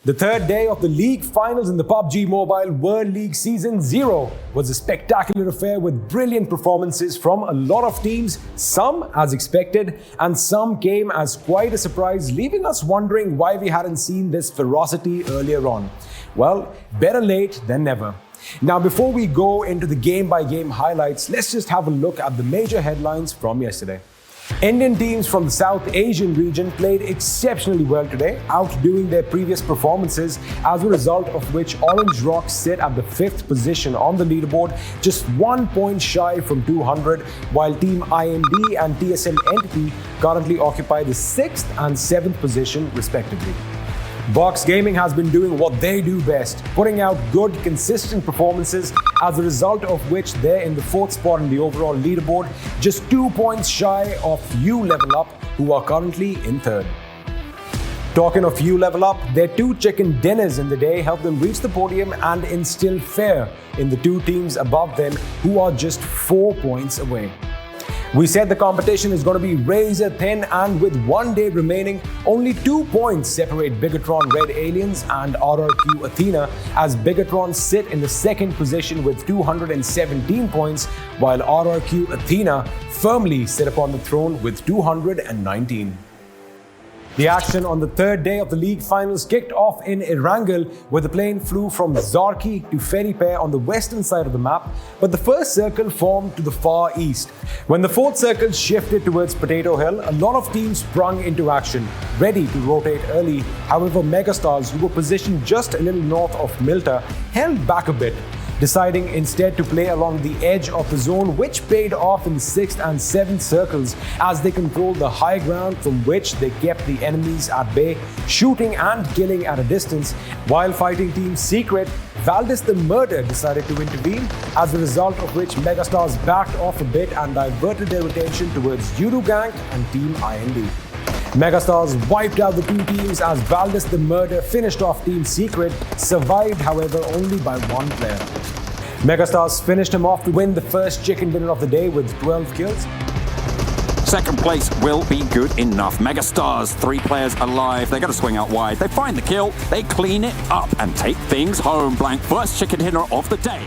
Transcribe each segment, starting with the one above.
The third day of the league finals in the PUBG Mobile World League Season 0 was a spectacular affair with brilliant performances from a lot of teams, some as expected and some came as quite a surprise, leaving us wondering why we hadn't seen this ferocity earlier on. Well, better late than never. Now, before we go into the game-by-game highlights, let's just have a look at the major headlines from yesterday. Indian teams from the South Asian region played exceptionally well today, outdoing their previous performances, as a result of which Orange Rocks sit at the 5th position on the leaderboard, just 1 point shy from 200, while Team IND and TSM Entity currently occupy the 6th and 7th position respectively. Box Gaming has been doing what they do best, putting out good, consistent performances, as a result of which they're in the 4th spot in the overall leaderboard, just 2 points shy of U Level Up, who are currently in 3rd. Talking of U Level Up, their 2 chicken dinners in the day helped them reach the podium and instill fear in the 2 teams above them, who are just 4 points away. We said the competition is going to be razor thin, and with 1 day remaining, only 2 points separate Bigatron Red Aliens and RRQ Athena, as Bigatron sit in the 2nd position with 217 points, while RRQ Athena firmly sit upon the throne with 219. The action on the third day of the league finals kicked off in Erangel, where the plane flew from Zarki to Feripe on the western side of the map, but the first circle formed to the far east. When the 4th circle shifted towards Potato Hill, a lot of teams sprung into action, ready to rotate early. However, Megastars, who were positioned just a little north of Milta, held back a bit, deciding instead to play along the edge of the zone, which paid off in the 6th and 7th circles as they controlled the high ground from which they kept the enemies at bay, shooting and killing at a distance. While fighting Team Secret, Valdez the Murder decided to intervene, as a result of which Megastars backed off a bit and diverted their attention towards Yudu Gang and Team IND. Megastars wiped out the 2 teams as Valdez the Murder finished off Team Secret, survived however only by 1 player. Megastars finished him off to win the first chicken dinner of the day with 12 kills. Second place will be good enough. Megastars, 3 players alive. They're going to swing out wide. They find the kill, they clean it up and take things home. Blank first chicken dinner of the day.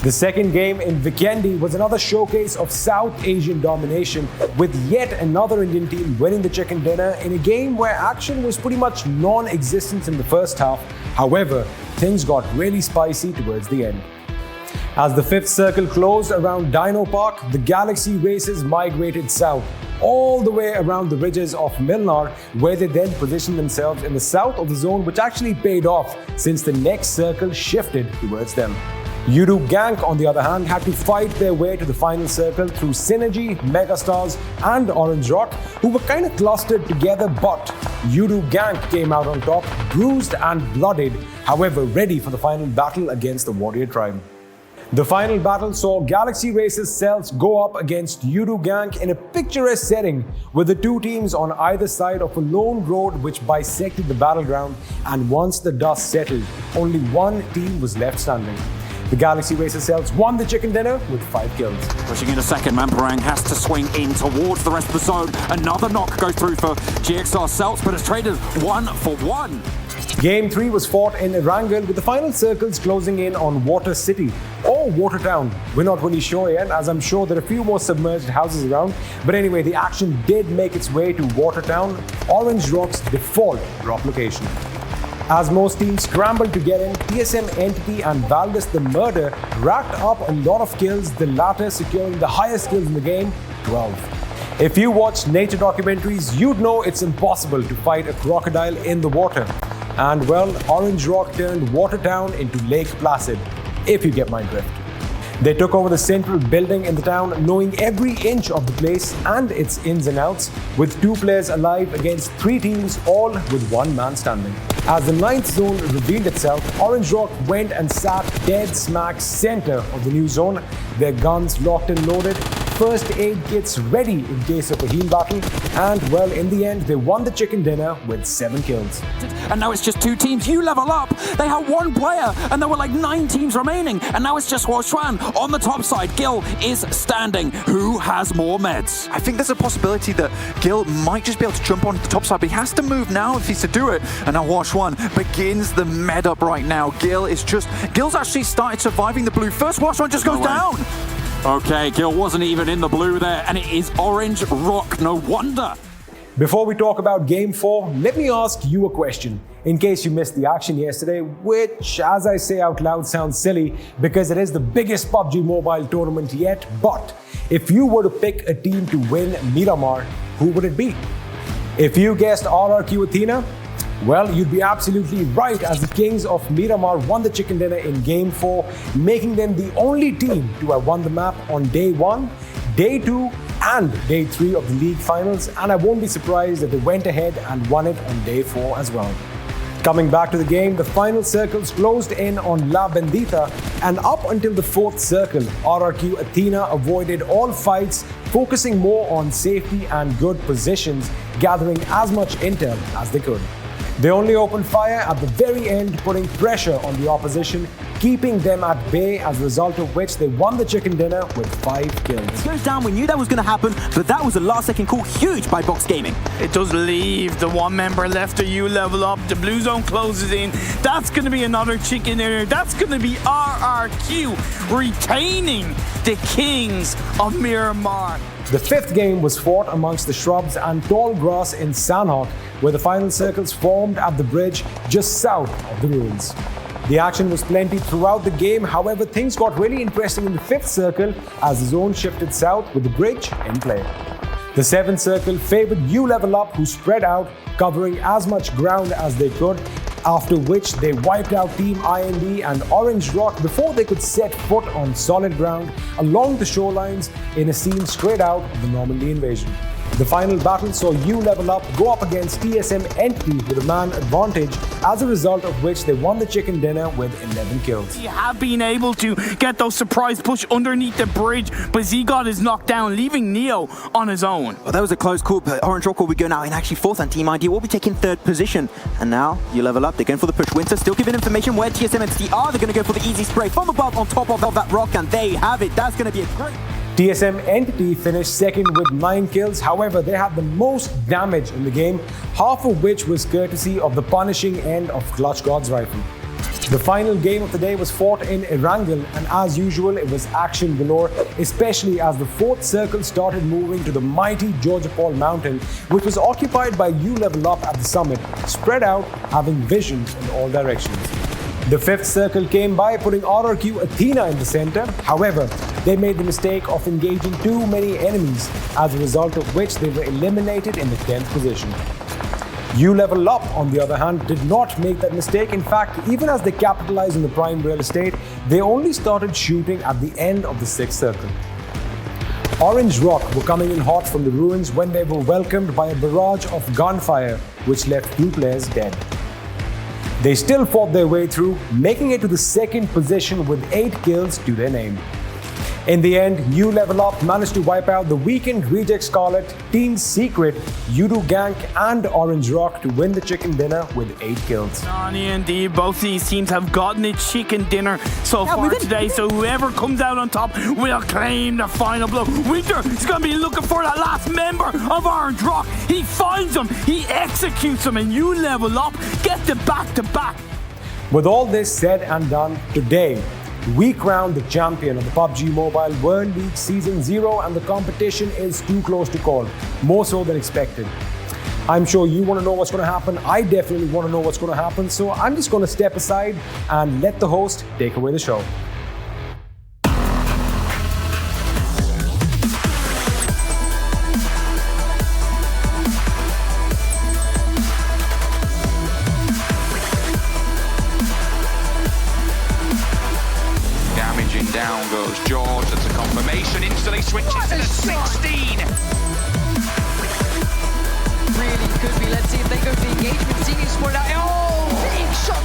The second game in Vikendi was another showcase of South Asian domination, with yet another Indian team winning the chicken dinner in a game where action was pretty much non-existent in the first half. However, things got really spicy towards the end. As the 5th circle closed around Dino Park, the Galaxy races migrated south, all the way around the ridges of Miramar, where they then positioned themselves in the south of the zone, which actually paid off since the next circle shifted towards them. Yudu Gang, on the other hand, had to fight their way to the final circle through Synergy, Megastars and Orange Rock, who were kind of clustered together, but Yudu Gang came out on top, bruised and bloodied, however ready for the final battle against the Warrior Tribe. The final battle saw Galaxy Races Cells go up against Yudu Gang in a picturesque setting, with the 2 teams on either side of a lone road which bisected the battleground, and once the dust settled, only 1 team was left standing. The Galaxy Racer Cells won the chicken dinner with 5 kills. Pushing in a second, Mamparang has to swing in towards the rest of the zone. Another knock goes through for GXR Celts, but it's traded 1 for 1. Game 3 was fought in Erangel, with the final circles closing in on Water City or Water Town. We're not really sure yet, as I'm sure there are a few more submerged houses around. But anyway, the action did make its way to Water Town, Orange Rock's default drop location. As most teams scrambled to get in, TSM Entity and Valdez the Murder racked up a lot of kills, the latter securing the highest kills in the game, 12. If you watch nature documentaries, you'd know it's impossible to fight a crocodile in the water. And well, Orange Rock turned Watertown into Lake Placid, if you get my drift. They took over the central building in the town, knowing every inch of the place and its ins and outs, with 2 players alive against 3 teams, all with 1 man standing. As the 9th zone revealed itself, Orange Rock went and sat dead smack center of the new zone, their guns locked and loaded, first aid kits ready in case of a heal battle, and well, in the end, they won the chicken dinner with 7 kills. And now it's just 2 teams. You level up. They had 1 player, and there were like 9 teams remaining. And now it's just Huochuan on the top side. Gil is standing. Who has more meds? I think there's a possibility that Gil might just be able to jump onto the top side, but he has to move now if he's to do it. And now Huochuan begins the med up right now. Gil's actually started surviving the blue first. Huochuan just goes down. Okay, Gil wasn't even in the blue there, and it is Orange Rock. No wonder. Before we talk about Game 4, let me ask you a question. In case you missed the action yesterday, which, as I say out loud, sounds silly because it is the biggest PUBG Mobile tournament yet, but if you were to pick a team to win Miramar, who would it be? If you guessed RRQ Athena, well, you'd be absolutely right, as the Kings of Miramar won the chicken dinner in Game 4, making them the only team to have won the map on Day 1, Day 2, and Day 3 of the league finals, and I won't be surprised if they went ahead and won it on Day 4 as well. Coming back to the game, the final circles closed in on La Bendita, and up until the 4th circle, RRQ Athena avoided all fights, focusing more on safety and good positions, gathering as much intel as they could. They only opened fire at the very end, putting pressure on the opposition, keeping them at bay, as a result of which they won the chicken dinner with 5 kills. It goes down, we knew that was going to happen, but that was a last-second call, huge by Box Gaming. It does leave the 1 member left to you level up. The blue zone closes in. That's going to be another chicken dinner. That's going to be RRQ retaining the Kings of Miramar. The 5th game was fought amongst the shrubs and tall grass in Sanhok, where the final circles formed at the bridge just south of the ruins. The action was plenty throughout the game, however, things got really interesting in the 5th circle as the zone shifted south with the bridge in play. The 7th circle favored U Level Up, who spread out, covering as much ground as they could, after which they wiped out Team IND and Orange Rock before they could set foot on solid ground along the shorelines in a scene straight out of the Normandy invasion. The final battle saw U Level Up go up against TSM Entity with a man advantage, as a result of which they won the chicken dinner with 11 kills. You have been able to get those surprise push underneath the bridge, but Zgot is knocked down, leaving Neo on his own. Well, that was a close call, but Orange Rock will be going out in actually 4th, and Team ID will be taking 3rd position. And now, you level up, they're going for the push. Winter still giving information where TSM Entity are. They're going to go for the easy spray from above on top of that rock, and they have it. That's going to be a great... TSM Entity finished 2nd with 9 kills, however they had the most damage in the game, half of which was courtesy of the punishing end of Clutch God's rifle. The final game of the day was fought in Erangel, and as usual it was action galore, especially as the 4th circle started moving to the mighty Georgia Paul mountain, which was occupied by U Level Up at the summit, spread out, having visions in all directions. The 5th circle came by, putting RRQ Athena in the center. However, they made the mistake of engaging too many enemies, as a result of which they were eliminated in the 10th position. U Level Up, on the other hand, did not make that mistake. In fact, even as they capitalized on the prime real estate, they only started shooting at the end of the 6th circle. Orange Rock were coming in hot from the ruins when they were welcomed by a barrage of gunfire, which left 2 players dead. They still fought their way through, making it to the 2nd position with 8 kills to their name. In the end, U Level Up managed to wipe out the weakened Reject Scarlet, Team Secret, Udo Gank, and Orange Rock to win the chicken dinner with 8 kills. Indeed, both these teams have gotten a chicken dinner so far today, so whoever comes out on top will claim the final blow. Winter is going to be looking for that last member of Orange Rock. He finds him, he executes him, and U Level Up get the back-to-back. With all this said and done, today, we crowned the champion of the PUBG Mobile World League Season 0, and the competition is too close to call, more so than expected. I'm sure you want to know what's going to happen. I definitely want to know what's going to happen, so I'm just going to step aside and let the host take away the show. Down goes George, that's a confirmation, instantly switches to the 16. Really could be, let's see if they go to the engagement, seeing it scored out, oh, big shot.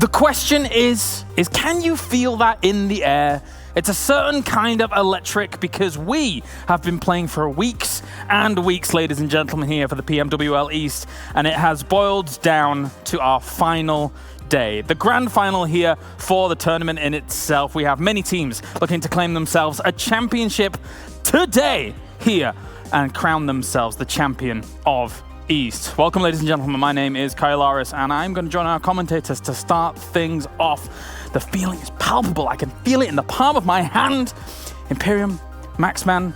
The question is can you feel that in the air? It's a certain kind of electric because we have been playing for weeks and weeks, ladies and gentlemen, here for the PMWL East, and it has boiled down to our final day. The grand final here for the tournament in itself. We have many teams looking to claim themselves a championship today here and crown themselves the champion of East. Welcome, ladies and gentlemen. My name is Kylaris, and I'm going to join our commentators to start things off. The feeling is palpable. I can feel it in the palm of my hand. Imperium, Maxman.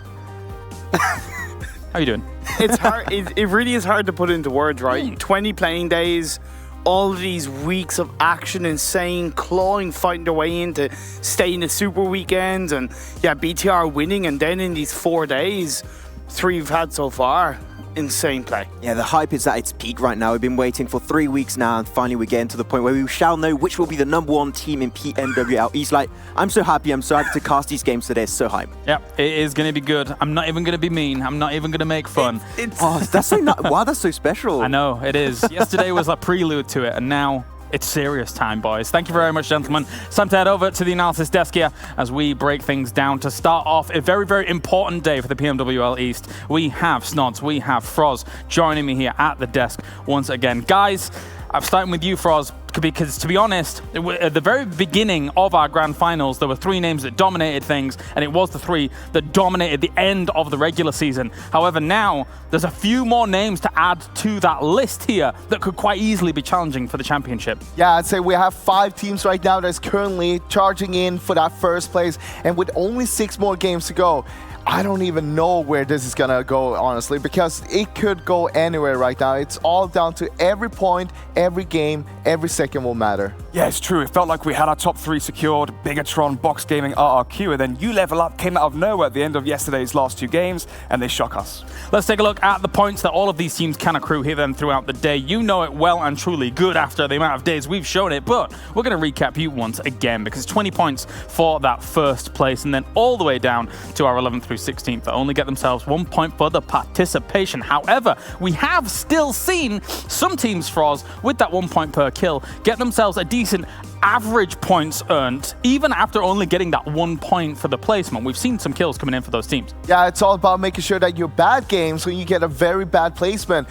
How are you doing? It's hard. It really is hard to put into words, right? 20 playing days, all of these weeks of action, insane, clawing, fighting their way in to stay in the super weekends, and yeah, BTR winning, and then in these 4 days, 3 we've had so far. Insane play. Yeah, the hype is at its peak right now. We've been waiting for 3 weeks now, and finally we're getting to the point where we shall know which will be the #1 team in PMWL East. Like, I'm so happy to cast these games today. It's so hype. Yeah, it is going to be good. I'm not even going to be mean. I'm not even going to make fun. Oh, that's so wow, that's so special. I know, it is. Yesterday was a prelude to it, and now it's serious time, boys. Thank you very much, gentlemen. It's time to head over to the analysis desk here as we break things down to start off a very, very important day for the PMWL East. We have Snods, we have Froz joining me here at the desk once again. Guys, I'm starting with you, Froz, because to be honest, at the very beginning of our grand finals, there were 3 names that dominated things, and it was the 3 that dominated the end of the regular season. However, now there's a few more names to add to that list here that could quite easily be challenging for the championship. Yeah, I'd say we have 5 teams right now that's currently charging in for that first place, and with only 6 more games to go, I don't even know where this is gonna go, honestly, because it could go anywhere right now. It's all down to every point, every game, every second will matter. Yeah, it's true. It felt like we had our top 3 secured, Bigatron, Box Gaming, RRQ, and then You Level Up came out of nowhere at the end of yesterday's last 2 games, and they shock us. Let's take a look at the points that all of these teams can accrue here then throughout the day. You know it well and truly good after the amount of days we've shown it, but we're going to recap you once again because 20 points for that first place, and then all the way down to our 11th through 16th that only get themselves 1 point for the participation. However, we have still seen some teams, Froz, with that 1 point per kill, get themselves a decent average points earned, even after only getting that 1 point for the placement. We've seen some kills coming in for those teams. Yeah, it's all about making sure that your bad games, when you get a very bad placement,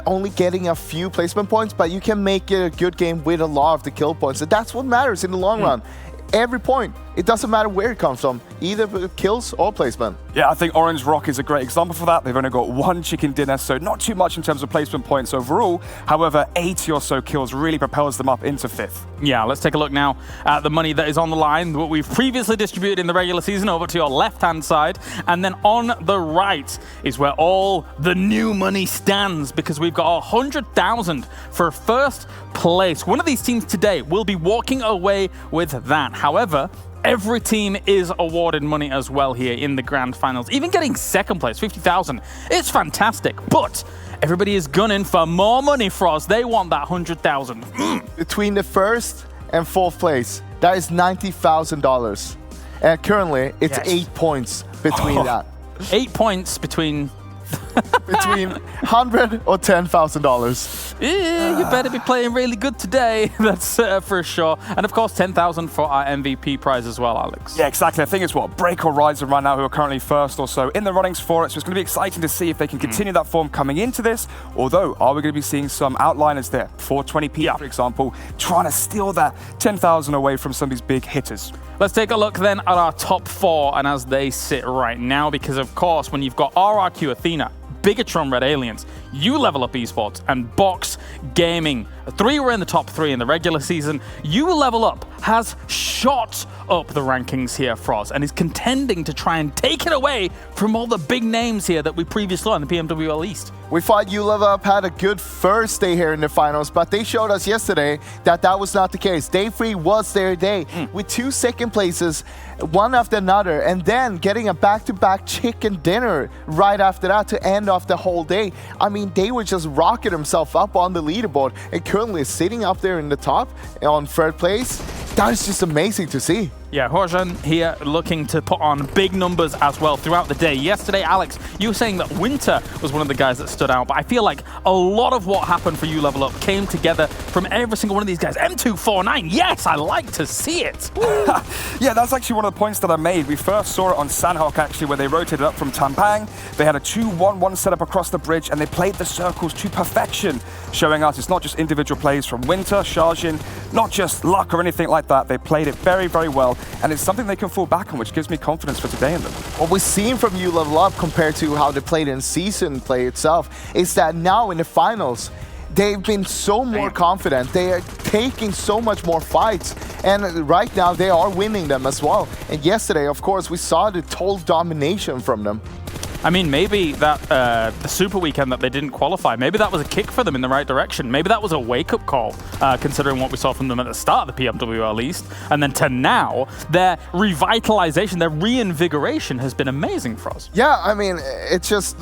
only getting a few placement points, but you can make it a good game with a lot of the kill points. And that's what matters in the long run. Every point. It doesn't matter where it comes from, either kills or placement. Yeah, I think Orange Rock is a great example for that. They've only got 1 chicken dinner, so not too much in terms of placement points overall. However, 80 or so kills really propels them up into 5th. Yeah, let's take a look now at the money that is on the line, what we've previously distributed in the regular season over to your left-hand side. And then on the right is where all the new money stands, because we've got 100,000 for first place. One of these teams today will be walking away with that. However, every team is awarded money as well here in the grand finals. Even getting second place, 50,000, it's fantastic. But everybody is gunning for more money, Froz. They want that 100,000. Between the 1st and 4th place, that is $90,000. And currently, it's 8 points between that. 8 points between... between $100,000 or $10,000. You better be playing really good today. That's for sure. And of course, 10,000 for our MVP prize as well, Alex. Yeah, exactly. I think it's what Break or Ryzen right now who are currently 1st or so in the runnings for it. So it's going to be exciting to see if they can continue that form coming into this. Although, are we going to be seeing some outliners there? 420p, for example, trying to steal that 10,000 away from some of these big hitters. Let's take a look then at our top 4 and as they sit right now, because of course, when you've got RRQ Athena, Bigatron Red Aliens, You Level Up Esports, and Box Gaming. 3 were in the top 3 in the regular season. You Level Up has shot up the rankings here, Froz, and is contending to try and take it away from all the big names here that we previously saw in the PMWL East. We thought You Level Up had a good first day here in the finals, but they showed us yesterday that that was not the case. Day 3 was their day, with 2 second places, one after another, and then getting a back-to-back chicken dinner right after that to end off the whole day. I mean, they were just rocking themselves up on the leaderboard, and currently sitting up there in the top on 3rd place. That is just amazing to see. Yeah, Horjan here looking to put on big numbers as well throughout the day. Yesterday, Alex, you were saying that Winter was one of the guys that stood out, but I feel like a lot of what happened for You Level Up came together from every single one of these guys. M249, yes, I like to see it. Yeah, that's actually one of the points that I made. We first saw it on Sanhok, actually, where they rotated up from Tampang. They had a 2-1-1 setup across the bridge, and they played the circles to perfection, showing us it's not just individual plays from Winter, Shajin, not just luck or anything like that. They played it very, very well, and it's something they can fall back on, which gives me confidence for today in them. What we've seen from You Level Up compared to how they played in season play itself is that now in the finals, they've been so more confident. They are taking so much more fights, and right now they are winning them as well. And yesterday, of course, we saw the total domination from them. I mean, maybe that the Super Weekend that they didn't qualify, maybe that was a kick for them in the right direction. Maybe that was a wake-up call, considering what we saw from them at the start of the PMWL East. And then to now, their revitalization, their reinvigoration has been amazing for us. Yeah, I mean, it just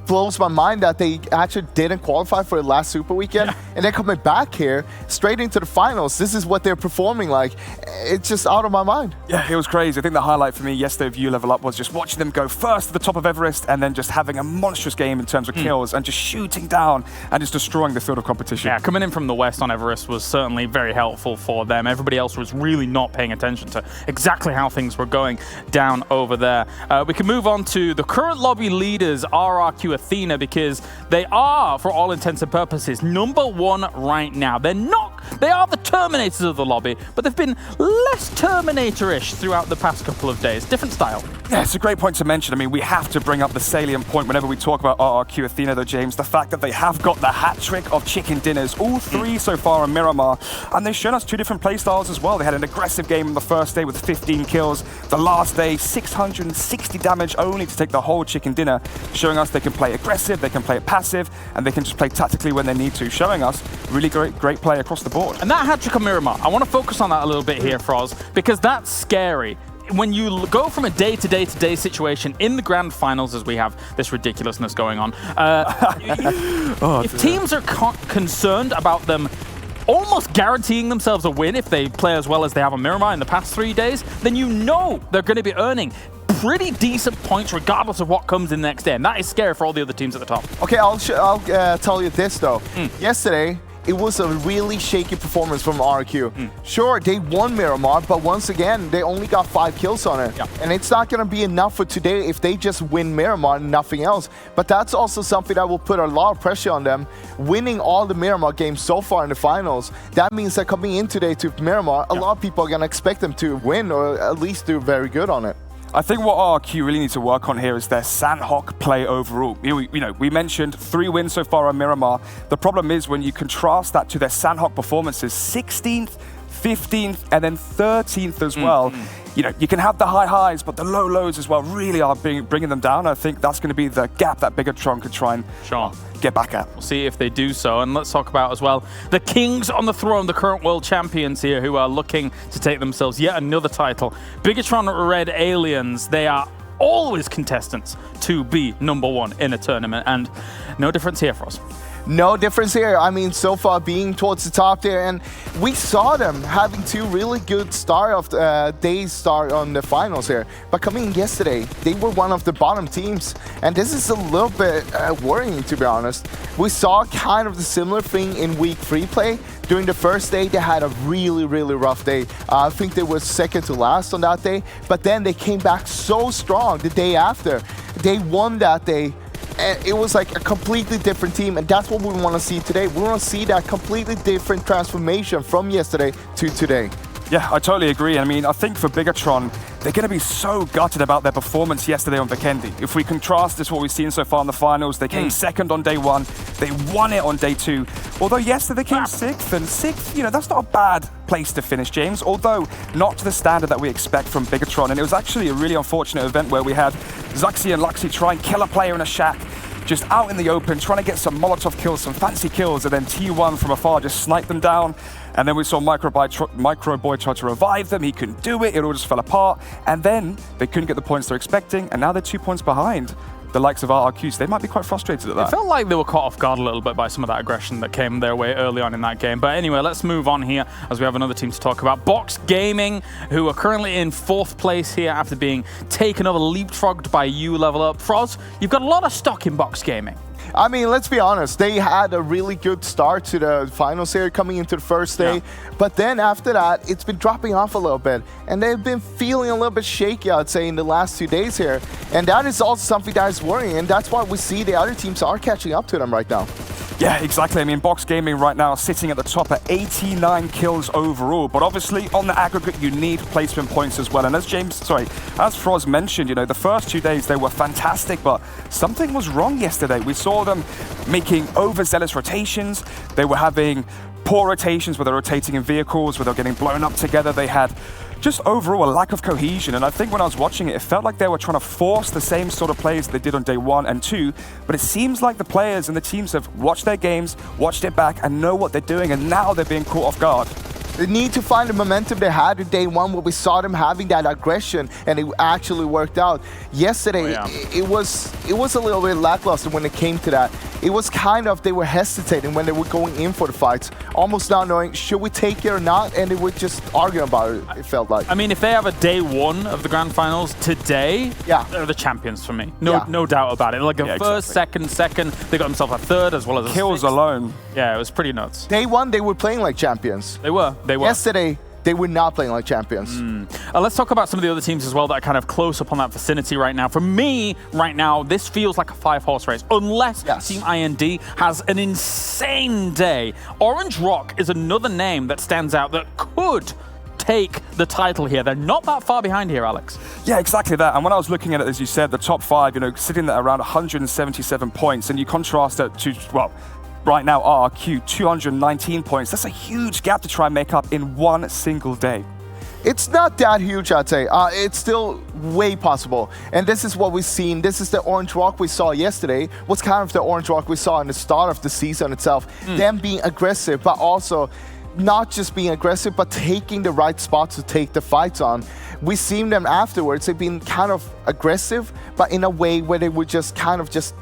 blows my mind that they actually didn't qualify for the last Super Weekend. Yeah. And they're coming back here, straight into the finals. This is what they're performing like. It's just out of my mind. Yeah, it was crazy. I think the highlight for me yesterday of You Level Up was just watching them go first to the top of Everest, and then just having a monstrous game in terms of kills and just shooting down and just destroying the field of competition. Yeah, coming in from the west on Everest was certainly very helpful for them. Everybody else was really not paying attention to exactly how things were going down over there. We can move on to the current lobby leaders, RRQ Athena, because they are, for all intents and purposes, #1 right now. They are the Terminators of the lobby, but they've been less Terminator-ish throughout the past couple of days. Different style. Yeah, it's a great point to mention. I mean, we have to bring up the salient point whenever we talk about RRQ Athena, though, James, the fact that they have got the hat trick of chicken dinners, all 3 so far on Miramar, and they've shown us 2 different playstyles as well. They had an aggressive game on the first day with 15 kills. The last day, 660 damage only to take the whole chicken dinner, showing us they can play aggressive, they can play it passive, and they can just play tactically when they need to, showing us really great play across the board. And that hat trick on Miramar, I want to focus on that a little bit here, Froz, because that's scary. When you go from a day-to-day situation in the grand finals, as we have this ridiculousness going on, if teams are concerned about them almost guaranteeing themselves a win if they play as well as they have on Miramar in the past 3 days, then you know they're going to be earning pretty decent points regardless of what comes in the next day, and that is scary for all the other teams at the top. Okay, I'll tell you this though. Yesterday, it was a really shaky performance from RQ. Sure, they won Miramar, but once again, they only got 5 kills on it. Yeah. And it's not going to be enough for today if they just win Miramar and nothing else. But that's also something that will put a lot of pressure on them. Winning all the Miramar games so far in the finals, that means that coming in today to Miramar, a lot of people are going to expect them to win or at least do very good on it. I think what RRQ really need to work on here is their Sanhok play overall. We mentioned 3 wins so far on Miramar. The problem is when you contrast that to their Sanhok performances, 16th, 15th, and then 13th as well. You can have the high highs, but the low lows as well really are bringing them down. I think that's going to be the gap that Bigatron could try and get back at. We'll see if they do so. And let's talk about as well the kings on the throne, the current world champions here, who are looking to take themselves yet another title. Bigatron Red Aliens, they are always contestants to be #1 in a tournament, and no difference here for us. No difference here. I mean, so far being towards the top there, and we saw them having 2 really good start on the finals here. But coming in yesterday, they were one of the bottom teams, and this is a little bit worrying, to be honest. We saw kind of the similar thing in week 3 play. During the first day, they had a really rough day. I think they were second to last on that day, but then they came back so strong the day after. They won that day. And it was like a completely different team, and that's what we want to see today. We want to see that completely different transformation from yesterday to today. Yeah, I totally agree. I mean, I think for Bigatron, they're going to be so gutted about their performance yesterday on Vikendi. If we contrast this, what we've seen so far in the finals, they came second on day 1, they won it on day 2. Although yesterday they came 6th, and 6th, that's not a bad place to finish, James, although not to the standard that we expect from Bigatron. And it was actually a really unfortunate event where we had Zuxi and Luxi try and kill a player in a shack, just out in the open, trying to get some Molotov kills, some fancy kills, and then T1 from afar just sniped them down. And then we saw Microboy try to revive them. He couldn't do it. It all just fell apart. And then they couldn't get the points they're expecting, and now they're 2 points behind the likes of RRQs, they might be quite frustrated at that. It felt like they were caught off guard a little bit by some of that aggression that came their way early on in that game. But anyway, let's move on here as we have another team to talk about. Box Gaming, who are currently in 4th place here after being taken over, leapfrogged by U Level Up. Froz, you've got a lot of stock in Box Gaming. I mean, let's be honest, they had a really good start to the finals here coming into the first day, but then after that, it's been dropping off a little bit, and they've been feeling a little bit shaky, I'd say, in the last 2 days here, and that is also something that is worrying, and that's why we see the other teams are catching up to them right now. Yeah, exactly. I mean, Box Gaming right now sitting at the top at 89 kills overall, but obviously on the aggregate, you need placement points as well. And as Froz mentioned, you know, the first 2 days they were fantastic, but something was wrong yesterday. We saw them making overzealous rotations. They were having poor rotations where they're rotating in vehicles, where they're getting blown up together. They had just overall a lack of cohesion, and I think when I was watching it felt like they were trying to force the same sort of plays they did on day 1 and 2, but it seems like the players and the teams have watched their games, watched it back, and know what they're doing, and now they're being caught off guard. They need to find the momentum they had in day 1 where we saw them having that aggression, and it actually worked out. Yesterday, it was a little bit lackluster when it came to that. It was kind of, they were hesitating when they were going in for the fights, almost not knowing, should we take it or not? And they were just arguing about it, it felt like. I mean, if they have a day 1 of the grand finals today, they're the champions for me. No doubt about it. Like a first, second, they got themselves a 3rd as well as a kills 6th. alone. Yeah, it was pretty nuts. Day 1, they were playing like champions. They were. Yesterday, they were not playing like champions. Let's talk about some of the other teams as well that are kind of close up on that vicinity right now. For me, right now, this feels like a 5-horse race, unless Team IND has an insane day. Orange Rock is another name that stands out that could take the title here. They're not that far behind here, Alex. Yeah, exactly that. And when I was looking at it, as you said, the top 5, you know, sitting at around 177 points, and you contrast it to, well, right now, RRQ, 219 points. That's a huge gap to try and make up in one single day. It's not that huge, I'd say. It's still way possible. And this is what we've seen. This is the Orange Rock we saw yesterday. What's kind of the Orange Rock we saw in the start of the season itself. Them being aggressive, but also not just being aggressive, but taking the right spots to take the fights on. We've seen them afterwards. They've been kind of aggressive, but in a way where they would just kind of just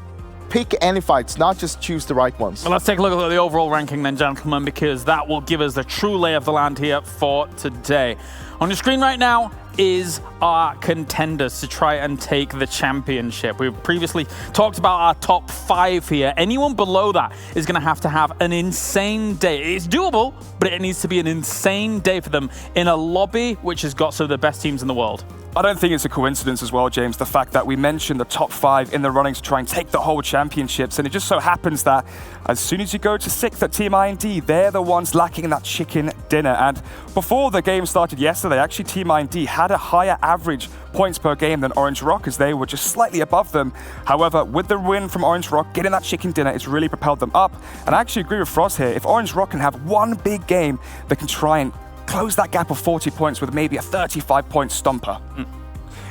pick any fights, not just choose the right ones. Well, let's take a look at the overall ranking then, gentlemen, because that will give us the true lay of the land here for today. On your screen right now is our contenders to try and take the championship. We've previously talked about our top 5 here. Anyone below that is going to have an insane day. It's doable, but it needs to be an insane day for them in a lobby which has got some of the best teams in the world. I don't think it's a coincidence as well, James, the fact that we mentioned the top 5 in the running to try and take the whole championships, and it just so happens that as soon as you go to 6th at Team IND, they're the ones lacking in that chicken dinner. And before the game started yesterday, actually Team IND had a higher average points per game than Orange Rock, as they were just slightly above them. However, with the win from Orange Rock, getting that chicken dinner, it's really propelled them up. And I actually agree with Froz here. If Orange Rock can have one big game, they can try and close that gap of 40 points with maybe a 35-point stomper.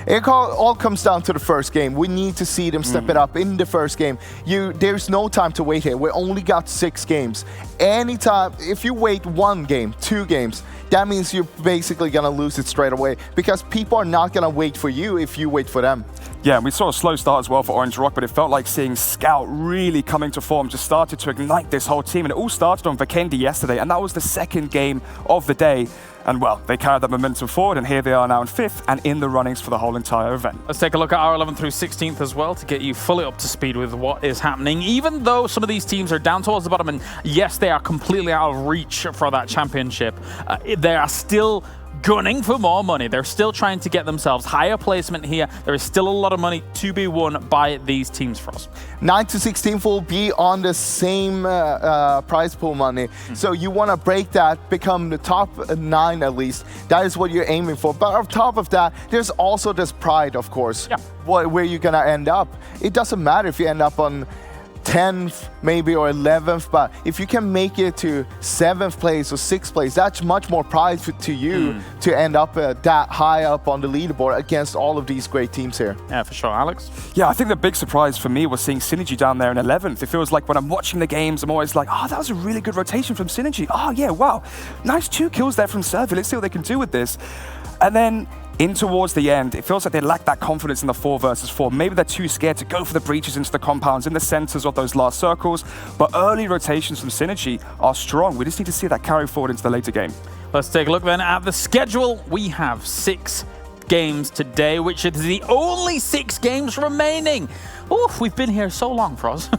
It all comes down to the first game. We need to see them step it up in the first game. There's no time to wait here. We only got 6 games. Anytime, if you wait 1 game, 2 games, that means you're basically going to lose it straight away, because people are not going to wait for you if you wait for them. Yeah, and we saw a slow start as well for Orange Rock, but it felt like seeing Scout really coming to form just started to ignite this whole team. And it all started on Vikendi yesterday, and that was the 2nd game of the day. And well, they carried that momentum forward, and here they are now in 5th and in the runnings for the whole entire event. Let's take a look at our 11th through 16th as well to get you fully up to speed with what is happening. Even though some of these teams are down towards the bottom, and yes, they are completely out of reach for that championship, they are still gunning for more money. They're still trying to get themselves higher placement here. There is still a lot of money to be won by these teams for us. 9 to 16 will be on the same prize pool money. So you want to break that, become the top 9 at least. That is what you're aiming for. But on top of that, there's also this pride, of course, where you're going to end up. It doesn't matter if you end up on 10th maybe or 11th, but if you can make it to 7th place or 6th place, that's much more pride to you to end up that high up on the leaderboard against all of these great teams here. Yeah, for sure. Alex? Yeah, I think the big surprise for me was seeing Synergy down there in 11th. It feels like when I'm watching the games, I'm always like, oh, that was a really good rotation from Synergy. Oh yeah, wow. Nice 2 kills there from Servi. Let's see what they can do with this. And then in towards the end, it feels like they lack that confidence in the 4 versus 4. Maybe they're too scared to go for the breaches into the compounds in the centers of those last circles. But early rotations from Synergy are strong. We just need to see that carry forward into the later game. Let's take a look then at the schedule. We have 6 games today, which is the only 6 games remaining. Oof, we've been here so long, Froz.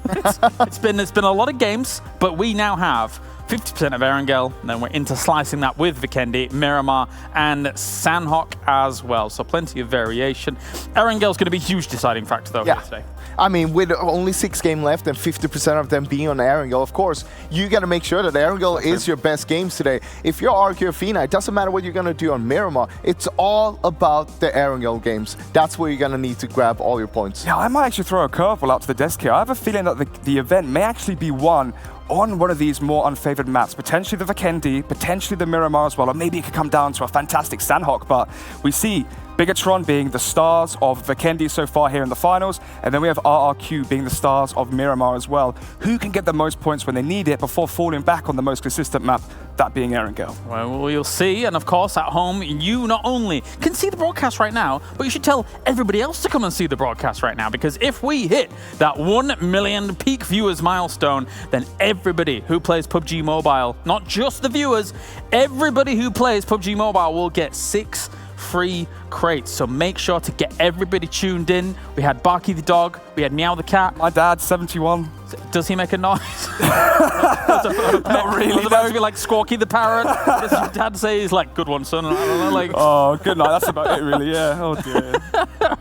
it's been a lot of games, but we now have 50% of Erangel, and then we're into slicing that with Vikendi, Miramar, and Sanhok as well. So plenty of variation. Erangel's going to be a huge deciding factor, though, here today. I mean, with only 6 games left and 50% of them being on Erangel, of course, you got to make sure that Erangel is your best games today. If you're RQ Athena, it doesn't matter what you're going to do on Miramar. It's all about the Erangel games. That's where you're going to need to grab all your points. Yeah, I might actually throw a curveball out to the desk here. I have a feeling that the event may actually be won on one of these more unfavored maps, potentially the Vikendi, potentially the Miramar as well, or maybe it could come down to a fantastic Sanhok, but we see Bigatron being the stars of Vikendi so far here in the finals, and then we have RRQ being the stars of Miramar as well. Who can get the most points when they need it before falling back on the most consistent map, that being Erangel? Well, we'll see, and of course at home, you not only can see the broadcast right now, but you should tell everybody else to come and see the broadcast right now, because if we hit that 1 million peak viewers milestone, then everybody who plays PUBG Mobile, not just the viewers, everybody who plays PUBG Mobile will get 6 free crates. So make sure to get everybody tuned in. We had Barky the dog, we had Meow the cat. My dad, 71. Does he make a noise? Not really. I was about to be like Squawky the parrot. What does your dad say? He's like, good one, son. I don't know, like. Oh, good night. That's about it, really. Yeah. Oh dear.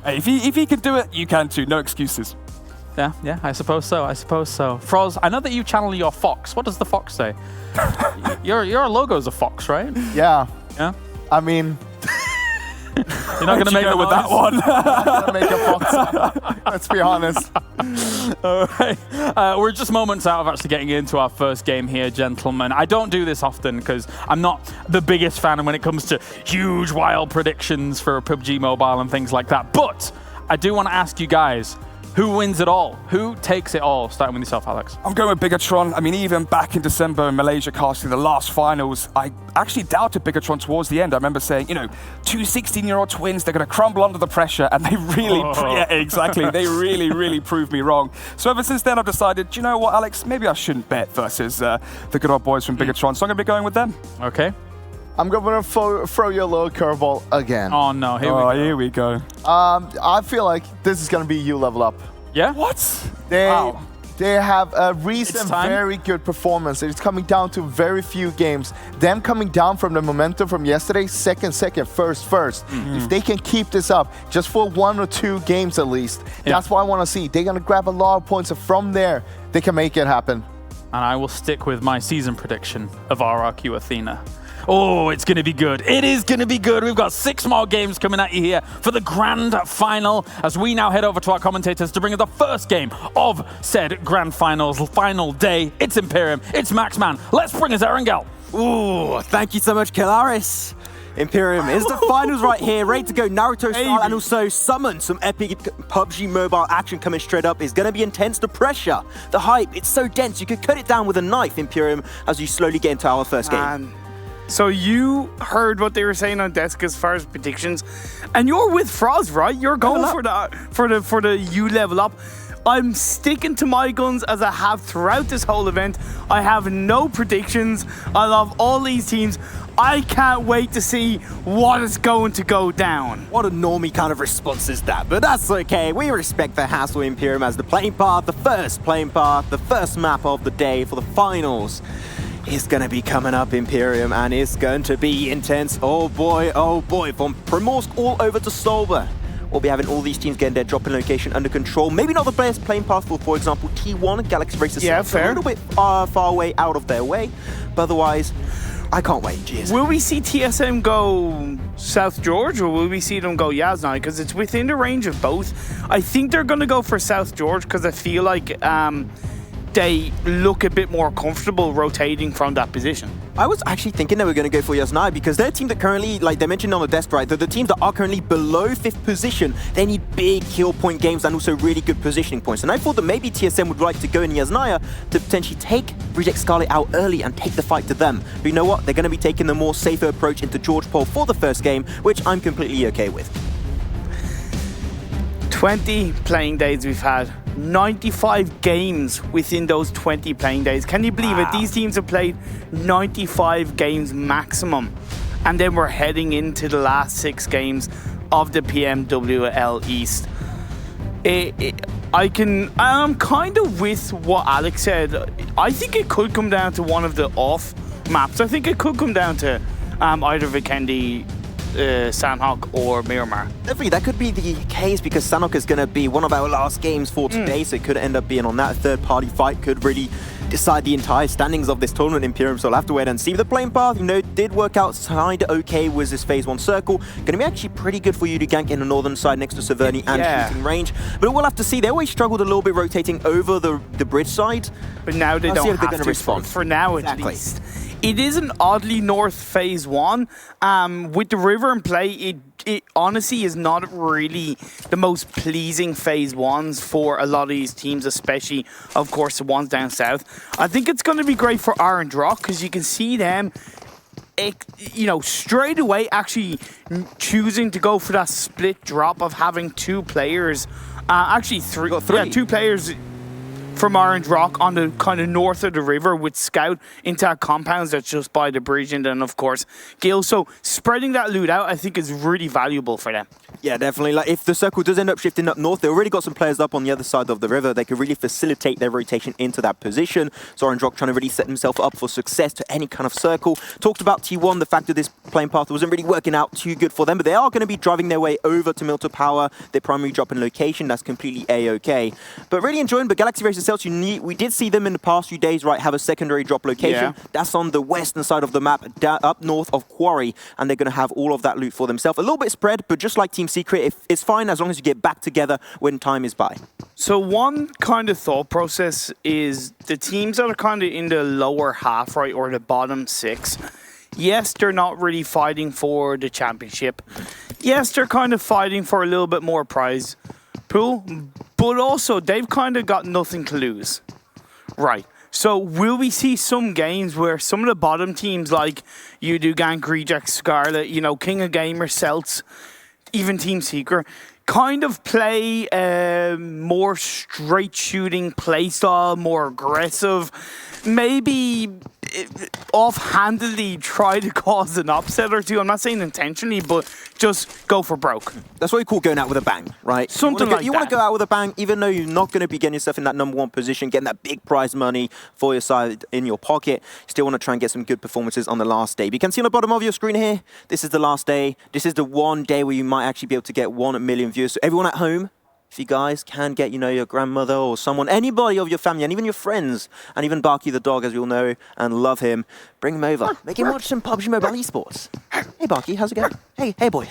Hey, if he can do it, you can too. No excuses. Yeah, I suppose so. Froz, I know that you channel your fox. What does the fox say? Your logo's a fox, right? Yeah. Yeah? I mean... You're not going to make it with that one. I'm going to make a fox. Let's be honest. All right. We're just moments out of actually getting into our first game here, gentlemen. I don't do this often because I'm not the biggest fan when it comes to huge, wild predictions for PUBG Mobile and things like that. But I do want to ask you guys, who wins it all? Who takes it all? Starting with yourself, Alex. I'm going with Bigatron. I mean, even back in December in Malaysia casting the last finals, I actually doubted Bigatron towards the end. I remember saying, you know, 2 16-year-old twins, they're going to crumble under the pressure, and they really, yeah, exactly. They really proved me wrong. So ever since then, I've decided, do you know what, Alex? Maybe I shouldn't bet versus the good old boys from Bigatron, so I'm going to be going with them. Okay. I'm going to throw you a little curveball again. Oh, no. Here we go. I feel like this is going to be you level up. Yeah? What? They have a recent very good performance. It's coming down to very few games. Them coming down from the momentum from yesterday, second, first. If they can keep this up, just for 1 or 2 games at least, that's what I want to see. They're going to grab a lot of points, and from there, they can make it happen. And I will stick with my season prediction of RRQ Athena. Oh, it's going to be good. It is going to be good. We've got 6 more games coming at you here for the grand final as we now head over to our commentators to bring us the first game of said grand finals, final day. It's Imperium. It's Maxman. Let's bring us Erangel. Ooh, thank you so much, Kilaris. Imperium is the finals right here, ready to go Naruto style and also summon some epic PUBG Mobile action coming straight up. It's going to be intense. The pressure, the hype, it's so dense. You could cut it down with a knife, Imperium, as you slowly get into our first game. So you heard what they were saying on desk as far as predictions, and you're with Froz, right? You're going for the you level up. I'm sticking to my guns as I have throughout this whole event. I have no predictions. I love all these teams. I can't wait to see what is going to go down. What a normie kind of response is that, but that's okay. We respect the hassle, Imperium, as the playing path, the first playing path, the first map of the day for the finals is going to be coming up, Imperium, and it's going to be intense. Oh boy, from Primorsk all over to Solver. We'll be having all these teams getting their drop-in location under control. Maybe not the best playing path for example, T1, Galaxy Racers. Yeah, fair. A little bit far away out of their way, but otherwise, I can't wait, jeez. Will we see TSM go South George, or will we see them go Yasnai? Because it's within the range of both. I think they're going to go for South George, because I feel like they look a bit more comfortable rotating from that position. I was actually thinking they were going to go for Yasnaya because they're a team that currently, like they mentioned on the desk, right, the teams that are currently below 5th position, they need big kill point games and also really good positioning points. And I thought that maybe TSM would like to go in Yasnaya to potentially take Reject Scarlet out early and take the fight to them. But you know what? They're going to be taking the more safer approach into George Pole for the first game, which I'm completely okay with. 20 playing days we've had. 95 games within those 20 playing days. Can you believe it? These teams have played 95 games maximum. And then we're heading into the last 6 games of the PMWL East. I'm kind of with what Alex said. I think it could come down to one of the off maps. I think it could come down to either Vikendi, Sanhok or Miramar. Definitely, that could be the case because Sanhok is going to be one of our last games for today, so it could end up being on that third-party fight, could really decide the entire standings of this tournament. Imperium, so I'll have to wait and see. The playing path, you know, did work out kind of okay with this phase 1 circle. Going to be actually pretty good for you to gank in the northern side next to Severny and shooting range. But we'll have to see. They always struggled a little bit rotating over the bridge side. But now they don't have to respond. For now, at least. It is an oddly north phase 1. With the river in play, it honestly is not really the most pleasing phase 1s for a lot of these teams, especially, of course, the ones down south. I think it's going to be great for Orange Rock because you can see them, you know, straight away actually choosing to go for that split drop of having 2 players, actually 3. Yeah, 2 players from Orange Rock on the kind of north of the river with Scout into our compounds that's just by the bridge, and then of course Gil. So spreading that loot out I think is really valuable for them. Yeah, definitely. Like if the circle does end up shifting up north, they've already got some players up on the other side of the river. They could really facilitate their rotation into that position. So Orange Rock trying to really set himself up for success to any kind of circle. Talked about T1, the fact that this playing path wasn't really working out too good for them, but they are going to be driving their way over to Milton Power, their primary drop in location. That's completely A-okay. But really enjoying, but Galaxy Racer Celts, we did see them in the past few days, right, have a secondary drop location. Yeah. That's on the western side of the map, up north of Quarry, and they're going to have all of that loot for themselves. A little bit spread, but just like Team Secret, it's fine as long as you get back together when time is by. So one kind of thought process is the teams that are kind of in the lower half, right, or the bottom 6, yes, they're not really fighting for the championship. Yes, they're kind of fighting for a little bit more prize pool, but also they've kind of got nothing to lose. Right. So will we see some games where some of the bottom teams like you do Gank, Reject, Scarlet, you know, King of Gamers, Celts, even Team Secret, kind of play more straight shooting play style, more aggressive, maybe offhandedly try to cause an upset or two. I'm not saying intentionally, but just go for broke. That's what you call going out with a bang, right? Something like that. You want to go out with a bang, even though you're not going to be getting yourself in that #1 position, getting that big prize money for your side in your pocket. You still want to try and get some good performances on the last day. But you can see on the bottom of your screen here, this is the last day. This is the one day where you might actually be able to get 1 million views. So everyone at home, if you guys can get, you know, your grandmother or someone, anybody of your family, and even your friends, and even Barky the dog, as we all know and love him, bring him over. Make him watch some PUBG Mobile Esports. Hey, Barky, how's it going? Hey, boy.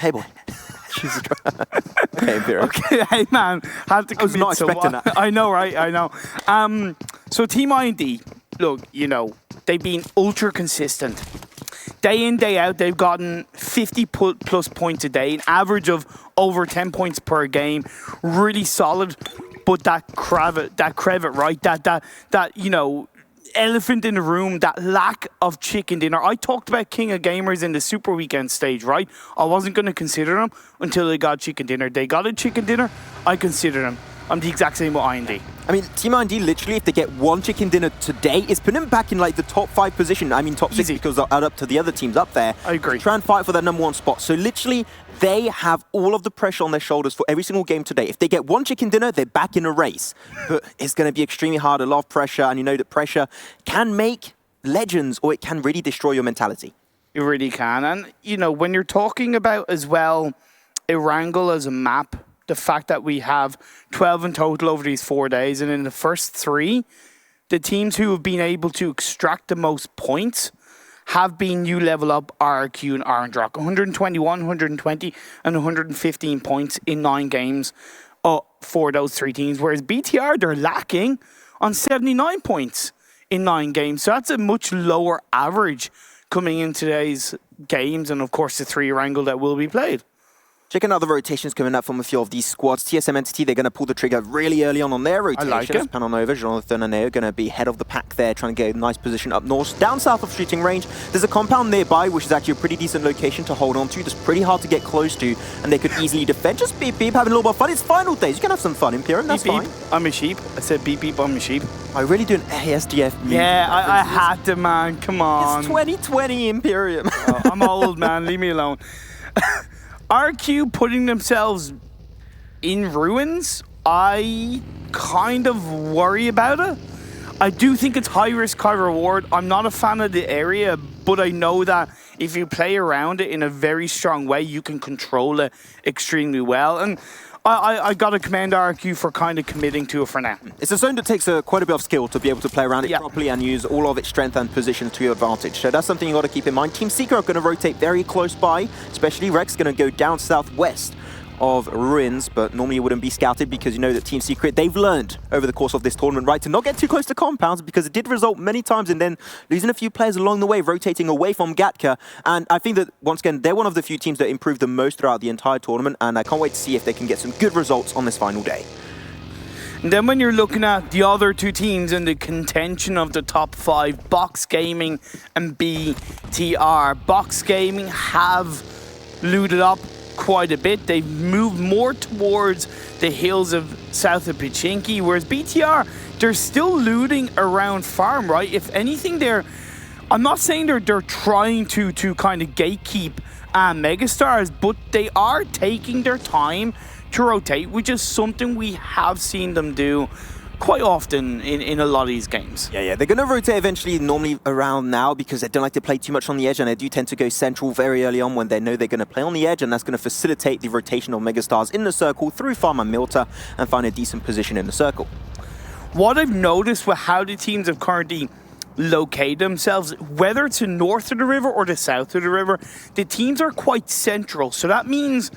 Jesus Christ. Okay, Imperial. Okay, hey, man. Had to I was not expecting that. I know, right? I know. So Team I&D, look, you know, they've been ultra consistent. Day in, day out, they've gotten 50 plus points a day, an average of over 10 points per game. Really solid, but that crevet, right? That you know, elephant in the room, that lack of chicken dinner. I talked about King of Gamers in the Super Weekend stage, right? I wasn't going to consider them until they got chicken dinner. They got a chicken dinner, I consider them. I'm the exact same with I&D. I mean, Team I&D, literally, if they get 1 chicken dinner today, it's putting them back in, like, the top 5 position. I mean, top 6 because they'll add up to the other teams up there. I agree. Try and fight for that #1 spot. So, literally, they have all of the pressure on their shoulders for every single game today. If they get 1 chicken dinner, they're back in a race. But it's going to be extremely hard, a lot of pressure, and you know that pressure can make legends, or it can really destroy your mentality. It really can. And, you know, when you're talking about, as well, Erangel as a map, the fact that we have 12 in total over these 4 days, and in the first 3, the teams who have been able to extract the most points have been You Level Up, RRQ, and Orange Rock. 121, 120, and 115 points in 9 games for those 3 teams. Whereas BTR, they're lacking on 79 points in 9 games. So that's a much lower average coming in today's games, and of course the 3 Erangel that will be played. Checking out the rotations coming up from a few of these squads. TSM Entity, they're going to pull the trigger really early on their rotations. I like it. Panonova, Jonathan and they are going to be head of the pack there, trying to get a nice position up north. Down south of shooting range, there's a compound nearby, which is actually a pretty decent location to hold on to. That's pretty hard to get close to, and they could easily defend. Just beep beep, having a little bit of fun. It's final days. You can have some fun, Imperium. That's beep, fine. beep. I'm a sheep. I said beep beep, I'm a sheep. I really do an ASDF move. Yeah, I had to, man. Come on. It's 2020, Imperium. Oh, I'm old, man. Leave me alone. RQ putting themselves in ruins, I kind of worry about it. I do think it's high risk, high reward. I'm not a fan of the area, but I know that if you play around it in a very strong way, you can control it extremely well. And I got to commend RQ for kind of committing to it for now. It's a zone that takes quite a bit of skill to be able to play around it properly and use all of its strength and position to your advantage. So that's something you got to keep in mind. Team Seeker are going to rotate very close by, especially Rex going to go down southwest of Ruins, but normally it wouldn't be scouted because you know that Team Secret, they've learned over the course of this tournament, right, to not get too close to compounds because it did result many times in then losing a few players along the way, rotating away from Gatka. And I think that, once again, they're one of the few teams that improved the most throughout the entire tournament, and I can't wait to see if they can get some good results on this final day. And then when you're looking at the other 2 teams in the contention of the top 5, Box Gaming and BTR. Box Gaming have looted up quite a bit. They've moved more towards the hills of south of Pichinki, whereas BTR, they're still looting around farm, right? If anything, I'm not saying they're trying to kind of gatekeep Megastars, but they are taking their time to rotate, which is something we have seen them do quite often in a lot of these games. Yeah, they're going to rotate eventually, normally around now, because they don't like to play too much on the edge, and they do tend to go central very early on when they know they're going to play on the edge, and that's going to facilitate the rotation of Megastars in the circle through Farm and Milta and find a decent position in the circle. What I've noticed with how the teams have currently located themselves, whether it's north of the river or the south of the river, the teams are quite central. So that means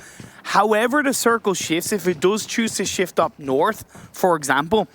however the circle shifts, if it does choose to shift up north, for example,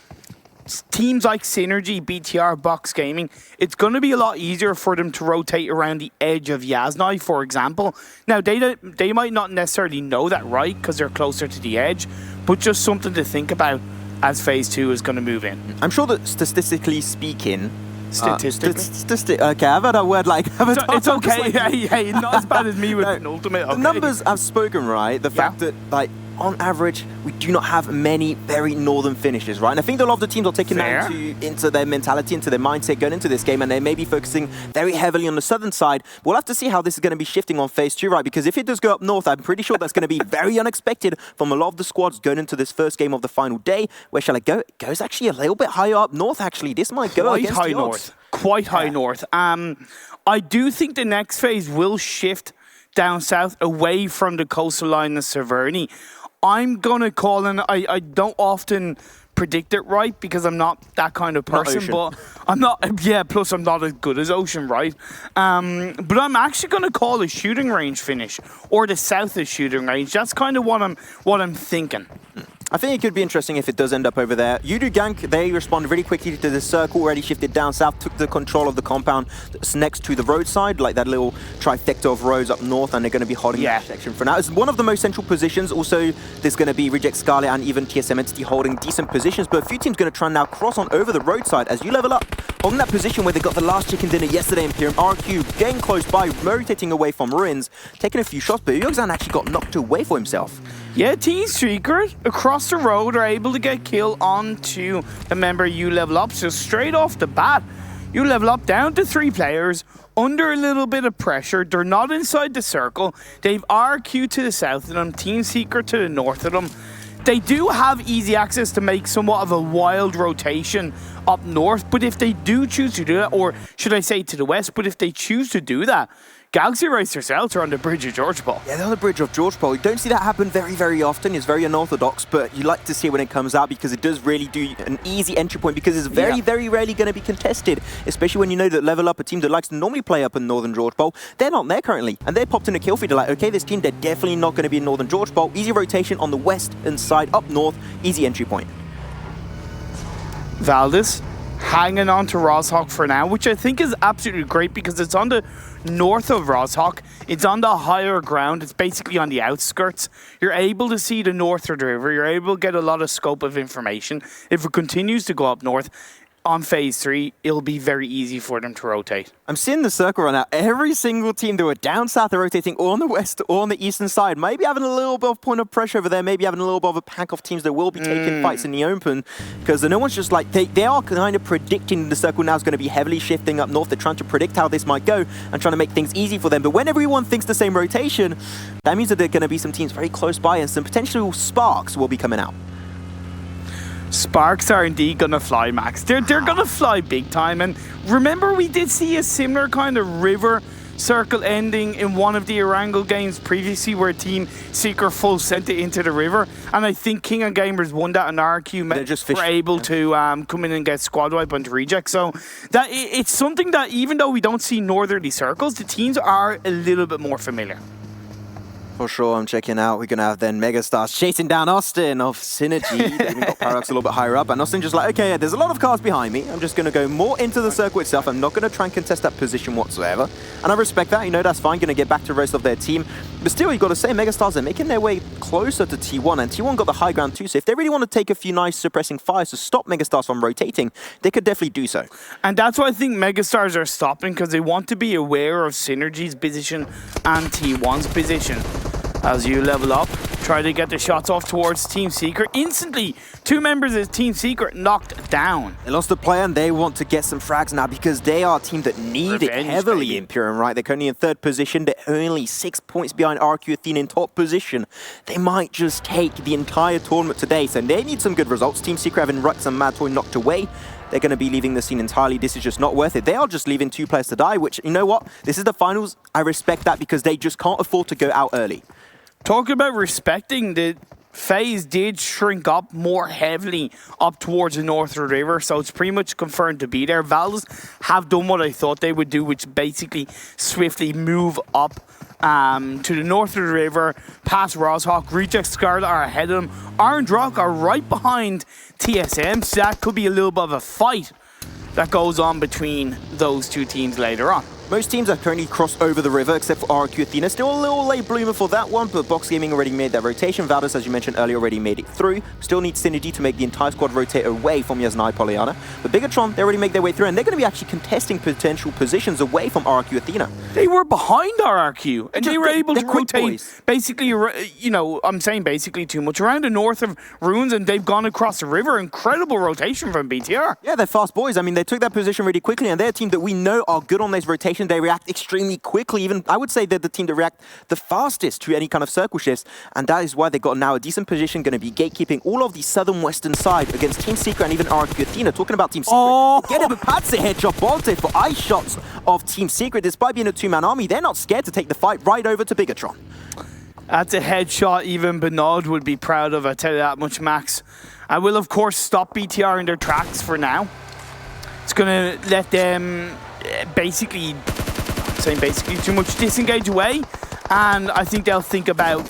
teams like Synergy, BTR, Box Gaming, it's going to be a lot easier for them to rotate around the edge of Yasnai, for example. Now, they might not necessarily know that, right, because they're closer to the edge, but just something to think about as Phase 2 is going to move in. I'm sure that statistically speaking... Statistically? Okay, I've had a word like... It's okay, hey, not as bad as me with an ultimate. Okay. The numbers have spoken, right? The fact that, like, on average, we do not have many very northern finishes, right? And I think that a lot of the teams are taking that into their mentality, into their mindset going into this game, and they may be focusing very heavily on the southern side. We'll have to see how this is going to be shifting on Phase 2, right? Because if it does go up north, I'm pretty sure that's going to be very unexpected from a lot of the squads going into this first game of the final day. Where shall I go? It goes actually a little bit higher up north, actually. This might go against the odds. Quite high north. I do think the next phase will shift down south away from the coastal line of Severny. I'm going to call, and I don't often predict it right because I'm not that kind of person, but I'm not, plus I'm not as good as Ocean, right? But I'm actually going to call a shooting range finish, or the south of shooting range. That's kind of what I'm thinking. I think it could be interesting if it does end up over there. Yudu Gank, they responded really quickly to the circle, already shifted down south, took the control of the compound that's next to the roadside, like that little trifecta of roads up north, and they're going to be holding that section for now. It's one of the most central positions. Also, there's going to be Reject Scarlet and even TSM Entity holding decent positions, but a few teams going to try and now cross on over the roadside as you level up. Holding that position where they got the last chicken dinner yesterday in Imperium. RQ getting close by, rotating away from Ruins, taking a few shots, but Yogzan actually got knocked away for himself. Yeah, Team Secret across the road are able to get kill onto a member you level up. So straight off the bat, you level up down to 3 players under a little bit of pressure. They're not inside the circle. They've RQ to the south of them, Team Secret to the north of them. They do have easy access to make somewhat of a wild rotation up north, but if they do choose to do that, or should I say to the west, but if they choose to do that, Galaxy Race themselves are on the bridge of George Paul. Yeah, they're on the bridge of George Paul. You don't see that happen very, very often. It's very unorthodox, but you like to see it when it comes out because it does really do an easy entry point because it's very, very rarely going to be contested, especially when you know that Level Up, a team that likes to normally play up in Northern George Paul, they're not there currently. And they're popped in a kill feed. They're like, okay, this team, they're definitely not going to be in Northern George Paul. Easy rotation on the west and side up north, easy entry point. Valdez hanging on to Rozhok for now, which I think is absolutely great because it's on the north of Rozhok. It's on the higher ground. It's basically on the outskirts. You're able to see the north of the river. You're able to get a lot of scope of information. If it continues to go up north, on phase 3, it'll be very easy for them to rotate. I'm seeing the circle right now. Every single team that were down south are rotating or on the west or on the eastern side. Maybe having a little bit of point of pressure over there. Maybe having a little bit of a pack of teams that will be taking fights in the open. Because no one's just like, they are kind of predicting the circle now is going to be heavily shifting up north. They're trying to predict how this might go and trying to make things easy for them. But when everyone thinks the same rotation, that means that there are going to be some teams very close by and some potential sparks will be coming out. Sparks are indeed going to fly, Max. They're going to fly big time. And remember, we did see a similar kind of river circle ending in one of the Erangel games previously where Team Secret full sent it into the river. And I think King and Gamers won that, and RQ were able to come in and get squad wipe onto reject. So that it's something that even though we don't see northerly circles, the teams are a little bit more familiar. For sure, I'm checking out. We're going to have then Megastars chasing down Austin of Synergy. They've even got Paradox a little bit higher up. And Austin just like, okay, yeah, there's a lot of cars behind me. I'm just going to go more into the circle itself. I'm not going to try and contest that position whatsoever. And I respect that. You know, that's fine. Going to get back to the rest of their team. But still, you've got to say, Megastars are making their way closer to T1. And T1 got the high ground too. So if they really want to take a few nice suppressing fires to stop Megastars from rotating, they could definitely do so. And that's why I think Megastars are stopping, because they want to be aware of Synergy's position and T1's position. As you level up, try to get the shots off towards Team Secret. Instantly, 2 members of Team Secret knocked down. They lost a player and they want to get some frags now because they are a team that need it heavily in Purim, right? They're currently in 3rd position. They're only 6 points behind RQ Athena in top position. They might just take the entire tournament today, so they need some good results. Team Secret having Rux and Mad Toy knocked away. They're going to be leaving the scene entirely. This is just not worth it. They are just leaving 2 players to die, which, you know what? This is the finals. I respect that because they just can't afford to go out early. Talking about respecting, the phase did shrink up more heavily up towards the north of the river, so it's pretty much confirmed to be there. Valdez have done what I thought they would do, which basically swiftly move up to the north of the river, past Rozhok. Reject Scarlet are ahead of them. Orange Rock are right behind TSM, so that could be a little bit of a fight that goes on between those 2 teams later on. Most teams have currently crossed over the river, except for RQ Athena. Still a little late bloomer for that one, but Box Gaming already made that rotation. Valdez, as you mentioned earlier, already made it through. Still need Synergy to make the entire squad rotate away from Yasnai Polyana. But Bigatron, they already make their way through, and they're going to be actually contesting potential positions away from RQ Athena. They were behind RQ, and they were able to rotate basically, you know, I'm saying basically too much, around the north of Ruins, and they've gone across the river. Incredible rotation from BTR. Yeah, they're fast boys. I mean, they took that position really quickly, and they're a team that we know are good on these rotations. They react extremely quickly. Even, I would say they're the team that react the fastest to any kind of circle shifts, and that is why they got now a decent position, going to be gatekeeping all of the southern western side against Team Secret and even RQ Athena. Talking about Team Secret, get a Patse headshot Bolte for ice shots of Team Secret. Despite being a 2-man army, they're not scared to take the fight right over to Bigatron. That's a headshot even Bernard would be proud of, I tell you that much, Max. I will, of course, stop BTR in their tracks for now. It's going to let them basically too much, disengage away, and I think they'll think about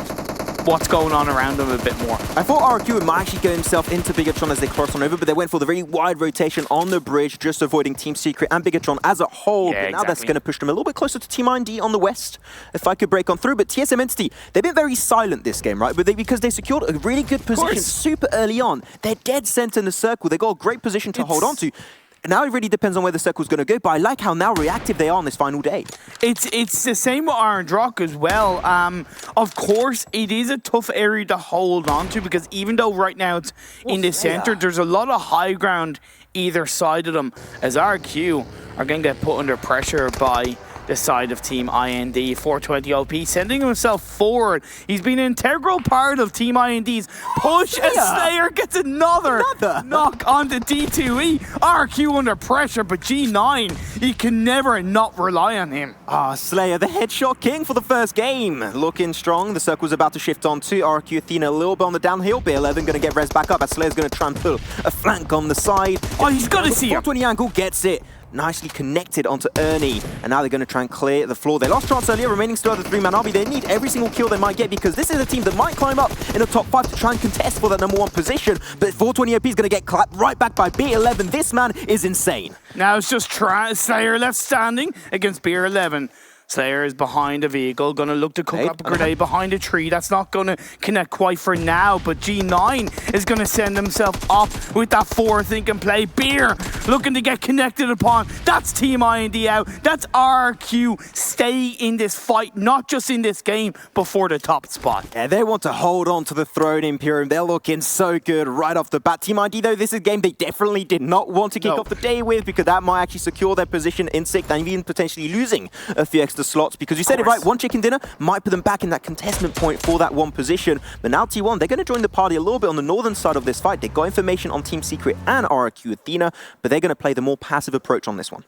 what's going on around them a bit more. I thought RQ might actually get himself into Bigatron as they crossed on over, but they went for the very wide rotation on the bridge, just avoiding Team Secret and Bigatron as a whole. Yeah, but now that's going to push them a little bit closer to Team IND on the west, if I could break on through. But TSM Entity, they've been very silent this game, right? But because they secured a really good position super early on. They're dead center in the circle. They got a great position to hold on to. Now it really depends on where the circle's going to go, but I like how now reactive they are on this final day. It's the same with Orange Rock as well. Of course, it is a tough area to hold on to, because even though right now it's in the center, there's a lot of high ground either side of them, as RQ are going to get put under pressure by the side of Team IND. 420 OP sending himself forward. He's been an integral part of Team IND's push, and Slayer gets another knock onto D2E. RQ under pressure, but G9, you can never not rely on him. Slayer, the headshot king for the first game. Looking strong. The circle's about to shift on to RQ Athena. A little bit on the downhill. B11 going to get res back up as Slayer's going to try and pull a flank on the side. Oh, he's got to see him. 420 angle gets it. nicely connected onto Ernie. And now they're going to try and clear the floor. They lost chance earlier, remaining still at the 3-man army. They need every single kill they might get because this is a team that might climb up in the top 5 to try and contest for that #1 position. But 420 OP is going to get clapped right back by B11. This man is insane. Now it's just Slayer left standing against B11. Slayer is behind a vehicle, going to look to cook up a grenade behind a tree. That's not going to connect quite for now, but G9 is going to send himself up with that 4 thinking play. Beer looking to get connected upon. That's Team IND out. That's RQ. Stay in this fight, not just in this game, but for the top spot. Yeah, they want to hold on to the throne, Imperium. They're looking so good right off the bat. Team ID, though, this is a game they definitely did not want to kick off the day with because that might actually secure their position in 6th and even potentially losing a few extra slots because you said it right, 1 chicken dinner might put them back in that contestment point for that 1 position. But now T1, they're going to join the party a little bit on the northern side of this fight. They got information on Team Secret and RQ Athena, but they're going to play the more passive approach on this one.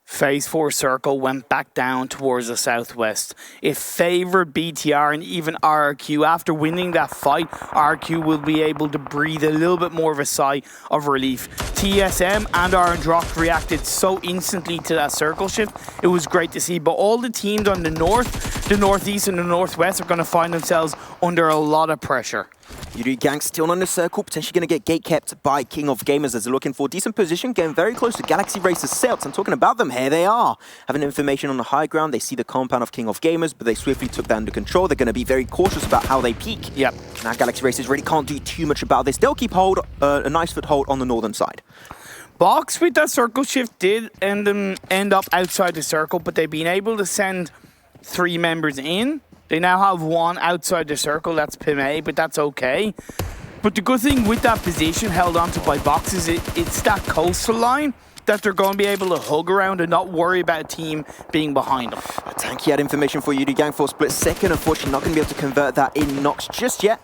Phase 4 circle went back down towards the southwest. It favoured BTR and even RQ. After winning that fight, RQ will be able to breathe a little bit more of a sigh of relief. TSM and Orange Rock reacted so instantly to that circle shift. It was great to see, but all the teams on the north, the northeast and the northwest are going to find themselves under a lot of pressure. Yuri Gang still on the circle, potentially going to get gate kept by King of Gamers as they're looking for a decent position, getting very close to Galaxy Racer's Celts. I'm talking about them, here they are. Having information on the high ground, they see the compound of King of Gamers, but they swiftly took that under control. They're going to be very cautious about how they peek. Yep. Now Galaxy Racers really can't do too much about this. They'll keep hold, a nice foothold on the northern side. Box with that circle shift did end up outside the circle, but they've been able to send 3 members in. They now have 1 outside the circle, that's PMA, but that's okay. But the good thing with that position held onto by Box is it's that coastal line that they're going to be able to hug around and not worry about a team being behind them. Tanky had information for Yuri Gang for a split second. Unfortunately, not going to be able to convert that in Nox just yet.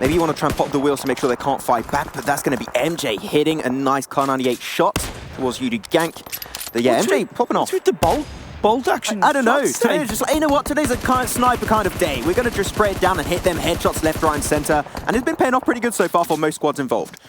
Maybe you want to try and pop the wheels to make sure they can't fight back, but that's going to be MJ hitting a nice Car 98 shot towards Yuri Gang. But yeah, MJ popping off. What's with the bolt action? I don't know. Today's just like, you know what? Today's a kind of sniper kind of day. We're going to just spray it down and hit them headshots left, right, and center. And it's been paying off pretty good so far for most squads involved.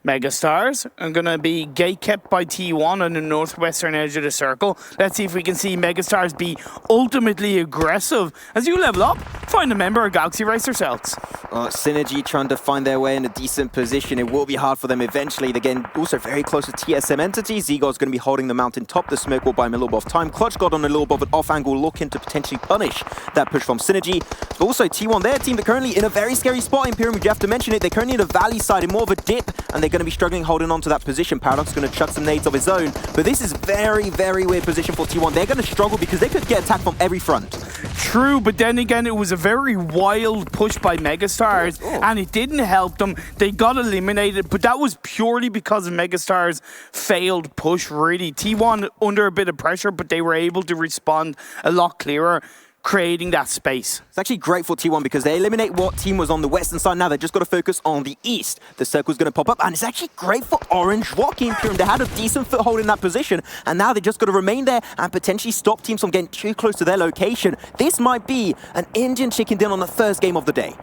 Megastars are going to be gate kept by T1 on the northwestern edge of the circle. Let's see if we can see Megastars be ultimately aggressive. As you level up, find a member of Galaxy Racer Celts. Synergy trying to find their way in a decent position. It will be hard for them eventually. They're getting also very close to TSM Entity. Zigor's going to be holding the mountain top. The smoke will buy him a little bit of time. Clutch got on a little bit of an off angle, looking to potentially punish that push from Synergy. But also T1, their team, they're currently in a very scary spot in Pyramid. You have to mention it. They're currently in a valley side in more of a dip, and they're going to be struggling holding on to that position. Paradox is going to chuck some nades of his own, but this is very, very weird position for T1. They're going to struggle because they could get attacked from every front. True, but then again, it was a very wild push by Megastars, and it didn't help them. They got eliminated, but that was purely because of Megastars' failed push, really. T1 under a bit of pressure, but they were able to respond a lot clearer, creating that space. It's actually great for T1 because they eliminate what team was on the western side. Now they've just got to focus on the east. The circle's going to pop up, and it's actually great for Orange Rock Imperium. They had a decent foothold in that position, and now they just got to remain there and potentially stop teams from getting too close to their location. This might be an Indian chicken dinner on the first game of the day.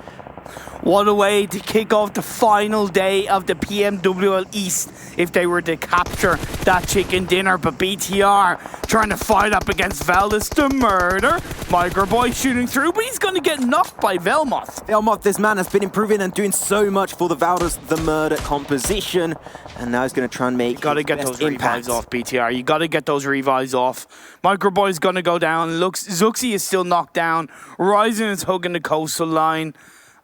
What a way to kick off the final day of the PMWL East if they were to capture that chicken dinner. But BTR trying to fight up against Valdez the Murder. Microboy shooting through, but he's going to get knocked by Velmoth. Velmoth, this man has been improving and doing so much for the Valdez the Murder composition. And now he's going to try and make You got to get those revives off, BTR. You got to get those revives off. Microboy's going to go down. Zuxi is still knocked down. Ryzen is hugging the coastal line.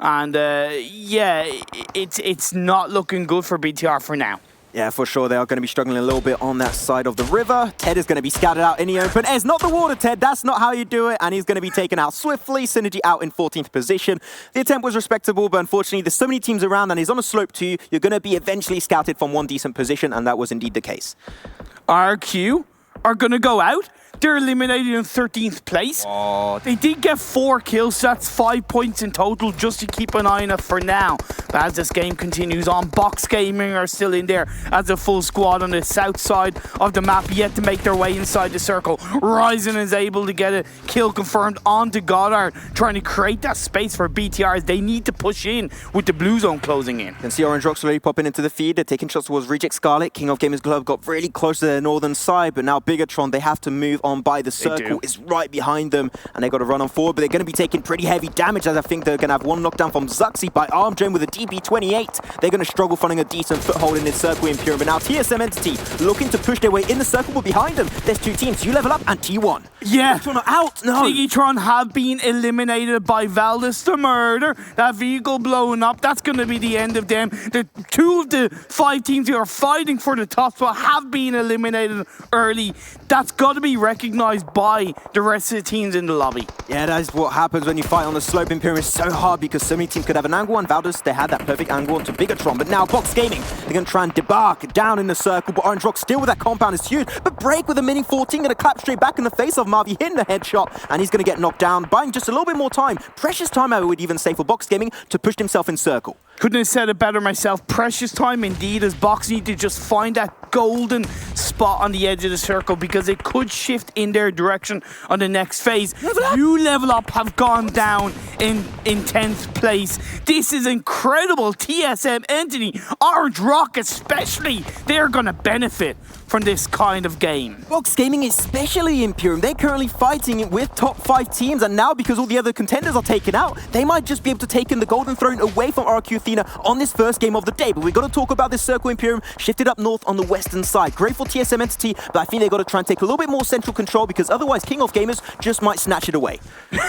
And yeah, it's not looking good for BTR for now. Yeah, for sure. They are going to be struggling a little bit on that side of the river. Ted is going to be scouted out in the open. It's not the water, Ted. That's not how you do it. And he's going to be taken out swiftly. Synergy out in 14th position. The attempt was respectable, but unfortunately, there's so many teams around and he's on a slope too. You're going to be eventually scouted from one decent position, and that was indeed the case. RQ are going to go out. they're eliminated in 13th place. They did get 4 kills, so that's 5 points in total, just to keep an eye on it for now. But as this game continues on, Box Gaming are still in there as a full squad on the south side of the map, yet to make their way inside the circle. Ryzen is able to get a kill confirmed onto Goddard, trying to create that space for BTRs. They need to push in with the blue zone closing in. You can see Orange Rock slowly popping into the feed. They're taking shots towards Reject Scarlet. King of Gamers Glove got really close to their northern side, but now Bigatron, they have to move on by the circle. It's right behind them, and they got to run on forward, but they're going to be taking pretty heavy damage, as I think they're going to have one knockdown from Zuxi by Armjane with a DB28. They're going to struggle finding a decent foothold in this circle Imperium, but now TSM Entity looking to push their way in the circle, but behind them, there's 2 teams, U-Level Up and T1. Yeah. Bigatron are out. No. Bigatron have been eliminated by Valdez the Murder. That vehicle blowing up, that's going to be the end of them. The 2 of the 5 teams who are fighting for the top spot have been eliminated early. That's got to be recognized by the rest of the teams in the lobby. Yeah, that is what happens when you fight on the slope. Imperium is so hard because so many teams could have an angle on Valdez. They had that perfect angle onto Bigatron, but now Box Gaming, they're going to try and debark down in the circle, but Orange Rock still with that compound is huge. But Break with a mini 14 going to clap straight back in the face of Marvi, hitting the headshot, and he's going to get knocked down, buying just a little bit more time. Precious time, I would even say, for Box Gaming to push himself in circle. Couldn't have said it better myself. Precious time indeed, as Box need to just find that golden spot on the edge of the circle, because it could shift in their direction on the next phase. U-Level Up have gone down in 10th place. This is incredible. TSM Entity, Orange Rock especially, they're going to benefit from this kind of game. Box Gaming, especially Imperium, they're currently fighting with top 5 teams, and now because all the other contenders are taken out, they might just be able to take in the Golden Throne away from RQ Athena on this first game of the day. But we've got to talk about this circle Imperium shifted up north on the western side. Great for TSM Entity, but I think they've got to try and take a little bit more central control, because otherwise King of Gamers just might snatch it away.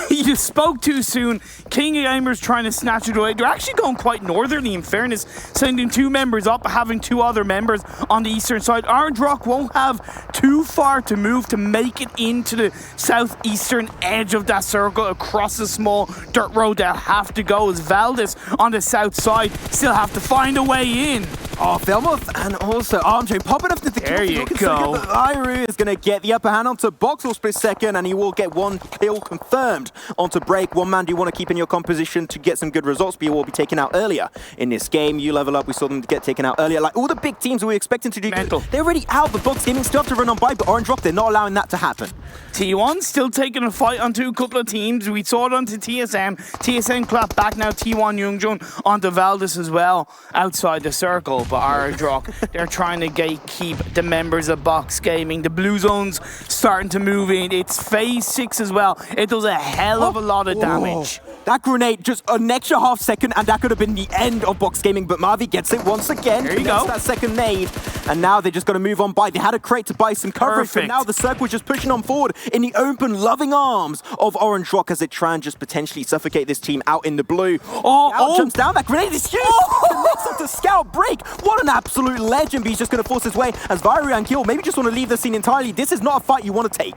You spoke too soon. King of Gamers trying to snatch it away. They're actually going quite northerly, in fairness, sending 2 members up, having 2 other members on the eastern side. Orange Rock won't have too far to move to make it into the southeastern edge of that circle across the small dirt road they'll have to go, as Valdez on the south side still have to find a way in. Oh, Velmoth and also Armjane popping up to the There you go. Iru is going to get the upper hand onto Box for a split second, and he will get 1 kill confirmed onto Break. 1 man do you want to keep in your composition to get some good results, but you will be taken out earlier in this game. U-Level Up, we saw them get taken out earlier. Like all the big teams we were expecting to do good, they're already out, but Box Gaming still have to run on by, but Orange Rock, they're not allowing that to happen. T1 still taking a fight onto a couple of teams. We saw it onto TSM. TSM clapped back now. T1 Youngjun onto Valdez as well outside the circle. But Orange Rock, they're trying to gatekeep the members of Box Gaming. The blue zone's starting to move in. It's phase 6 as well. It does a hell of a lot of damage. That grenade, just an extra half second, and that could have been the end of Box Gaming, but Marvi gets it once again. There you go. That second nade, and now they're just going to move on by. They had a crate to buy some coverage, but now the circle is just pushing on forward in the open, loving arms of Orange Rock as they try and just potentially suffocate this team out in the blue. Scout jumps down. That grenade is huge. Connects up to Scout. Break. What an absolute legend, but he's just going to force his way as Viru and Kill maybe just want to leave the scene entirely. This is not a fight you want to take.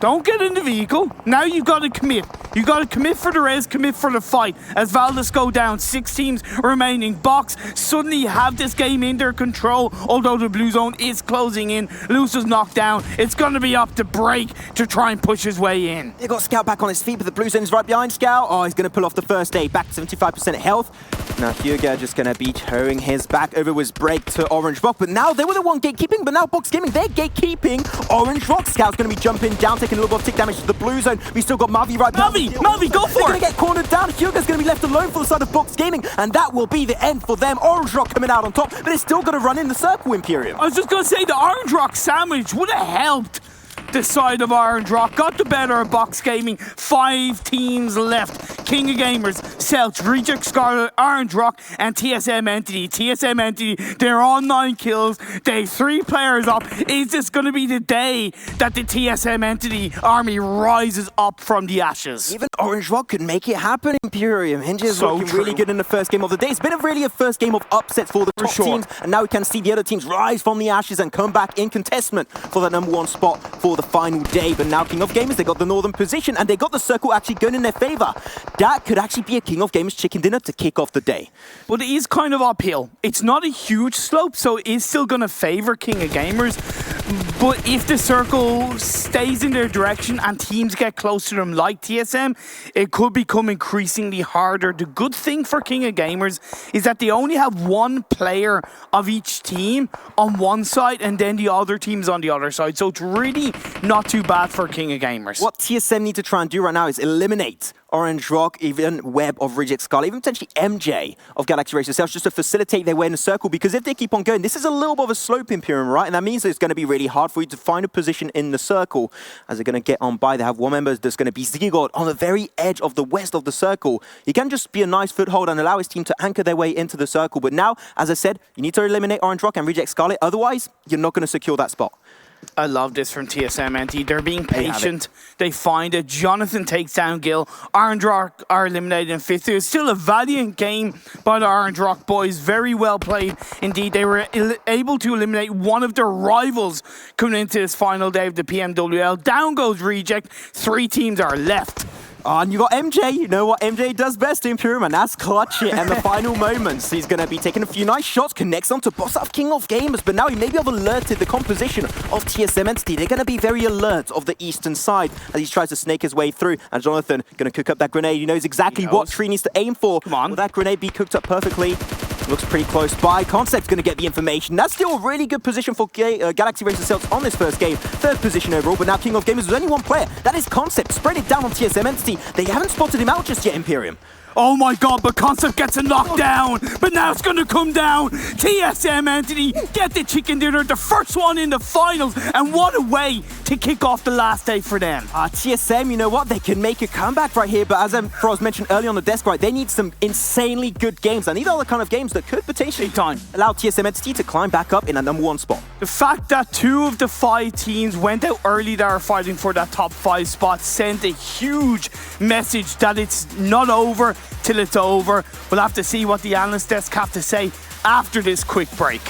Don't get in the vehicle. Now you've got to commit. You've got to commit for the res, commit for the fight. As Valdez go down, 6 teams remaining. Box suddenly have this game in their control, although the blue zone is closing in. Luce is knocked down. It's going to be up to Break to try and push his way in. They got Scout back on his feet, but the blue zone is right behind Scout. Oh, he's going to pull off the first aid. Back to 75% health. Now Hugo just going to be towing his back over with Break to Orange Rock, but now they were the one gatekeeping, but now Box Gaming, they're gatekeeping Orange Rock. Scout's going to be jumping down, taking a little bit of tick damage to the blue zone. We still got Marvi right behind. Marvi, go for it! They're going to get cornered down. Hugo's going to be left alone for the side of Box Gaming, and that will be the end for them. Orange Rock coming out on top, but it's still going to run in the circle, Imperium. I was just going to say, the Orange Rock sandwich would have helped the side of Orange Rock. Got the better of Box Gaming. 5 teams left. King of Gamers, Celts, Reject Scarlet, Orange Rock, and TSM Entity. TSM Entity, they're on 9 kills. They have 3 players up. Is this going to be the day that the TSM Entity army rises up from the ashes? Even Orange Rock could make it happen, Imperium. Hinge is looking really good in the first game of the day. It's been really a first game of upsets for the top teams, and now we can see the other teams rise from the ashes and come back in contestment for that #1 spot for the final day. But now King of Gamers, they got the northern position, and they got the circle actually going in their favor. That could actually be a King of Gamers chicken dinner to kick off the day. But it is kind of uphill. It's not a huge slope, so it is still going to favor King of Gamers. But if the circle stays in their direction and teams get close to them like TSM, it could become increasingly harder. The good thing for King of Gamers is that they only have one player of each team on one side and then the other teams on the other side. So it's really not too bad for King of Gamers. What TSM need to try and do right now is eliminate Orange Rock, even Webb of Reject Scarlet, even potentially MJ of Galaxy Race themselves, just to facilitate their way in the circle. Because if they keep on going, this is a little bit of a slope Imperium, right? And that means that it's going to be really hard for you to find a position in the circle as they're going to get on by. They have one member that's going to be Zigord on the very edge of the west of the circle. He can just be a nice foothold and allow his team to anchor their way into the circle. But now, as I said, you need to eliminate Orange Rock and Reject Scarlet. Otherwise, you're not going to secure that spot. I love this from TSM, Anti. They're being patient. They find it. Jonathan takes down Gil. Orange Rock are eliminated in 5th. It was still a valiant game by the Orange Rock boys. Very well played indeed. They were able to eliminate one of their rivals coming into this final day of the PMWL. Down goes Reject. 3 teams are left. And you got MJ. You know what MJ does best, Imperium, and that's clutch it. And the final moments, he's going to be taking a few nice shots, connects on to boss up King of Gamers, but now he maybe have alerted the composition of TSM Entity. They're going to be very alert of the eastern side as he tries to snake his way through. And Jonathan going to cook up that grenade. He knows exactly what tree needs to aim for. Come on. Will that grenade be cooked up perfectly? Looks pretty close by. Concept's going to get the information. That's still a really good position for Galaxy Racer Celts on this first game. 3rd position overall, but now King of Gamers is only one player. That is Concept. Spread it down on TSM Entity. They haven't spotted him out just yet, Imperium. Oh my god, but Concept gets a knockdown. But now it's going to come down. TSM Entity get the chicken dinner, the first one in the finals. And what a way to kick off the last day for them. TSM, you know what? They can make a comeback right here. But as Froz mentioned earlier on the desk, right, they need some insanely good games. And these are the kind of games that could potentially allow TSM Entity to climb back up in that #1 spot. The fact that 2 of the 5 teams went out early that are fighting for that top 5 spot sent a huge message that it's not over till it's over. We'll have to see what the analyst desk have to say after this quick break.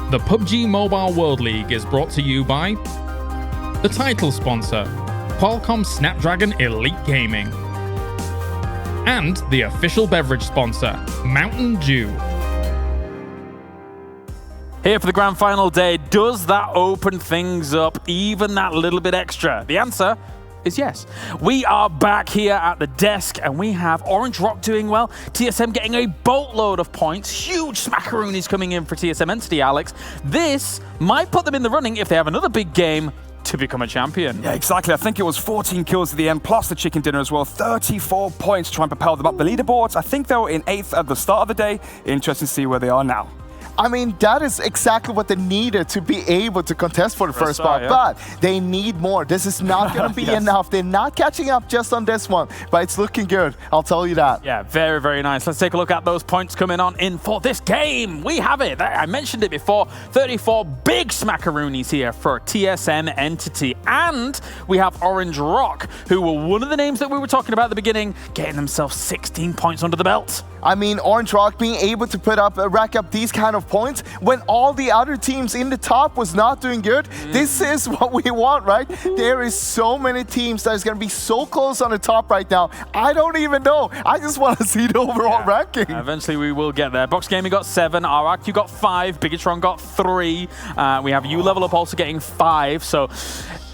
The PUBG Mobile World League is brought to you by the title sponsor, Qualcomm Snapdragon Elite Gaming, and the official beverage sponsor, Mountain Dew. Here for the grand final day, does that open things up even that little bit extra? The answer is yes. We are back here at the desk and we have Orange Rock doing well, TSM getting a boatload of points, huge smackaroonies coming in for TSM Entity, Alex. This might put them in the running if they have another big game to become a champion. Yeah, exactly. I think it was 14 kills at the end, plus the chicken dinner as well. 34 points to try and propel them up the leaderboards. I think they were in 8th at the start of the day. Interesting to see where they are now. I mean, that is exactly what they needed to be able to contest for the first spot, yeah. but they need more. This is not going to be enough. They're not catching up just on this one, but it's looking good. I'll tell you that. Yeah, very, very nice. Let's take a look at those points coming on in for this game. We have it. I mentioned it before. 34 big smackaroonies here for TSM Entity. And we have Orange Rock, who were one of the names that we were talking about at the beginning, getting themselves 16 points under the belt. I mean, Orange Rock being able to rack up these kind of points when all the other teams in the top was not doing good. This is what we want, right? There is so many teams that is going to be so close on the top right now. I don't even know. I just want to see the overall ranking. Eventually we will get there. Box Gaming got 7, RRQ got 5, Biggitron got 3. We have U Level Up also getting 5. So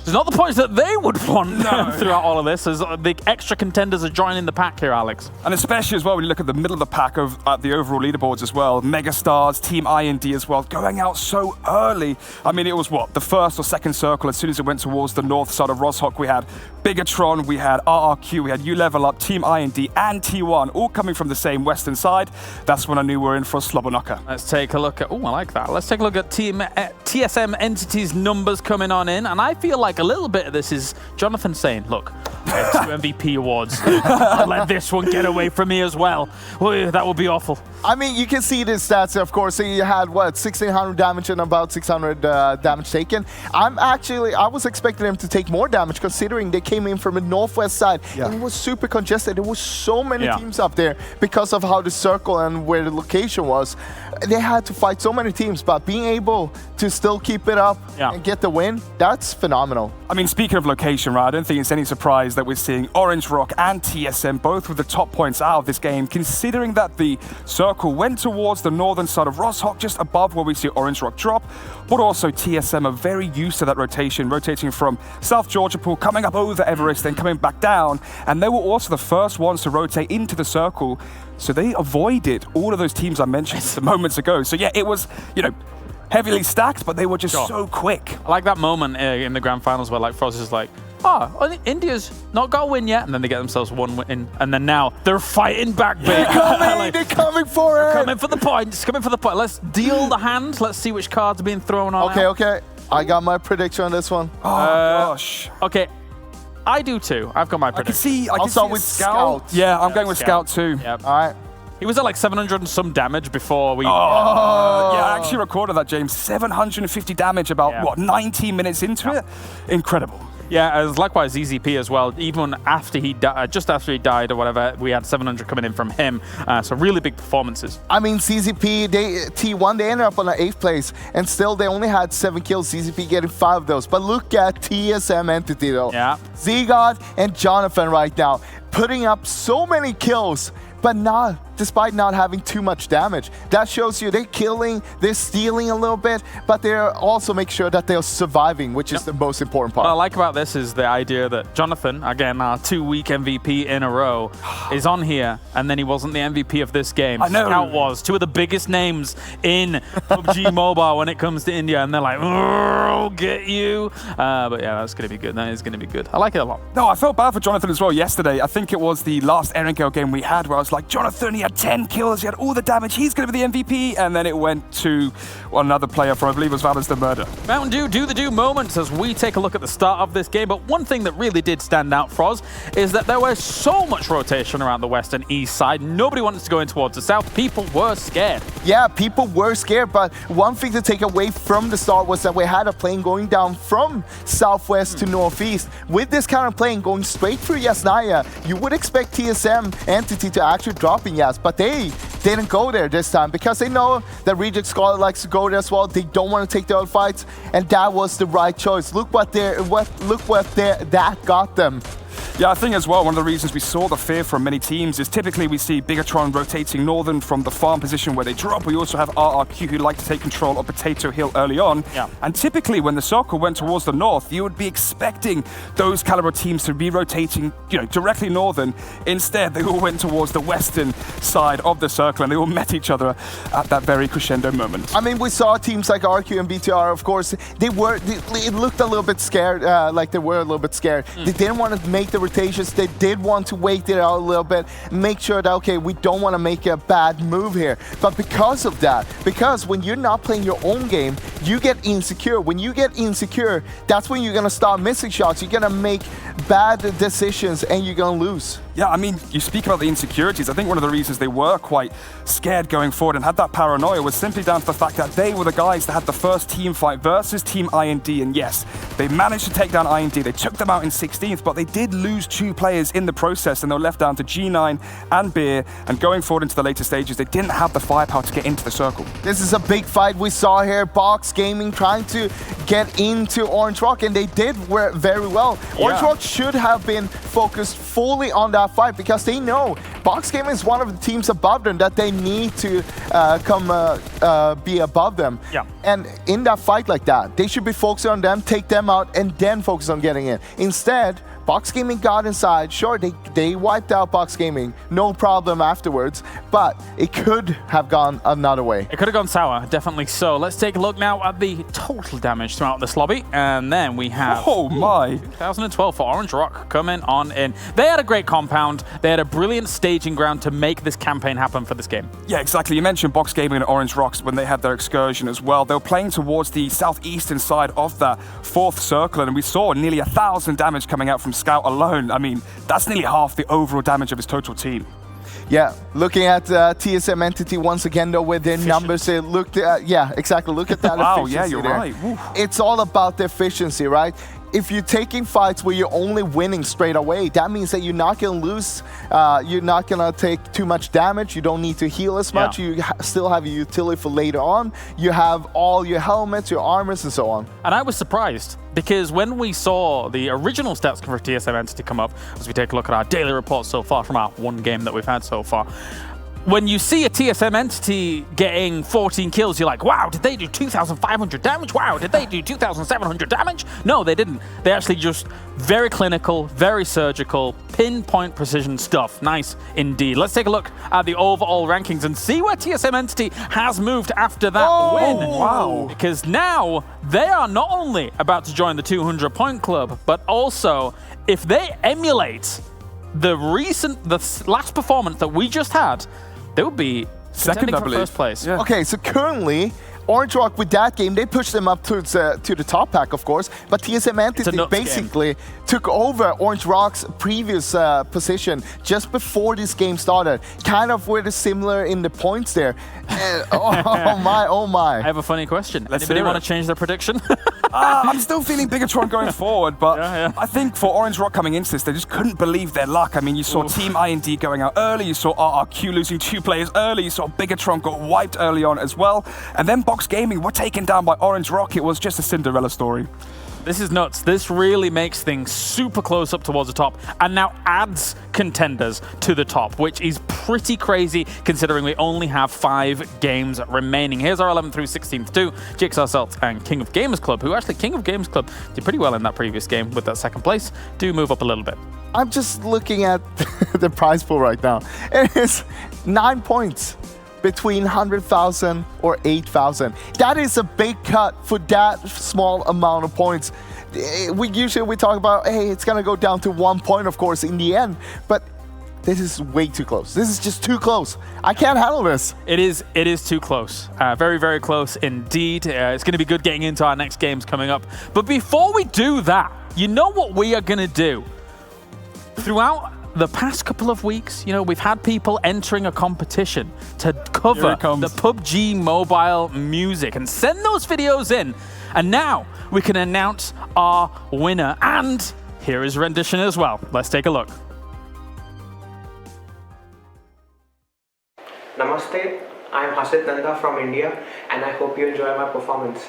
It's not the points that they would want throughout all of this, as the extra contenders are joining the pack here, Alex. And especially as well, when you look at the middle of the pack at the overall leaderboards as well, Megastars, Team IND as well, going out so early. I mean, it was what, the first or second circle, as soon as it went towards the north side of Roshok, we had Bigatron, we had RRQ, we had U Level Up, Team IND, and T1, all coming from the same western side. That's when I knew we were in for a slobberknocker. Let's take a look at, I like that. Let's take a look at TSM Entity's numbers coming on in, and I feel like a little bit of this is Jonathan saying, look, I have 2 MVP awards. I'll let this one get away from me as well. Ooh, that would be awful. I mean, you can see the stats, of course. So you had, what, 1,600 damage and about 600 damage taken. I was expecting them to take more damage, considering they came in from the northwest side. Yeah. And it was super congested. There was so many teams up there because of how the circle and where the location was. They had to fight so many teams, but being able to still keep it up and get the win, that's phenomenal. I mean, speaking of location, right, I don't think it's any surprise that we're seeing Orange Rock and TSM both with the top points out of this game, considering that the circle went towards the northern side of Roshok, just above where we see Orange Rock drop, but also TSM are very used to that rotation, rotating from South Georgia Pool, coming up over Everest, then coming back down, and they were also the first ones to rotate into the circle, so they avoided all of those teams I mentioned moments ago. So yeah, it was, heavily stacked, but they were just so quick. I like that moment in the grand finals where like Frost is like, India's not got a win yet, and then they get themselves one win, and then now they're fighting back big. They're coming for it. Coming for the points, Let's deal the hand. Let's see which cards are being thrown on. Okay. I got my prediction on this one. Oh, gosh. Okay. I do too. I've got my prediction. I can see with Scout. Yeah, I'm going with Scout too. Yep. All right. He was at like 700 and some damage before we... Yeah, I actually recorded that, James. 750 damage about, 19 minutes into it? Incredible. Yeah, as likewise ZZP as well. Even after he just after he died or whatever, we had 700 coming in from him. So really big performances. I mean, ZZP, T1, they ended up on the 8th place, and still they only had 7 kills. ZZP getting 5 of those. But look at TSM Entity though. Yeah. Z-God and Jonathan right now putting up so many kills, but despite not having too much damage. That shows you they're killing, they're stealing a little bit, but they're also making sure that they're surviving, which is the most important part. What I like about this is the idea that Jonathan, again, our 2-week MVP in a row, is on here, and then he wasn't the MVP of this game. I know. Scout was. 2 of the biggest names in PUBG Mobile when it comes to India, and they're like, "Oh, get you." But yeah, that's going to be good. That is going to be good. I like it a lot. No, I felt bad for Jonathan as well yesterday. I think it was the last Erangel game we had where I was like, Jonathan, he had 10 kills, he had all the damage, he's going to be the MVP, and then it went to another player from, I believe it was Valor's the Murder. Mountain Dew, do the do moments as we take a look at the start of this game, but one thing that really did stand out, Froz, is that there was so much rotation around the west and east side. Nobody wanted to go in towards the south. People were scared. Yeah, people were scared, but one thing to take away from the start was that we had a plane going down from southwest to northeast. With this kind of plane going straight through Yasnaya, you would expect TSM Entity to actually drop in Yas, but they didn't go there this time because they know that Reject Scholar likes to go there as well. They don't want to take the other fights, and that was the right choice. Look what that got them. Yeah, I think as well, one of the reasons we saw the fear from many teams is typically we see Bigatron rotating northern from the farm position where they drop. We also have RRQ who like to take control of Potato Hill early on. Yeah. And typically when the circle went towards the north, you would be expecting those caliber teams to be rotating, directly northern. Instead, they all went towards the western side of the circle and they all met each other at that very crescendo moment. I mean, we saw teams like RQ and BTR, of course, it looked a little bit scared, like they were a little bit scared. They didn't want to make the rotations. They did want to wait it out a little bit, make sure that, okay, we don't want to make a bad move here. But because of that, because when you're not playing your own game, you get insecure. When you get insecure, that's when you're going to start missing shots. You're going to make bad decisions and you're going to lose. Yeah, I mean, you speak about the insecurities. I think one of the reasons they were quite scared going forward and had that paranoia was simply down to the fact that they were the guys that had the first team fight versus Team IND. And yes, they managed to take down IND. They took them out in 16th, but they did lose 2 players in the process, and they were left down to G9 and Beer. And going forward into the later stages, they didn't have the firepower to get into the circle. This is a big fight we saw here. Box Gaming trying to get into Orange Rock, and they did very well. Orange Rock should have been focused fully on that fight because they know Box Gaming is one of the teams above them that they need to be above them. Yeah. And in that fight like that, they should be focusing on them, take them out, and then focus on getting in. Instead, Box Gaming got inside. Sure, they wiped out Box Gaming, no problem afterwards, but it could have gone another way. It could have gone sour, definitely so. Let's take a look now at the total damage throughout this lobby, and then we have 2012 for Orange Rock coming on in. They had a great compound. They had a brilliant staging ground to make this campaign happen for this game. Yeah, exactly. You mentioned Box Gaming and Orange Rocks when they had their excursion as well. They were playing towards the southeastern side of that fourth circle, and we saw nearly 1,000 damage coming out from Scout alone. I mean, that's nearly half the overall damage of his total team. Yeah, looking at TSM Entity once again, though, with their numbers, it looked at, yeah, exactly, look at that wow, efficiency yeah, you're there. right. Woo. It's all about the efficiency, right? If you're taking fights where you're only winning straight away, that means that you're not going to lose, you're not going to take too much damage, you don't need to heal as much, you still have your utility for later on, you have all your helmets, your armors, and so on. And I was surprised, because when we saw the original stats for TSM Entity come up, as we take a look at our daily reports so far from our one game that we've had so far, when you see a TSM Entity getting 14 kills, you're like, wow, did they do 2,500 damage? Wow, did they do 2,700 damage? No, they didn't. They actually just very clinical, very surgical, pinpoint precision stuff. Nice indeed. Let's take a look at the overall rankings and see where TSM Entity has moved after that win. Wow. Because now they are not only about to join the 200-point club, but also if they emulate the last performance that we just had, they would be second, I believe. First place. Yeah. Okay, so currently, Orange Rock with that game, they pushed them up to the top pack, of course, but TSM Entity basically took over Orange Rock's previous position just before this game started. Kind of were similar in the points there. Oh my, oh my. I have a funny question. Anybody want to change their prediction? I'm still feeling Bigatron going forward, but I think for Orange Rock coming into this, they just couldn't believe their luck. I mean, you saw Team IND going out early, you saw RRQ losing 2 players early, you saw Bigatron got wiped early on as well, and then Box Gaming were taken down by Orange Rock. It was just a Cinderella story. This is nuts. This really makes things super close up towards the top and now adds contenders to the top, which is pretty crazy considering we only have 5 games remaining. Here's our 11th through 16th too. Jigsaw Celt and King of Gamers Club, who actually King of Gamers Club did pretty well in that previous game with that second place, do move up a little bit. I'm just looking at the prize pool right now. It is 9 points between 100,000 or 8,000. That is a big cut for that small amount of points. We usually talk about, hey, it's gonna go down to 1 point, of course, in the end, but this is way too close. This is just too close. I can't handle this. It is too close. Very, very close indeed. It's gonna be good getting into our next games coming up. But before we do that, you know what we are gonna do? Throughout the past couple of weeks, you know, we've had people entering a competition to cover the PUBG Mobile music and send those videos in. And now we can announce our winner. And here is rendition as well. Let's take a look. Namaste, I am Hasid Nanda from India, and I hope you enjoy my performance.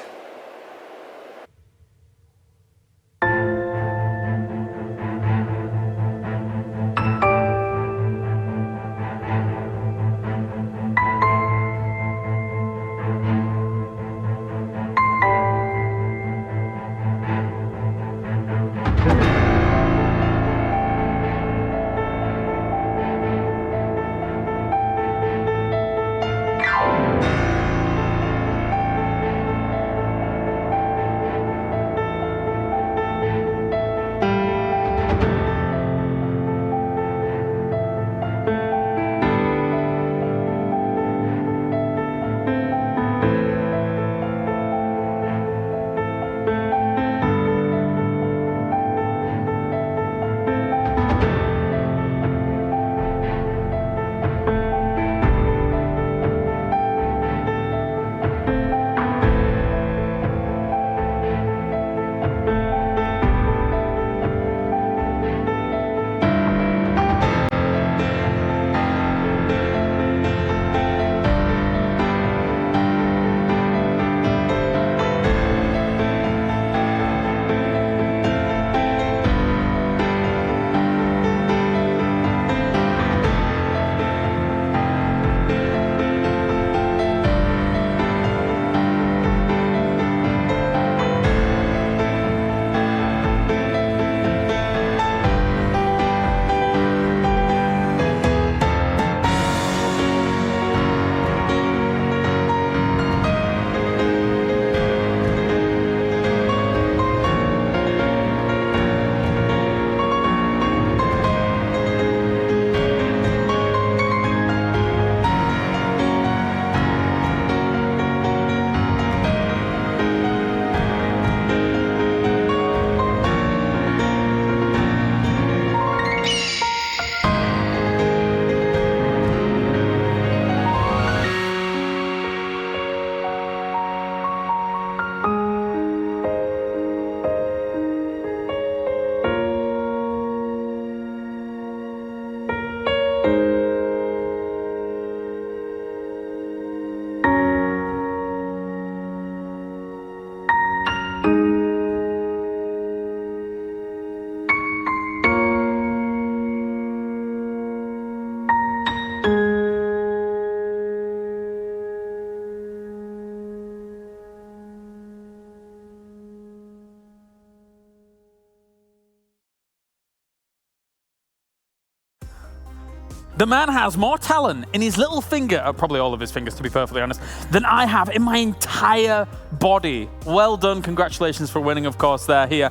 The man has more talent in his little finger, probably all of his fingers to be perfectly honest, than I have in my entire body. Well done, congratulations for winning, of course, here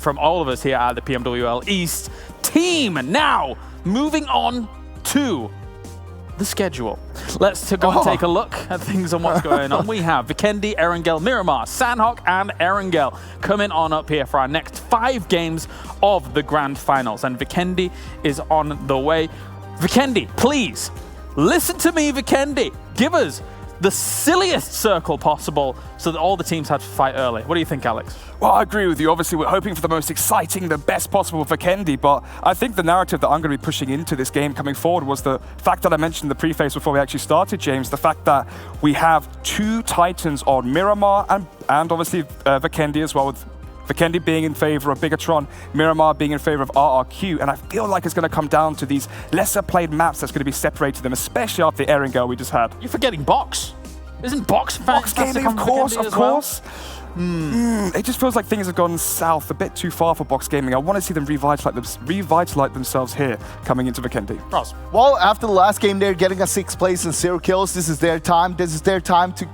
from all of us here at the PMWL East team. Now, moving on to the schedule. Let's go and take a look at things and what's going on. We have Vikendi, Erangel, Miramar, Sanhok, and Erangel coming on up here for our next 5 games of the grand finals. And Vikendi is on the way. Vikendi, please, listen to me, Vikendi. Give us the silliest circle possible so that all the teams have to fight early. What do you think, Alex? Well, I agree with you. Obviously, we're hoping for the most exciting, the best possible for Vikendi, but I think the narrative that I'm going to be pushing into this game coming forward was the fact that I mentioned in the preface before we actually started, James, the fact that we have 2 Titans on Miramar and obviously Vikendi as well, with Vikendi being in favor of Bigatron, Miramar being in favor of RRQ, and I feel like it's going to come down to these lesser played maps that's going to be separated them, especially after the Erangel we just had. You're forgetting Box. Isn't Box gaming, of course. It just feels like things have gone south a bit too far for Box Gaming. I want to see them revitalize themselves here coming into Vikendi. Ross. Well, after the last game, they're getting a 6th place and 0 kills. This is their time. This is their time to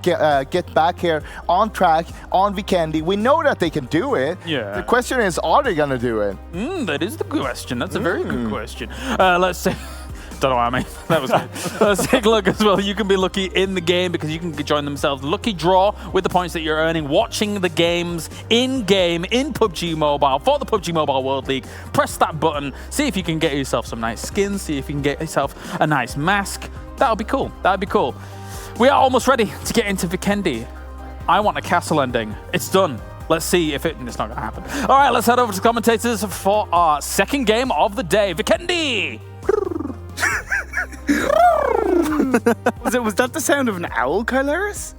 get back here on track on Vikendi. We know that they can do it. Yeah. The question is, are they going to do it? That is the question. That's a very good question. Let's say... Don't know what I mean. That was good. Let's take a look as well. You can be lucky in the game because you can join themselves lucky draw with the points that you're earning watching the games in-game in PUBG Mobile for the PUBG Mobile World League. Press that button. See if you can get yourself some nice skins. See if you can get yourself a nice mask. That'll be cool. That'd be cool. We are almost ready to get into Vikendi. I want a castle ending. It's done. Let's see if it's not going to happen. All right, let's head over to the commentators for our second game of the day. Vikendi! Was that the sound of an owl, Kylaris?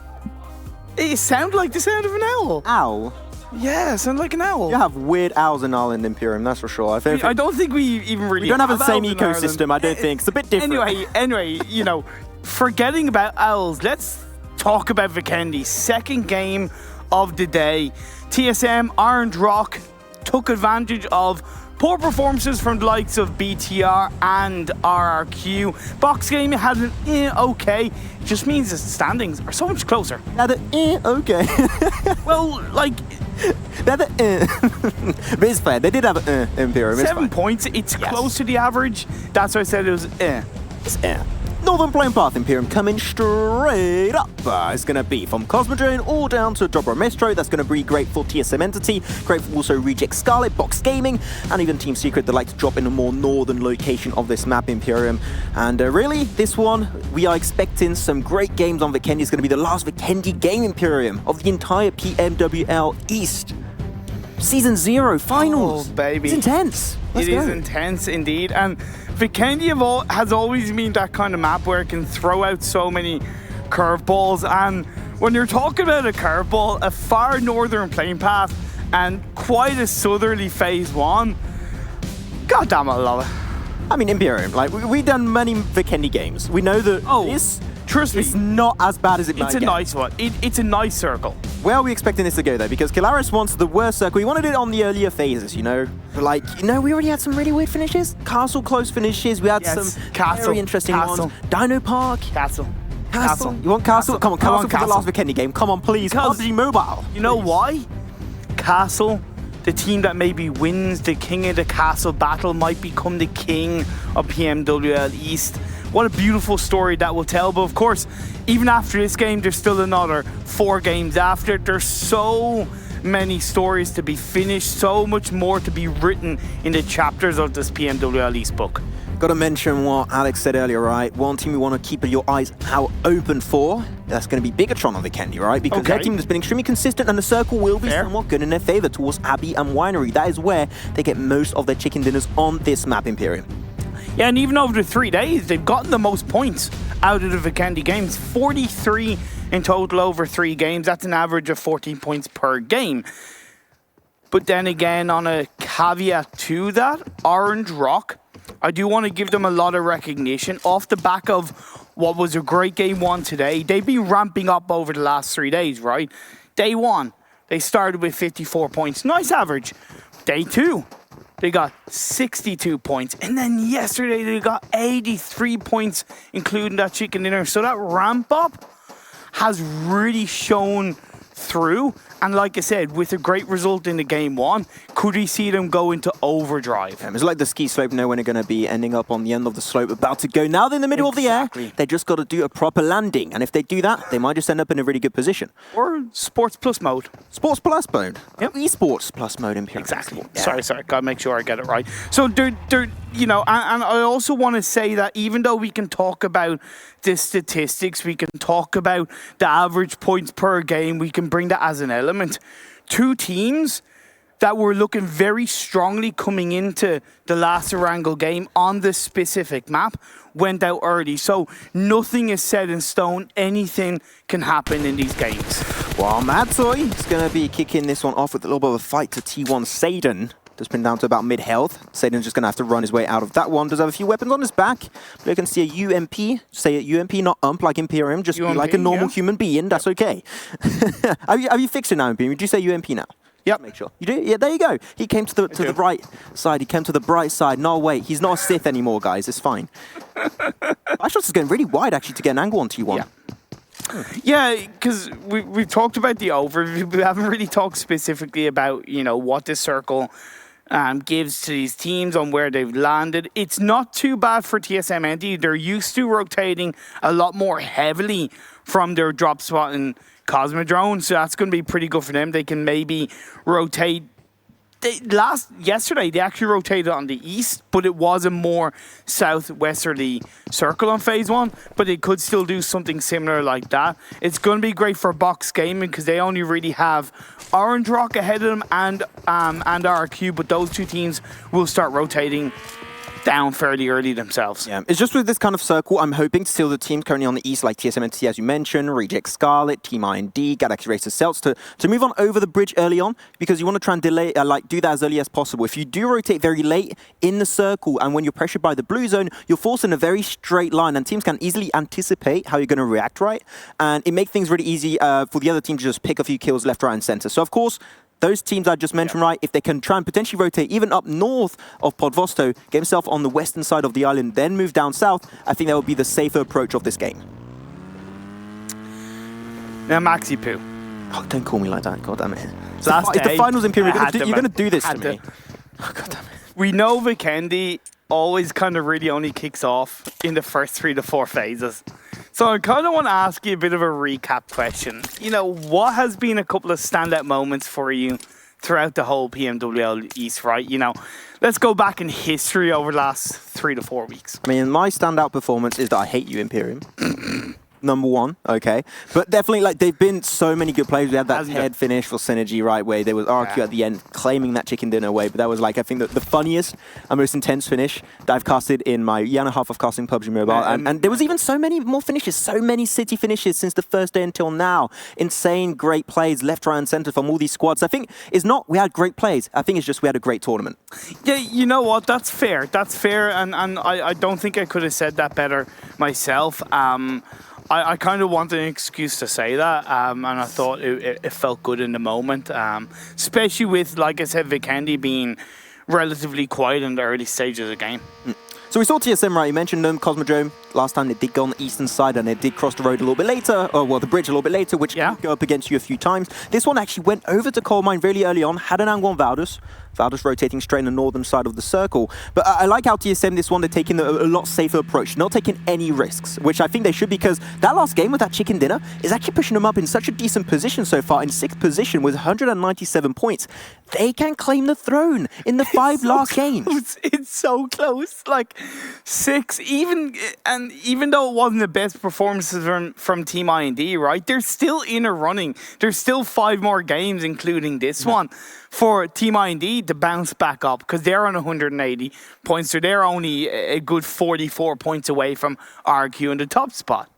It sounded like the sound of an owl. Owl? Yeah, it sounded like an owl. You have weird owls in Ireland, Imperium, that's for sure. I don't think we even really We don't have the same owls in ecosystem, I don't think. It's a bit different. Anyway, you know, forgetting about owls, let's talk about Vikendi. Second game of the day. TSM, Orange Rock took advantage of poor performances from the likes of BTR and RRQ. Box Gaming had an okay. It just means the standings are so much closer. Now the okay. Well, like... But it's fair. They did have an Imperium. 7 points. It's close to the average. That's why I said it was It's Northern Flame Path Imperium coming straight up. It's going to be from Cosmodrone all down to Dobro Mestro. That's going to be great for TSM Entity, great for also Reject Scarlet, Box Gaming, and even Team Secret that like to drop in a more northern location of this map, Imperium. And really, this one, we are expecting some great games on Vikendi. It's going to be the last Vikendi game, Imperium, of the entire PMWL East. Season 0, finals. Oh, baby. It's intense. Let's go. It is intense indeed. And Vikendi has always been that kind of map where it can throw out so many curveballs. And when you're talking about a curveball, a far northern plane path and quite a southerly phase 1, god damn it, I love it. I mean, Imperium, like, we've done many Vikendi games. We know that this, trust me, it's not as bad as it might get. It's a nice one. It's a nice circle. Where are we expecting this to go, though? Because Kylaris wants the worst circle. He wanted it on the earlier phases, you know? Like, we already had some really weird finishes. Castle close finishes. We had some very interesting ones. Dino Park. Castle. You want Castle? Come on, Castle for the last Vikendi game. Come on, please. PUBG Mobile. You know why? Castle, the team that maybe wins the King of the Castle battle, might become the king of PMWL East. What a beautiful story that will tell. But of course, even after this game, there's still another 4 games after. There's so many stories to be finished, so much more to be written in the chapters of this PMWL East book. Got to mention what Alex said earlier, right? One team we want to keep your eyes out open for, that's going to be Bigatron on Vikendi, right? Because their team has been extremely consistent and the circle will be somewhat good in their favor towards Abbey and Winery. That is where they get most of their chicken dinners on this map, Imperium. Yeah, and even over the 3 days, they've gotten the most points out of the Vikendi games. 43 in total over 3 games. That's an average of 14 points per game. But then again, on a caveat to that, Orange Rock, I do want to give them a lot of recognition off the back of what was a great game 1 today. They've been ramping up over the last 3 days, right? Day 1, they started with 54 points. Nice average. Day 2, they got 62 points. And then yesterday, they got 83 points, including that chicken dinner. So that ramp up has really shown through. And like I said, with a great result in the game 1, could we see them go into overdrive? It's like the ski slope, know when they're going to be ending up on the end of the slope, about to go. Now they're in the middle of the air. They just got to do a proper landing. And if they do that, they might just end up in a really good position. Or Sports Plus mode. Sports Plus mode. Yep. Esports Plus mode in PMWL. Exactly. Yeah. Sorry. Got to make sure I get it right. So, you know, and I also want to say that even though we can talk about the statistics, we can talk about the average points per game, we can bring that as an element. 2 teams that were looking very strongly coming into the last Erangel game on this specific map went out early. So nothing is set in stone. Anything can happen in these games. Well, Madsoy is going to be kicking this one off with a little bit of a fight to T1 Saden. Just been down to about mid-health. Saden's just going to have to run his way out of that one. Does have a few weapons on his back. But you can see a UMP. Say a UMP, not ump like Imperium. Just UMP, be like a normal human being. That's okay. Have you fixed it now, Imperium? Did you say UMP now? Yep. Make sure. You do? Yeah, there you go. He came to the right side. He came to the bright side. No, wait. He's not a Sith anymore, guys. It's fine. Ashos is going really wide, actually, to get an angle on T1. Yeah, because we've talked about the overview. We haven't really talked specifically about, you know, what this circle gives to these teams on where they've landed. It's not too bad for TSM. They're used to rotating a lot more heavily from their drop spot in Cosmodrome, so that's going to be pretty good for them. They can maybe rotate. Yesterday, they actually rotated on the east, but it was a more southwesterly circle on phase 1, but they could still do something similar like that. It's going to be great for Box Gaming because they only really have Orange Rock ahead of them and RQ, but those 2 teams will start rotating down fairly early themselves. Yeah, it's just with this kind of circle, I'm hoping to see the teams currently on the east, like TSMNT, as you mentioned, Reject Scarlet, Team IND, Galaxy Racer Celts, to move on over the bridge early on, because you want to try and delay, do that as early as possible. If you do rotate very late in the circle, and when you're pressured by the blue zone, you're forced in a very straight line, and teams can easily anticipate how you're going to react, right? And it makes things really easy for the other team to just pick a few kills left, right, and center. So, of course, those teams I just mentioned, right, if they can try and potentially rotate even up north of Podvosto, get himself on the western side of the island, then move down south, I think that would be the safer approach of this game. Now, Maxi Poo. Oh, don't call me like that, god damn it. It's the finals, Imperium, you're going to do this to me. Oh, god damn it. We know Vikendi always kind of really only kicks off in the first 3 to 4 phases. So I kind of want to ask you a bit of a recap question. You know, what has been a couple of standout moments for you throughout the whole PMWL East, right? You know, let's go back in history over the last 3 to 4 weeks. I mean, my standout performance is that I hate you, Imperium. Number 1, okay. But definitely, like, they've been so many good plays. We had that head finish for Synergy, right, where there was RQ at the end claiming that chicken dinner away. But that was, like, I think the funniest and most intense finish that I've casted in my year and a half of casting PUBG Mobile. And there was even so many more finishes, so many city finishes since the first day until now. Insane, great plays, left, right, and center from all these squads. I think it's not we had great plays. I think it's just we had a great tournament. Yeah, you know what? That's fair. That's fair. And I don't think I could have said that better myself. I kind of wanted an excuse to say that, and I thought it felt good in the moment, especially with, like I said, Vikendi being relatively quiet in the early stages of the game. So we saw TSM, right? You mentioned them, Cosmodrome. Last time they did go on the eastern side and they did cross the road a little bit later, or well, the bridge a little bit later, which can go up against you a few times. This one actually went over to Coal Mine really early on, had an angle on Valdus. Valdus rotating straight in the northern side of the circle. But I like how TSM, this one, they're taking a lot safer approach, not taking any risks, which I think they should, because that last game with that chicken dinner is actually pushing them up in such a decent position so far, in 6th position with 197 points. They can claim the throne in the 5 last games. It's so close, like 6, even, and And even though it wasn't the best performances from Team I&D, right, they're still in a running. There's still 5 more games, including this one, for Team I&D to bounce back up because they're on 180 points, so they're only a good 44 points away from RQ in the top spot.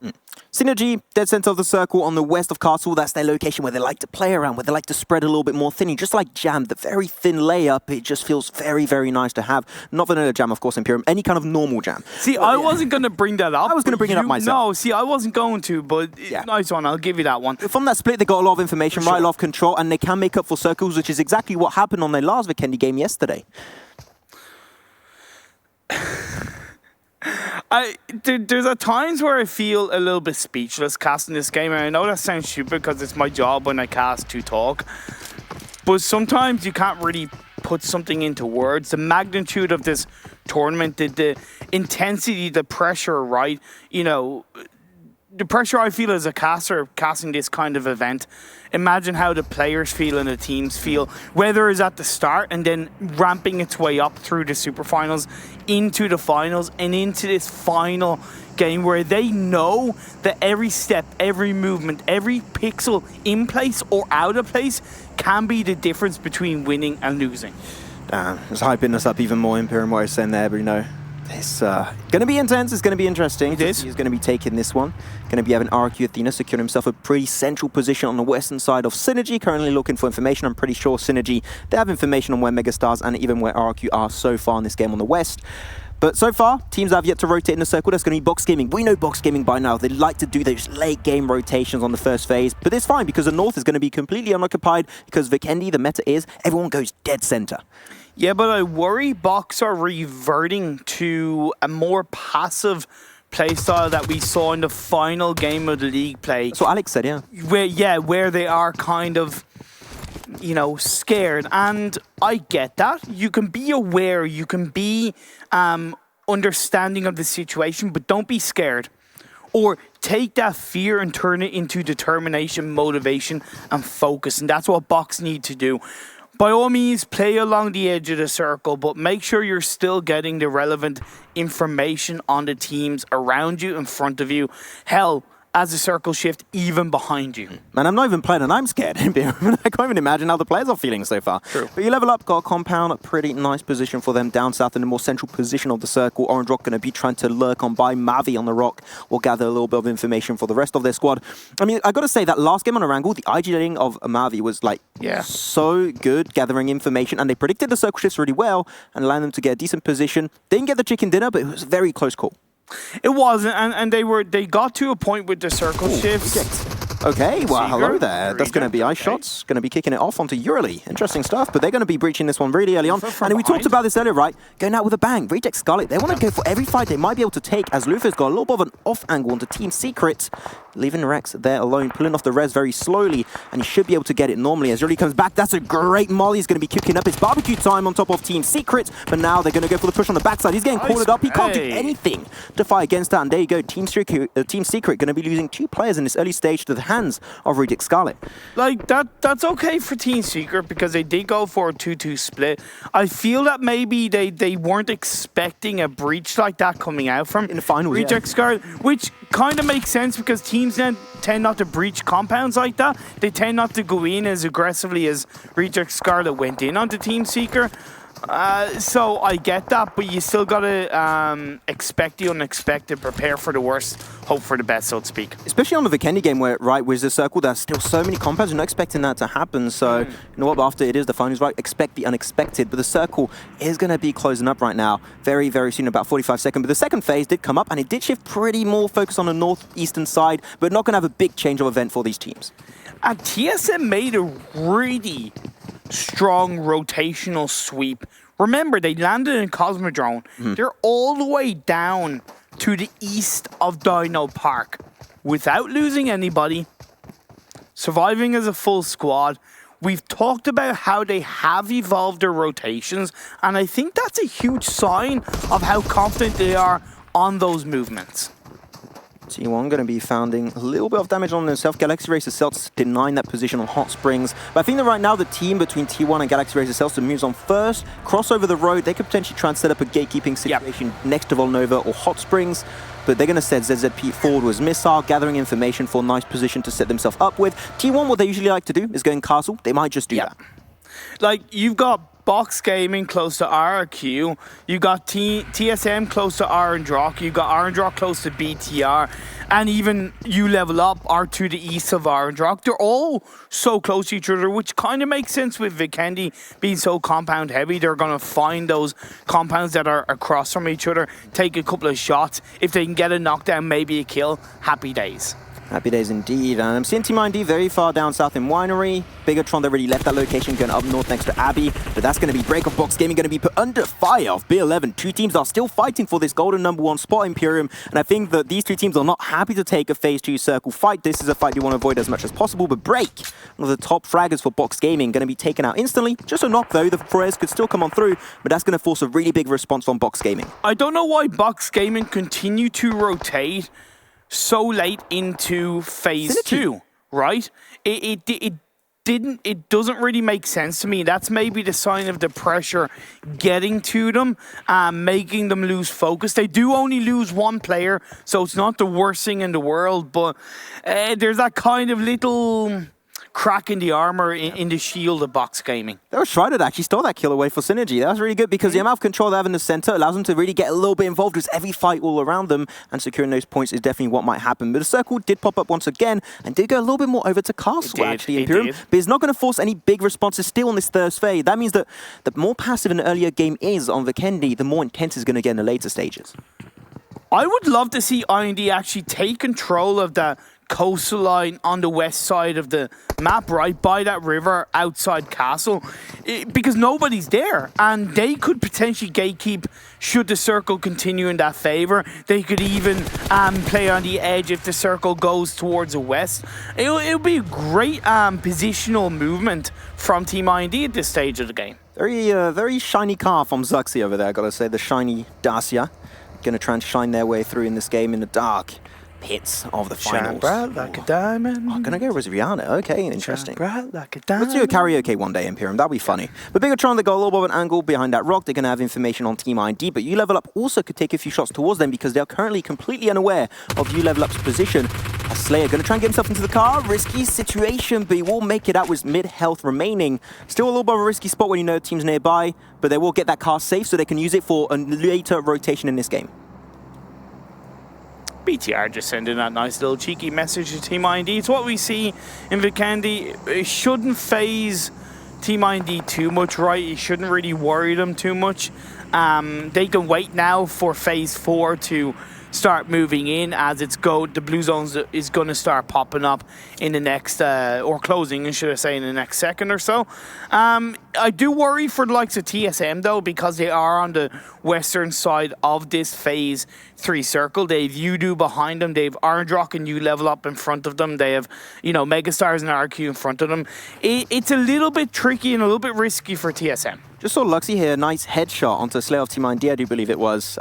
Synergy, dead center of the circle on the west of Castle. That's their location where they like to play around, where they like to spread a little bit more thinly. Just like Jam, the very thin layup, it just feels very, very nice to have. Not vanilla Jam, of course, Imperium, any kind of normal Jam. See, I wasn't going to bring that up. I was going to bring it up myself. No, see, I wasn't going to, but nice one. I'll give you that one. From that split, they got a lot of information, right, a lot of control, and they can make up for circles, which is exactly what happened on their last Vikendi game yesterday. There's at times where I feel a little bit speechless casting this game, and I know that sounds stupid because it's my job when I cast to talk, but sometimes you can't really put something into words. The magnitude of this tournament, the intensity, the pressure, right? You know, the pressure I feel as a caster casting this kind of event. Imagine how the players feel and the teams feel, whether it's at the start and then ramping its way up through the super finals, into the finals, and into this final game where they know that every step, every movement, every pixel in place or out of place can be the difference between winning and losing. Damn, it's hyping us up even more, Imperium, what I was saying there, but you know, it's going to be intense, it's going to be interesting. He's going to be taking this one. Going to be having RQ Athena securing himself a pretty central position on the western side of Synergy. Currently looking for information. I'm pretty sure Synergy, they have information on where Megastars and even where RQ are so far in this game on the west. But so far, teams have yet to rotate in the circle. That's going to be Box Gaming. We know Box Gaming by now. They like to do those late game rotations on the first phase. But it's fine because the north is going to be completely unoccupied because Vikendi, the meta is, everyone goes dead center. Yeah, but I worry Box are reverting to a more passive playstyle that we saw in the final game of the league play. That's what Alex said, yeah. Where they are kind of, you know, scared. And I get that. You can be aware, you can be understanding of the situation, but don't be scared. Or take that fear and turn it into determination, motivation, and focus. And that's what Box need to do. By all means, play along the edge of the circle, but make sure you're still getting the relevant information on the teams around you, in front of you. Hell, as the circle shift, even behind you. Man, I'm not even playing and I'm scared. I can't even imagine how the players are feeling so far. True. But you level up, got a compound, a pretty nice position for them down south in the more central position of the circle. Orange Rock going to be trying to lurk on by Mavi on the rock or gather a little bit of information for the rest of their squad. I mean, I got to say that last game on Erangel, the IGing of Mavi was like so good, gathering information, and they predicted the circle shifts really well and allowed them to get a decent position. They didn't get the chicken dinner, but it was a very close call. It wasn't, and they got to a point with the circle shifts. Okay, well, hello there. That's going to be Ice Shots, going to be kicking it off onto Urali. Interesting stuff, but they're going to be breaching this one really early on. And we talked about this earlier, right? Going out with a bang. Reject Scarlet, they want to go for every fight they might be able to take, as Luther's got a little bit of an off angle onto Team Secret, leaving Rex there alone, pulling off the res very slowly, and he should be able to get it normally. As Urali comes back, that's a great molly. He's going to be kicking up. It's barbecue time on top of Team Secret, but now they're going to go for the push on the backside. He's getting cornered up. He can't do anything to fight against that, and there you go. Team Secret going to be losing 2 players in this early stage to the hands of Reject Scarlet. Like, that's okay for Team Secret because they did go for a 2-2 split. I feel that maybe they weren't expecting a breach like that coming out from in the finals, Reject Scarlet, which kind of makes sense because teams then tend not to breach compounds like that. They tend not to go in as aggressively as Reject Scarlet went in onto Team Seeker. So I get that, but you still gotta expect the unexpected, prepare for the worst, hope for the best, so to speak. Especially on the Vikendi game where, right, with the circle, there's still so many compounds, you're not expecting that to happen. So, you know what, after it is the finals, right, expect the unexpected. But the circle is going to be closing up right now, very, very soon, about 45 seconds. But the second phase did come up, and it did shift pretty more focus on the northeastern side, but not going to have a big change of event for these teams. And TSM made a really strong rotational sweep. Remember, they landed in Cosmodrome. They're all the way down to the east of Dino Park without losing anybody, surviving as a full squad. We've talked about how they have evolved their rotations, and I think that's a huge sign of how confident they are on those movements. T1 going to be founding a little bit of damage on themselves. Galaxy Racer Celts denying that position on Hot Springs. But I think that right now the team between T1 and Galaxy Racer Celts moves on first, cross over the road. They could potentially try and set up a gatekeeping situation next to Volnova or Hot Springs. but they're going to set ZZP forward was missile, gathering information for a nice position to set themselves up with. T1, what they usually like to do is go in castle. They might just do that. Like, you've got Box Gaming close to RRQ, you got TSM close to Erangel, you got Erangel close to BTR, and even you level up are to the east of Erangel. They're all so close to each other, which kind of makes sense with Vikendi being so compound heavy. They're going to find those compounds that are across from each other, take a couple of shots. If they can get a knockdown, maybe a kill, happy days. Happy days indeed. I'm seeing Team ID very far down south in Winery. Bigatron already left that location, going up north next to Abbey. But that's going to be Break of Box Gaming, going to be put under fire of B11. Two teams are still fighting for this golden #1 spot, Imperium. And I think that these two teams are not happy to take a phase 2 circle fight. This is a fight you want to avoid as much as possible. But Break, one of the top fraggers for Box Gaming, going to be taken out instantly. Just a knock though. The Flores could still come on through, but that's going to force a really big response from Box Gaming. I don't know why Box Gaming continue to rotate so late into phase 2, right? It doesn't really make sense to me. That's maybe the sign of the pressure getting to them, making them lose focus. They do only lose one player, so it's not the worst thing in the world, but there's that kind of little crack in the armor in the shield of Box Gaming. That was Shrouded actually stole that kill away for Synergy. That was really good because the amount of control they have in the center allows them to really get a little bit involved with every fight all around them, and securing those points is definitely what might happen. But the circle did pop up once again and did go a little bit more over to Castle actually, Imperium. But it's not going to force any big responses still on this first phase. That means that the more passive an earlier game is on Vikendi, the more intense it's going to get in the later stages. I would love to see IND actually take control of the coastal line on the west side of the map, right by that river outside Castle, because nobody's there, and they could potentially gatekeep should the circle continue in that favor. They could even play on the edge if the circle goes towards the west. It'll be a great positional movement from Team IND at this stage of the game. Very shiny car from Zuxi over there, I gotta say, the shiny Dacia. Gonna try and shine their way through in this game in the dark pits of the finals. Shine bright like a diamond. Oh, gonna go with Rihanna. Okay, interesting. Shine bright like a diamond. Let's do a karaoke one day, Imperium. That'll be funny. But Bigatron, they got a little bit of an angle behind that rock. They're gonna have information on Team ID, but You Level Up also could take a few shots towards them because they're currently completely unaware of You Level Up's position. A Slayer gonna try and get himself into the car. Risky situation, but he will make it out with mid-health remaining. Still a little bit of a risky spot when you know teams nearby, but they will get that car safe so they can use it for a later rotation in this game. BTR just sending that nice little cheeky message to Team IND. It's what we see in Vikendi. It shouldn't phase Team IND too much, right? It shouldn't really worry them too much. They can wait now for phase 4 to start moving in as the blue zones is going to start popping up in the next or closing, should I say, in the next second or so. I do worry for the likes of TSM though, because they are on the western side of this phase 3 circle. They have Udo behind them, they have Erangel and You Level Up in front of them, they have Megastars and RQ in front of them. It's a little bit tricky and a little bit risky for TSM. Just saw Luxy here, nice headshot onto Slayer of Team IND, I do believe it was.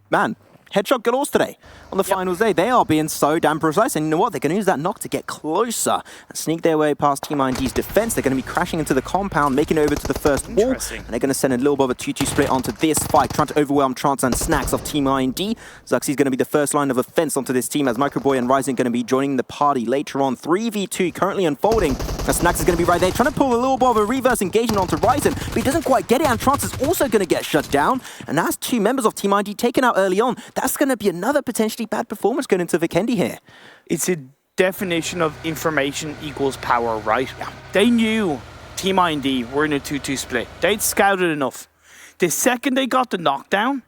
Man, headshot galores today on the finals day. They are being so damn precise, and you know what? They're going to use that knock to get closer and sneak their way past Team IND's defense. They're going to be crashing into the compound, making it over to the first wall, and they're going to send a little bit of a 2-2 split onto this fight, trying to overwhelm Trance and Snacks of Team IND. Zuxy's going to be the first line of offense onto this team, as Microboy and Ryzen going to be joining the party later on. 3v2 currently unfolding, and Snacks is going to be right there, trying to pull a little bit of a reverse engagement onto Ryzen, but he doesn't quite get it, and Trance is also going to get shut down, and that's 2 members of Team IND taken out early on. That's going to be another potentially bad performance going into Vikendi here. It's a definition of information equals power, right? Yeah. They knew Team IND were in a 2-2 split. They'd scouted enough. The second they got the knockdown,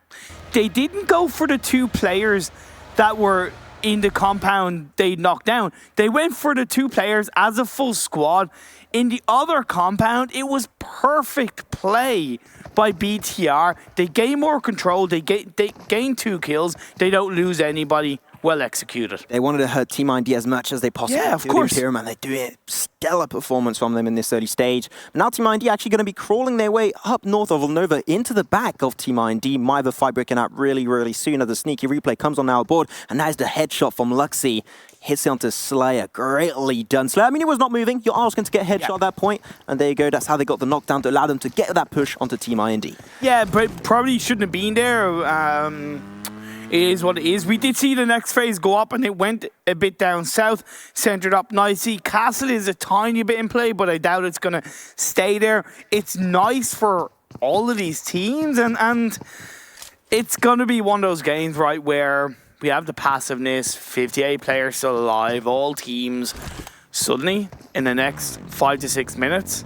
they didn't go for the 2 players that were in the compound they knocked down. They went for the 2 players as a full squad. In the other compound, it was perfect play by BTR. They gain more control, they gain 2 kills, they don't lose anybody. Well executed. They wanted to hurt Team IND as much as they possibly could. Yeah, of course. Imperium, and they're doing a stellar performance from them in this early stage. But now Team IND actually going to be crawling their way up north of Villanova into the back of Team IND. Might have a fight breaking out really, really soon as the sneaky replay comes on now aboard. And that is the headshot from Luxy. Hits it onto Slayer. Greatly done. Slayer, I mean, he was not moving. You're asking to get a headshot at that point. And there you go. That's how they got the knockdown to allow them to get that push onto Team IND. Yeah, but probably shouldn't have been there. It is what it is. We did see the next phase go up and it went a bit down south, centered up nicely. Castle is a tiny bit in play, but I doubt it's going to stay there. It's nice for all of these teams, and it's going to be one of those games, right, where we have the passiveness, 58 players still alive, all teams. Suddenly, in the next 5 to 6 minutes,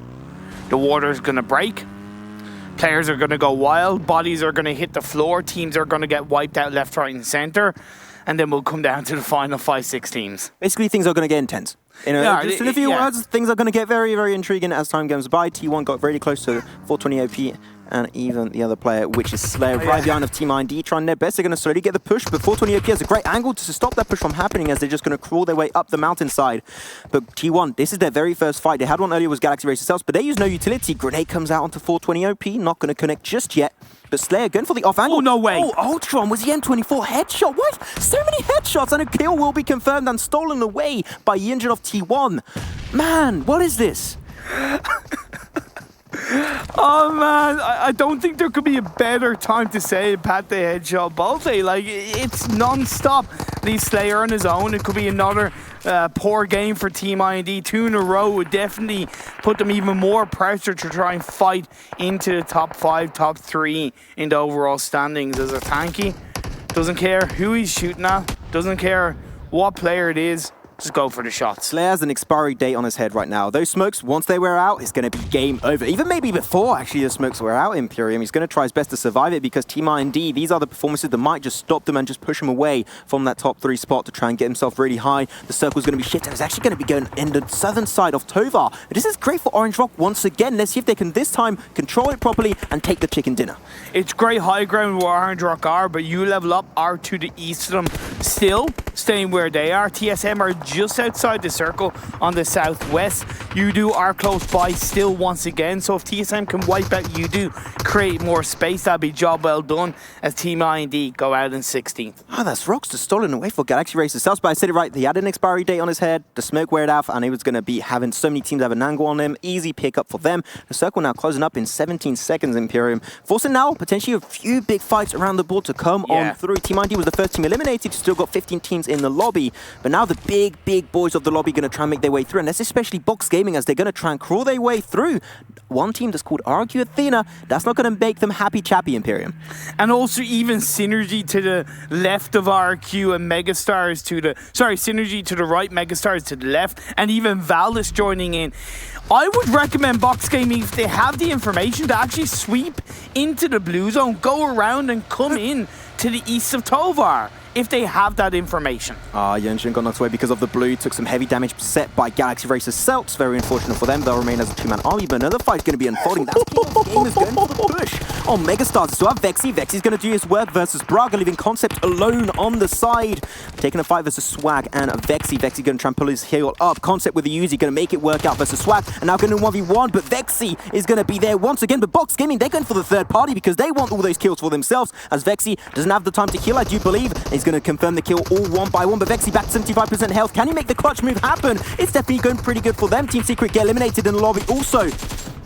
the water's going to break. Players are going to go wild, bodies are going to hit the floor, teams are going to get wiped out left, right and centre, and then we'll come down to the final 5-6 teams. Basically, things are going to get intense. In a few words, things are going to get very, very intriguing as time goes by. T1 got very close to 420 OP, and even the other player, which is Slayer, right behind of Team IND, trying their best. They're going to slowly get the push, but 420 OP has a great angle to stop that push from happening as they're just going to crawl their way up the mountainside. But T1, this is their very first fight. They had one earlier, was Galaxy Racer Cells, but they use no utility. Grenade comes out onto 420 OP, not going to connect just yet. But Slayer going for the off angle. Oh, no way. Oh, Ultron was the M24 headshot. What? So many headshots, and a kill will be confirmed and stolen away by Erangel of T1. Man, what is this? Oh man, I don't think there could be a better time to say pat the headshot Bolte. Like, it's non-stop. Leaves Slayer on his own. It could be another poor game for Team IND. 2 in a row would definitely put them even more pressure to try and fight into the top 5, top 3 in the overall standings. As a tanky, doesn't care who he's shooting at, doesn't care what player it is. Just go for the shots. Slayer has an expiry date on his head right now. Those smokes, once they wear out, it's going to be game over. Even maybe before, actually, the smokes wear out, Imperium. He's going to try his best to survive it because Team IND, these are the performances that might just stop them and just push him away from that top 3 spot to try and get himself really high. The circle's going to be shit, and it's actually going to be going in the southern side of Tovar. This is great for Orange Rock once again. Let's see if they can this time control it properly and take the chicken dinner. It's great high ground where Orange Rock are, but you level up are to the east of them. Still staying where they are. TSM are just outside the circle on the southwest. UDO are close by still once again, so if TSM can wipe out UDO, create more space, that'd be job well done as Team IND go out in 16th. Oh, that's Rockster stolen away for Galaxy Racer Cells, but I said it right, he had an expiry date on his head, the smoke wear it out, and he was going to be having so many teams have an angle on him. Easy pickup for them. The circle now closing up in 17 seconds, Imperium. Forcing now potentially a few big fights around the board to come on through. Team IND was the first team eliminated, still got 15 teams in the lobby, but now the big boys of the lobby going to try and make their way through, and that's especially Box Gaming as they're going to try and crawl their way through. One team that's called RQ Athena, that's not going to make them happy-chappy, Imperium. And also even Synergy to the left of RQ and Megastars to the... Sorry, Synergy to the right, Megastars to the left, and even Valdis joining in. I would recommend Box Gaming, if they have the information, to actually sweep into the blue zone, go around and come in to the east of Tovar, if they have that information. Yunjin got knocked away because of the blue, took some heavy damage set by Galaxy Racer Celts. Very unfortunate for them, they'll remain as a 2-man army, but another fight's going to be unfolding. That's King of Gamers going for the push on Megastars. So have Vexy. Vexy's going to do his work versus Braga, leaving Concept alone on the side. Taking a fight versus Swag and Vexy. Vexy going to try and pull his heel up. Concept with the Uzi going to make it work out versus Swag, and now going to 1v1, but Vexy is going to be there once again. But Box Gaming, they're going for the third party because they want all those kills for themselves, as Vexy doesn't have the time to kill, I do believe. He's going to confirm the kill all one by one, but Vexy back to 75% health. Can he make the clutch move happen? It's definitely going pretty good for them. Team Secret get eliminated in the lobby also.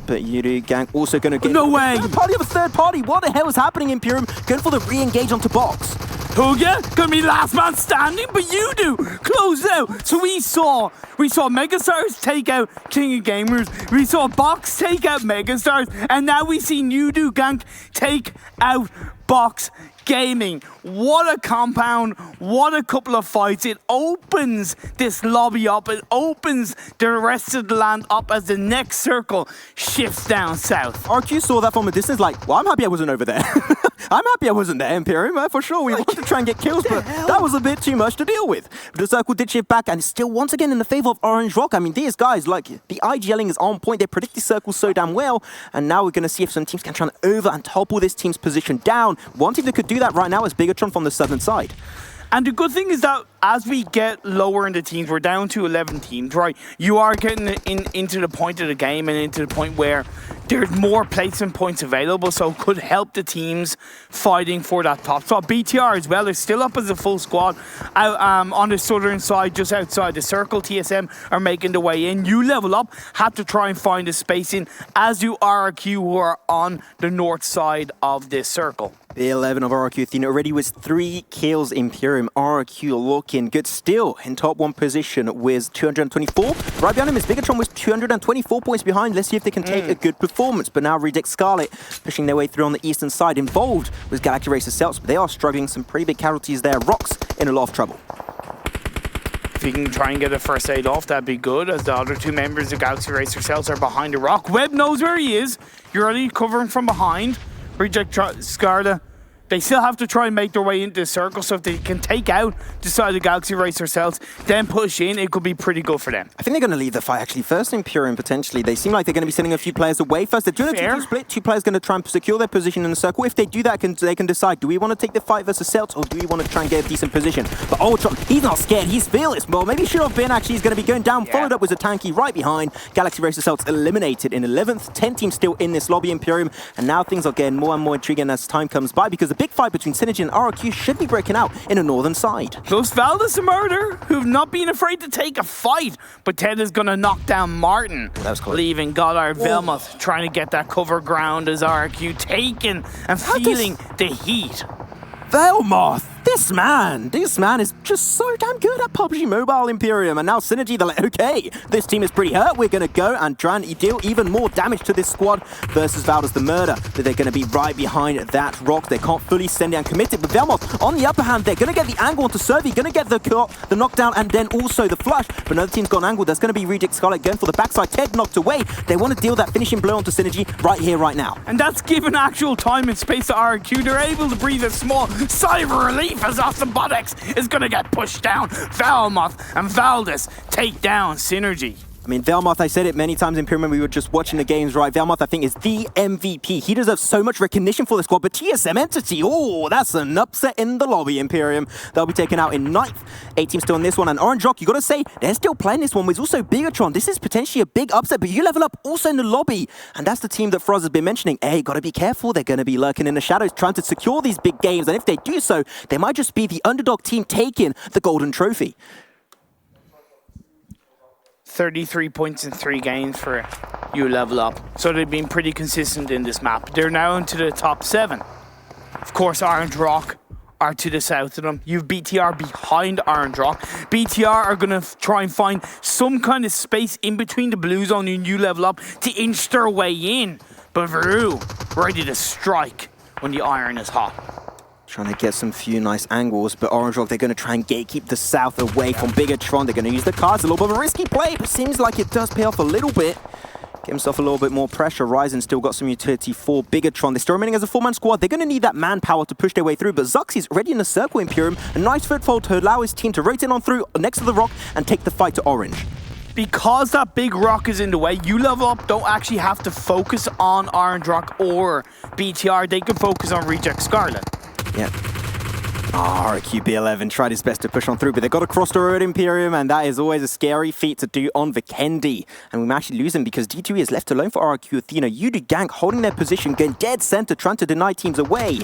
But UDO gang also going to get... No way! Party of a third party. What the hell is happening, Imperium? Going for the re-engage onto Box. Huga gonna be last man standing, but UDO closed out. So we saw Megastars take out King of Gamers, we saw Box take out Megastars, and now we see UDO gang take out Box Gaming. What a compound, what a couple of fights. It opens this lobby up, it opens the rest of the land up as the next circle shifts down south. RQ saw that from a distance like, well, I'm happy I wasn't over there. I'm happy I wasn't there, Imperium, for sure. We wanted to try and get kills, but that was a bit too much to deal with. But the circle did shift back, and it's still once again in the favor of Orange Rock. I mean, these guys, like, the IGLing is on point. They predict the circle so damn well, and now we're going to see if some teams can try and over and topple this team's position down. One team that could do that right now is Bigatron from the southern side. And the good thing is that as we get lower in the teams, we're down to 11 teams, right? You are getting into the point of the game and into the point where there's more placement points available, so it could help the teams fighting for that top spot. BTR as well is still up as a full squad out on the southern side, just outside the circle. TSM are making the way in. You level up, have to try and find a space in, as do RRQ, who are on the north side of this circle. The 11 of RRQ Athena already with 3 kills. Imperium. RRQ looking good still in top 1 position with 224. Right behind him is Bigatron with 224 points behind. Let's see if they can take a good performance. But now Reject Scarlet pushing their way through on the eastern side, involved with Galaxy Racer Celts, but they are struggling. Some pretty big casualties there. Rocks in a lot of trouble. If you can try and get a first aid off, that'd be good, as the other 2 members of Galaxy Racer Celts are behind the rock. Webb knows where he is. You're already covering from behind. Reject Scarlet, they still have to try and make their way into the circle, so if they can take out the side of Galaxy Racer Celts, then push in, it could be pretty good for them. I think they're going to leave the fight actually first. Imperium potentially. They seem like they're going to be sending a few players away first. They're doing a 2-2 split. 2 players going to try and secure their position in the circle. If they do that, they can decide, do we want to take the fight versus Celts, or do we want to try and get a decent position? But Ultron, he's not scared. He's fearless. Well, maybe he should have been actually. He's going to be going down. Followed up with a tanky right behind. Galaxy Racer Celts eliminated in 11th. 10 teams still in this lobby. Imperium. And now things are getting more and more intriguing as time comes by, because the big fight between Synergy and RRQ should be breaking out in the northern side. Plus Valdez and Murder, who've not been afraid to take a fight, but Ted is going to knock down Martin, leaving Goddard Velmuth trying to get that cover ground as RRQ taking and feeling the heat. Velmuth! This man is just so damn good at PUBG Mobile. Imperium, and now Synergy, they're like, okay, this team is pretty hurt. We're going to go and try and deal even more damage to this squad versus Valdez the Murder. But they're going to be right behind that rock. They can't fully send it and commit it. But Velmuth, on the upper hand, they're going to get the angle onto Servi, going to get the knockdown, and then also the flush. But another team's got an angle. There's going to be Reject Scarlet going for the backside. Ted knocked away. They want to deal that finishing blow onto Synergy right here, right now. And that's given actual time and space to RRQ. They're able to breathe a small sigh of relief as Austin Bodex is going to get pushed down. Velmuth and Valdez take down Synergy. I mean, Velmuth, I said it many times in Pyramid, we were just watching the games, right? Velmuth, I think, is the MVP. He deserves so much recognition for the squad, but TSM Entity, oh, that's an upset in the lobby, Imperium. They'll be taken out in 9th. 8 teams still in this one, and Orange Rock, you got to say, they're still playing this one with also Bigatron. This is potentially a big upset, but you level up also in the lobby, and that's the team that Froz has been mentioning. Hey, got to be careful. They're going to be lurking in the shadows, trying to secure these big games, and if they do so, they might just be the underdog team taking the golden trophy. 33 points in 3 games for you level up. So they've been pretty consistent in this map. They're now into the top 7. Of course, Orange Rock are to the south of them. You've BTR behind Orange Rock. BTR are going to try and find some kind of space in between the blue zone and you level up to inch their way in. But Veru ready to strike when the iron is hot. Trying to get some few nice angles, but Orange Rock, they're going to try and gatekeep the south away from Bigatron. They're going to use the cards, a little bit of a risky play, but seems like it does pay off a little bit. Get himself a little bit more pressure. Ryzen still got some utility for Bigatron. They're still remaining as a 4-man squad. They're going to need that manpower to push their way through, but Zux is already in the circle, Imperium. A nice foothold to allow his team to rotate on through next to the rock and take the fight to Orange. Because that big rock is in the way, you level up don't actually have to focus on Orange Rock or BTR. They can focus on Reject Scarlet. Yeah. RQB11 tried his best to push on through, but they got across the road, Imperium, and that is always a scary feat to do on Vikendi. And we might actually lose him because D2E is left alone for RQ Athena. Yudu Gank holding their position, going dead center, trying to deny teams away.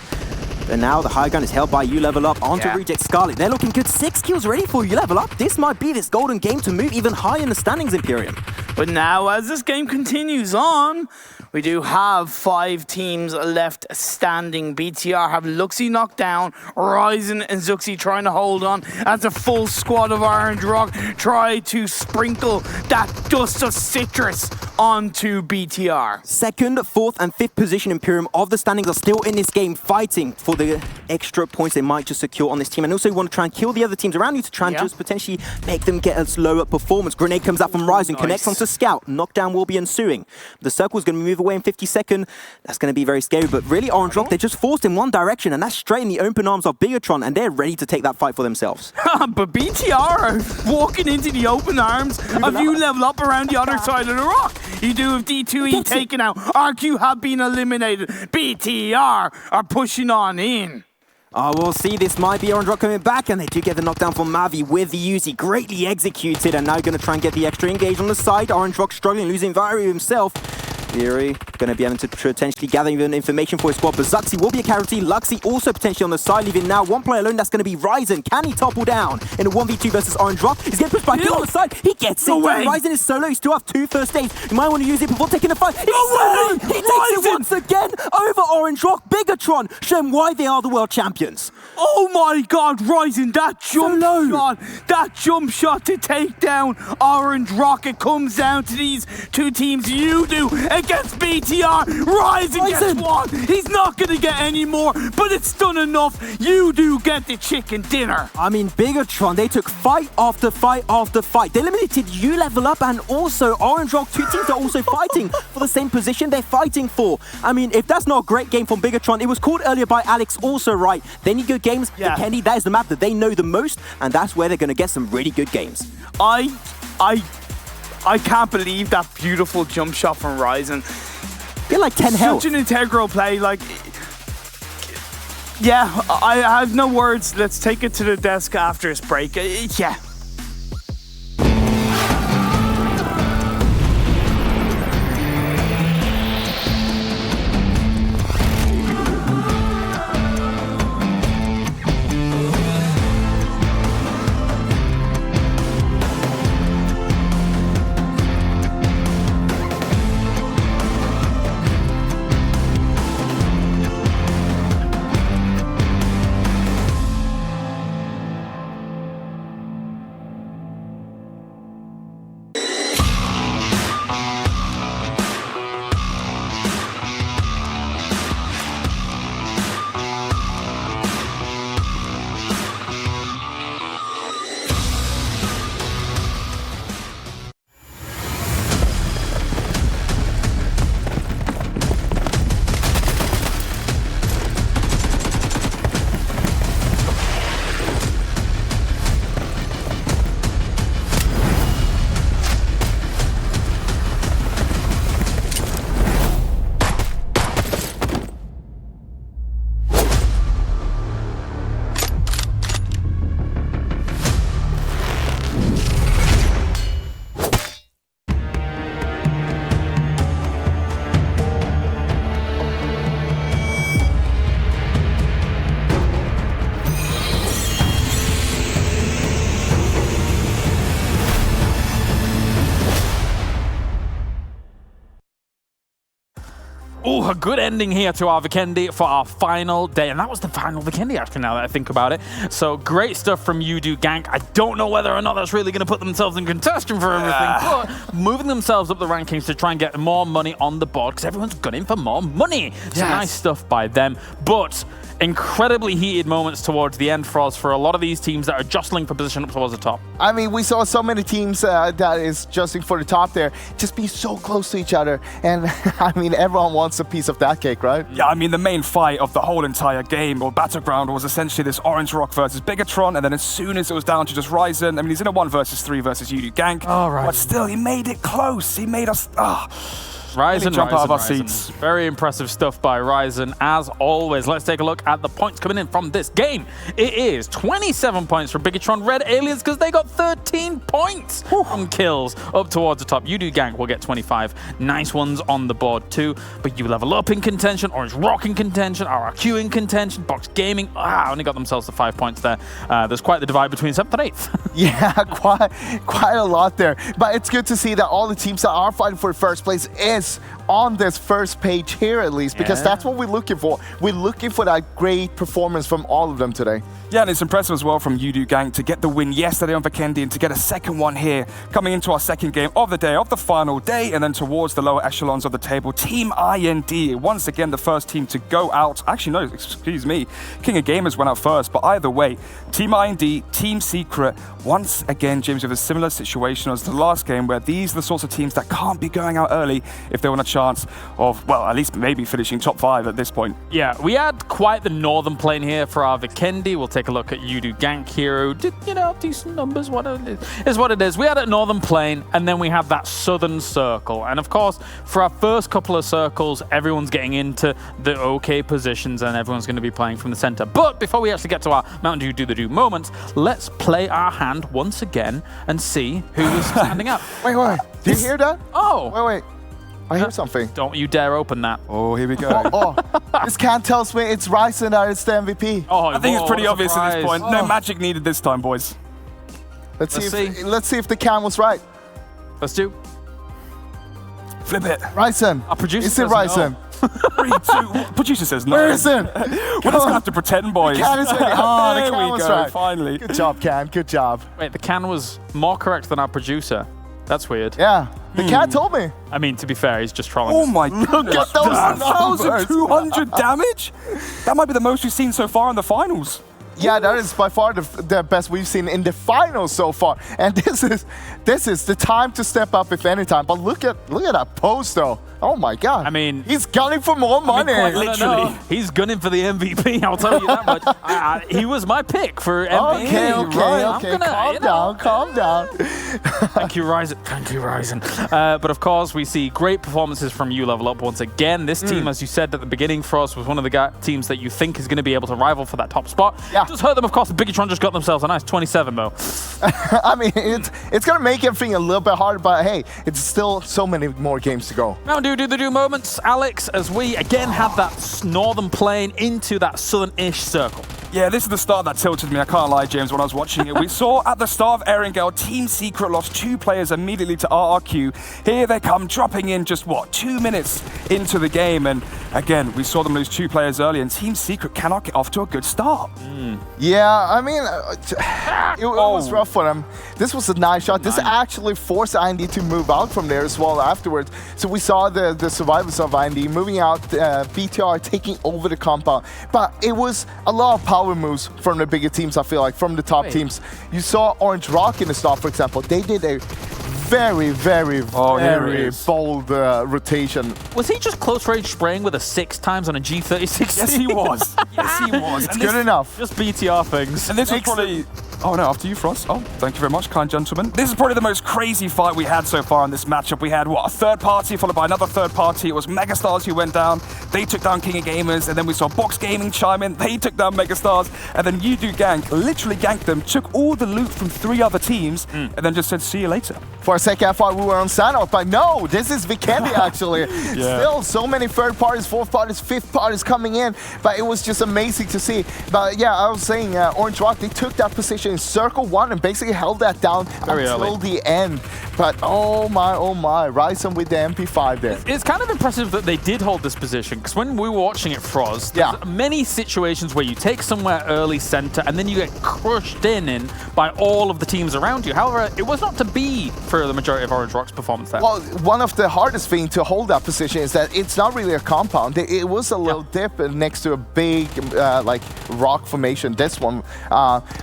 But now the high gun is held by You Level Up onto Reject Scarlet. They're looking good. 6 kills ready for You Level Up. This might be this golden game to move even higher in the standings, Imperium. But now, as this game continues on, we do have 5 teams left standing. BTR have Luxie knocked down, Ryzen and Zuxi trying to hold on as a full squad of Orange Rock try to sprinkle that dust of citrus onto BTR. 2nd, 4th and 5th position Imperium of the standings are still in this game fighting for the extra points they might just secure on this team. And also you want to try and kill the other teams around you to try and just potentially make them get a slower performance. Grenade comes out from Ryzen, connects onto Scout. Knockdown will be ensuing. The circle is going to move away in 52nd. That's going to be very scary, but really Orange Rock, they're just forced in one direction, and that's straight in the open arms of Bigatron, and they're ready to take that fight for themselves. But BTR are walking into the open arms of You Level Up around the other side of the rock. You do have D2E taken out. RQ have been eliminated. BTR are pushing on in. We'll see. This might be Erangel coming back, and they do get the knockdown from Mavi with the Uzi. Greatly executed, and now going to try and get the extra engage on the side. Erangel struggling, losing Vari himself. Fury going to be able to potentially gather even information for his squad, but Zuxi will be a casualty. Luxy also potentially on the side, leaving now one player alone. That's going to be Ryzen. Can he topple down in a 1v2 versus Erangel? He's getting pushed by Gil on the side. He gets it. Ryzen is solo. He still have 2 first aids. You might want to use it before taking the fight. He takes it once again over Erangel. Bigatron, showing why they are the world champions. Oh my God, Ryzen, that jump shot to take down Orange Rocket comes down to these two teams. You do against BTR. Ryzen gets one. He's not going to get any more, but it's done enough. You do get the chicken dinner. I mean, Bigatron, they took fight after fight after fight. They eliminated you level up, and also Orange Rock. 2 teams are also fighting for the same position they're fighting for. I mean, if that's not a great game from Bigatron, it was called earlier by Alex also right. They need good games. Vikendi, that is the map that they know the most, and that's where they're going to get some really good games. I can't believe that beautiful jump shot from Ryzen. Get like 10 health. Such an integral play. Like, yeah, I have no words. Let's take it to the desk after this break. Yeah. Oh, a good ending here to our Vikendi for our final day. And that was the final Vikendi, actually, now that I think about it. So great stuff from Udo Gank. I don't know whether or not that's really going to put themselves in contention for everything, but moving themselves up the rankings to try and get more money on the board, because everyone's gunning for more money. So nice stuff by them. But incredibly heated moments towards the end for us for a lot of these teams that are jostling for position up towards the top. I mean, we saw so many teams that is jostling for the top there, just be so close to each other. And I mean, everyone wants a piece of that cake, right? Yeah, I mean, the main fight of the whole entire game or battleground was essentially this Orange Rock versus Bigatron. And then as soon as it was down to just Ryzen, I mean, he's in a 1 versus 3 versus Udo Gank. Oh, right. But still, he made it close. He made us... Ryzen, jump out of our Ryzen. seats. Very impressive stuff by Ryzen, as always. Let's take a look at the points coming in from this game. It is 27 points for Bigatron Red Aliens, because they got 13 points from kills up towards the top. Udo Gank will get 25. Nice ones on the board too. But you level up in contention, Orange Rock in contention, RRQ in contention, Box Gaming, only got themselves the 5 points there. There's quite the divide between 7th and 8th. Yeah, quite a lot there. But it's good to see that all the teams that are fighting for first place is on this first page here, at least, because that's what we're looking for. We're looking for that great performance from all of them today. Yeah, and it's impressive as well from Udo Gank to get the win yesterday on Vikendi and to get a second one here, coming into our second game of the day, of the final day, and then towards the lower echelons of the table. Team IND, once again, the first team to go out. Actually, no, excuse me. King of Gamers went out first, but either way, Team IND, Team Secret, once again, James, with a similar situation as the last game, where these are the sorts of teams that can't be going out early if they want a chance of, well, at least maybe finishing top 5 at this point. Yeah, we had quite the northern plane here for our Vikendi. We'll take a look at Yudu Gank Hero. Did, you know, decent numbers, what it is what it is. We had a northern plane, and then we had that southern circle. And of course, for our first couple of circles, everyone's getting into the okay positions, and everyone's going to be playing from the center. But before we actually get to our Mountain Dew Do the Do moments, let's play our hand once again and see who is standing up. Wait. Did you hear that? Oh. Wait. I hear something. Don't you dare open that. Oh, here we go. This can tells me it's Ryzen that is the MVP. Oh, I think it's pretty obvious at this point. No magic needed this time, boys. Let's see if the can was right. Let's do. Flip it. Ryzen. Our producer Is it Ryzen? 3, 2, producer says no. Where is it? We're just going to have to pretend, boys. The can is ready. Oh, the can was right. Finally. Good job, Can. Good job. Wait, the can was more correct than our producer. That's weird. Yeah. The cat told me. I mean, to be fair, he's just trolling. Oh my goodness. Look at those 1,200 damage? That might be the most we've seen so far in the finals. Yeah, that is by far the best we've seen in the finals so far. And this is the time to step up if any time. But look at that pose though. Oh my God. I mean, he's gunning for more money. Quite literally. He's gunning for the MVP, I'll tell you that much. He was my pick for MVP. Okay. Calm down. Thank you, Ryzen. But of course, we see great performances from You Level Up once again. This team, as you said at the beginning, for us was one of the teams that you think is going to be able to rival for that top spot. Yeah. Just hurt them, of course. Biggitron just got themselves a nice 27, though. I mean, it's going to make everything a little bit harder, but hey, it's still so many more games to go. Mountain Dew Do the Do moments, Alex, as we again have that northern plane into that southern-ish circle. Yeah, this is the start that tilted me, I can't lie, James, when I was watching it. We saw at the start of Erangel, Team Secret lost 2 players immediately to RRQ. Here they come, dropping in just, 2 minutes into the game. And again, we saw them lose 2 players early, and Team Secret cannot get off to a good start. Yeah, I mean, it was rough for them. This was a nice shot. This actually forced IND to move out from there as well afterwards. So we saw the survivors of IND moving out, BTR taking over the compound. But it was a lot of power moves from the bigger teams, I feel like, from the top teams. You saw Orange Rock in the start, for example. They did a very bold rotation. Was he just close range spraying with a 6 times on a G36? Yes, he was. Yes, he was. It's good enough. Just BTR things. And this was probably... Oh no, after you, Frost. Oh, thank you very much, kind gentlemen. This is probably the most crazy fight we had so far in this matchup. We had, a third party followed by another third party. It was Megastars who went down. They took down King of Gamers, and then we saw Box Gaming chime in. They took down Megastars, and then Yudu Gank literally ganked them, took all the loot from 3 other teams, and then just said, see you later. For a second, I thought we were on Sanhok, but no, this is Vikendi actually. Still so many third parties, fourth parties, fifth parties coming in, but it was just amazing to see. But yeah, I was saying Orange Rock, they took that position in Circle 1 and basically held that down until the end. But oh my, Ryzen with the MP5 there. It's kind of impressive that they did hold this position, because when we were watching it, Froz, there's many situations where you take somewhere early center and then you get crushed in by all of the teams around you. However, it was not to be for the majority of Orange Rock's performance there. Well, one of the hardest things to hold that position is that it's not really a compound. It was a little dip next to a big like rock formation, this one.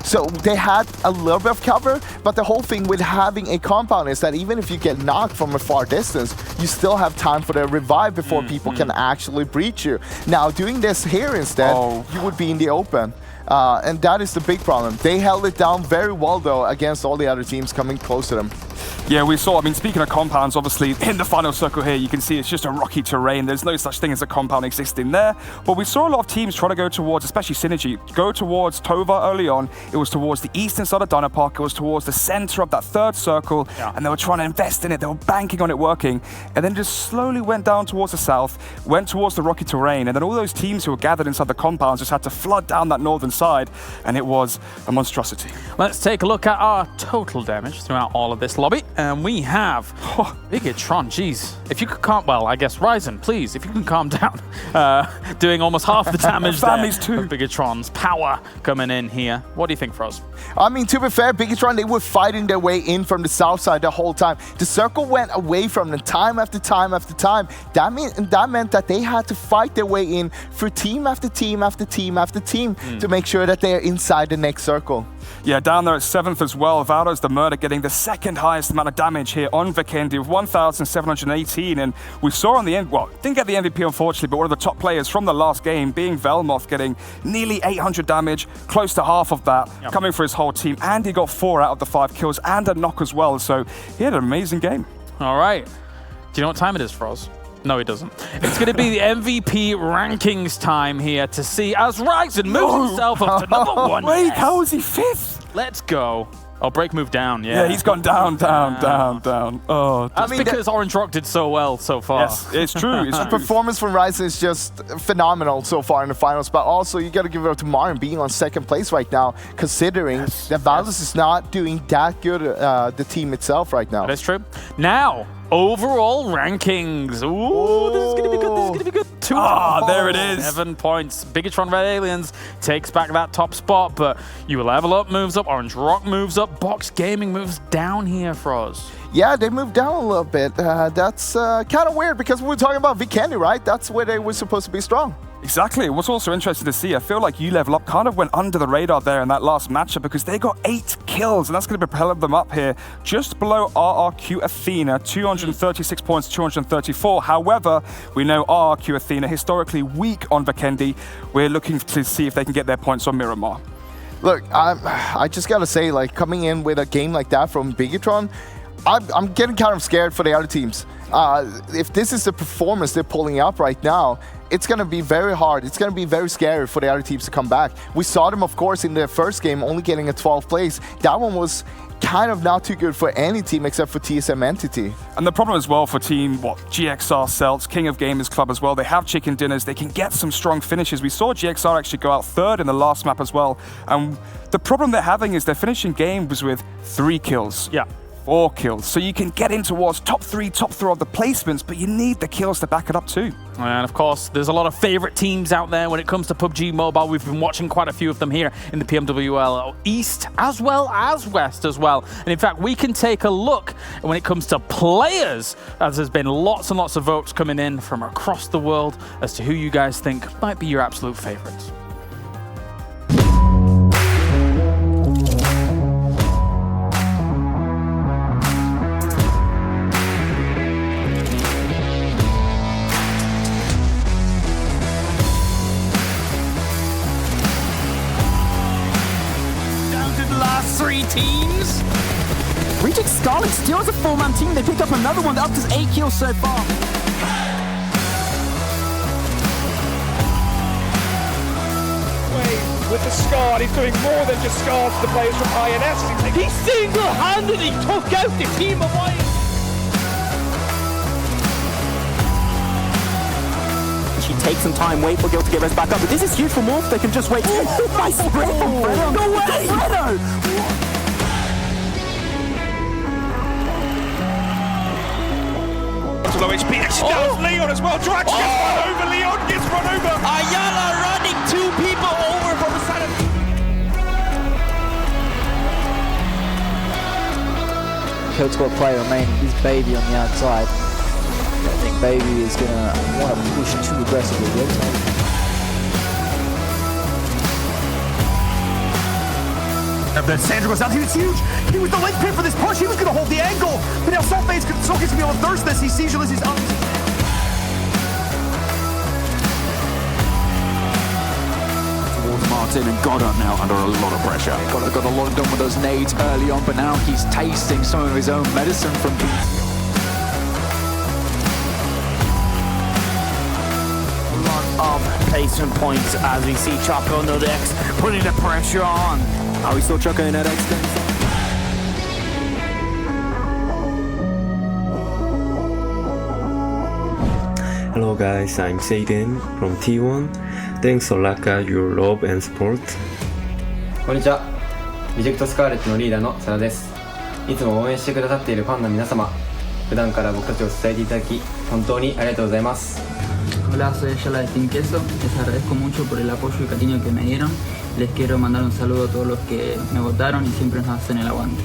So they had a little bit of cover, but the whole thing with having a compound is that even if you get knocked from a far distance, you still have time for the revive before people can actually breach you. Now, doing this here instead, you would be in the open. And that is the big problem. They held it down very well, though, against all the other teams coming close to them. Yeah, we saw, speaking of compounds, obviously, in the final circle here, you can see it's just a rocky terrain. There's no such thing as a compound existing there. But we saw a lot of teams try to go towards, especially Synergy, go towards Tova early on. It was towards the eastern side of Dino Park. It was towards the center of that third circle. And they were trying to invest in it. They were banking on it working. And then just slowly went down towards the south, went towards the rocky terrain. And then all those teams who were gathered inside the compounds just had to flood down that northern side. And it was a monstrosity. Let's take a look at our total damage throughout all of this lobby. And we have Biggitron, jeez. If you could calm, well, I guess Ryzen, please, if you can calm down. Doing almost half the damage Families too. Biggitron's power coming in here. What do you think, Froz? To be fair, Biggitron, they were fighting their way in from the south side the whole time. The circle went away from them time after time after time. That meant that they had to fight their way in for team after team after team after team to make sure that they are inside the next circle. Yeah, down there at 7th as well. Valdo's the murder getting the second highest amount of damage here on Vikendi with 1,718. And we saw on the end, well, didn't get the MVP unfortunately, but one of the top players from the last game being Velmoth getting nearly 800 damage, close to half of that coming for his whole team. And he got 4 out of the 5 kills and a knock as well. So he had an amazing game. All right. Do you know what time it is, Froz? No, he doesn't. It's going to be the MVP rankings time here to see as Ryzen moves himself up to number 1. Wait, how is he 5th? Let's go. Oh, Break moved down, Yeah, he's gone down. Oh, that's because Orange Rock did so well so far. Yes, it's true. The performance from Ryzen is just phenomenal so far in the finals, but also you got to give it up to Marin being on 2nd place right now, considering that Valus is not doing that good, the team itself right now. That's true. Now, overall rankings. Ooh, this is going to be good. This is going to be good. 2 there it is. 7 points. Bigatron Red Aliens takes back that top spot, but you Level Up moves up, Orange Rock moves up, Box Gaming moves down here, Froz. Yeah, they moved down a little bit. That's kind of weird because we were talking about Vikendi, right? That's where they were supposed to be strong. Exactly. What's also interesting to see, I feel like Level Up kind of went under the radar there in that last matchup because they got 8 kills, and that's going to propel them up here just below RRQ Athena, 236 points, 234. However, we know RRQ Athena historically weak on Vikendi. We're looking to see if they can get their points on Miramar. Look, I just got to say, like, coming in with a game like that from Bigatron, I'm getting kind of scared for the other teams. If this is the performance they're pulling up right now, it's going to be very hard. It's going to be very scary for the other teams to come back. We saw them, of course, in their first game only getting a 12th place. That one was kind of not too good for any team except for TSM Entity. And the problem as well for team, GXR Celts, King of Gamers Club as well, they have chicken dinners, they can get some strong finishes. We saw GXR actually go out 3rd in the last map as well. And the problem they're having is they're finishing games with 3 kills. 4 kills. So you can get in towards top 3 of the placements, but you need the kills to back it up too. And of course, there's a lot of favorite teams out there when it comes to PUBG Mobile. We've been watching quite a few of them here in the PMWL East as well as West as well. And in fact, we can take a look when it comes to players, as there's been lots and lots of votes coming in from across the world as to who you guys think might be your absolute favorites. Teams. Reject Scarlet still has a 4-man team. They picked up another one. They're up to 8 kills so far. With the Scar, he's doing more than just scars to the players from INS. He single-handedly took out the team of INS. She takes some time, wait for Gil to get rest back up. But this is huge for Morph. They can just wait. Nice spray from Fredo. No way! Fredo! Low HP, and she does Leon as well. Drax gets run over, Leon gets run over. Ayala running 2 people over from the side of... Kill squad player remain his Baby on the outside. I think Baby is going to want to push too aggressively. But Sandra goes out, he was huge. He was the linchpin for this push. He was going to hold the angle. But now Soulfade's going to be able to thirst this. He sees Ulysses up. Towards Martin, and Goddard now under a lot of pressure. Goddard got a lot done with those nades early on, but now he's tasting some of his own medicine from of placement points as we see Choco Nodex putting the pressure on. Are we still Choco Nodex? Hello guys, I'm Seiden from T1. Thanks for your love and support. こんにちは。リジェクトスカーレットのリーダーのサラです。いつも応援してくださっているファンの皆様、普段から僕たちを伝えていただき本当にありがとうございます。 Hola, soy Ayala de Team Queso. Les agradezco mucho por el apoyo y cariño que me dieron. Les quiero mandar un saludo a todos los que me votaron y siempre nos hacen el aguante.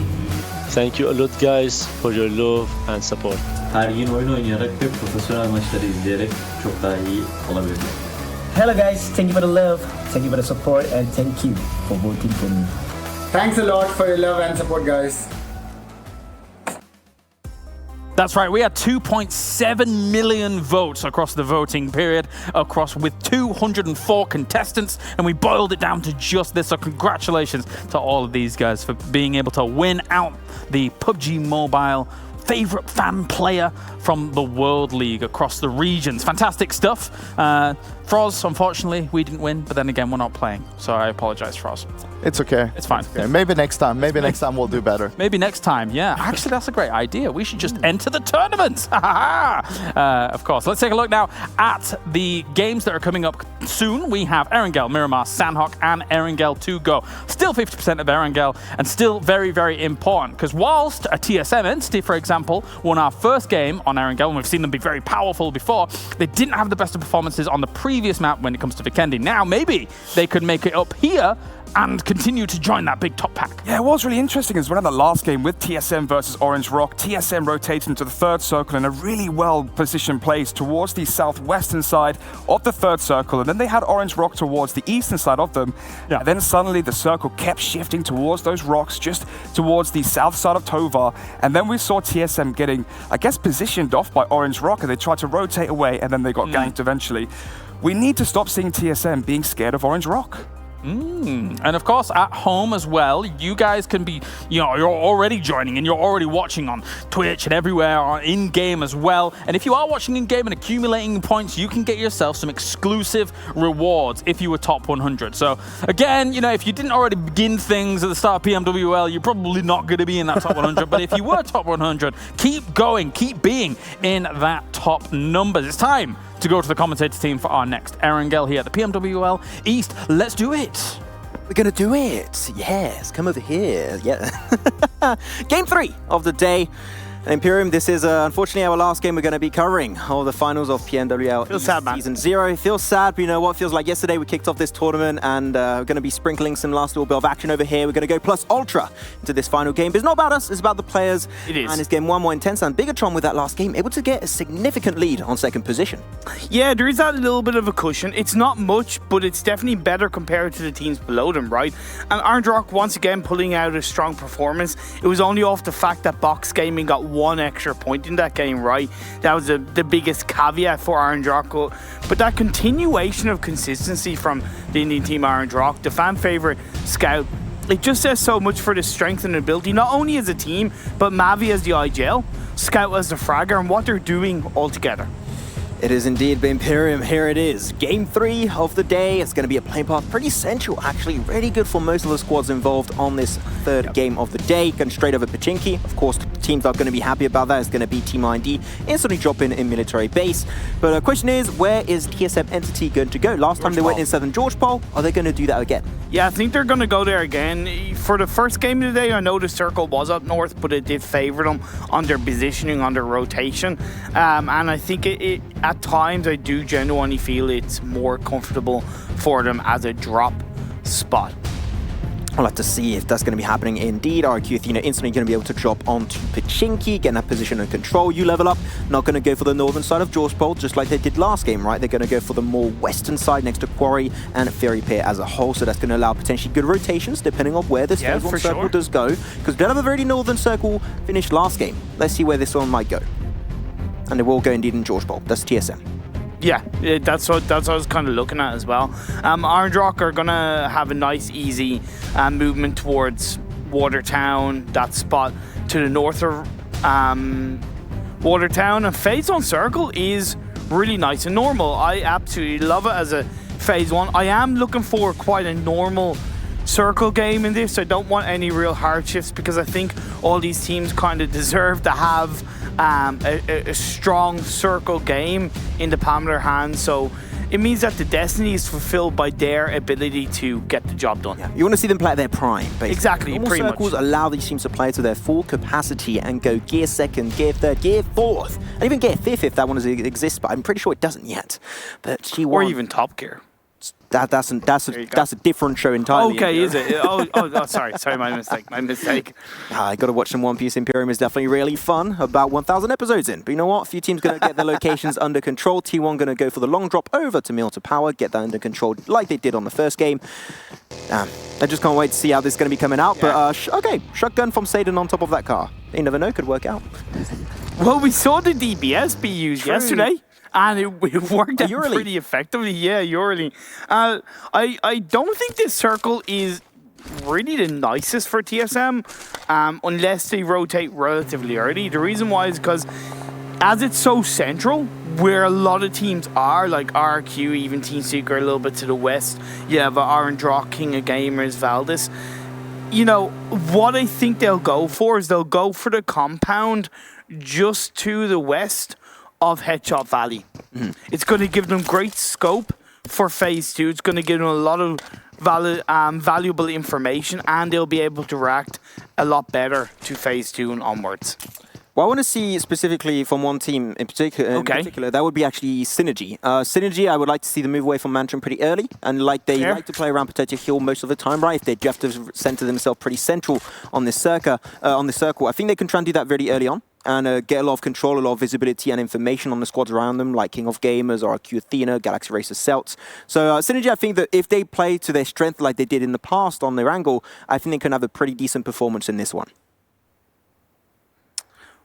Thank you a lot guys for your love and support. Her gün oyun oynayarak ve profesyonel maçları izleyerek çok daha iyi olabilirler. Hello guys, thank you for the love, thank you for the support, and thank you for voting for me. Thanks a lot for your love and support, guys. That's right, we had 2.7 million votes across the voting period, with 204 contestants, and we boiled it down to just this. So congratulations to all of these guys for being able to win out the PUBG Mobile favorite fan player from the World League across the regions. Fantastic stuff. Froz, unfortunately, we didn't win, but then again, we're not playing, so I apologize, Froz. It's okay. It's fine. It's okay. Maybe next time. Maybe next time we'll do better. Maybe next time, yeah. Actually, that's a great idea. We should just enter the tournament. Of course. Let's take a look now at the games that are coming up soon. We have Erangel, Miramar, Sanhok, and Erangel to go. Still 50% of Erangel, and still very, very important, because whilst a TSM entity, for example, won our first game on Erangel, and we've seen them be very powerful before, they didn't have the best of performances on the previous map when it comes to Vikendi. Now, maybe they could make it up here and continue to join that big top pack. Yeah, what was really interesting is when in the last game with TSM versus Orange Rock, TSM rotated into the third circle in a really well-positioned place towards the southwestern side of the third circle, and then they had Orange Rock towards the eastern side of them. Yeah. And then suddenly the circle kept shifting towards those rocks, just towards the south side of Tovar, and then we saw TSM getting, I guess, positioned off by Orange Rock, and they tried to rotate away, and then they got ganked eventually. We need to stop seeing TSM being scared of Orange Rock. And of course, at home as well, you guys can be, you're already joining and you're already watching on Twitch and everywhere in-game as well. And if you are watching in-game and accumulating points, you can get yourself some exclusive rewards if you were top 100. So again, if you didn't already begin things at the start of PMWL, you're probably not going to be in that top 100. But if you were top 100, keep going, keep being in that top numbers. It's time to go to the commentator team for our next Erangel here at the PMWL East. Let's do it. We're gonna do it. Yes, come over here. Yeah. Game 3 of the day. Imperium, this is unfortunately our last game we're going to be covering. All the finals of PMWL Season 0. Feels sad, but you know what? Feels like yesterday we kicked off this tournament and we're going to be sprinkling some last little bit of action over here. We're going to go plus ultra into this final game. But it's not about us, it's about the players. It is. And it's getting more intense. And Bigatron with that last game, able to get a significant lead on second position. Yeah, there is that little bit of a cushion. It's not much, but it's definitely better compared to the teams below them, right? And Orange Rock, once again, pulling out a strong performance. It was only off the fact that Box Gaming got one extra point in that game, right? That was the biggest caveat for Orange Rock. But that continuation of consistency from the Indian team Orange Rock, the fan favorite Scout, it just says so much for the strength and ability, not only as a team, but Mavi as the IGL, Scout as the fragger, and what they're doing all together. It is indeed Imperium. Here it is. Game 3 of the day. It's going to be a plane path. Pretty central, actually. Really good for most of the squads involved on this third game of the day. Going straight over Pachinki. Of course, teams are going to be happy about that. It's going to be Team ID instantly drop in military base. But the question is, where is TSM Entity going to go? Last time they went in Southern George Pole. Are they going to do that again? Yeah, I think they're going to go there again. For the first game of the day, I know the circle was up north, but it did favor them on their positioning, on their rotation. And I think it at times, I do genuinely feel it's more comfortable for them as a drop spot. I'll have to see if that's going to be happening indeed. RQ Athena instantly going to be able to drop onto Pachinki, getting that position and control. You level up, not going to go for the northern side of George Pole, just like they did last game, right? They're going to go for the more western side next to Quarry and Fairy Pier as a whole, so that's going to allow potentially good rotations depending on where this phase one circle does go, because we don't have a very northern circle finished last game. Let's see where this one might go. And it will go indeed in George Pole. That's TSM. Yeah, that's what I was kind of looking at as well. Orange Rock are going to have a nice, easy movement towards Watertown, that spot to the north of Watertown. And Phase 1 Circle is really nice and normal. I absolutely love it as a Phase 1. I am looking for quite a normal circle game in this. I don't want any real hardships because I think all these teams kind of deserve to have a strong circle game in the palm of their hands. So it means that the destiny is fulfilled by their ability to get the job done. Yeah. You want to see them play at their prime, basically. Exactly, normal pretty circles much. allow these teams to play to their full capacity and go gear second, gear third, gear fourth, and even gear fifth if that one exists, but I'm pretty sure it doesn't yet. But G1... Or even top gear. That's a different show entirely. Okay, is it? Oh, sorry, my mistake. I got to watch some One Piece. Imperium is definitely really fun. About 1,000 episodes in, but you know what? A few teams going to get their locations under control. T1 going to go for the long drop over to Mill to Power, get that under control like they did on the first game. I just can't wait to see how this is going to be coming out. Yeah. But okay, shotgun from Satan on top of that car. You never know, could work out. Well, we saw the DBS be used yesterday. And it worked out pretty effectively. Yeah, Urli. I don't think this circle is really the nicest for TSM unless they rotate relatively early. The reason why is because as it's so central, where a lot of teams are, like RQ, even Team Seeker a little bit to the west, you have Erangel, King of Gamers, Valdis. You know, what I think they'll go for is they'll go for the compound just to the west of Headshot Valley. It's going to give them great scope for Phase 2. It's going to give them a lot of valuable information, and they'll be able to react a lot better to Phase 2 and onwards. Well, I want to see specifically from one team in particular, that would be actually Synergy. Synergy, I would like to see them move away from Mantron pretty early, and like they like to play around Potato Hill most of the time, right? If they do have to center themselves pretty central on this circle, I think they can try and do that very early on and get a lot of control, a lot of visibility and information on the squads around them, like King of Gamers or RQ Athena, Galaxy Racer Celts. So Synergy, I think that if they play to their strength like they did in the past on their angle, I think they can have a pretty decent performance in this one.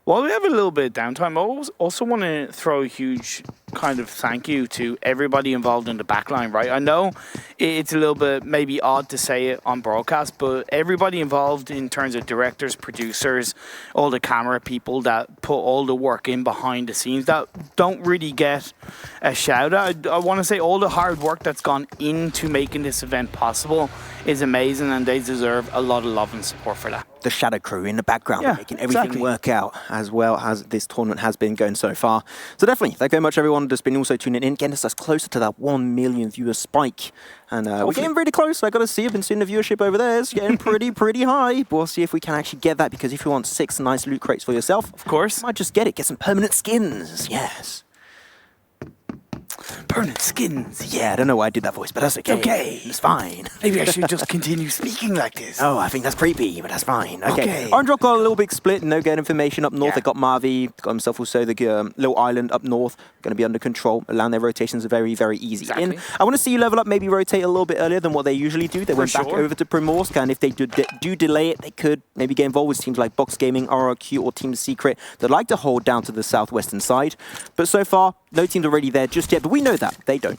While we have a little bit of downtime, I also want to throw a huge kind of thank you to everybody involved in the backline, right? I know it's a little bit maybe odd to say it on broadcast, but everybody involved in terms of directors, producers, all the camera people that put all the work in behind the scenes that don't really get a shout out. I want to say all the hard work that's gone into making this event possible is amazing, and they deserve a lot of love and support for that. The shadow crew in the background making everything work out as well as this tournament has been going so far. So definitely, thank you very much everyone that's been also tuning in, getting us closer to that 1 million viewer spike. And we're getting really close. I got to see, I've been seeing the viewership over there. It's getting pretty high. But we'll see if we can actually get that, because if you want 6 nice loot crates for yourself, of course, you might just get some permanent skins. Yes. Permanent skins. Yeah, I don't know why I did that voice, but that's okay. Okay. It's fine. Maybe I should just continue speaking like this. Oh, I think that's creepy, but that's fine. Okay. Erangel got a little big split. No good information up north. They got Marvi, got himself also the little island up north. Going to be under control. Allowing their rotations are very, very easy. I want to see you level up, maybe rotate a little bit earlier than what they usually do. They went back over to Primorsk, and if they do delay it, they could maybe get involved with teams like Box Gaming, RRQ, or Team Secret that like to hold down to the southwestern side. But so far, no teams are really there just yet, but we know that. They don't.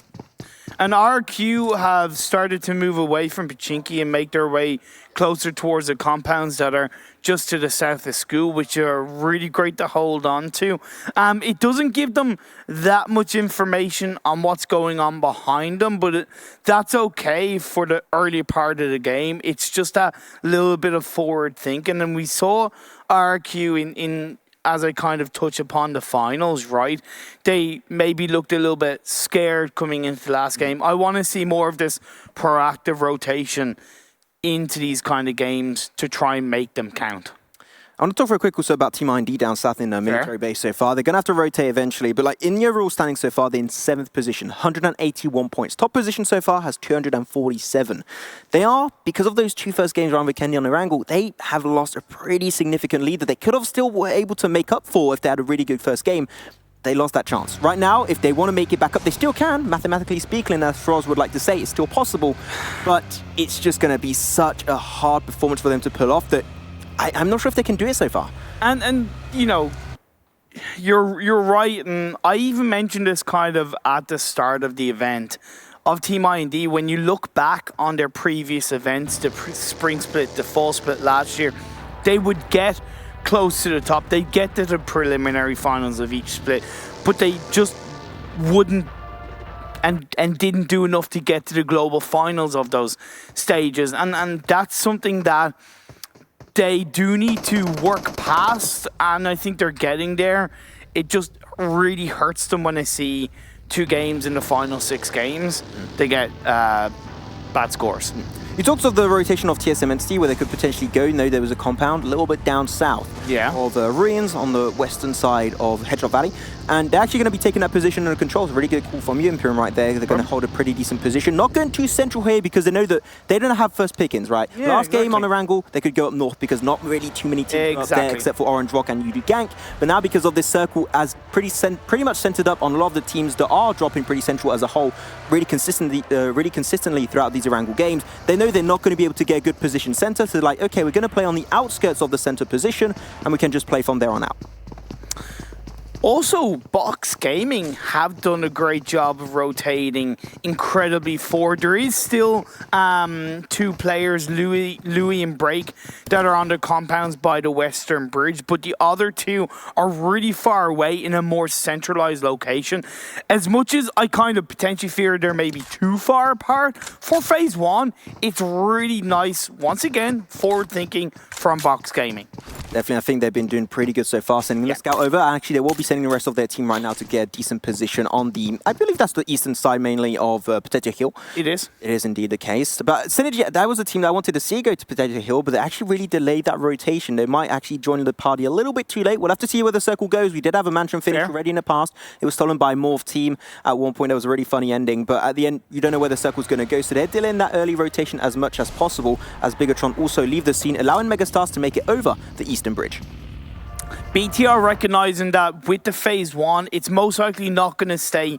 And RQ have started to move away from Pachinki and make their way closer towards the compounds that are just to the south of school, which are really great to hold on to. It doesn't give them that much information on what's going on behind them, but that's okay for the early part of the game. It's just a little bit of forward thinking, and we saw RQ in as I kind of touch upon the finals, right? They maybe looked a little bit scared coming into the last game. I want to see more of this proactive rotation into these kind of games to try and make them count. I want to talk for a quick also about Team IND down south in the military base so far. They're going to have to rotate eventually, but like in the overall standing so far, they're in 7th position, 181 points. Top position so far has 247. They are, because of those 2 first games around Vikendi on Erangel, they have lost a pretty significant lead that they could have still were able to make up for if they had a really good first game. They lost that chance. Right now, if they want to make it back up, they still can, mathematically speaking, as Froz would like to say, it's still possible, but it's just going to be such a hard performance for them to pull off that I'm not sure if they can do it so far. And you know, you're right, and I even mentioned this kind of at the start of the event of Team IND. When you look back on their previous events, the spring split, the fall split last year, they would get close to the top. They'd get to the preliminary finals of each split, but they just wouldn't and didn't do enough to get to the global finals of those stages. And that's something that they do need to work past, and I think they're getting there. It just really hurts them when I see 2 games in the final 6 games. They get bad scores. You talked of the rotation of TSM Entity, where they could potentially go. No, there was a compound a little bit down south of Ruins on the western side of Hedgehog Valley. And they're actually going to be taking that position under control. It's a really good call from you, Imperium, right there. They're going to hold a pretty decent position. Not going too central here because they know that they don't have first pickings, right? Yeah, Last game on Erangel, they could go up north because not really too many teams up there except for Orange Rock and Udu Gank. But now because of this circle as pretty much centered up on a lot of the teams that are dropping pretty central as a whole, really consistently throughout these Erangel games, they know they're not going to be able to get a good position center. So they're like, okay, we're going to play on the outskirts of the center position and we can just play from there on out. Also, Box Gaming have done a great job of rotating incredibly forward. There is still 2 players, Louis and Break, that are on the compounds by the Western Bridge, but the other 2 are really far away in a more centralized location. As much as I kind of potentially fear they're maybe too far apart, for Phase 1, it's really nice, once again, forward thinking from Box Gaming. Definitely, I think they've been doing pretty good so far, sending the scout over. Actually, they will be sending the rest of their team right now to get a decent position on the, I believe that's the eastern side mainly of Potato Hill. It is. It is indeed the case. But Synergy, that was a team that I wanted to see go to Potato Hill, but they actually really delayed that rotation. They might actually join the party a little bit too late. We'll have to see where the circle goes. We did have a Mansion finish already in the past. It was stolen by Morph team. At one point, there was a really funny ending, but at the end, you don't know where the circle's going to go. So they're delaying that early rotation as much as possible, as Bigatron also leave the scene, allowing Megastars to make it over the Eastern Bridge. BTR recognizing that with the Phase 1, it's most likely not going to stay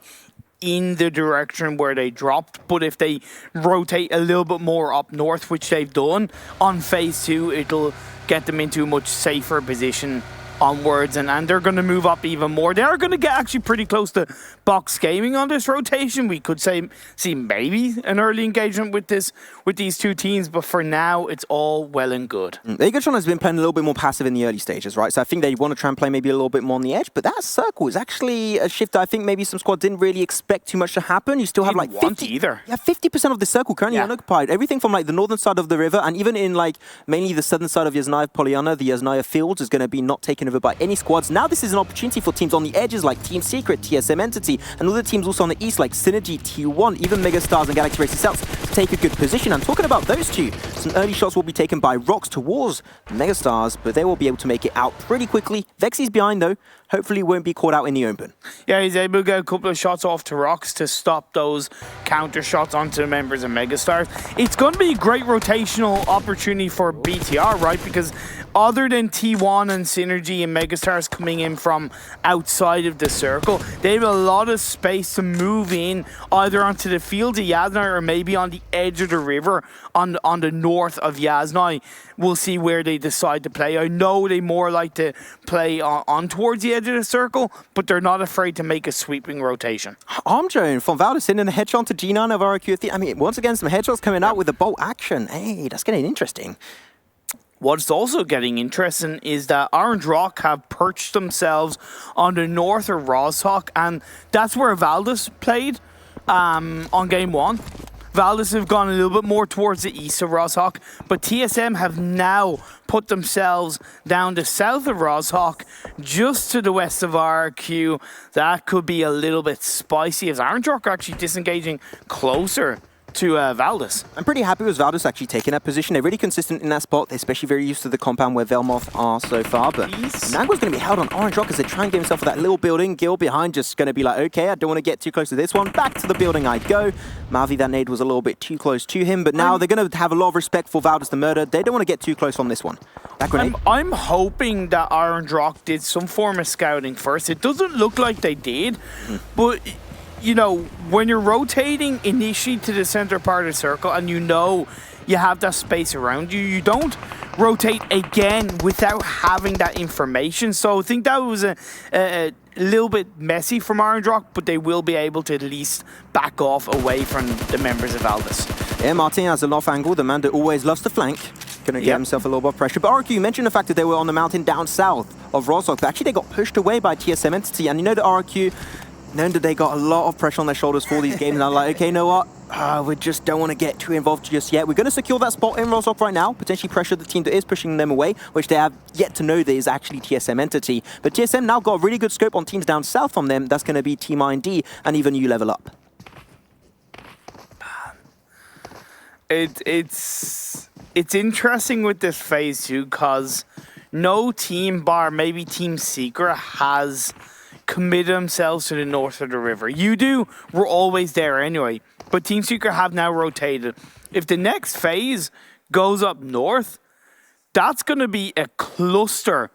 in the direction where they dropped, but if they rotate a little bit more up north, which they've done, on Phase 2, it'll get them into a much safer position onwards, and they're going to move up even more. They are going to get actually pretty close to Box Gaming on this rotation. We could see maybe an early engagement with these 2 teams, but for now, it's all well and good. Megatron has been playing a little bit more passive in the early stages, right? So I think they want to try and play maybe a little bit more on the edge, but that circle is actually a shift that I think maybe some squad didn't really expect too much to happen. You still have like 50% of the circle currently unoccupied. Everything from like the northern side of the river and even in like mainly the southern side of Yasnaya Polyana, the Yasnaya Fields is going to be not taken over by any squads. Now this is an opportunity for teams on the edges like Team Secret, TSM Entity, and other teams also on the east like Synergy, T1, even Megastars and Galaxy Racing Cells to take a good position. And talking about those 2, some early shots will be taken by Rocks towards Megastars, but they will be able to make it out pretty quickly. Vexy's behind though. Hopefully won't be caught out in the open. Yeah, he's able to get a couple of shots off to Rocks to stop those counter shots onto the members of Megastars. It's going to be a great rotational opportunity for BTR, right? Because other than T1 and Synergy and Megastars coming in from outside of the circle, they have a lot of space to move in either onto the field of Yasnaya or maybe on the edge of the river on the north of Yasnaya. We'll see where they decide to play. I know they more like to play on towards the edge of the circle, but they're not afraid to make a sweeping rotation. Armjoe from Valdez in and a headshot to G9 of RQFT. I mean, once again, some headshots coming out with the bolt action. Hey, that's getting interesting. What's also getting interesting is that Orange Rock have perched themselves on the north of Roshawk, and that's where Valdez played on Game 1. Valdez have gone a little bit more towards the east of Roshawk, but TSM have now put themselves down the south of Roshawk, just to the west of RQ. That could be a little bit spicy as Orange Rock are actually disengaging closer to Valdez. I'm pretty happy with Valdez actually taking that position. They're really consistent in that spot. They're especially very used to the compound where Velmoth are so far. But Nango's going to be held on Orange Rock as they try and get himself for that little building. Gil behind just going to be like, okay, I don't want to get too close to this one. Back to the building I go. Mavi, that nade was a little bit too close to him. But now they're going to have a lot of respect for Valdez the murder. They don't want to get too close on this one. That grenade. I'm hoping that Orange Rock did some form of scouting first. It doesn't look like they did, but you know, when you're rotating initially to the center part of the circle and you know you have that space around you, you don't rotate again without having that information. So I think that was a little bit messy from Orange Rock, but they will be able to at least back off away from the members of Valdez. Yeah, Martin has an off angle. The man that always loves to flank. Going to get himself a little bit of pressure. But RQ, you mentioned the fact that they were on the mountain down south of Rostock, but actually they got pushed away by TSM Entity. And you know that RQ, knowing that they got a lot of pressure on their shoulders for these games, and I'm like, okay, you know what? We just don't want to get too involved just yet. We're going to secure that spot in Rostock right now, potentially pressure the team that is pushing them away, which they have yet to know that is actually TSM Entity. But TSM now got a really good scope on teams down south from them. That's going to be Team IND and even you level up. It's interesting with this phase 2 because no team bar maybe Team Secret has committed themselves to the north of the river. You do, we're always there anyway. But Team Secret have now rotated. If the next phase goes up north, that's going to be a cluster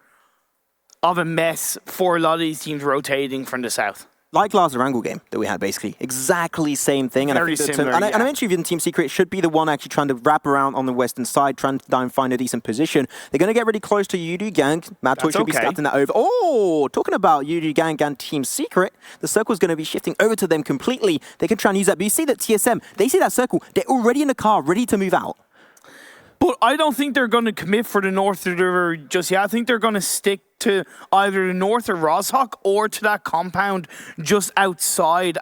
of a mess for a lot of these teams rotating from the south. Like last Erangel game that we had, basically. Exactly same thing. And Very I think similar, and I mentioned even Team Secret should be the one actually trying to wrap around on the western side, trying to try and find a decent position. They're going to get really close to Yudu Gang. Matoy should be scouting that over. Oh, talking about Yudu Gang and Team Secret, the circle's going to be shifting over to them completely. They can try and use that. But you see that TSM, they see that circle. They're already in the car, ready to move out. But I don't think they're going to commit for the north of the river just yet. I think they're going to stick to either the north of Roshok or to that compound just outside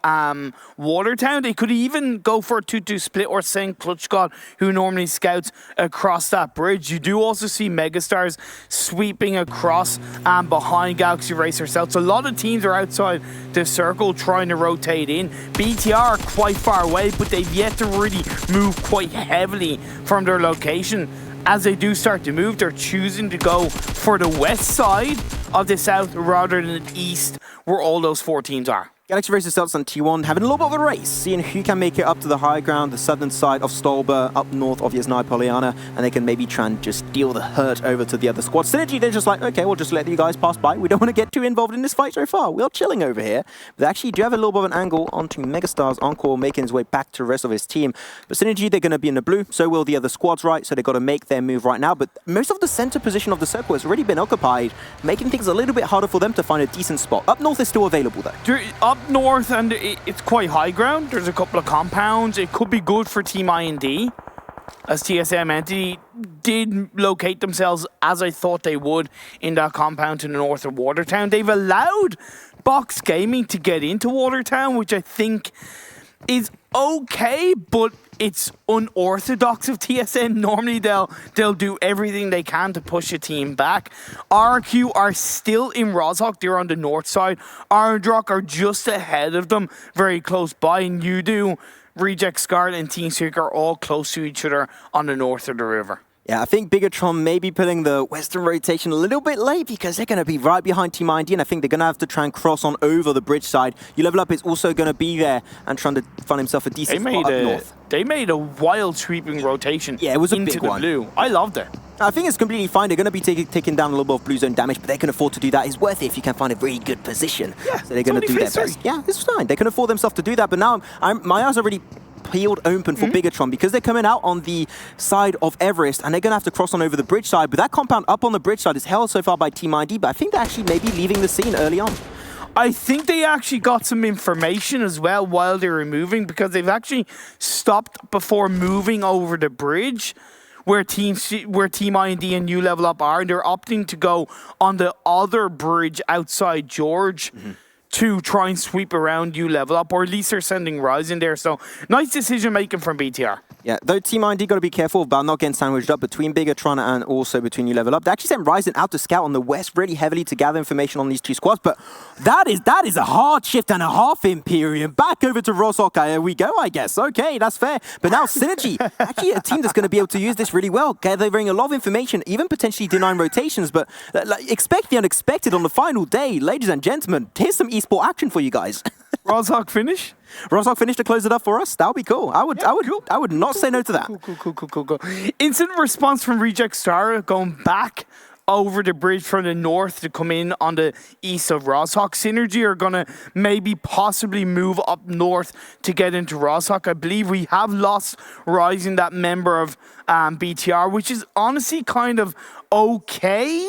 Watertown. They could even go for a 2-2 split or send Clutch God, who normally scouts across that bridge. You do also see Megastars sweeping across behind Galaxy Racer South. So a lot of teams are outside the circle trying to rotate in. BTR are quite far away, but they've yet to really move quite heavily from their location. As they do start to move, they're choosing to go for the west side of the south rather than the east, where all those 4 teams are. Galaxy Racer Celts on T1 having a little bit of a race, seeing who can make it up to the high ground, the southern side of Stolber, up north of Yasnai Poliana, and they can maybe try and just deal the hurt over to the other squad. Synergy, they're just like, okay, we'll just let you guys pass by. We don't want to get too involved in this fight so far. We're chilling over here. But they actually do have a little bit of an angle onto Megastars Encore, making his way back to the rest of his team. But Synergy, they're going to be in the blue, so will the other squads, right? So they've got to make their move right now. But most of the center position of the circle has already been occupied, making things a little bit harder for them to find a decent spot. Up north is still available, though. Up north, and it's quite high ground. There's a couple of compounds. It could be good for Team IND, as TSM entity did locate themselves as I thought they would in that compound to the north of Watertown. They've allowed Box Gaming to get into Watertown, which I think is okay, but it's unorthodox of TSM. Normally they'll do everything they can to push a team back. RQ are still in Roshok. They're on the north side. Arndrock are just ahead of them, very close by. And Yudu, Reject Scarlet, and Team Secret are all close to each other on the north of the river. Yeah, I think Bigatron may be pulling the western rotation a little bit late because they're going to be right behind Team IND, and I think they're going to have to try and cross on over the bridge side. You Level Up is also going to be there and trying to find himself a decent spot up north. They made a wild sweeping rotation. Yeah, it was a into big the one. blue. I loved it. I think it's completely fine. They're going to be taking down a little bit of blue zone damage, but they can afford to do that. It's worth it if you can find a very good position. Yeah, so they're going to do their best. Yeah, it's fine. They can afford themselves to do that, but now my eyes are really peeled open for Bigatron because they're coming out on the side of Everest and they're going to have to cross on over the bridge side. But that compound up on the bridge side is held so far by Team ID, but I think they're actually maybe leaving the scene early on. I think they actually got some information as well while they were moving, because they've actually stopped before moving over the bridge where Team IND and New Level Up are, and they're opting to go on the other bridge outside George to try and sweep around You Level Up, or at least they're sending Rise in there. So nice decision making from BTR. Yeah, though Team ID got to be careful about not getting sandwiched up between Bigatron and also between You Level Up. They actually sent Ryzen out to scout on the west really heavily to gather information on these two squads, but that is a hard shift and a half Imperium. Back over to Roshok, here we go, I guess. Okay, that's fair. But now Synergy, actually a team that's going to be able to use this really well, gathering a lot of information, even potentially denying rotations, but expect the unexpected on the final day. Ladies and gentlemen, here's some esport action for you guys. Roshok finish? Roshok finish to close it up for us. That would be cool. I would not say no to that. Cool. Instant response from Reject Star going back over the bridge from the north to come in on the east of Roshok. Synergy are going to maybe possibly move up north to get into Roshok. I believe we have lost Rising, that member of BTR, which is honestly kind of okay,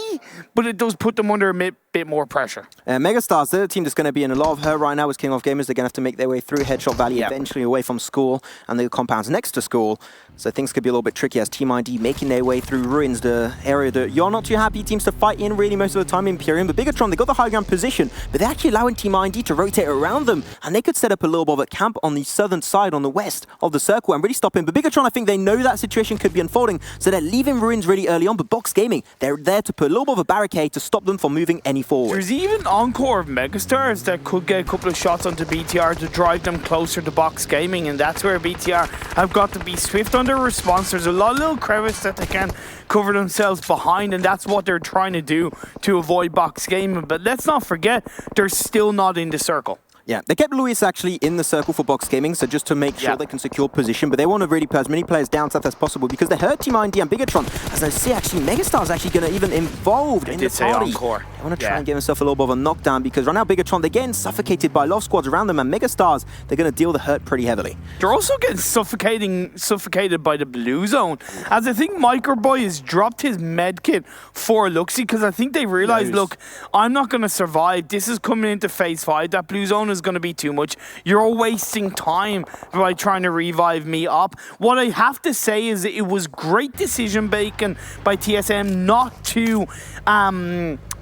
but it does put them under a bit more pressure. Megastars, they're the team that's going to be in a lot of hurt right now with King of Gamers. They're going to have to make their way through Headshot Valley, eventually away from school and the compounds next to school. So things could be a little bit tricky as Team ID making their way through Ruins, the area that you're not too happy teams to fight in really most of the time, Imperium. But Bigatron, they got the high ground position, but they're actually allowing Team ID to rotate around them, and they could set up a little bit of a camp on the southern side, on the west of the circle, and really stop him. But Bigatron, I think they know that situation could be unfolding, so they're leaving Ruins really early on, but Box Gaming Gaming, they're there to put a little bit of a barricade to stop them from moving any forward. There's even encore of Megastars that could get a couple of shots onto BTR to drive them closer to Box Gaming, and that's where BTR have got to be swift on their response. There's a lot of little crevice that they can cover themselves behind, and that's what they're trying to do to avoid Box Gaming. But let's not forget, they're still not in the circle. Yeah, they kept Luis actually in the circle for Box Gaming, so just to make sure they can secure position, but they want to really put as many players down south as possible because they heard Team IND and Bigatron. As I see, actually, Megastar's actually going to even involved in the party. Encore. They want to try and give themselves a little bit of a knockdown because right now Bigatron, they're getting suffocated by a lot of squads around them, and Megastars, they're going to deal the hurt pretty heavily. They're also getting suffocated by the blue zone, as I think Microboy has dropped his medkit for Luxie because I think they realized, look, I'm not going to survive. This is coming into phase 5. That blue zone is going to be too much. You're wasting time by trying to revive me up. What I have to say is it was great decision making by TSM not to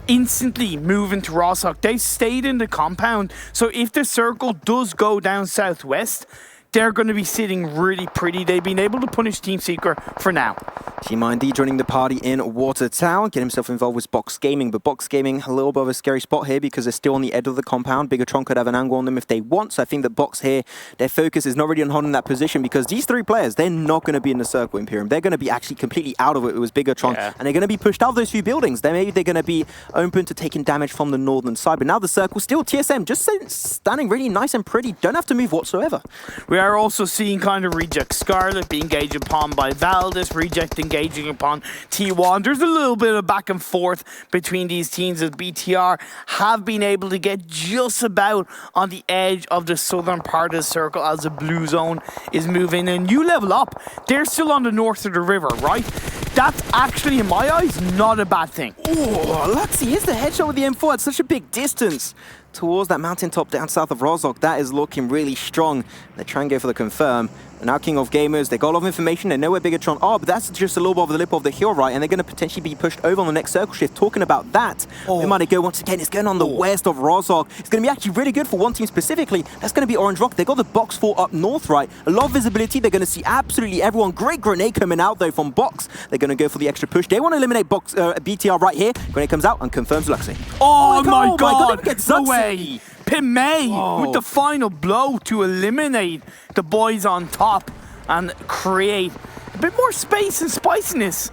instantly move into Rosshok. They stayed in the compound, so if the circle does go down southwest, they're going to be sitting really pretty. They've been able to punish Team Secret for now. Team IND joining the party in Watertown, get himself involved with Box Gaming, but Box Gaming a little bit of a scary spot here because they're still on the edge of the compound. Bigatron could have an angle on them if they want, so I think that Box here, their focus is not really on holding that position because these three players, they're not going to be in the circle, Imperium. They're going to be actually completely out of it with Bigatron, and they're going to be pushed out of those few buildings. Maybe they're going to be open to taking damage from the northern side, but now the circle still TSM, just standing really nice and pretty, don't have to move whatsoever. We are also seeing kind of Reject Scarlet be engaged upon by Valdez, Reject engaging upon T1. There's a little bit of back and forth between these teams as BTR have been able to get just about on the edge of the southern part of the circle as the blue zone is moving. And you level up, they're still on the north of the river, right? That's actually, in my eyes, not a bad thing. Oh, Luxie, here's the headshot with the M4 at such a big distance towards that mountaintop down south of Rosshok. That is looking really strong. They try and go for the confirm. And now King of Gamers, they got a lot of information. They know where Bigatron are, but that's just a little bit of the lip of the hill, right? And they're going to potentially be pushed over on the next circle shift. Talking about that, we might go once again. It's going on the west of Rosshok. It's going to be actually really good for one team specifically. That's going to be Orange Rock. They got the Box 4 up north, right? A lot of visibility. They're going to see absolutely everyone. Great grenade coming out, though, from Box. They're going to go for the extra push. They want to eliminate Box BTR right here. Grenade comes out and confirms Luxie. Oh my God. No way. Pimay with the final blow to eliminate the boys on top and create a bit more space and spiciness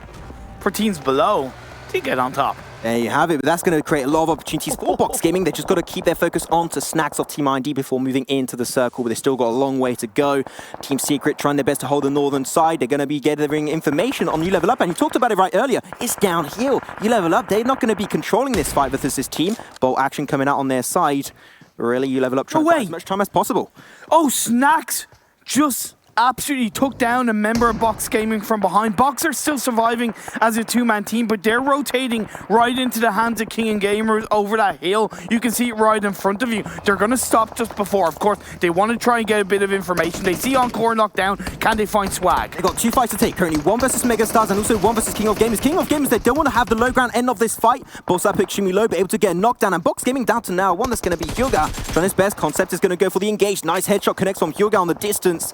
for teams below to get on top. There you have it, but that's going to create a lot of opportunities for Box Gaming. They just got to keep their focus on to snacks of Team IND before moving into the circle, but they've still got a long way to go. Team Secret trying their best to hold the northern side. They're going to be gathering information on You Level Up, and you talked about it right earlier. It's downhill. You Level Up, they're not going to be controlling this fight versus this team. Bolt action coming out on their side. Really, You Level Up trying to fight as much time as possible. Oh, Snacks just absolutely took down a member of Box Gaming from behind. Box are still surviving as a two-man team, but they're rotating right into the hands of King and Gamers over that hill. You can see it right in front of you. They're going to stop just before. Of course, they want to try and get a bit of information. They see Encore knocked down. Can they find Swag? They've got two fights to take. Currently, one versus Megastars and also one versus King of Gamers. King of Gamers, they don't want to have the low ground end of this fight. Both up extremely low, but able to get a knockdown. And Box Gaming down to now one that's going to be Hyuga. Trying his best. Concept is going to go for the engage. Nice headshot connects from Hyuga on the distance.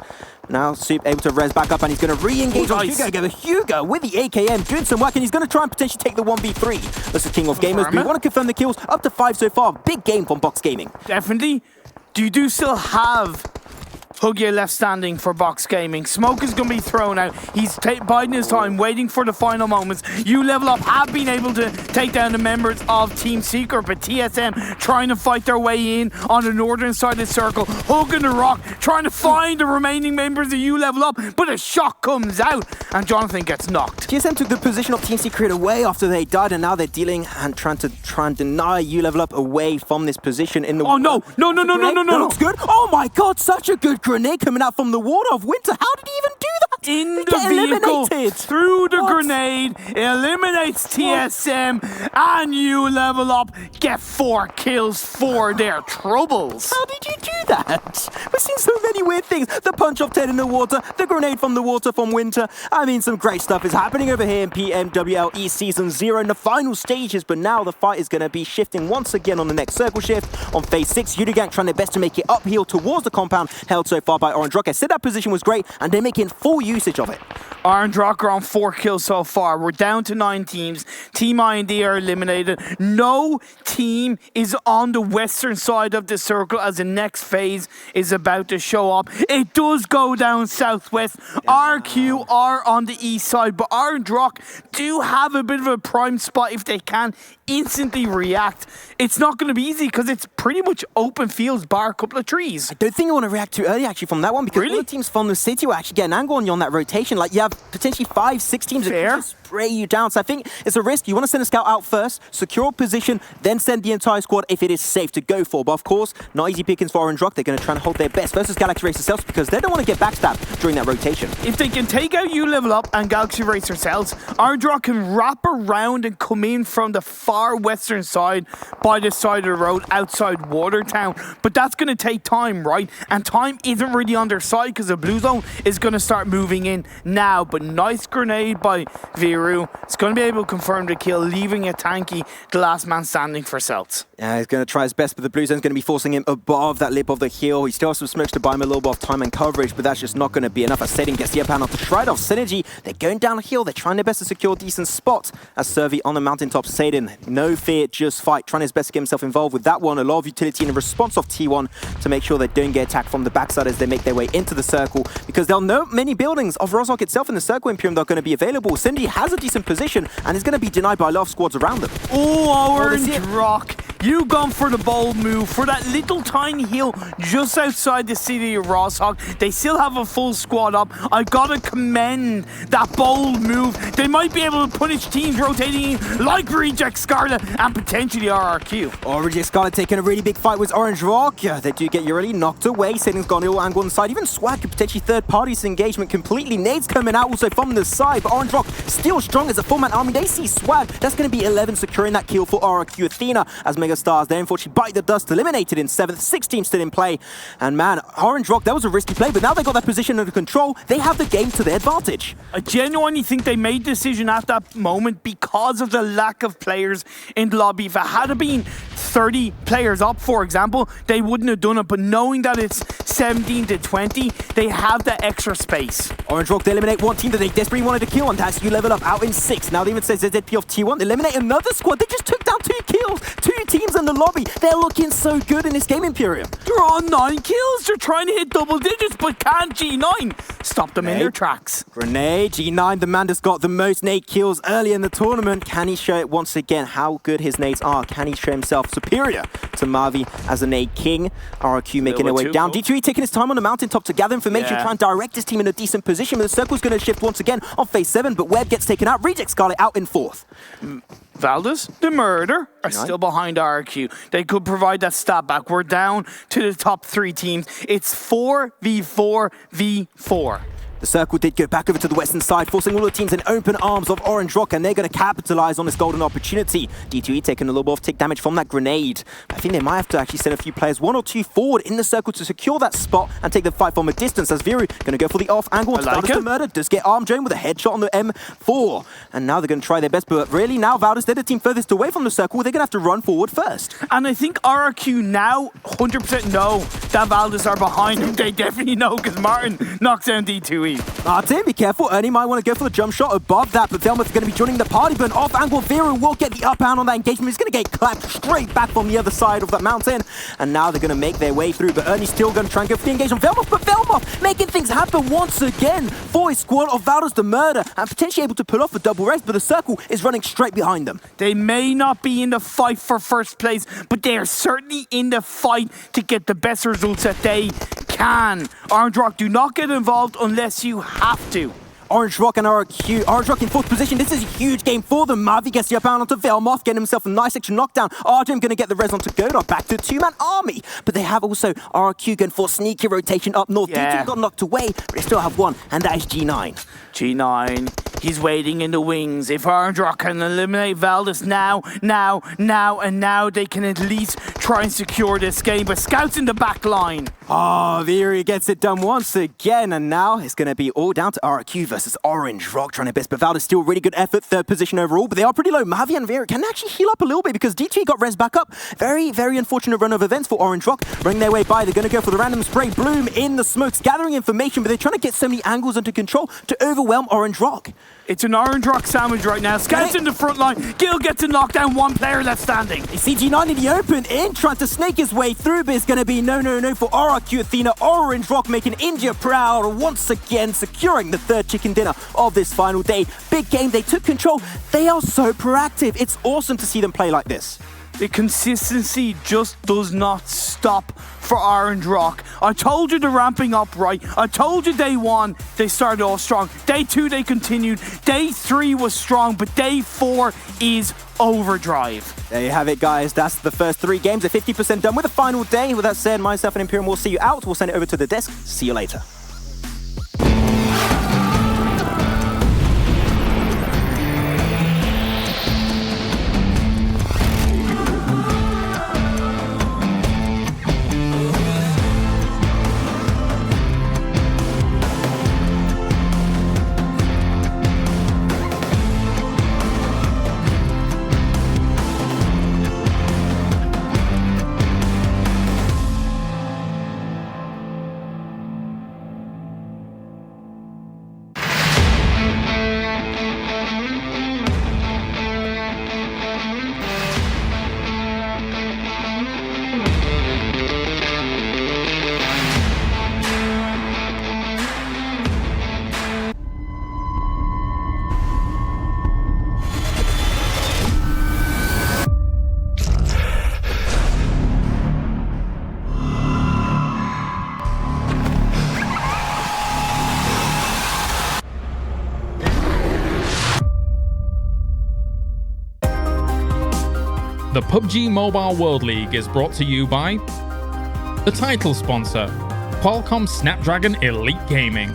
Now Soup able to res back up, and he's going to re-engage on Hyuga again. Hyuga with the AKM doing some work, and he's going to try and potentially take the 1v3. This is King of Gamers. We want to confirm the kills. Up to 5 so far. Big game from Box Gaming. Definitely. You do still have Hugya left standing for Box Gaming. Smoke is going to be thrown out. He's biding his time, waiting for the final moments. You Level Up have been able to take down the members of Team Secret, but TSM trying to fight their way in on the northern side of the circle. Hugging the rock, trying to find the remaining members of You Level Up, but a shot comes out and Jonathan gets knocked. TSM took the position of Team Secret away after they died, and now they're dealing and trying to deny You Level Up away from this position in the Oh no, no. That looks good. Oh my God, such a good grenade coming out from the water of Winter. How did he even do that? In the vehicle, through the grenade, eliminates TSM, and You Level Up get 4 kills for their troubles. How did you do that? We've seen so many weird things. The punch of Ted in the water, the grenade from the water from Winter. I mean, some great stuff is happening over here in PMWL East Season 0 in the final stages, but now the fight is going to be shifting once again on the next circle shift. On phase 6, Unigang trying their best to make it uphill towards the compound, held so far by Orange Rock. I said that position was great, and they're making full usage of it. Orange Rock are on 4 kills so far. We're down to 9 teams. Team I&D are eliminated. No team is on the western side of the circle as the next phase is about to show up. It does go down southwest. RQ are on the east side, but Orange Rock do have a bit of a prime spot if they can instantly react. It's not going to be easy because it's pretty much open fields bar a couple of trees. I don't think you want to react too early actually from that one because all the teams from the city will actually get an angle on you on that rotation. Like you have potentially 5-6 teams that can just spray you down. So I think it's a risk. You want to send a scout out first, secure a position, then send the entire squad if it is safe to go for. But of course, not easy pickings for Orange Rock. They're going to try and hold their best versus Galaxy Racer Cells because they don't want to get backstabbed during that rotation. If they can take out You Level Up and Galaxy Racer Cells, Orange Rock can wrap around and come in from the far western side by the side of the road outside Watertown. But that's going to take time, right? And time isn't really on their side because the blue zone is going to start moving in now. But nice grenade by Viru. It's going to be able to confirm the kill, leaving a tanky the last man standing for Celts. Yeah, he's going to try his best, but the blue zone's going to be forcing him above that lip of the hill. He still has some smokes to buy him a little bit of time and coverage, but that's just not going to be enough. As Sadin gets the up hand off the Shride of Synergy. They're going downhill. They're trying their best to secure a decent spot. As Servi on the mountaintop, Sadin, no fear, just fight. Trying his best to get himself involved with that one. A lot of utility in the response of T1 to make sure they don't get attacked from the backside as they make their way into the circle, because they'll know many buildings of Rozhok itself in the circle Imperium that are going to be available. Synergy has a decent position and is going to be denied by a lot of squads around them. Oh, Orange Rock. You gone for the bold move for that little tiny hill just outside the city of Rozhok. They still have a full squad up. I gotta commend that bold move. They might be able to punish teams rotating in like Reject Scarlet and potentially RRQ. Oh, Reject Scarlet taking a really big fight with Orange Rock. Yeah, they do get really knocked away. Sadin's gone ill angle on the side. Even Swag could potentially third party this engagement completely. Nades coming out also from the side, but Orange Rock still strong as a 4-man army. They see Swag. That's going to be 11 securing that kill for RRQ. Athena as Mega Stars. They unfortunately bite the dust, eliminated in 7th. 6 teams still in play. And man, Orange Rock, that was a risky play, but now they got that position under control. They have the game to their advantage. I genuinely think they made the decision at that moment because of the lack of players in the lobby. If it had been 30 players up, for example, they wouldn't have done it. But knowing that it's 17 to 20, they have that extra space. Orange Rock, they eliminate one team that they desperately wanted to kill, and that's You Level Up out in 6. Now they even say ZZP of T1. They eliminate another squad. They just took down 2 kills. 2 teams in the lobby. They're looking so good in this game, Imperium. They're on 9 kills. They're trying to hit double digits, but can't G9 stop them in their tracks. Grenade, G9, the man that's got the most nade kills early in the tournament. Can he show it once again how good his nades are? Can he show himself superior to Mavi as a nade king? RRQ making their way down. D3 taking his time on the mountaintop to gather information, try and direct his team in a decent position. But the circle's going to shift once again on phase 7, but Webb gets taken out. Reject Scarlet out in 4th. Valdez, the murder, are still behind RQ. They could provide that stat back. We're down to the top 3 teams. It's 4v4v4. The circle did go back over to the western side, forcing all the teams in open arms of Orange Rock, and they're going to capitalize on this golden opportunity. D2E taking a little bit of tick damage from that grenade. I think they might have to actually send a few players, 1 or 2 forward in the circle to secure that spot and take the fight from a distance, as Viru going to go for the off angle. Valdez the murder does get armed Joan with a headshot on the M4. And now they're going to try their best, but really now Valdez, they're the team furthest away from the circle. They're going to have to run forward first. And I think RRQ now 100% know that Valdez are behind them. They definitely know because Martin knocks down D2E. Martin, be careful. Ernie might want to go for the jump shot above that, but Velmuth's going to be joining the party, but an off angle Viru will get the up hand on that engagement. He's going to get clapped straight back from the other side of that mountain. And now they're going to make their way through, but Ernie's still going to try and go for the engagement on Velmuth, but Velmuth making things happen once again for his squad of Valdez the Murder and potentially able to pull off a double rest, but the circle is running straight behind them. They may not be in the fight for first place, but they are certainly in the fight to get the best results that they can. Orange Rock, do not get involved unless you have to. Orange Rock and RQ. Orange Rock in 4th position. This is a huge game for them. Mavi gets the up hand onto Velmoth, getting himself a nice extra knockdown. RJM going to get the res onto Godot, back to 2-man army. But they have also RQ going for sneaky rotation up north. D2 got knocked away, but they still have one, and that is G9. G9, he's waiting in the wings. If Orange Rock can eliminate Valdez now, they can at least try and secure this game. But scouts in the back line. Oh, Viri gets it done once again, and now it's going to be all down to RRQ versus Orange Rock trying their best. But Valda's still really good effort, third position overall, but they are pretty low. Mavi and Viri can actually heal up a little bit because D2 got res back up. Very, very unfortunate run of events for Orange Rock. Running their way by, they're going to go for the random spray. Bloom in the smokes, gathering information, but they're trying to get so many angles under control to overwhelm Orange Rock. It's an Orange Rock sandwich right now. Scouts in the front line. Gil gets to knock down one player left standing. CG9 in the open, in trying to snake his way through, but it's going to be no for RRQ Athena. Orange Rock making India proud once again, securing the third chicken dinner of this final day. Big game, they took control. They are so proactive. It's awesome to see them play like this. The consistency just does not stop for Orange Rock. I told you they're ramping up right. I told you day one, they started off strong. Day two, they continued. Day three was strong, but day four is overdrive. There you have it, guys. That's the first 3 games. They're 50% done with the final day. With that said, myself and Imperium will see you out. We'll send it over to the desk. See you later. The PUBG Mobile World League is brought to you by the title sponsor, Qualcomm Snapdragon Elite Gaming,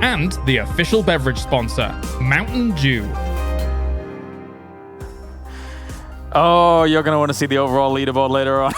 and the official beverage sponsor, Mountain Dew. Oh, you're going to want to see the overall leaderboard later on.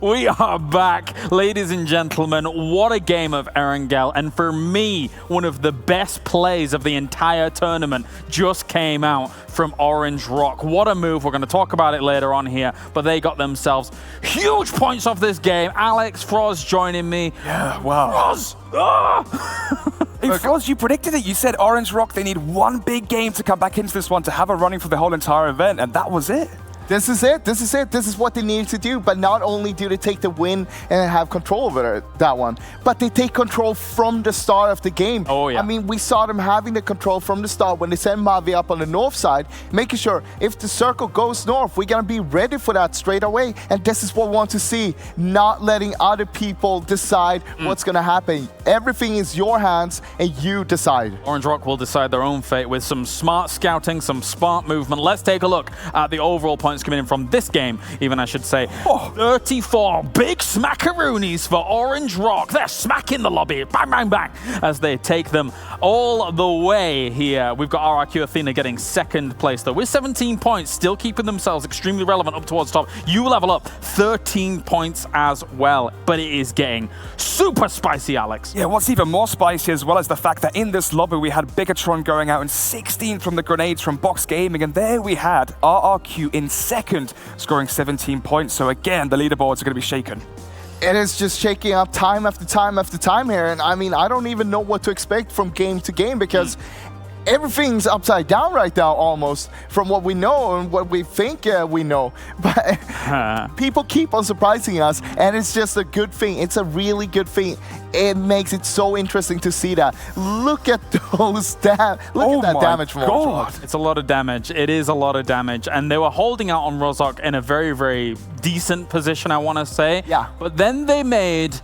We are back, ladies and gentlemen. What a game of Erangel, and for me, one of the best plays of the entire tournament just came out from Orange Rock. What a move. We're going to talk about it later on here, but they got themselves huge points off this game. Alex, Froz joining me. Yeah, wow. Froz! Ah! Hey, Froz, you predicted it. You said Orange Rock, they need one big game to come back into this one to have a running for the whole entire event, and that was it. This is it. This is it. This is what they need to do. But not only do they take the win and have control over that one, but they take control from the start of the game. Oh, yeah. I mean, we saw them having the control from the start when they send Mavi up on the north side, making sure if the circle goes north, we're going to be ready for that straight away. And this is what we want to see, not letting other people decide what's going to happen. Everything is your hands and you decide. Orange Rock will decide their own fate with some smart scouting, some smart movement. Let's take a look at the overall points coming in from this game, even I should say. 34 big smackaroonies for Orange Rock. They're smacking the lobby, bang, bang, bang, as they take them all the way here. We've got RRQ Athena getting second place, though, with 17 points, still keeping themselves extremely relevant up towards top. You level up 13 points as well, but it is getting super spicy, Alex. Yeah, what's even more spicy as well is the fact that in this lobby we had Bigatron going out in 16 from the grenades from Box Gaming, and there we had RRQ in second, scoring 17 points. So again, the leaderboards are going to be shaken. It is just shaking up time after time after time here. And I mean, I don't even know what to expect from game to game because everything's upside down right now almost from what we know and what we think we know. But people keep on surprising us, and it's just a good thing. It's a really good thing. It makes it so interesting to see that. Look at those Look at that damage from God. It's a lot of damage. It is a lot of damage. And they were holding out on Rozhok in a very, very decent position, I want to say. Yeah. But then they made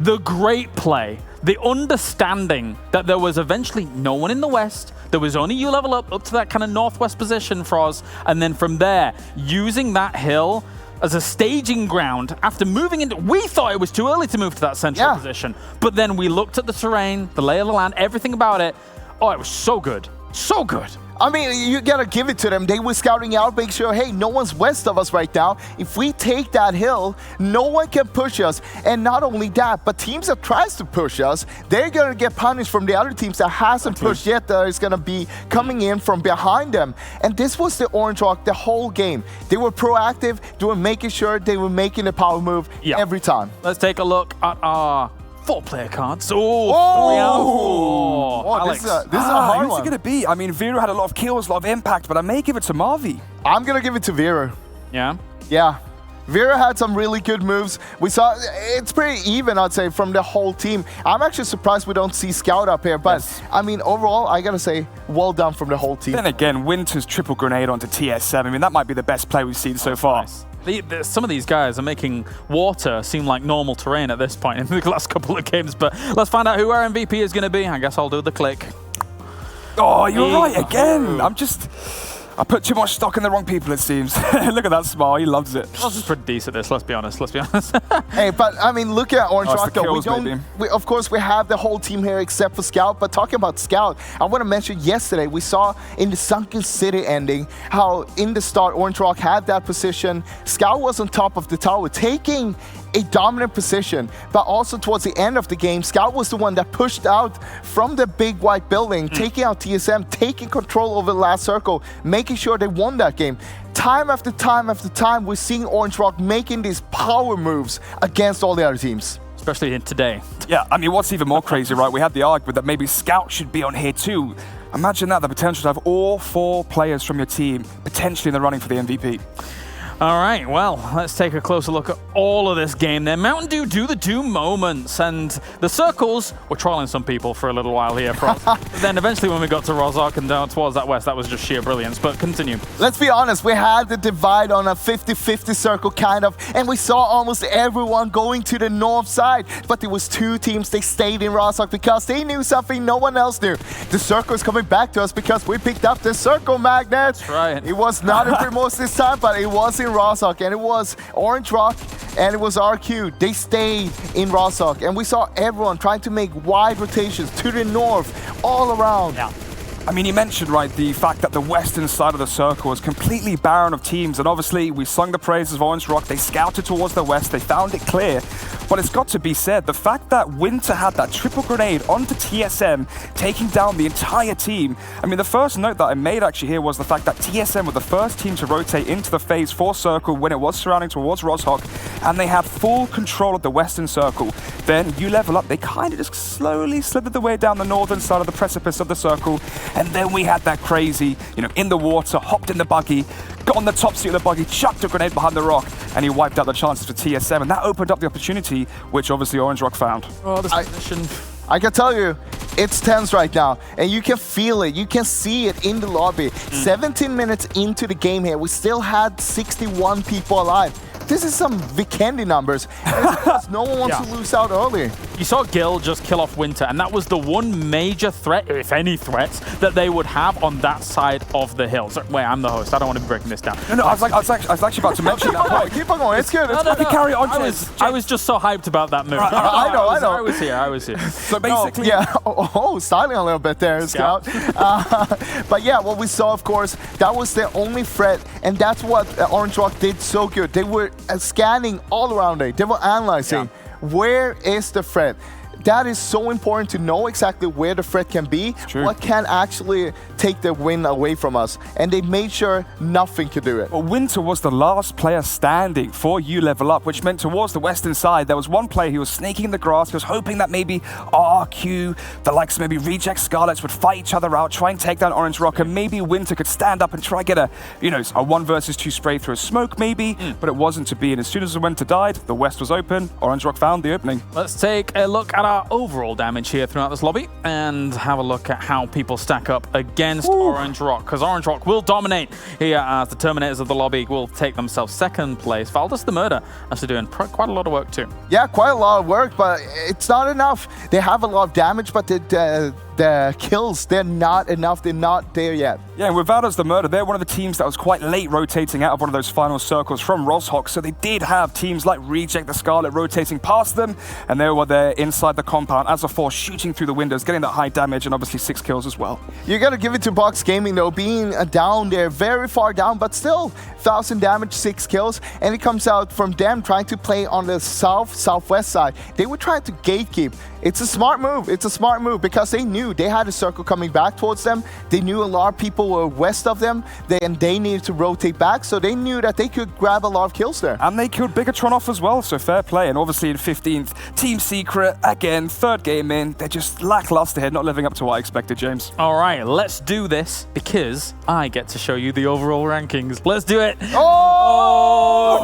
the great play. The understanding that there was eventually no one in the west. There was only you level up to that kind of northwest position, Froz. And then from there, using that hill as a staging ground after moving into... We thought it was too early to move to that central position. But then we looked at the terrain, the lay of the land, everything about it. Oh, it was so good. So good. I mean, you gotta give it to them. They were scouting out, make sure, hey, no one's west of us right now. If we take that hill, no one can push us. And not only that, but teams that tries to push us, they're gonna get punished from the other teams that hasn't pushed yet, that is gonna be coming in from behind them. And this was the Orange Rock the whole game. They were proactive, they were making sure they were making a power move every time. Let's take a look at our 4-player cards. Alex. This is a hard Who's one. it going to be? I mean, Vera had a lot of kills, a lot of impact, but I may give it to Marvi. I'm going to give it to Vera. Yeah? Yeah. Vera had some really good moves. We saw, it's pretty even, I'd say, from the whole team. I'm actually surprised we don't see Scout up here, but I mean, overall, I gotta say, well done from the whole team. Then again, Winter's triple grenade onto TSM. I mean, that might be the best play we've seen so far. Nice. Some of these guys are making water seem like normal terrain at this point in the last couple of games, but let's find out who our MVP is going to be. I guess I'll do the click. Oh, you're right again. I put too much stock in the wrong people, it seems. Look at that smile. He loves it. Ross is pretty decent at this, let's be honest. Hey, but I mean, look at Orange Rock, though. Kills, Of course, we have the whole team here except for Scout, but talking about Scout, I want to mention yesterday, we saw in the Sunken City ending how in the start, Orange Rock had that position. Scout was on top of the tower, taking a dominant position, but also towards the end of the game, Scout was the one that pushed out from the big white building, taking out TSM, taking control over the last circle, making sure they won that game. Time after time after time, we're seeing Orange Rock making these power moves against all the other teams. Especially today. Yeah, I mean, what's even more crazy, right? We had the argument that maybe Scout should be on here too. Imagine that, the potential to have all 4 players from your team potentially in the running for the MVP. All right, well, let's take a closer look at all of this game then. Mountain Dew do the do moments, and the circles were trolling some people for a little while here. Then eventually when we got to Rozhok and down towards that west, that was just sheer brilliance, but continue. Let's be honest, we had the divide on a 50-50 circle kind of, and we saw almost everyone going to the north side, but there was 2 teams, they stayed in Rozhok because they knew something no one else knew. The circle is coming back to us because we picked up the circle magnet. That's right. It was not in Primos this time, but it was in Rozhok, and it was Orange Rock and it was RQ. They stayed in Rozhok, and we saw everyone trying to make wide rotations to the north, all around. Yeah. I mean, you mentioned, right, the fact that the western side of the circle was completely barren of teams, and obviously we sung the praises of Orange Rock. They scouted towards the west, they found it clear, but it's got to be said, the fact that Winter had that triple grenade onto TSM, taking down the entire team. I mean, the first note that I made actually here was the fact that TSM were the first team to rotate into the phase 4 circle when it was surrounding towards Rozhok, and they had full control of the western circle. Then you level up, they kind of just slowly slithered the way down the northern side of the precipice of the circle. And then we had that crazy, in the water, hopped in the buggy, got on the top seat of the buggy, chucked a grenade behind the rock, and he wiped out the chances for TSM. And that opened up the opportunity, which obviously Orange Rock found. Oh, this position. I can tell you, it's tense right now, and you can feel it. You can see it in the lobby. 17 minutes into the game here, we still had 61 people alive. This is some Vikendi numbers. Because no one wants to lose out early. You saw Gil just kill off Winter, and that was the one major threat, if any threats, that they would have on that side of the hill. So, wait, I'm the host. I don't want to be breaking this down. No, I was actually about to mention that point. Keep on going. It's good. Carry on. I was just so hyped about that move. I know. I was here. So basically... styling a little bit there, Scout. But yeah, what we saw, of course, that was their only threat, and that's what Orange Rock did so good. They were scanning all around it. They were analyzing where is the threat. That is so important to know exactly where the threat can be, what can actually take the win away from us. And they made sure nothing could do it. Well, Winter was the last player standing for you level up, which meant towards the western side, there was one player who was snaking in the grass. He was hoping that maybe RQ, the likes of maybe Reject Scarlets would fight each other out, try and take down Orange Rock, and maybe Winter could stand up and try get a 1 versus 2 spray through a smoke maybe, but it wasn't to be. And as soon as Winter died, the west was open. Orange Rock found the opening. Let's take a look at our overall damage here throughout this lobby and have a look at how people stack up against Orange Rock, because Orange Rock will dominate here as the Terminators of the lobby will take themselves second place. Valdus the Murder actually doing quite a lot of work too. Yeah, quite a lot of work, but it's not enough. They have a lot of damage, but the the kills, they're not enough. They're not there yet. Yeah, and without us the murder, they're one of the teams that was quite late rotating out of one of those final circles from Roshok, so they did have teams like Reject the Scarlet rotating past them, and they were there inside the compound as a force, shooting through the windows, getting that high damage, and obviously 6 kills as well. You gotta give it to Box Gaming though, being down there, very far down, but still 1,000 damage, 6 kills, and it comes out from them trying to play on the southwest side. They were trying to gatekeep. It's a smart move. It's a smart move because they knew they had a circle coming back towards them. They knew a lot of people were west of them, and they needed to rotate back, so they knew that they could grab a lot of kills there. And they killed Bigatron off as well, so fair play. And obviously in 15th, Team Secret, again, 3rd game in, they're just lackluster here, not living up to what I expected, James. All right, let's do this because I get to show you the overall rankings. Let's do it. Oh!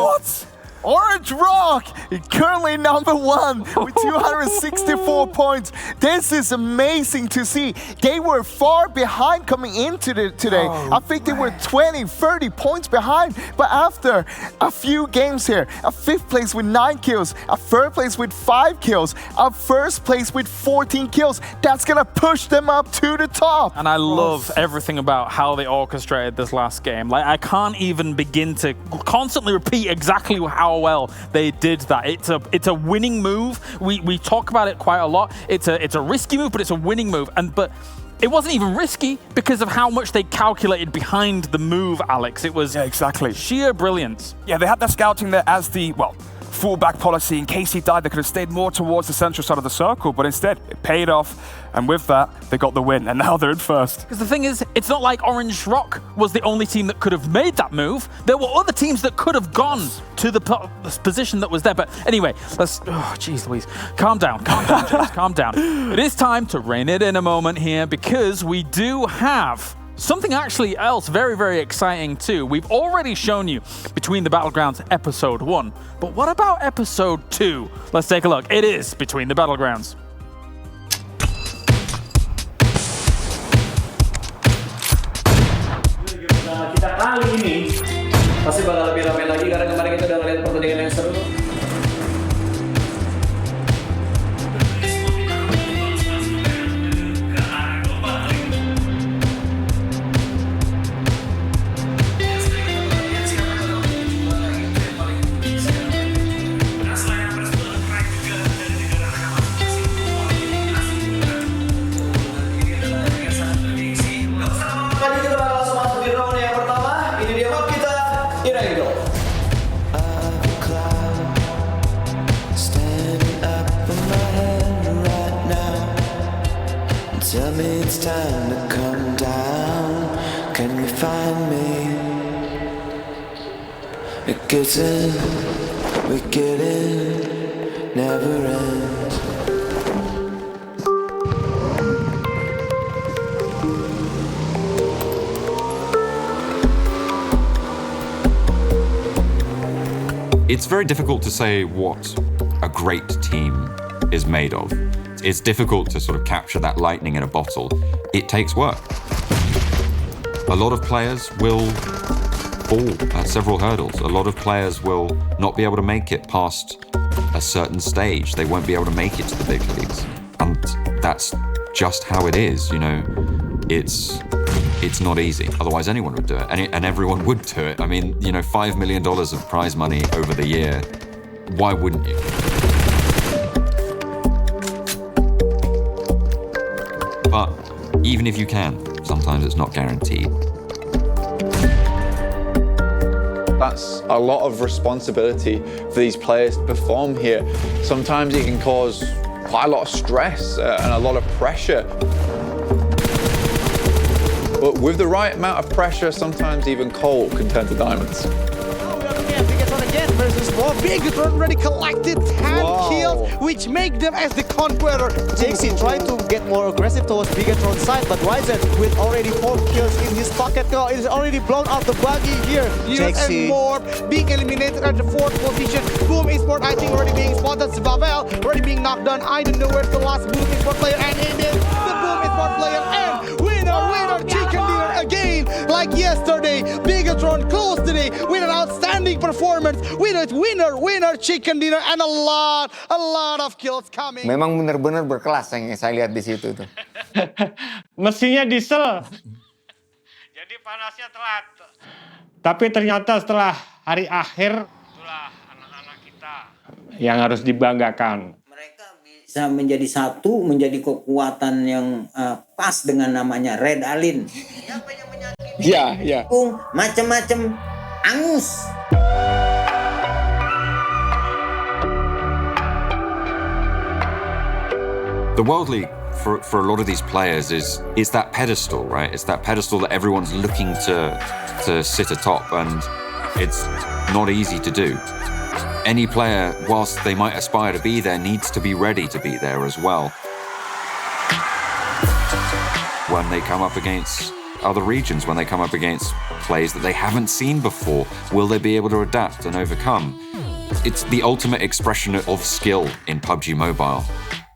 What? Orange Rock, currently number 1 with 264 points. This is amazing to see. They were far behind coming into today. I think they were 20, 30 points behind. But after a few games here, a 5th place with 9 kills, a 3rd place with 5 kills, a 1st place with 14 kills, that's gonna push them up to the top. And I love everything about how they orchestrated this last game. Like, I can't even begin to constantly repeat exactly how well they did that. It's a winning move. We talk about it quite a lot. It's a risky move, but it's a winning move. But it wasn't even risky because of how much they calculated behind the move, Alex. It was exactly sheer brilliance. Yeah, they had their scouting there as the, well, fallback policy. In case he died, they could have stayed more towards the central side of the circle, but instead it paid off, and with that they got the win, and now they're in 1st. Because the thing is, it's not like Orange Rock was the only team that could have made that move. There were other teams that could have gone to the position that was there. But anyway, let's, oh jeez Louise, calm down, James, calm down. It is time to rein it in a moment here, because we do have something actually else very, very exciting too. We've already shown you Between the Battlegrounds episode 1, but what about episode 2? Let's take a look. It is Between the Battlegrounds. Kita kali ini pasti bakal lebih ramai lagi karena kemarin kita udah ngeliat pertandingan yang seru. Erangel. Tell me it's time to come down. Can you find me? It gets in, we get in, never ends. It's very difficult to say what a great team is made of. It's difficult to sort of capture that lightning in a bottle. It takes work. A lot of players will fall at several hurdles. A lot of players will not be able to make it past a certain stage. They won't be able to make it to the big leagues. And that's just how it is, you know. It's not easy. Otherwise anyone would do it, and everyone would do it. I mean, you know, $5 million of prize money over the year. Why wouldn't you? But even if you can, sometimes it's not guaranteed. That's a lot of responsibility for these players to perform here. Sometimes it can cause quite a lot of stress and a lot of pressure. But with the right amount of pressure, sometimes even coal can turn to diamonds. Again versus more. Bigatron already collected 10 kills, which make them as the conqueror. JC trying to get more aggressive towards Bigatron's side, but Ryzen with already 4 kills in his pocket now is already blown out the buggy here. Years and more being eliminated at the 4th position. Boom Esports, I think, already being spotted. Vavel already being knocked down. I don't know where's the last Boom Esports player, and it is the Boom Esports player. And winner, chicken dinner again, like yesterday. Bigatron closed today with an outstanding performance. winner chicken dinner and a lot of kills coming. Memang benar-benar berkelas yang saya lihat di situ tuh. Mesinnya diesel. Jadi panasnya telat. Tapi ternyata setelah hari akhir, itulah anak-anak kita yang harus dibanggakan. Bisa menjadi satu, menjadi kekuatan yang pas dengan namanya Red Alin. Iya. Macam-macam angus. The World League for a lot of these players is that pedestal, right? It's that pedestal that everyone's looking to sit atop, and it's not easy to do. Any player, whilst they might aspire to be there, needs to be ready to be there as well. When they come up against other regions, when they come up against plays that they haven't seen before, will they be able to adapt and overcome? It's the ultimate expression of skill in PUBG Mobile.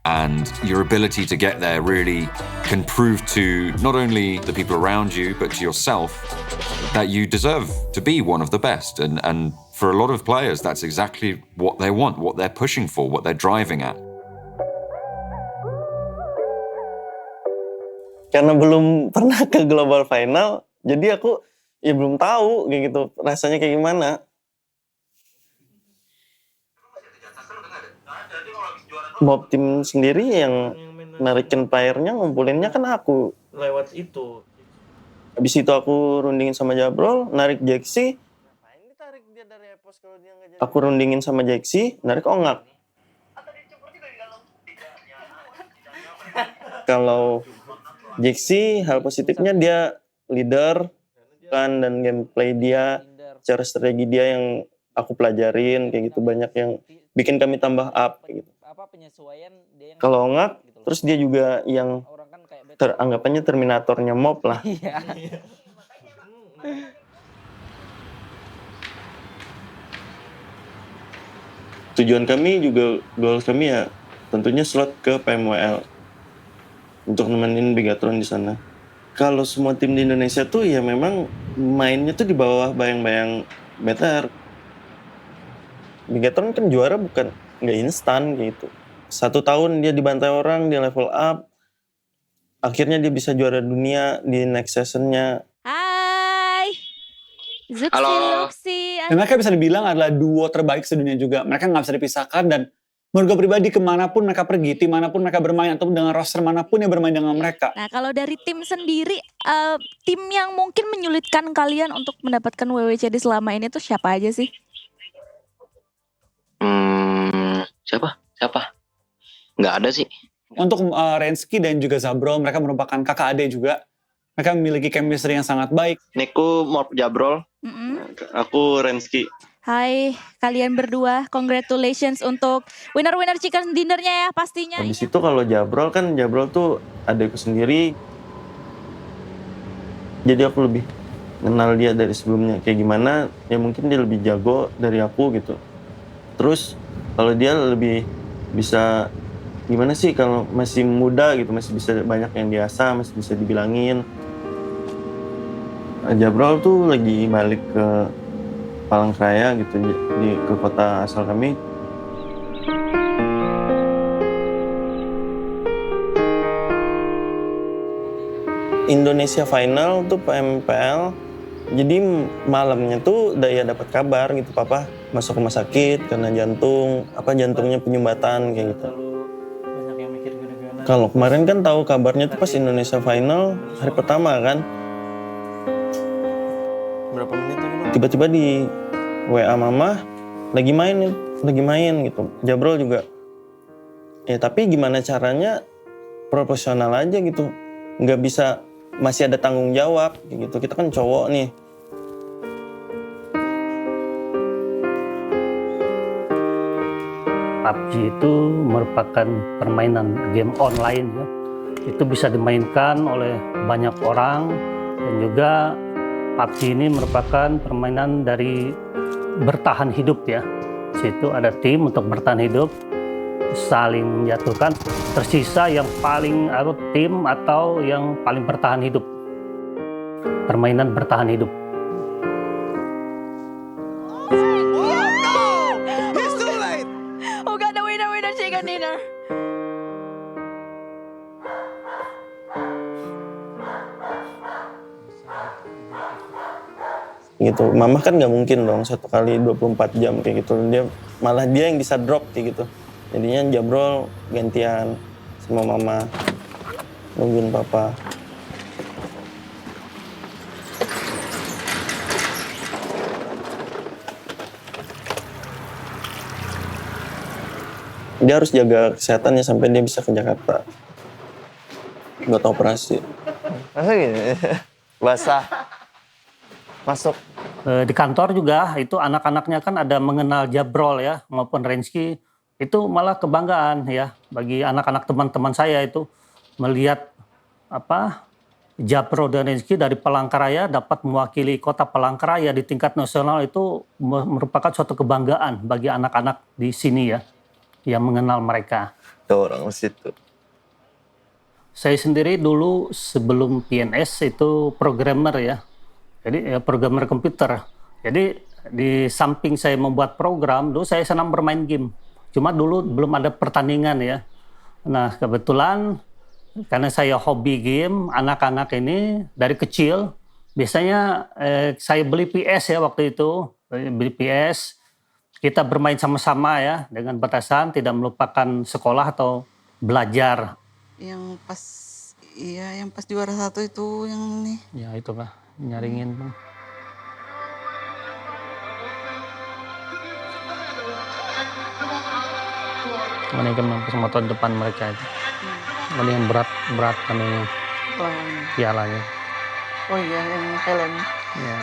And your ability to get there really can prove to not only the people around you, but to yourself, that you deserve to be one of the best. And for a lot of players, that's exactly what they want, what they're pushing for, what they're driving at. Karena belum pernah ke global final, jadi aku ya belum tahu kayak gitu rasanya kayak gimana. Mob tim sendiri yang narikin playernya, ngumpulinnya kan aku lewat itu. Habis itu aku rundingin sama Jabrol, narik Jaxi. Aku rundingin sama Jaxi, narik Ongak. Kalau Jaxi, hal positifnya dia leader kan, dan gameplay dia, cara strategi dia yang aku pelajarin kayak gitu, banyak yang bikin kami tambah up kayak gitu. Kalau Ongak, terus dia juga yang anggapannya Terminatornya mob lah. Tujuan kami juga, goal kami ya tentunya slot ke PMWL untuk nemenin Bigatron di sana. Kalau semua tim di Indonesia tuh ya memang mainnya tuh di bawah bayang-bayang better. Bigatron kan juara bukan nggak instan gitu. 1 tahun dia dibantai orang, dia level up, akhirnya dia bisa juara dunia di next seasonnya. Hai, Halo. Dan mereka bisa dibilang adalah duo terbaik sedunia juga. Mereka nggak bisa dipisahkan, dan menurut gue pribadi kemanapun mereka pergi, dimanapun mereka bermain, atau dengan roster manapun yang bermain dengan mereka. Nah, kalau dari tim sendiri, tim yang mungkin menyulitkan kalian untuk mendapatkan WWCD selama ini tuh siapa aja sih? Siapa? Nggak ada sih. Untuk Rensky dan juga Zabrol, mereka merupakan kakak adik juga. Mereka memiliki chemistry yang sangat baik. Niku Morp Jabrol, aku Rensky. Hai, kalian berdua, congratulations untuk winner chicken dinnernya ya pastinya. Habis itu kalau Jabrol tuh adikku sendiri. Jadi aku lebih kenal dia dari sebelumnya. Kayak gimana, ya mungkin dia lebih jago dari aku gitu. Terus kalau dia lebih bisa, gimana sih kalau masih muda gitu, masih bisa banyak yang diasah, masih bisa dibilangin. Jabrol tuh lagi balik ke Palangkaraya gitu, ke kota asal kami. Indonesia final tuh PMWL, jadi malamnya tuh Daya dapat kabar gitu, papa masuk rumah sakit karena jantungnya penyumbatan kayak gitu. Kalau kemarin kan tahu kabarnya tuh pas Indonesia final hari pertama kan. Berapa menit lagi? Tiba-tiba di WA mama lagi main gitu. Jabrol juga. Ya tapi gimana caranya proporsional aja gitu. Nggak bisa, masih ada tanggung jawab gitu. Kita kan cowok nih. PUBG itu merupakan permainan game online ya. Itu bisa dimainkan oleh banyak orang, dan juga PUBG ini merupakan permainan dari bertahan hidup ya. Situ ada tim untuk bertahan hidup, saling menjatuhkan, tersisa yang paling tim atau yang paling bertahan hidup. Permainan bertahan hidup. gitu. Mama kan nggak mungkin dong 1 kali 24 jam kayak gitu. Malah dia yang bisa drop kayak gitu. Jadinya Jabrol gantian sama mama nungguin papa. Dia harus jaga kesehatannya sampai dia bisa ke Jakarta buat operasi. Masa gini? Basah. Masuk. Di kantor juga itu anak-anaknya kan ada mengenal Jabrol ya maupun Rensky, itu malah kebanggaan ya bagi anak-anak teman-teman saya itu melihat Jabrol dan Rensky dari Palangkaraya dapat mewakili kota Palangkaraya di tingkat nasional, itu merupakan suatu kebanggaan bagi anak-anak di sini ya yang mengenal mereka. Tuh orang situ. Saya sendiri dulu sebelum PNS itu programmer ya. Jadi programmer komputer. Jadi di samping saya membuat program, dulu saya senang bermain game. Cuma dulu belum ada pertandingan ya. Nah kebetulan karena saya hobi game, anak-anak ini dari kecil biasanya saya beli PS ya waktu itu. Beli PS, kita bermain sama-sama ya dengan batasan tidak melupakan sekolah atau belajar. Yang pas juara 1 itu yang ini. Ya itu Pak, nyaringin Bang. Ini kan motor depan mereka itu. Ini yang berat kami pialanya. Oh iya, yang Helen. Ya.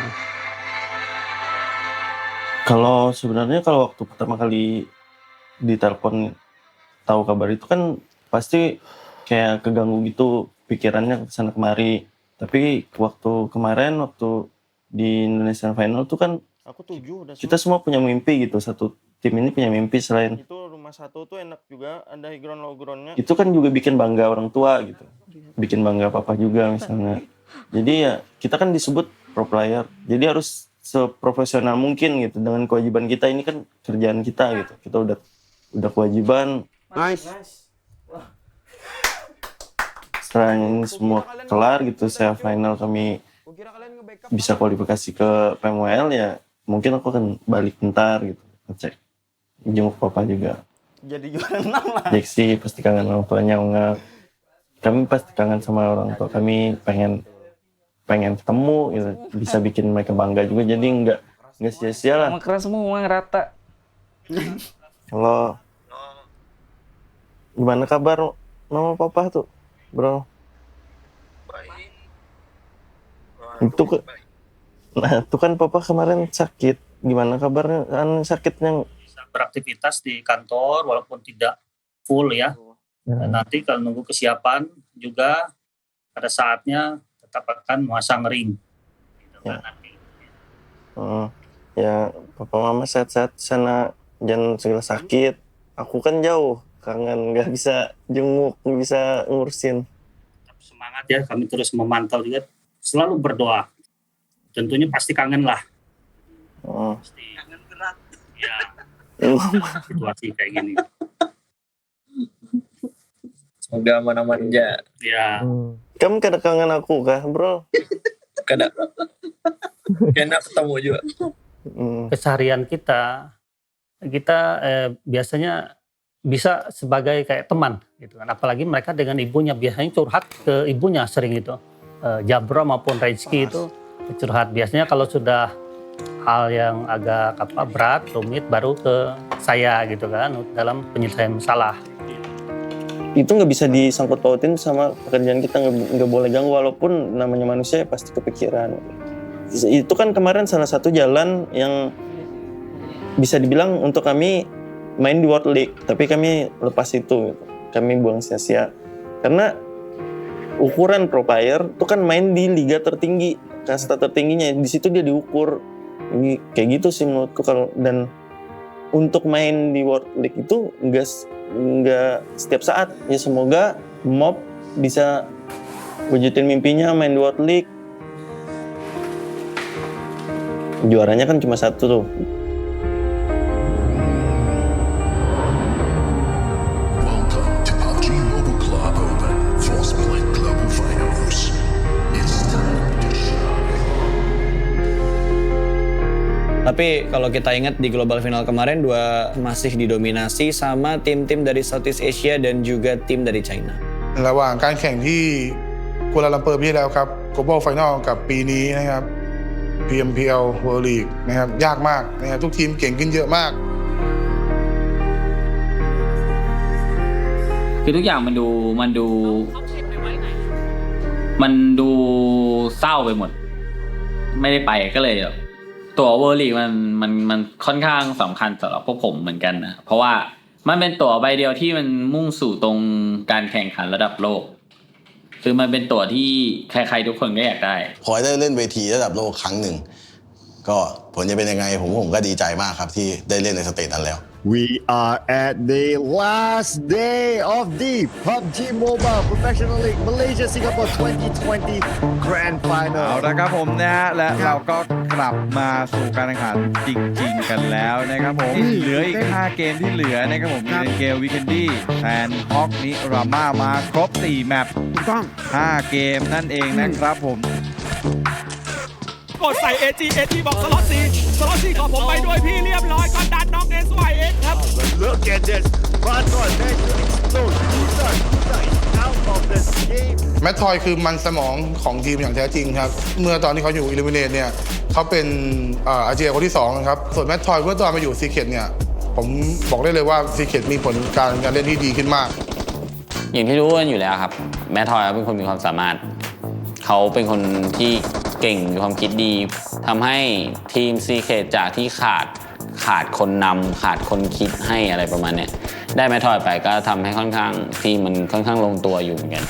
Kalau sebenarnya kalau waktu pertama kali ditelepon tahu kabar itu kan pasti kayak keganggu gitu pikirannya kesana kemari. Tapi waktu kemarin waktu di Indonesian Final tuh kan kita semua punya mimpi gitu. Satu tim ini punya mimpi selain itu rumah satu tuh enak juga ada highground low groundnya. Itu kan juga bikin bangga orang tua gitu. Bikin bangga papa juga misalnya. Jadi ya kita kan disebut pro player. Jadi harus seprofesional mungkin gitu dengan kewajiban kita, ini kan kerjaan kita gitu. Kita udah kewajiban. Nice. Setelah ini semua kelar gitu, saya final kami bisa kualifikasi ke PMWL ya, mungkin aku akan balik bentar gitu, ngecek jenguk papa juga. Jadi juara 6 lah. Jeksi pasti kangen orang tuanya, enggak. Kami pasti kangen sama orang tua kami, pengen ketemu gitu, bisa bikin mereka bangga juga, jadi enggak sia-sia lah. Sama keras semua rata. Halo. Gimana kabar mama papa tuh, bro? Itu kan papa kemarin sakit. Gimana kabarnya? Kan sakitnya? Beraktivitas di kantor walaupun tidak full ya. Dan nanti kalau nunggu kesiapan juga pada saatnya tetap akan memasang ring. Ya. Ya, papa mama sehat-sehat sana, jangan segala sakit. Aku kan jauh, kangen, nggak bisa jenguk, nggak bisa ngurusin. Semangat ya, kami terus memantau juga, selalu berdoa. Tentunya pasti kangen lah. Pasti kangen berat. Ya, situasi kayak gini. Semoga aman-aman aja. Ya. Kamu kada kangen aku kah, bro? Kada. Enak ketemu juga. Keseharian kita biasanya bisa sebagai kayak teman gitu kan. Apalagi mereka dengan ibunya biasanya curhat ke ibunya sering itu. Jabro maupun Rensky itu curhat. Biasanya kalau sudah hal yang agak berat, rumit baru ke saya gitu kan dalam penyelesaian masalah. Itu nggak bisa disangkut pautin sama pekerjaan kita, nggak boleh ganggu, walaupun namanya manusia pasti kepikiran. Itu kan kemarin salah satu jalan yang bisa dibilang untuk kami main di World League, tapi kami lepas itu, kami buang sia-sia. Karena ukuran pro player itu kan main di liga tertinggi, kasta tertingginya, di situ dia diukur. Ini kayak gitu sih menurutku. Dan untuk main di World League itu nggak setiap saat. Ya semoga Mob bisa wujudin mimpinya main di World League. Juaranya kan cuma satu tuh. Welcome to PUBG Mobile Club Open Frostpoint Global Finals. It's time to shine. Tapi kalau kita ingat di global final kemarin masih didominasi sama tim-tim dari Southeast Asia dan juga tim dari China. ระหว่างการแข่งที่กัวลาลัมเปอร์ปีที่แล้วครับ Global Final กับปีนี้นะครับ PMWL World League นะครับยากมากนะครับทุกทีมเก่งขึ้นเยอะมากคือทุกอย่างมันดูเศร้าไปหมดไม่ได้ไปก็เลยตัวเวอร์ลีกมันค่อนข้างสำคัญสำหรับพวกผมเหมือนกันนะเพราะว่ามันเป็นตั๋วใบเดียวที่มันมุ่งสู่ตรงการแข่งขันระดับโลกคือมันเป็นตั๋วที่ใครๆทุกคนก็อยากได้พอได้เล่นเวทีระดับโลกครั้งหนึ่งก็ผลจะเป็นยังไงผมก็ดีใจมากครับที่ได้เล่นในสเตจนั้นแล้ว We are at the last day of the PUBG Mobile Professional League Malaysia Singapore 2020 Grand Final เอาละครับผมนะฮะและเราก็กลับมาสู่การแข่งขันจริงๆกันแล้วนะครับผมเหลืออีก5เกมที่เหลือนะครับผมErangel Vikendi Sanhok Miramarมาครบ4แมปถูกต้อง5เกมนั่นเองนะครับผมกดใส่ AG บอกสล็อตซีขอผมไปด้วยพี่เรียบร้อยก็ดันน้อง SYX ครับ Look at this Baton managed to explode User out of this game แมททอยคือมันสมองของทีมอย่างแท้จริงครับเมื่อตอนที่เขาอยู่อิลิมิเนตเนี่ยเขาเป็นอาเจียคนที่2ครับส่วนแมททอยเมื่อตอนมาอยู่ซีเคทเนี่ยผมบอกได้เลยว่าซีเคทมีผลการเล่นที่ดีขึ้นมากอย่างที่รู้กันอยู่แล้วครับแมททอยเป็นคนมีความสามารถเขาเป็นคนที่เก่งมีความคิดดีทำให้ทีมซีเคทจากที่ขาดคนนำขาดคนคิดให้อะไรประมาณเนี้ยได้แมททอยไปก็ทำให้ค่อนข้างทีมมันค่อนข้างลงตัวอยู่เหมือนกัน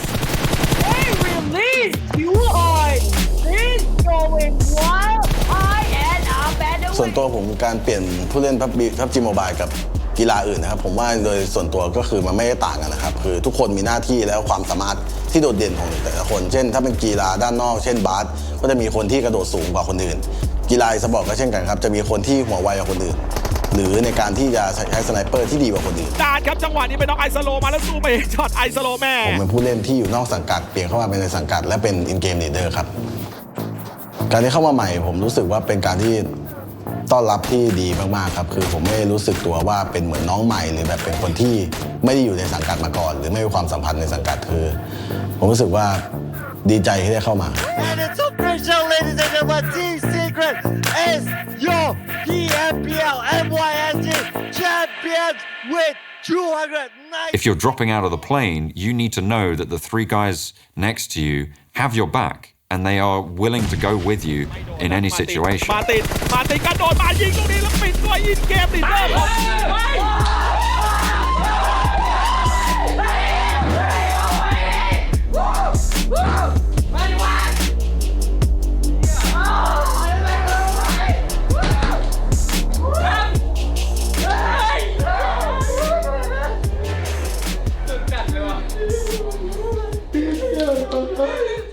Hey release you are this going wild I and a better ส่วนตัวผมการเปลี่ยนผู้เล่นPUBG Mobile กับกีฬาอื่นนะครับผมว่าโดยส่วนตัวก็คือมันไม่ได้ต่างกันนะครับคือทุกคนมีหน้าที่แล้วความสามารถที่โดดเด่นของแต่ละคนเช่นถ้าเป็นกีฬาด้านนอกเช่นบาสก็จะมีคนที่กระโดดสูงกว่าคนอื่นกีฬาสปอร์ตก็เช่นกันครับจะมีคนที่หัวไวกว่าคนอื่นหรือในการที่จะใช้สไนเปอร์ที่ดีกว่าคนอื่นดานครับจังหวะนี้เป็นน้องไอซ์โลมาแล้วสู้ไปช็อตไอซ์โลแม่ผมเป็นผู้เล่นที่อยู่นอกสังกัดเปลี่ยนเข้ามาเป็นในสังกัดและเป็นอินเกมลีดเดอร์ครับการที่เข้ามาใหม่ผมรู้สึกว่าเป็นการที่ต้อนรับที่ดีมากๆครับคือผมไม่รู้สึกตัวว่าเป็นเหมือนน้องใหม่หรือแบบเป็นคนที่ไม่ได้อยู่ในสังกัดมาก่อนหรือไม่มีความสัมพันธ์ในสังกัดคือผมรู้สึกว่าดีใจที่ได้เข้ามา And it's official ladies and gentlemen Team Secret is your PMWL MYSG champions with 209 If you're dropping out of the plane, you need to know that the 3 guys next to you have your back and they are willing to go with you in any situation. มาติดกระโดดมายิงตรงนี้แล้วปิดด้วยอินเกมลีดเดอร์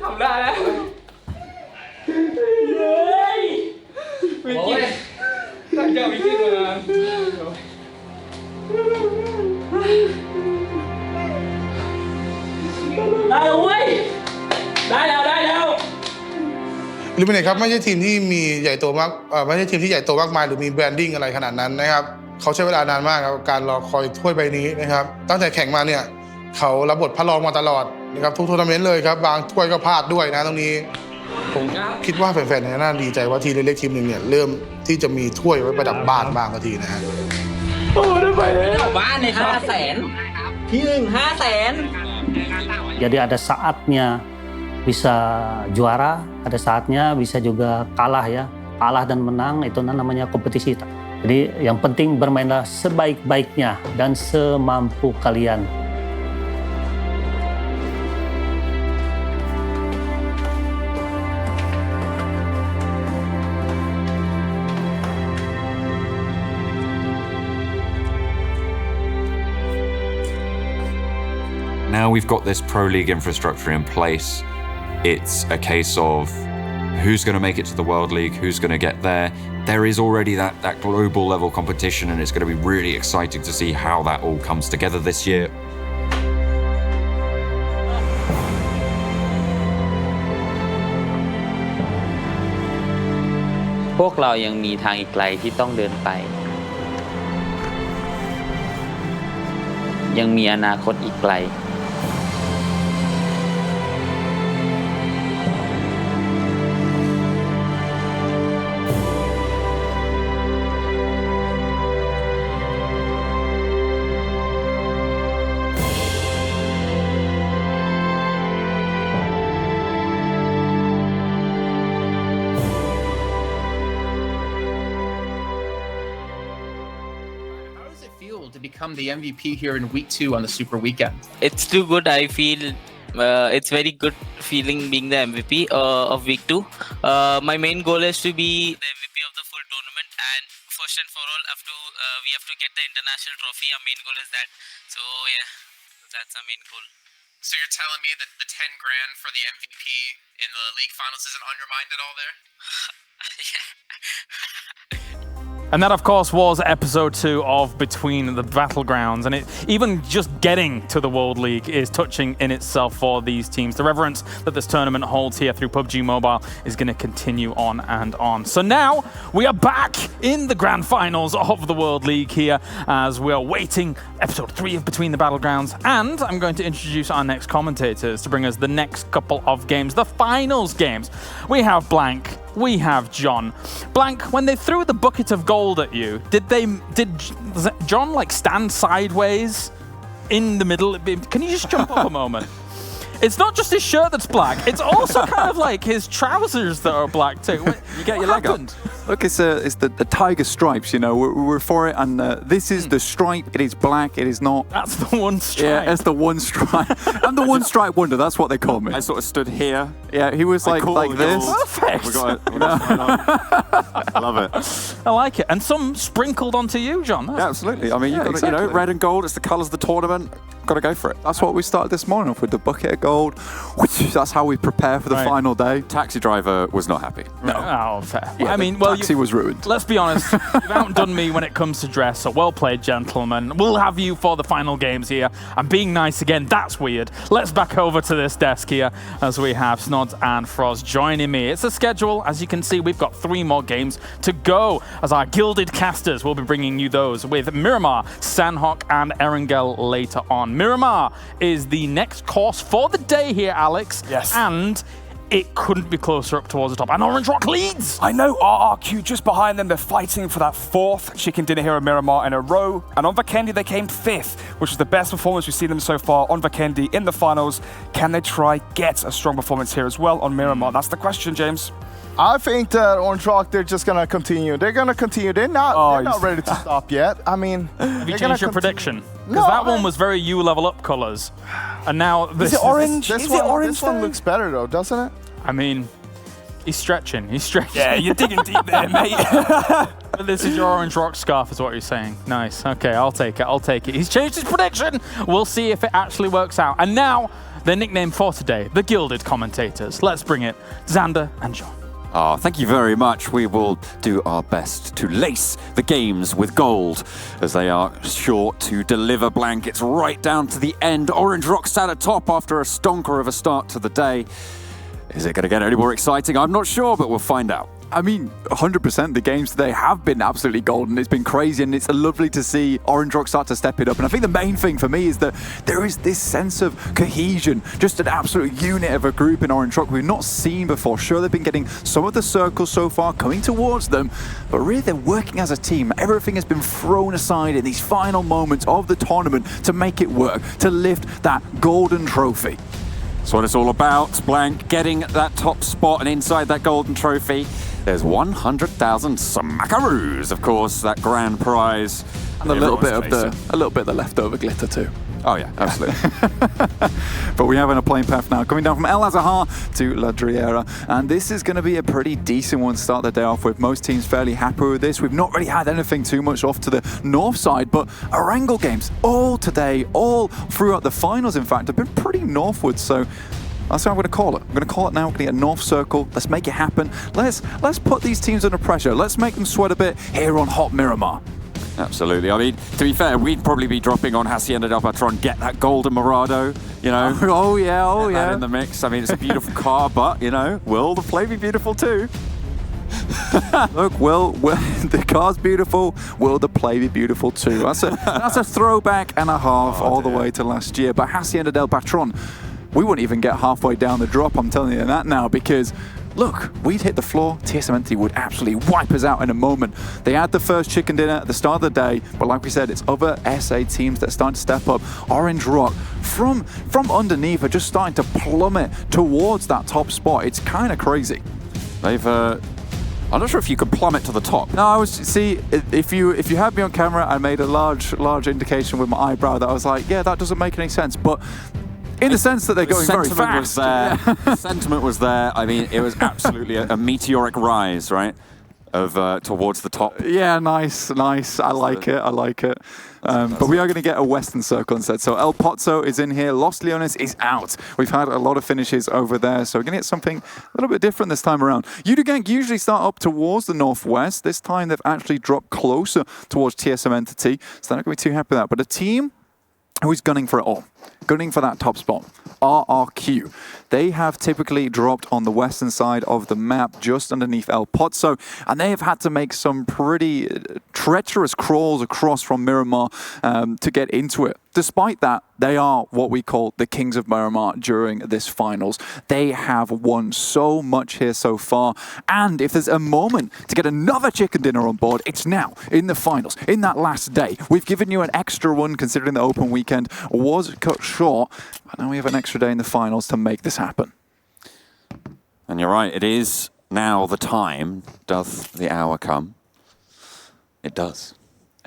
ทำได้แล้วไม่จริงตั้งใจไม่จริงเลยได้แล้วเว้ยได้แล้วอิลิมิเนตครับไม่ใช่ทีมที่มีใหญ่โตมากไม่ใช่ทีมที่ใหญ่โตมากมายหรือมีแบรนดิ้งอะไรขนาดนั้นนะครับเขาใช้เวลานานมากครับการรอคอยถ้วยใบนี้นะครับตั้งแต่แข่งมาเนี่ยเขารับบทพระรองมาตลอดนะครับทุกทัวร์นาเมนต์เลยครับบางถ้วยก็พลาดด้วยนะตรงนี้ผมคิดว่าแฟนๆน่าดีใจว่าทีมเล็กๆทีมหนึ่งเนี่ยเริ่มที่จะมีถ้วยไว้ประดับบ้านบ้างก็ทีนะฮะโอ้ได้ไปแล้วบ้านใน500,000ที่1 500,000 Jadi ada saatnya bisa juara, ada saatnya bisa juga kalah ya. Kalah dan menang itu namanya kompetisi. Jadi yang penting bermainlah sebaik-baiknya dan semampu kalian. Now we've got this Pro League infrastructure in place. It's a case of who's going to make it to the World League, who's going to get there. There is already that global level competition, and it's going to be really exciting to see how that all comes together this year. พวกเรายังมีทางอีกไกลที่ต้องเดินไปยังมีอนาคตอีกไกลto become the MVP here in week 2 on the Super Weekend? It's too good. I feel it's very good feeling being the MVP of week 2. My main goal is to be the MVP of the full tournament, and first and for all, we have to get the international trophy. Our main goal is that. So yeah, that's our main goal. So you're telling me that the 10 grand for the MVP in the league finals isn't on your mind at all there? Yeah. And that, of course, was episode 2 of Between the Battlegrounds. And even just getting to the World League is touching in itself for these teams. The reverence that this tournament holds here through PUBG Mobile is going to continue on and on. So now we are back in the grand finals of the World League here as we are waiting episode 3 of Between the Battlegrounds. And I'm going to introduce our next commentators to bring us the next couple of games, the finals games. We have Blank. We have John. Blank, when they threw the bucket of gold at you, did John like stand sideways in the middle? Can you just jump up a moment? It's not just his shirt that's black, it's also kind of like his trousers that are black too. You get your leg up. Look, it's the tiger stripes, you know, we're for it, and this is the stripe, it is black, it is not... That's the one stripe. Yeah, that's the one stripe. I'm the one stripe wonder, that's what they call me. I sort of stood here. Yeah, he was like this. Perfect. We got it. I love it. I like it. And some sprinkled onto you, John. Yeah, absolutely. I mean, you've got exactly. You know, red and gold, it's the colours of the tournament. Got to go for it. That's what we started this morning off with, the bucket of gold. That's how we prepare for the final day. Taxi driver was not happy. No. Oh, fair. Yeah, I mean, well, taxi was ruined. Let's be honest, you've outdone me when it comes to dress, so well played, gentlemen. We'll have you for the final games here. I'm being nice again, that's weird. Let's back over to this desk here as we have Snods and Froz joining me. It's a schedule. As you can see, we've got 3 more games to go as our gilded casters will be bringing you those with Miramar, Sanhok, and Erangel later on. Miramar is the next course for the day here, Alex. Yes. And it couldn't be closer up towards the top. And Orange Rock leads! I know, RRQ just behind them. They're fighting for that 4th chicken dinner here at Miramar in a row. And on Vikendi, they came 5th, which is the best performance we've seen them so far on Vikendi in the finals. Can they try get a strong performance here as well on Miramar? That's the question, James. I think that Orange Rock, they're just going to continue. They're going to continue. They're not ready to stop yet. I mean, have you changed your prediction? Because that one was very you level up colors. And now this is it orange? This one looks better though, doesn't it? I mean, he's stretching. He's stretching. Yeah, you're digging deep there, mate. But this is your Orange Rock scarf is what you're saying. Nice. Okay, I'll take it. I'll take it. He's changed his prediction. We'll see if it actually works out. And now, their nickname for today, the Gilded Commentators. Let's bring it, Xander and John. Oh, thank you very much. We will do our best to lace the games with gold as they are sure to deliver blankets right down to the end. Orange Rock sat atop after a stonker of a start to the day. Is it going to get any more exciting? I'm not sure, but we'll find out. I mean, 100% the games today have been absolutely golden. It's been crazy, and it's lovely to see Orange Rock start to step it up. And I think the main thing for me is that there is this sense of cohesion, just an absolute unit of a group in Orange Rock we've not seen before. Sure, they've been getting some of the circles so far coming towards them, but really they're working as a team. Everything has been thrown aside in these final moments of the tournament to make it work, to lift that golden trophy. That's what it's all about, Blank, getting that top spot and inside that golden trophy. There's 100,000 smackaroos, of course, that grand prize. And a little bit of the leftover glitter too. Oh yeah, absolutely. But we have a plane path now coming down from El Azahar to La Driera, and this is going to be a pretty decent one to start the day off with. Most teams fairly happy with this. We've not really had anything too much off to the north side, but Erangel games all today, all throughout the finals, in fact, have been pretty northwards. So that's how I'm going to call it. I'm going to call it now. We're going to get a north circle. Let's make it happen. Let's put these teams under pressure. Let's make them sweat a bit here on Hot Miramar. Absolutely. I mean, to be fair, we'd probably be dropping on Hacienda del Patron, get that golden Morado, you know. Oh yeah. That in the mix. I mean, it's a beautiful car, but, you know, will the play be beautiful too? Look, will the car's beautiful? Will the play be beautiful too? That's a throwback and a half all the way to last year. But Hacienda del Patron, we wouldn't even get halfway down the drop, I'm telling you that now, because look, we'd hit the floor, TSM would absolutely wipe us out in a moment. They had the first chicken dinner at the start of the day, but like we said, it's other SA teams that are starting to step up. Orange Rock, from underneath, are just starting to plummet towards that top spot. It's kind of crazy. They've, I'm not sure if you can plummet to the top. No, see, if you had me on camera, I made a large indication with my eyebrow that I was like, yeah, that doesn't make any sense, but in the sense that they're going very fast. The sentiment was there. I mean, it was absolutely a meteoric rise, right? Of towards the top. Yeah, nice. I like it. But we are going to get a Western circle instead. So El Pozo is in here. Los Leones is out. We've had a lot of finishes over there, so we're going to get something a little bit different this time around. Udugang usually start up towards the northwest. This time they've actually dropped closer towards TSM Entity, so they're not going to be too happy with that. But a team who is gunning for it all, gunning for that top spot, RRQ. They have typically dropped on the western side of the map, just underneath El Pozo, and they have had to make some pretty treacherous crawls across from Miramar to get into it. Despite that, they are what we call the Kings of Miramar during this finals. They have won so much here so far, and if there's a moment to get another chicken dinner on board, it's now, in the finals, in that last day. We've given you an extra one, considering the open weekend was cut short, but now we have an extra day in the finals to make this happen. And you're right, it is now the time. Doth the hour come? It does.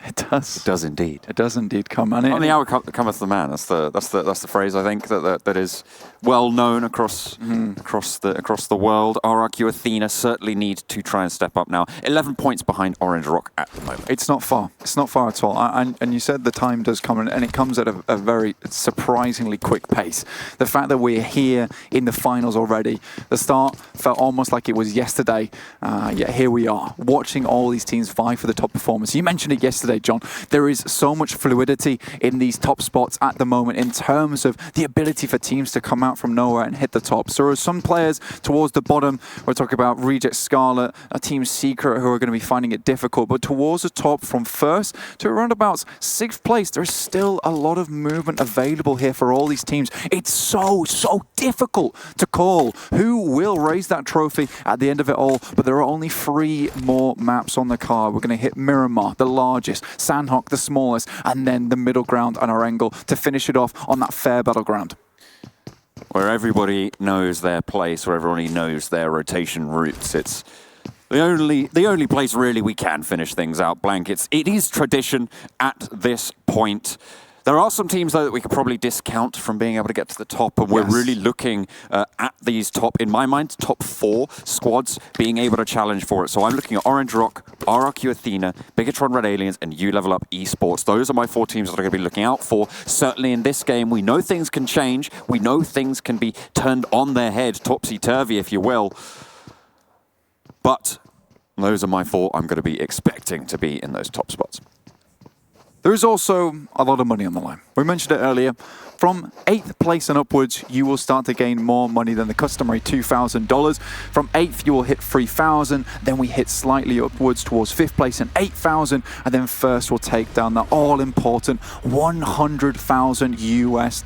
It does. It does indeed. It does indeed come. And on the hour cometh the man. That's the phrase I think that is well known across the world. RRQ Athena certainly need to try and step up now. 11 points behind Orange Rock at the moment. It's not far. It's not far at all. And you said the time does come, and it comes at a very surprisingly quick pace. The fact that we're here in the finals already, the start felt almost like it was yesterday. Yet here we are, watching all these teams vie for the top performance. You mentioned it yesterday, John. There is so much fluidity in these top spots at the moment in terms of the ability for teams to come out from nowhere and hit the top. So there are some players towards the bottom. We're talking about Reject Scarlet, a Team Secret, who are going to be finding it difficult. But towards the top, from first to around about 6th place, there's still a lot of movement available here for all these teams. It's so difficult to call who will raise that trophy at the end of it all. But there are only 3 more maps on the card. We're going to hit Miramar, the largest, Sanhok, the smallest, and then the middle ground and Erangel to finish it off on that fair battleground. Where everybody knows their place, where everybody knows their rotation routes. It's the only place really we can finish things out blank. It is tradition at this point. There are some teams, though, that we could probably discount from being able to get to the top, and we're really looking at these top, in my mind, top 4 squads being able to challenge for it. So I'm looking at Orange Rock, RRQ Athena, Bigatron Red Aliens, and You Level Up Esports. Those are my 4 teams that I'm going to be looking out for. Certainly in this game, we know things can change. We know things can be turned on their head, topsy-turvy, if you will. But those are my 4 I'm going to be expecting to be in those top spots. There is also a lot of money on the line. We mentioned it earlier. From 8th place and upwards, you will start to gain more money than the customary $2,000. From 8th, you will hit $3,000. Then we hit slightly upwards towards 5th place and $8,000. And then first, we'll take down the all-important $100,000 US.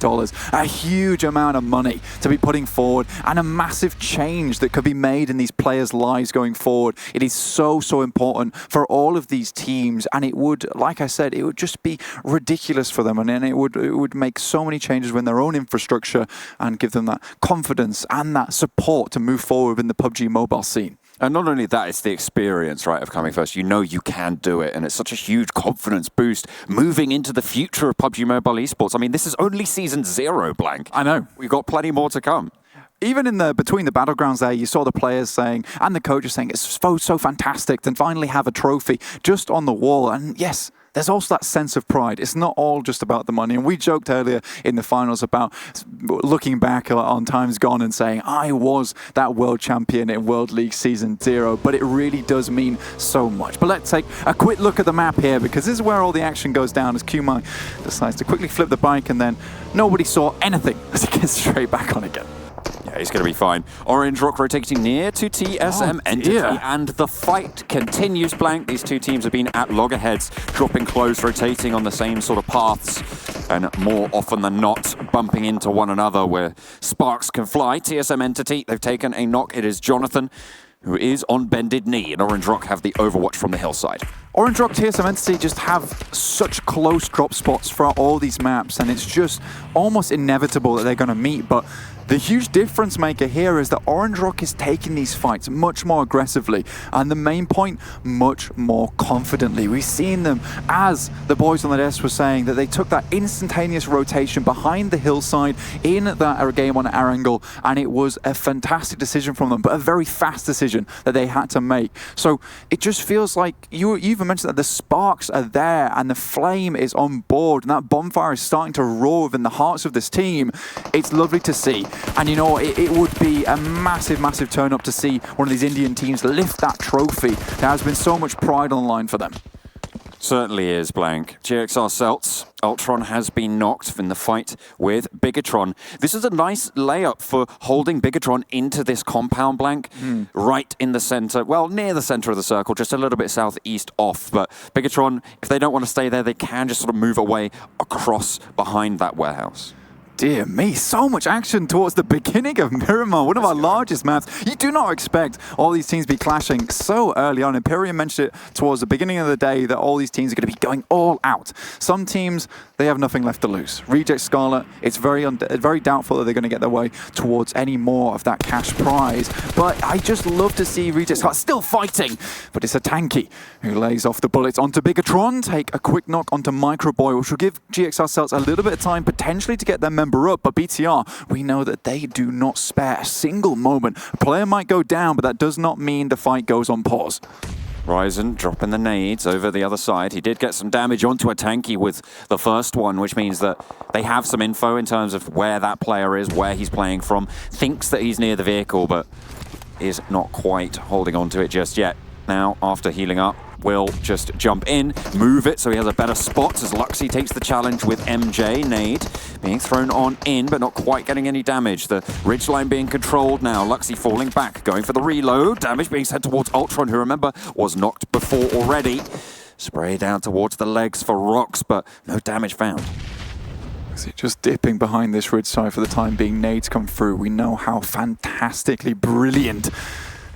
A huge amount of money to be putting forward, and a massive change that could be made in these players' lives going forward. It is so important for all of these teams, and it would, like I said, it would just be ridiculous for them, and then it would make so many changes within their own infrastructure and give them that confidence and that support to move forward in the PUBG Mobile scene. And not only that, it's the experience, right, of coming first. You know you can do it, and it's such a huge confidence boost moving into the future of PUBG Mobile Esports. I mean, this is only Season 0, Blank. I know. We've got plenty more to come. Even in between the battlegrounds there, you saw the players saying, and the coaches saying, it's so fantastic to finally have a trophy just on the wall. And yes, there's also that sense of pride. It's not all just about the money. And we joked earlier in the finals about looking back on times gone and saying, I was that world champion in World League Season 0. But it really does mean so much. But let's take a quick look at the map here, because this is where all the action goes down as Kumai decides to quickly flip the bike, and then nobody saw anything as he gets straight back on again. Yeah, Yeah, he's going to be fine. Orange Rock rotating near to TSM Entity, and the fight continues. Blank. These two teams have been at loggerheads, dropping close, rotating on the same sort of paths, and more often than not, bumping into one another where sparks can fly. TSM Entity, they've taken a knock. It is Jonathan, who is on bended knee, and Orange Rock have the overwatch from the hillside. Orange Rock, TSM Entity just have such close drop spots throughout all these maps, and it's just almost inevitable that they're going to meet. But the huge difference maker here is that Orange Rock is taking these fights much more aggressively, and the main point, much more confidently. We've seen them, as the boys on the desk were saying, that they took that instantaneous rotation behind the hillside in that game on Erangel, and it was a fantastic decision from them, but a very fast decision that they had to make. So it just feels like, you even mentioned that the sparks are there, and the flame is on board, and that bonfire is starting to roar within the hearts of this team. It's lovely to see. And you know, it would be a massive, massive turn up to see one of these Indian teams lift that trophy. There has been so much pride on the line for them. Certainly is, Blank. GXR Celts, Ultron has been knocked in the fight with Bigatron. This is a nice layup for holding Bigatron into this compound, Blank, right in the center, well, near the center of the circle, just a little bit southeast off. But Bigatron, if they don't want to stay there, they can just sort of move away across behind that warehouse. Dear me, so much action towards the beginning of Miramar, one of our largest maps. You do not expect all these teams to be clashing so early on. Imperium mentioned it towards the beginning of the day that all these teams are going to be going all out. Some teams, they have nothing left to lose. Reject Scarlet, it's very doubtful that they're going to get their way towards any more of that cash prize. But I just love to see Reject Scarlet still fighting. But it's a Tanky who lays off the bullets onto Bigatron, take a quick knock onto Microboy, which will give GXR Celts a little bit of time potentially to get their member up, but BTR, we know that they do not spare a single moment. A player might go down, but that does not mean the fight goes on pause. Ryzen dropping the nades over the other side. He did get some damage onto a Tanky with the first one, which means that they have some info in terms of where that player is, where he's playing from. Thinks that he's near the vehicle, but is not quite holding on to it just yet. Now, after healing up, will just jump in, move it so he has a better spot as Luxy takes the challenge with MJ. Nade being thrown on in, but not quite getting any damage. The ridgeline being controlled now. Luxy falling back, going for the reload. Damage being sent towards Ultron, who, remember, was knocked before already. Spray down towards the legs for Rox, but no damage found. Just dipping behind this ridge side for the time being. Nades come through. We know how fantastically brilliant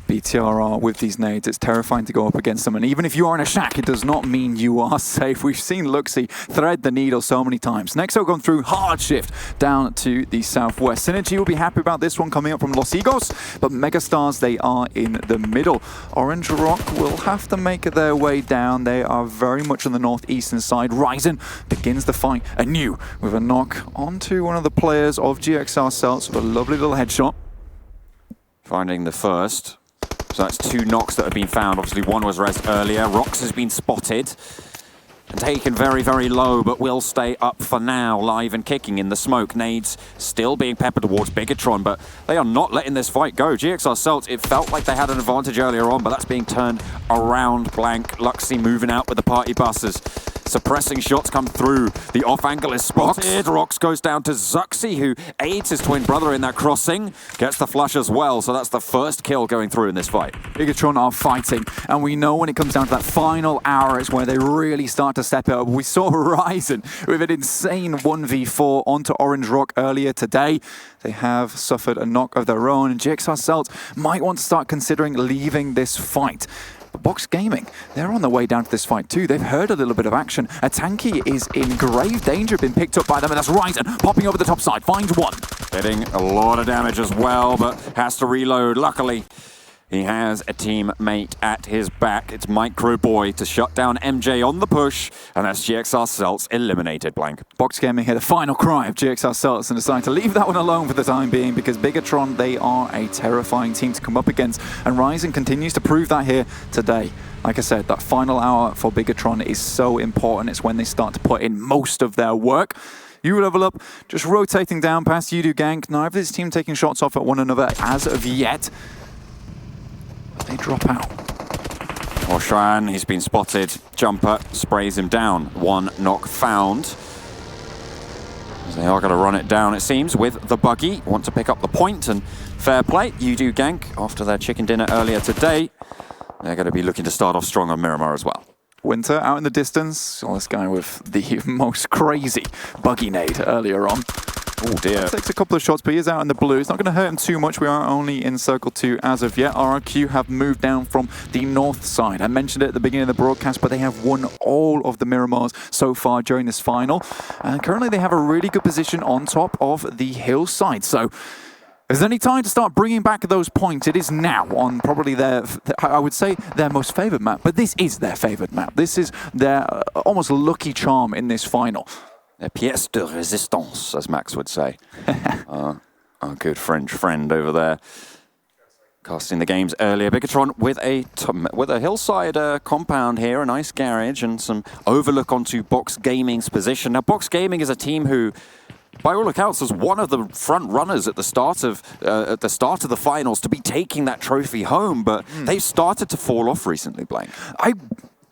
BTR are with these nades. It's terrifying to go up against them, and even if you are in a shack, it does not mean you are safe. We've seen Luxy thread the needle so many times. Nexo gone through, hard shift down to the southwest. Synergy will be happy about this one coming up from Los Higos, but Megastars, they are in the middle. Orange Rock will have to make their way down. They are very much on the northeastern side. Ryzen begins the fight anew with a knock onto one of the players of GXR Celts with a lovely little headshot. Finding the first. So that's two knocks that have been found. Obviously, one was rezzed earlier. Rox has been spotted and taken very, very low, but will stay up for now, live and kicking in the smoke. Nades still being peppered towards Bigatron, but they are not letting this fight go. GXR Celts, it felt like they had an advantage earlier on, but that's being turned around. Blank. Luxy moving out with the party buses. Suppressing shots come through. The off angle is spotted. Rox goes down to Zuxi, who aids his twin brother in that crossing. Gets the flush as well, so that's the first kill going through in this fight. Bigatron are fighting, and we know when it comes down to that final hour, it's where they really start to step it up. We saw Ryzen with an insane 1v4 onto Orange Rock earlier today. They have suffered a knock of their own, and GXR Celts might want to start considering leaving this fight. Box Gaming, they're on their way down to this fight too. They've heard a little bit of action. A Tanky is in grave danger, been picked up by them, and that's Ryzen popping over the top side, finds one. Getting a lot of damage as well, but has to reload. Luckily, he has a teammate at his back. It's Microboy to shut down MJ on the push, and that's GXR Celts eliminated. Blank. Box Gaming here, the final cry of GXR Celts, and decide to leave that one alone for the time being, because Bigatron, they are a terrifying team to come up against, and Ryzen continues to prove that here today. Like I said, that final hour for Bigatron is so important. It's when they start to put in most of their work. You level up, just rotating down past you do gank. Neither of this team taking shots off at one another as of yet. They drop out. Oshran, he's been spotted. Jumper sprays him down. One knock found. They are going to run it down, it seems, with the buggy. Want to pick up the point, and fair play. You do gank after their chicken dinner earlier today. They're going to be looking to start off strong on Miramar as well. Winter out in the distance. Well, this guy with the most crazy buggy nade earlier on. Oh dear. Takes a couple of shots, but he is out in the blue. It's not going to hurt him too much. We are only in Circle 2 as of yet. RRQ have moved down from the north side. I mentioned it at the beginning of the broadcast, but they have won all of the Miramars so far during this final. And currently they have a really good position on top of the hillside. So if there's any time to start bringing back those points, it is now on probably their, I would say, their most favored map. But this is their favored map. This is their almost lucky charm in this final. A pièce de résistance, as Max would say. Our good French friend over there. Casting the games earlier. Bigatron with a hillside compound here, a nice garage and some overlook onto Box Gaming's position. Now, Box Gaming is a team who, by all accounts, was one of the front runners at the start of the finals to be taking that trophy home, but they've started to fall off recently, Blank.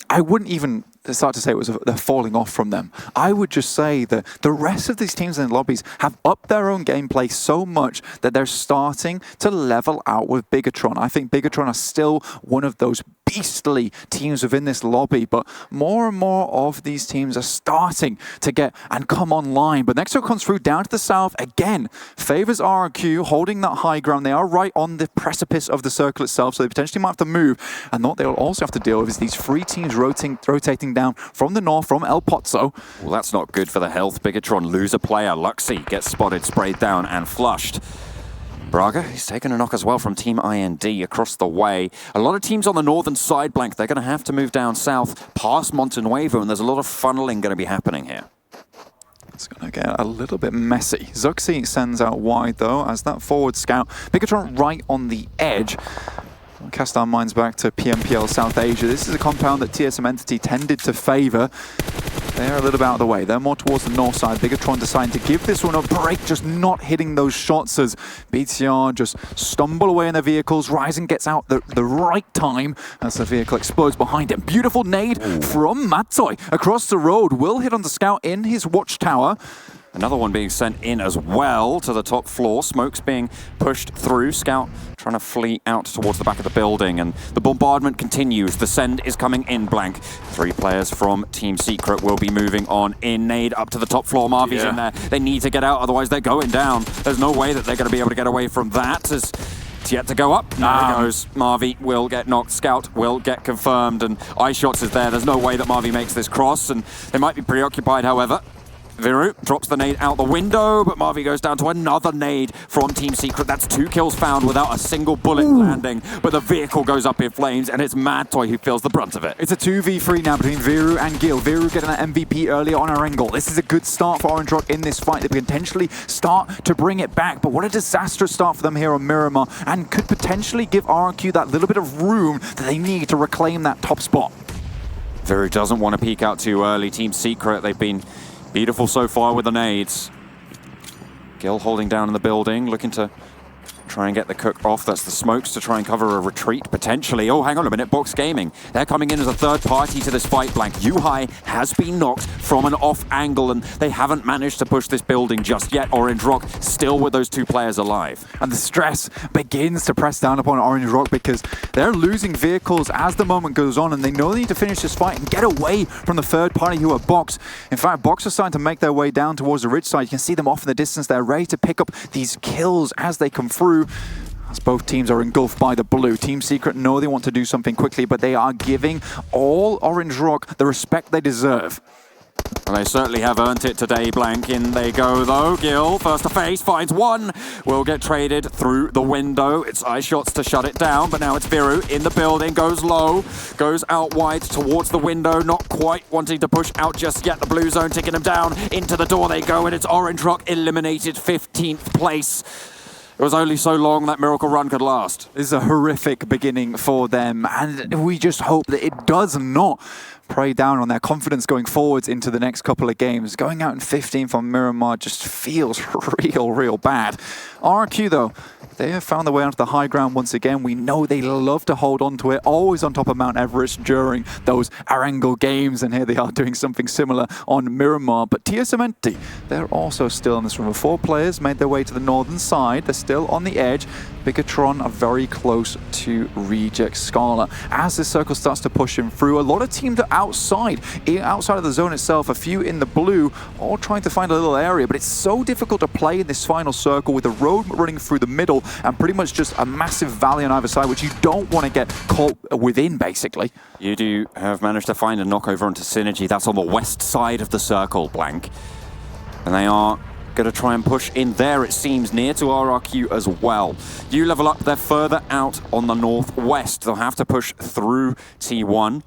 I wouldn't even start to say it was they're falling off from them. I would just say that the rest of these teams in the lobbies have upped their own gameplay so much that they're starting to level out with Bigatron. I think Bigatron are still one of those beastly teams within this lobby, but more and more of these teams are starting to get and come online. But Nexo comes through down to the south again, favors RRQ, holding that high ground. They are right on the precipice of the circle itself, so they potentially might have to move. And what they'll also have to deal with is these three teams rotating down from the north, from El Pozzo. Well, that's not good for the health. Bigatron lose a player. Luxy gets spotted, sprayed down, and flushed. Braga, he's taken a knock as well from Team IND across the way. A lot of teams on the northern side, Blank, they're going to have to move down south past Montenuevo, and there's a lot of funneling going to be happening here. It's going to get a little bit messy. Zuxi sends out wide, though, as that forward scout. Bigatron right on the edge. We'll cast our minds back to PMPL South Asia. This is a compound that TSM Entity tended to favour. They're a little bit out of the way. They're more towards the north side. Bigatron deciding to give this one a break, just not hitting those shots as BTR just stumble away in their vehicles. Ryzen gets out the right time as the vehicle explodes behind him. Beautiful nade from Matoi across the road. Will hit on the scout in his watchtower. Another one being sent in as well to the top floor. Smoke's being pushed through. Scout trying to flee out towards the back of the building, and the bombardment continues. The send is coming in, Blank. 3 players from Team Secret will be moving on in. Nade up to the top floor. Marvi's in there. They need to get out, otherwise they're going down. There's no way that they're going to be able to get away from that. As it's yet to go up. There it goes. Marvi will get knocked. Scout will get confirmed, and iShots is there. There's no way that Marvi makes this cross, and they might be preoccupied, however. Viru drops the nade out the window, but Marvi goes down to another nade from Team Secret. That's 2 kills found without a single bullet landing, but the vehicle goes up in flames, and it's Madtoy who feels the brunt of it. It's a 2v3 now between Viru and Gil. Viru getting that MVP earlier on Erangel. This is a good start for Orange Rock in this fight. They potentially start to bring it back, but what a disastrous start for them here on Miramar, and could potentially give RRQ that little bit of room that they need to reclaim that top spot. Viru doesn't want to peek out too early. Team Secret, they've been beautiful so far with the nades. Gil holding down in the building, looking to try and get the cook off. That's the smokes to try and cover a retreat, potentially. Oh, hang on a minute, Box Gaming. They're coming in as a third party to this fight, Blank. Yuhai has been knocked from an off angle, and they haven't managed to push this building just yet. Orange Rock still with those 2 players alive. And the stress begins to press down upon Orange Rock because they're losing vehicles as the moment goes on, and they know they need to finish this fight and get away from the third party who are Box. In fact, Box are starting to make their way down towards the ridge side. You can see them off in the distance. They're ready to pick up these kills as they come through. As both teams are engulfed by the blue. Team Secret know they want to do something quickly, but they are giving all Orange Rock the respect they deserve. Well, they certainly have earned it today, Blank. In they go, though. Gil, first to face, finds one. Will get traded through the window. It's iShots to shut it down, but now it's Viru in the building. Goes low, goes out wide towards the window. Not quite wanting to push out just yet. The blue zone taking them down. Into the door they go, and it's Orange Rock eliminated 15th place. It was only so long that miracle run could last. This is a horrific beginning for them, and we just hope that it does not prey down on their confidence going forwards into the next couple of games. Going out in 15th on Miramar just feels real bad. RRQ though, they have found their way onto the high ground once again. We know they love to hold on to it, always on top of Mount Everest during those Erangel games, and here they are doing something similar on Miramar. But TSM, they're also still in this room. 4 players made their way to the northern side. They're still on the edge. Bigatron are very close to Reject Scala. As this circle starts to push him through, a lot of teams are outside of the zone itself, a few in the blue, all trying to find a little area, but it's so difficult to play in this final circle with the road running through the middle and pretty much just a massive valley on either side, which you don't want to get caught within, basically. You do have managed to find a knockover onto Synergy. That's on the west side of the circle, Blank. And they are going to try and push in there, it seems, near to RRQ as well. You level up, they're further out on the northwest. They'll have to push through T1.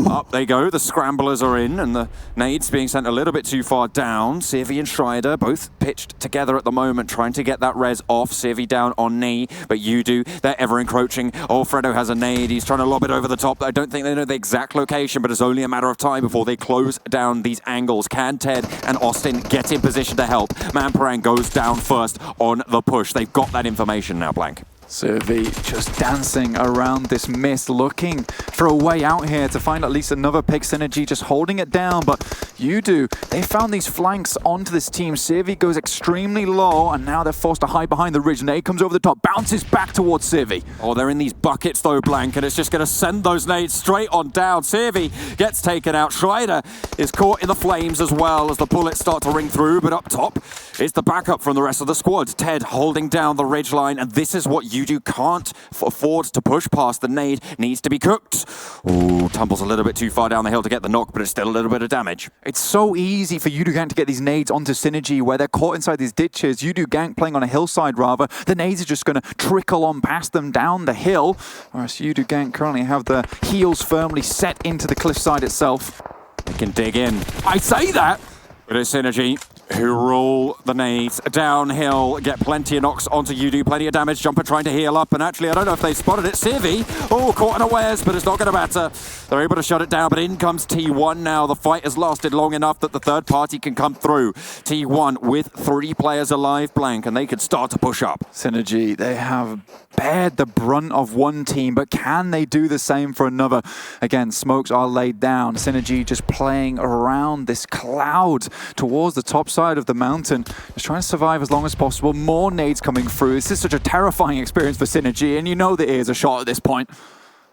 Up they go, the scramblers are in, and the nades being sent a little bit too far down. Sivy and Schreider both pitched together at the moment, trying to get that res off. Sivy down on knee, but you do. They're ever encroaching. Fredo has a nade. He's trying to lob it over the top. I don't think they know the exact location, but it's only a matter of time before they close down these angles. Can Ted and Austin get in position to help? Mamparang goes down first on the push. They've got that information now, Blank. Sivy just dancing around this mist, looking for a way out here to find at least another pick. Synergy just holding it down, but they found these flanks onto this team. Sivy goes extremely low, and now they're forced to hide behind the ridge. Nade comes over the top, bounces back towards Sivy. Oh, they're in these buckets though, Blank, and it's just going to send those nades straight on down. Sivy gets taken out. Schreider is caught in the flames as well as the bullets start to ring through, but up top is the backup from the rest of the squad. Ted holding down the ridge line, and this is what you can't afford to push past. The nade needs to be cooked. Ooh, tumbles a little bit too far down the hill to get the knock, but it's still a little bit of damage. It's so easy for Yudu to get these nades onto Synergy where they're caught inside these ditches. Yudu Gang playing on a hillside rather. The nades are just going to trickle on past them down the hill, whereas Yudu Gang currently have the heels firmly set into the cliffside itself. They can dig in. I say that, but it's Synergy who roll the nades downhill, get plenty of knocks onto Yudu, plenty of damage. Jumper trying to heal up, and actually I don't know if they spotted it. Sivy, caught unawares, but it's not going to matter. They're able to shut it down, but in comes T1 now. The fight has lasted long enough that the third party can come through. T1 with 3 players alive, Blank, and they could start to push up. Synergy, they have bared the brunt of one team, but can they do the same for another? Again, smokes are laid down. Synergy just playing around this cloud towards the top side of the mountain, just trying to survive as long as possible. More nades coming through. This is such a terrifying experience for Synergy, and you know the ears are shot at this point.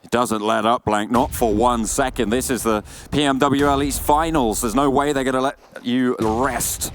It doesn't let up, Blank, not for 1 second. This is the PMWL East Finals. There's no way they're going to let you rest.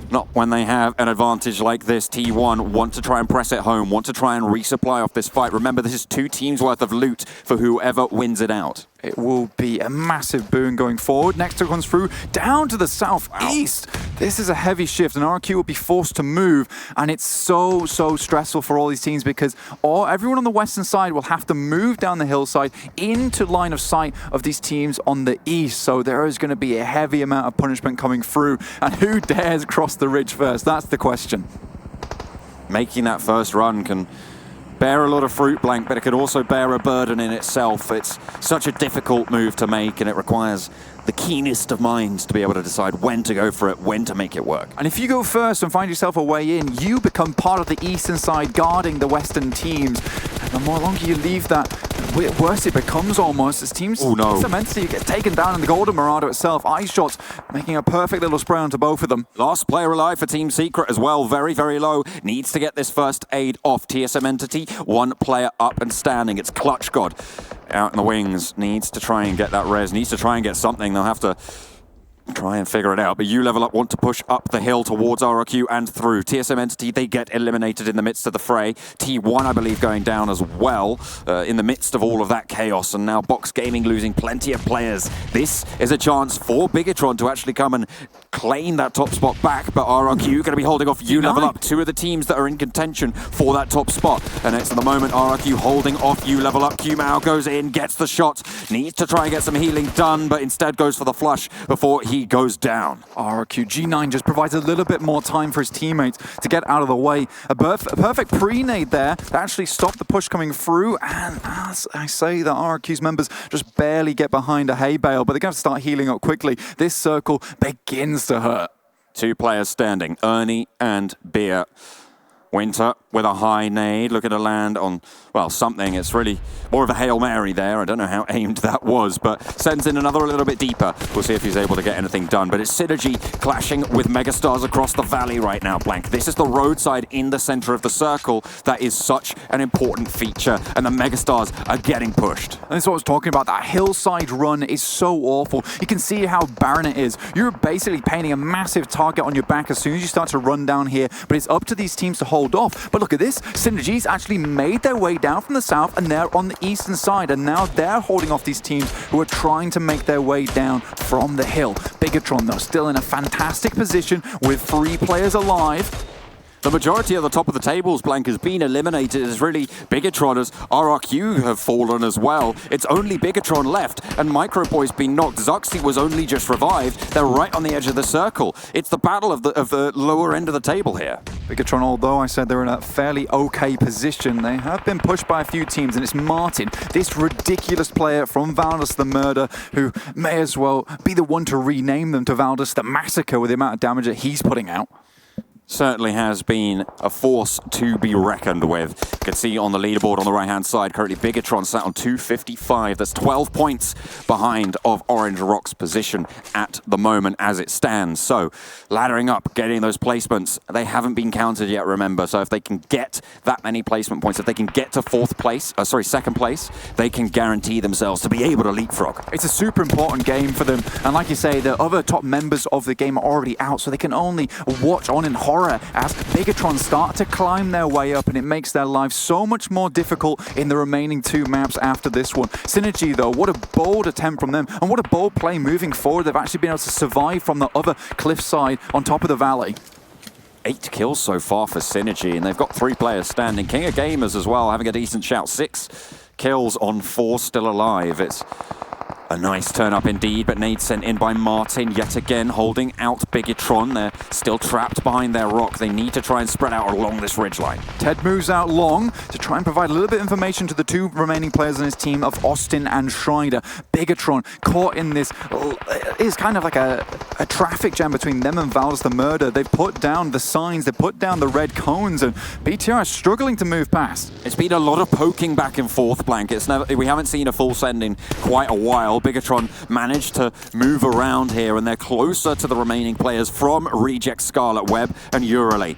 Not when they have an advantage like this. T1 want to try and press it home, want to try and resupply off this fight. Remember, this is 2 teams worth of loot for whoever wins it out. It will be a massive boon going forward. Next comes through down to the southeast. This is a heavy shift, and RQ will be forced to move, and it's so stressful for all these teams because everyone on the western side will have to move down the hillside into line of sight of these teams on the east. So there is going to be a heavy amount of punishment coming through, and who dares cross the ridge first? That's the question. Making that first run can bear a lot of fruit, Blank, but it could also bear a burden in itself. It's such a difficult move to make, and it requires the keenest of minds to be able to decide when to go for it, when to make it work. And if you go first and find yourself a way in, you become part of the eastern side guarding the western teams. And the more longer you leave that, the worse it becomes almost. As teams immensely get taken down in the Golden Marauder itself. Ice shots making a perfect little spray onto both of them. Last player alive for Team Secret as well. Very low. Needs to get this first aid off. TSM Entity, 1 player up and standing. It's Clutch God out in the wings. Needs to try and get that res. Needs to try and get something. They'll have to try and figure it out, but you level up want to push up the hill towards RRQ and through. TSM Entity, they get eliminated in the midst of the fray. T1, I believe, going down as well in the midst of all of that chaos, and now Box Gaming losing plenty of players. This is a chance for Bigatron to actually come and claim that top spot back, but RRQ going to be holding off you level up. 2 of the teams that are in contention for that top spot, and it's at the moment RRQ holding off you level up. Qmao goes in, gets the shot, needs to try and get some healing done, but instead goes for the flush before he He goes down. RRQ G9 just provides a little bit more time for his teammates to get out of the way. A perfect pre-nade there to actually stop the push coming through. And as I say, the RRQ's members just barely get behind a hay bale, but they're going to start healing up quickly. This circle begins to hurt. 2 players standing, Ernie and Beer. Winter with a high nade, looking to land on, well, something. It's really more of a Hail Mary there. I don't know how aimed that was, but sends in another a little bit deeper. We'll see if he's able to get anything done. But it's Synergy clashing with Megastars across the valley right now, Blank. This is the roadside in the center of the circle that is such an important feature, and the Megastars are getting pushed. And that's what I was talking about. That hillside run is so awful. You can see how barren it is. You're basically painting a massive target on your back as soon as you start to run down here, but it's up to these teams to hold off. But look at this. Synergy's actually made their way down from the south, and they're on the eastern side, and now they're holding off these teams who are trying to make their way down from the hill. Bigatron, though, still in a fantastic position with 3 players alive. The majority of the top of the tables, Blank, has been eliminated. It's really Bigatron as RRQ have fallen as well. It's only Bigatron left, and Microboy's been knocked. Zuxi was only just revived. They're right on the edge of the circle. It's the battle of the lower end of the table here. Bigatron, although I said they're in a fairly okay position, they have been pushed by a few teams, and it's Martin, this ridiculous player from Valdus the Murder, who may as well be the one to rename them to Valdus the Massacre with the amount of damage that he's putting out. Certainly has been a force to be reckoned with. You can see on the leaderboard on the right-hand side, currently Bigatron sat on 255. That's 12 points behind of Orange Rock's position at the moment as it stands. So, laddering up, getting those placements. They haven't been counted yet, remember. So if they can get that many placement points, if they can get to second place, they can guarantee themselves to be able to leapfrog. It's a super important game for them. And like you say, the other top members of the game are already out, so they can only watch on in horror as Bigatron start to climb their way up, and it makes their lives so much more difficult in the remaining 2 maps after this one. Synergy, though, what a bold attempt from them, and what a bold play moving forward. They've actually been able to survive from the other cliffside on top of the valley. 8 kills so far for Synergy, and they've got 3 players standing. King of Gamers as well, having a decent shout. 6 kills on 4 still alive. It's a nice turn up indeed, but nade sent in by Martin yet again, holding out Bigatron. They're still trapped behind their rock. They need to try and spread out along this ridgeline. Ted moves out long to try and provide a little bit of information to the 2 remaining players in his team of Austin and Schreider. Bigatron caught in this, is kind of like a traffic jam between them and Valdus the Murder. They've put down the signs, they've put down the red cones, and BTR is struggling to move past. It's been a lot of poking back and forth, Blank. We haven't seen a full send in quite a while. Bigatron managed to move around here, and they're closer to the remaining players from Reject, Scarlet Web, and Urali.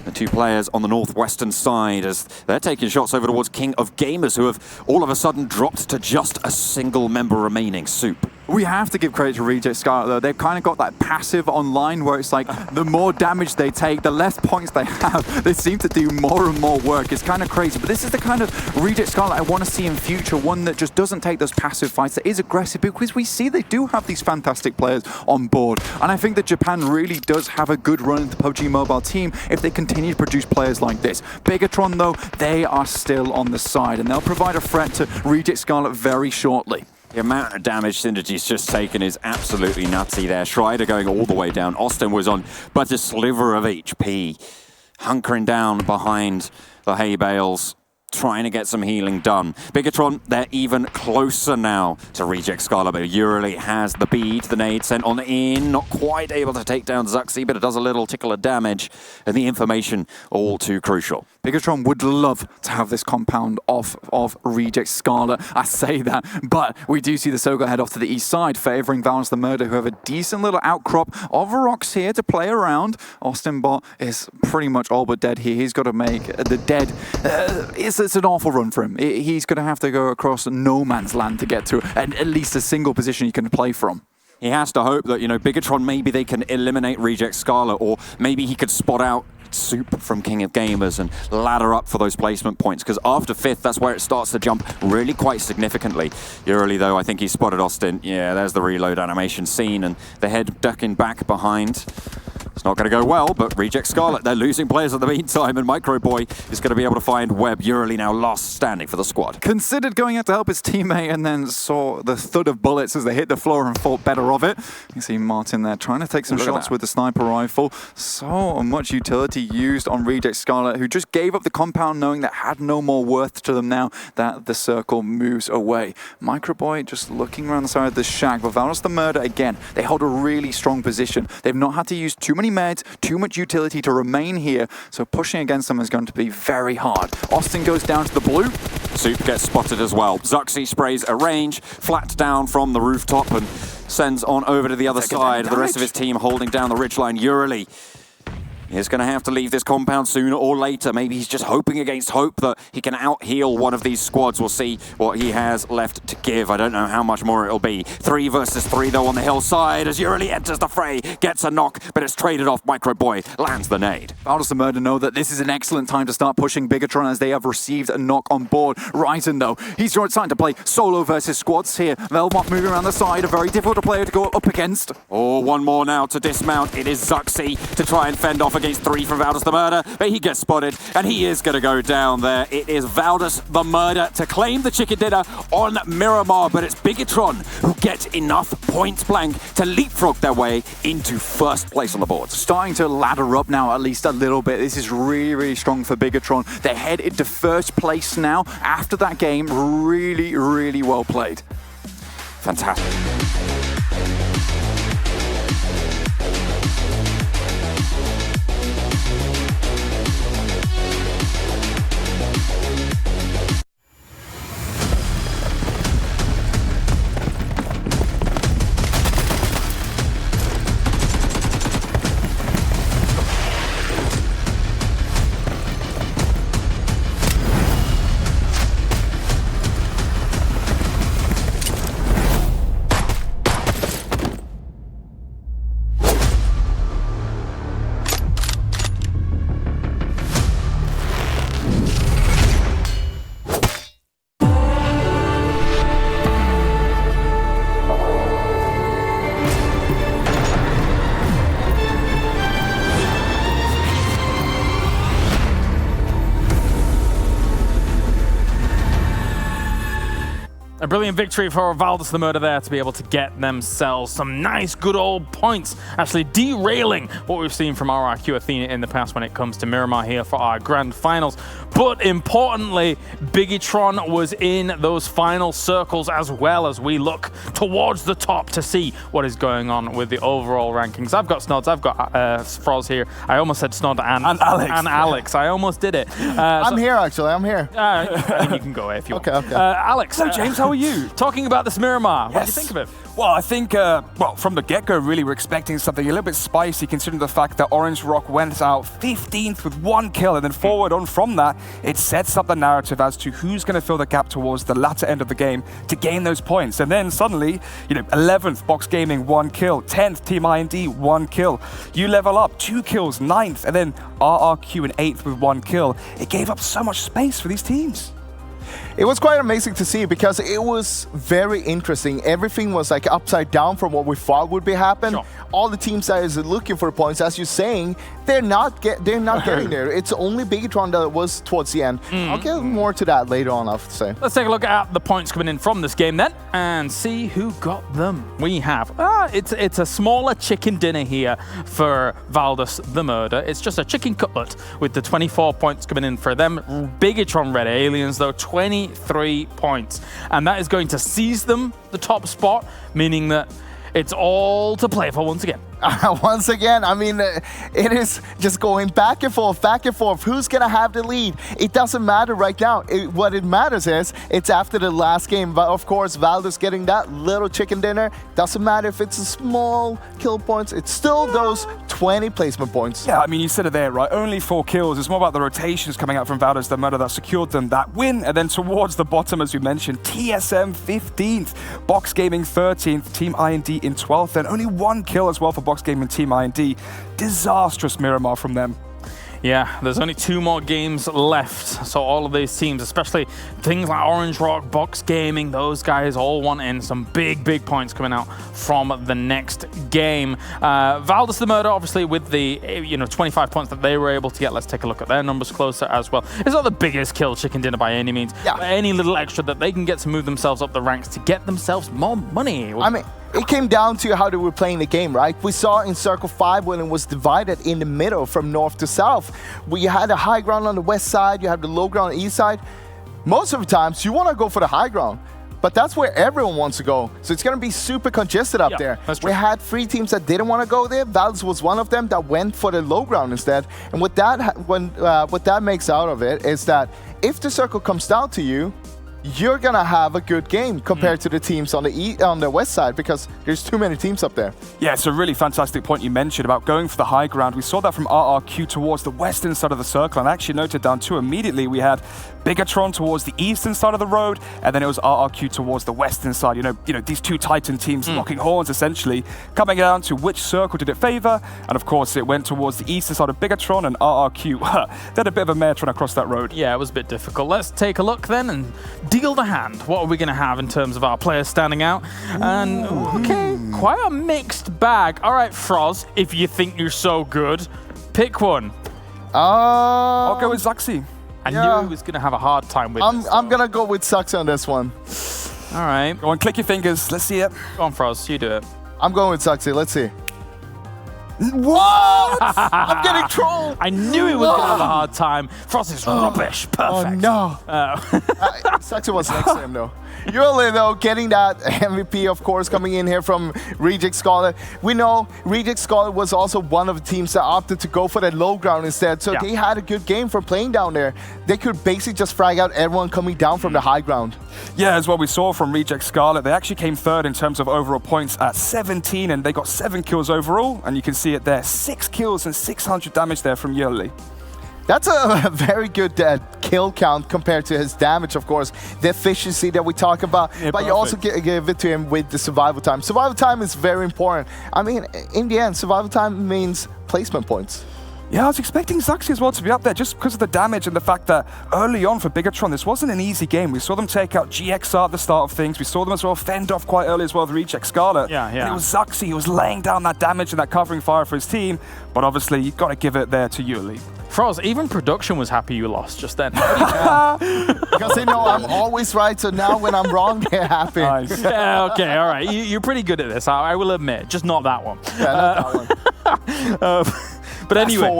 The 2 players on the northwestern side as they're taking shots over towards King of Gamers, who have all of a sudden dropped to just a single member remaining. Soup. We have to give credit to Reject Scarlet, though. They've kind of got that passive online where it's like the more damage they take, the less points they have. They seem to do more and more work. It's kind of crazy, but this is the kind of Reject Scarlet I want to see in future, one that just doesn't take those passive fights, that is aggressive, because we see they do have these fantastic players on board. And I think that Japan really does have a good run into the PUBG Mobile team if they continue to produce players like this. Bigatron, though, they are still on the side, and they'll provide a threat to Reject Scarlet very shortly. The amount of damage Synergy's just taken is absolutely nutty there. Schreider going all the way down. Austin was on but a sliver of HP. Hunkering down behind the hay bales, trying to get some healing done. Bigatron, they're even closer now to Reject Scarlet, but Urali has the bead. The nade sent on in, not quite able to take down Zuxi, but it does a little tickle of damage, and the information all too crucial. Bigatron would love to have this compound off of Reject Scarlet. I say that, but we do see the Soga head off to the east side, favoring Valdus the Murder, who have a decent little outcrop of rocks here to play around. Austin Bot is pretty much all but dead here. He's got to make the dead. It's an awful run for him. He's going to have to go across no man's land to get to at least a single position he can play from. He has to hope that, Bigatron, maybe they can eliminate Reject Scarlet, or maybe he could spot out Soup from King of Gamers and ladder up for those placement points, because after 5th, that's where it starts to jump really quite significantly. Urali, though, I think he spotted Austin. Yeah, there's the reload animation scene, and the head ducking back behind. It's not going to go well, but Reject Scarlet, they're losing players at the meantime, and Microboy is going to be able to find Webb. Yurley now last standing for the squad. Considered going out to help his teammate and then saw the thud of bullets as they hit the floor and thought better of it. You see Martin there trying to take some shots with the sniper rifle. So much utility used on Reject Scarlet, who just gave up the compound knowing that had no more worth to them now that the circle moves away. Microboy just looking around the side of the shack, but Valdos the Murder, again, they hold a really strong position. They've not had to use too many meds, too much utility to remain here, so pushing against them is going to be very hard. Austin goes down to the blue. Soup gets spotted as well. Zuxi sprays a range, flat down from the rooftop and sends on over to the other side. The rest of his team holding down the ridgeline. Yurley is going to have to leave this compound sooner or later. Maybe he's just hoping against hope that he can out-heal one of these squads. We'll see what he has left to give. I don't know how much more it'll be. 3 versus 3 though on the hillside as Yurley enters the fray, gets a knock, but it's traded off. Microboy lands the nade. Valdos the Murder know that this is an excellent time to start pushing Bigatron as they have received a knock on board. Ryzen though, he's trying to play solo versus squads here. Velmont moving around the side, a very difficult player to go up against. Oh, one more now to dismount. It is Zuxi to try and fend off against 3 from Valdos the Murder, but he gets spotted, and he is going to go down there. It is Valdos the Murder to claim the chicken dinner on Miramar, but it's Bigatron who get enough point blank to leapfrog their way into first place on the board. Starting to ladder up now at least a little bit. This is really, really strong for Bigatron. They head into first place now after that game. Really, really well played. Fantastic. A brilliant victory for Valdos the Murder there to be able to get themselves some nice good old points, actually derailing what we've seen from RRQ Athena in the past when it comes to Miramar here for our grand finals. But importantly, Bigatron was in those final circles as well as we look towards the top to see what is going on with the overall rankings. I've got Snods, I've got Froz here. I almost said Snod and Alex. And Alex. I almost did it. I'm here, actually. I'm here. You can go if you want. Okay. Alex. So, James, how are you? Talking about this Miramar, what do you think of it? Well, I think, from the get-go, really, we're expecting something a little bit spicy, considering the fact that Orange Rock went out 15th with 1 kill, and then forward on from that, it sets up the narrative as to who's going to fill the gap towards the latter end of the game to gain those points. And then suddenly, 11th, Box Gaming, 1 kill, 10th, Team IND, 1 kill. You level up, 2 kills, 9th, and then RRQ in 8th with 1 kill. It gave up so much space for these teams. It was quite amazing to see because it was very interesting. Everything was like upside down from what we thought would be happen. Sure. All the teams that is looking for points, as you're saying, they're not getting there. It's only Bigatron that was towards the end. I'll get more to that later on, I have to say. Let's take a look at the points coming in from this game then and see who got them. We have, it's a smaller chicken dinner here for Valdos the Murder. It's just a chicken cutlet with the 24 points coming in for them. Bigatron Red Aliens though, 23 points. And that is going to seize them the top spot, meaning that it's all to play for once again. Once again, I mean, it is just going back and forth. Who's going to have the lead? It doesn't matter right now. What it matters is it's after the last game. But of course, Valdos getting that little chicken dinner. Doesn't matter if it's a small kill points. It's still those 20 placement points. Yeah, I mean, you said it there, right? Only 4 kills. It's more about the rotations coming out from Valdos the Murder that secured them that win. And then towards the bottom, as we mentioned, TSM 15th, Box Gaming 13th, Team IND in 12th, and only 1 kill as well for Box Gaming Team IND. Disastrous Miramar from them. Yeah, there's only 2 more games left. So all of these teams, especially things like Orange Rock, Box Gaming, those guys all want in some big points coming out from the next game. Valdez the Murder, obviously, with the 25 points that they were able to get. Let's take a look at their numbers closer as well. It's not the biggest kill chicken dinner by any means, but any little extra that they can get to move themselves up the ranks to get themselves more money. I mean, it came down to how they were playing the game, right? We saw in Circle 5 when it was divided in the middle from north to south. You had the high ground on the west side, you have the low ground on the east side. Most of the times, you want to go for the high ground, but that's where everyone wants to go. So it's going to be super congested up there. We had 3 teams that didn't want to go there. Valdez was one of them that went for the low ground instead. And what that makes out of it is that if the circle comes down to you, you're gonna have a good game compared to the teams on the west side because there's too many teams up there. Yeah, it's a really fantastic point you mentioned about going for the high ground. We saw that from RRQ towards the western side of the circle, and I actually noted down too immediately we had Bigatron towards the eastern side of the road, and then it was RRQ towards the western side. You know these 2 Titan teams locking horns essentially, coming down to which circle did it favor, and of course it went towards the eastern side of Bigatron, and RRQ they had a bit of a mare trying to cross that road. Yeah, it was a bit difficult. Let's take a look then and deal the hand. What are we going to have in terms of our players standing out? And okay, quite a mixed bag. All right, Froz, if you think you're so good, pick one. I'll go with Zaxi. I knew he was going to have a hard time with this. I'm going to go with Zaxi on this one. All right. Go on, click your fingers. Let's see it. Go on, Froz. You do it. I'm going with Zaxi. Let's see. What? I'm getting trolled. I knew he was going to have a hard time. Frost is rubbish. Perfect. Oh, no. Zaxi was next to him, though. Yuli, though, getting that MVP, of course, coming in here from Reject Scarlet. We know Reject Scarlet was also one of the teams that opted to go for that low ground instead. So they had a good game for playing down there. They could basically just frag out everyone coming down from the high ground. Yeah, as what we saw from Reject Scarlet, they actually came third in terms of overall points at 17, and they got 7 kills overall. And you can see it there, 6 kills and 600 damage there from Yuli. That's a very good kill count compared to his damage, of course. The efficiency that we talk about, but you also give it to him with the survival time. Survival time is very important. I mean, in the end, survival time means placement points. Yeah, I was expecting Zaxi as well to be up there just because of the damage and the fact that early on for Bigatron, this wasn't an easy game. We saw them take out GXR at the start of things. We saw them as well fend off quite early as well with Reject Scarlet. And it was Zaxi who was laying down that damage and that covering fire for his team. But obviously, you've got to give it there to Yuli. Froz, even production was happy you lost just then. Because they know I'm always right, so now when I'm wrong, they're happy. Nice. Yeah, okay, all right. You're pretty good at this, I will admit. Just not that one. Yeah, not that one. But anyway,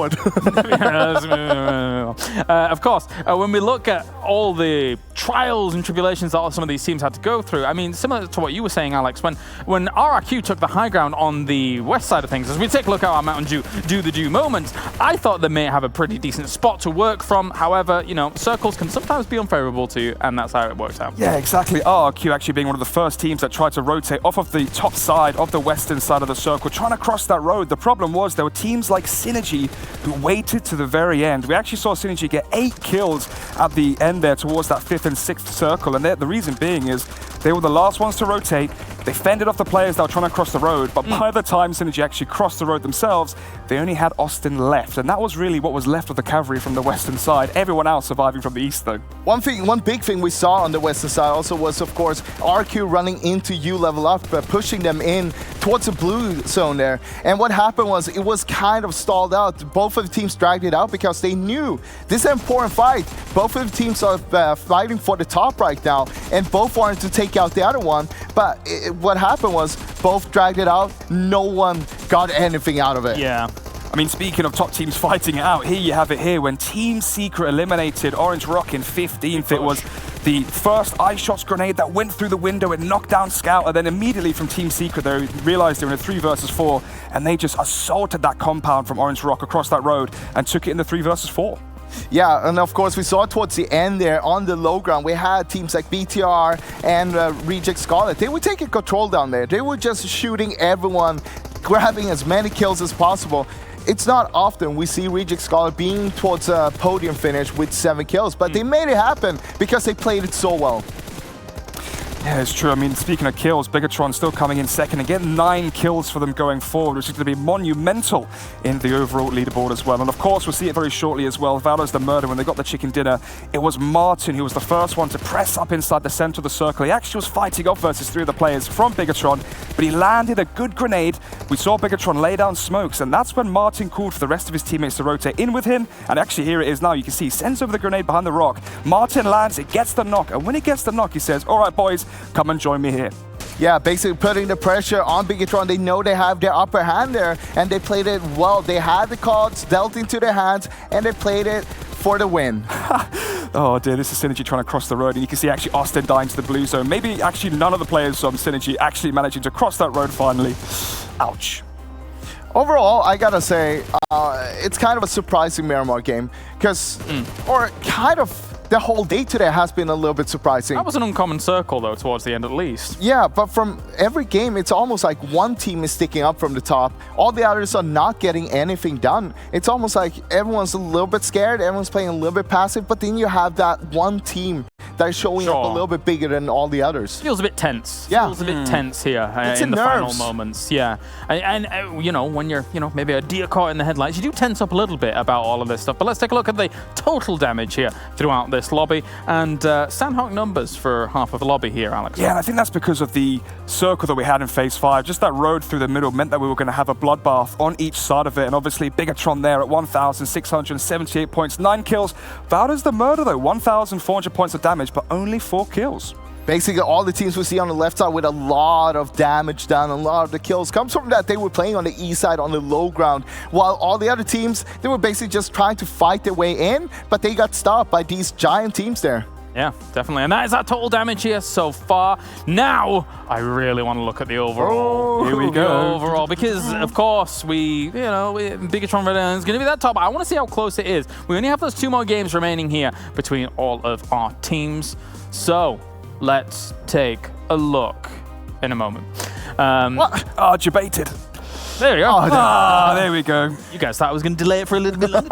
of course, when we look at all the trials and tribulations that some of these teams had to go through, I mean, similar to what you were saying, Alex, when RRQ took the high ground on the west side of things, as we take a look at our Mountain Dew do the do moments, I thought they may have a pretty decent spot to work from. However, circles can sometimes be unfavorable to you, and that's how it works out. Yeah, exactly. RRQ actually being one of the first teams that tried to rotate off of the top side of the western side of the circle, trying to cross that road. The problem was there were teams like Synergy who waited to the very end. We actually saw Synergy get 8 kills at the end there towards that 5th and 6th circle, and the reason being is they were the last ones to rotate. They fended off the players that were trying to cross the road, but by the time Synergy actually crossed the road themselves, they only had Austin left, and that was really what was left of the cavalry from the western side. Everyone else surviving from the east, though. One big thing we saw on the western side also was, of course, RQ running into U level up, pushing them in towards the blue zone there. And what happened was it was kind of stalled out. Both of the teams dragged it out because they knew this is an important fight. Both of the teams are fighting for the top right now, and both wanted to take out the other one. But what happened was both dragged it out. No one got anything out of it. Yeah. I mean, speaking of top teams fighting it out, here you have it here. When Team Secret eliminated Orange Rock in 15th, it was the first Ice Shots grenade that went through the window and knocked down Scout, and then immediately from Team Secret, they realized they were in a 3 versus 4, and they just assaulted that compound from Orange Rock across that road and took it in the 3 versus 4. Yeah, and of course we saw towards the end there on the low ground, we had teams like BTR and Reject Scarlet. They were taking control down there. They were just shooting everyone, grabbing as many kills as possible. It's not often we see Reject Scarlet being towards a podium finish with 7 kills, but they made it happen because they played it so well. Yeah, it's true. I mean, speaking of kills, Bigatron still coming in second and getting 9 kills for them going forward, which is going to be monumental in the overall leaderboard as well. And of course, we'll see it very shortly as well. Valor's the murder. When they got the chicken dinner, it was Martin who was the first one to press up inside the center of the circle. He actually was fighting off versus 3 of the players from Bigatron, but he landed a good grenade. We saw Bigatron lay down smokes, and that's when Martin called for the rest of his teammates to rotate in with him. And actually, here it is now. You can see he sends over the grenade behind the rock. Martin lands, it gets the knock, and when he gets the knock, he says, "All right, boys, come and join me here." Yeah, basically putting the pressure on Bigatron. They know they have their upper hand there, and they played it well. They had the cards dealt into their hands, and they played it for the win. Oh dear, this is Synergy trying to cross the road, and you can see actually Austin dying to the blue zone. Maybe actually none of the players from Synergy actually managing to cross that road finally. Ouch. Overall, I gotta say, it's kind of a surprising Miramar game, because, or kind of, the whole day today has been a little bit surprising. That was an uncommon circle, though, towards the end at least. Yeah, but from every game, it's almost like one team is sticking up from the top. All the others are not getting anything done. It's almost like everyone's a little bit scared, everyone's playing a little bit passive, but then you have that one team that is showing up a little bit bigger than all the others. Feels a bit tense. Yeah. Feels a bit tense here in the final moments. Yeah. And you know, when you're, maybe a deer caught in the headlights, you do tense up a little bit about all of this stuff. But let's take a look at the total damage here throughout this lobby. And Sanhok numbers for half of the lobby here, Alex. Yeah, and I think that's because of the circle that we had in Phase 5. Just that road through the middle meant that we were going to have a bloodbath on each side of it. And obviously, Bigatron there at 1,678 points, 9 kills. Valor's the murder, though, 1,400 points of damage, but only 4 kills. Basically, all the teams we see on the left side with a lot of damage done, a lot of the kills comes from that they were playing on the east side on the low ground, while all the other teams, they were basically just trying to fight their way in, but they got stopped by these giant teams there. Yeah, definitely. And that is our total damage here so far. Now, I really want to look at the overall. Oh, here we go. Overall, because, of course, Bigatron Red Alien is going to be that top. I want to see how close it is. We only have those 2 more games remaining here between all of our teams. So, let's take a look in a moment. What? Oh, debated. There we go. There we go. You guys thought I was going to delay it for a little bit longer.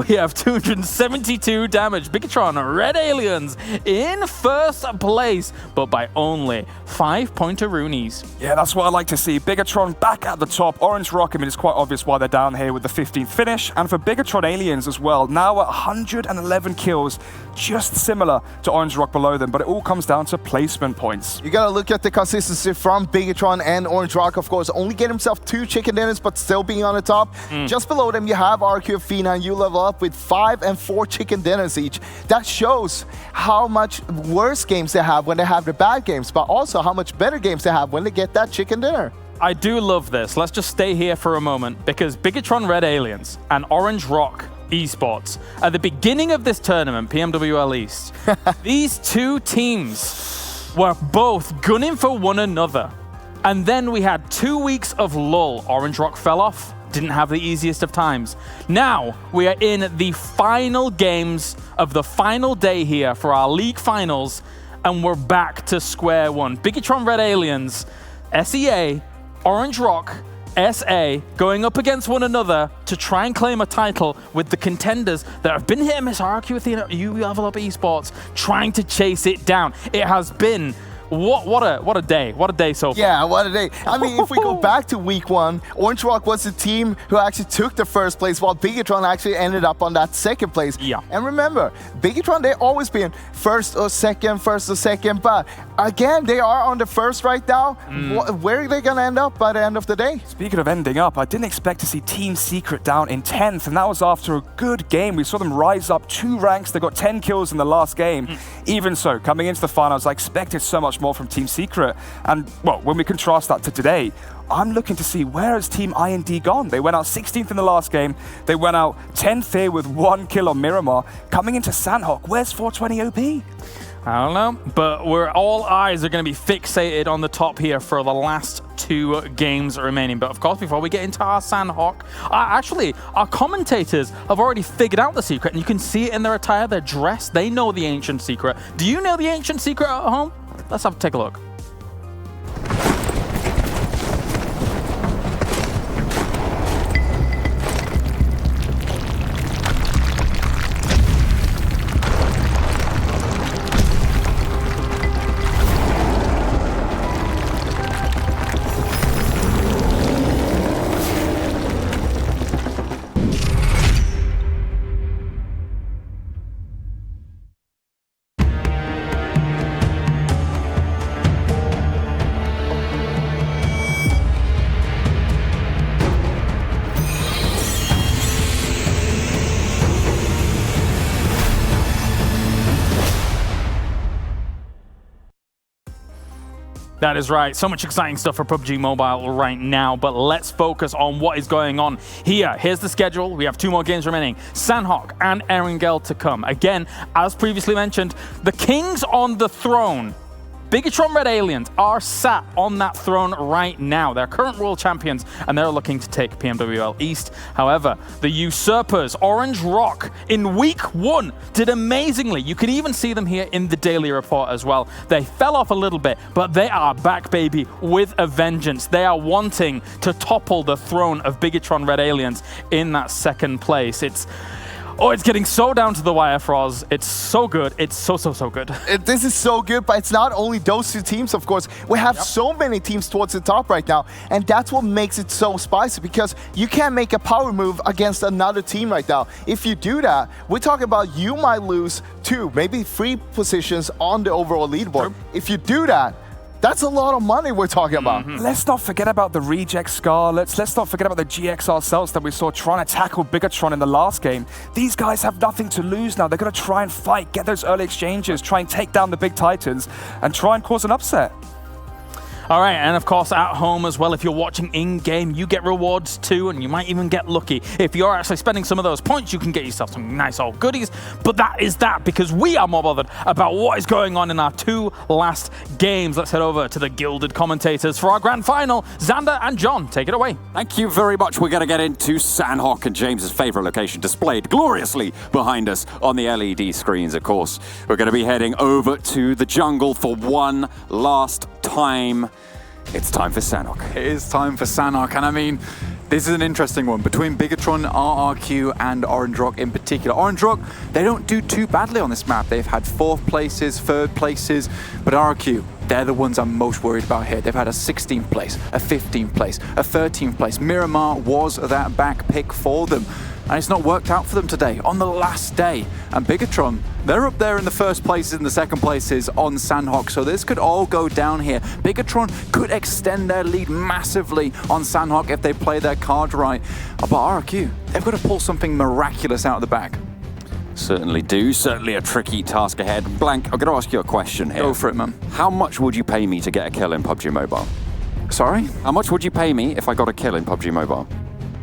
We have 272 damage. Bigatron Red Aliens in first place, but by only 5 pointer-roonies. Yeah, that's what I like to see. Bigatron back at the top. Orange Rock, I mean, it's quite obvious why they're down here with the 15th finish. And for Bigatron Aliens as well, now at 111 kills, just similar to Orange Rock below them, but it all comes down to placement points. You gotta look at the consistency from Bigatron and Orange Rock, of course. Only get himself 2 chicken dinners, but still being on the top. Just below them, you have RQ Fina, and you level up with 5 and 4 chicken dinners each. That shows how much worse games they have when they have the bad games, but also how much better games they have when they get that chicken dinner. I do love this. Let's just stay here for a moment, because Bigatron Red Aliens and Orange Rock Esports, at the beginning of this tournament, PMWL East, these 2 teams were both gunning for one another. And then we had 2 weeks of lull. Orange Rock fell off, didn't have the easiest of times. Now we are in the final games of the final day here for our league finals, and we're back to square one. Bigatron Red Aliens, SEA, Orange Rock, SA going up against one another to try and claim a title with the contenders that have been hit and miss. RQ Athena, you level up Esports, trying to chase it down. It has been what a day so far. Yeah, what a day. I mean, if we go back to week 1, Orange Rock was the team who actually took the first place, while Bigatron actually ended up on that second place. Yeah. And remember, Bigatron, they've always been first or second, but again, they are on the first right now. Where are they going to end up by the end of the day? Speaking of ending up, I didn't expect to see Team Secret down in 10th, and that was after a good game. We saw them rise up 2 ranks. They got 10 kills in the last game. Even so, coming into the finals, I expected so much more from Team Secret. And, well, when we contrast that to today, I'm looking to see, where has Team IND gone? They went out 16th in the last game. They went out 10th here with 1 kill on Miramar. Coming into Sanhok, where's 420 OP? I don't know, but all eyes are going to be fixated on the top here for the last 2 games remaining. But of course, before we get into our Sanhok, actually, our commentators have already figured out the secret, and you can see it in their attire, their dress. They know the ancient secret. Do you know the ancient secret at home? Let's take a look. That is right. So much exciting stuff for PUBG Mobile right now, but let's focus on what is going on here. Here's the schedule. We have 2 more games remaining. Sanhok and Erangel to come. Again, as previously mentioned, the kings on the throne. Bigatron Red Aliens are sat on that throne right now. They're current world champions, and they're looking to take PMWL East. However, the usurpers, Orange Rock, in week 1, did amazingly. You can even see them here in the daily report as well. They fell off a little bit, but they are back, baby, with a vengeance. They are wanting to topple the throne of Bigatron Red Aliens in that 2nd place. It's getting so down to the wire, Froz. It's so good. It's so good. This is so good, but it's not only those 2 teams, of course. We have so many teams towards the top right now, and that's what makes it so spicy, because you can't make a power move against another team right now. If you do that, we're talking about you might lose 2, maybe 3 positions on the overall leaderboard. If you do that, that's a lot of money we're talking about. Let's not forget about the Reject Scarlets. Let's not forget about the GXR cells that we saw trying to tackle Bigatron in the last game. These guys have nothing to lose now. They're going to try and fight, get those early exchanges, try and take down the big titans, and try and cause an upset. All right, and of course at home as well, if you're watching in-game, you get rewards too, and you might even get lucky. If you're actually spending some of those points, you can get yourself some nice old goodies, but that is that, because we are more bothered about what is going on in our 2 last games. Let's head over to the Gilded Commentators for our grand final. Xander and John, take it away. Thank you very much. We're going to get into Sanhok and James's favorite location, displayed gloriously behind us on the LED screens, of course. We're going to be heading over to the jungle for one last time. It's time for Sanhok. It is time for Sanhok, and I mean, this is an interesting one between Bigatron, RRQ, and Orange Rock in particular. Orange Rock, they don't do too badly on this map. They've had 4th places, 3rd places, but RRQ, they're the ones I'm most worried about here. They've had a 16th place, a 15th place, a 13th place. Miramar was that back pick for them, and it's not worked out for them today on the last day. And Bigatron, they're up there in the 1st places and the 2nd places on Sanhok, so this could all go down here. Bigatron could extend their lead massively on Sanhok if they play their card right. But RRQ, they've got to pull something miraculous out of the bag. Certainly do. Certainly a tricky task ahead. Blank, I'm going to ask you a question here. Go for it, man. How much would you pay me to get a kill in PUBG Mobile? Sorry? How much would you pay me if I got a kill in PUBG Mobile?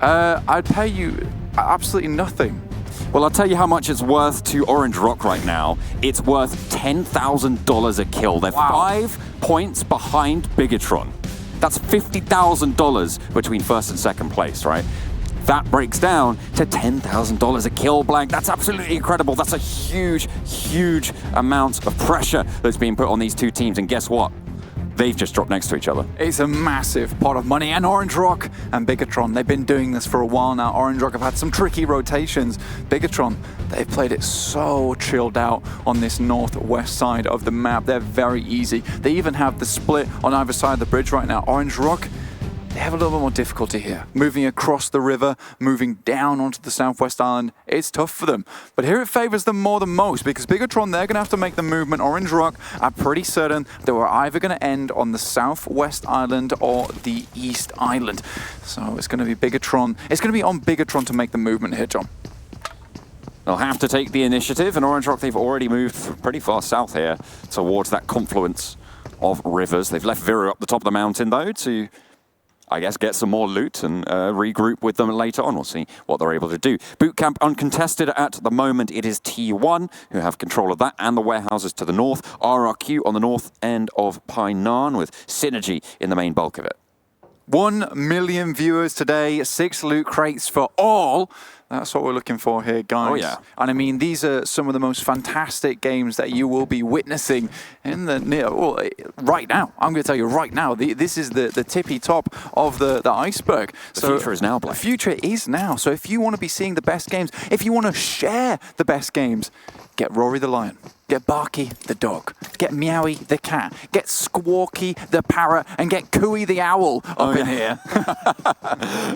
I'd pay you absolutely nothing. Well, I'll tell you how much it's worth to Orange Rock right now. It's worth $10,000 a kill. They're 5 points behind Bigatron. That's $50,000 between 1st and 2nd place, right? That breaks down to $10,000 a kill, Blank. That's absolutely incredible. That's a huge amount of pressure that's being put on these 2 teams. And guess what? They've just dropped next to each other. It's a massive pot of money, and Orange Rock and Bigatron, they've been doing this for a while now. Orange Rock have had some tricky rotations. Bigatron, they've played it so chilled out on this northwest side of the map. They're very easy. They even have the split on either side of the bridge right now. Orange Rock, they have a little bit more difficulty here. Moving across the river, moving down onto the southwest island, it's tough for them. But here it favors them more than most, because Bigatron, they're going to have to make the movement. Orange Rock are pretty certain they were either going to end on the southwest island or the east island. So it's going to be Bigatron. It's going to be on Bigatron to make the movement here, John. They'll have to take the initiative, and Orange Rock, they've already moved pretty far south here towards that confluence of rivers. They've left Viru up the top of the mountain, though, to, I guess, get some more loot and regroup with them later on. We'll see what they're able to do. Bootcamp uncontested at the moment. It is T1 who have control of that and the warehouses to the north. RRQ on the north end of Painan with Synergy in the main bulk of it. 1 million viewers today, 6 loot crates for all. That's what we're looking for here, guys. Oh, yeah. And I mean, these are some of the most fantastic games that you will be witnessing in the near, well, right now. I'm going to tell you right now, this is the tippy top of the iceberg. The future is now, Black. The future is now. So if you want to be seeing the best games, if you want to share the best games, get Rory the lion, get Barky the dog, get Meowie the cat, get Squawky the parrot, and get Cooey the owl up in here.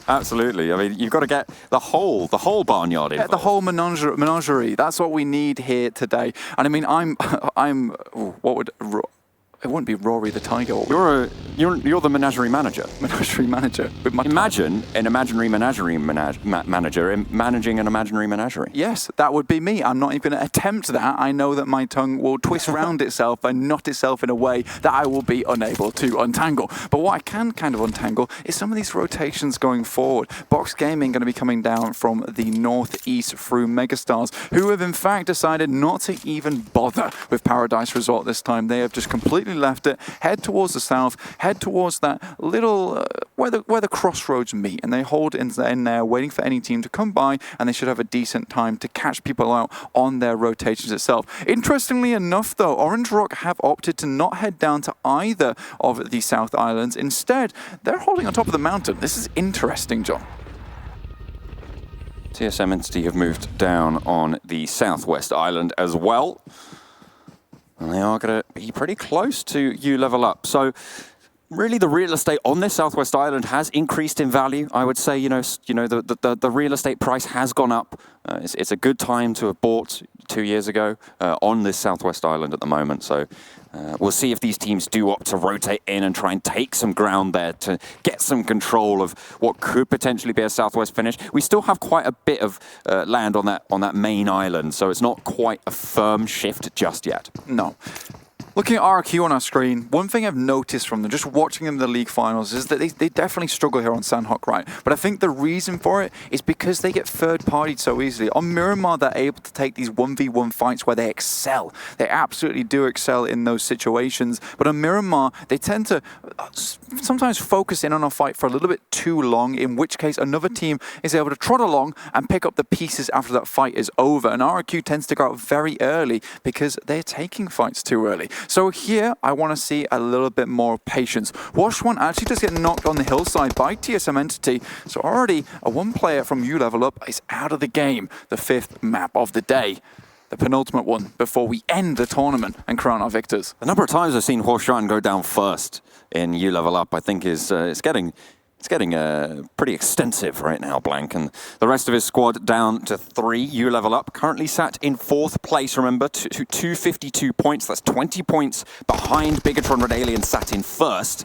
Absolutely. I mean, you've got to get the whole barnyard involved. Get the whole menagerie. That's what we need here today. And I mean, It wouldn't be Rory the Tiger. You're the menagerie manager. Menagerie manager. With my Imagine an imaginary menagerie manager managing an imaginary menagerie. Yes, that would be me. I'm not even going to attempt that. I know that my tongue will twist around itself and knot itself in a way that I will be unable to untangle. But what I can kind of untangle is some of these rotations going forward. Box Gaming going to be coming down from the northeast through Megastars, who have in fact decided not to even bother with Paradise Resort this time. They have just completely left it, head towards the south, head towards that little where the crossroads meet, and they hold in there waiting for any team to come by, and they should have a decent time to catch people out on their rotations itself. Interestingly enough though, Orange Rock have opted to not head down to either of the South Islands. Instead, they're holding on top of the mountain. This is interesting, John. TSM Entity have moved down on the southwest island as well. And they are going to be pretty close to you level up. So really the real estate on this southwest island has increased in value. I would say, the real estate price has gone up. It's a good time to have bought 2 years ago on this southwest island at the moment. So we'll see if these teams do opt to rotate in and try and take some ground there to get some control of what could potentially be a southwest finish. We still have quite a bit of land on that main island, so it's not quite a firm shift just yet. No. Looking at RQ on our screen, one thing I've noticed from them, just watching them in the league finals, is that they definitely struggle here on Sanhok, right? But I think the reason for it is because they get third-partied so easily. On Miramar, they're able to take these 1v1 fights where they excel. They absolutely do excel in those situations. But on Miramar, they tend to sometimes focus in on a fight for a little bit too long, in which case another team is able to trot along and pick up the pieces after that fight is over. And RQ tends to go out very early because they're taking fights too early. So here, I want to see a little bit more patience. Wash One actually does get knocked on the hillside by TSM Entity. So already, a one player from U Level Up is out of the game. The 5th map of the day. The penultimate one before we end the tournament and crown our victors. The number of times I've seen Huoshan go down first in U Level Up, I think it's getting pretty extensive right now, Blank. And the rest of his squad down to 3, U Level Up. Currently sat in 4th place, remember, to 252 points. That's 20 points behind Bigatron Red Alien, sat in 1st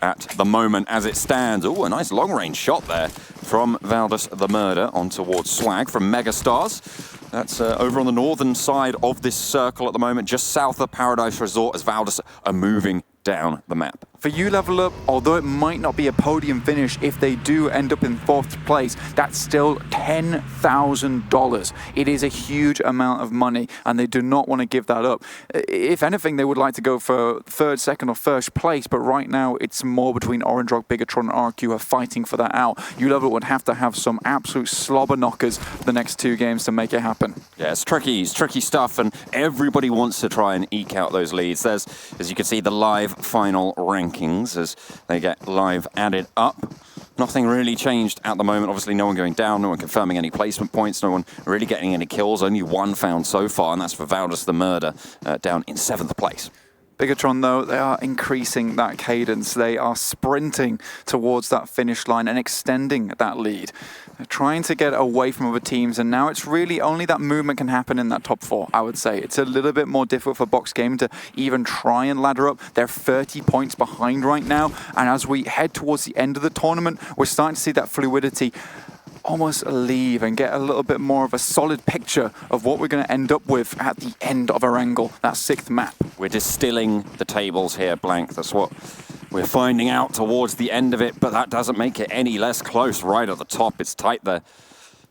at the moment as it stands. Oh, a nice long-range shot there from Valdus the Murder on towards Swag from Megastars. That's over on the northern side of this circle at the moment, just south of Paradise Resort, as Valdus are moving down the map. For U Level Up, although it might not be a podium finish, if they do end up in 4th place, that's still $10,000. It is a huge amount of money, and they do not want to give that up. If anything, they would like to go for 3rd, 2nd, or 1st place, but right now it's more between Orange Rock, Bigatron, and RQ are fighting for that out. U Level Up would have to have some absolute slobber knockers the next 2 games to make it happen. Yeah, it's tricky stuff, and everybody wants to try and eke out those leads. There's, as you can see, the live final rankings as they get live added up. Nothing really changed at the moment. Obviously, no one going down, no one confirming any placement points, no one really getting any kills. Only 1 found so far, and that's for Valdus the Murder, down in 7th place. Bigatron, though, they are increasing that cadence. They are sprinting towards that finish line and extending that lead. They're trying to get away from other teams, and now it's really only that movement can happen in that top 4, I would say. It's a little bit more difficult for Box Gaming to even try and ladder up. They're 30 points behind right now, and as we head towards the end of the tournament, we're starting to see that fluidity almost leave and get a little bit more of a solid picture of what we're going to end up with at the end of Erangel, that 6th map. We're distilling the tables here, Blank. That's what we're finding out towards the end of it, but that doesn't make it any less close. Right at the top, it's tight there,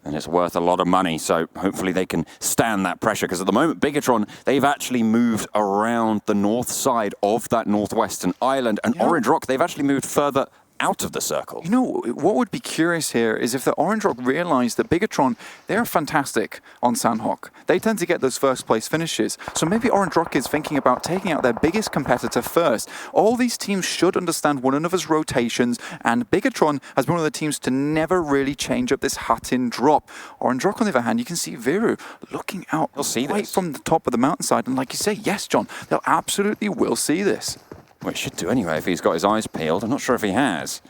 and it's worth a lot of money, so hopefully they can stand that pressure, because at the moment, Bigatron, they've actually moved around the north side of that northwestern island, and Orange Rock, they've actually moved further out of the circle. You know, what would be curious here is if the Orange Rock realize that Bigatron, they're fantastic on Sanhok. They tend to get those 1st place finishes. So maybe Orange Rock is thinking about taking out their biggest competitor first. All these teams should understand one another's rotations, and Bigatron has been one of the teams to never really change up this hut-in drop. Orange Rock, on the other hand, you can see Viru looking out right from the top of the mountainside. And like you say, yes, John, they'll absolutely will see this. Well, it should do anyway if he's got his eyes peeled. I'm not sure if he has.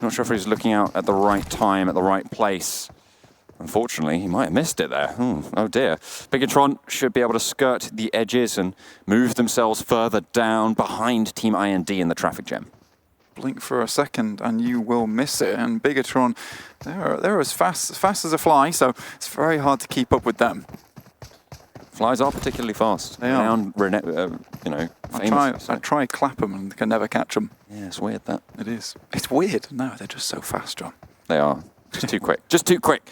I'm not sure if he's looking out at the right time, at the right place. Unfortunately, he might have missed it there. Oh dear. Bigatron should be able to skirt the edges and move themselves further down behind Team IND in the traffic jam. Blink for a second and you will miss it. And Bigatron, they're as fast as a fly, so it's very hard to keep up with them. Flies are particularly fast. They are. Famous. I try clap them and can never catch them. Yeah, it's weird that. It is. It's weird. No, they're just so fast, John. They are. Just too quick. Just too quick.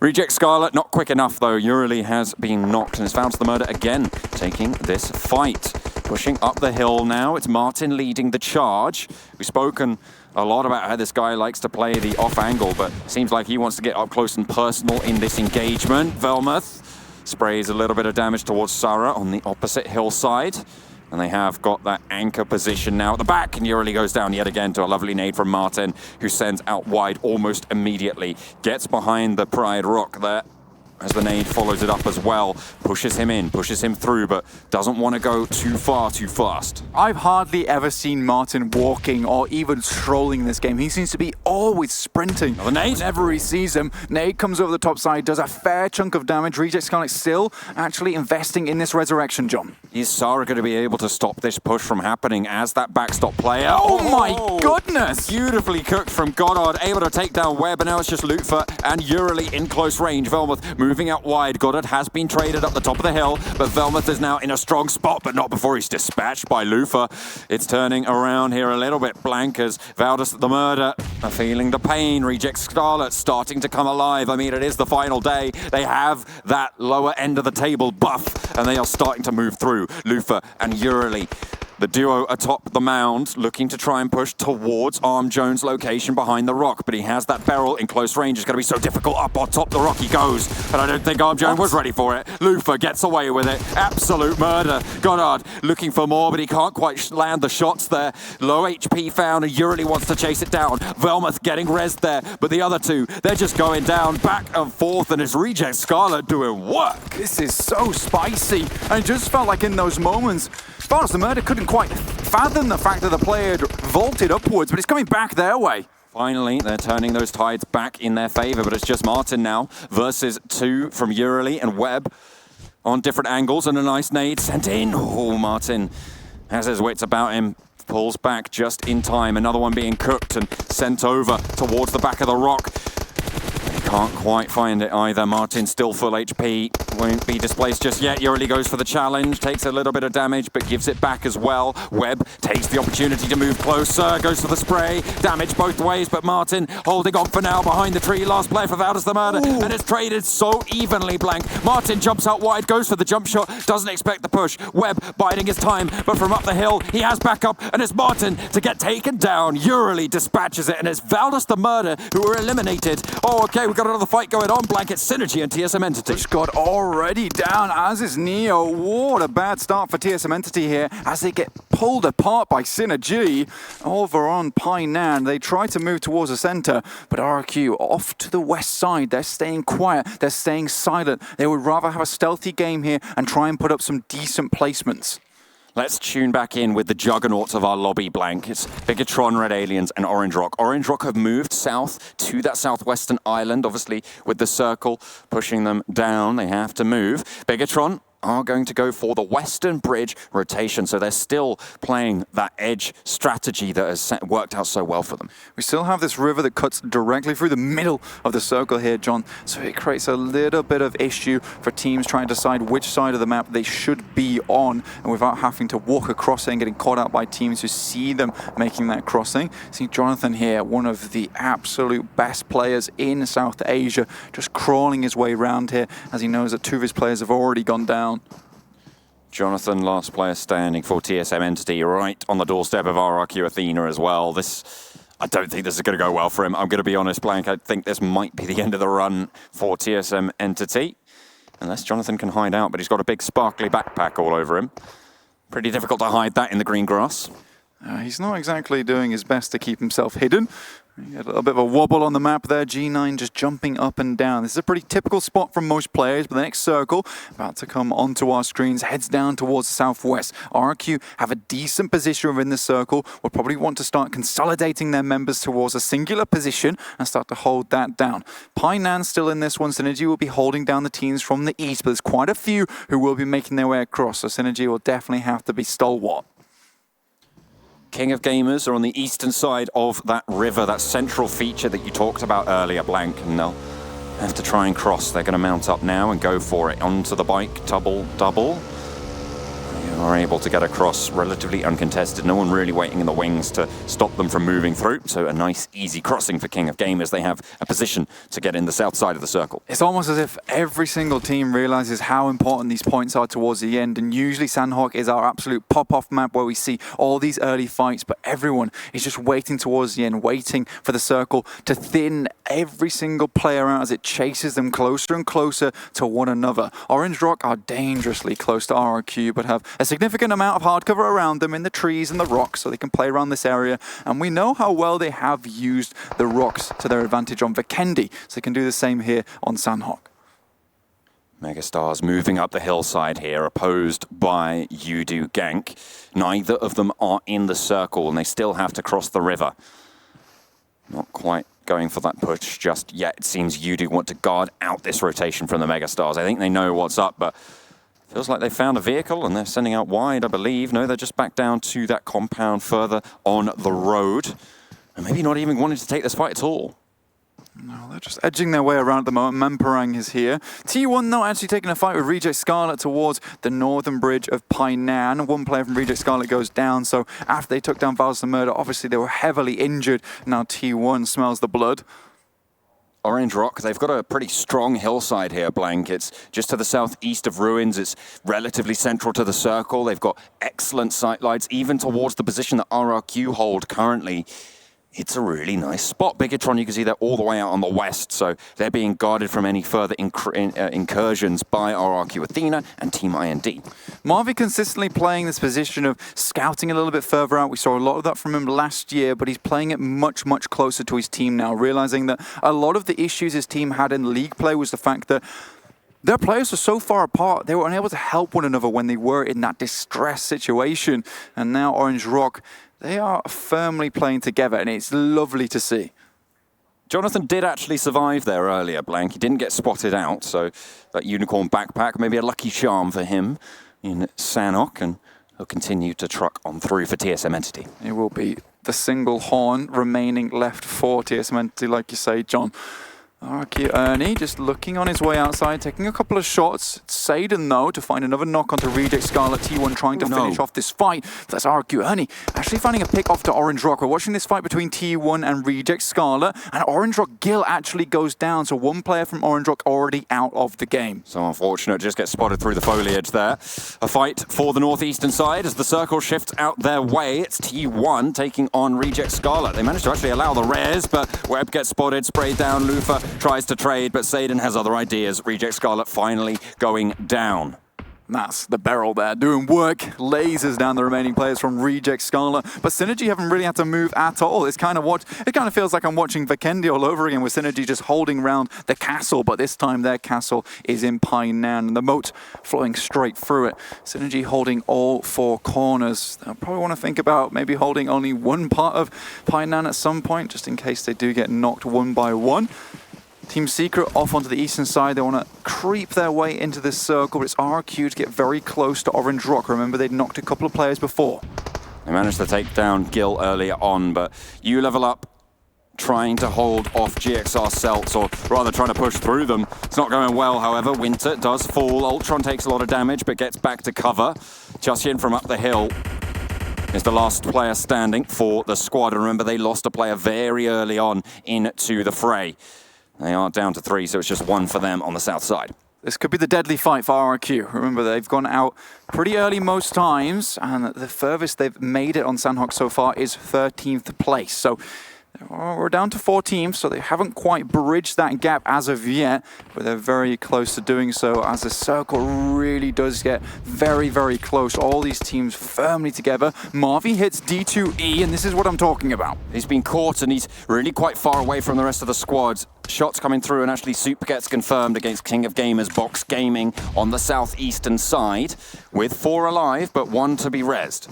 Reject Scarlet, not quick enough though. Urali has been knocked and is found to the murder again, taking this fight. Pushing up the hill now. It's Martin leading the charge. We've spoken a lot about how this guy likes to play the off angle, but seems like he wants to get up close and personal in this engagement. Velmuth sprays a little bit of damage towards Sarah on the opposite hillside. And they have got that anchor position now at the back, and Urali goes down yet again to a lovely nade from Martin, who sends out wide almost immediately. Gets behind the Pride Rock there, as the nade follows it up as well. Pushes him in, pushes him through, but doesn't want to go too far too fast. I've hardly ever seen Martin walking or even strolling in this game. He seems to be always sprinting. Another nade. Whenever he sees him, nade comes over the top side, does a fair chunk of damage. Reject Scarlet still actually investing in this resurrection, John. Is Sarah going to be able to stop this push from happening as that backstop player? Oh my goodness! Beautifully cooked from Goddard, able to take down Webb, and now it's just Lutfer and Urali in close range. Velmuth moving out wide. Goddard has been traded up the top of the hill, but Velmuth is now in a strong spot, but not before he's dispatched by Lutfer. It's turning around here a little bit. Blankers, Valdus the murder, are feeling the pain. Reject Scarlet starting to come alive. I mean, it is the final day. They have that lower end of the table buff, and they are starting to move through. Lutfer and Urali, the duo atop the mound, looking to try and push towards Arm Jones' location behind the rock, but he has that barrel in close range. It's going to be so difficult. Up on top the rock he goes, but I don't think Arm Jones was ready for it. Lutfer gets away with it. Absolute murder. Goddard looking for more, but he can't quite land the shots there. Low HP found, and Urali wants to chase it down. Velmuth getting rezzed there, but the other two, they're just going down back and forth, and it's Reject Scarlet doing work. This is so spicy. And it just felt like in those moments, Valdus the murder couldn't quite fathom the fact that the player had vaulted upwards, but it's coming back their way. Finally, they're turning those tides back in their favor, but it's just Martin now versus two from Urali and Webb on different angles, and a nice nade sent in. Oh, Martin has his wits about him. Pulls back just in time. Another one being cooked and sent over towards the back of the rock. Can't quite find it either. Martin still full HP. Won't be displaced just yet. Urali goes for the challenge. Takes a little bit of damage, but gives it back as well. Webb takes the opportunity to move closer. Goes for the spray. Damage both ways, but Martin holding on for now behind the tree. Last player for Valdus the murder. Ooh. And it's traded so evenly, Blank. Martin jumps out wide, goes for the jump shot. Doesn't expect the push. Webb biding his time, but from up the hill, he has backup, and it's Martin to get taken down. Urali dispatches it, and it's Valdus the murder who are eliminated. Oh, okay, we've got another fight going on. Blanket, Synergy, and TSM Entity. Push God already down, as is Neo. What a bad start for TSM Entity here, as they get pulled apart by Synergy. Over on Painan, they try to move towards the center, but RQ off to the west side. They're staying quiet, they're staying silent. They would rather have a stealthy game here and try and put up some decent placements. Let's tune back in with the juggernauts of our lobby, Blank. It's Bigatron, Red Aliens, and Orange Rock. Orange Rock have moved south to that southwestern island, obviously with the circle pushing them down. They have to move. Bigatron are going to go for the Western Bridge rotation, so they're still playing that edge strategy that has worked out so well for them. We still have this river that cuts directly through the middle of the circle here, John, so it creates a little bit of issue for teams trying to decide which side of the map they should be on, and without having to walk across it and getting caught out by teams who see them making that crossing. See Jonathan here, one of the absolute best players in South Asia, just crawling his way around here as he knows that two of his players have already gone down. Jonathan, last player standing for TSM Entity, right on the doorstep of RRQ Athena as well. I don't think this is going to go well for him. I'm going to be honest, Blank. I think this might be the end of the run for TSM Entity. Unless Jonathan can hide out, but he's got a big sparkly backpack all over him. Pretty difficult to hide that in the green grass. He's not exactly doing his best to keep himself hidden. A little bit of a wobble on the map there. G9 just jumping up and down. This is a pretty typical spot from most players, but the next circle about to come onto our screens heads down towards the southwest. RRQ have a decent position within the circle. Will probably want to start consolidating their members towards a singular position and start to hold that down. Painan still in this one. Synergy will be holding down the teams from the east, but there's quite a few who will be making their way across, so Synergy will definitely have to be stalwart. King of Gamers are on the eastern side of that river, that central feature that you talked about earlier, Blank, and they'll have to try and cross. They're going to mount up now and go for it. Onto the bike, double. They are able to get across relatively uncontested. No one really waiting in the wings to stop them from moving through. So a nice, easy crossing for King of Gamers. They have a position to get in the south side of the circle. It's almost as if every single team realizes how important these points are towards the end. And usually Sanhok is our absolute pop-off map where we see all these early fights, but everyone is just waiting towards the end, waiting for the circle to thin every single player out as it chases them closer and closer to one another. Orange Rock are dangerously close to RRQ, but have a significant amount of hard cover around them in the trees and the rocks, so they can play around this area. And we know how well they have used the rocks to their advantage on Vikendi, so they can do the same here on Sanhok. Megastars moving up the hillside here, opposed by Yudu Gank. Neither of them are in the circle, and they still have to cross the river. Not quite going for that push just yet. It seems Yudu want to guard out this rotation from the Megastars. I think they know what's up, but feels like they found a vehicle and they're sending out wide, I believe. No, they're just back down to that compound further on the road. And maybe not even wanting to take this fight at all. No, they're just edging their way around at the moment. Memperang is here. T1, though, actually taking a fight with Reject Scarlet towards the northern bridge of Painan. One player from Reject Scarlet goes down, so after they took down Vows to Murder, obviously they were heavily injured. Now T1 smells the blood. Orange Rock, they've got a pretty strong hillside here, Blank. It's just to the southeast of Ruins. It's relatively central to the circle. They've got excellent sightlines, even towards the position that RRQ hold currently. It's a really nice spot. Bigatron, you can see they're all the way out on the west, so they're being guarded from any further incursions by RRQ Athena and Team IND. Marvi consistently playing this position of scouting a little bit further out. We saw a lot of that from him last year, but he's playing it much, much closer to his team now, realizing that a lot of the issues his team had in league play was the fact that their players were so far apart, they were unable to help one another when they were in that distress situation. And now Orange Rock, they are firmly playing together, and it's lovely to see. Jonathan did actually survive there earlier, Blank. He didn't get spotted out, so that unicorn backpack, maybe a lucky charm for him in Sanhok, and he'll continue to truck on through for TSM Entity. It will be the single horn remaining left for TSM Entity, like you say, John. RRQ Ernie just looking on his way outside, taking a couple of shots. Saden, though, to find another knock onto Reject Scarlet. T1 trying to finish off this fight. That's RRQ Ernie actually finding a pick off to Orange Rock. We're watching this fight between T1 and Reject Scarlet, and Orange Rock Gil actually goes down, so one player from Orange Rock already out of the game. So unfortunate, just gets spotted through the foliage there. A fight for the northeastern side as the circle shifts out their way. It's T1 taking on Reject Scarlet. They managed to actually allow the rares, but Webb gets spotted, sprayed down. Lufa tries to trade, but Saden has other ideas. Reject Scarlet finally going down. That's the barrel there, doing work, lasers down the remaining players from Reject Scarlet, but Synergy haven't really had to move at all. It kind of feels like I'm watching Vikendi all over again, with Synergy just holding around the castle, but this time their castle is in Painan, and the moat flowing straight through it. Synergy holding all four corners. They'll probably want to think about maybe holding only one part of Painan at some point, just in case they do get knocked one by one. Team Secret off onto the eastern side. They want to creep their way into this circle, but it's RRQ to get very close to Orange Rock. Remember, they'd knocked a couple of players before. They managed to take down Gil earlier on, but you level up, trying to hold off GXR Celts, or rather trying to push through them. It's not going well, however. Winter does fall. Ultron takes a lot of damage, but gets back to cover. Justin from up the hill is the last player standing for the squad. And remember, they lost a player very early on into the fray. They are down to 3, so it's just 1 for them on the south side. This could be the deadly fight for RRQ. Remember, they've gone out pretty early most times, and the furthest they've made it on Sanhok so far is 13th place. So We're down to 4 teams, so they haven't quite bridged that gap as of yet, but they're very close to doing so as the circle really does get very, very close. All these teams firmly together. Marvy hits D2E, and this is what I'm talking about. He's been caught, and he's really quite far away from the rest of the squads. Shots coming through, and actually Super gets confirmed against King of Gamers Box Gaming on the southeastern side, with 4 alive, but 1 to be rezzed.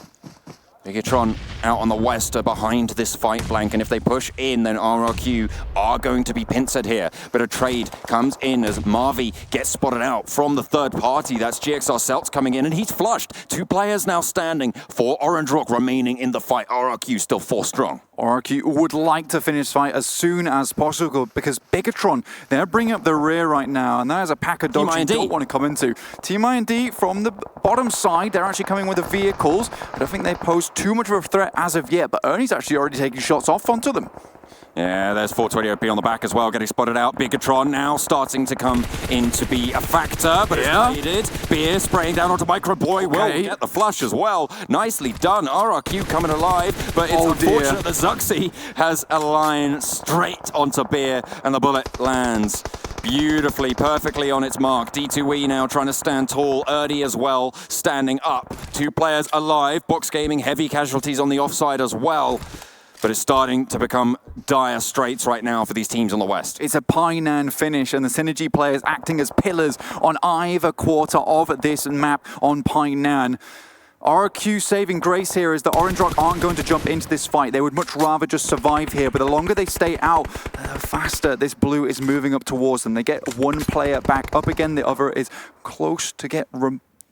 Bigatron out on the west are behind this fight blank, and if they push in, then RRQ are going to be pincered here. But a trade comes in as Marvy gets spotted out from the third party. That's GXR Celts coming in, and he's flushed. 2 players now standing for Orange Rock remaining in the fight. RRQ still 4 strong. RRQ would like to finish this fight as soon as possible because Bigatron, they're bringing up the rear right now, and that is a pack of dogs you don't want to come into. Team I&D from the bottom side, they're actually coming with the vehicles. I don't think they pose too much of a threat as of yet, but Ernie's actually already taking shots off onto them. Yeah, there's 420 OP on the back as well, getting spotted out. Bigatron now starting to come in to be a factor, but it's faded. Beer spraying down onto Microboy. Will get the flush as well. Nicely done. RRQ coming alive, but it's unfortunate that Zuxi has a line straight onto Beer, and the bullet lands beautifully, perfectly on its mark. D2E now trying to stand tall. Erdy as well, standing up. 2 players alive. Box Gaming, heavy casualties on the offside as well. But it's starting to become dire straits right now for these teams on the west. It's a Painan finish, and the Synergy players acting as pillars on either quarter of this map on Painan. RRQ saving grace here is that Orange Rock aren't going to jump into this fight. They would much rather just survive here, but the longer they stay out, the faster this blue is moving up towards them. They get 1 player back up again, the other is close to get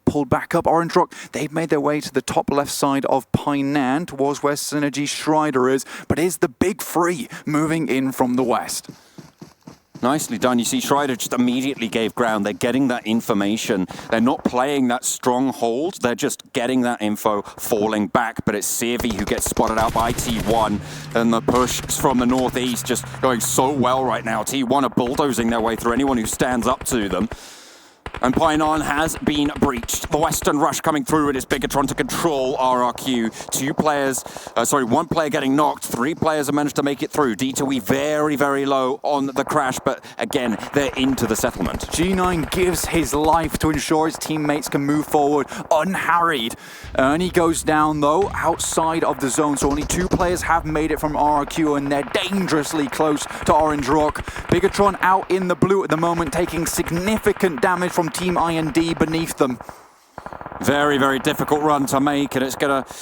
pulled back up. Orange Rock, they've made their way to the top left side of Painan towards where Synergy Strider is, but is the big 3 moving in from the west. Nicely done. You see, Strider just immediately gave ground. They're getting that information. They're not playing that stronghold. They're just getting that info, falling back. But it's Sevi who gets spotted out by T1. And the push from the northeast just going so well right now. T1 are bulldozing their way through anyone who stands up to them. And Painan has been breached. The Western rush coming through. It is Bigatron to control RRQ. 1 player getting knocked. 3 players have managed to make it through. D2E very, very low on the crash, but again, they're into the settlement. G9 gives his life to ensure his teammates can move forward unharried. Ernie goes down, though, outside of the zone, so only 2 players have made it from RRQ, and they're dangerously close to Orange Rock. Bigatron out in the blue at the moment, taking significant damage from Team I&D beneath them. Very, very difficult run to make, and it's going to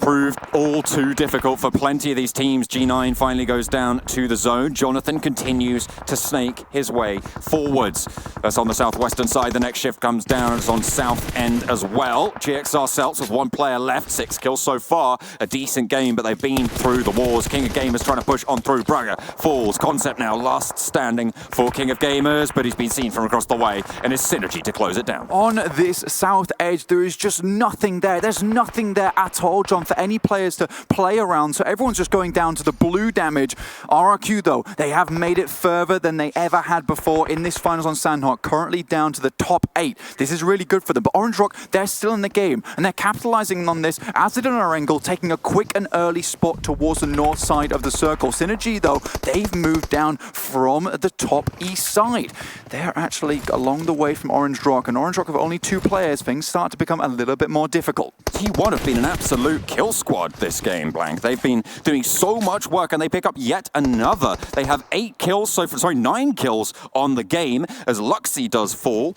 prove all too difficult for plenty of these teams. G9 finally goes down to the zone. Jonathan continues to snake his way forwards. That's on the southwestern side. The next shift comes down. It's on south end as well. GXR Celts with 1 player left. 6 kills so far. A decent game, but they've been through the wars. King of Gamers trying to push on through. Braga falls. Concept now last standing for King of Gamers, but he's been seen from across the way, and it's Synergy to close it down. On this south edge, there is just nothing there. There's nothing there at all, John, for any players to play around, so everyone's just going down to the blue damage. RRQ, though, they have made it further than they ever had before in this finals on Sanhok, currently down to the top 8. This is really good for them, but Orange Rock, they're still in the game, and they're capitalizing on this, as did an Erangel, taking a quick and early spot towards the north side of the circle. Synergy, though, they've moved down from the top east side. They're actually along the way from Orange Rock, and Orange Rock have only 2 players. Things start to become a little bit more difficult. T1 have been an absolute kill squad this game, Blank. They've been doing so much work, and they pick up yet another. They have 8 kills so far, sorry, 9 kills on the game as Luxy does fall.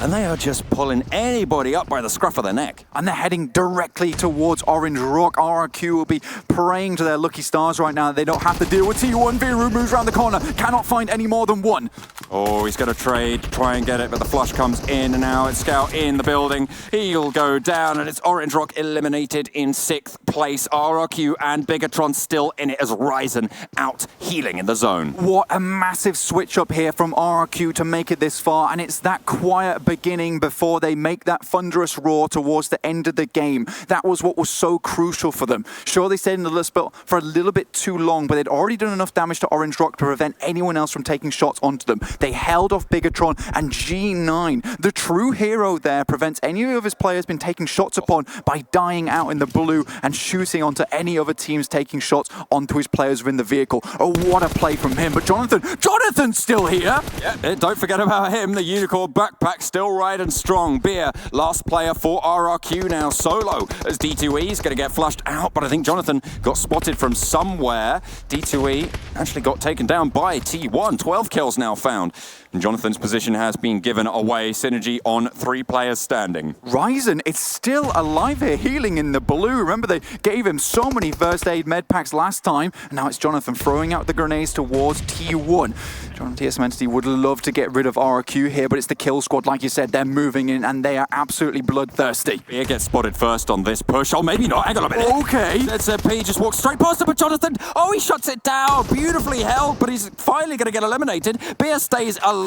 And they are just pulling anybody up by the scruff of their neck. And they're heading directly towards Orange Rock. RRQ will be praying to their lucky stars right now that they don't have to deal with T1. Viru moves around the corner, cannot find any more than 1. Oh, he's going to trade, try and get it, but the flush comes in, and now it's Scout in the building. He'll go down, and it's Orange Rock eliminated in 6th place. RRQ and Bigatron still in it as Ryzen out healing in the zone. What a massive switch up here from RRQ to make it this far, and it's that quiet beginning before they make that thunderous roar towards the end of the game. That was what was so crucial for them. Sure, they stayed in the list for a little bit too long, but they'd already done enough damage to Orange Rock to prevent anyone else from taking shots onto them. They held off Bigatron, and G9, the true hero there, prevents any of his players being taken shots upon by dying out in the blue and shooting onto any other teams taking shots onto his players within the vehicle. Oh, what a play from him. But Jonathan's still here. Yeah, don't forget about him. The Unicorn backpack still right and strong. Beer, last player for RRQ now, solo, as D2E is going to get flushed out, but I think Jonathan got spotted from somewhere. D2E actually got taken down by T1. 12 kills now found. And Jonathan's position has been given away. Synergy on 3 players standing. Ryzen is still alive here, healing in the blue. Remember, they gave him so many first aid med packs last time, and now it's Jonathan throwing out the grenades towards T1. Jonathan TSM Entity would love to get rid of RRQ here, but it's the kill squad. Like you said, they're moving in, and they are absolutely bloodthirsty. Beer gets spotted first on this push. Oh, maybe not. Hang on a minute. Okay. ZZP just walks straight past him, but Jonathan, oh, he shuts it down. Beautifully held, but he's finally going to get eliminated. Beer stays alive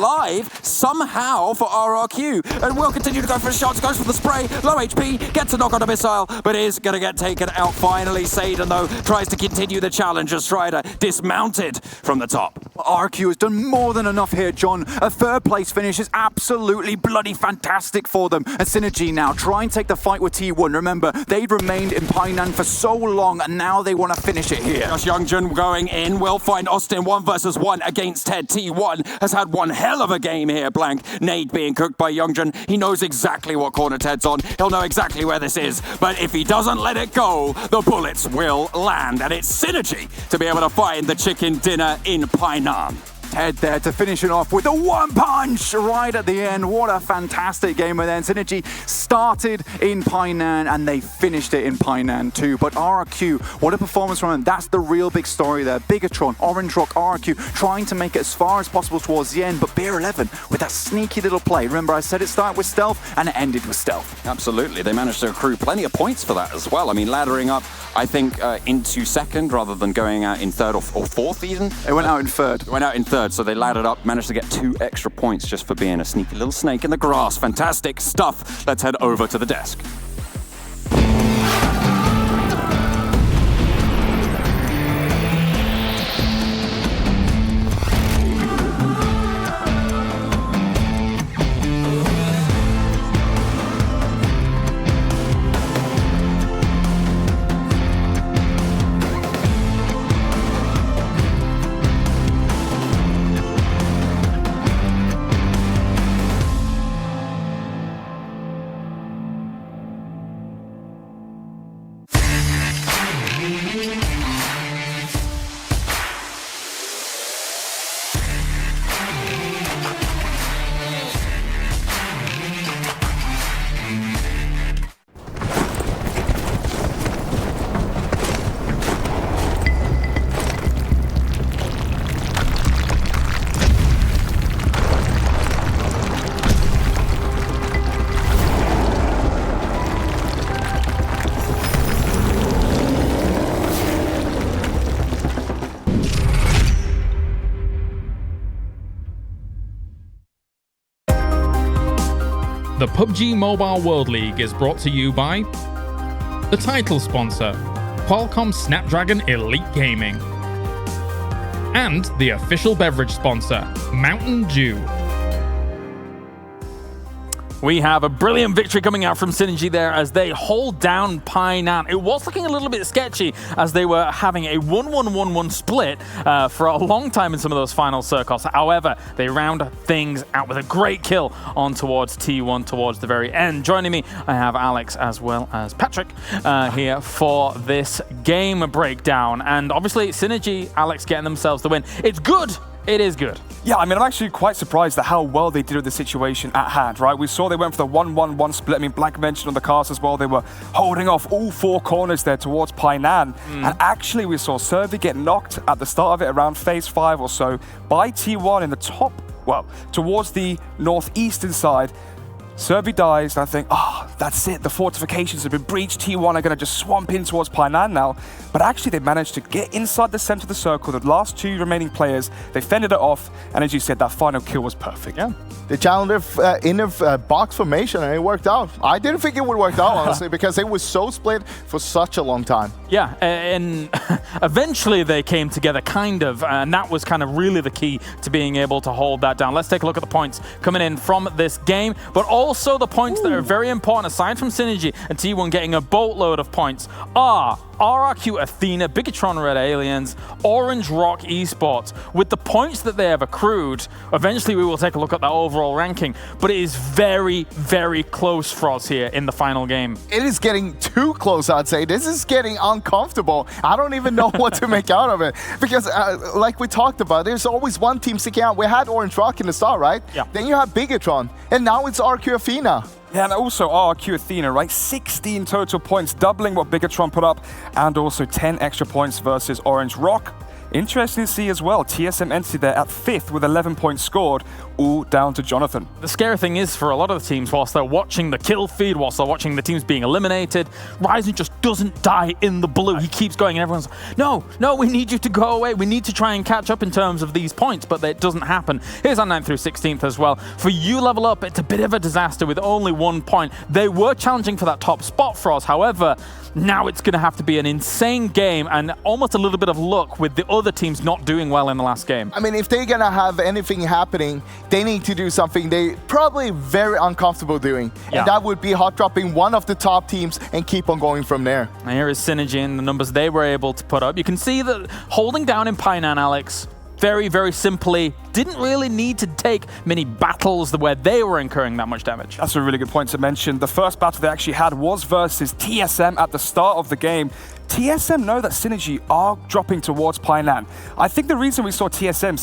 somehow for RRQ, and will continue to go for his shots. Goes for the spray. Low HP, gets a knock on a missile, but is going to get taken out finally. Satan, though, tries to continue the challenge as Strider dismounted from the top. RRQ has done more than enough here, John. A third place finish is absolutely bloody fantastic for them. And Synergy now try and take the fight with T1. Remember, they'd remained in Painan for so long, and now they want to finish it here. Josh Youngjun going in. Will find Austin 1 versus 1 against Ted. T1 has had one hell of a game here, Blank. Nade being cooked by Youngjun. He knows exactly what corner Ted's on. He'll know exactly where this is. But if he doesn't let it go, the bullets will land. And it's Synergy to be able to find the chicken dinner in Painan. Ted there to finish it off with a one punch right at the end. What a fantastic game with then. Synergy started in Painan and they finished it in Painan too. But RRQ, what a performance from them. That's the real big story there. Bigatron, Orange Rock, RRQ trying to make it as far as possible towards the end. But Beer 11 with that sneaky little play. Remember, I said it started with stealth and it ended with stealth. Absolutely. They managed to accrue plenty of points for that as well. I mean, laddering up, I think, into second rather than going out in third or fourth even. It went out in third. It went out in third. So they laddered up, managed to get 2 extra points just for being a sneaky little snake in the grass. Fantastic stuff. Let's head over to the desk. The PUBG Mobile World League is brought to you by the title sponsor, Qualcomm Snapdragon Elite Gaming, and the official beverage sponsor, Mountain Dew. We have a brilliant victory coming out from Synergy there as they hold down Painan. It was looking a little bit sketchy as they were having a 1-1-1-1 split for a long time in some of those final circles. However, they round things out with a great kill on towards T1 towards the very end. Joining me, I have Alex as well as Patrick here for this game breakdown. And obviously, Synergy, Alex getting themselves the win. It's good. It is good. Yeah, I mean, I'm actually quite surprised at how well they did with the situation at hand, right? We saw they went for the 1-1-1 split. I mean, Black mentioned on the cast as well, they were holding off all 4 corners there towards Painan. And actually, we saw Servi get knocked at the start of it around phase 5 or so by T1 in the top, well, towards the northeastern side. Serby dies, and I think, that's it. The fortifications have been breached. T1 are going to just swamp in towards Painan now. But actually, they managed to get inside the center of the circle. The last two remaining players, they fended it off. And as you said, that final kill was perfect. Yeah. They challenged in a box formation, and it worked out. I didn't think it would work out, honestly, because it was so split for such a long time. Yeah, and eventually they came together, kind of, and that was kind of really the key to being able to hold that down. Let's take a look at the points coming in from this game, but also the points that are very important, aside from Synergy and T1 getting a boatload of points, are RRQ Athena, Bigatron Red Aliens, Orange Rock Esports. With the points that they have accrued, eventually we will take a look at that overall ranking, but it is very, very close for us here in the final game. It is getting too close, I'd say. This is getting uncomfortable. I don't even know what to make out of it. Because like we talked about, there's always one team sticking out. We had Orange Rock in the start, right? Yeah. Then you have Bigatron, and now it's RQ Athena. Yeah, and also RQ Athena, right? 16 total points, doubling what Bigatron put up, and also 10 extra points versus Orange Rock. Interesting to see as well, TSM Entity there at 5th with 11 points scored, all down to Jonathan. The scary thing is for a lot of the teams, whilst they're watching the kill feed, whilst they're watching the teams being eliminated, Ryzen just doesn't die in the blue. He keeps going and everyone's like, no, we need you to go away. We need to try and catch up in terms of these points, but it doesn't happen. Here's our 9th through 16th as well. For you level up, it's a bit of a disaster with only 1 point. They were challenging for that top spot for us. However, now it's going to have to be an insane game and almost a little bit of luck with the other teams not doing well in the last game. I mean, if they're going to have anything happening, they need to do something they probably very uncomfortable doing. Yeah. And that would be hot dropping one of the top teams and keep on going from there. And here is Synergy and the numbers they were able to put up. You can see that holding down in Painan, Alex, very, very simply, didn't really need to take many battles where they were incurring that much damage. That's a really good point to mention. The first battle they actually had was versus TSM at the start of the game. TSM know that Synergy are dropping towards Painan. I think the reason we saw TSM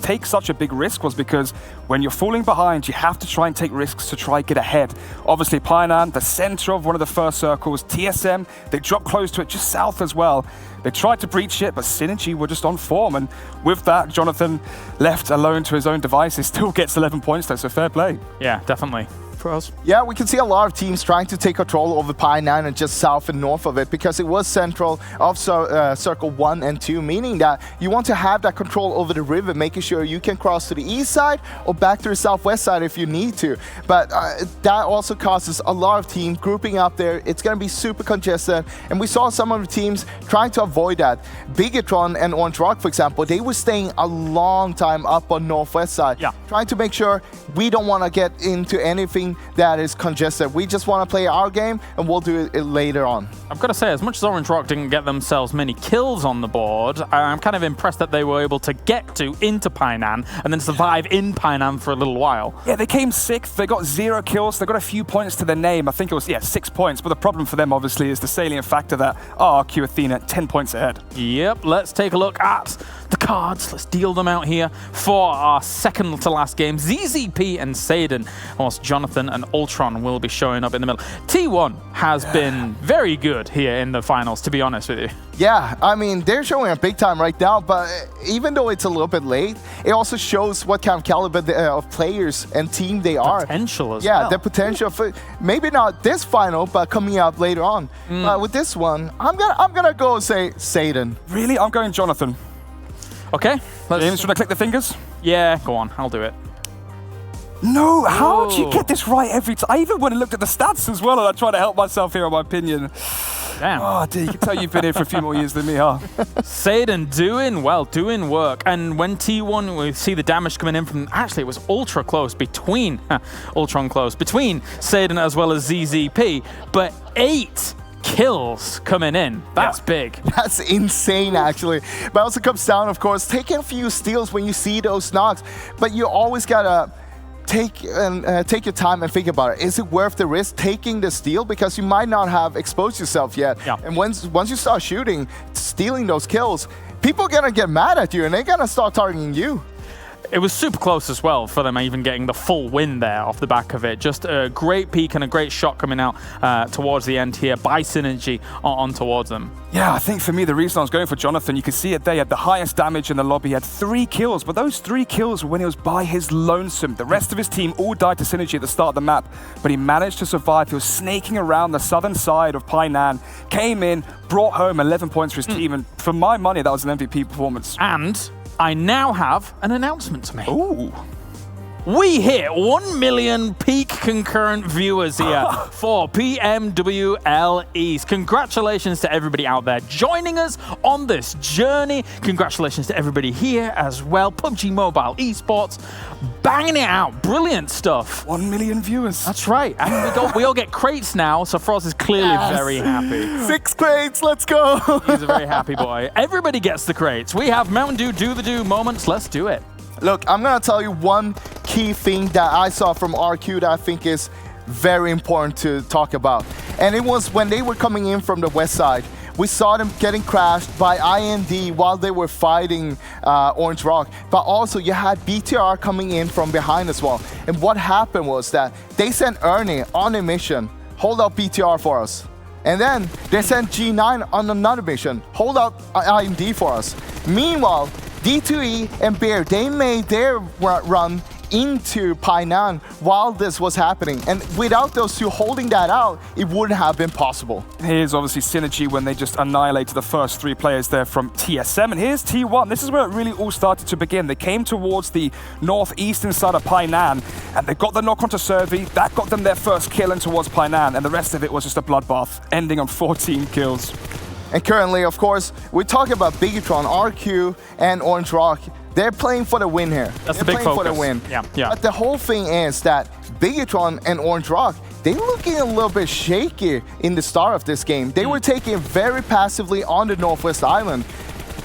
take such a big risk was because when you're falling behind, you have to try and take risks to try and get ahead. Obviously, Painan, the center of one of the first circles. TSM, they dropped close to it, just south as well. They tried to breach it, but Synergy were just on form. And with that, Jonathan, left alone to his own devices, still gets 11 points though, so fair play. Yeah, definitely. For us. Yeah, we can see a lot of teams trying to take control over Painan and just south and north of it because it was central of Circle 1 and 2, meaning that you want to have that control over the river, making sure you can cross to the east side or back to the southwest side if you need to. But that also causes a lot of teams grouping up there. It's going to be super congested, and we saw some of the teams trying to avoid that. Bigatron and Orange Rock, for example, they were staying a long time up on northwest side, trying to make sure we don't want to get into anything that is congested. We just want to play our game, and we'll do it later on. I've got to say, as much as Orange Rock didn't get themselves many kills on the board, I'm kind of impressed that they were able to get into Painan and then survive in Painan for a little while. Yeah, they came 6th. They got 0 kills. They got a few points to their name. I think it was, 6 points. But the problem for them, obviously, is the salient factor that RQ Athena 10 points ahead. Yep, let's take a look at the cards. Let's deal them out here for our second to last game. ZZP and Satan, whilst Jonathan and Ultron will be showing up in the middle. T1 has been very good here in the finals, to be honest with you. Yeah, I mean, they're showing up big time right now, but even though it's a little bit late, it also shows what kind of caliber of players and team they are. Potential as well. Yeah, the potential for maybe not this final, but coming up later on. But with this one, I'm gonna go say Satan. Really? I'm going Jonathan. Okay. Should I click the fingers? Yeah, go on. I'll do it. No, how do you get this right every time? I even went and looked at the stats as well, and I tried to help myself here on my opinion. Damn. Oh, dear, you can tell you've been here for a few more years than me, huh? Satan doing well, doing work. And when T1, we see the damage coming in from, actually it was ultra close between, Ultron close, between Satan as well as ZZP, but 8 kills coming in. That's big. That's insane, actually. But it also comes down, of course, taking a few steals when you see those knocks, but you always gotta take your time and think about it. Is it worth the risk taking the steal? Because you might not have exposed yourself yet. Yeah. And once you start shooting, stealing those kills, people are gonna get mad at you and they're gonna start targeting you. It was super close as well for them even getting the full win there off the back of it. Just a great peak and a great shot coming out towards the end here by Synergy on towards them. Yeah, I think for me, the reason I was going for Jonathan, you can see it there, he had the highest damage in the lobby, he had 3 kills, but those 3 kills were when he was by his lonesome. The rest of his team all died to Synergy at the start of the map, but he managed to survive. He was snaking around the southern side of Painan, came in, brought home 11 points for his team, and for my money, that was an MVP performance. And I now have an announcement to make. Ooh. We hit 1 million peak concurrent viewers here for PMWL East. Congratulations to everybody out there joining us on this journey. Congratulations to everybody here as well. PUBG Mobile Esports, banging it out. Brilliant stuff. 1 million viewers. That's right. And we all get crates now, so Froz is clearly very happy. 6 crates, let's go. He's a very happy boy. Everybody gets the crates. We have Mountain Dew do the do moments. Let's do it. Look, I'm going to tell you one key thing that I saw from RQ that I think is very important to talk about. And it was when they were coming in from the west side. We saw them getting crashed by IND while they were fighting Orange Rock. But also you had BTR coming in from behind as well. And what happened was that they sent Ernie on a mission, hold out BTR for us. And then they sent G9 on another mission, hold out IND for us. Meanwhile, D2E and Bear, they made their run into Painan while this was happening. And without those two holding that out, it wouldn't have been possible. Here's obviously Synergy when they just annihilated the first 3 players there from TSM. And here's T1. This is where it really all started to begin. They came towards the northeastern side of Painan, and they got the knock onto Servi. That got them their first kill in towards Painan, and the rest of it was just a bloodbath, ending on 14 kills. And currently, of course, we're talking about Bigatron, RQ, and Orange Rock. They're playing for the win here. That's the big focus. For the win. Yeah. But the whole thing is that Bigatron and Orange Rock, they're looking a little bit shaky in the start of this game. They were taking very passively on the Northwest Island.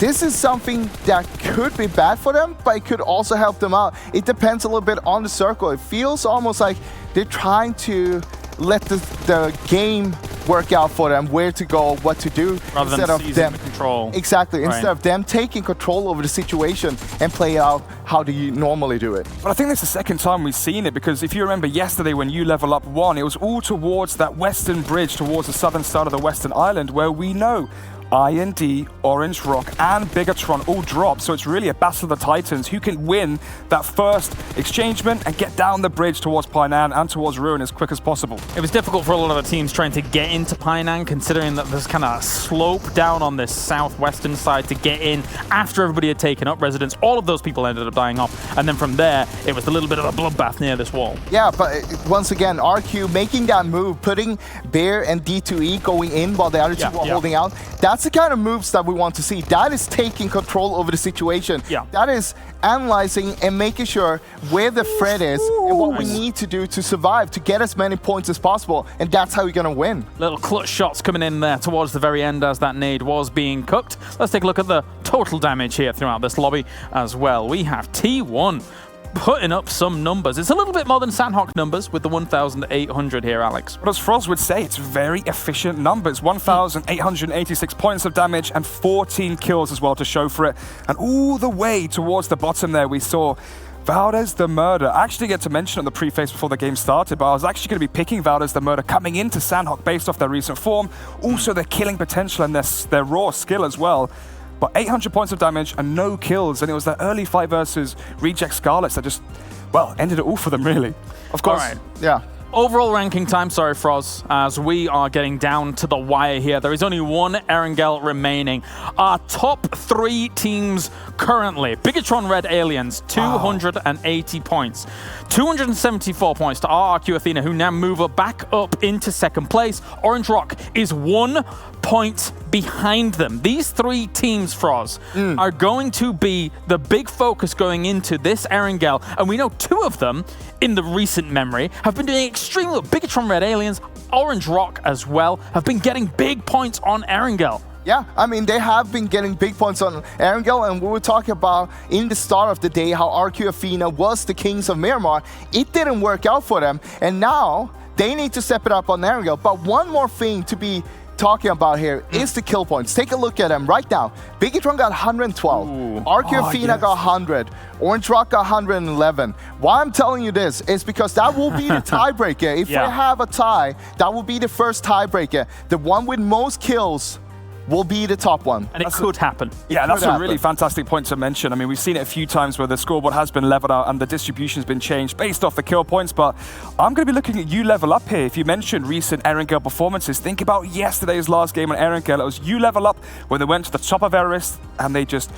This is something that could be bad for them, but it could also help them out. It depends a little bit on the circle. It feels almost like they're trying to let the game work out for them, where to go, what to do, rather instead than of them the control. Exactly, Right. instead of them taking control over the situation and play out how do you normally do it. But I think that's the second time we've seen it, because if you remember yesterday when you level up 1, it was all towards that western bridge, towards the southern side of the western island, where we know IND, Orange Rock, and Bigatron all drop. So it's really a battle of the titans who can win that first exchangement and get down the bridge towards Painan and towards Ruin as quick as possible. It was difficult for a lot of the teams trying to get into Painan, considering that there's kind of a slope down on this southwestern side to get in after everybody had taken up residence. All of those people ended up dying off. And then from there, it was a little bit of a bloodbath near this wall. Yeah, but once again, RQ making that move, putting Bear and D2E going in while the other two were holding out, that's the kind of moves that we want to see. That is taking control over the situation. That is analyzing and making sure where the threat is and what we need to do to survive, to get as many points as possible, and that's how you're going to win. Little clutch shots coming in there towards the very end as that nade was being cooked. Let's take a look at the total damage here throughout this lobby as well. We have T1 putting up some numbers. It's a little bit more than Sanhok numbers with the 1,800 here, Alex. But as Froz would say, it's very efficient numbers. 1,886 points of damage and 14 kills as well to show for it. And all the way towards the bottom there, we saw Valdez the Murder. I actually get to mention on the preface before the game started, but I was actually going to be picking Valdez the Murder coming into Sanhok based off their recent form, also their killing potential and their raw skill as well. But 800 points of damage and no kills, and it was that early fight versus Reject Scarlets that just, well, ended it all for them, really. Of course, yeah. Overall ranking time, sorry, Froz, as we are getting down to the wire here. There is only one Erangel remaining. Our top 3 teams currently, Bigatron Red Aliens, 280 points. 274 points to RRQ Athena, who now move back up into second place. Orange Rock is 1 point behind them. These 3 teams, Froz, are going to be the big focus going into this Erangel, and we know 2 of them in the recent memory have been doing extremely well. Bigatron Red Aliens, Orange Rock as well, have been getting big points on Erangel. Yeah, I mean, they have been getting big points on Erangel, and we were talking about in the start of the day how RQ Athena was the kings of Miramar. It didn't work out for them, and now they need to step it up on Erangel. But one more thing to be talking about here is the kill points. Take a look at them right now. Biggitron got 112. Arcufina got 100. Orange Rock got 111. Why I'm telling you this is because that will be the tiebreaker. If we have a tie, that will be the first tiebreaker. The one with most kills will be the top one. And it could happen. Yeah, that's a really fantastic point to mention. I mean, we've seen it a few times where the scoreboard has been leveled out and the distribution's been changed based off the kill points, but I'm going to be looking at you level up here. If you mentioned recent Erangel performances, think about yesterday's last game on Erangel. It was you level up when they went to the top of Everest and they just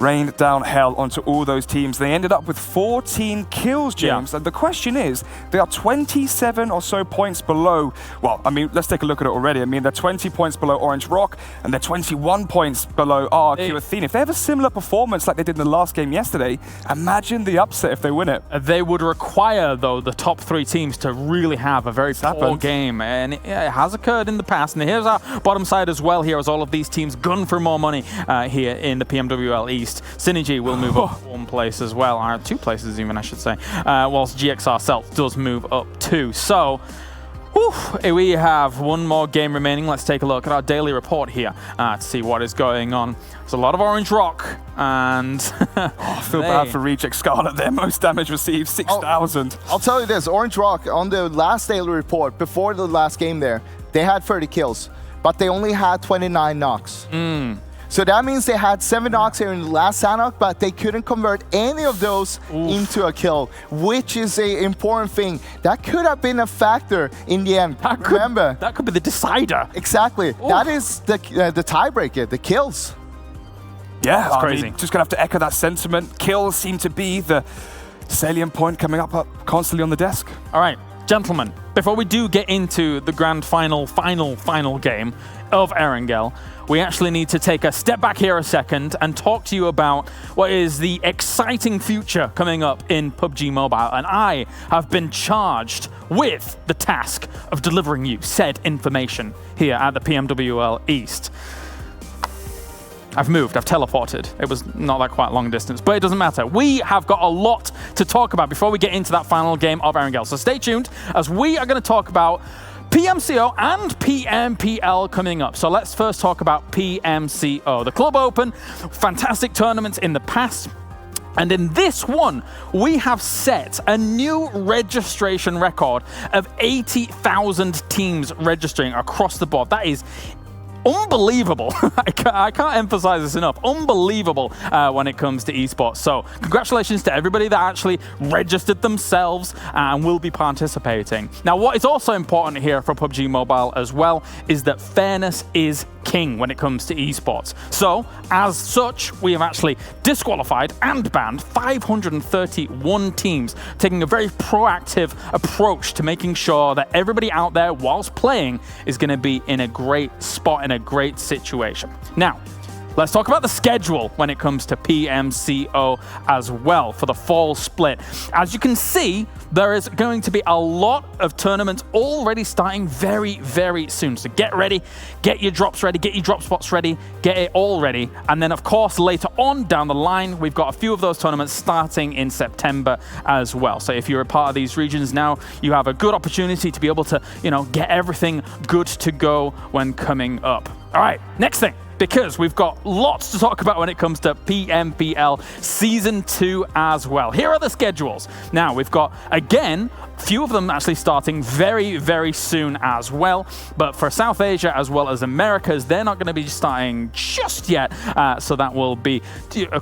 rained down hell onto all those teams. They ended up with 14 kills, James. And the question is, they are 27 or so points below. Well, I mean, let's take a look at it already. I mean, they're 20 points below Orange Rock, and they're 21 points below RRQ Athena. If they have a similar performance like they did in the last game yesterday, imagine the upset if they win it. They would require, though, the top 3 teams to really have a very poor game. And it has occurred in the past. And here's our bottom side as well here, as all of these teams gun for more money here in the PMWL East. Synergy will move up 1 place as well, or 2 places even, I should say, whilst GXR Self does move up 2. So, we have 1 more game remaining. Let's take a look at our daily report here to see what is going on. There's a lot of Orange Rock, and I feel bad for Reject Scarlet. Their most damage received, 6,000. I'll tell you this, Orange Rock, on the last daily report, before the last game there, they had 30 kills, but they only had 29 knocks. So that means they had 7 knocks here in the last Sanhok, but they couldn't convert any of those into a kill, which is an important thing. That could have been a factor in the end. Remember, that could be the decider. Exactly. That is the tiebreaker, the kills. Yeah, that's crazy. I mean, just going to have to echo that sentiment. Kills seem to be the salient point coming up constantly on the desk. All right, gentlemen, before we do get into the grand final game of Erangel, we actually need to take a step back here a second and talk to you about what is the exciting future coming up in PUBG Mobile. And I have been charged with the task of delivering you said information here at the PMWL East. I've moved, I've teleported. It was not that quite long distance, but it doesn't matter. We have got a lot to talk about before we get into that final game of Erangel. So stay tuned as we are going to talk about PMCO and PMPL coming up. So let's first talk about PMCO. The Club Open, fantastic tournaments in the past. And in this one, we have set a new registration record of 80,000 teams registering across the board. That is unbelievable. I can't emphasize this enough. Unbelievable when it comes to esports. So congratulations to everybody that actually registered themselves and will be participating. Now, what is also important here for PUBG Mobile as well is that fairness is king when it comes to esports. So, as such, we have actually disqualified and banned 531 teams, taking a very proactive approach to making sure that everybody out there, whilst playing, is going to be in a great spot, in a great situation. Now, let's talk about the schedule when it comes to PMCO as well for the fall split. As you can see, there is going to be a lot of tournaments already starting very, very soon. So get ready, get your drops ready, get your drop spots ready, get it all ready. And then, of course, later on down the line, we've got a few of those tournaments starting in September as well. So if you're a part of these regions now, you have a good opportunity to be able to, get everything good to go when coming up. All right, next thing. Because we've got lots to talk about when it comes to PMPL Season 2 as well. Here are the schedules. Now, we've got, again, a few of them actually starting very, very soon as well. But for South Asia as well as Americas, they're not going to be starting just yet. So that will be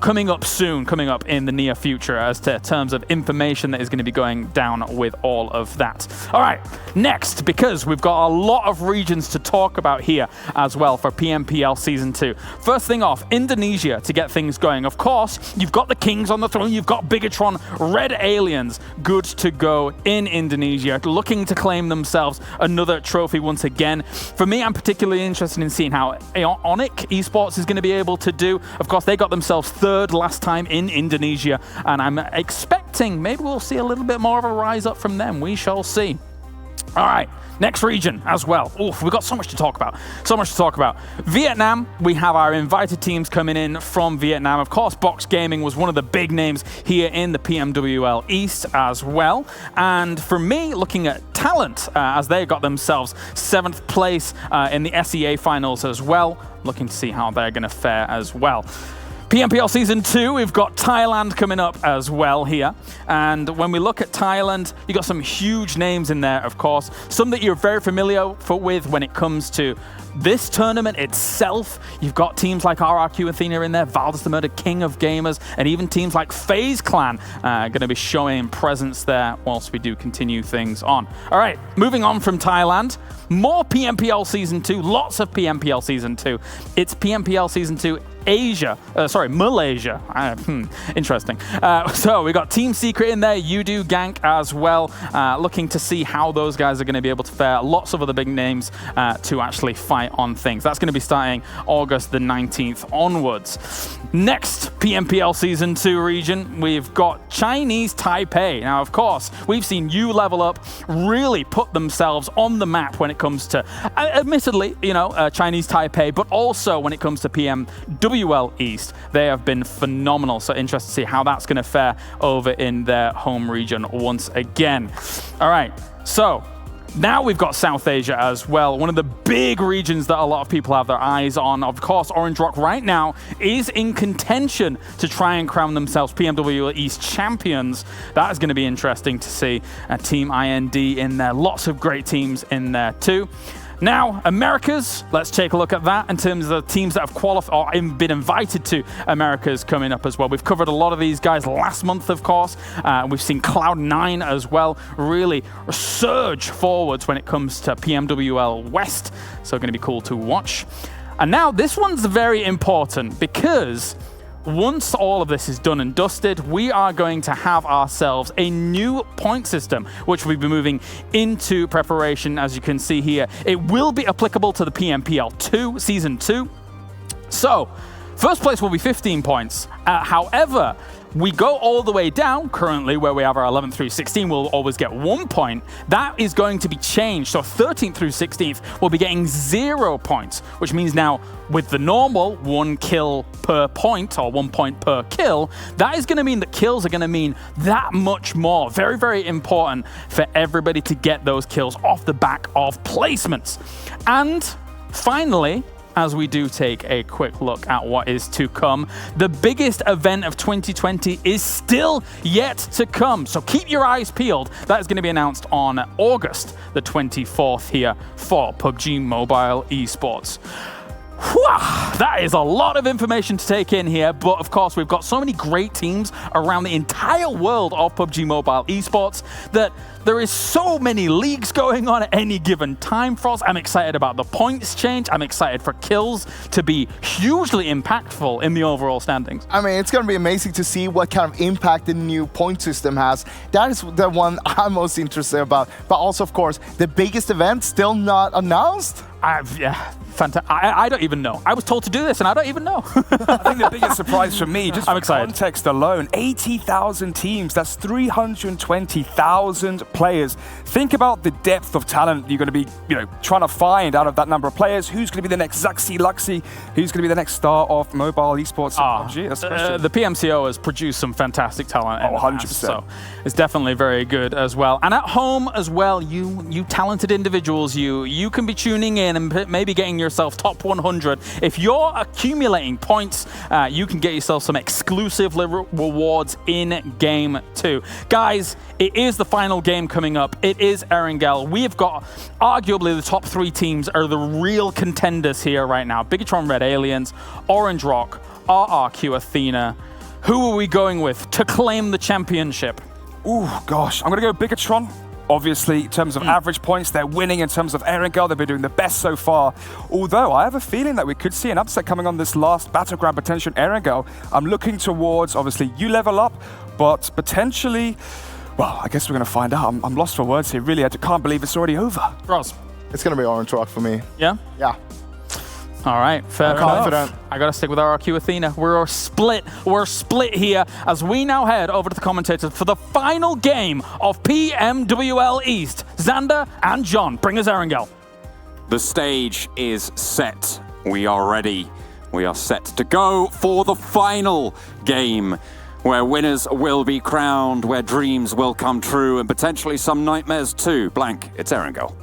coming up soon, coming up in the near future as to terms of information that is going to be going down with all of that. All right, next, because we've got a lot of regions to talk about here as well for PMPL Season 2. First thing off, Indonesia to get things going. Of course, you've got the Kings on the throne, you've got Bigatron, Red Aliens, good to go in Indonesia, looking to claim themselves another trophy once again. For me, I'm particularly interested in seeing how Onyx Esports is going to be able to do. Of course, they got themselves third last time in Indonesia, and I'm expecting maybe we'll see a little bit more of a rise up from them. We shall see. All right, next region as well. Oof, we've got so much to talk about. Vietnam, we have our invited teams coming in from Vietnam. Of course, Box Gaming was one of the big names here in the PMWL East as well. And for me, looking at talent, as they got themselves 7th place in the SEA finals as well. Looking to see how they're going to fare as well. PMPL Season 2, we've got Thailand coming up as well here. And when we look at Thailand, you got some huge names in there, of course. Some that you're very familiar with when it comes to this tournament itself. You've got teams like RRQ Athena in there, Valdez the Murder, King of Gamers, and even teams like FaZe Clan going to be showing presence there whilst we do continue things on. All right, moving on from Thailand. More PMPL Season 2, lots of PMPL Season 2. It's PMPL Season 2 Malaysia. Interesting. So we got Team Secret in there, Udo Gank as well. Looking to see how those guys are going to be able to fare. Lots of other big names to actually fight on things. That's going to be starting August the 19th onwards. Next PMPL Season 2 region, we've got Chinese Taipei. Now, of course, we've seen U Level Up really put themselves on the map when it comes to, admittedly, Chinese Taipei, but also when it comes to PMWL East. They have been phenomenal, so interested to see how that's going to fare over in their home region once again. All right, so now we've got South Asia as well, one of the big regions that a lot of people have their eyes on. Of course, Orange Rock right now is in contention to try and crown themselves PMWL East champions. That is going to be interesting to see. Team IND in there, lots of great teams in there too. Now, Americas, let's take a look at that in terms of the teams that have qualified or been invited to Americas coming up as well. We've covered a lot of these guys last month, of course. We've seen Cloud9 as well really surge forwards when it comes to PMWL West, so going to be cool to watch. And now this one's very important because once all of this is done and dusted, we are going to have ourselves a new point system, which we'll be moving into preparation, as you can see here. It will be applicable to the PMPL 2, Season 2. So, first place will be 15 points. However, we go all the way down currently where we have our 11th through 16, we'll always get 1 point. That is going to be changed. So 13th through 16th, we'll be getting 0 points, which means now with the normal 1 kill per point or 1 point per kill, that is going to mean that kills are going to mean that much more. Very, very important for everybody to get those kills off the back of placements. And finally, as we do take a quick look at what is to come, the biggest event of 2020 is still yet to come. So keep your eyes peeled. That is going to be announced on August the 24th here for PUBG Mobile Esports. That is a lot of information to take in here, but of course we've got so many great teams around the entire world of PUBG Mobile Esports that there is so many leagues going on at any given time for us. I'm excited about the points change. I'm excited for kills to be hugely impactful in the overall standings. I mean, it's going to be amazing to see what kind of impact the new point system has. That is the one I'm most interested about. But also, of course, the biggest event still not announced. Fantastic. I don't even know. I was told to do this and I don't even know. I think the biggest surprise for me, just I'm for excited. Context alone, 80,000 teams, that's 320,000 players. Think about the depth of talent you're going to be, trying to find out of that number of players. Who's going to be the next Zaxi Luxi? Who's going to be the next star of mobile esports in PUBG? The PMCO has produced some fantastic talent. 100%. So it's definitely very good as well. And at home as well, you talented individuals, you can be tuning in and maybe getting yourself top 100. If you're accumulating points, you can get yourself some exclusive rewards in game 2. Guys, it is the final game coming up. It is Erangel. We have got arguably the top 3 teams are the real contenders here right now. Bigatron Red Aliens, Orange Rock, RRQ Athena. Who are we going with to claim the championship? Ooh, gosh, I'm going to go Bigatron. Obviously, in terms of average points, they're winning. In terms of Erangel, they've been doing the best so far. Although, I have a feeling that we could see an upset coming on this last Battleground potential Erangel. I'm looking towards, obviously, you level up, but potentially, well, I guess we're going to find out. I'm lost for words here, really. I can't believe it's already over. Ross. It's going to be Orange Rock for me. Yeah? Yeah. All right, fair enough. I gotta stick with RRQ Athena. We're split here as we now head over to the commentators for the final game of PMWL East. Xander and John, bring us Erangel. The stage is set. We are ready. We are set to go for the final game, where winners will be crowned, where dreams will come true, and potentially some nightmares too. Blank, it's Erangel.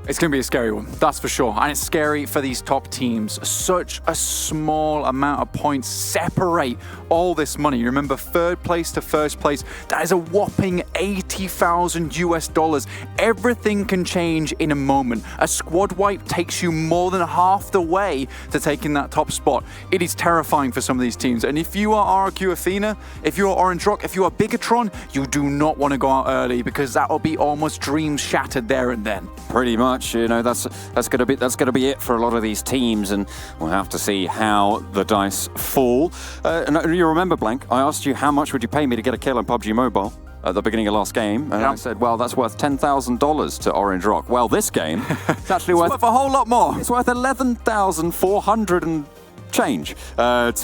It's going to be a scary one, that's for sure. And it's scary for these top teams. Such a small amount of points separate all this money. You remember, third place to first place, that is a whopping $80,000. Everything can change in a moment. A squad wipe takes you more than half the way to taking that top spot. It is terrifying for some of these teams. And if you are RRQ Athena, if you are Orange Rock, if you are Bigatron, you do not want to go out early, because that will be almost dreams shattered there and then. Pretty much. You know, that's gonna be it for a lot of these teams, and we'll have to see how the dice fall. And you remember, Blank, I asked you how much would you pay me to get a kill on PUBG Mobile at the beginning of last game, and I said, well, that's worth $10,000 to Orange Rock. Well, this game, it's actually worth a whole lot more. It's worth 11,400 and change to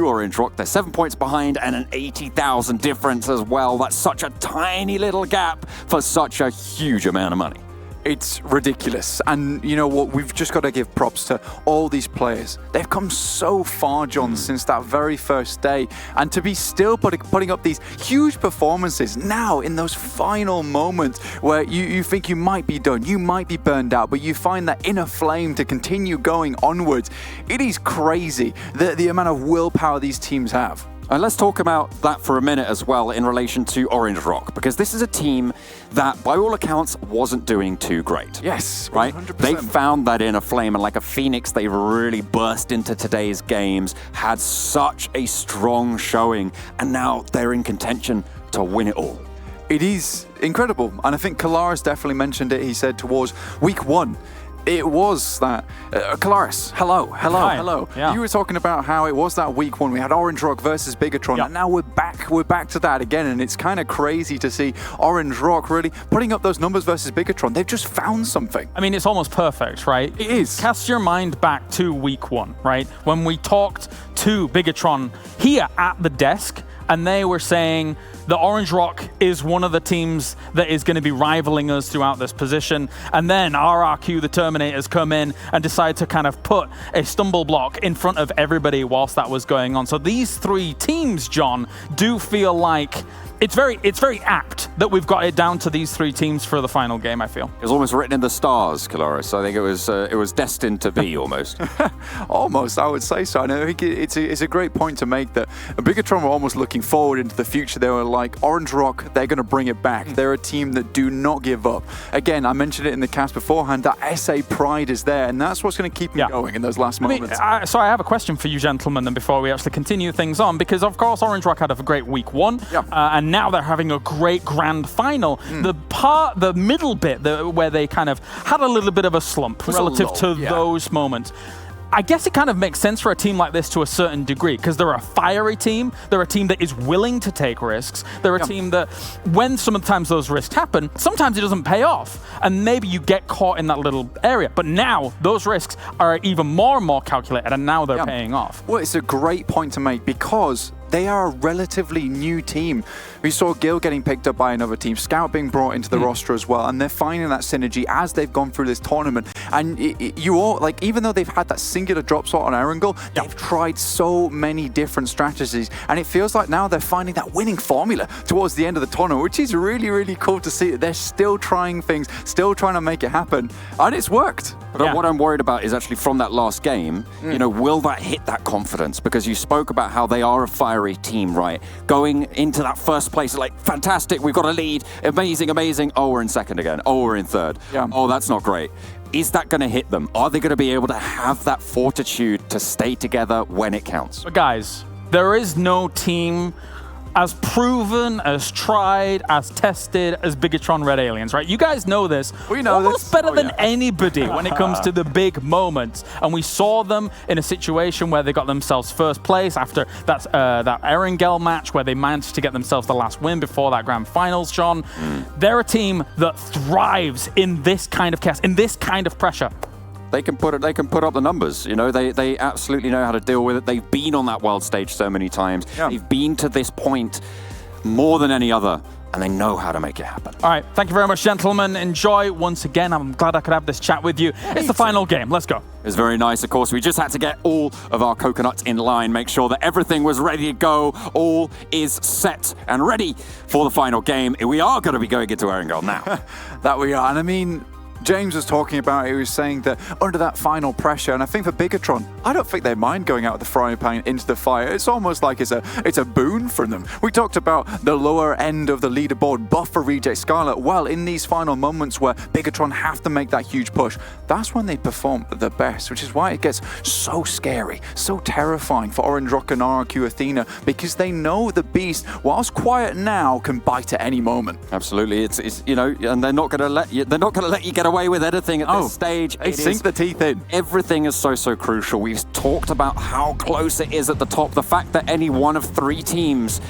Orange Rock. They're 7 points behind and an 80,000 difference as well. That's such a tiny little gap for such a huge amount of money. It's ridiculous. And you know what? We've just got to give props to all these players. They've come so far, John, since that very first day. And to be still putting up these huge performances now in those final moments where you think you might be done, you might be burned out, but you find that inner flame to continue going onwards. It is crazy, the amount of willpower these teams have. And let's talk about that for a minute as well in relation to Orange Rock, because this is a team that, by all accounts, wasn't doing too great. Yes, right? 100%. They found that inner flame, and like a phoenix, they really burst into today's games, had such a strong showing, and now they're in contention to win it all. It is incredible, and I think Kalaris definitely mentioned it. He said towards week one, it was that. Kalaris, hello. Yeah. You were talking about how it was that week one. We had Orange Rock versus Bigatron, and now we're back to that again, and it's kind of crazy to see Orange Rock really putting up those numbers versus Bigatron. They've just found something. I mean, it's almost perfect, right? It is. Cast your mind back to week one, right? When we talked to Bigatron here at the desk, and they were saying the Orange Rock is one of the teams that is going to be rivaling us throughout this position. And then RRQ, the Terminators, come in and decide to kind of put a stumble block in front of everybody whilst that was going on. So these three teams, John, do feel like it's very apt that we've got it down to these three teams for the final game, I feel. It was almost written in the stars, Kalaris. I think it was destined to be almost. Almost, I would say so. And I think it's a great point to make that Bigatron were almost looking forward into the future. They were like, Orange Rock, they're going to bring it back. They're a team that do not give up. Again, I mentioned it in the cast beforehand, that SA pride is there, and that's what's going to keep them going in those last moments. So I have a question for you gentlemen then before we actually continue things on, because of course Orange Rock had a great week one, and now they're having a great grand final. The middle bit where they kind of had a little bit of a slump relative to those moments. I guess it kind of makes sense for a team like this to a certain degree, because they're a fiery team, they're a team that is willing to take risks, they're a team that, when sometimes those risks happen, sometimes it doesn't pay off, and maybe you get caught in that little area. But now, those risks are even more and more calculated, and now they're paying off. Well, it's a great point to make, because they are a relatively new team. We saw Gil getting picked up by another team, Scout being brought into the roster as well, and they're finding that synergy as they've gone through this tournament. And you all, like, even though they've had that singular drop slot on Erangel, they've tried so many different strategies, and it feels like now they're finding that winning formula towards the end of the tournament, which is really, really cool to see that they're still trying things, still trying to make it happen, and it's worked. But what I'm worried about is actually from that last game, you know, will that hit that confidence? Because you spoke about how they are a fiery team, right? Going into that first place, like, fantastic, we've got a lead, amazing. Oh, we're in second again. Oh, we're in third. Oh, that's not great. Is that going to hit them? Are they going to be able to have that fortitude to stay together when it counts? But guys, there is no team as proven, as tried, as tested as Bigatron Red Aliens, right? You guys know this. We know almost this. better than anybody when it comes to the big moments. And we saw them in a situation where they got themselves first place after that Erangel match, where they managed to get themselves the last win before that grand finals, John. They're a team that thrives in this kind of chaos, in this kind of pressure. they can put up the numbers. You know, they absolutely know how to deal with it. They've been on that world stage so many times. Yeah. They've been to this point more than any other, and they know how to make it happen. All right, thank you very much, gentlemen. Enjoy once again. I'm glad I could have this chat with you. It's the final game. Let's go. It was very nice. Of course, we just had to get all of our coconuts in line, make sure that everything was ready to go. All is set and ready for the final game. We are going to be going into Erangel now. That we are. And I mean, James was talking about it. He was saying that under that final pressure, and I think for Bigatron, I don't think they mind going out with the frying pan into the fire. It's almost like it's a boon for them. We talked about the lower end of the leaderboard buff for Reject Scarlet. Well, in these final moments where Bigatron have to make that huge push, that's when they perform the best, which is why it gets so scary, so terrifying for Orange Rock and RRQ Athena, because they know the beast, whilst quiet now, can bite at any moment. Absolutely. It's you know, and they're not going to let you get away with anything at this stage. They sink the teeth in. Everything is so crucial. We've talked about how close it is at the top. The fact that any one of 3 teams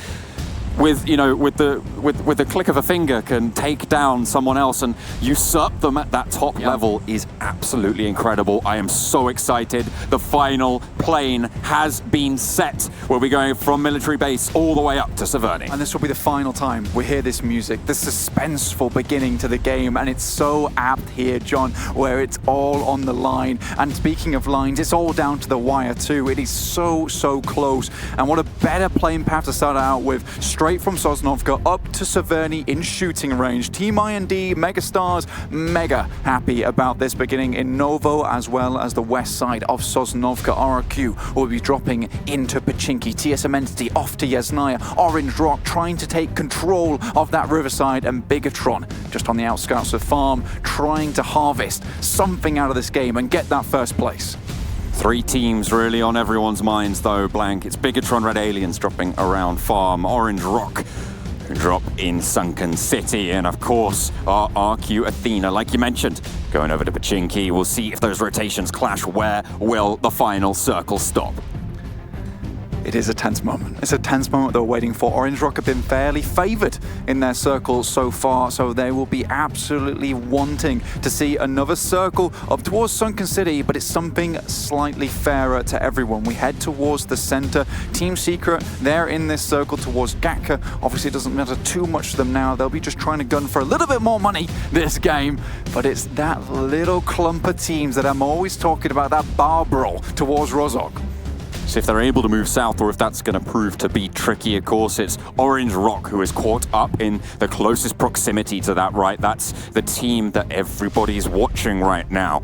with the click of a finger can take down someone else and usurp them at that top level is absolutely incredible. I am so excited. The final plane has been set. We'll be going from military base all the way up to Severny. And this will be the final time we hear this music, the suspenseful beginning to the game, and it's so apt here, John, where it's all on the line. And speaking of lines, it's all down to the wire too. It is so close. And what a better playing path to start out with. Straight from Sosnovka up to Severny in shooting range. Team I&D, Megastars, mega happy about this beginning in Novo, as well as the west side of Sosnovka. RRQ will be dropping into Pachinki. TSM Entity off to Yasnaya. Orange Rock trying to take control of that riverside, and Bigatron just on the outskirts of farm, trying to harvest something out of this game and get that first place. 3 teams really on everyone's minds though, Blank. It's Bigatron Red Aliens dropping around farm. Orange Rock who drop in Sunken City. And of course, our RQ Athena, like you mentioned, going over to Pachinki. We'll see if those rotations clash. Where will the final circle stop? It is a tense moment. It's a tense moment they're waiting for. Orange Rock have been fairly favoured in their circles so far, so they will be absolutely wanting to see another circle up towards Sunken City, but it's something slightly fairer to everyone. We head towards the centre. Team Secret, they're in this circle towards Gatka. Obviously, it doesn't matter too much to them now. They'll be just trying to gun for a little bit more money this game, but it's that little clump of teams that I'm always talking about, that bar brawl towards Rozhok. So if they're able to move south, or if that's going to prove to be tricky, of course, it's Orange Rock who is caught up in the closest proximity to that, right? That's the team that everybody's watching right now.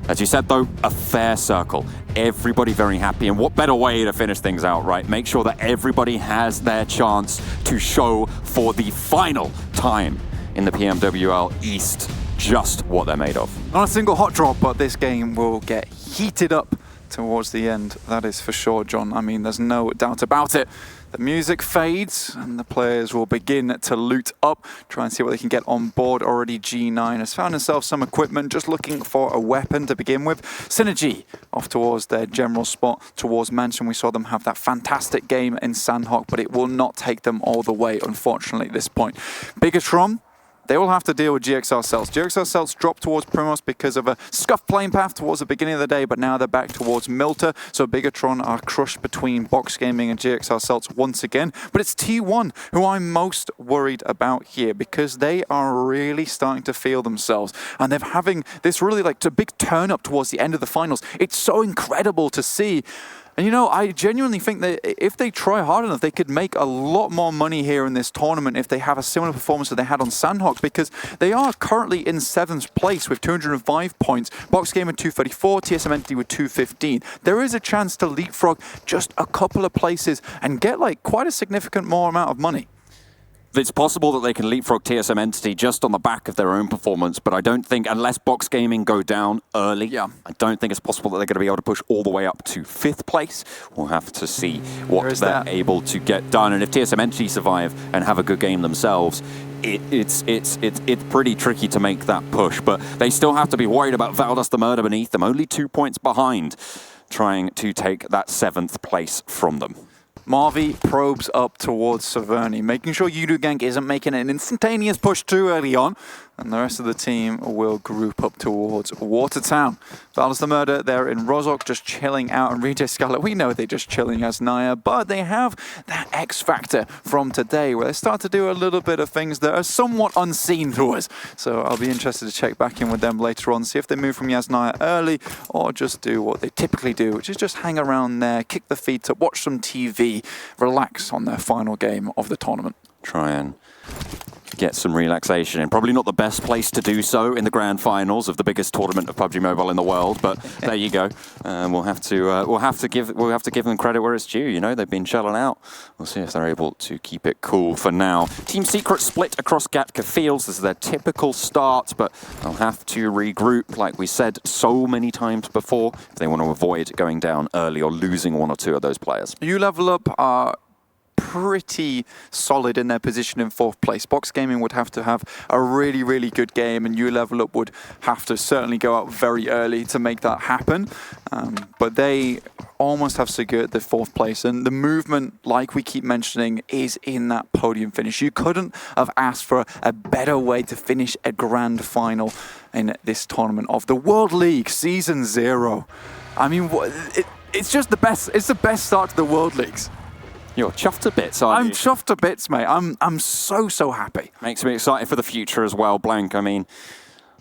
As you said, though, a fair circle. Everybody very happy. And what better way to finish things out, right? Make sure that everybody has their chance to show for the final time in the PMWL East just what they're made of. Not a single hot drop, but this game will get heated up towards the end, that is for sure, John. I mean, there's no doubt about it. The music fades and the players will begin to loot up, try and see what they can get on board. Already G9 has found himself some equipment, just looking for a weapon to begin with. Synergy off towards their general spot towards Mansion. We saw them have that fantastic game in Sanhok, but it will not take them all the way, unfortunately, at this point. Bigatron, they will have to deal with GXR Celts. GXR Celts dropped towards Primos because of a scuffed plane path towards the beginning of the day, but now they're back towards Milta. So Bigatron are crushed between Box Gaming and GXR Celts once again. But it's T1 who I'm most worried about here, because they are really starting to feel themselves. And they're having this really like a big turn up towards the end of the finals. It's so incredible to see. And you know, I genuinely think that if they try hard enough, they could make a lot more money here in this tournament if they have a similar performance that they had on Sanhok, because they are currently in 7th place with 205 points. Box Game with 234, TSM Entity with 215. There is a chance to leapfrog just a couple of places and get like quite a significant more amount of money. It's possible that they can leapfrog TSM Entity just on the back of their own performance, but I don't think, unless Box Gaming go down early, I don't think it's possible that they're going to be able to push all the way up to 5th place. We'll have to see what they're able to get done. And if TSM Entity survive and have a good game themselves, it's pretty tricky to make that push. But they still have to be worried about Valdas the Murder beneath them, only 2 points behind, trying to take that 7th place from them. Marvi probes up towards Severny, making sure Yudu Gang isn't making an instantaneous push too early on. and the rest of the team will group up towards Watertown. Valus the Murder, they're in Rozhok just chilling out, and Rejay Scarlet, we know they're just chilling as Naya, but they have that X factor from today where they start to do a little bit of things that are somewhat unseen to us. So I'll be interested to check back in with them later on, see if they move from Yasnaya early or just do what they typically do, which is just hang around there, kick the feet up, watch some TV, relax on their final game of the tournament. Try and get some relaxation in. Probably not the best place to do so in the grand finals of the biggest tournament of PUBG Mobile in the world, but there you go. We'll have to give them credit where it's due. You know, they've been shelling out. We'll see if they're able to keep it cool for now. Team Secret split across Gatka Fields. This is their typical start, but they'll have to regroup, like we said so many times before, if they want to avoid going down early or losing one or two of those players. You level up are pretty solid in their position in 4th place. Box Gaming would have to have a really, really good game, and You Level Up would have to certainly go out very early to make that happen. But they almost have secured the 4th place, and the movement, like we keep mentioning, is in that podium finish. You couldn't have asked for a better way to finish a grand final in this tournament of the World League Season 0. I mean, it's just the best. It's the best start to the World Leagues. You're chuffed to bits, aren't you? I'm chuffed to bits, mate. I'm so happy. Makes me excited for the future as well, Blank. I mean,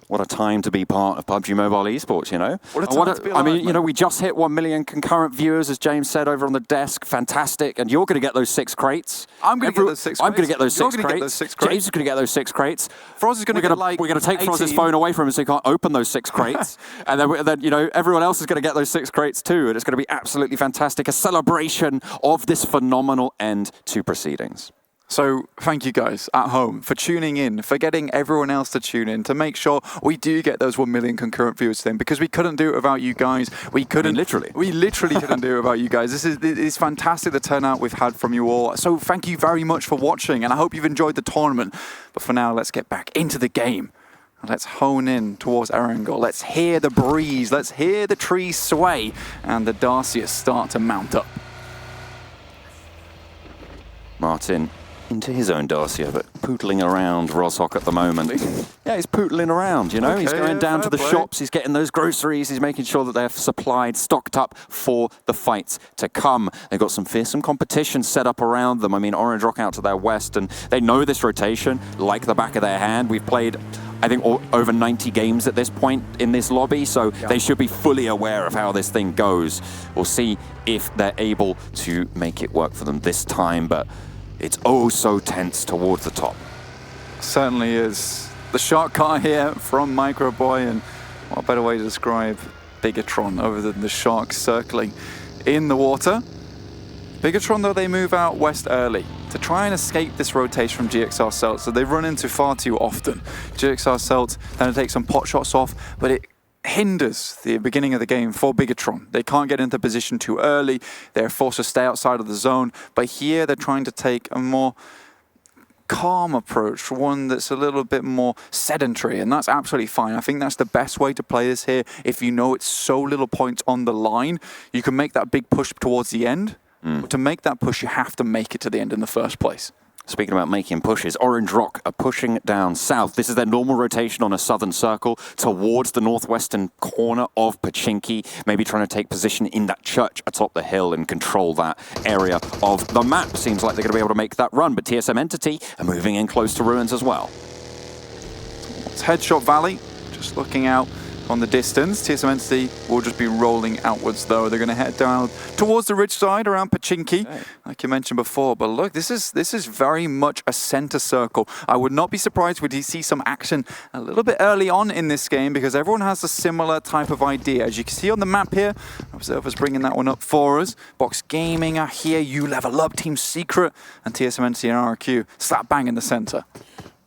what a time to be part of PUBG Mobile Esports, you know? What a time to be alive, I mean, you know, we just hit 1 million concurrent viewers, as James said over on the desk. Fantastic. And you're going to get those 6 crates. I'm going to get those 6 crates. I'm going to get those 6 You're crates. Going to get those 6 crates. James is going to get those 6 crates. Froz is going to get like We're going to take 18. Froz's phone away from him so he can't open those 6 crates. and then, you know, everyone else is going to get those 6 crates too. And it's going to be absolutely fantastic. A celebration of this phenomenal end to proceedings. So thank you guys at home for tuning in, for getting everyone else to tune in, to make sure we do get those 1 million concurrent viewers then, because we couldn't do it without you guys. We literally couldn't do it without you guys. It's fantastic the turnout we've had from you all. So thank you very much for watching, and I hope you've enjoyed the tournament. But for now, let's get back into the game. Let's hone in towards Erangel. Let's hear the breeze. Let's hear the trees sway and the Darcius start to mount up. Martin into his own Darcia, but pootling around Rozhok at the moment. Yeah, he's pootling around, you know. Okay, he's going down to the shops, he's getting those groceries, he's making sure that they're supplied, stocked up for the fights to come. They've got some fearsome competition set up around them. I mean, Orange Rock out to their west, and they know this rotation like the back of their hand. We've played, I think, over 90 games at this point in this lobby, so they should be fully aware of how this thing goes. We'll see if they're able to make it work for them this time, but it's oh so tense towards the top. Certainly is. The shark car here from Microboy, and what better way to describe Bigatron other than the shark circling in the water. Bigatron, though, they move out west early to try and escape this rotation from GXR Celt, so they run into far too often. GXR Celt then take some pot shots off, but it hinders the beginning of the game for Bigatron. They can't get into position too early. They're forced to stay outside of the zone. But here they're trying to take a more calm approach, one that's a little bit more sedentary, and that's absolutely fine. I think that's the best way to play this here. If you know it's so little points on the line, you can make that big push towards the end. But to make that push, you have to make it to the end in the first place. Speaking about making pushes, Orange Rock are pushing down south. This is their normal rotation on a southern circle towards the northwestern corner of Pachinki, maybe trying to take position in that church atop the hill and control that area of the map. Seems like they're going to be able to make that run, but TSM Entity are moving in close to Ruins as well. It's Headshot Valley, just looking out on the distance. TSM Entity will just be rolling outwards, though. They're going to head down towards the ridge side around Pachinki, like you mentioned before. But look, this is very much a center circle. I would not be surprised if we see some action a little bit early on in this game, because everyone has a similar type of idea. As you can see on the map here, Observer's bringing that one up for us. Box Gaming are here. You Level Up, Team Secret, and TSM Entity and RRQ slap bang in the center.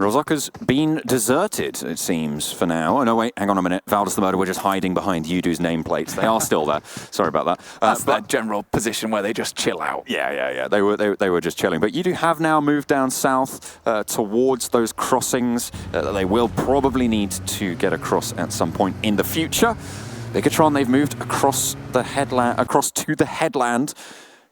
Rozhok has been deserted, it seems, for now. Oh, no, wait, hang on a minute. Valdas the Murder were just hiding behind Yudu's nameplates. They are still there. Sorry about that. That's that general position where they just chill out. Yeah. They were just chilling. But Yudu have now moved down south towards those crossings that they will probably need to get across at some point in the future. Bigatron, they've moved across the headland, across to the headland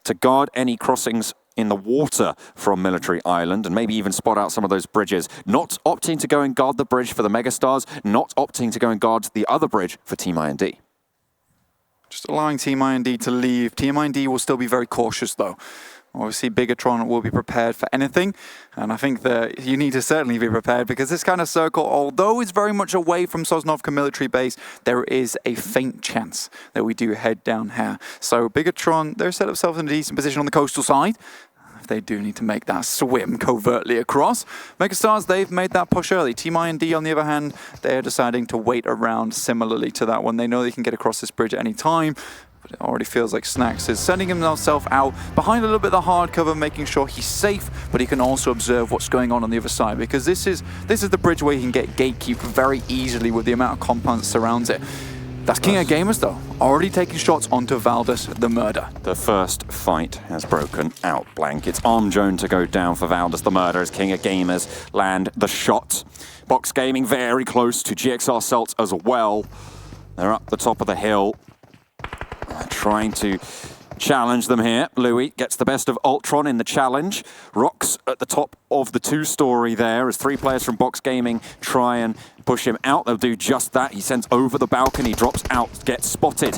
to guard any crossings in the water from Military Island and maybe even spot out some of those bridges. Not opting to go and guard the bridge for the Megastars, not opting to go and guard the other bridge for Team IND. Just allowing Team IND to leave. Team IND will still be very cautious though. Obviously, Bigatron will be prepared for anything, and I think that you need to certainly be prepared because this kind of circle, although it's very much away from Sosnovka military base, there is a faint chance that we do head down here. So Bigatron, they're set themselves in a decent position on the coastal side. If they do need to make that swim covertly across. Megastars, they've made that push early. Team IND, on the other hand, they're deciding to wait around similarly to that one. They know they can get across this bridge at any time. But it already feels like Snacks is sending himself out behind a little bit of the hard cover, making sure he's safe, but he can also observe what's going on the other side, because this is the bridge where he can get gatekeep very easily with the amount of compounds that surrounds it. That's King of Gamers though, already taking shots onto Valdez the Murder. The first fight has broken out, Blank. It's Armjone to go down for Valdez the Murder as King of Gamers land the shot. Box Gaming very close to GXR Celt as well. They're up the top of the hill. Trying to challenge them here. Louis gets the best of Ultron in the challenge. Rocks at the top of the two-story there as three players from Box Gaming try and push him out. They'll do just that. He sends over the balcony, drops out, gets spotted.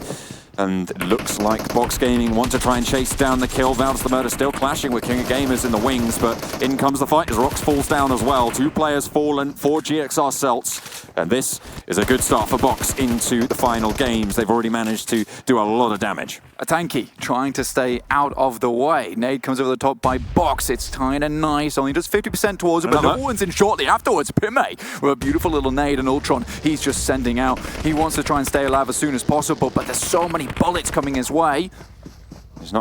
And it looks like Box Gaming want to try and chase down the kill. Valdez the Murder still clashing with King of Gamers in the wings, but in comes the fight as Rox falls down as well. Two players fallen for GXR Celts. And this is a good start for Box into the final games. They've already managed to do a lot of damage. A Tanky trying to stay out of the way. Nade comes over the top by Box. It's kind of nice. Only does 50% towards him, but no one's in shortly afterwards. Pime with a beautiful little nade, and Ultron, he's just sending out. He wants to try and stay alive as soon as possible, but there's so many bullets coming his way.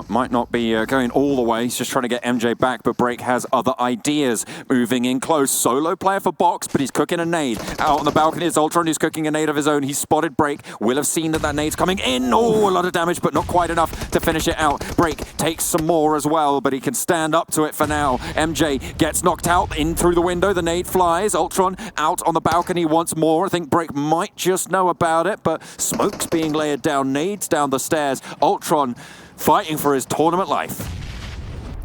Might not be going all the way. He's just trying to get MJ back, but Break has other ideas. Moving in close. Solo player for Box, but he's cooking a nade. Out on the balcony is Ultron, who's cooking a nade of his own. He's spotted Break. Will have seen that nade's coming in. Oh, a lot of damage, but not quite enough to finish it out. Break takes some more as well, but he can stand up to it for now. MJ gets knocked out in through the window. The nade flies. Ultron out on the balcony once more. I think Break might just know about it, but smoke's being layered down. Nades down the stairs. Ultron fighting for his tournament life.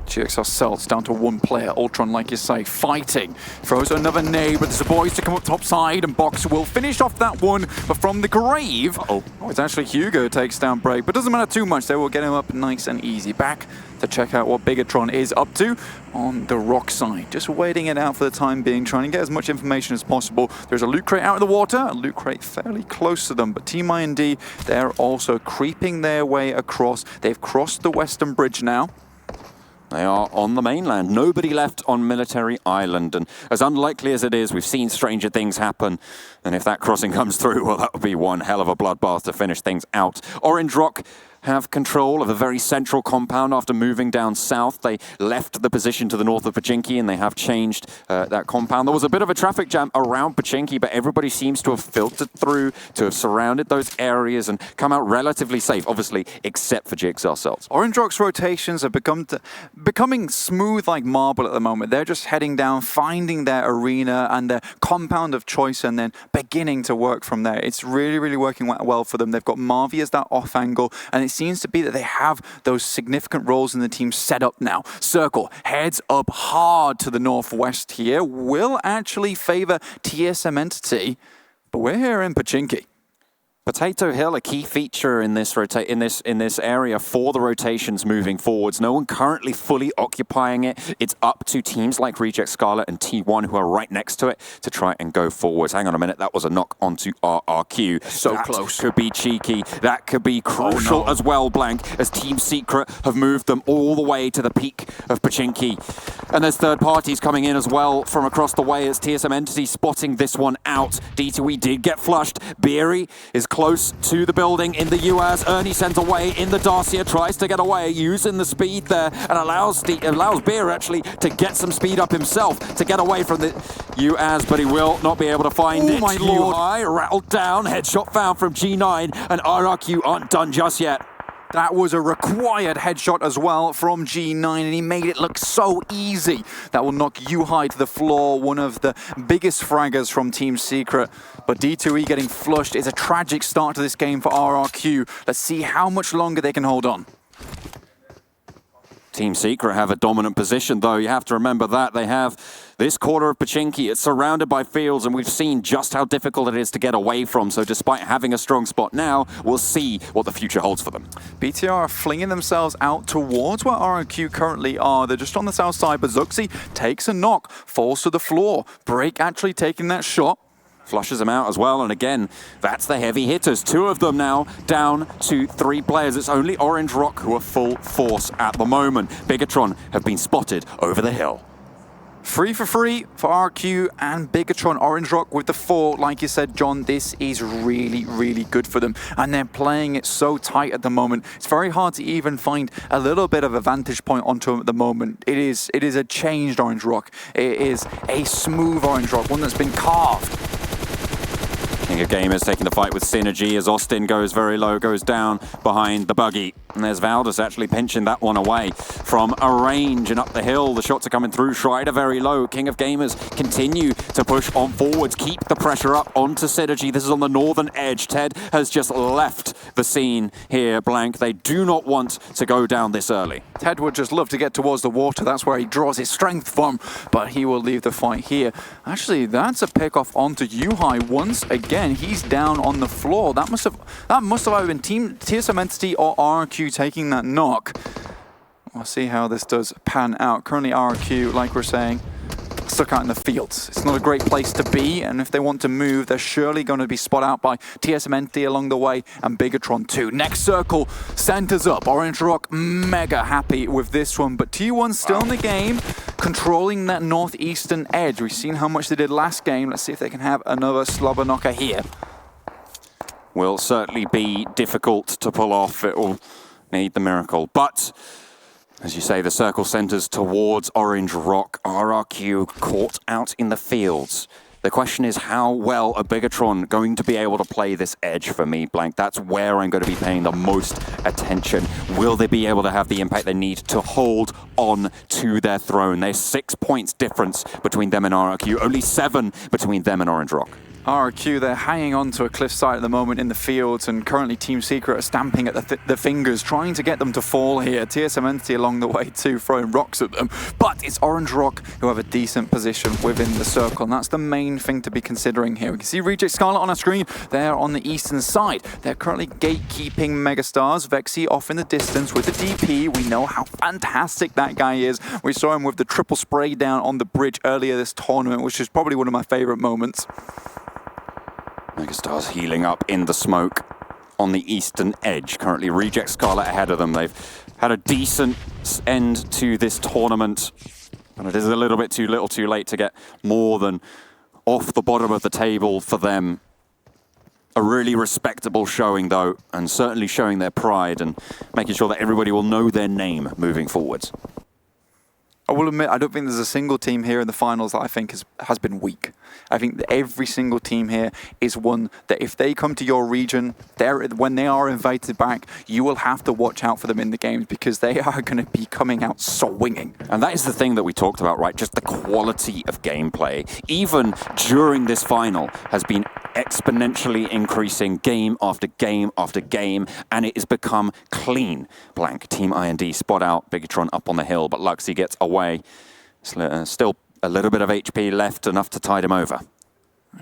GXR Celts down to one player. Ultron, like you say, fighting. Throws another nade, but there's a boys to come up top side, and Box will finish off that one. But from the grave, it's actually Hugo takes down Break, but doesn't matter too much. They will get him up nice and easy. Back to check out what Bigatron is up to on the rock side. Just waiting it out for the time being, trying to get as much information as possible. There's a loot crate out in the water, a loot crate fairly close to them, but Team IND, they're also creeping their way across. They've crossed the western bridge now. They are on the mainland. Nobody left on Military Island. And as unlikely as it is, we've seen stranger things happen. And if that crossing comes through, well, that would be one hell of a bloodbath to finish things out. Orange Rock have control of a very central compound after moving down south. They left the position to the north of Pachinki, and they have changed that compound. There was a bit of a traffic jam around Pachinki, but everybody seems to have filtered through, to have surrounded those areas and come out relatively safe, obviously, except for GXR Celts. Orange Rock's rotations have becoming smooth like marble at the moment. They're just heading down, finding their arena and their compound of choice, and then beginning to work from there. It's really, really working well for them. They've got Marvi as that off angle, and it seems to be that they have those significant roles in the team set up now. Circle heads up hard to the northwest here. Will actually favor TSM Entity, but we're here in Pachinki. Potato Hill, a key feature in this area for the rotations moving forwards. No one currently fully occupying it. It's up to teams like Reject Scarlet and T1 who are right next to it to try and go forwards. Hang on a minute, that was a knock onto RRQ. So that close. Could be cheeky. That could be crucial as well, Blank, as Team Secret have moved them all the way to the peak of Pachinki. And there's third parties coming in as well from across the way as TSM Entity spotting this one out. D2E did get flushed. Beery is close to the building in the UAS. Ernie sent away in the Darcia, tries to get away using the speed there and allows Beer actually to get some speed up himself to get away from the UAS, but he will not be able to find it. My lord. UI rattled down, headshot found from G9, and RRQ aren't done just yet. That was a required headshot as well from G9, and he made it look so easy. That will knock Yuhai to the floor, one of the biggest fraggers from Team Secret. But D2E getting flushed is a tragic start to this game for RRQ. Let's see how much longer they can hold on. Team Secret have a dominant position, though. You have to remember that they have this corner of Pochinki. It's surrounded by fields, and we've seen just how difficult it is to get away from. So despite having a strong spot now, we'll see what the future holds for them. BTR are flinging themselves out towards where RQ currently are. They're just on the south side, but Zuxi takes a knock, falls to the floor. Break actually taking that shot. Flushes them out as well, and again, that's the heavy hitters. 2 of them now down to 3 players. It's only Orange Rock who are full force at the moment. Bigatron have been spotted over the hill. 3 for RQ and Bigatron. Orange Rock with the 4. Like you said, John, this is really, really good for them. And they're playing it so tight at the moment. It's very hard to even find a little bit of a vantage point onto them at the moment. It is a changed Orange Rock. It is a smooth Orange Rock, one that's been carved. King of Gamers taking the fight with Synergy as Austin goes very low, goes down behind the buggy. And there's Valdus actually pinching that one away from a range and up the hill. The shots are coming through. Schreider very low. King of Gamers continue to push on forwards, keep the pressure up onto Synergy. This is on the northern edge. Ted has just left the scene here, Blank. They do not want to go down this early. Ted would just love to get towards the water. That's where he draws his strength from, but he will leave the fight here. Actually, that's a pick off onto Yuhai once again. He's down on the floor. That must have either been TSM Entity or RQ taking that knock. We'll see how this does pan out. Currently RQ, like we're saying, stuck out in the fields. It's not a great place to be, and if they want to move, they're surely going to be spot out by TSM Entity along the way, and Bigatron too. Next circle centers up. Orange Rock mega happy with this one, but T1 still in the game, controlling that northeastern edge. We've seen how much they did last game. Let's see if they can have another slobber knocker here. Will certainly be difficult to pull off. It will need the miracle, but as you say, the circle centers towards Orange Rock. RRQ caught out in the fields. The question is, how well are Bigatron going to be able to play this edge for me, Blank? That's where I'm going to be paying the most attention. Will they be able to have the impact they need to hold on to their throne? There's 6 points difference between them and RRQ, only 7 between them and Orange Rock. RQ, they're hanging on to a cliffside at the moment in the fields, and currently Team Secret are stamping at the fingers, trying to get them to fall here. TSM Entity along the way too, throwing rocks at them. But it's Orange Rock who have a decent position within the circle, and that's the main thing to be considering here. We can see Reject Scarlet on our screen. They're on the eastern side. They're currently gatekeeping Megastars. Vexy off in the distance with the DP. We know how fantastic that guy is. We saw him with the triple spray down on the bridge earlier this tournament, which is probably one of my favorite moments. Megastars healing up in the smoke on the eastern edge. Currently Reject Scarlet ahead of them. They've had a decent end to this tournament, and it is a little bit too little too late to get more than off the bottom of the table for them. A really respectable showing though, and certainly showing their pride and making sure that everybody will know their name moving forwards. I will admit, I don't think there's a single team here in the finals that I think has been weak. I think that every single team here is one that if they come to your region, when they are invited back, you will have to watch out for them in the games because they are going to be coming out swinging. And that is the thing that we talked about, right? Just the quality of gameplay, even during this final, has been exponentially increasing game after game after game, and it has become clean. Blank, Team IND spot out Bigatron up on the hill, but Luxy gets away. Still a little bit of HP left, enough to tide him over.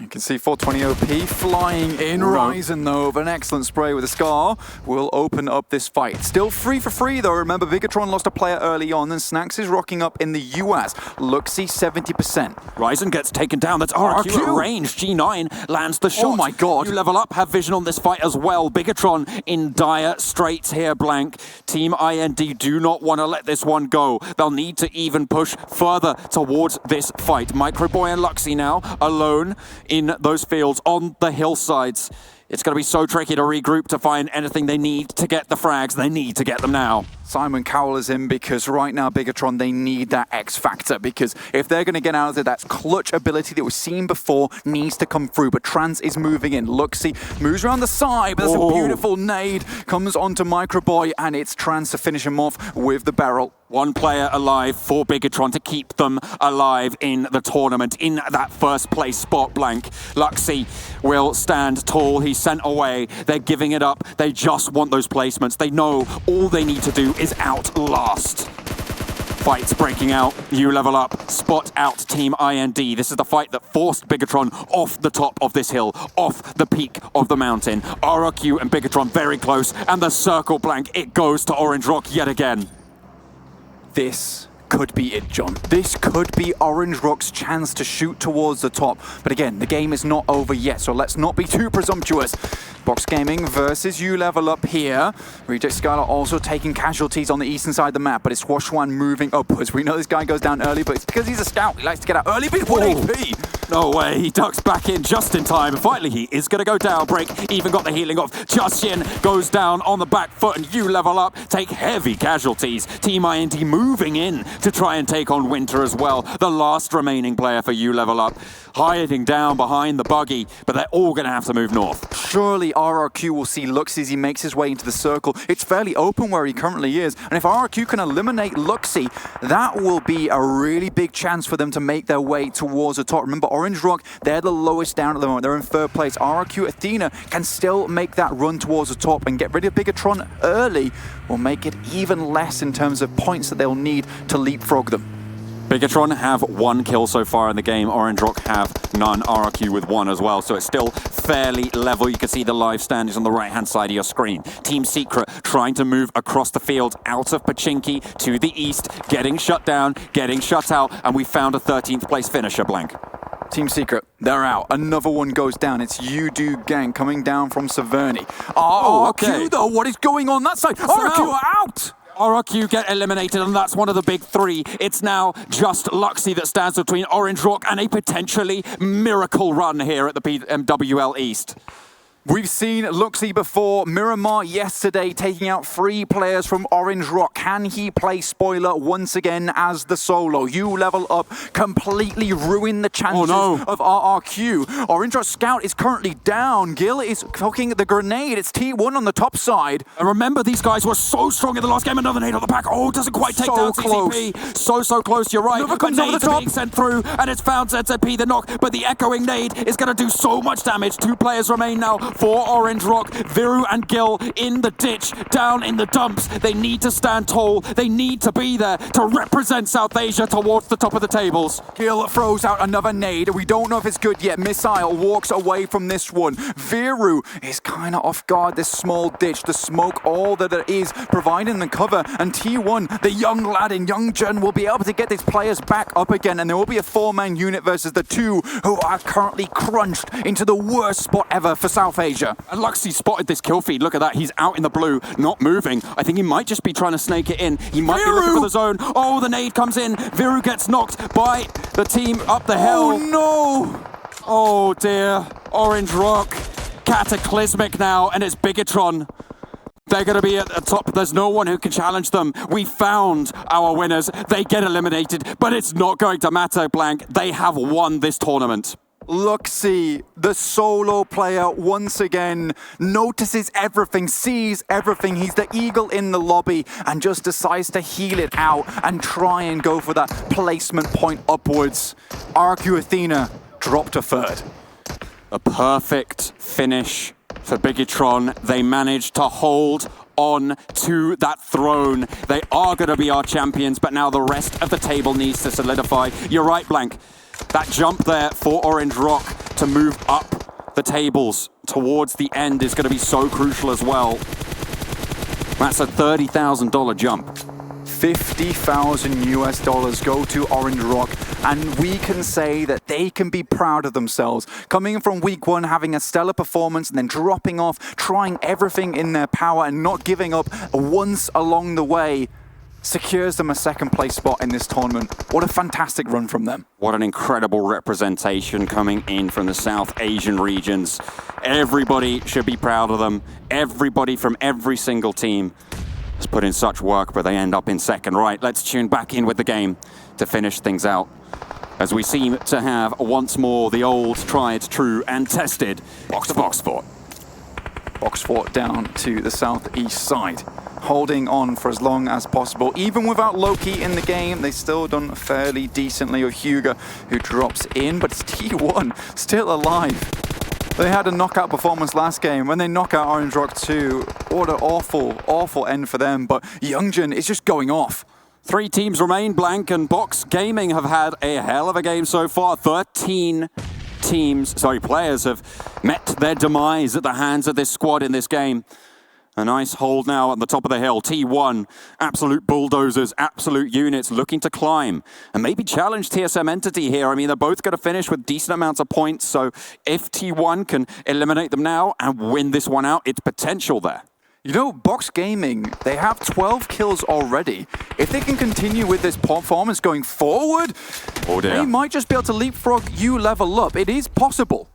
You can see 420 OP flying in. Ryzen though, with an excellent spray with a Scar, will open up this fight. Still 3 for 3 though. Remember, Bigatron lost a player early on, and Snacks is rocking up in the US. Luxy 70%. Ryzen gets taken down. That's RQ at range. G9 lands the shot. Oh my god. You level up, have vision on this fight as well. Bigatron in dire straits here, Blank. Team IND do not want to let this one go. They'll need to even push further towards this fight. Microboy and Luxy now alone in those fields on the hillsides. It's going to be so tricky to regroup to find anything they need to get the frags. They need to get them now. Simon Cowell is in because right now Bigatron, they need that X factor, because if they're going to get out of it, that clutch ability that we've seen before needs to come through. But Trans is moving in. Luxy moves around the side, but there's a beautiful nade, comes onto Microboy, and it's Trans to finish him off with the barrel. One player alive for Bigatron to keep them alive in the tournament, in that first place spot, Blank. Luxy will stand tall. He's sent away. They're giving it up. They just want those placements. They know all they need to do is outlast. Fights breaking out. You level up. Spot out Team IND. This is the fight that forced Bigatron off the top of this hill, off the peak of the mountain. RRQ and Bigatron very close, and the circle blank, it goes to Orange Rock yet again. This could be it, John. This could be Orange Rock's chance to shoot towards the top. But again, the game is not over yet, so let's not be too presumptuous. Box Gaming versus You Level Up here. Reject Skylar also taking casualties on the eastern side of the map, but it's Swashwan moving upwards. We know this guy goes down early, but it's because he's a scout. He likes to get out early, but 1 HP. No way, he ducks back in just in time. Finally, he is going to go down. Break even got the healing off. Justin goes down on the back foot, and You Level Up take heavy casualties. Team IND moving in to try and take on Winter as well. The last remaining player for You Level Up, hiding down behind the buggy, but they're all going to have to move north. Surely RRQ will see Luxy as he makes his way into the circle. It's fairly open where he currently is, and if RRQ can eliminate Luxy, that will be a really big chance for them to make their way towards the top. Remember, Orange Rock, they're the lowest down at the moment. They're in third place. RRQ Athena can still make that run towards the top, and get rid of Bigatron early will make it even less in terms of points that they'll need to leapfrog them. Bigatron have 1 kill so far in the game. Orange Rock have none. RRQ with 1 as well, so it's still fairly level. You can see the live standings on the right-hand side of your screen. Team Secret trying to move across the field out of Pachinki to the east, getting shut down, getting shut out, and we found a 13th place finisher, Blank. Team Secret, they're out. Another one goes down. It's Udo Gang coming down from Severny. RRQ though, what is going on that side? RRQ are out! RRQ get eliminated, and that's one of the big 3. It's now just Luxy that stands between Orange Rock and a potentially miracle run here at the PMWL East. We've seen Luxy before. Miramar yesterday taking out 3 players from Orange Rock. Can he play spoiler once again as the solo? You Level Up completely ruin the chances of RRQ. Orange Rock Scout is currently down. Gil is cooking the grenade. It's T1 on the top side. And remember, these guys were so strong in the last game. Another nade on the back. Oh, doesn't quite take down CCP. So close, you're right. Another comes over the top. Being sent through, and it's found ZZP the knock, but the echoing nade is going to do so much damage. 2 players remain now for Orange Rock. Viru and Gil in the ditch, down in the dumps. They need to stand tall. They need to be there to represent South Asia towards the top of the tables. Gil throws out another nade. We don't know if it's good yet. Missile walks away from this one. Viru is kind of off guard. This small ditch, the smoke, all that it is, providing the cover. And T1, the young lad in Young Jun, will be able to get these players back up again. And there will be a 4-man unit versus the 2 who are currently crunched into the worst spot ever for South Asia. And Luxy spotted this kill feed. Look at that. He's out in the blue, not moving. I think he might just be trying to snake it in. He might be looking for the zone. Oh, the nade comes in. Viru gets knocked by the team up the hill. Oh, no. Oh, dear. Orange Rock. Cataclysmic now, and it's Bigatron. They're going to be at the top. There's no one who can challenge them. We found our winners. They get eliminated, but it's not going to matter, Blank. They have won this tournament. Luxy, the solo player, once again notices everything, sees everything. He's the eagle in the lobby and just decides to heal it out and try and go for that placement point upwards. RRQ Athena dropped to 3rd. A perfect finish for Bigatron. They managed to hold on to that throne. They are going to be our champions, but now the rest of the table needs to solidify. You're right, Blank. That jump there for Orange Rock to move up the tables towards the end is going to be so crucial as well. That's a $30,000 jump. 50,000 US dollars go to Orange Rock, and we can say that they can be proud of themselves. Coming from week 1, having a stellar performance, and then dropping off, trying everything in their power and not giving up once along the way, secures them a 2nd place spot in this tournament. What a fantastic run from them. What an incredible representation coming in from the South Asian regions. Everybody should be proud of them. Everybody from every single team has put in such work, but they end up in 2nd. Right, let's tune back in with the game to finish things out, as we seem to have once more the old, tried, true, and tested box-to-box fort. Box fort down to the southeast side, holding on for as long as possible. Even without Loki in the game, they've still done fairly decently with Hugo, who drops in, but it's T1 still alive. They had a knockout performance last game. When they knock out Orange Rock 2, what an awful, awful end for them. But Youngjun is just going off. 3 teams remain, Blank and Box Gaming have had a hell of a game so far. 13 players have met their demise at the hands of this squad in this game. A nice hold now at the top of the hill. T1, absolute bulldozers, absolute units looking to climb and maybe challenge TSM Entity here. I mean, they're both going to finish with decent amounts of points. So if T1 can eliminate them now and win this one out, it's potential there. You know, Box Gaming, they have 12 kills already. If they can continue with this performance going forward, they might just be able to leapfrog you level up. It is possible.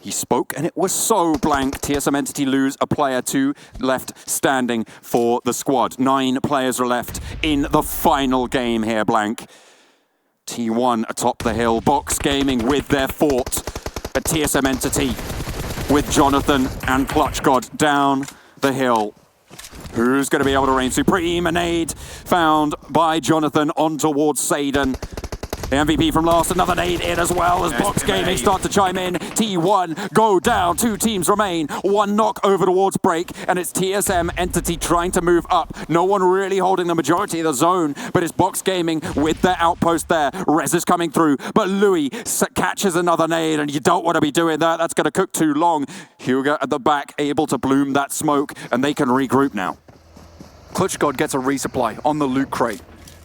He spoke and it was so Blank. TSM Entity lose a player, 2 left standing for the squad. 9 players are left in the final game here, Blank. T1 atop the hill, Box Gaming with their fort. A TSM Entity with Jonathan and Clutch God down the hill. Who's going to be able to reign supreme? A nade found by Jonathan on towards Saden. The MVP from last, another nade in as well as Box Gaming start to chime in. T1 go down, 2 teams remain. 1 knock over towards break, and it's TSM Entity trying to move up. No one really holding the majority of the zone, but it's Box Gaming with their outpost there. Rez is coming through, but Louis catches another nade, and you don't want to be doing that. That's going to cook too long. Hugo at the back, able to bloom that smoke, and they can regroup now. Clutch God gets a resupply on the loot crate.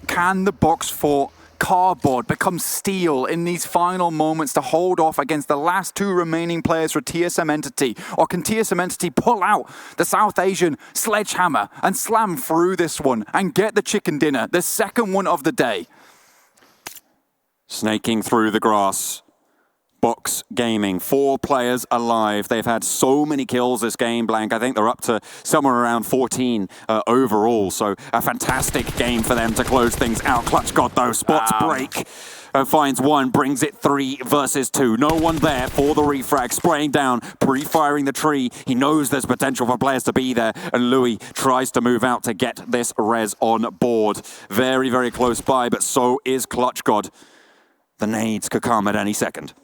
Can the Box Fort cardboard become steel in these final moments to hold off against the last 2 remaining players for TSM Entity? Or can TSM Entity pull out the South Asian sledgehammer and slam through this one and get the chicken dinner, the second one of the day? Snaking through the grass. Box Gaming, 4 players alive. They've had so many kills this game, Blank. I think they're up to somewhere around 14 overall. So a fantastic game for them to close things out. Clutch God, though, spots break. Finds 1, brings it 3 versus 2. No one there for the refrag. Spraying down, pre-firing the tree. He knows there's potential for players to be there. And Louis tries to move out to get this res on board. Very, very close by, but so is Clutch God. The nades could come at any second.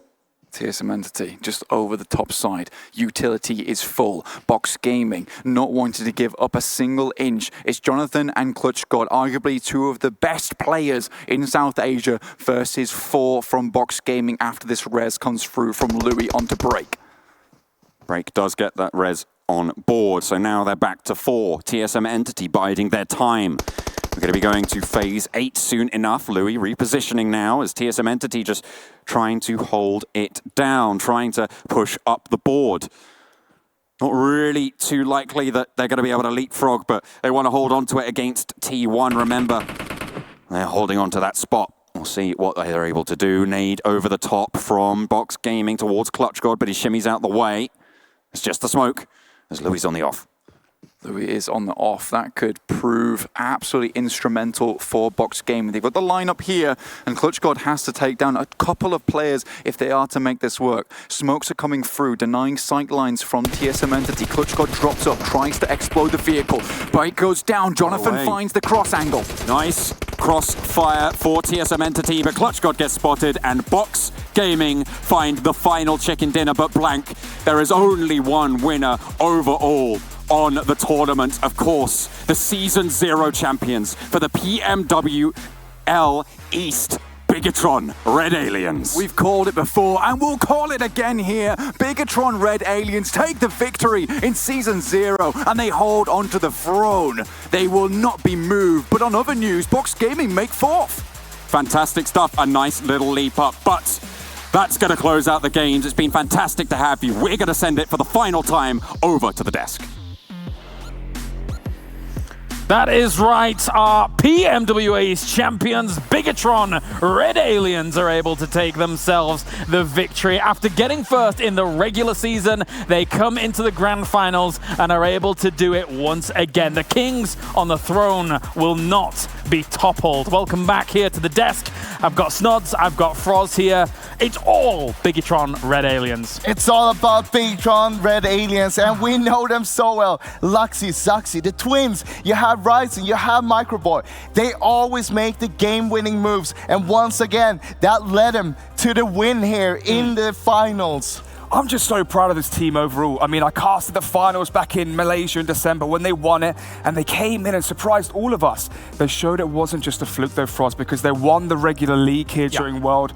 TSM Entity just over the top side. Utility is full. Box Gaming not wanting to give up a single inch. It's Jonathan and Clutch God, arguably 2 of the best players in South Asia versus 4 from Box Gaming after this res comes through from Louis onto break. Break does get that res on board, so now they're back to 4. TSM Entity biding their time. We're going to be going to phase 8 soon enough. Louis repositioning now as TSM Entity just trying to hold it down, trying to push up the board. Not really too likely that they're going to be able to leapfrog, but they want to hold on to it against T1. Remember, they're holding on to that spot. We'll see what they're able to do. Nade over the top from Box Gaming towards Clutch God, but he shimmies out the way. It's just the smoke as Louis on the off. Louis is on the off. That could prove absolutely instrumental for Box Gaming. They've got the lineup here, and Clutch God has to take down a couple of players if they are to make this work. Smokes are coming through, denying sight lines from TSM Entity. Clutch God drops up, tries to explode the vehicle. Bike goes down. Jonathan finds the cross angle. Nice crossfire for TSM Entity, but Clutch God gets spotted, and Box Gaming find the final chicken dinner. But Blank, there is only one winner overall on the tournament, of course, the Season 0 champions for the PMWL East, Bigatron Red Aliens. We've called it before, and we'll call it again here. Bigatron Red Aliens take the victory in Season 0, and they hold onto the throne. They will not be moved, but on other news, Box Gaming make 4th. Fantastic stuff, a nice little leap up, but that's going to close out the games. It's been fantastic to have you. We're going to send it for the final time over to the desk. That is right. Our PMWA's champions, Bigatron Red Aliens, are able to take themselves the victory. After getting first in the regular season, they come into the grand finals and are able to do it once again. The kings on the throne will not be toppled. Welcome back here to the desk. I've got Snods, I've got Froz here. It's all Bigatron Red Aliens. It's all about Bigatron Red Aliens, and we know them so well. Luxy, Zuxy, the twins. You have Ryzen, you have Microboy. They always make the game-winning moves, and once again, that led them to the win here in the finals. I'm just so proud of this team overall. I mean, I casted the finals back in Malaysia in December when they won it, and they came in and surprised all of us. They showed it wasn't just a fluke though, Frost, because they won the regular league here during World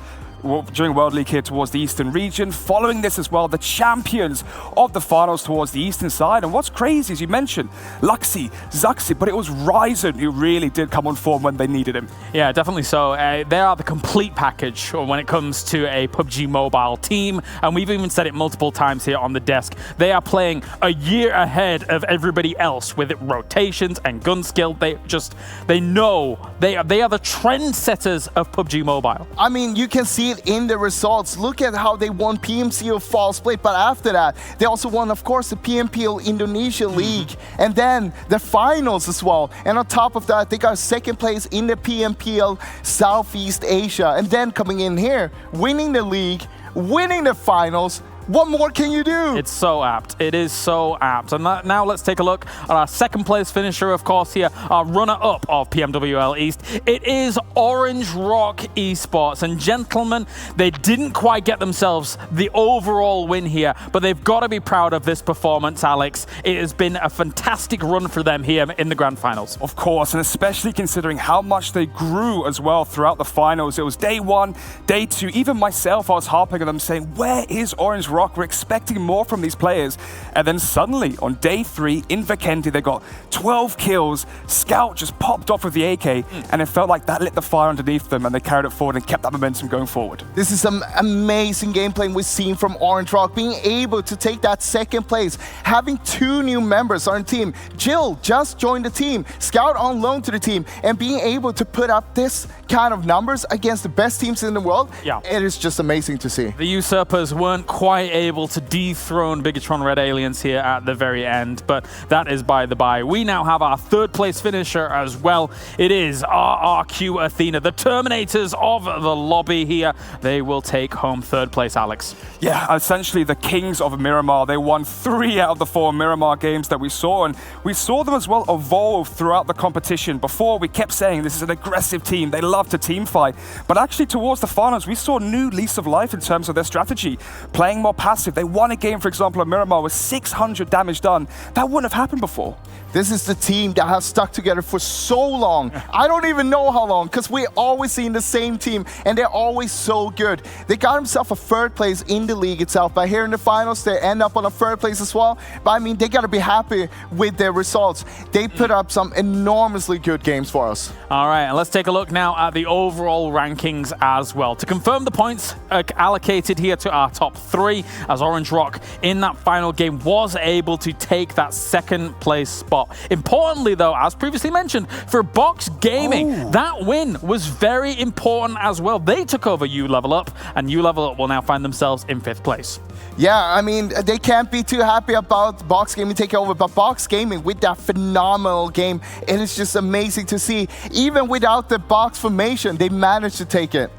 League here towards the Eastern region. Following this as well, the champions of the finals towards the Eastern side. And what's crazy, as you mentioned, Luxy, Zaxi, but it was Ryzen who really did come on form when they needed him. Yeah, definitely so. They are the complete package when it comes to a PUBG Mobile team. And we've even said it multiple times here on the desk. They are playing a year ahead of everybody else with rotations and gun skill. They know they are the trendsetters of PUBG Mobile. I mean, you can see it in the results. Look at how they won PMCO Fall Split, but after that, they also won, of course, the PMPL Indonesia League, and then the finals as well. And on top of that, they got second place in the PMPL Southeast Asia, and then coming in here, winning the league, winning the finals. What more can you do? It's so apt. It is so apt. And now let's take a look at our second place finisher, of course, here, our runner-up of PMWL East. It is Orange Rock Esports. And gentlemen, they didn't quite get themselves the overall win here, but they've got to be proud of this performance, Alex. It has been a fantastic run for them here in the grand finals. Of course, and especially considering how much they grew as well throughout the finals. It was day one, day two, even myself, I was harping on them saying, where is Orange Rock? We're expecting more from these players. And then suddenly, on day 3 in Vikendi, they got 12 kills. Scout just popped off with the AK, and it felt like that lit the fire underneath them, and they carried it forward and kept that momentum going forward. This is some amazing gameplay we've seen from Orange Rock, being able to take that second place, having 2 new members on the team. Jill just joined the team, Scout on loan to the team, and being able to put up this kind of numbers against the best teams in the world, it is just amazing to see. The Usurpers weren't quite able to dethrone Bigatron Red Aliens here at the very end, but that is by the by. We now have our third place finisher as well. It is RRQ Athena, the Terminators of the lobby here. They will take home third place, Alex. Yeah, essentially the kings of Miramar. They won 3 out of the 4 Miramar games that we saw, and we saw them as well evolve throughout the competition. Before, we kept saying this is an aggressive team, they love to team fight, but actually towards the finals, we saw a new lease of life in terms of their strategy, playing more passive. They won a game, for example, at Miramar with 600 damage done. That wouldn't have happened before. This is the team that has stuck together for so long. I don't even know how long, because we're always seeing the same team, and they're always so good. They got themselves a third place in the league itself, but here in the finals, they end up on a third place as well. But I mean, they got to be happy with their results. They put up some enormously good games for us. All right, and let's take a look now at the overall rankings as well. To confirm the points allocated here to our top 3, as Orange Rock in that final game was able to take that second place spot. Importantly though, as previously mentioned, for Box Gaming, that win was very important as well. They took over U Level Up, and U Level Up will now find themselves in 5th place. Yeah, I mean, they can't be too happy about Box Gaming taking over, but Box Gaming with that phenomenal game, it is just amazing to see. Even without the box formation, they managed to take it.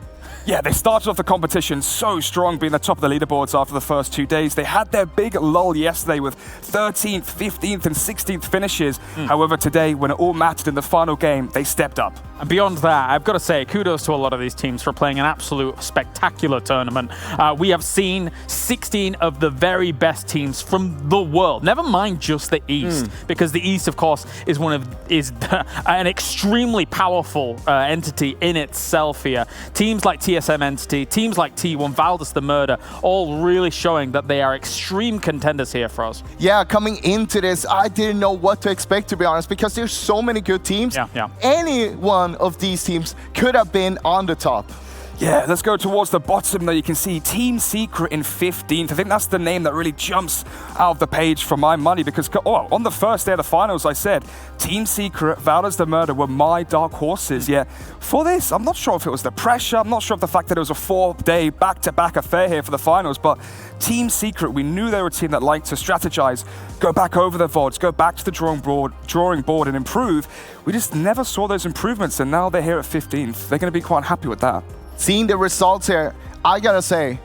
Yeah, they started off the competition so strong, being the top of the leaderboards after the first 2 days. They had their big lull yesterday with 13th, 15th, and 16th finishes. However, today, when it all mattered in the final game, they stepped up. And beyond that, I've got to say, kudos to a lot of these teams for playing an absolute spectacular tournament. We have seen 16 of the very best teams from the world. Never mind just the East, because the East, of course, is an extremely powerful entity in itself here. Teams like TSM Entity, teams like T1, Valdus the Murder, all really showing that they are extreme contenders here for us. Yeah, coming into this, I didn't know what to expect, to be honest, because there's so many good teams. Any one of these teams could have been on the top. Yeah, let's go towards the bottom there. You can see Team Secret in 15th. I think that's the name that really jumps out of the page for my money, because on the first day of the finals, I said Team Secret, Valdez the Murder were my dark horses. Yeah, for this, I'm not sure if it was the pressure. I'm not sure if the fact that it was a 4-day back-to-back affair here for the finals, but Team Secret, we knew they were a team that liked to strategize, go back over their VODs, go back to the drawing board and improve. We just never saw those improvements, and now they're here at 15th. They're going to be quite happy with that. Seeing the results here, I gotta say,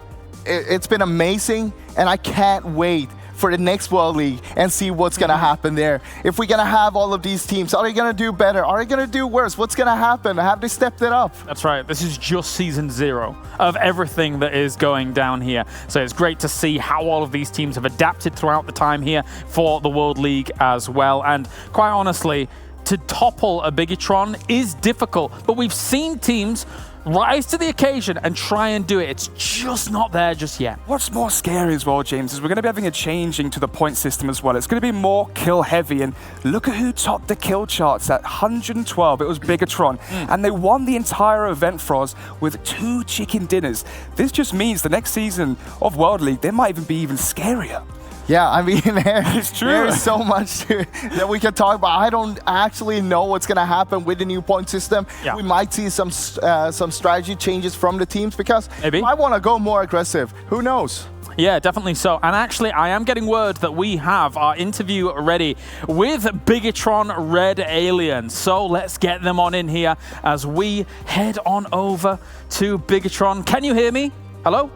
it's been amazing, and I can't wait for the next World League and see what's going to happen there. If we're going to have all of these teams, are they going to do better? Are they going to do worse? What's going to happen? Have they stepped it up? That's right. This is just season 0 of everything that is going down here. So it's great to see how all of these teams have adapted throughout the time here for the World League as well. And quite honestly, to topple a Bigetron is difficult, but we've seen teams rise to the occasion and try and do it. It's just not there just yet. What's more scary as well, James, is we're going to be having a changing to the point system as well. It's going to be more kill heavy, and look at who topped the kill charts at 112. It was Bigetron, and they won the entire event for us with 2 chicken dinners. This just means the next season of World League, they might even be even scarier. Yeah, I mean, it's true. There's so much that we can talk about. I don't actually know what's going to happen with the new point system. Yeah. We might see some strategy changes from the teams because I want to go more aggressive. Who knows? Yeah, definitely so. And actually, I am getting word that we have our interview ready with Bigetron Red Alien. So let's get them on in here as we head on over to Bigetron. Can you hear me? Hello?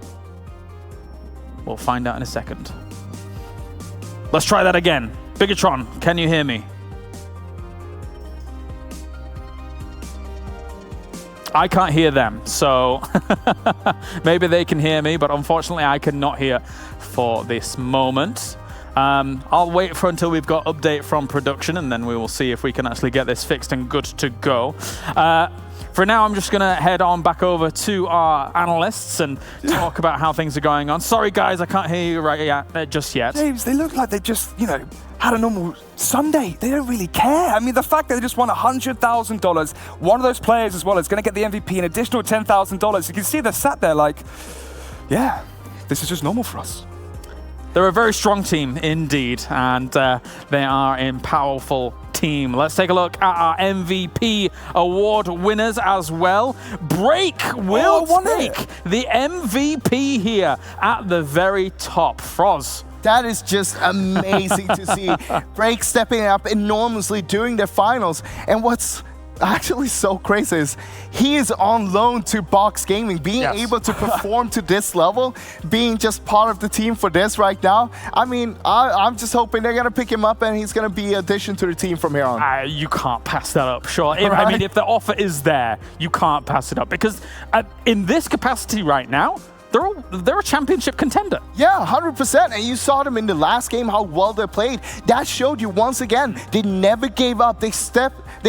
We'll find out in a second. Let's try that again. Bigetron, can you hear me? I can't hear them, so maybe they can hear me, but unfortunately I cannot hear for this moment. I'll wait for until we've got update from production, and then we will see if we can actually get this fixed and good to go. For now, I'm just going to head on back over to our analysts and talk about how things are going on. Sorry, guys, I can't hear you just yet. James, they look like they just, had a normal Sunday. They don't really care. I mean, the fact that they just won $100,000, one of those players as well is going to get the MVP, an additional $10,000. You can see they're sat there like, yeah, this is just normal for us. They're a very strong team indeed, and they are in powerful team. Let's take a look at our MVP award winners as well. Break will take the MVP here at the very top. Froz. That is just amazing to see. Break stepping up enormously during the finals. And what's actually so crazy is he is on loan to Box Gaming. Being able to perform to this level, being just part of the team for this right now, I mean, I'm just hoping they're going to pick him up and he's going to be an addition to the team from here on. You can't pass that up, sure. I mean, if the offer is there, you can't pass it up because in this capacity right now, they're a championship contender. Yeah, 100%. And you saw them in the last game, how well they played. That showed you once again, they never gave up. They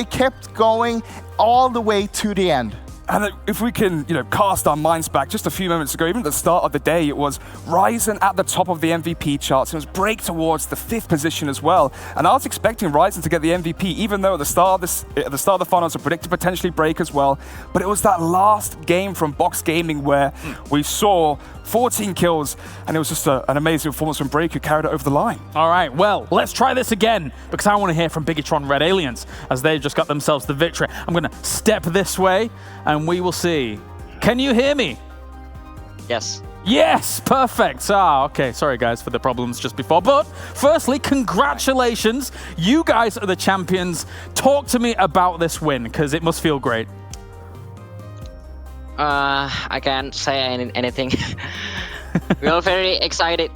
kept going all the way to the end. And if we can, cast our minds back just a few moments ago, even at the start of the day, it was Ryzen at the top of the MVP charts. It was Break towards the 5th position as well. And I was expecting Ryzen to get the MVP, even though at the start of the finals, I predicted potentially Break as well. But it was that last game from Box Gaming where we saw 14 kills, and it was just an amazing performance from Break, who carried it over the line. All right, well, let's try this again, because I want to hear from Bigetron Red Aliens, as they've just got themselves the victory. I'm going to step this way, and we will see. Can you hear me? Yes. Yes, perfect. Okay, sorry guys for the problems just before. But firstly, congratulations. You guys are the champions. Talk to me about this win, because it must feel great. I can't say anything. We are very excited.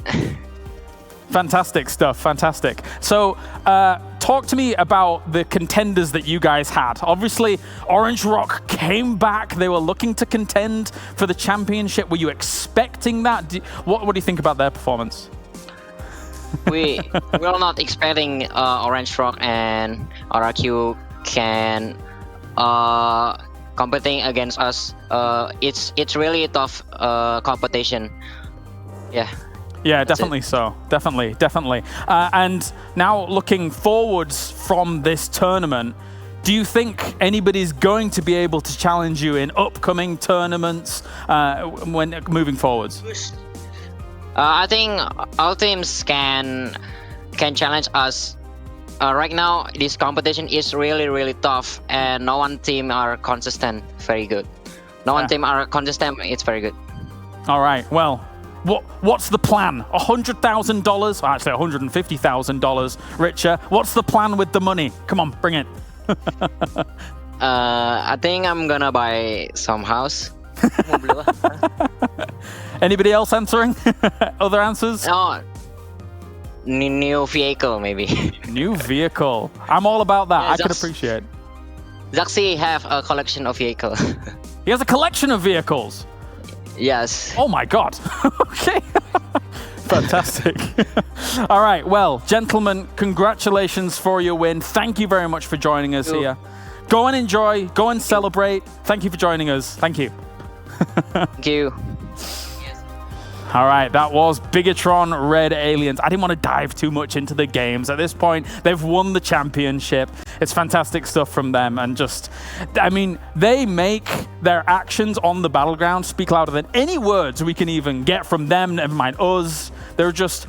Fantastic stuff, fantastic. So, talk to me about the contenders that you guys had. Obviously, Orange Rock came back. They were looking to contend for the championship. Were you expecting that? What do you think about their performance? We were not expecting Orange Rock and RRQ can competing against us. It's really a tough competition. Yeah, definitely so. Definitely. And now looking forwards from this tournament, do you think anybody's going to be able to challenge you in upcoming tournaments when moving forwards? I think all teams can challenge us. Right now, this competition is really tough, and no one team are consistent very good. No one team are consistent. It's very good. All right. Well, what's the plan? $100,000? Actually, $150,000. Richer. What's the plan with the money? Come on, bring it. I think I'm gonna buy some house. Anybody else answering? Other answers? No. new vehicle maybe. New vehicle. I'm all about that. Yeah, I could appreciate. Zaxi have a collection of vehicle. He has a collection of vehicles. Yes. Oh my god. Okay. Fantastic. All right. Well, gentlemen, congratulations for your win. Thank you very much for joining us here. Go and enjoy. Go and celebrate. Thank you for joining us. Thank you. Thank you. All right, that was Bigatron Red Aliens. I didn't want to dive too much into the games. At this point, they've won the championship. It's fantastic stuff from them. And just, I mean, they make their actions on the battleground speak louder than any words we can even get from them, never mind us. They're just,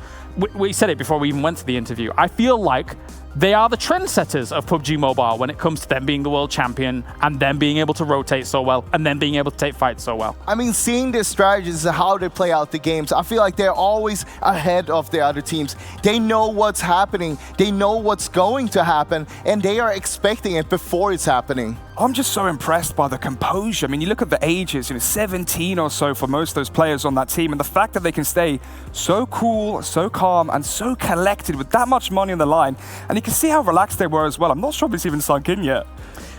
we said it before we even went to the interview. I feel like they are the trendsetters of PUBG Mobile when it comes to them being the world champion and them being able to rotate so well and then being able to take fights so well. I mean, seeing their strategies and how they play out the games, I feel like they're always ahead of the other teams. They know what's happening, they know what's going to happen, and they are expecting it before it's happening. I'm just so impressed by the composure. I mean, you look at the ages, 17 or so for most of those players on that team, and the fact that they can stay so cool, so calm, and so collected with that much money on the line. And you can see how relaxed they were as well. I'm not sure if it's even sunk in yet.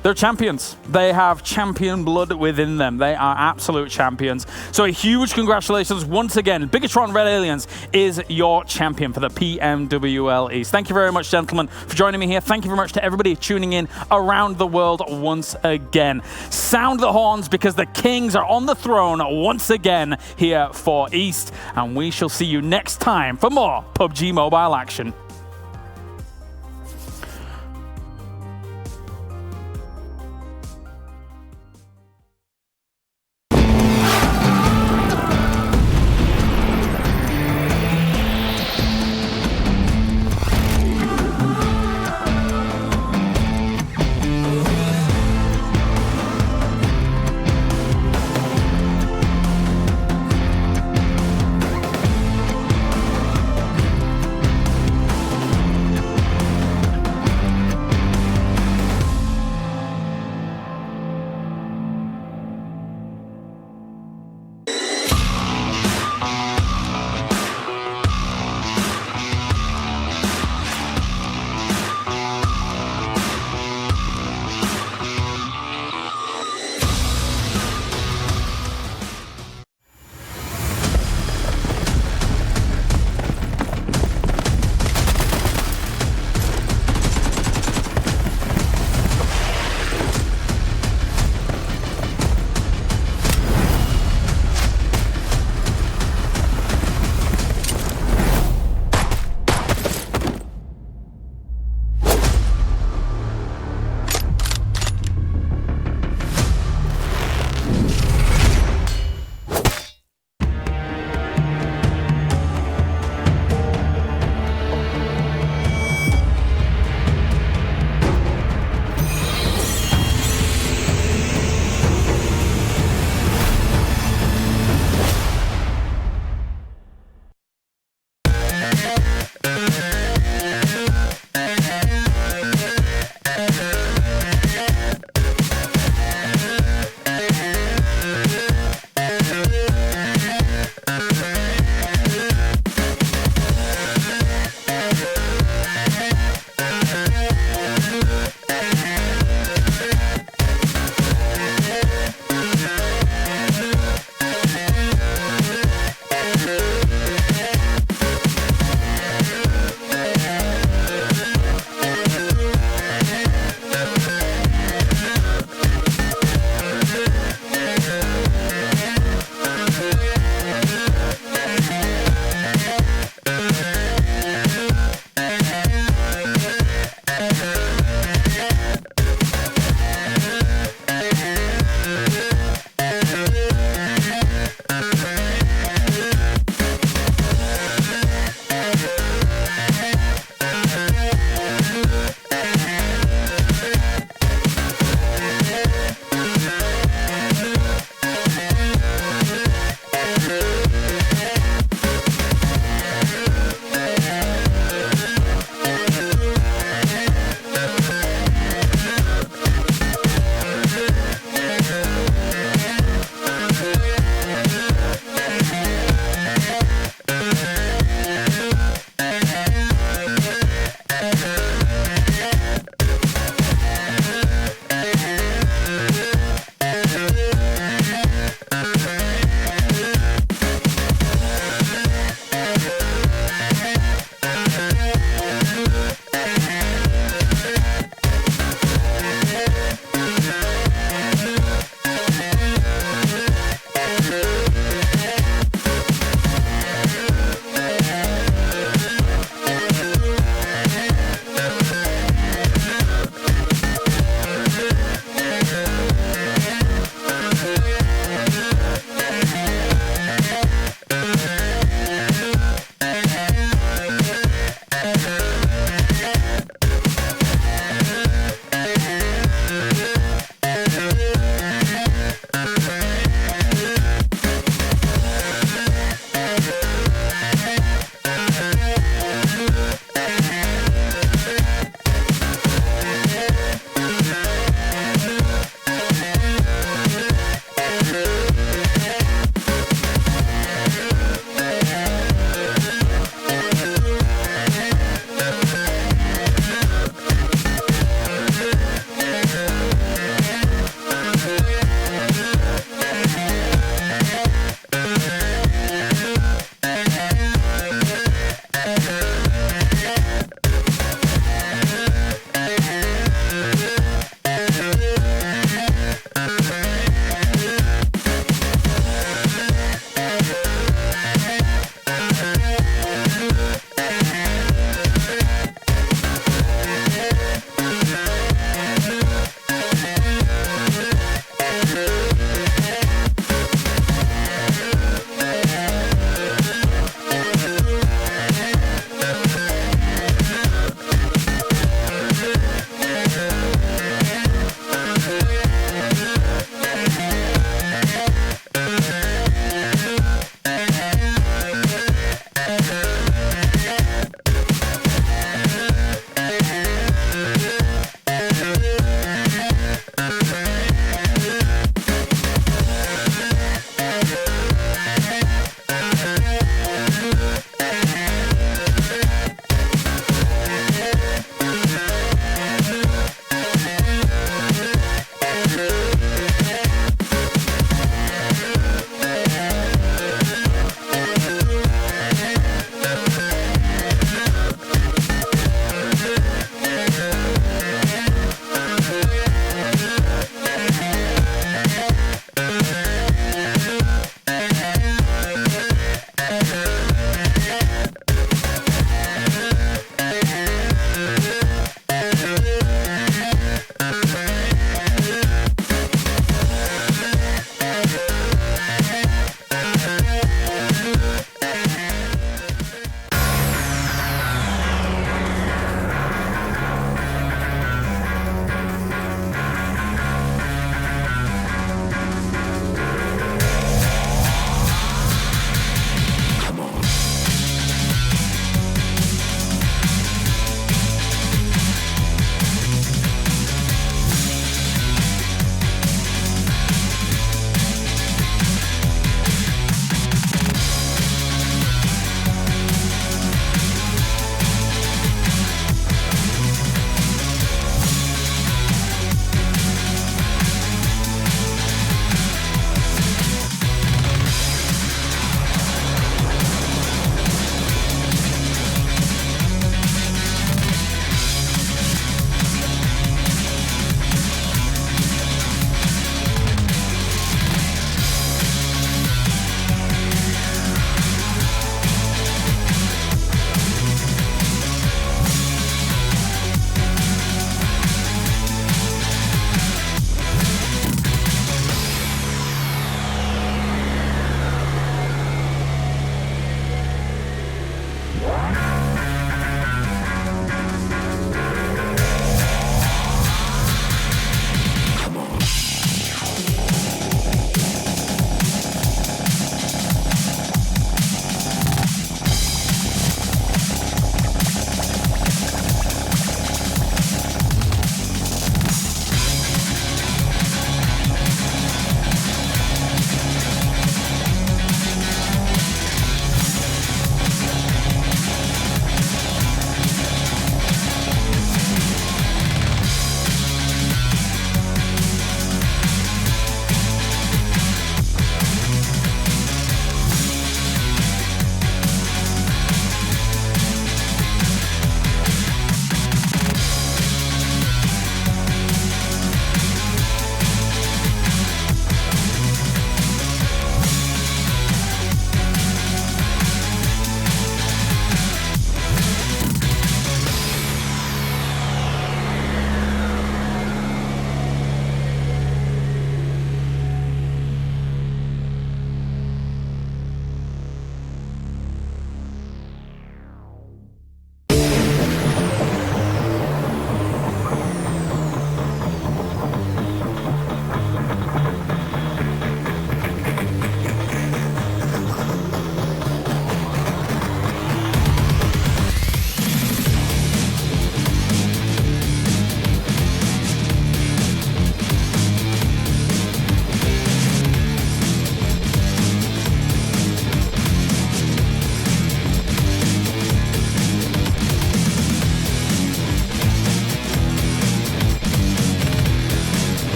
They're champions. They have champion blood within them. They are absolute champions. So a huge congratulations once again. Bigatron Red Aliens is your champion for the PMWL East. Thank you very much, gentlemen, for joining me here. Thank you very much to everybody tuning in around the world once again. Sound the horns because the Kings are on the throne once again here for East. And we shall see you next time for more PUBG Mobile action.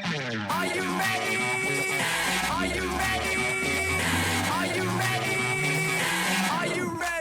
Are you ready? Are you ready? Are you ready? Are you ready?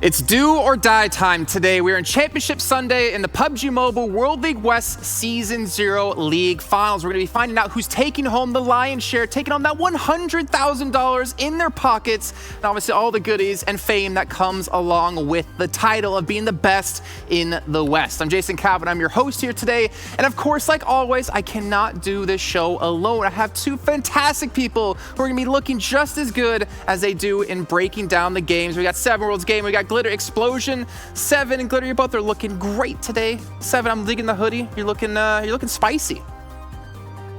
It's do or die time today. We're in Championship Sunday in the PUBG Mobile World League West Season 0 League Finals. We're going to be finding out who's taking home the lion's share, taking home that $100,000 in their pockets, and obviously all the goodies and fame that comes along with the title of being the best in the West. I'm Jason Cabot. I'm your host here today. And of course, like always, I cannot do this show alone. I have two fantastic people who are going to be looking just as good as they do in breaking down the games. We got Seven Worlds Game. We got Glitter Explosion. Seven and Glitter, you both are looking great today. Seven, I'm digging the hoodie. You're looking spicy.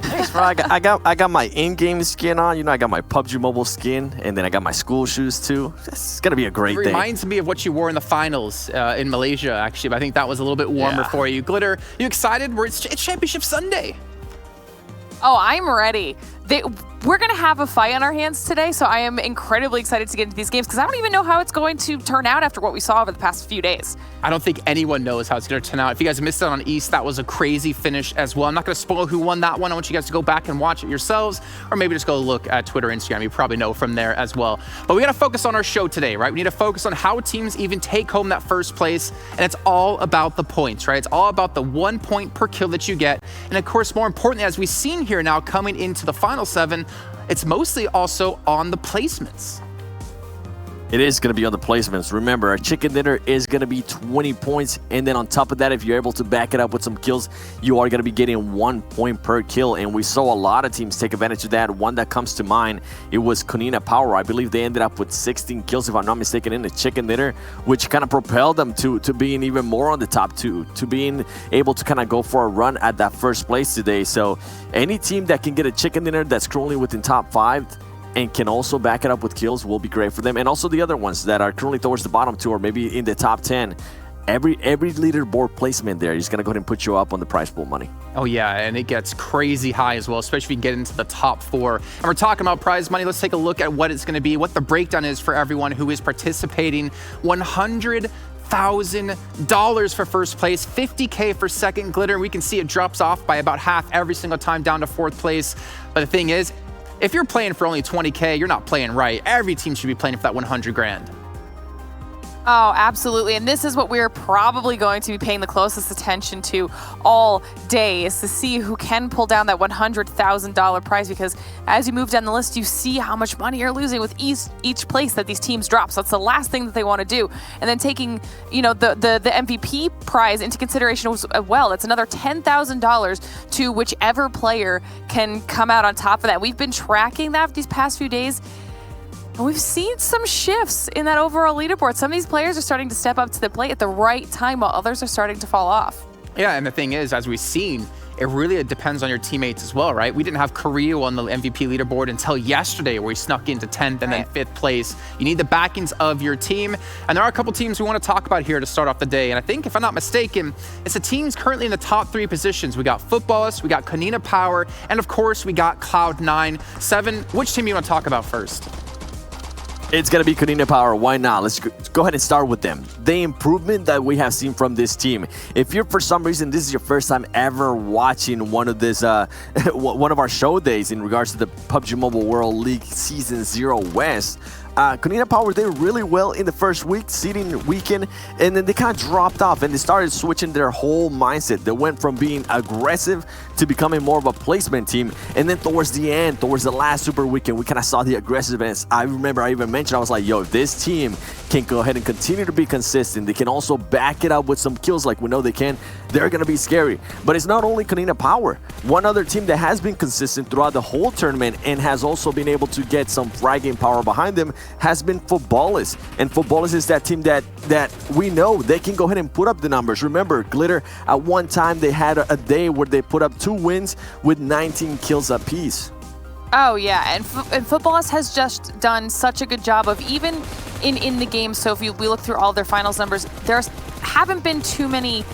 Thanks, bro. I got my in-game skin on. You know, I got my PUBG Mobile skin, and then I got my school shoes too. It's gonna be a great day. It reminds me of what you wore in the finals in Malaysia, actually. But I think that was a little bit warmer for you. Glitter, you excited? It's Championship Sunday. Oh, I'm ready. We're going to have a fight on our hands today, so I am incredibly excited to get into these games because I don't even know how it's going to turn out after what we saw over the past few days. I don't think anyone knows how it's going to turn out. If you guys missed out on East, that was a crazy finish as well. I'm not going to spoil who won that one. I want you guys to go back and watch it yourselves, or maybe just go look at Twitter, Instagram. You probably know from there as well. But we got to focus on our show today, right? We need to focus on how teams even take home that first place, and it's all about the points, right? It's all about the 1 point per kill that you get. And of course, more importantly, as we've seen here now coming into the final 7, it's mostly also on the placements. It is going to be on the placements. Remember, our chicken dinner is going to be 20 points. And then on top of that, if you're able to back it up with some kills, you are going to be getting 1 point per kill. And we saw a lot of teams take advantage of that. One that comes to mind, it was Kunina Power. I believe they ended up with 16 kills, if I'm not mistaken, in the chicken dinner, which kind of propelled them to being even more on the top 2, to being able to kind of go for a run at that first place today. So any team that can get a chicken dinner that's currently within top 5 and can also back it up with kills will be great for them. And also the other ones that are currently towards the bottom 2 or maybe in the top 10. Every leaderboard placement there is going to go ahead and put you up on the prize pool money. Oh yeah, and it gets crazy high as well, especially if you get into the top 4. And we're talking about prize money. Let's take a look at what it's going to be, what the breakdown is for everyone who is participating. $100,000 for first place, $50K for second. Glitter, we can see it drops off by about half every single time down to 4th place. But the thing is, if you're playing for only 20K, you're not playing right. Every team should be playing for that 100 grand. Oh, absolutely. And this is what we're probably going to be paying the closest attention to all day, is to see who can pull down that $100,000 prize, because as you move down the list, you see how much money you're losing with each place that these teams drop. So that's the last thing that they want to do. And then taking, you know, the MVP prize into consideration as well. That's another $10,000 to whichever player can come out on top of that. We've been tracking that these past few days. And we've seen some shifts in that overall leaderboard. Some of these players are starting to step up to the plate at the right time, while others are starting to fall off. Yeah, and the thing is, as we've seen, it really depends on your teammates as well, right? We didn't have Korea on the MVP leaderboard until yesterday, where he snuck into 10th and then 5th place. You need the backings of your team. And there are a couple teams we want to talk about here to start off the day. And I think, if I'm not mistaken, it's the teams currently in the top 3 positions. We got Footballists, we got Kunina Power, and of course, we got Cloud9. Seven, which team do you want to talk about first? It's going to be Kunina Power. Why not? Let's go ahead and start with them. The improvement that we have seen from this team. If you're, for some reason, this is your first time ever watching one of our show days in regards to the PUBG Mobile World League Season 0 West, Kunina Power did really well in the first week, seeding weekend, and then they kind of dropped off and they started switching their whole mindset. They went from being aggressive to becoming more of a placement team. And then towards the end, towards the last Super Weekend, we kind of saw the aggressiveness. I remember I even mentioned, I was like, yo, if this team can go ahead and continue to be consistent, they can also back it up with some kills like we know they can, they're going to be scary. But it's not only Kunina Power. One other team that has been consistent throughout the whole tournament and has also been able to get some fragging power behind them has been Footballists. And Footballists is that team that we know they can go ahead and put up the numbers. Remember, Glitter, at one time they had a day where they put up 2 wins with 19 kills apiece. Oh yeah, and Footballists has just done such a good job of, even in the game. So if we look through all their finals numbers, there haven't been too many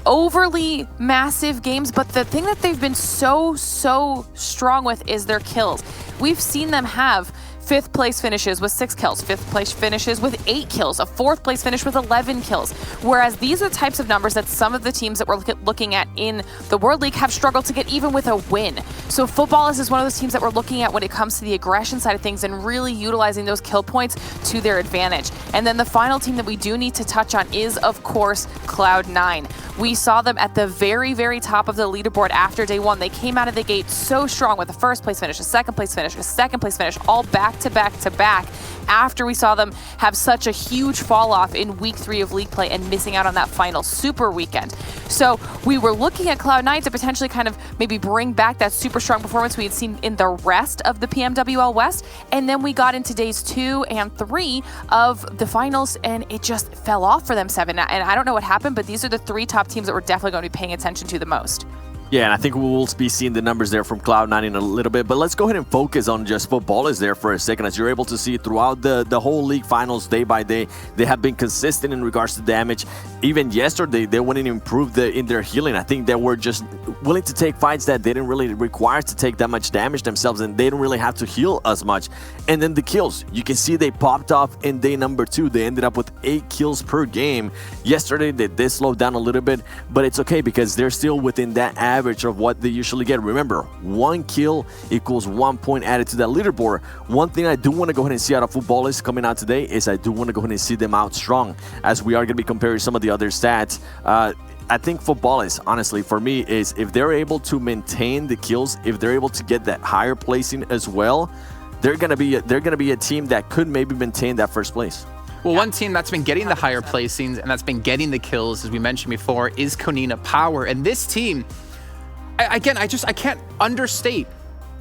overly massive games, but the thing that they've been so strong with is their kills. We've seen them have Fifth place finishes with 6 kills. Fifth place finishes with 8 kills. A fourth place finish with 11 kills. Whereas these are the types of numbers that some of the teams that we're looking at in the World League have struggled to get even with a win. So Futbolis is one of those teams that we're looking at when it comes to the aggression side of things and really utilizing those kill points to their advantage. And then the final team that we do need to touch on is, of course, Cloud9. We saw them at the very, very top of the leaderboard after day one. They came out of the gate so strong with a first place finish, a second place finish, a second place finish, all back to back to back after we saw them have such a huge fall off in week 3 of league play and missing out on that final super weekend. So we were looking at Cloud9 to potentially kind of maybe bring back that super strong performance we had seen in the rest of the PMWL West. And then we got into days 2 and 3 of the finals and it just fell off for them, Seven. And I don't know what happened, but these are the 3 top teams that we're definitely going to be paying attention to the most. Yeah, and I think we will be seeing the numbers there from Cloud9 in a little bit, but let's go ahead and focus on just Futbolis there for a second. As you're able to see throughout the whole league finals, day by day, they have been consistent in regards to damage. Even yesterday, they went and improved in their healing. I think they were just willing to take fights that they didn't really require to take that much damage themselves, and they didn't really have to heal as much. And then the kills, you can see they popped off in day number 2. They ended up with 8 kills per game. Yesterday, they did slow down a little bit, but it's okay because they're still within that average of what they usually get. Remember, 1 kill equals 1 point added to that leaderboard. One thing I do want to go ahead and see out of Futbolis coming out today is I do want to go ahead and see them out strong, as we are going to be comparing some of the other stats. I think Futbolis, honestly, for me, is if they're able to maintain the kills, if they're able to get that higher placing as well, they're gonna be a team that could maybe maintain that first place. Well, one team that's been getting the higher placings and that's been getting the kills, as we mentioned before, is Konina Power. And this team, again, I can't understate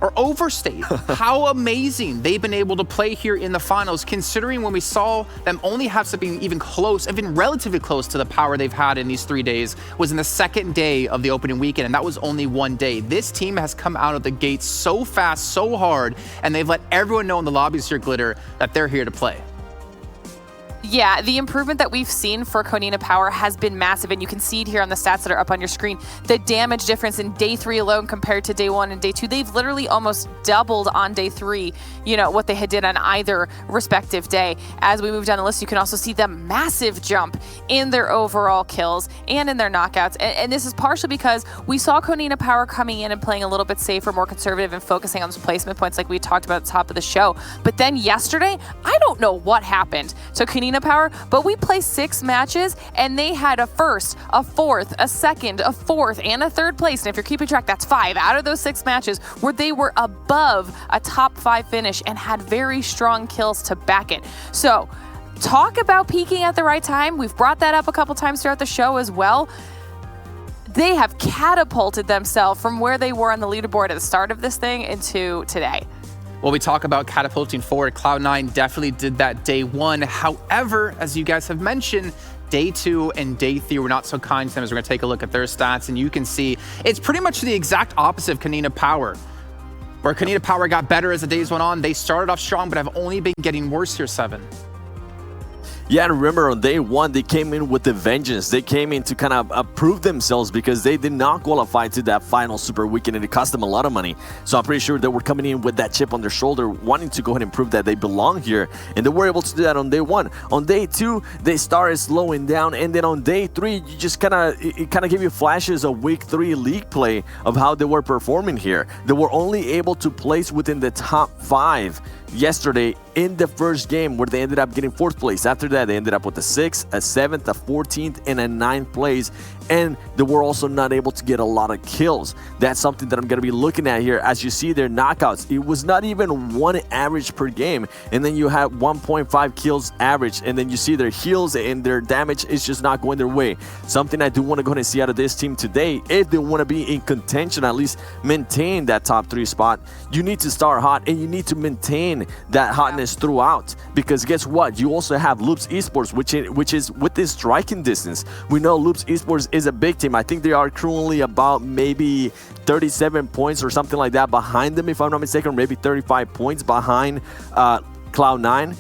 or overstate how amazing they've been able to play here in the finals, considering when we saw them only have something even close, even relatively close to the power they've had in these 3 days, was in the second day of the opening weekend, and that was only 1 day. This team has come out of the gate so fast, so hard, and they've let everyone know in the lobbies here, Glitter, that they're here to play. Yeah, the improvement that we've seen for Konina Power has been massive, and you can see it here on the stats that are up on your screen. The damage difference in day 3 alone compared to day 1 and day 2, they've literally almost doubled on day 3, you know, what they had did on either respective day. As we move down the list, you can also see the massive jump in their overall kills and in their knockouts. And this is partially because we saw Konina Power coming in and playing a little bit safer, more conservative, and focusing on those placement points like we talked about at the top of the show. But then yesterday, I don't know what happened to Konina Power, but we played 6 matches and they had a first, a fourth, a second, a fourth, and a third place. And if you're keeping track, that's 5 out of those 6 matches where they were above a top 5 finish and had very strong kills to back it. So talk about peaking at the right time. We've brought that up a couple times throughout the show as well. They have catapulted themselves from where they were on the leaderboard at the start of this thing into today. Well, we talk about catapulting forward. Cloud9 definitely did that day 1. However, as you guys have mentioned, day 2 and day 3 were not so kind to them, as we're going to take a look at their stats, and you can see it's pretty much the exact opposite of Konina Power. Where Konina Power got better as the days went on, they started off strong, but have only been getting worse here, Seven. Yeah, and remember on day 1, they came in with a vengeance. They came in to kind of prove themselves because they did not qualify to that final super weekend and it cost them a lot of money. So I'm pretty sure they were coming in with that chip on their shoulder, wanting to go ahead and prove that they belong here. And they were able to do that on day 1. On day 2, they started slowing down. And then on day 3, you just it kind of gave you flashes of week 3 league play of how they were performing here. They were only able to place within the top 5 yesterday in the first game, where they ended up getting 4th place. After that, they ended up with a 6th, a 7th, a 14th, and a 9th place. And they were also not able to get a lot of kills. That's something that I'm going to be looking at here. As you see their knockouts, it was not even 1 average per game. And then you have 1.5 kills average. And then you see their heals and their damage is just not going their way. Something I do want to go ahead and see out of this team today, if they want to be in contention, at least maintain that top 3 spot, you need to start hot and you need to maintain that hotness throughout, because guess what, you also have Loops Esports, which is with this striking distance. We know Loops Esports is a big team. I think they are currently about maybe 37 points or something like that behind them, if I'm not mistaken, maybe 35 points behind Cloud9.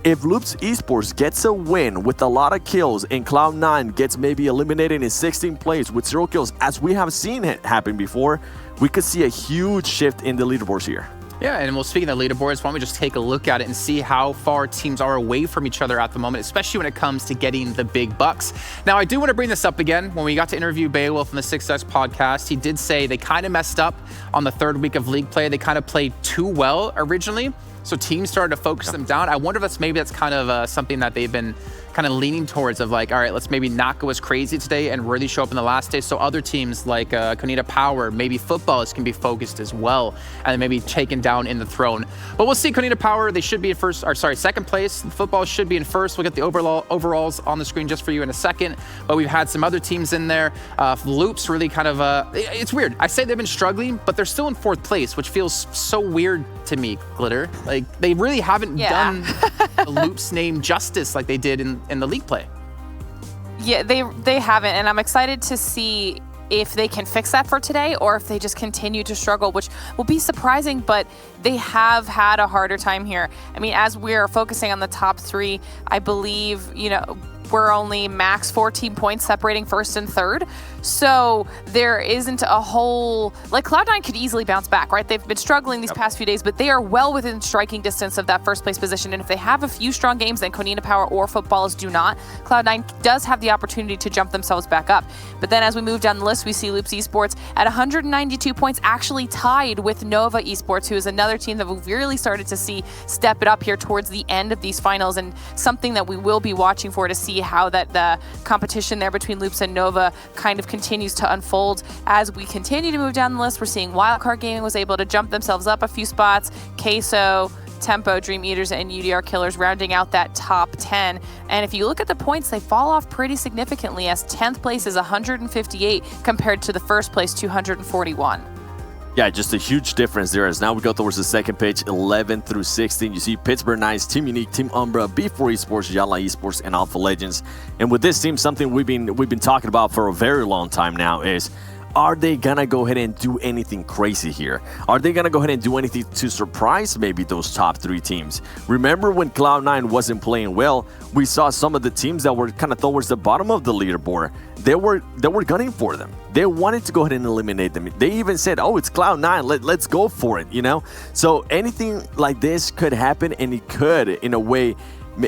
If Loops Esports gets a win with a lot of kills and Cloud9 gets maybe eliminated in 16th place with 0 kills, as we have seen it happen before, we could see a huge shift in the leaderboards here. Yeah, and well, speaking of leaderboards, why don't we just take a look at it and see how far teams are away from each other at the moment, especially when it comes to getting the big bucks. Now, I do want to bring this up again. When we got to interview Beowulf from the 6S podcast, he did say they kind of messed up on the third week of league play. They kind of played too well originally, so teams started to focus them down. I wonder if that's kind of something that they've been kind of leaning towards of like, all right, let's maybe not go as crazy today and really show up in the last day so other teams like Konita Power, maybe footballers can be focused as well and maybe taken down in the throne. But we'll see. Konita Power, they should be in second place. Football should be in first. We'll get the overalls on the screen just for you in a second. But we've had some other teams in there. Loops really kind of, it's weird. I say they've been struggling, but they're still in fourth place, which feels so weird to me, Glitter. Like they really haven't done the Loops name justice like they did in the league play. Yeah, they haven't, and I'm excited to see if they can fix that for today or if they just continue to struggle, which will be surprising, but they have had a harder time here. I mean, as we're focusing on the top three, I believe, we're only max 14 points separating first and third. So there isn't a whole, like Cloud9 could easily bounce back, right? They've been struggling these past few days, but they are well within striking distance of that first place position. And if they have a few strong games, then Konita Power or Footballers do not. Cloud9 does have the opportunity to jump themselves back up. But then as we move down the list, we see Loops Esports at 192 points, actually tied with Nova Esports, who is another team that we've really started to see step it up here towards the end of these finals, and something that we will be watching for to see how that the competition there between Loops and Nova kind of continues to unfold. As we continue to move down the list, we're seeing Wildcard Gaming was able to jump themselves up a few spots. Queso, Tempo, Dream Eaters, and UDR Killers rounding out that top 10. And if you look at the points, they fall off pretty significantly, as 10th place is 158 compared to the first place 241. Yeah, just a huge difference there. As now we go towards the second page, 11 through 16. You see Pittsburgh Knights, Team Unique, Team Umbra, B4 Esports, Yala Esports, and Alpha Legends. And with this team, something we've been talking about for a very long time now is, are they gonna go ahead and do anything crazy here? Are they gonna go ahead and do anything to surprise maybe those top three teams? Remember when Cloud9 wasn't playing well, we saw some of the teams that were kind of towards the bottom of the leaderboard. They were gunning for them. They wanted to go ahead and eliminate them. They even said, oh, it's Cloud9, let's go for it, So anything like this could happen, and it could, in a way,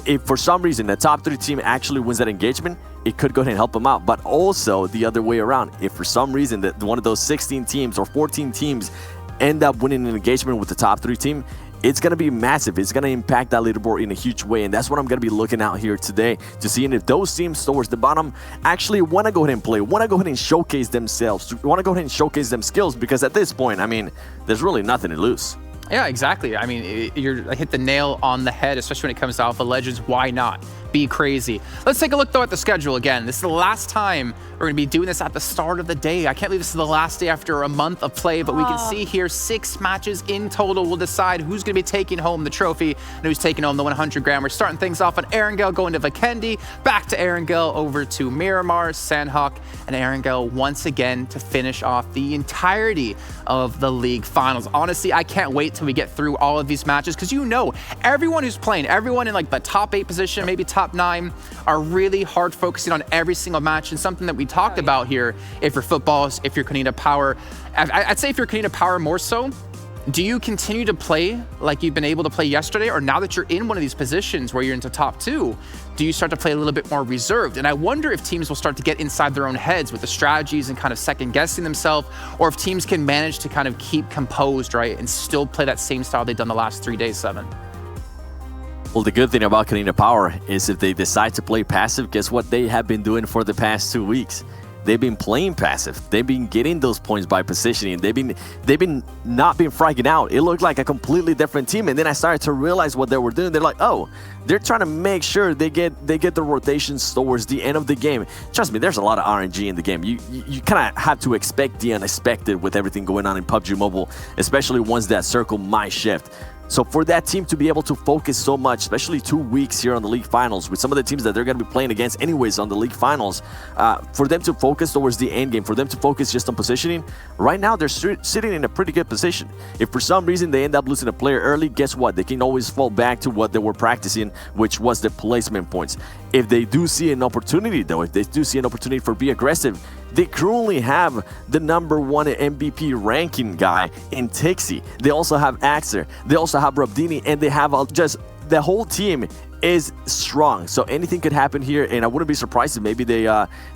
if for some reason the top three team actually wins that engagement, it could go ahead and help them out. But also the other way around, if for some reason that one of those 16 teams or 14 teams end up winning an engagement with the top three team, it's going to be massive. It's going to impact that leaderboard in a huge way. And that's what I'm going to be looking out here today, to see if those teams towards the bottom actually want to go ahead and play, want to go ahead and showcase themselves, want to go ahead and showcase them skills, because at this point, I mean, there's really nothing to lose. Yeah, exactly. I mean, you hit the nail on the head, especially when it comes to Alpha Legends. Why not? Be crazy. Let's take a look, though, at the schedule again. This is the last time we're going to be doing this at the start of the day. I can't believe this is the last day after a month of play, but we can see here 6 matches in total will decide who's going to be taking home the trophy and who's taking home the 100 grand. We're starting things off on Erangel, going to Vikendi, back to Erangel, over to Miramar, Sanhok, and Erangel once again to finish off the entirety of the league finals. Honestly, I can't wait till we get through all of these matches, because everyone who's playing, everyone in like the top 8 position, maybe top 9, are really hard focusing on every single match, and something that we talked about here. If you're Footballs, if you're Konita Power, I'd say if you're Konita Power more so, do you continue to play like you've been able to play yesterday, or now that you're in one of these positions where you're into top 2, do you start to play a little bit more reserved? And I wonder if teams will start to get inside their own heads with the strategies and kind of second guessing themselves, or if teams can manage to kind of keep composed, right, and still play that same style they've done the last 3 days, 7. Well, the good thing about Konita Power is if they decide to play passive, guess what they have been doing for the past 2 weeks? They've been playing passive. They've been getting those points by positioning. They've been not been fragging out. It looked like a completely different team. And then I started to realize what they were doing. They're like, oh, they're trying to make sure they get the rotations towards the end of the game. Trust me, there's a lot of RNG in the game. You kind of have to expect the unexpected with everything going on in PUBG Mobile, especially once that circle might shift. So for that team to be able to focus so much, especially 2 weeks here on the league finals, with some of the teams that they're going to be playing against anyways on the league finals, for them to focus towards the end game, for them to focus just on positioning, right now they're sitting in a pretty good position. If for some reason they end up losing a player early, guess what? They can always fall back to what they were practicing, which was the placement points. If they do see an opportunity, though, if they do see an opportunity for be aggressive, they currently have the #1 MVP ranking guy in Tixi. They also have Axer. They also have Robdini, and they have just the whole team is strong. So anything could happen here, and I wouldn't be surprised if maybe they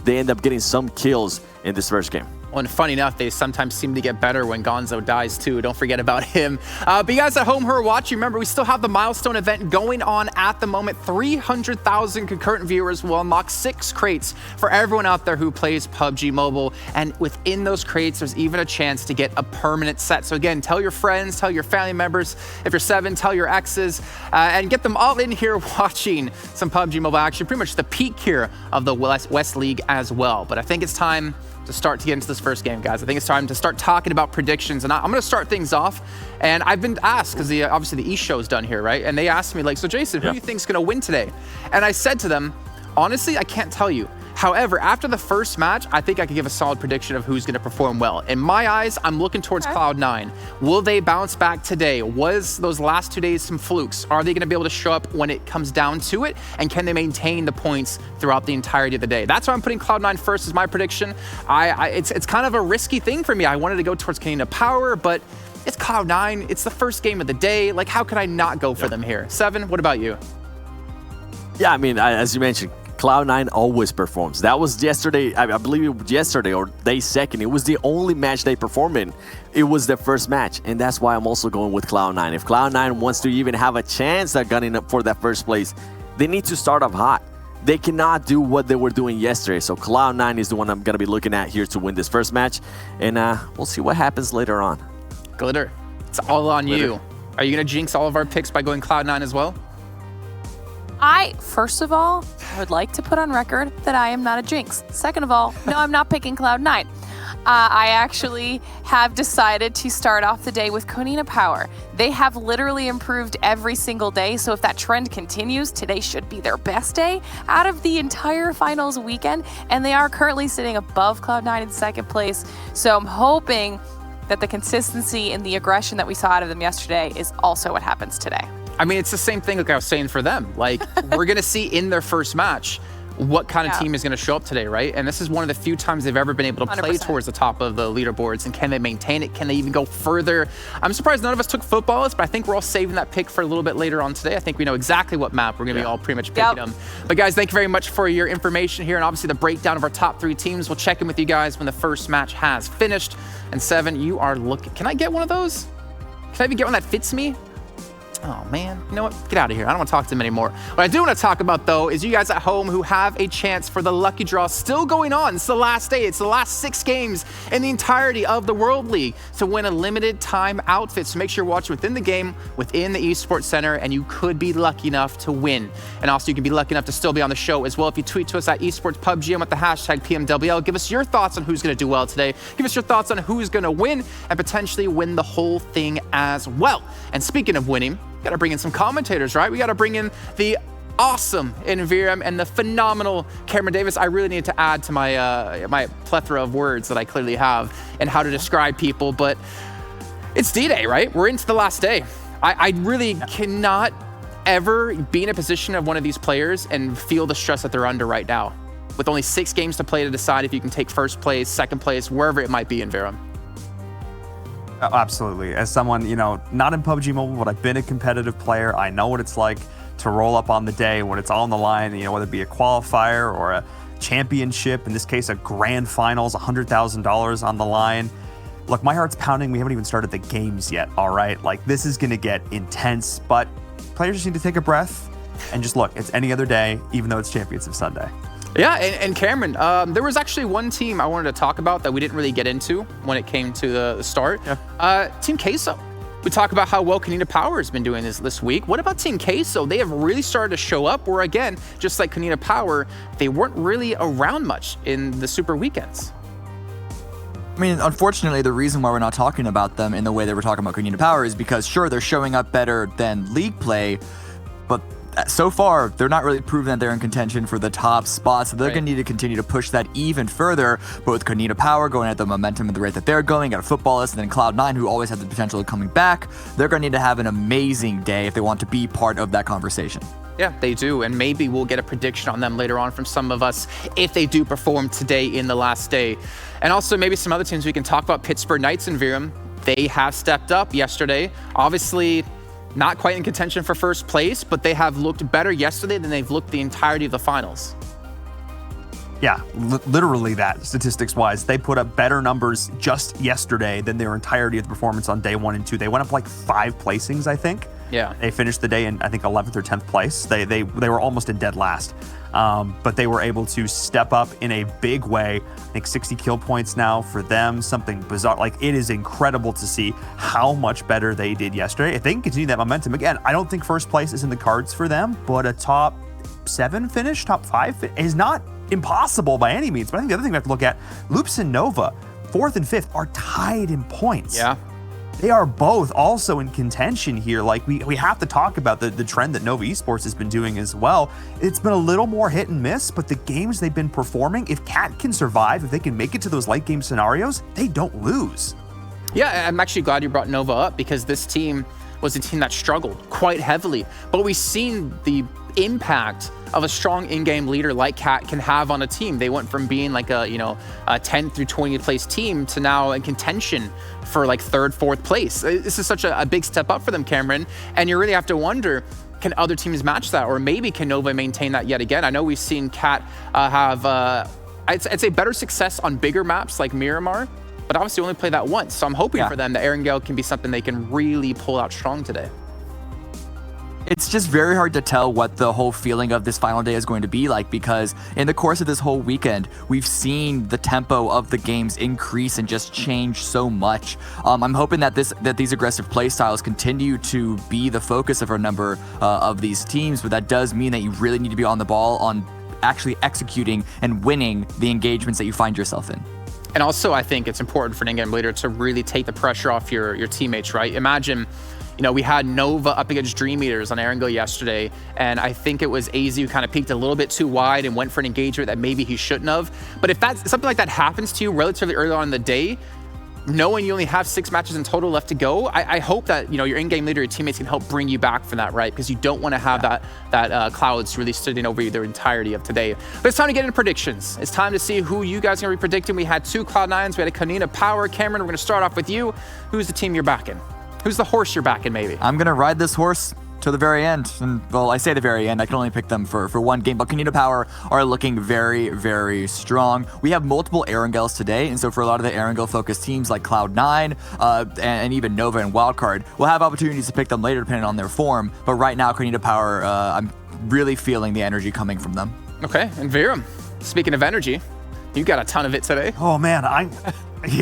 end up getting some kills in this first game. Well, and funny enough, they sometimes seem to get better when Gonzo dies too. Don't forget about him. But you guys at home who are watching, remember we still have the milestone event going on at the moment. 300,000 concurrent viewers will unlock 6 crates for everyone out there who plays PUBG Mobile. And within those crates, there's even a chance to get a permanent set. So again, tell your friends, tell your family members. If you're 7, tell your exes, and get them all in here watching some PUBG Mobile action. Pretty much the peak here of the West League as well. But I think it's time to start to get into this first game, guys. I think it's time to start talking about predictions, and I'm going to start things off. And I've been asked, because obviously the East show is done here, right? And they asked me, like, so Jason, who do you think is going to win today? And I said to them, honestly, I can't tell you. However, after the first match, I think I could give a solid prediction of who's going to perform well. In my eyes, I'm looking towards Cloud9. Will they bounce back today? Was those last 2 days some flukes? Are they going to be able to show up when it comes down to it? And can they maintain the points throughout the entirety of the day? That's why I'm putting Cloud9 first as my prediction. It's kind of a risky thing for me. I wanted to go towards Canadian Power, but it's Cloud9. It's the first game of the day. Like, how could I not go for them here? 7, what about you? Yeah, I mean, as you mentioned, Cloud9 always performs. That was yesterday, I believe it was yesterday or day second. It was the only match they performed in. It was their first match, and that's why I'm also going with Cloud9. If Cloud9 wants to even have a chance at gunning up for that first place, they need to start off hot. They cannot do what they were doing yesterday. So Cloud9 is the one I'm going to be looking at here to win this first match, and we'll see what happens later on. Glitter, it's all on you. Are you going to jinx all of our picks by going Cloud9 as well? First of all, I would like to put on record that I am not a jinx. Second of all, no, I'm not picking Cloud9. I actually have decided to start off the day with Konina Power. They have literally improved every single day, so if that trend continues, today should be their best day out of the entire finals weekend, and they are currently sitting above Cloud9 in second place. So I'm hoping that the consistency and the aggression that we saw out of them yesterday is also what happens today. I mean, it's the same thing like I was saying for them. Like, we're going to see in their first match what kind of team is going to show up today, right? And this is one of the few times they've ever been able to play 100%. Towards the top of the leaderboards. And can they maintain it? Can they even go further? I'm surprised none of us took footballers, but I think we're all saving that pick for a little bit later on today. I think we know exactly what map we're going to be all pretty much picking them. But guys, thank you very much for your information here, and obviously the breakdown of our top 3 teams. We'll check in with you guys when the first match has finished. And 7, you are looking... Can I get one of those? Can I even get one that fits me? Oh, man. You know what? Get out of here. I don't want to talk to them anymore. What I do want to talk about, though, is you guys at home who have a chance for the lucky draw still going on. It's the last day. It's the last 6 games in the entirety of the World League to win a limited time outfit. So make sure you're watching within the game, within the Esports Center, and you could be lucky enough to win. And also, you can be lucky enough to still be on the show as well. If you tweet to us at Esports PUBG and with the hashtag PMWL, give us your thoughts on who's going to do well today. Give us your thoughts on who's going to win and potentially win the whole thing as well. And speaking of winning, we got to bring in some commentators, right? We got to bring in the awesome Inviram and the phenomenal Cameron Davis. I really need to add to my my plethora of words that I clearly have and how to describe people, but it's D-Day, right? We're into the last day. I really cannot ever be in a position of one of these players and feel the stress that they're under right now. With only 6 games to play to decide if you can take first place, second place, wherever it might be, Inviram. Absolutely. As someone, you know, not in PUBG Mobile, but I've been a competitive player, I know what it's like to roll up on the day when it's all on the line, you know, whether it be a qualifier or a championship, in this case, a grand finals, $100,000 on the line. Look, my heart's pounding. We haven't even started the games yet, all right? Like, this is going to get intense, but players just need to take a breath and just look, it's any other day, even though it's Championship Sunday. Yeah, and Cameron, there was actually one team I wanted to talk about that we didn't really get into when it came to the start. Team Queso. We talk about how well Konina Power has been doing this week. What about Team Queso? They have really started to show up where, again, just like Konina Power, they weren't really around much in the Super Weekends. I mean, unfortunately, the reason why we're not talking about them in the way that we're talking about Konina Power is because, sure, they're showing up better than League play, but so far, they're not really proven that they're in contention for the top spot, so they're going to need to continue to push that even further. But with Konina Power going at the momentum and the rate that they're going, got a Footballist, and then Cloud9, who always has the potential of coming back, they're going to need to have an amazing day if they want to be part of that conversation. Yeah, they do, and maybe we'll get a prediction on them later on from some of us if they do perform today in the last day. And also maybe some other teams we can talk about. Pittsburgh Knights and Virum, they have stepped up yesterday. Obviously, not quite in contention for first place, but they have looked better yesterday than they've looked the entirety of the finals. Yeah, literally that, statistics-wise. They put up better numbers just yesterday than their entirety of the performance on day 1 and 2. They went up like 5 placings, I think. Yeah. They finished the day in, I think, 11th or 10th place. They were almost in dead last. But they were able to step up in a big way. I think 60 kill points now for them, something bizarre. Like, it is incredible to see how much better they did yesterday. If they can continue that momentum, again, I don't think first place is in the cards for them, but a top 7 finish, top 5 is not impossible by any means. But I think the other thing we have to look at, Loops and Nova, 4th and 5th, are tied in points. Yeah. They are both also in contention here. Like, we have to talk about the trend that Nova Esports has been doing as well. It's been a little more hit and miss, but the games they've been performing, if Cat can survive, if they can make it to those late game scenarios, they don't lose. Yeah, I'm actually glad you brought Nova up, because this team was a team that struggled quite heavily. But we've seen the impact of a strong in-game leader like Cat can have on a team. They went from being like a 10th through 20th place team to now in contention for like 3rd, 4th place. This is such a big step up for them, Cameron. And you really have to wonder, can other teams match that? Or maybe can Nova maintain that yet again? I know we've seen Cat have, I'd say better success on bigger maps like Miramar, but obviously only play that once. So I'm hoping for them that Erangel can be something they can really pull out strong today. It's just very hard to tell what the whole feeling of this final day is going to be like, because in the course of this whole weekend, we've seen the tempo of the games increase and just change so much. I'm hoping that these aggressive play styles continue to be the focus of a number of these teams, but that does mean that you really need to be on the ball on actually executing and winning the engagements that you find yourself in. And also, I think it's important for an in-game leader to really take the pressure off your teammates, right? Imagine, we had Nova up against Dream Eaters on Erangel yesterday, and I think it was AZ who kind of peeked a little bit too wide and went for an engagement that maybe he shouldn't have. But if something like that happens to you relatively early on in the day, knowing you only have 6 matches in total left to go, I hope that your in-game leader, your teammates can help bring you back from that, right? Because you don't want to have that clouds really sitting over you the entirety of today. But it's time to get into predictions. It's time to see who you guys are going to be predicting. We had 2 Cloud9s, we had a Konina Power. Cameron, we're going to start off with you. Who's the team you're backing? Who's the horse you're backing, maybe? I'm going to ride this horse to the very end. And, well, I say the very end. I can only pick them for one game, but Konina Power are looking very, very strong. We have multiple Erangels today, and so for a lot of the Erangel-focused teams like Cloud9 and even Nova and Wildcard, we'll have opportunities to pick them later depending on their form. But right now, Konina Power, I'm really feeling the energy coming from them. Okay, and Viram, speaking of energy, you got a ton of it today. Oh, man, we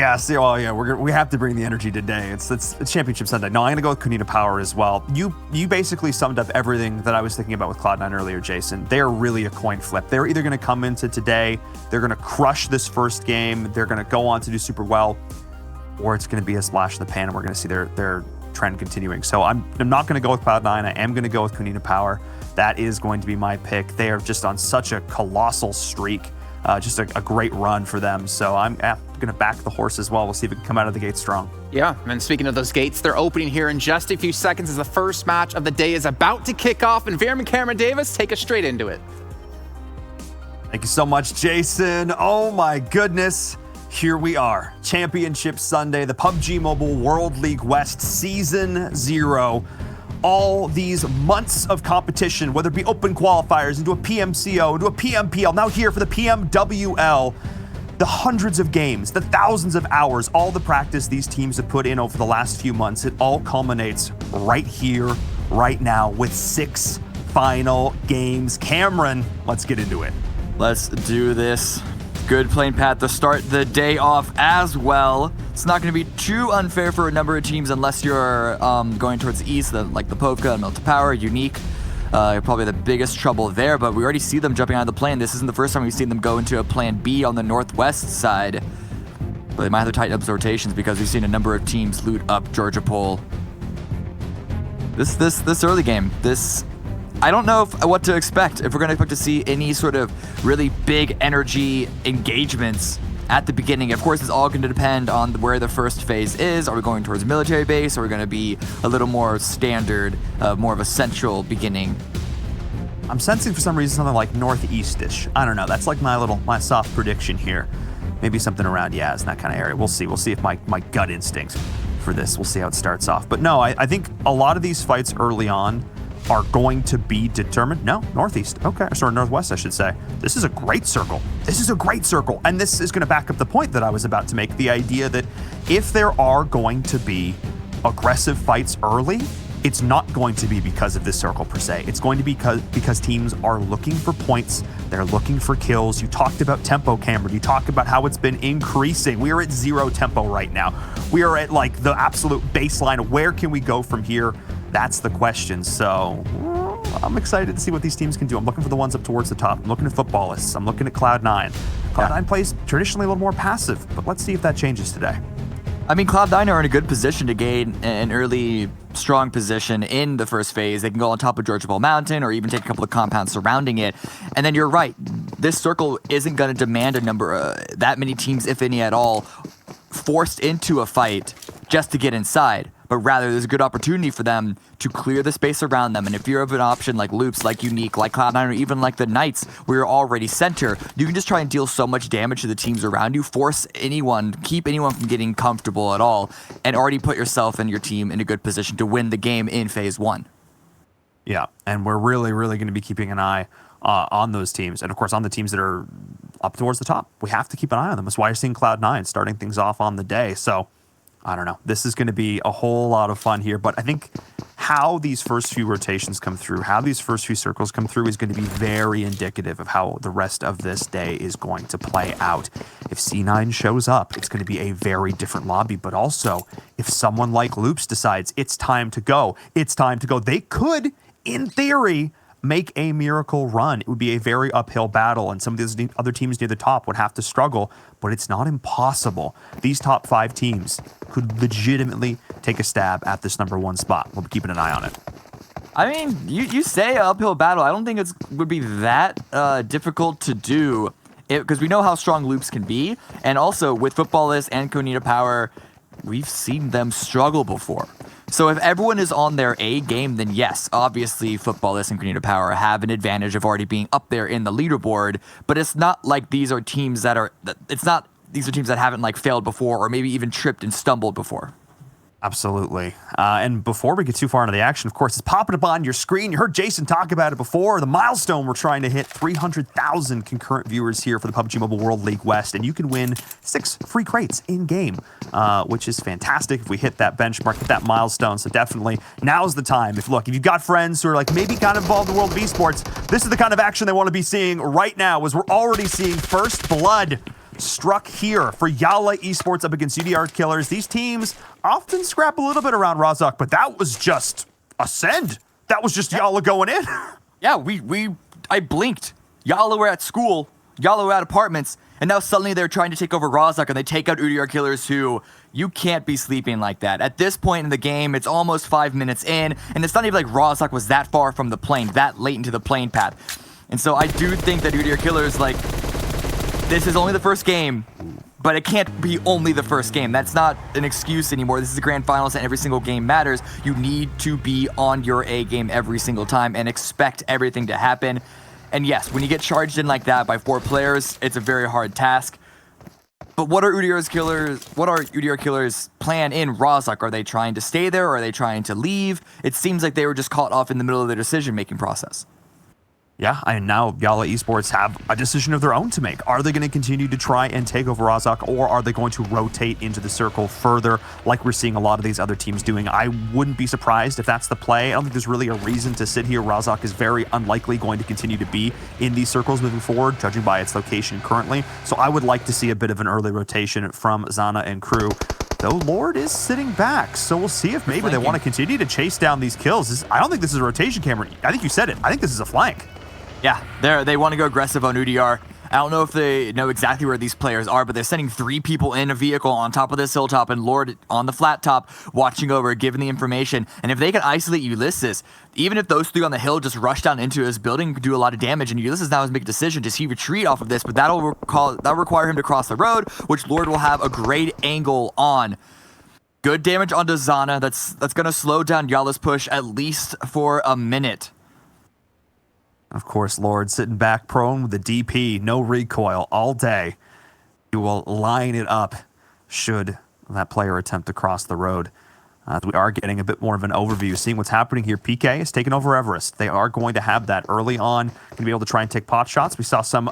have to bring the energy today. It's Championship Sunday. No, I'm gonna go with Konina Power as well. You basically summed up everything that I was thinking about with Cloud9 earlier, Jason. They are really a coin flip. They're either gonna come into today, they're gonna crush this first game, they're gonna go on to do super well, or it's gonna be a splash in the pan and we're gonna see their trend continuing. So I'm not gonna go with Cloud9. I am gonna go with Konina Power. That is going to be my pick. They are just on such a colossal streak. Just a great run for them. So I'm going to back the horse as well. We'll see if it can come out of the gate strong. Yeah, and speaking of those gates, they're opening here in just a few seconds as the first match of the day is about to kick off. And Viram and Cameron Davis take us straight into it. Thank you so much, Jason. Oh my goodness. Here we are. Championship Sunday, the PUBG Mobile World League West Season 0. All these months of competition, whether it be open qualifiers, into a PMCO, into a PMPL, now here for the PMWL, the hundreds of games, the thousands of hours, all the practice these teams have put in over the last few months, it all culminates right here, right now, with 6 final games. Cameron, let's get into it. Let's do this. Good playing path to start the day off as well. It's not going to be too unfair for a number of teams unless you're going towards the east, like the Povka and Melta Power, Unique. Probably the biggest trouble there, but we already see them jumping out of the plane. This isn't the first time we've seen them go into a plan B on the northwest side. But they might have to tighten up those rotations because we've seen a number of teams loot up Georgia Pole. This early game, this I don't know what to expect, if we're going to expect to see any sort of really big energy engagements at the beginning. Of course, it's all going to depend on where the first phase is. Are we going towards military base? Or are we going to be a little more standard, more of a central beginning? I'm sensing for some reason something like northeast-ish. I don't know. That's like my soft prediction here. Maybe something around Yaz, that kind of area. We'll see. We'll see if my gut instinct for this, we'll see how it starts off. But no, I think a lot of these fights early on are going to be determined. No, northeast. Okay, sorry, northwest, I should say. This is a great circle. This is a great circle. And this is going to back up the point that I was about to make. The idea that if there are going to be aggressive fights early, it's not going to be because of this circle per se. It's going to be because teams are looking for points. They're looking for kills. You talked about tempo, Cameron. You talked about how it's been increasing. We are at 0 tempo right now. We are at like the absolute baseline. Where can we go from here? That's the question. So I'm excited to see what these teams can do. I'm looking for the ones up towards the top. I'm looking at Footballists. I'm looking at Cloud9. Cloud9 plays traditionally a little more passive, but let's see if that changes today. I mean, Cloud9 are in a good position to gain an early strong position in the first phase. They can go on top of Georgia Ball Mountain or even take a couple of compounds surrounding it. And then you're right, this circle isn't going to demand a number, that many teams, if any at all, forced into a fight just to get inside. But rather, there's a good opportunity for them to clear the space around them. And if you're of an option like Loops, like Unique, like Cloud9, or even like the Knights, where you're already center, you can just try and deal so much damage to the teams around you, force anyone, keep anyone from getting comfortable at all, and already put yourself and your team in a good position to win the game in phase 1. Yeah, and we're really, really going to be keeping an eye on those teams. And of course, on the teams that are up towards the top, we have to keep an eye on them. That's why you're seeing Cloud9 starting things off on the day. So, I don't know. This is going to be a whole lot of fun here, but I think how these first few rotations come through, how these first few circles come through is going to be very indicative of how the rest of this day is going to play out. If C9 shows up, it's going to be a very different lobby, but also if someone like Loops decides it's time to go, they could, in theory, make a miracle run. It would be a very uphill battle, and some of these other teams near the top would have to struggle, but it's not impossible. These top 5 teams could legitimately take a stab at this #1 spot. We'll be keeping an eye on it. I mean, you say uphill battle. I don't think it would be that difficult to do, because we know how strong Loops can be, and also with Footballists and Konita Power, we've seen them struggle before. So if everyone is on their A game, then yes, obviously Footballists and Konita Power have an advantage of already being up there in the leaderboard, but it's not like these are teams that haven't like failed before or maybe even tripped and stumbled before. Absolutely. And before we get too far into the action, of course, it's popping up on your screen. You heard Jason talk about it before. The milestone we're trying to hit, 300,000 concurrent viewers here for the PUBG Mobile World League West, and you can win 6 free crates in-game, which is fantastic if we hit that benchmark, hit that milestone. So definitely, now's the time. If you've got friends who are like maybe kind of involved in the world of esports, this is the kind of action they want to be seeing right now, as we're already seeing first blood struck here for Yala Esports up against UDR Killers. These teams often scrap a little bit around Razak, but that was just a send. That was just Yala going in. Yeah, I blinked. Yala were at school, Yala were at apartments, and now suddenly they're trying to take over Razak, and they take out UDR Killers, who you can't be sleeping like that. At this point in the game, it's almost 5 minutes in, and it's not even like Razak was that far from the plane, that late into the plane path. And so I do think that UDR Killers, this is only the first game, but it can't be only the first game. That's not an excuse anymore. This is the grand finals and every single game matters. You need to be on your A game every single time and expect everything to happen. And yes, when you get charged in like that by 4 players, it's a very hard task. But what are UDR Killers' plan in Razak? Are they trying to stay there or are they trying to leave? It seems like they were just caught off in the middle of their decision-making process. Yeah, and now Yala Esports have a decision of their own to make. Are they going to continue to try and take over Razak, or are they going to rotate into the circle further like we're seeing a lot of these other teams doing? I wouldn't be surprised if that's the play. I don't think there's really a reason to sit here. Razak is very unlikely going to continue to be in these circles moving forward, judging by its location currently. So I would like to see a bit of an early rotation from Zana and crew. Though Lord is sitting back, so we'll see if maybe they want to continue to chase down these kills. I don't think this is a rotation, Cameron. I think you said it. I think this is a flank. Yeah, they want to go aggressive on UDR. I don't know if they know exactly where these players are, but they're sending 3 people in a vehicle on top of this hilltop and Lord on the flat top watching over, giving the information. And if they can isolate Ulysses, even if those 3 on the hill just rush down into his building, could do a lot of damage. And Ulysses now has to make a decision. Does he retreat off of this? But that'll require him to cross the road, which Lord will have a great angle on. Good damage onto Zana. That's going to slow down Yala's push at least for a minute. Of course, Lord sitting back prone with the DP, no recoil all day. He will line it up should that player attempt to cross the road. We are getting a bit more of an overview, seeing what's happening here. PK is taking over Everest. They are going to have that early on, going to be able to try and take pot shots. We saw some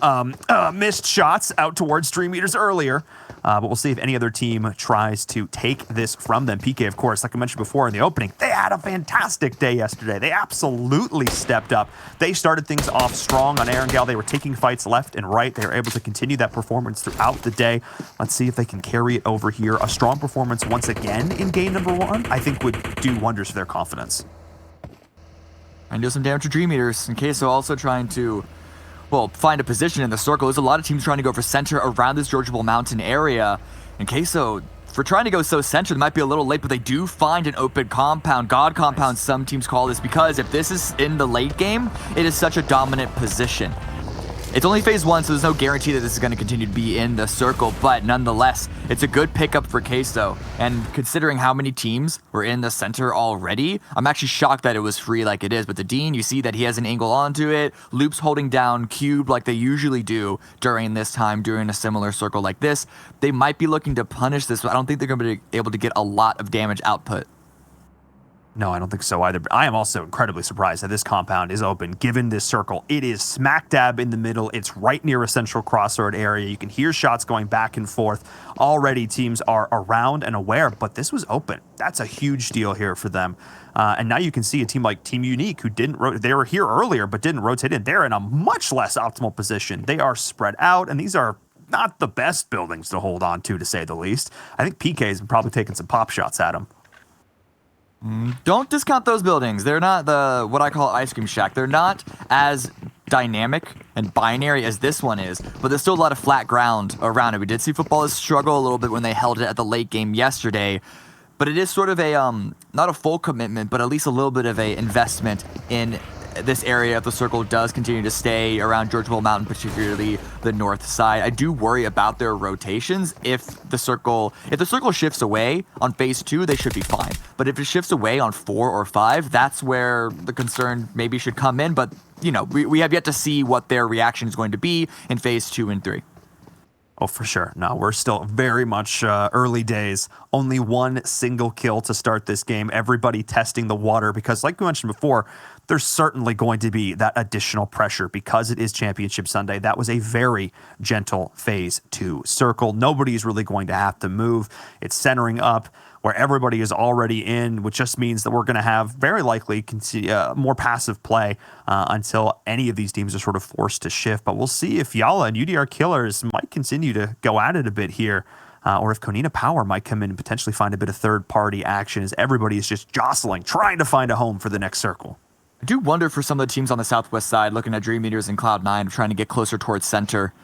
missed shots out towards Dream Eaters earlier, but we'll see if any other team tries to take this from them. PK, of course, like I mentioned before in the opening, they had a fantastic day yesterday. They absolutely stepped up. They started things off strong on Erangel. They were taking fights left and right. They were able to continue that performance throughout the day. Let's see if they can carry it over here. A strong performance once again in game number 1. I think would do wonders for their confidence. And do some damage to Dream Eaters. And Queso also trying to, well, find a position in the circle. There's a lot of teams trying to go for center around this Georgiable Mountain area. And Queso, for trying to go so center, they might be a little late, but they do find an open compound. God compound, some teams call this, because if this is in the late game, it is such a dominant position. It's only phase 1, so there's no guarantee that this is going to continue to be in the circle, but nonetheless, it's a good pickup for Queso. And considering how many teams were in the center already, I'm actually shocked that it was free like it is. But the Dean, you see that he has an angle onto it, Loops holding down Cube like they usually do during this time, during a similar circle like this. They might be looking to punish this, but I don't think they're going to be able to get a lot of damage output. No, I don't think so either. But I am also incredibly surprised that this compound is open, given this circle. It is smack dab in the middle. It's right near a central crossroad area. You can hear shots going back and forth. Already teams are around and aware, but this was open. That's a huge deal here for them. And now you can see a team like Team Unique, who they were here earlier, but didn't rotate in. They're in a much less optimal position. They are spread out, and these are not the best buildings to hold on to say the least. I think PK has been probably taking some pop shots at them. Don't discount those buildings. They're not what I call ice cream shack. They're not as dynamic and binary as this one is, but there's still a lot of flat ground around it. We did see footballers struggle a little bit when they held it at the late game yesterday, but it is sort of a, not a full commitment, but at least a little bit of a investment in this area if the circle does continue to stay around Georgiable Mountain, particularly the north side. I do worry about their rotations. If the circle shifts away on phase 2, they should be fine. But if it shifts away on 4 or 5, that's where the concern maybe should come in. But, you know, we have yet to see what their reaction is going to be in phase 2 and 3. Oh, for sure. No, we're still very much early days. Only one single kill to start this game. Everybody testing the water because, like we mentioned before, there's certainly going to be that additional pressure because it is Championship Sunday. That was a very gentle phase 2 circle. Nobody's really going to have to move. It's centering up where everybody is already in, which just means that we're going to have very likely more passive play until any of these teams are sort of forced to shift. But we'll see if Yala and UDR Killers might continue to go at it a bit here, or if Konina Power might come in and potentially find a bit of third-party action as everybody is just jostling, trying to find a home for the next circle. I do wonder for some of the teams on the southwest side, looking at Dream Eaters and Cloud9, trying to get closer towards center.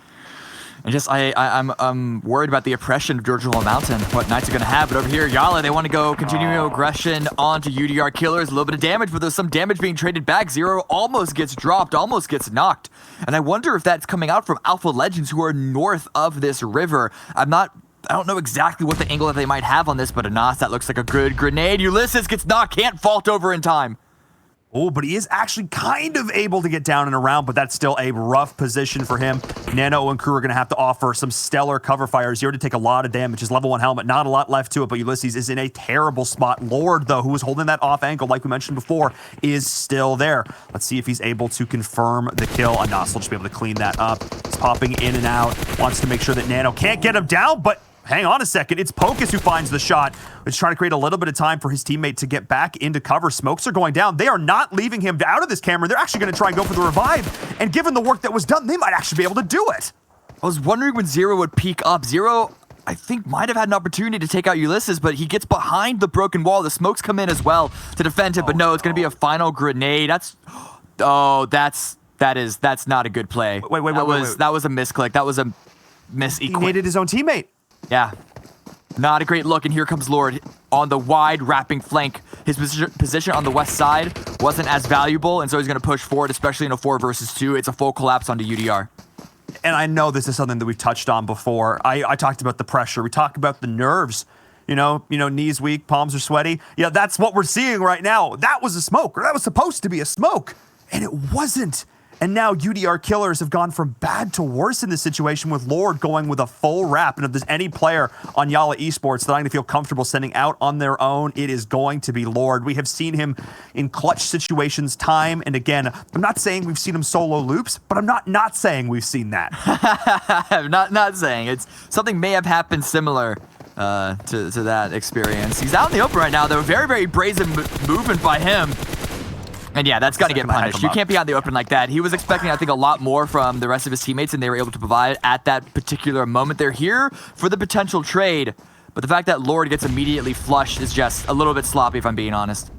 And just, I'm worried about the oppression of Georgiable Mountain, what Knights are going to have. But over here, Yala, they want to go continuing aggression onto UDR Killers. A little bit of damage, but there's some damage being traded back. Zero almost gets dropped, almost gets knocked. And I wonder if that's coming out from Alpha Legends, who are north of this river. I don't know exactly what the angle that they might have on this, but Anas, that looks like a good grenade. Ulysses gets knocked, can't vault over in time. Oh, but he is actually kind of able to get down and around, but that's still a rough position for him. Nano and crew are going to have to offer some stellar cover fires here to take a lot of damage. His level 1 helmet, not a lot left to it, but Ulysses is in a terrible spot. Lord, though, who was holding that off ankle, like we mentioned before, is still there. Let's see if he's able to confirm the kill. Anas will just be able to clean that up. He's popping in and out, wants to make sure that Nano can't get him down, but hang on a second. It's Pocus who finds the shot. He's trying to create a little bit of time for his teammate to get back into cover. Smokes are going down. They are not leaving him out of this camera. They're actually going to try and go for the revive. And given the work that was done, they might actually be able to do it. I was wondering when Zero would peek up. Zero, I think, might have had an opportunity to take out Ulysses, but he gets behind the broken wall. The smokes come in as well to defend him, but no, it's going to be a final grenade. That's That's not a good play. Wait. That was a misclick. That was a He naded his own teammate. Yeah. Not a great look, and here comes Lord on the wide wrapping flank. His position on the west side wasn't as valuable, and so he's going to push forward, especially in a 4 versus 2. It's a full collapse onto UDR. And I know this is something that we've touched on before. I talked about the pressure. We talked about the nerves. You know, knees weak, palms are sweaty. Yeah, that's what we're seeing right now. That was a smoke, or that was supposed to be a smoke, and it wasn't. And now UDR Killers have gone from bad to worse in this situation, with Lord going with a full wrap. And if there's any player on Yala Esports that I'm going to feel comfortable sending out on their own, it is going to be Lord. We have seen him in clutch situations time and again. I'm not saying we've seen him solo loops, but I'm not saying we've seen that. I'm not saying. It's something may have happened similar to that experience. He's out in the open right now, though. Very, very brazen movement by him. And yeah, that's got to get punished. You can't be out in the open like that. He was expecting, I think, a lot more from the rest of his teammates, and they were able to provide at that particular moment. They're here for the potential trade, but the fact that Lord gets immediately flushed is just a little bit sloppy, if I'm being honest.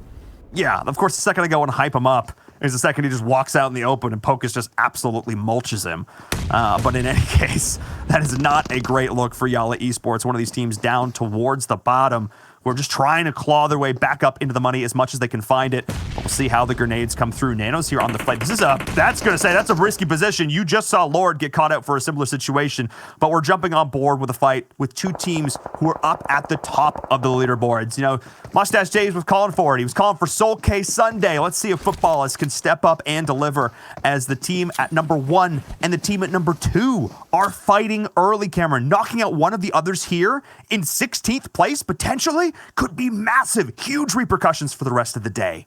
Yeah, of course, the second I go and hype him up is the second he just walks out in the open and Pocus just absolutely mulches him. But in any case, that is not a great look for Yala Esports, one of these teams down towards the bottom. We're just trying to claw their way back up into the money as much as they can find it. But we'll see how the grenades come through. Nano's here on the fight. That's a risky position. You just saw Lord get caught out for a similar situation, but we're jumping on board with a fight with two teams who are up at the top of the leaderboards. You know, Mustache James was calling for it. He was calling for Soul K Sunday. Let's see if Footballists can step up and deliver, as the team at number 1 and the team at number 2 are fighting early, Cameron. Knocking out one of the others here in 16th place, potentially, could be massive, huge repercussions for the rest of the day.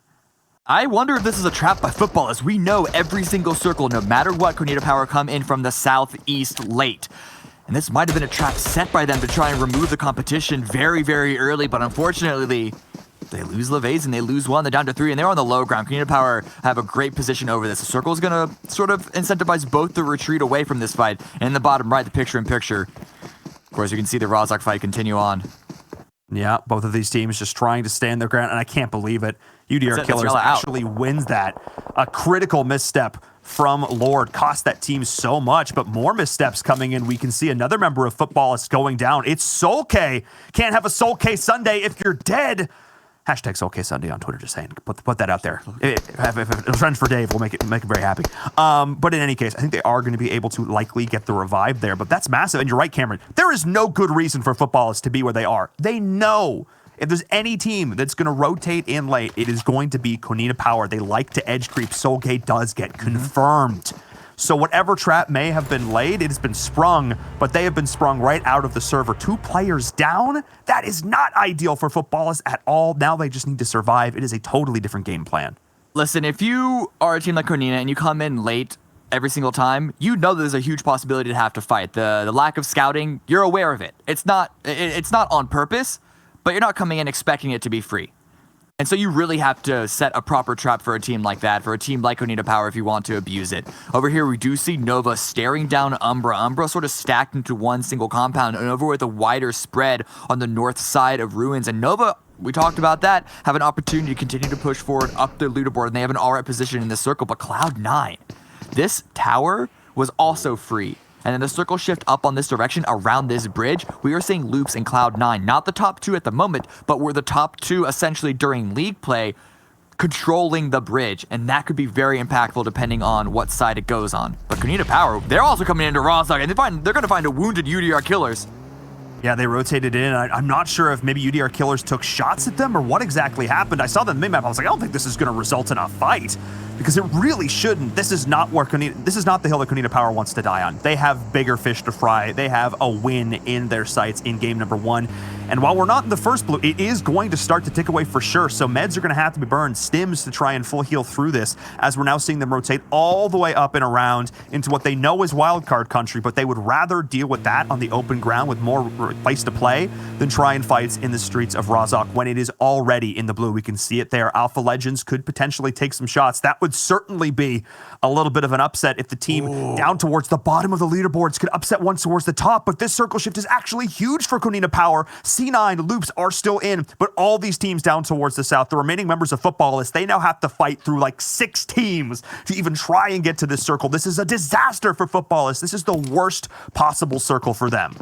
I wonder if this is a trap by Footballists. We know every single circle, no matter what, Cornita Power come in from the southeast late. And this might have been a trap set by them to try and remove the competition very, very early, but unfortunately, they lose LeVays and they lose 1. They're down to 3, and they're on the low ground. Cornita Power have a great position over this. The circle is going to sort of incentivize both the retreat away from this fight. And in the bottom right, the picture-in-picture. Of course, you can see the Rozhok fight continue on. Yeah, both of these teams just trying to stand their ground, and I can't believe it. UDR Killers actually wins that. A critical misstep from Lord cost that team so much, but more missteps coming in. We can see another member of Footballists going down. It's Soul K. Can't have a Soul K Sunday if you're dead. Hashtag Soul K Sunday on Twitter, just saying. Put that out there. If a friend for Dave will make it very happy. But in any case, I think they are going to be able to likely get the revive there. But that's massive. And you're right, Cameron. There is no good reason for Footballists to be where they are. They know if there's any team that's going to rotate in late, it is going to be Cornita Power. They like to edge creep. Soul K does get confirmed. So whatever trap may have been laid, it has been sprung, but they have been sprung right out of the server. 2 players down? That is not ideal for Footballists at all. Now they just need to survive. It is a totally different game plan. Listen, if you are a team like Cornita and you come in late every single time, you know there's a huge possibility to have to fight. The lack of scouting, you're aware of it. It's not on purpose, but you're not coming in expecting it to be free. And so you really have to set a proper trap for a team like that, for a team like Cornita Power if you want to abuse it. Over here, we do see Nova staring down Umbra. Umbra sort of stacked into one single compound, and over with a wider spread on the north side of Ruins. And Nova, we talked about that, have an opportunity to continue to push forward up the leaderboard, and they have an alright position in this circle. But Cloud9, this tower was also free. And then the circle shift up on this direction around this bridge, we are seeing loops in Cloud9. Not the top 2 at the moment, but we're the top 2 essentially during league play, controlling the bridge. And that could be very impactful depending on what side it goes on. But Cornita Power, they're also coming into Rozhok, and they're going to find a wounded UDR Killers. Yeah, they rotated in. I'm not sure if maybe UDR Killers took shots at them or what exactly happened. I saw the mid-map. I was like, I don't think this is going to result in a fight, because it really shouldn't. This is not where this is not the hill that Cornita Power wants to die on. They have bigger fish to fry. They have a win in their sights in game number 1. And while we're not in the first blue, it is going to start to tick away for sure. So meds are going to have to be burned, stims to try and full heal through this, as we're now seeing them rotate all the way up and around into what they know is wildcard country, but they would rather deal with that on the open ground with more place to play than try and fights in the streets of Rozhok when it is already in the blue. We can see it there. Alpha Legends could potentially take some shots. That was would certainly be a little bit of an upset if the team down towards the bottom of the leaderboards could upset one towards the top, but this circle shift is actually huge for Konina Power. C9, Loops are still in, but all these teams down towards the south, the remaining members of Footballists, they now have to fight through like 6 teams to even try and get to this circle. This is a disaster for Footballists. This is the worst possible circle for them.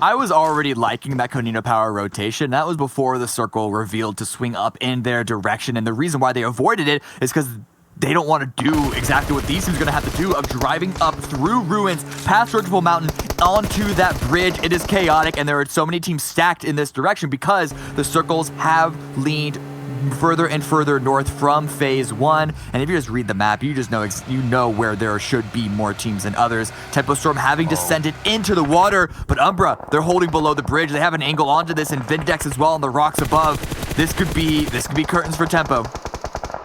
I was already liking that Konina Power rotation. That was before the circle revealed to swing up in their direction, and the reason why they avoided it is because they don't want to do exactly what these teams are going to have to do of driving up through ruins, past Vertical Mountain, onto that bridge. It is chaotic, and there are so many teams stacked in this direction because the circles have leaned further and further north from phase 1, and if you just read the map, you just know where there should be more teams than others. Tempo Storm having descended into the water, but Umbra, they're holding below the bridge. They have an angle onto this, and Vindex as well on the rocks above. This could be curtains for Tempo.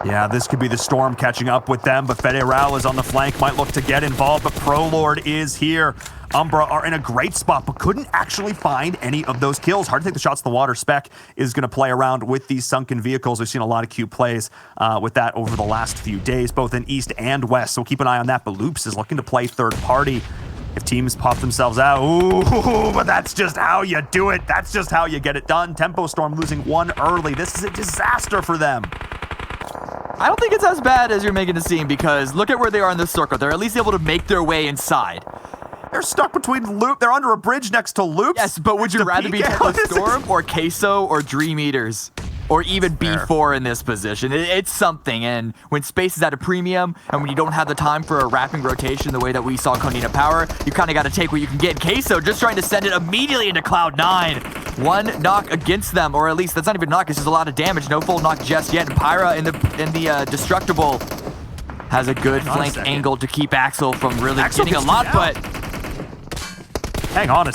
Yeah, this could be the Storm catching up with them, but Federal is on the flank, might look to get involved, but Prolord is here. Umbra are in a great spot, but couldn't actually find any of those kills. Hard to take the shots in the water. Spec is going to play around with these sunken vehicles. We've seen a lot of cute plays with that over the last few days, both in East and West, so keep an eye on that. But Loops is looking to play third party. If teams pop themselves out, ooh, but that's just how you do it. That's just how you get it done. Tempo Storm losing 1 early. This is a disaster for them. I don't think it's as bad as you're making it seem, because look at where they are in this circle. They're at least able to make their way inside. They're stuck between Loop. They're under a bridge next to Loops. Yes, but would you rather be Tempo Storm or Queso or Dream Eaters? Or even B4 in this position. It's something, and when space is at a premium, and when you don't have the time for a wrapping rotation the way that we saw Konina Power, you kind of got to take what you can get. Queso just trying to send it immediately into Cloud9. 1 knock against them, or at least that's not even a knock, it's just a lot of damage. No full knock just yet, and Pyra in the Destructible has a good flank angle to keep Axel from really getting a lot, but... Hang on a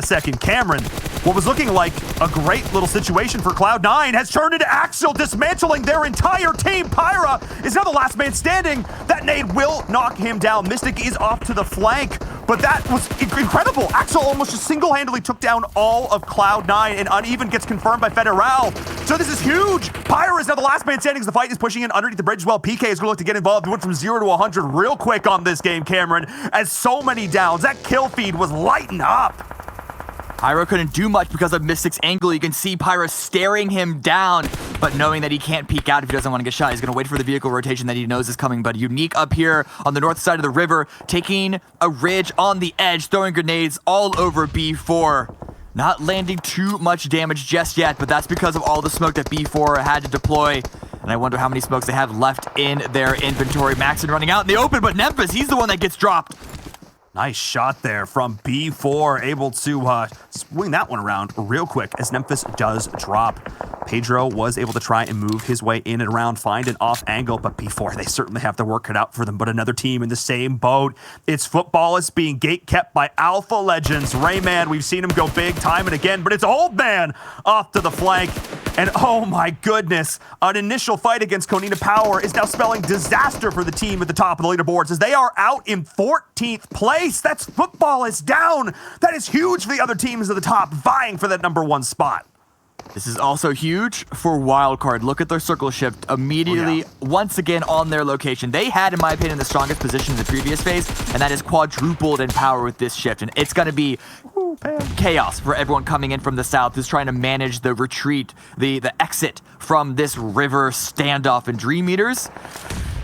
second, Cameron. What was looking like a great little situation for Cloud9 has turned into Axel dismantling their entire team. Pyra is now the last man standing. That nade will knock him down. Mystic is off to the flank, but that was incredible. Axel almost just single-handedly took down all of Cloud9, and Uneven gets confirmed by Federal. So this is huge. Pyra is now the last man standing as the fight is pushing in underneath the bridge as well. PK is going to look to get involved. He went from 0 to 100 real quick on this game, Cameron, as so many downs. That kill feed was lighting up. Pyra couldn't do much because of Mystic's angle. You can see Pyra staring him down, but knowing that he can't peek out if he doesn't want to get shot. He's going to wait for the vehicle rotation that he knows is coming. But Unique up here on the north side of the river, taking a ridge on the edge, throwing grenades all over B4. Not landing too much damage just yet, but that's because of all the smoke that B4 had to deploy. And I wonder how many smokes they have left in their inventory. Maxon running out in the open, but Nempus, he's the one that gets dropped. Nice shot there from B4, able to swing that one around real quick as Memphis does drop. Pedro was able to try and move his way in and around, find an off angle, but B4, they certainly have the work cut out for them. But another team in the same boat. It's Footballists being gate kept by Alpha Legends. Rayman, we've seen him go big time and again, but it's Old Man off to the flank. And oh my goodness, an initial fight against Konina Power is now spelling disaster for the team at the top of the leaderboards as they are out in 14th place. That's Footballists down. That is huge for the other teams at the top, vying for that #1 spot. This is also huge for Wildcard. Look at their circle shift immediately, once again on their location. They had, in my opinion, the strongest position in the previous phase, and that is quadrupled in power with this shift. And it's going to be chaos for everyone coming in from the south who's trying to manage the retreat, the exit from this river standoff. And Dream Eaters,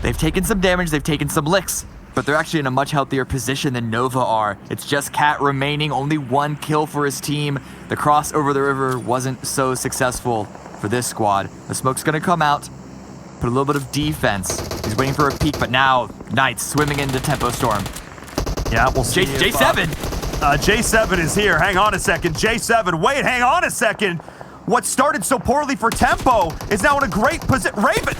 they've taken some damage, they've taken some licks, but they're actually in a much healthier position than Nova are. It's just Cat remaining, only 1 kill for his team. The cross over the river wasn't so successful for this squad. The smoke's gonna come out, put a little bit of defense. He's waiting for a peek, but now Knights swimming into Tempo Storm. Yeah, we'll see. J7! J7 is here. Hang on a second. J7, wait, hang on a second. What started so poorly for Tempo is now in a great position. Raven,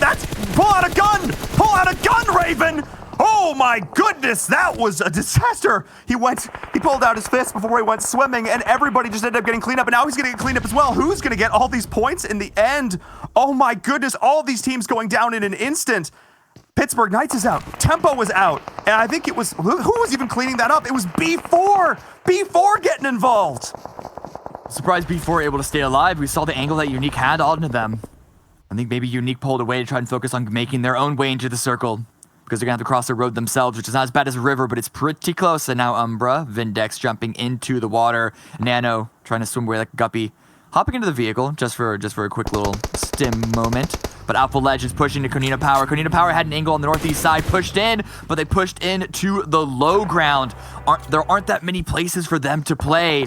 pull out a gun! Pull out a gun, Raven! Oh my goodness, that was a disaster. He pulled out his fist before he went swimming, and everybody just ended up getting cleaned up, and now he's gonna get cleaned up as well. Who's gonna get all these points in the end? Oh my goodness, all these teams going down in an instant. Pittsburgh Knights is out, Tempo was out, and I think it was, who was even cleaning that up? It was B4! B4 getting involved! Surprised B4 able to stay alive. We saw the angle that Unique had onto them. I think maybe Unique pulled away to try and focus on making their own way into the circle, because they're going to have to cross the road themselves, which is not as bad as a river, but it's pretty close. And now Umbra, Vindex jumping into the water, Nano trying to swim away like a guppy, hopping into the vehicle just for a quick little stim moment. But Alpha Legends pushing to Konina Power. Konina Power had an angle on the northeast side, pushed in, but they pushed in to the low ground. There aren't that many places for them to play,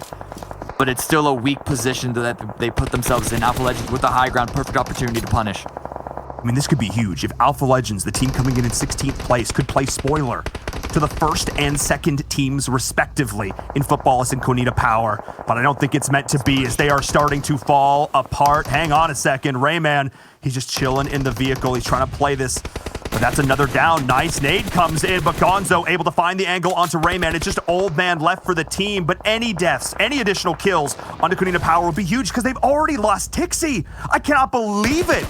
but it's still a weak position that they put themselves in. Alpha Legends with the high ground, perfect opportunity to punish. I mean, this could be huge. If Alpha Legends, the team coming in 16th place, could play spoiler to the first and second teams respectively in Footballis and Konina Power. But I don't think it's meant to be, as they are starting to fall apart. Hang on a second. Rayman, he's just chilling in the vehicle. He's trying to play this, but that's another down. Nice nade comes in, but Gonzo able to find the angle onto Rayman. It's just Old Man left for the team, but any deaths, any additional kills onto Konina Power would be huge because they've already lost Tixie. I cannot believe it.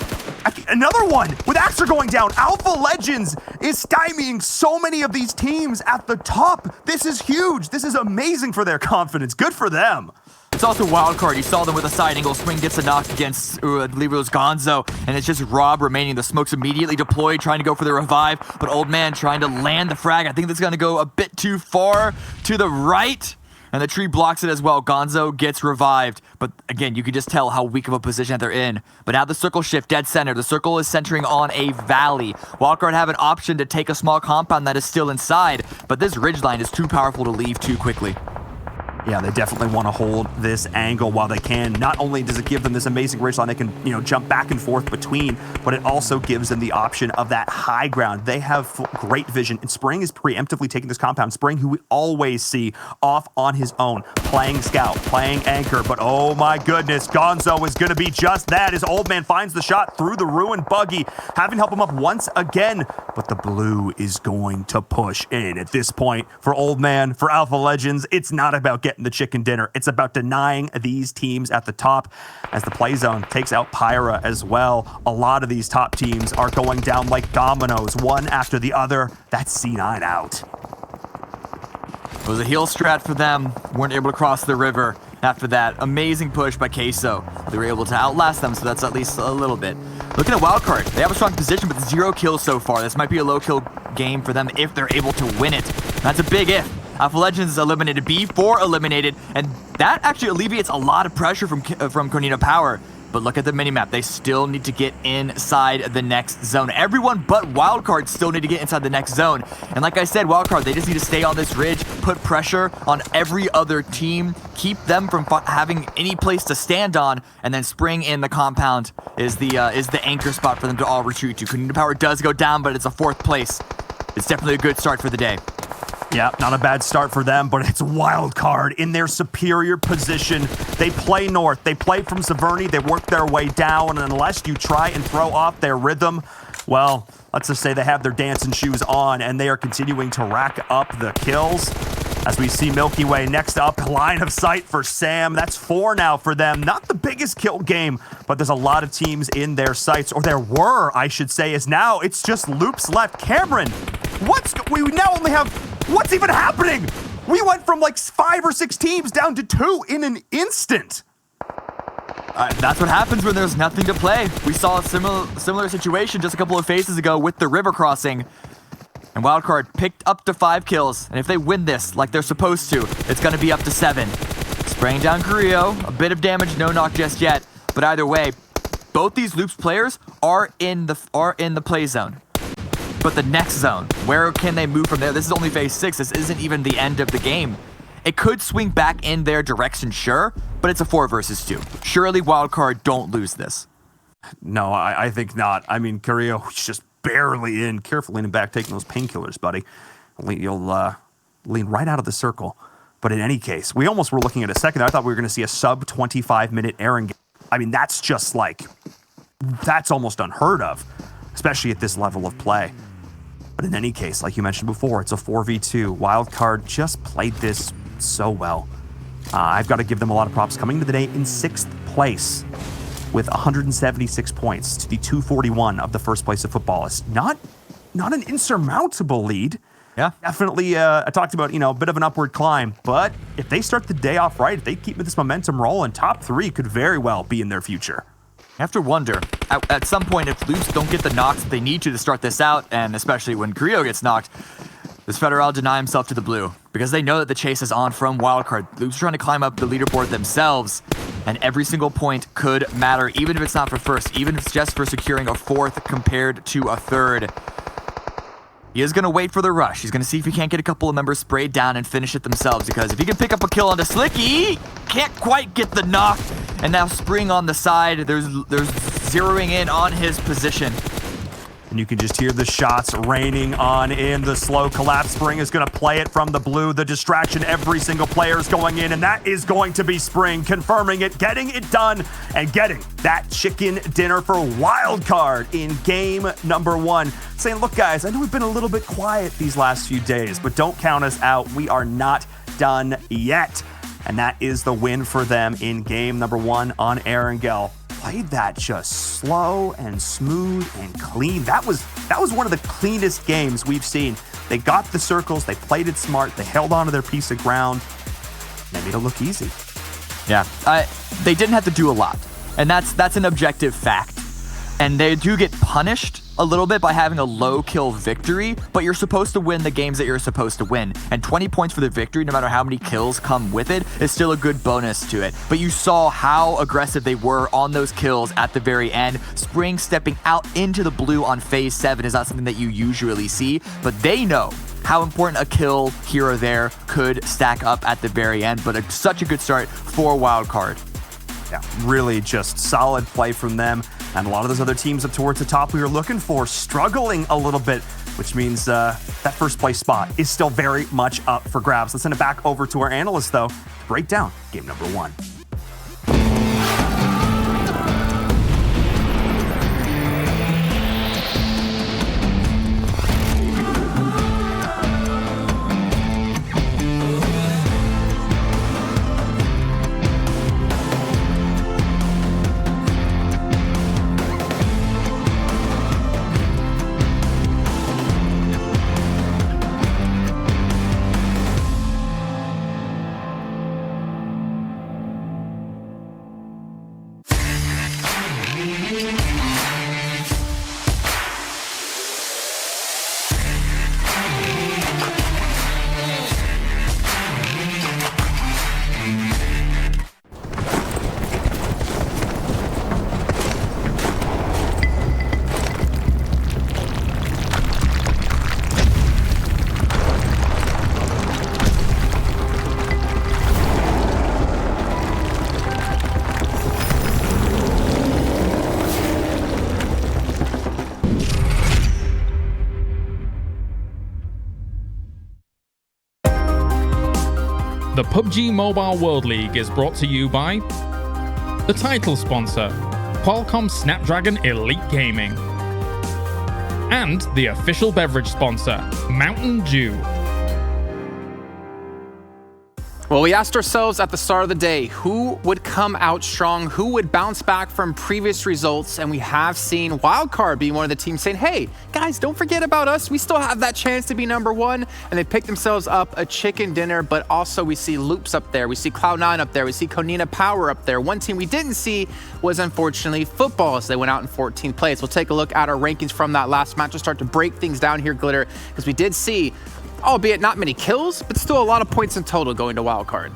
Another one with Axer going down. Alpha Legends is stymieing so many of these teams at the top. This is huge. This is amazing for their confidence. Good for them. It's also wildcard. You saw them with a side angle. Swing gets a knock against, I believe it was Gonzo, and it's just Rob remaining. The smoke's immediately deployed, trying to go for the revive, but Old Man trying to land the frag. I think that's going to go a bit too far to the right, and the tree blocks it as well. Gonzo gets revived, but again, you can just tell how weak of a position that they're in. But now the circle shift, dead center. The circle is centering on a valley. Wildcard have an option to take a small compound that is still inside, but this ridgeline is too powerful to leave too quickly. Yeah, they definitely want to hold this angle while they can. Not only does it give them this amazing ridgeline they can, jump back and forth between, but it also gives them the option of that high ground. They have great vision, and Spring is preemptively taking this compound. Spring, who we always see off on his own, playing scout, playing anchor, but oh my goodness, Gonzo is going to be just that as Old Man finds the shot through the ruined buggy, having to help him up once again, but the blue is going to push in at this point. For Old Man, for Alpha Legends, it's not about getting the chicken dinner. It's about denying these teams at the top as the play zone takes out Pyra as well. A lot of these top teams are going down like dominoes, one after the other. That's C9 out. It was a heel strat for them. Weren't able to cross the river after that. Amazing push by Queso. They were able to outlast them, so that's at least a little bit. Looking at Wildcard, they have a strong position, but 0 kills so far. This might be a low kill game for them if they're able to win it. That's a big if. Alpha Legends is eliminated, B4 eliminated, and that actually alleviates a lot of pressure from Konina Power. But look at the minimap. They still need to get inside the next zone. Everyone but Wildcard still need to get inside the next zone. And like I said, Wildcard, they just need to stay on this ridge, put pressure on every other team, keep them from having any place to stand on, and then Spring in the compound is the anchor spot for them to all retreat to. Konina Power does go down, but it's a 4th place. It's definitely a good start for the day. Yeah, not a bad start for them, but it's Wildcard in their superior position. They play north. They play from Severny. They work their way down, and unless you try and throw off their rhythm, well, let's just say they have their dancing shoes on, and they are continuing to rack up the kills. As we see Milky Way next up, line of sight for Sam. That's 4 now for them. Not the biggest kill game, but there's a lot of teams in their sights, or there were, I should say, as now it's just Loops left. Cameron, we now only have, what's even happening? We went from like 5 or 6 teams down to 2 in an instant. That's what happens when there's nothing to play. We saw a similar situation just a couple of phases ago with the river crossing. And Wildcard picked up to 5 kills. And if they win this like they're supposed to, it's going to be up to 7. Spraying down Carrillo, a bit of damage, no knock just yet. But either way, both these Loops players are in the play zone. But the next zone, where can they move from there? This is only phase 6. This isn't even the end of the game. It could swing back in their direction, sure, but it's a 4 versus 2. Surely Wildcard don't lose this. No, I think not. I mean, Carrillo just barely in. Careful leaning back, taking those painkillers, buddy. You'll lean right out of the circle. But in any case, we almost were looking at a second. I thought we were going to see a sub 25-minute Erangel. I mean, that's just like, that's almost unheard of, especially at this level of play. But in any case, like you mentioned before, it's a 4v2. Wildcard just played this so well. I've got to give them a lot of props. Coming to the day in 6th place with 176 points to the 241 of the first place of Footballists. Not an insurmountable lead. Yeah. Definitely, I talked about, a bit of an upward climb. But if they start the day off right, if they keep this momentum rolling, top 3 could very well be in their future. have to wonder, at some point, if Loops don't get the knocks that they need to start this out, and especially when Griot gets knocked, does Federal deny himself to the blue? Because they know that the chase is on from Wildcard. Loops are trying to climb up the leaderboard themselves, and every single point could matter, even if it's not for first, even if it's just for securing a fourth compared to a third. He is going to wait for the rush. He's going to see if he can't get a couple of members sprayed down and finish it themselves, because if he can pick up a kill onto Slicky, can't quite get the knock. And now Spring on the side, there's zeroing in on his position. And you can just hear the shots raining on in. The slow collapse. Spring is going to play it from the blue. The distraction, every single player is going in, and that is going to be Spring, confirming it, getting it done, and getting that chicken dinner for Wildcard in game number 1. Saying, look, guys, I know we've been a little bit quiet these last few days, but don't count us out. We are not done yet. And that is the win for them in game number 1 on Erangel. Played that just slow and smooth and clean. That was one of the cleanest games we've seen. They got the circles, they played it smart, they held on to their piece of ground. They made it look easy. Yeah, they didn't have to do a lot, and that's an objective fact. And they do get punished a little bit by having a low kill victory, but you're supposed to win the games that you're supposed to win. And 20 points for the victory, no matter how many kills come with it, is still a good bonus to it. But you saw how aggressive they were on those kills at the very end. Spring stepping out into the blue on phase 7 is not something that you usually see, but they know how important a kill here or there could stack up at the very end. But such a good start for Wildcard. Yeah, really just solid play from them. And a lot of those other teams up towards the top we were looking for struggling a little bit, which means that first place spot is still very much up for grabs. Let's send it back over to our analyst, though, to break down game number 1. The PUBG Mobile World League is brought to you by the title sponsor, Qualcomm Snapdragon Elite Gaming, and the official beverage sponsor, Mountain Dew. Well, we asked ourselves at the start of the day, who would come out strong, who would bounce back from previous results, and we have seen Wildcard be one of the teams saying, hey, guys, don't forget about us. We still have that chance to be number 1, and they picked themselves up a chicken dinner, but also we see Loops up there, we see Cloud9 up there, we see Konina Power up there. One team we didn't see was, unfortunately, Football, as they went out in 14th place. We'll take a look at our rankings from that last match to start to break things down here, Glitter, because we did see, albeit not many kills, but still a lot of points in total going to Wildcard.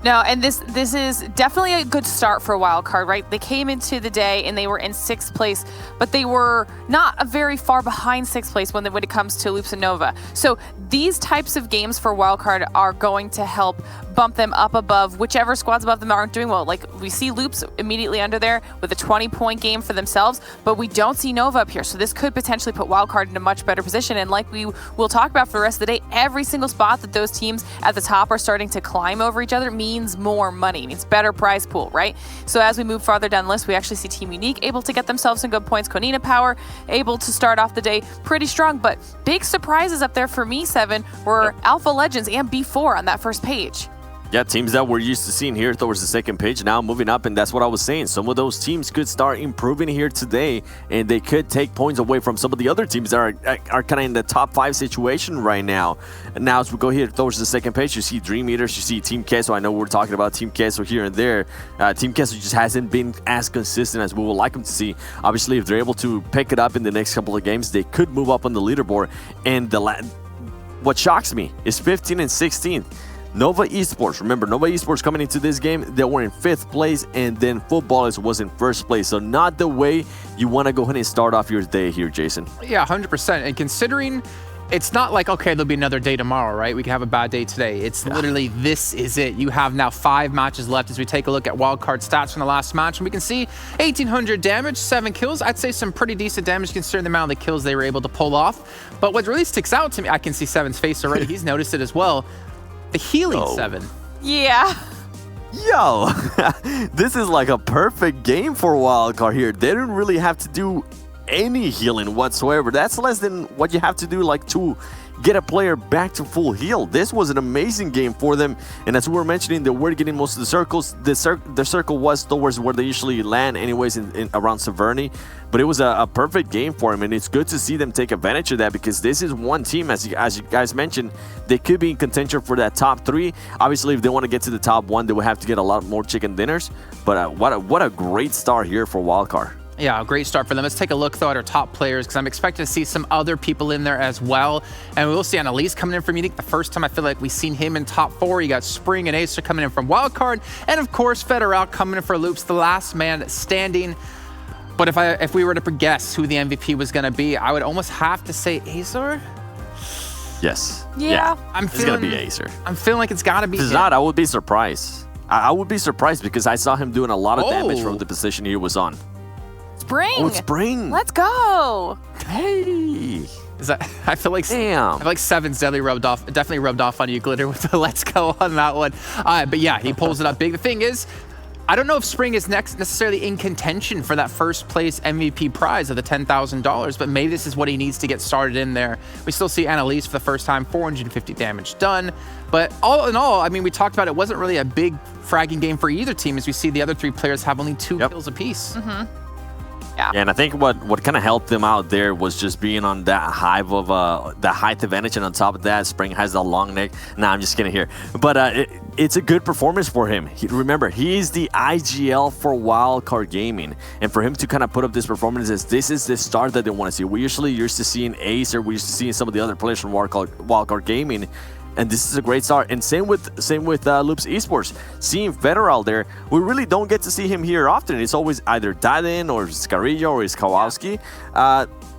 No, and this is definitely a good start for Wildcard, right? They came into the day and they were in 6th place, but they were not a very far behind 6th place when it comes to Loops and Nova. So these types of games for Wildcard are going to help bump them up above whichever squads above them aren't doing well. Like we see Loops immediately under there with a 20-point game for themselves, but we don't see Nova up here. So this could potentially put Wildcard in a much better position. And like we will talk about for the rest of the day, every single spot that those teams at the top are starting to climb over each other means more money, means better prize pool, right? So as we move farther down the list, we actually see Team Unique able to get themselves some good points. Konina Power able to start off the day pretty strong, but big surprises up there for me, Seven, were Alpha Legends and B4 on that first page. Yeah, teams that we're used to seeing here towards the second page now moving up, and that's what I was saying. Some of those teams could start improving here today, and they could take points away from some of the other teams that are kind of in the top 5 situation right now. And now as we go here towards the second page, you see Dream Eaters, you see Team Queso. I know we're talking about Team Queso here and there. Team Queso just hasn't been as consistent as we would like them to see. Obviously, if they're able to pick it up in the next couple of games, they could move up on the leaderboard. And what shocks me is 15 and 16. Nova Esports, remember, Nova Esports coming into this game, they were in 5th place, and then Footballers was in 1st place. So not the way you want to go ahead and start off your day here, Jason. Yeah, 100%. And considering it's not like, okay, there'll be another day tomorrow, right? We can have a bad day today. It's literally, this is it. You have now 5 matches left as we take a look at wildcard stats from the last match. And we can see 1,800 damage, 7 kills. I'd say some pretty decent damage considering the amount of the kills they were able to pull off. But what really sticks out to me, I can see Seven's face already. He's noticed it as well. The healing 7. Yeah. Yo, this is like a perfect game for wildcard here. They didn't really have to do any healing whatsoever. That's less than what you have to do like to get a player back to full heal. This was an amazing game for them, and as we were mentioning, they were getting most of the circles. The circle was towards where they usually land anyways in around Severny, but it was a perfect game for them, and it's good to see them take advantage of that, because this is one team, as you guys mentioned, they could be in contention for that top 3. Obviously, if they want to get to the top 1, they would have to get a lot more chicken dinners, but what a great start here for wildcard. Yeah, a great start for them. Let's take a look, though, at our top players, because I'm expecting to see some other people in there as well. And we'll see Annalise coming in from Unique. The first time I feel like we've seen him in top 4. You got Spring and Acer coming in from Wildcard. And, of course, Federal coming in for Loops, the last man standing. But if we were to guess who the MVP was going to be, I would almost have to say Acer. Yes. Yeah. It's going to be Acer. I'm feeling like it's got to be If it's not, I would be surprised. I would be surprised because I saw him doing a lot of damage from the position he was on. Spring. Oh, it's Spring. Let's go. Hey. Is that, I feel like Seven's definitely rubbed off on you, Glitter, with the let's go on that one. But yeah, he pulls it up big. The thing is, I don't know if Spring is necessarily in contention for that first place MVP prize of the $10,000, but maybe this is what he needs to get started in there. We still see Annalise for the first time, 450 damage done. But all in all, I mean, we talked about it wasn't really a big fragging game for either team, as we see the other 3 players have only 2 kills apiece. Mm-hmm. Yeah, and I think what kind of helped them out there was just being on that hive of the height advantage, and on top of that, Spring has the long neck. Nah, I'm just kidding here, but it's a good performance for him. Remember, he is the IGL for Wildcard Gaming, and for him to kind of put up this performance, this is the start that they want to see. We usually used to seeing Ace, or we used to seeing some of the other players from Wildcard Gaming. And this is a great start. And same with Loops Esports. Seeing Federal there, we really don't get to see him here often. It's always either Daden or Scarillo or Skowalski.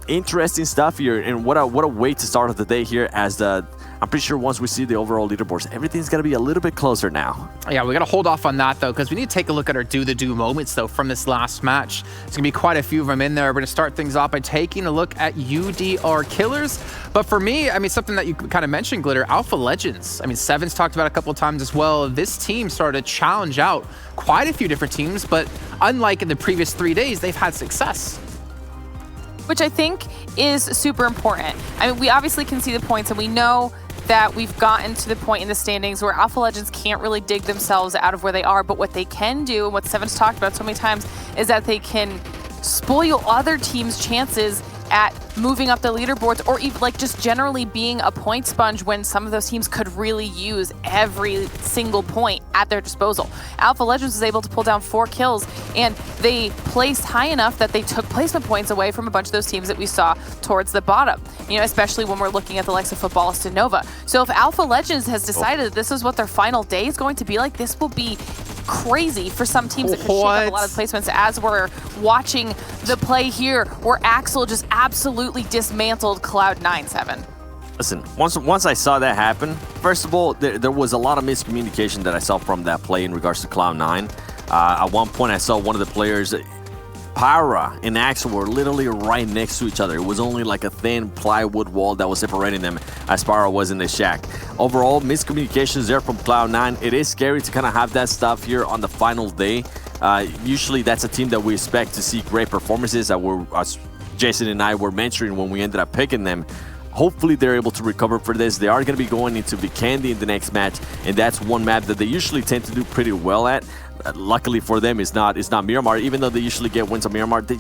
Interesting stuff here, and what a way to start of the day here. As I'm pretty sure once we see the overall leaderboards, everything's gonna be a little bit closer now. Yeah, we gotta hold off on that though, because we need to take a look at our do moments though from this last match. There's gonna be quite a few of them in there. We're gonna start things off by taking a look at UDR Killers. But for me, I mean, something that you kind of mentioned, Glitter, Alpha Legends. I mean, Seven's talked about a couple of times as well. This team started to challenge out quite a few different teams, but unlike in the previous 3 days, they've had success. Which I think is super important. I mean, we obviously can see the points, and we know that we've gotten to the point in the standings where Alpha Legends can't really dig themselves out of where they are, but what they can do, and what Seven's talked about so many times, is that they can spoil other teams' chances at moving up the leaderboards, or even like just generally being a point sponge when some of those teams could really use every single point at their disposal. Alpha Legends was able to pull down 4 kills, and they placed high enough that they took placement points away from a bunch of those teams that we saw towards the bottom, you know, especially when we're looking at the likes of Footballist and Nova. So if Alpha Legends has decided that this is what their final day is going to be like, this will be crazy for some teams that could shake up a lot of placements. As we're watching the play here, where Axel just absolutely dismantled Cloud9 7. Listen, once I saw that happen, first of all, there was a lot of miscommunication that I saw from that play in regards to Cloud9. At one point, I saw one of the players, Pyra and Axel, were literally right next to each other. It was only like a thin plywood wall that was separating them, as Pyra was in the shack. Overall, miscommunications there from Cloud9. It is scary to kind of have that stuff here on the final day. Usually, that's a team that we expect to see great performances, that as Jason and I were mentioning when we ended up picking them. Hopefully they're able to recover for this. They are going to be going into Vikendi in the next match, and that's one map that they usually tend to do pretty well at. Luckily for them, it's not Miramar. Even though they usually get wins on Miramar, they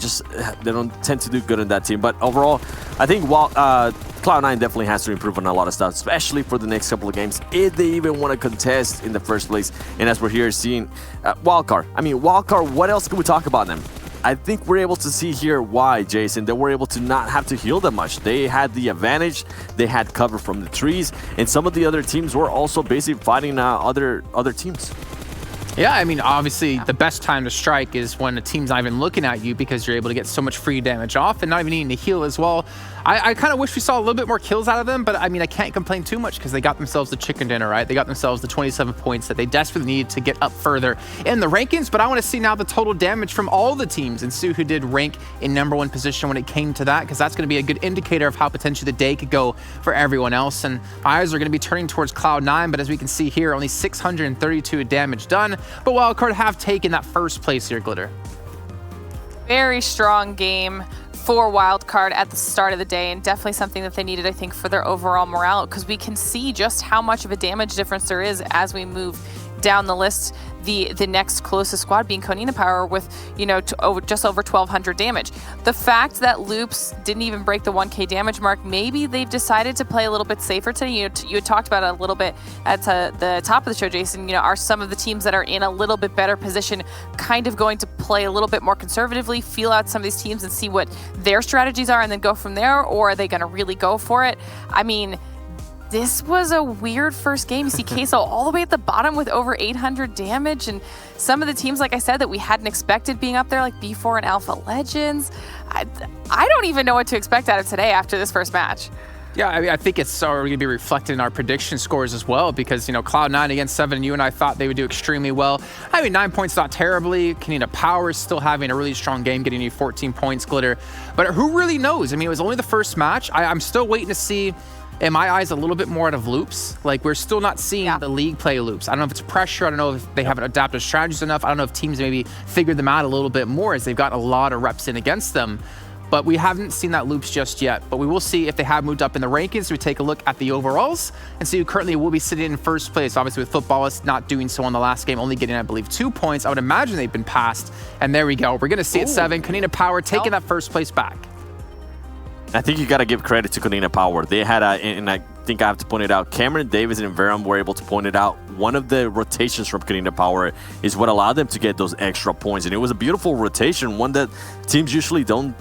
don't tend to do good in that team. But overall, I think Cloud9 definitely has to improve on a lot of stuff, especially for the next couple of games, if they even want to contest in the first place. And as we're here seeing Wildcard. I mean, Wildcard, what else can we talk about them? I think we're able to see here why, Jason, they were able to not have to heal that much. They had the advantage, they had cover from the trees, and some of the other teams were also basically fighting other teams. Yeah, I mean, obviously, the best time to strike is when a team's not even looking at you because you're able to get so much free damage off and not even needing to heal as well. I kind of wish we saw a little bit more kills out of them, but I mean, I can't complain too much because they got themselves the chicken dinner, right? They got themselves the 27 points that they desperately need to get up further in the rankings, but I want to see now the total damage from all the teams and see who did rank in #1 position when it came to that, because that's going to be a good indicator of how potentially the day could go for everyone else. And eyes are going to be turning towards Cloud9, but as we can see here, only 632 damage done, but Wildcard have taken that first place here, Glitter. Very strong game for Wildcard at the start of the day, and definitely something that they needed, I think, for their overall morale, because we can see just how much of a damage difference there is as we move down the list. The next closest squad being Konina Power with, you know, just over 1,200 damage. The fact that Loops didn't even break the 1K damage mark, maybe they've decided to play a little bit safer today. You had talked about it a little bit at the top of the show, Jason. You know, are some of the teams that are in a little bit better position kind of going to play a little bit more conservatively, feel out some of these teams and see what their strategies are and then go from there? Or are they going to really go for it? I mean, this was a weird first game. You see Queso all the way at the bottom with over 800 damage, and some of the teams, like I said, that we hadn't expected being up there, like B4 and Alpha Legends. I don't even know what to expect out of today after this first match. Yeah, I mean, I think it's already going to be reflected in our prediction scores as well, because, you know, Cloud9 against 7, you and I thought they would do extremely well. I mean, 9 points, not terribly. Konina Power is still having a really strong game, getting you 14 points, Glitter. But who really knows? I mean, it was only the first match. I'm still waiting to see, in my eyes, a little bit more out of Loops. Like, we're still not seeing the league play Loops. I don't know if it's pressure. I don't know if they haven't adapted strategies enough. I don't know if teams maybe figured them out a little bit more as they've got a lot of reps in against them. But we haven't seen that Loops just yet. But we will see if they have moved up in the rankings. We take a look at the overalls and see who currently will be sitting in first place. Obviously, with Footballists not doing so in the last game, only getting, I believe, 2 points. I would imagine they've been passed. And there we go. We're going to see at 7. Konina Power taking that first place back. I think you got to give credit to Konina Power. They had, and I think I have to point it out, Cameron Davis and Verum were able to point it out. One of the rotations from Konina Power is what allowed them to get those extra points. And it was a beautiful rotation, one that teams usually don't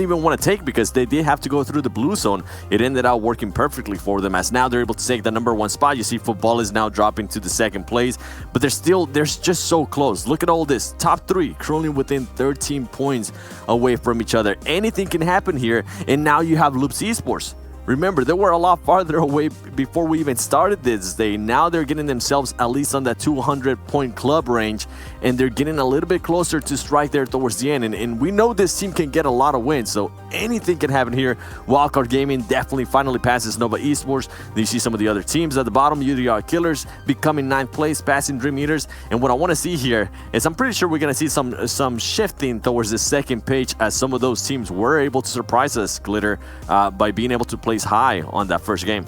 even want to take because they did have to go through the blue zone. It ended up working perfectly for them, as now they're able to take the #1 spot. You see Football is now dropping to the 2nd place, but they're just so close. Look at all this. Top 3 currently within 13 points away from each other. Anything can happen here, and now you have Loops Esports. Remember, they were a lot farther away before we even started this day. Now they're getting themselves at least on that 200-point club range, and they're getting a little bit closer to strike there towards the end. And we know this team can get a lot of wins, so anything can happen here. Wildcard Gaming definitely finally passes Nova Esports. Then you see some of the other teams at the bottom. UDR Killers becoming 9th place, passing Dream Eaters. And what I want to see here is I'm pretty sure we're going to see some shifting towards the 2nd page, as some of those teams were able to surprise us, Glitter, by being able to place high on that first game.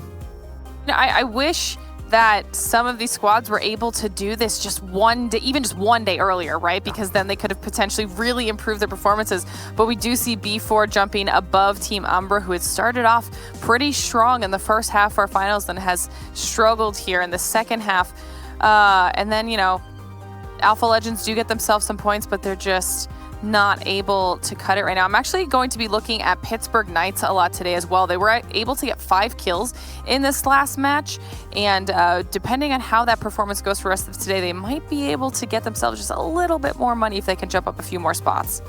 I wish that some of these squads were able to do this just one day, even just one day earlier, right? Because then they could have potentially really improved their performances. But we do see B4 jumping above Team Umbra, who had started off pretty strong in the first half of our finals and has struggled here in the second half. And then, you know, Alpha Legends do get themselves some points, but they're just not able to cut it right now. I'm actually going to be looking at Pittsburgh Knights a lot today as well. They were able to get 5 kills in this last match, and depending on how that performance goes for the rest of today, they might be able to get themselves just a little bit more money if they can jump up a few more spots.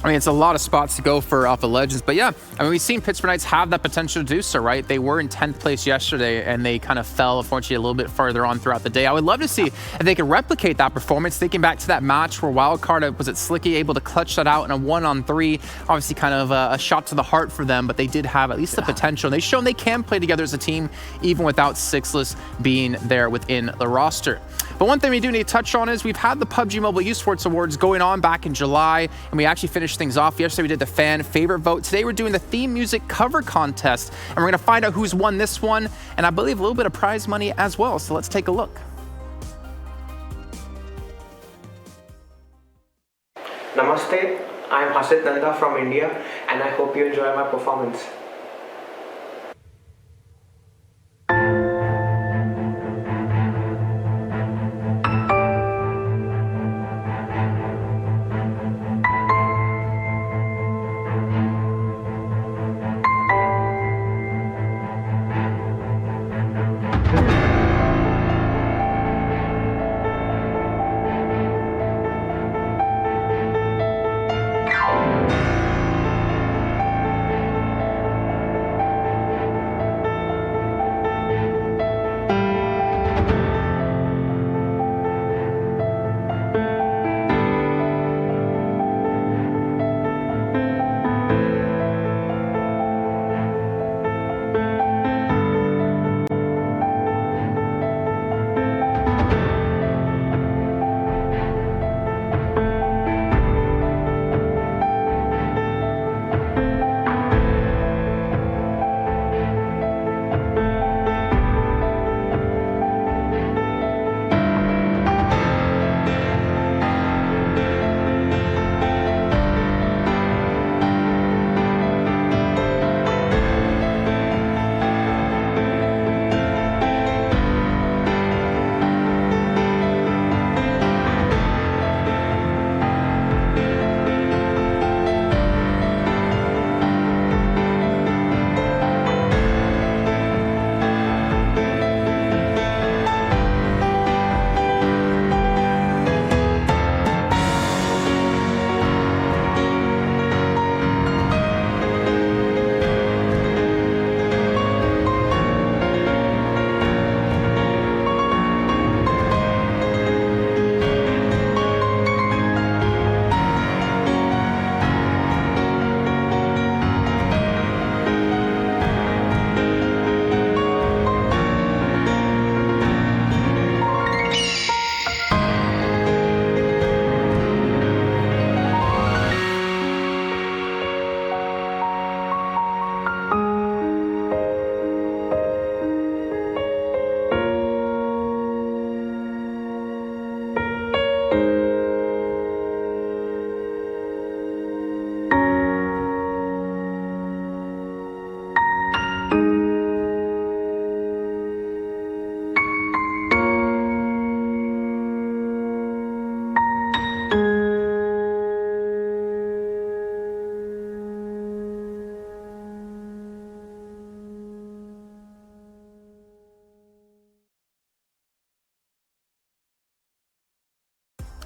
I mean, it's a lot of spots to go for Alpha Legends, but yeah, I mean, we've seen Pittsburgh Knights have that potential to do so, right? They were in 10th place yesterday, and they kind of fell, unfortunately, a little bit further on throughout the day. I would love to see if they could replicate that performance, thinking back to that match where Wildcard, was it Slicky, able to clutch that out in a 1-on-3, obviously kind of a shot to the heart for them, but they did have at least the potential. They've shown they can play together as a team, even without Sixless being there within the roster. But one thing we do need to touch on is we've had the PUBG Mobile Esports Awards going on back in July, and we actually finished things off. Yesterday we did the fan favorite vote. Today we're doing the theme music cover contest, and we're going to find out who's won this one, and I believe a little bit of prize money as well. So let's take a look. Namaste, I am Hasit Nanda from India, and I hope you enjoy my performance.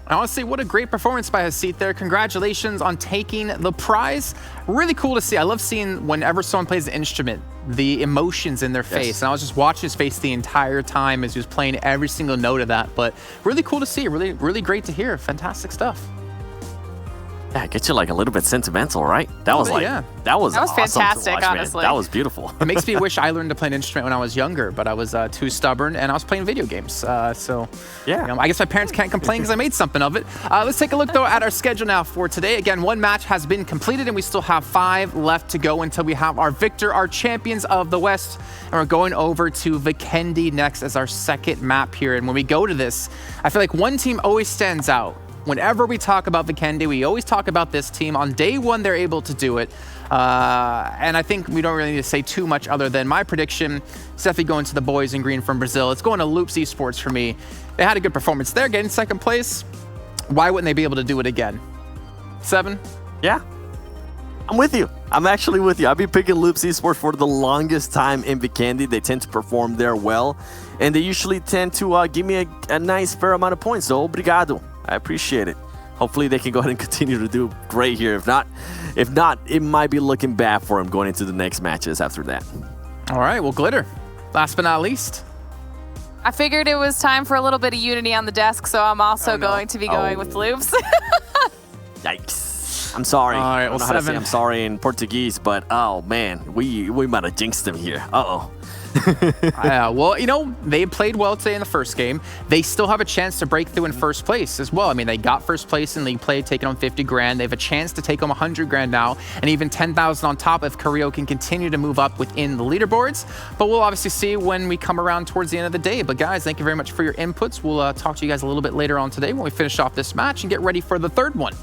Honestly, what a great performance by Hasit there. Congratulations on taking the prize. Really cool to see. I love seeing whenever someone plays an instrument, the emotions in their face. And I was just watching his face the entire time as he was playing every single note of that. But really cool to see. Really, really great to hear. Fantastic stuff. Yeah, it gets you like a little bit sentimental, right? That was like, that was awesome fantastic, to watch, honestly. Man. That was beautiful. It makes me wish I learned to play an instrument when I was younger, but I was too stubborn and I was playing video games. So yeah, you know, I guess my parents can't complain because I made something of it. Let's take a look though at our schedule now for today. Again, one match has been completed and we still have 5 left to go until we have our victor, our champions of the West. And we're going over to Vikendi next as our second map here. And when we go to this, I feel like one team always stands out. Whenever we talk about Vikendi, we always talk about this team. On day one, they're able to do it. And I think we don't really need to say too much other than my prediction is definitely going to the boys in green from Brazil. It's going to Loops Esports for me. They had a good performance there, getting second place. Why wouldn't they be able to do it again? 7? Yeah. I'm with you. I'm actually with you. I've been picking Loops Esports for the longest time in Vikendi. They tend to perform there well. And they usually tend to give me a nice fair amount of points. So, obrigado. I appreciate it. Hopefully they can go ahead and continue to do great here. If not, it might be looking bad for them going into the next matches after that. All right, well, Glitter, last but not least. I figured it was time for a little bit of unity on the desk, so I'm also going to be going with Loops. Yikes. I'm sorry. All right, well, I don't know how to say 7. I'm sorry in Portuguese, but oh man, we might have jinxed them here. Uh-oh. Well, you know, they played well today in the first game. They still have a chance to break through in first place as well. I mean, they got first place in league play, taking home 50 grand. They have a chance to take home 100 grand now, and even 10,000 on top if Carrillo can continue to move up within the leaderboards. But we'll obviously see when we come around towards the end of the day. But guys, thank you very much for your inputs. We'll talk to you guys a little bit later on today when we finish off this match and get ready for the third one.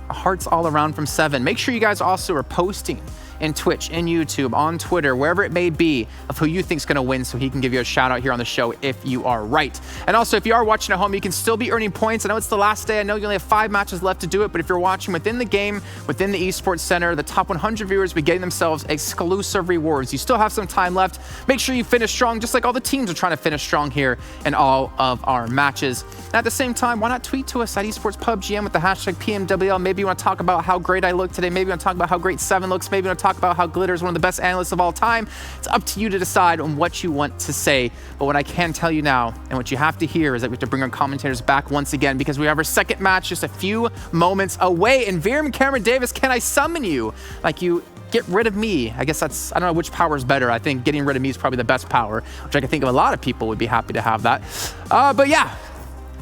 Hearts all around from 7. Make sure you guys also are posting in Twitch, in YouTube, on Twitter, wherever it may be, of who you think is going to win so he can give you a shout out here on the show if you are right. And also, if you are watching at home, you can still be earning points. I know it's the last day. I know you only have 5 matches left to do it, but if you're watching within the game, within the Esports Center, the top 100 viewers be getting themselves exclusive rewards. You still have some time left. Make sure you finish strong, just like all the teams are trying to finish strong here in all of our matches. And at the same time, why not tweet to us at Esports PUBGM with the hashtag PMWL. Maybe you want to talk about how great I look today. Maybe you want to talk about how great 7 looks. Maybe you want to talk about how Glitter is one of the best analysts of all time. It's up to you to decide on what you want to say. But what I can tell you now, and what you have to hear, is that we have to bring our commentators back once again because we have our second match just a few moments away. And Viram Cameron Davis, can I summon you? Like you get rid of me. I guess that's, I don't know which power is better. I think getting rid of me is probably the best power, which I can think of a lot of people would be happy to have that. But yeah,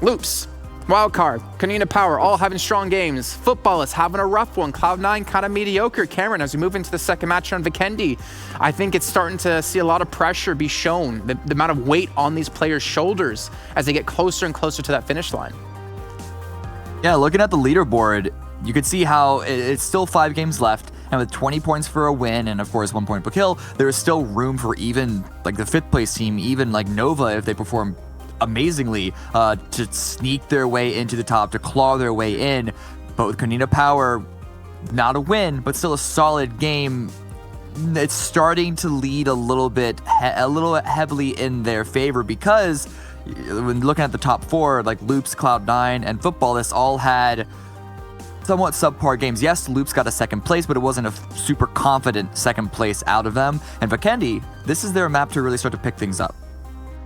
Loops, Wildcard, Kanina Power, all having strong games. Football is having a rough one. Cloud9 kind of mediocre. Cameron, as we move into the second match on Vikendi, I think it's starting to see a lot of pressure be shown, the amount of weight on these players' shoulders as they get closer and closer to that finish line. Yeah, looking at the leaderboard, you could see how it's still 5 games left, and with 20 points for a win and of course 1 point per kill, there is still room for even like the 5th place team, even like Nova, if they perform amazingly, to sneak their way into the top, to claw their way in. But with Kanina Power, not a win, but still a solid game, it's starting to lead a little bit heavily in their favor, because when looking at the top 4, like Loops, Cloud9, and Football, this all had somewhat subpar games. Yes, Loops got a 2nd place, but it wasn't a super confident 2nd place out of them. And Vikendi, this is their map to really start to pick things up.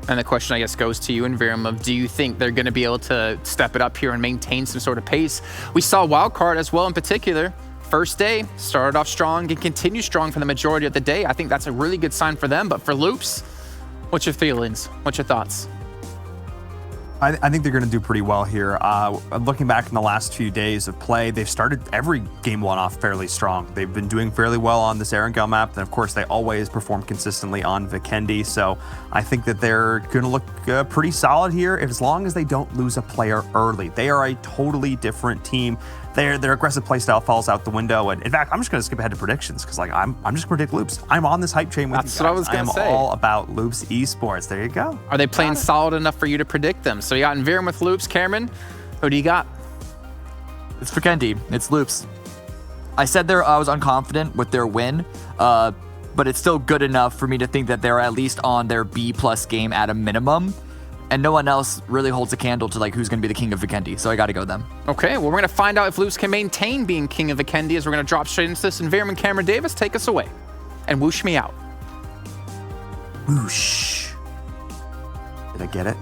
And the question, I guess, goes to you and Viram of, do you think they're going to be able to step it up here and maintain some sort of pace? We saw Wildcard as well in particular. First day, started off strong and continued strong for the majority of the day. I think that's a really good sign for them. But for Loops, what's your feelings? What's your thoughts? I think they're going to do pretty well here. Looking back in the last few days of play, they've started every game 1 off fairly strong. They've been doing fairly well on this Erangel map, and of course they always perform consistently on Vikendi, so I think that they're going to look pretty solid here as long as they don't lose a player early. They are a totally different team. Their aggressive playstyle falls out the window, and in fact, I'm just going to skip ahead to predictions because, like, I'm just going to predict Loops. I'm on this hype train with you guys. That's what I was going to say. I'm all about Loops Esports. There you go. Are they playing solid enough for you to predict them? So you got Viram with Loops. Cameron, who do you got? It's Vikendi. It's Loops. I said I was unconfident with their win, but it's still good enough for me to think that they're at least on their B+ game at a minimum. And no one else really holds a candle to like who's going to be the king of Vikendi, so I got to go them. Okay, well, we're going to find out if Loops can maintain being king of Vikendi as we're going to drop straight into this. And Viram and Cameron Davis, take us away and whoosh me out. Whoosh. Did I get it?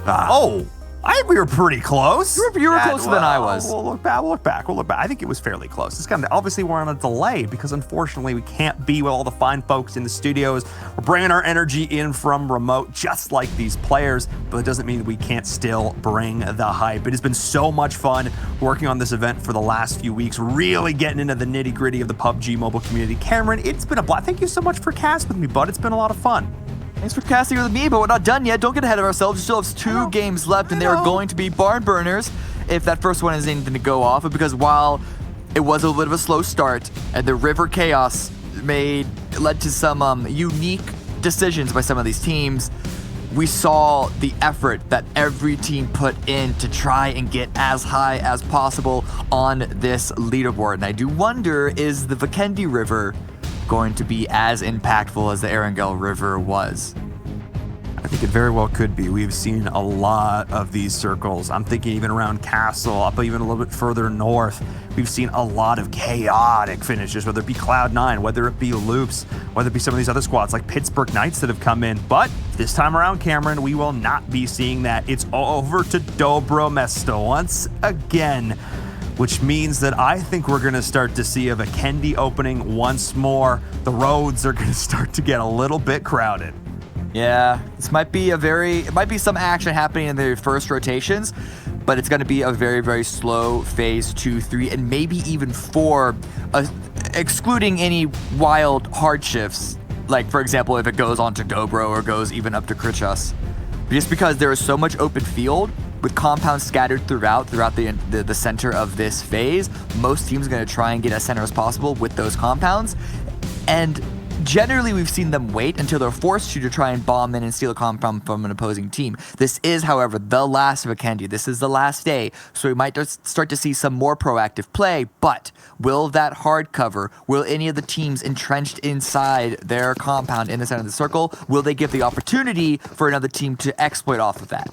Oh, I think we were pretty close. You were closer than I was. We'll look back. I think it was fairly close. It's kind of, obviously we're on a delay because unfortunately we can't be with all the fine folks in the studios. We're bringing our energy in from remote, just like these players, but it doesn't mean that we can't still bring the hype. It has been so much fun working on this event for the last few weeks, really getting into the nitty-gritty of the PUBG mobile community. Cameron, it's been a blast. Thank you so much for casting with me, bud. It's been a lot of fun. Thanks for casting with me, but we're not done yet. Don't get ahead of ourselves. We still have 2 games left, and they are going to be barn burners if that first one is anything to go off. Because while it was a little bit of a slow start, and the River Chaos led to some unique decisions by some of these teams, we saw the effort that every team put in to try and get as high as possible on this leaderboard. And I do wonder, is the Vikendi River going to be as impactful as the Erangel River was? I think it very well could be. We've seen a lot of these circles. I'm thinking even around Castle, up even a little bit further north. We've seen a lot of chaotic finishes, whether it be Cloud9, whether it be Loops, whether it be some of these other squads like Pittsburgh Knights that have come in. But this time around, Cameron, we will not be seeing that. It's over to Dobro Mesto once again, which means that I think we're going to start to see a Vikendi opening once more. The roads are going to start to get a little bit crowded. Yeah, this might be it might be some action happening in the first rotations, but it's going to be a very, very slow phase 2, 3, and maybe even 4, excluding any wild hard shifts. Like, for example, if it goes on to Dobro or goes even up to Krichas. Just because there is so much open field with compounds scattered throughout the center of this phase, most teams are going to try and get as center as possible with those compounds. And generally, we've seen them wait until they're forced to try and bomb in and steal a compound from an opposing team. This is, however, the last Vikendi. This is the last day, so we might just start to see some more proactive play, but will that hard cover, will any of the teams entrenched inside their compound in the center of the circle, will they give the opportunity for another team to exploit off of that?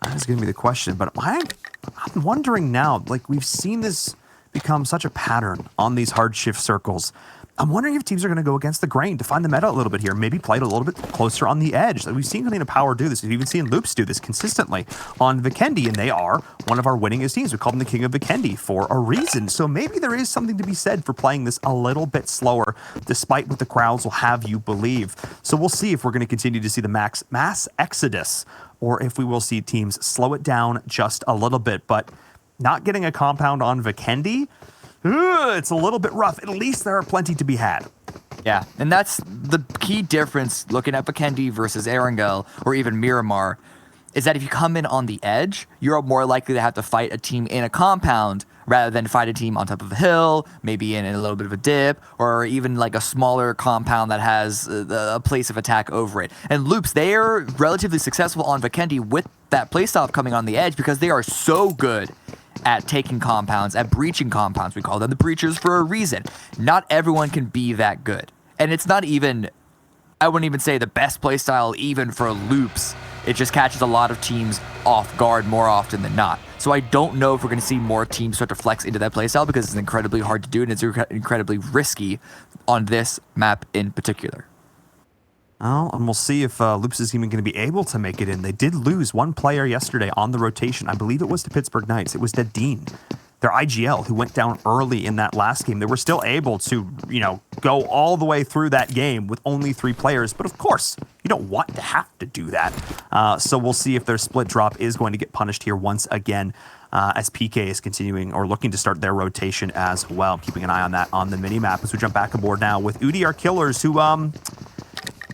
That's going to be the question, but I'm wondering now, like, we've seen this become such a pattern on these hard shift circles. I'm wondering if teams are going to go against the grain to find the meta a little bit here, maybe play it a little bit closer on the edge. Like, we've seen Konina Power do this. We've even seen Loops do this consistently on Vikendi, and they are one of our winningest teams. We call them the King of Vikendi for a reason. So maybe there is something to be said for playing this a little bit slower, despite what the crowds will have you believe. So we'll see if we're going to continue to see the mass exodus, or if we will see teams slow it down just a little bit. But not getting a compound on Vikendi, it's a little bit rough. At least there are plenty to be had. Yeah, and that's the key difference looking at Vikendi versus Erangel or even Miramar, is that if you come in on the edge, you're more likely to have to fight a team in a compound rather than fight a team on top of a hill, maybe in a little bit of a dip, or even like a smaller compound that has a place of attack over it. And Loops, they are relatively successful on Vikendi with that playstyle coming on the edge because they are so good at taking compounds, at breaching compounds. We call them the breachers for a reason. Not everyone can be that good. And it's not even, I wouldn't even say the best playstyle even for Loops. It just catches a lot of teams off guard more often than not. So I don't know if we're going to see more teams start to flex into that playstyle because it's incredibly hard to do and it's incredibly risky on this map in particular. Oh, and we'll see if Loops is even going to be able to make it in. They did lose one player yesterday on the rotation. I believe it was to Pittsburgh Knights. It was Dead Dean, their IGL, who went down early in that last game. They were still able to, go all the way through that game with only 3 players. But of course, you don't want to have to do that. So we'll see if their split drop is going to get punished here once again. As PK is continuing or looking to start their rotation as well. Keeping an eye on that on the mini-map as we jump back aboard now with UDR Killers, who,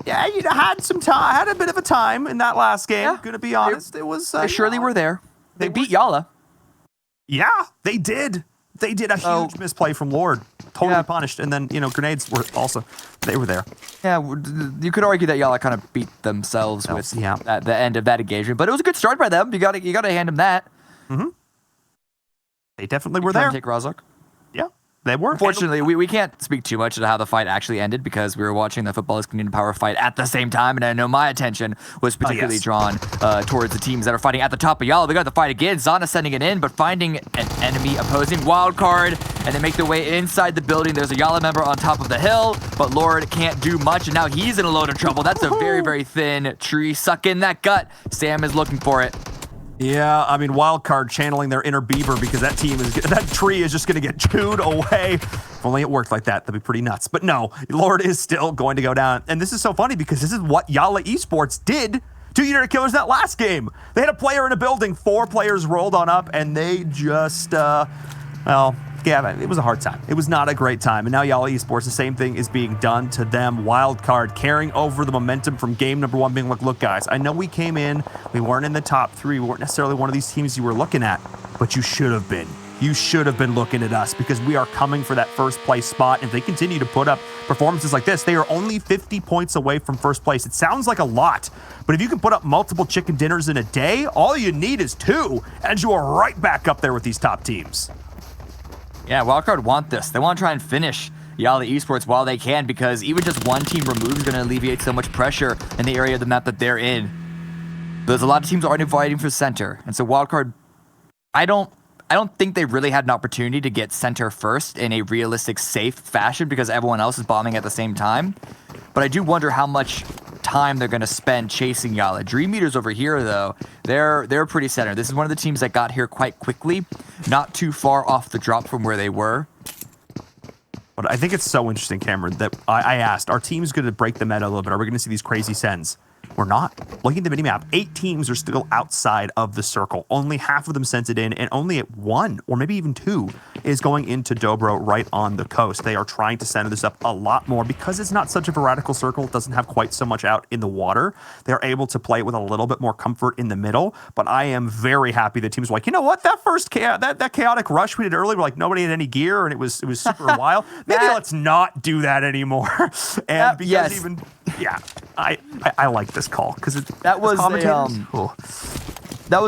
had some time, had a bit of a time in that last game. Yeah. Gonna be honest, it was. They surely were there. They beat Yala. Yeah, they did. They did a huge misplay from Lord, totally punished, and then grenades were also they were there. Yeah, you could argue that Yala kind of beat themselves with the end of that engagement, but it was a good start by them. You got to hand them that. Mm-hmm. They definitely were there. Take Razok. Yeah. They were. Unfortunately, we can't speak too much about how the fight actually ended because we were watching the Footballers Canadian Power fight at the same time, and I know my attention was particularly drawn towards the teams that are fighting at the top of Yala. They got the fight again. Zana sending it in, but finding an enemy opposing wild card, and they make their way inside the building. There's a Yala member on top of the hill, but Lord can't do much, and now he's in a load of trouble. That's a very, very thin tree. Suck in that gut. Sam is looking for it. Yeah, I mean, Wildcard channeling their inner beaver because that tree is just going to get chewed away. If only it worked like that, that'd be pretty nuts. But no, Lord is still going to go down. And this is so funny because this is what Yala Esports did to UDR Killers that last game. They had a player in a building, 4 players rolled on up, and they just, it was a hard time. It was not a great time. And now Yala Esports, the same thing is being done to them. Wildcard carrying over the momentum from game number 1, being like, look, guys, I know we came in, we weren't in the top 3, we weren't necessarily one of these teams you were looking at, but you should have been. You should have been looking at us because we are coming for that first place spot. If they continue to put up performances like this, they are only 50 points away from first place. It sounds like a lot, but if you can put up multiple chicken dinners in a day, all you need is 2, and you are right back up there with these top teams. Yeah, Wildcard want this. They want to try and finish Yala Esports while they can because even just one team removed is going to alleviate so much pressure in the area of the map that they're in. There's a lot of teams already fighting for center, and so Wildcard, I don't think they really had an opportunity to get center first in a realistic, safe fashion because everyone else is bombing at the same time. But I do wonder how much time they're going to spend chasing Yala. Dream Eaters over here, though, they're pretty center. This is one of the teams that got here quite quickly, not too far off the drop from where they were. But I think it's so interesting, Cameron, that I asked, are teams going to break the meta a little bit? Are we going to see these crazy sends? We're not. Looking at the minimap, 8 teams are still outside of the circle. Only half of them sent it in, and only 1 or maybe even 2 is going into Dobro right on the coast. They are trying to center this up a lot more because it's not such a vertical circle. It doesn't have quite so much out in the water. They're able to play it with a little bit more comfort in the middle, but I am very happy that teams were like, you know what, that first that chaotic rush we did earlier, like nobody had any gear and it was super wild. Maybe let's not do that anymore. And because even I like this call because that was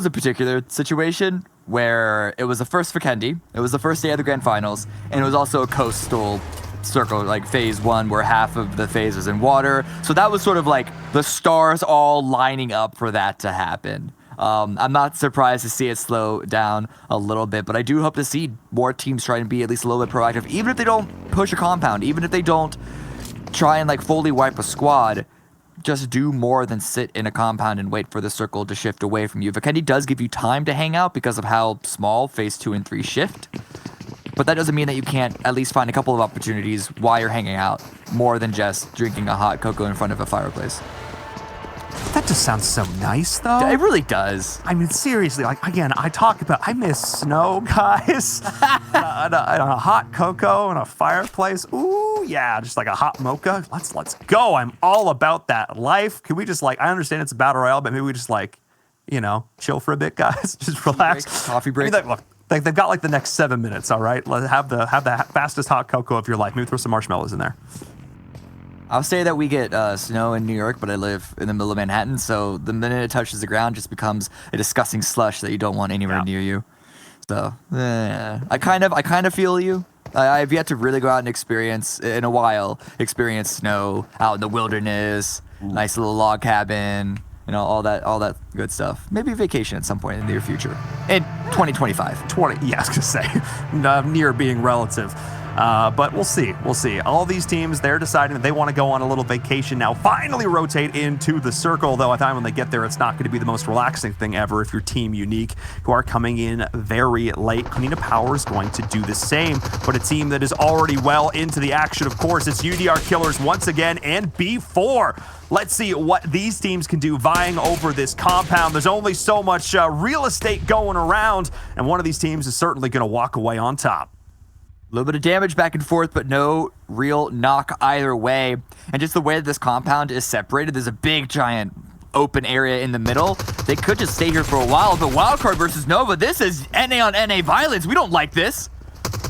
a particular situation where it was the first Vikendi, it was the first day of the grand finals, and it was also a coastal circle, like phase 1, where half of the phase was in water. So that was sort of like the stars all lining up for that to happen. I'm not surprised to see it slow down a little bit, but I do hope to see more teams try and be at least a little bit proactive, even if they don't push a compound, even if they don't try and like fully wipe a squad. Just do more than sit in a compound and wait for the circle to shift away from you. Vikendi does give you time to hang out because of how small phase 2 and 3 shift, but that doesn't mean that you can't at least find a couple of opportunities while you're hanging out, more than just drinking a hot cocoa in front of a fireplace. That just sounds so nice, though. It really does. I mean, seriously, like, again, I miss snow, guys. on a hot cocoa and a fireplace. Ooh, yeah, just like a hot mocha. Let's go. I'm all about that life. Can we just, like, I understand it's a battle royale, but maybe we just, like, chill for a bit, guys. Just relax. Coffee break. I mean, look, they've got, like, the next 7 minutes, all right? Let's have the fastest hot cocoa of your life. Maybe throw some marshmallows in there. I'll say that we get snow in New York, but I live in the middle of Manhattan, so the minute it touches the ground, it just becomes a disgusting slush that you don't want anywhere near you. So I kind of feel you. I've yet to really go out and experience snow out in the wilderness, nice little log cabin, all that good stuff. Maybe vacation at some point in the near future. In 2025. I was gonna say, near being relative. But we'll see. All these teams, they're deciding that they want to go on a little vacation now, finally rotate into the circle, though I thought when they get there, it's not going to be the most relaxing thing ever if you're Team Unique, who are coming in very late. Kunina Power is going to do the same, but a team that is already well into the action, of course, it's UDR Killers once again and B4. Let's see what these teams can do vying over this compound. There's only so much real estate going around, and one of these teams is certainly going to walk away on top. A little bit of damage back and forth, but no real knock either way. And just the way that this compound is separated, there's a big, giant open area in the middle. They could just stay here for a while, but Wildcard versus Nova, this is NA on NA violence. We don't like this.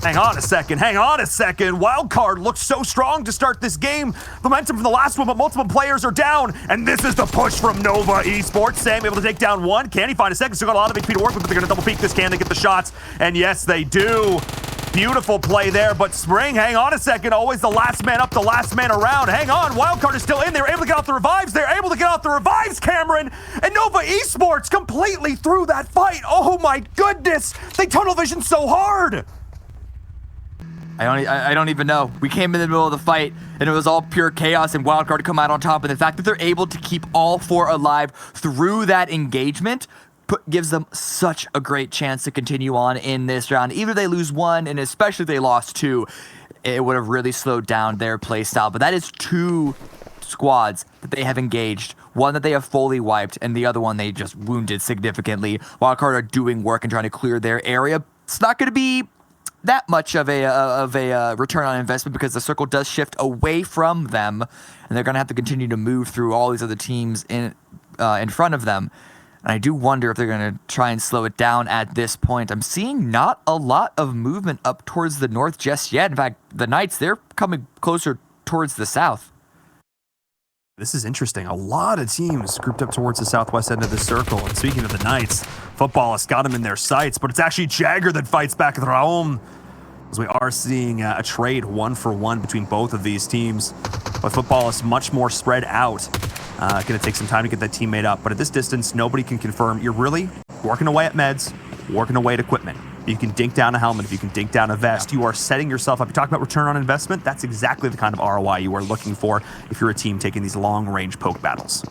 Hang on a second. Wildcard looks so strong to start this game. Momentum from the last one, but multiple players are down. And this is the push from Nova Esports. Sam able to take down one. Can he find a second? Still got a lot of HP to work with, but they're going to double peek this. Can they get the shots? And yes, they do. Beautiful play there, but Spring, hang on a second. Always the last man up, the last man around. Hang on, Wildcard is still in. They were able to get off the revives. They're able to get off the revives, Cameron. And Nova Esports completely threw that fight. Oh my goodness. They tunnel vision so hard. I don't even know. We came in the middle of the fight, and it was all pure chaos, and Wildcard to come out on top. And the fact that they're able to keep all 4 alive through that engagement gives them such a great chance to continue on in this round. Either they lose 1, and especially if they lost 2, it would have really slowed down their play style. But that is 2 squads that they have engaged. One that they have fully wiped, and the other one they just wounded significantly. Wildcard are doing work and trying to clear their area. It's not going to be that much of a return on investment because the circle does shift away from them, and they're going to have to continue to move through all these other teams in front of them. And I do wonder if they're going to try and slow it down at this point. I'm seeing not a lot of movement up towards the north just yet. In fact, the Knights, they're coming closer towards the south. This is interesting. A lot of teams grouped up towards the southwest end of the circle. And speaking of the Knights, Footballists got them in their sights, but it's actually Jagger that fights back at Raum. As we are seeing a trade 1-for-1 between both of these teams. But Footballists much more spread out. Going to take some time to get that team made up. But at this distance, nobody can confirm. You're really working away at meds, working away at equipment. If you can dink down a helmet, if you can dink down a vest, you are setting yourself up. You talk about return on investment. That's exactly the kind of ROI you are looking for if you're a team taking these long-range poke battles.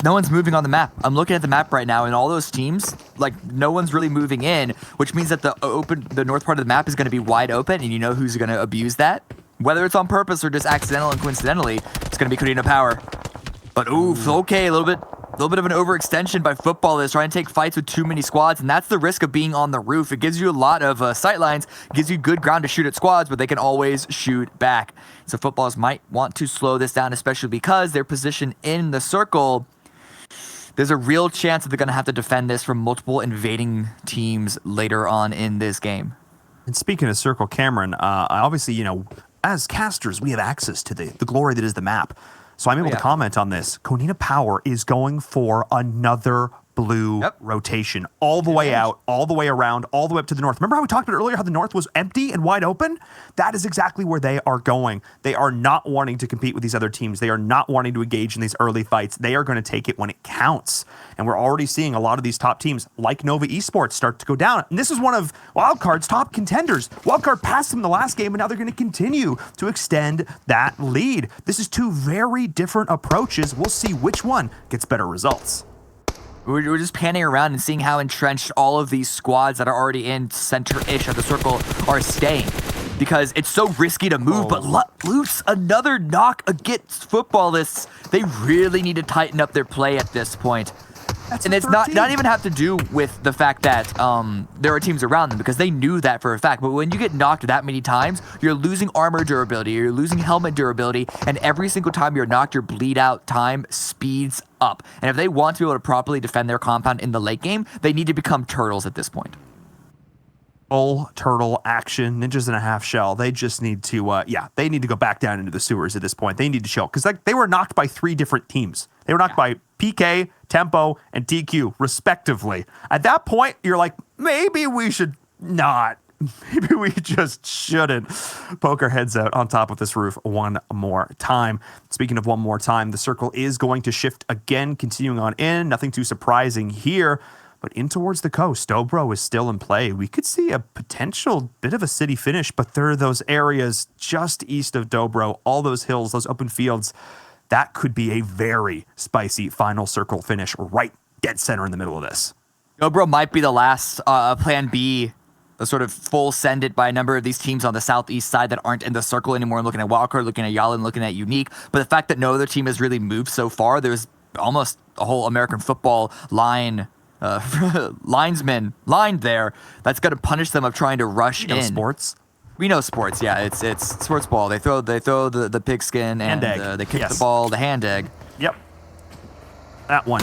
no one's moving on the map. I'm looking at the map right now, and all those teams, like, no one's really moving in, which means that the north part of the map is going to be wide open, and you know who's going to abuse that? Whether it's on purpose or just accidental and coincidentally, it's going to be Kunina Power. But oof, okay, a little bit of an overextension by Football is trying to take fights with too many squads, and that's the risk of being on the roof. It gives you a lot of sight lines, gives you good ground to shoot at squads, but they can always shoot back. So Footballers might want to slow this down, especially because their position in the circle, there's a real chance that they're going to have to defend this from multiple invading teams later on in this game. And speaking of circle, Cameron, obviously, you know, as casters, we have access to the glory that is the map. So I'm able to comment on this. Kunina Power is going for another blue rotation all the way out, all the way around, all the way up to the north. Remember how we talked about earlier how the north was empty and wide open? That is exactly where they are going. They are not wanting to compete with these other teams. They are not wanting to engage in these early fights. They are going to take it when it counts. And we're already seeing a lot of these top teams like Nova Esports start to go down. And this is one of Wildcard's top contenders. Wildcard passed them the last game, and now they're going to continue to extend that lead. This is two very different approaches. We'll see which one gets better results. We're just panning around and seeing how entrenched all of these squads that are already in center-ish of the circle are staying. Because it's so risky to move, but Loose, another knock against Footballists. They really need to tighten up their play at this point. And it's not even have to do with the fact that there are teams around them, because they knew that for a fact. But when you get knocked that many times, you're losing armor durability, you're losing helmet durability, and every single time you're knocked, your bleed out time speeds up. And if they want to be able to properly defend their compound in the late game, they need to become turtles at this point. Full turtle action, ninjas in a half shell. They just need to, they need to go back down into the sewers at this point. They need to chill, because they were knocked by 3 different teams. They were knocked by PK, Tempo, and TQ, respectively. At that point, you're like, maybe we should not. Maybe we just shouldn't poke our heads out on top of this roof one more time. Speaking of one more time, the circle is going to shift again, continuing on in. Nothing too surprising here. But in towards the coast, Dobro is still in play. We could see a potential bit of a city finish, but there are those areas just east of Dobro, all those hills, those open fields. That could be a very spicy final circle finish right dead center in the middle of this. Dobro might be the last plan B, the sort of full send it by a number of these teams on the southeast side that aren't in the circle anymore. I'm looking at Wildcard, looking at Yalin, looking at Unique. But the fact that no other team has really moved so far, there's almost a whole American football linesman lined there that's going to punish them of trying to rush in. Sports. We know sports, yeah. It's sports ball. They throw the pigskin and they kick the ball, the hand egg. Yep. That one.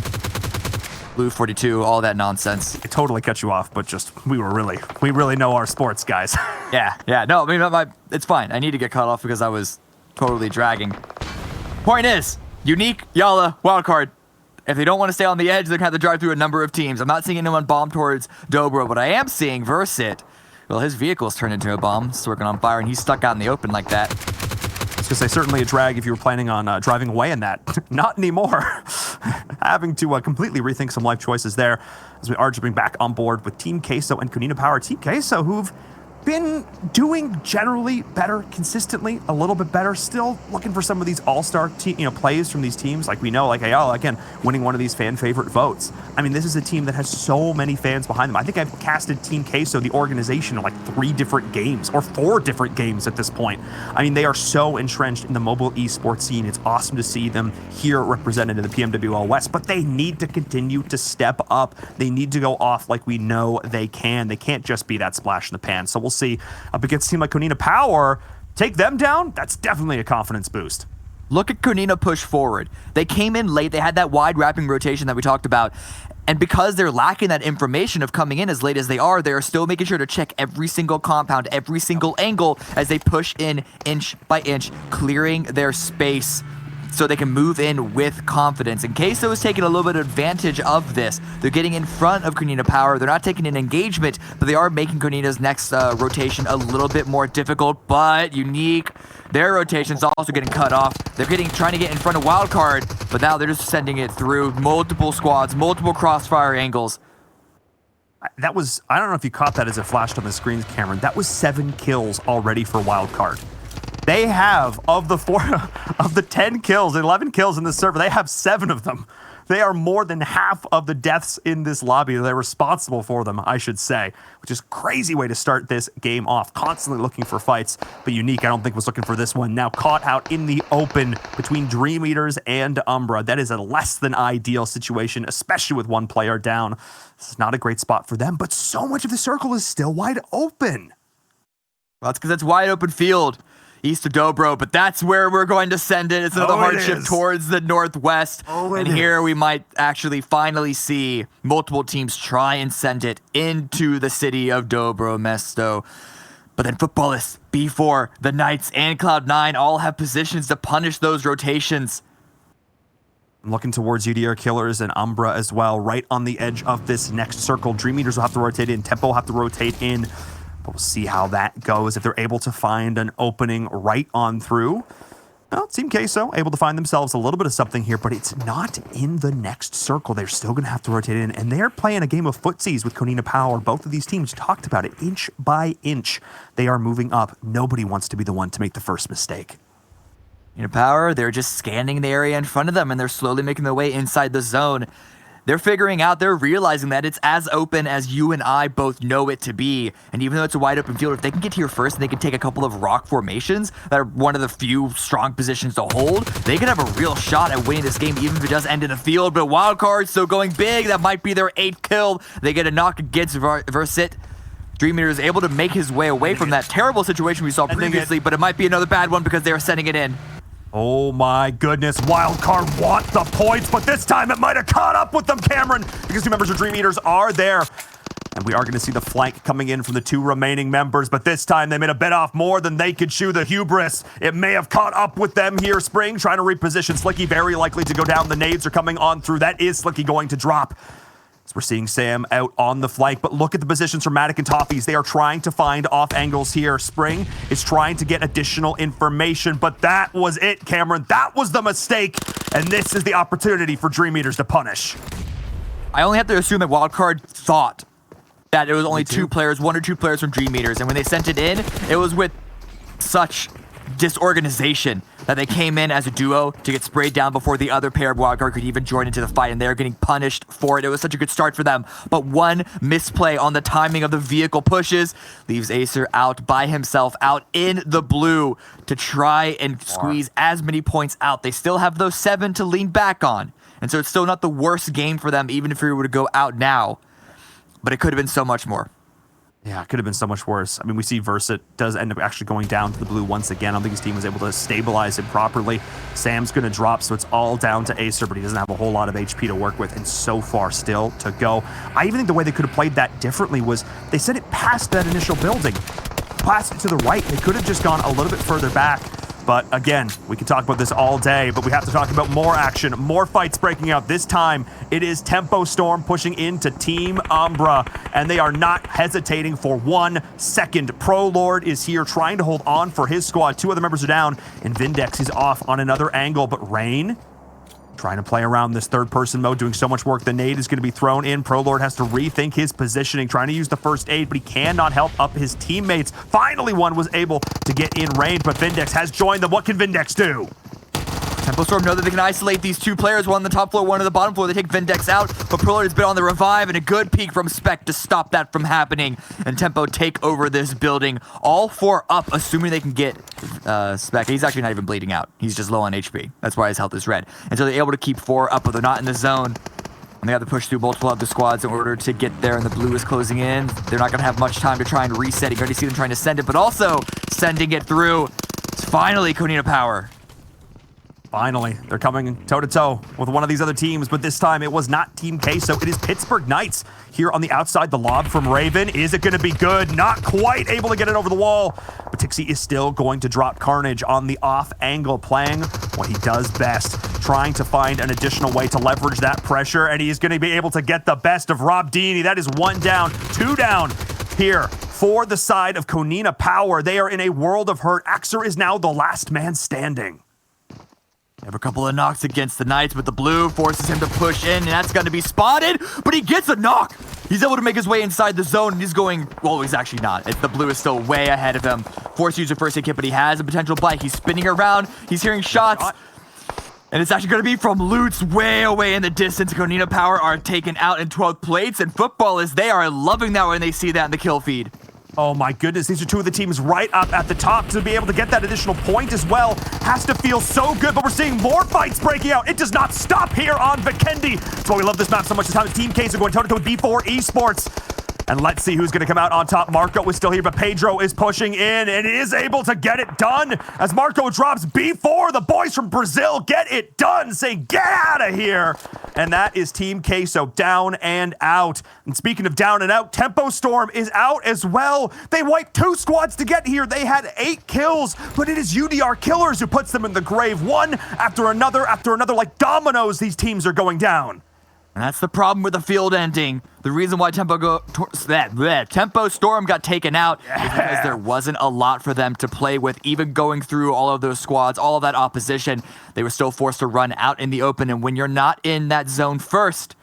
Blue 42, all that nonsense. It totally cut you off, but just we really know our sports, guys. Yeah. No, I mean, it's fine. I need to get cut off because I was totally dragging. Point is, Unique, Yala, Wildcard. If they don't want to stay on the edge, they're going to have to drive through a number of teams. I'm not seeing anyone bomb towards Dobro, but I am seeing Versit. Well, his vehicle's turned into a bomb. It's working on fire, and he's stuck out in the open like that. I was going to say, certainly a drag if you were planning on driving away in that. Not anymore. Having to completely rethink some life choices there as we are jumping back on board with Team Queso and Kunina Power. Team Queso, who've been doing generally better, consistently, a little bit better. Still looking for some of these all-star plays from these teams. Like we know, like Ayala, again, winning one of these fan favorite votes. I mean, this is a team that has so many fans behind them. I think I've casted Team Queso, the organization, in like 3 different games or 4 different games at this point. I mean, they are so entrenched in the mobile esports scene. It's awesome to see them here represented in the PMWL West, but they need to continue to step up. They need to go off like we know they can. They can't just be that splash in the pan. So we'll see up against a team like Kunina Power. Take them down, that's definitely a confidence boost. Look at Kunina push forward. They came in late, they had that wide wrapping rotation that we talked about, and because they're lacking that information of coming in as late as they are still making sure to check every single compound, every single angle as they push in inch by inch, clearing their space so they can move in with confidence. And Queso is taking a little bit of advantage of this. They're getting in front of Kunina Power. They're not taking an engagement, but they are making Kunina's next rotation a little bit more difficult. But Unique, their rotation's also getting cut off. They're trying to get in front of Wildcard, but now they're just sending it through multiple squads, multiple crossfire angles. That was, I don't know if you caught that as it flashed on the screen, Cameron. That was 7 kills already for Wildcard. They have, of the 10 kills, 11 kills in this server, they have 7 of them They are more than half of the deaths in this lobby. They're responsible for them, I should say, which is a crazy way to start this game off. Constantly looking for fights, but Unique, I don't think, was looking for this one. Now caught out in the open between Dream Eaters and Umbra. That is a less than ideal situation, especially with one player down. This is not a great spot for them, but so much of the circle is still wide open. Well, that's because it's wide open field east of Dobro, but that's where we're going to send it. It's another hardship towards the northwest. And here we might actually finally see multiple teams try and send it into the city of Dobro Mesto. But then Footballists, B4, the Knights, and Cloud9 all have positions to punish those rotations. I'm looking towards UDR Killers and Umbra as well, right on the edge of this next circle. Dream Eaters will have to rotate in, Tempo will have to rotate in. But we'll see how that goes if they're able to find an opening right on through. Well, Team Queso able to find themselves a little bit of something here, but it's not in the next circle. They're still going to have to rotate in, and they're playing a game of footsies with Konina Power. Both of these teams talked about it inch by inch. They are moving up. Nobody wants to be the one to make the first mistake. Power, they're just scanning the area in front of them, and they're slowly making their way inside the zone. They're figuring out, they're realizing that it's as open as you and I both know it to be. And even though it's a wide open field, if they can get here first and they can take a couple of rock formations that are one of the few strong positions to hold, they can have a real shot at winning this game, even if it does end in the field. But Wildcard still going big. That might be their 8th kill. They get a knock against Versit. Dream Eater is able to make his way away from that terrible situation we saw previously, but it might be another bad one because they are sending it in. Oh my goodness, Wildcard want the points, but this time it might have caught up with them, Cameron, because 2 members of Dream Eaters are there. And we are going to see the flank coming in from the 2 remaining members, but this time they made a bit off more than they could chew. The hubris, it may have caught up with them here. Spring trying to reposition. Slicky very likely to go down. The nades are coming on through. That is Slicky going to drop. As we're seeing Sam out on the flank, but look at the positions from Matic and Toffees. They are trying to find off angles here. Spring is trying to get additional information, but that was it, Cameron. That was the mistake, and this is the opportunity for Dream Eaters to punish. I only have to assume that Wildcard thought that it was only 2 players, 1 or 2 players from Dream Eaters, and when they sent it in, it was with such disorganization that they came in as a duo to get sprayed down before the other pair of Wildcard could even join into the fight, and they're getting punished for it. It was such a good start for them, but one misplay on the timing of the vehicle pushes leaves Acer out by himself, out in the blue to try and squeeze as many points out. They still have those 7 to lean back on, and so it's still not the worst game for them, even if we were to go out now, but it could have been so much more. Yeah, it could have been so much worse. I mean, we see Versit does end up actually going down to the blue once again. I don't think his team was able to stabilize it properly. Sam's going to drop, so it's all down to Acer, but he doesn't have a whole lot of HP to work with, and so far still to go. I even think the way they could have played that differently was they sent it past that initial building, past it to the right. They could have just gone a little bit further back. But again, we can talk about this all day, but we have to talk about more action, more fights breaking out. This time, it is Tempo Storm pushing into Team Umbra, and they are not hesitating for 1 second. Pro Lord is here trying to hold on for his squad. 2 other members are down, and Vindex is off on another angle, but Rain trying to play around this third-person mode, doing so much work. The nade is going to be thrown in. Pro Lord has to rethink his positioning, trying to use the first aid, but he cannot help up his teammates. Finally, one was able to get in range, but Vindex has joined them. What can Vindex do? Tempo Storm know that they can isolate these 2 players, one on the top floor, one on the bottom floor. They take Vindex out, but Pro Lord has been on the revive, and a good peek from Spec to stop that from happening. And Tempo take over this building. All 4 up, assuming they can get Spec. He's actually not even bleeding out. He's just low on HP. That's why his health is red. And so they're able to keep 4 up, but they're not in the zone. And they have to push through multiple of the squads in order to get there, and the blue is closing in. They're not going to have much time to try and reset. You can already see them trying to send it, but also sending it through. It's finally Konina Power. Finally, they're coming toe-to-toe with one of these other teams, but this time it was not Team Queso. It is Pittsburgh Knights here on the outside. The lob from Raven. Is it going to be good? Not quite able to get it over the wall, but Tixie is still going to drop Carnage on the off angle, playing what he does best, trying to find an additional way to leverage that pressure, and he's going to be able to get the best of Rob Deeney. That is 1 down, 2 down here for the side of Konina Power. They are in a world of hurt. Axer is now the last man standing. They have a couple of knocks against the Knights, but the blue forces him to push in, and that's going to be spotted, but he gets a knock. He's able to make his way inside the zone, and he's going, well, he's actually not. The blue is still way ahead of him. Forced to use a first aid kit, but he has a potential bite. He's spinning around. He's hearing shots. And it's actually going to be from Lutz way away in the distance. Konina Power are taken out in 12 plates, and Footballers, they are loving that when they see that in the kill feed. Oh my goodness, these are two of the teams right up at the top. To be able to get that additional point as well has to feel so good, but we're seeing more fights breaking out. It does not stop here on Vikendi. That's why we love this map so much. This time it's Team Case are going toe-to-toe with B4 Esports. And let's see who's going to come out on top. Marco is still here, but Pedro is pushing in and is able to get it done. As Marco drops B4, the boys from Brazil get it done, saying, get out of here. And that is Team Queso down and out. And speaking of down and out, Tempo Storm is out as well. They wiped 2 squads to get here. They had 8 kills, but it is UDR Killers who puts them in the grave. One after another, like dominoes, these teams are going down. And that's the problem with the field ending. The reason why Tempo Storm got taken out is because there wasn't a lot for them to play with. Even going through all of those squads, all of that opposition, they were still forced to run out in the open. And when you're not in that zone first,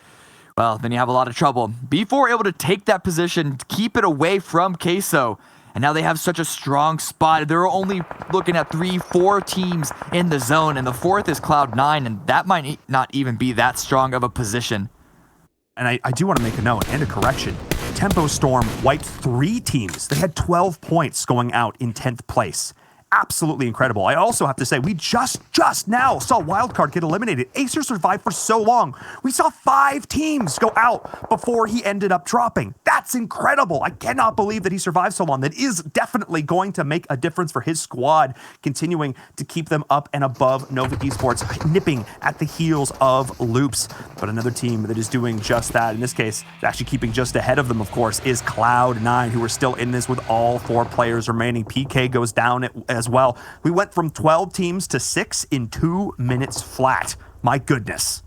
well, then you have a lot of trouble. B4 able to take that position, keep it away from Queso. And now they have such a strong spot. They're only looking at 3-4 teams in the zone, and the 4th is Cloud9, and that might not even be that strong of a position. And I do want to make a note and a correction. Tempo Storm wiped 3 teams. They had 12 points going out in 10th place. Absolutely incredible. I also have to say, we just now saw Wildcard get eliminated. Acer survived for so long. We saw 5 teams go out before he ended up dropping. That's incredible. I cannot believe that he survived so long. That is definitely going to make a difference for his squad, continuing to keep them up and above Nova Esports, nipping at the heels of Loops. But another team that is doing just that, in this case, actually keeping just ahead of them, of course, is Cloud9, who are still in this with all 4 players remaining. PK goes down as well. We went from 12 teams to 6 in 2 minutes flat. My goodness.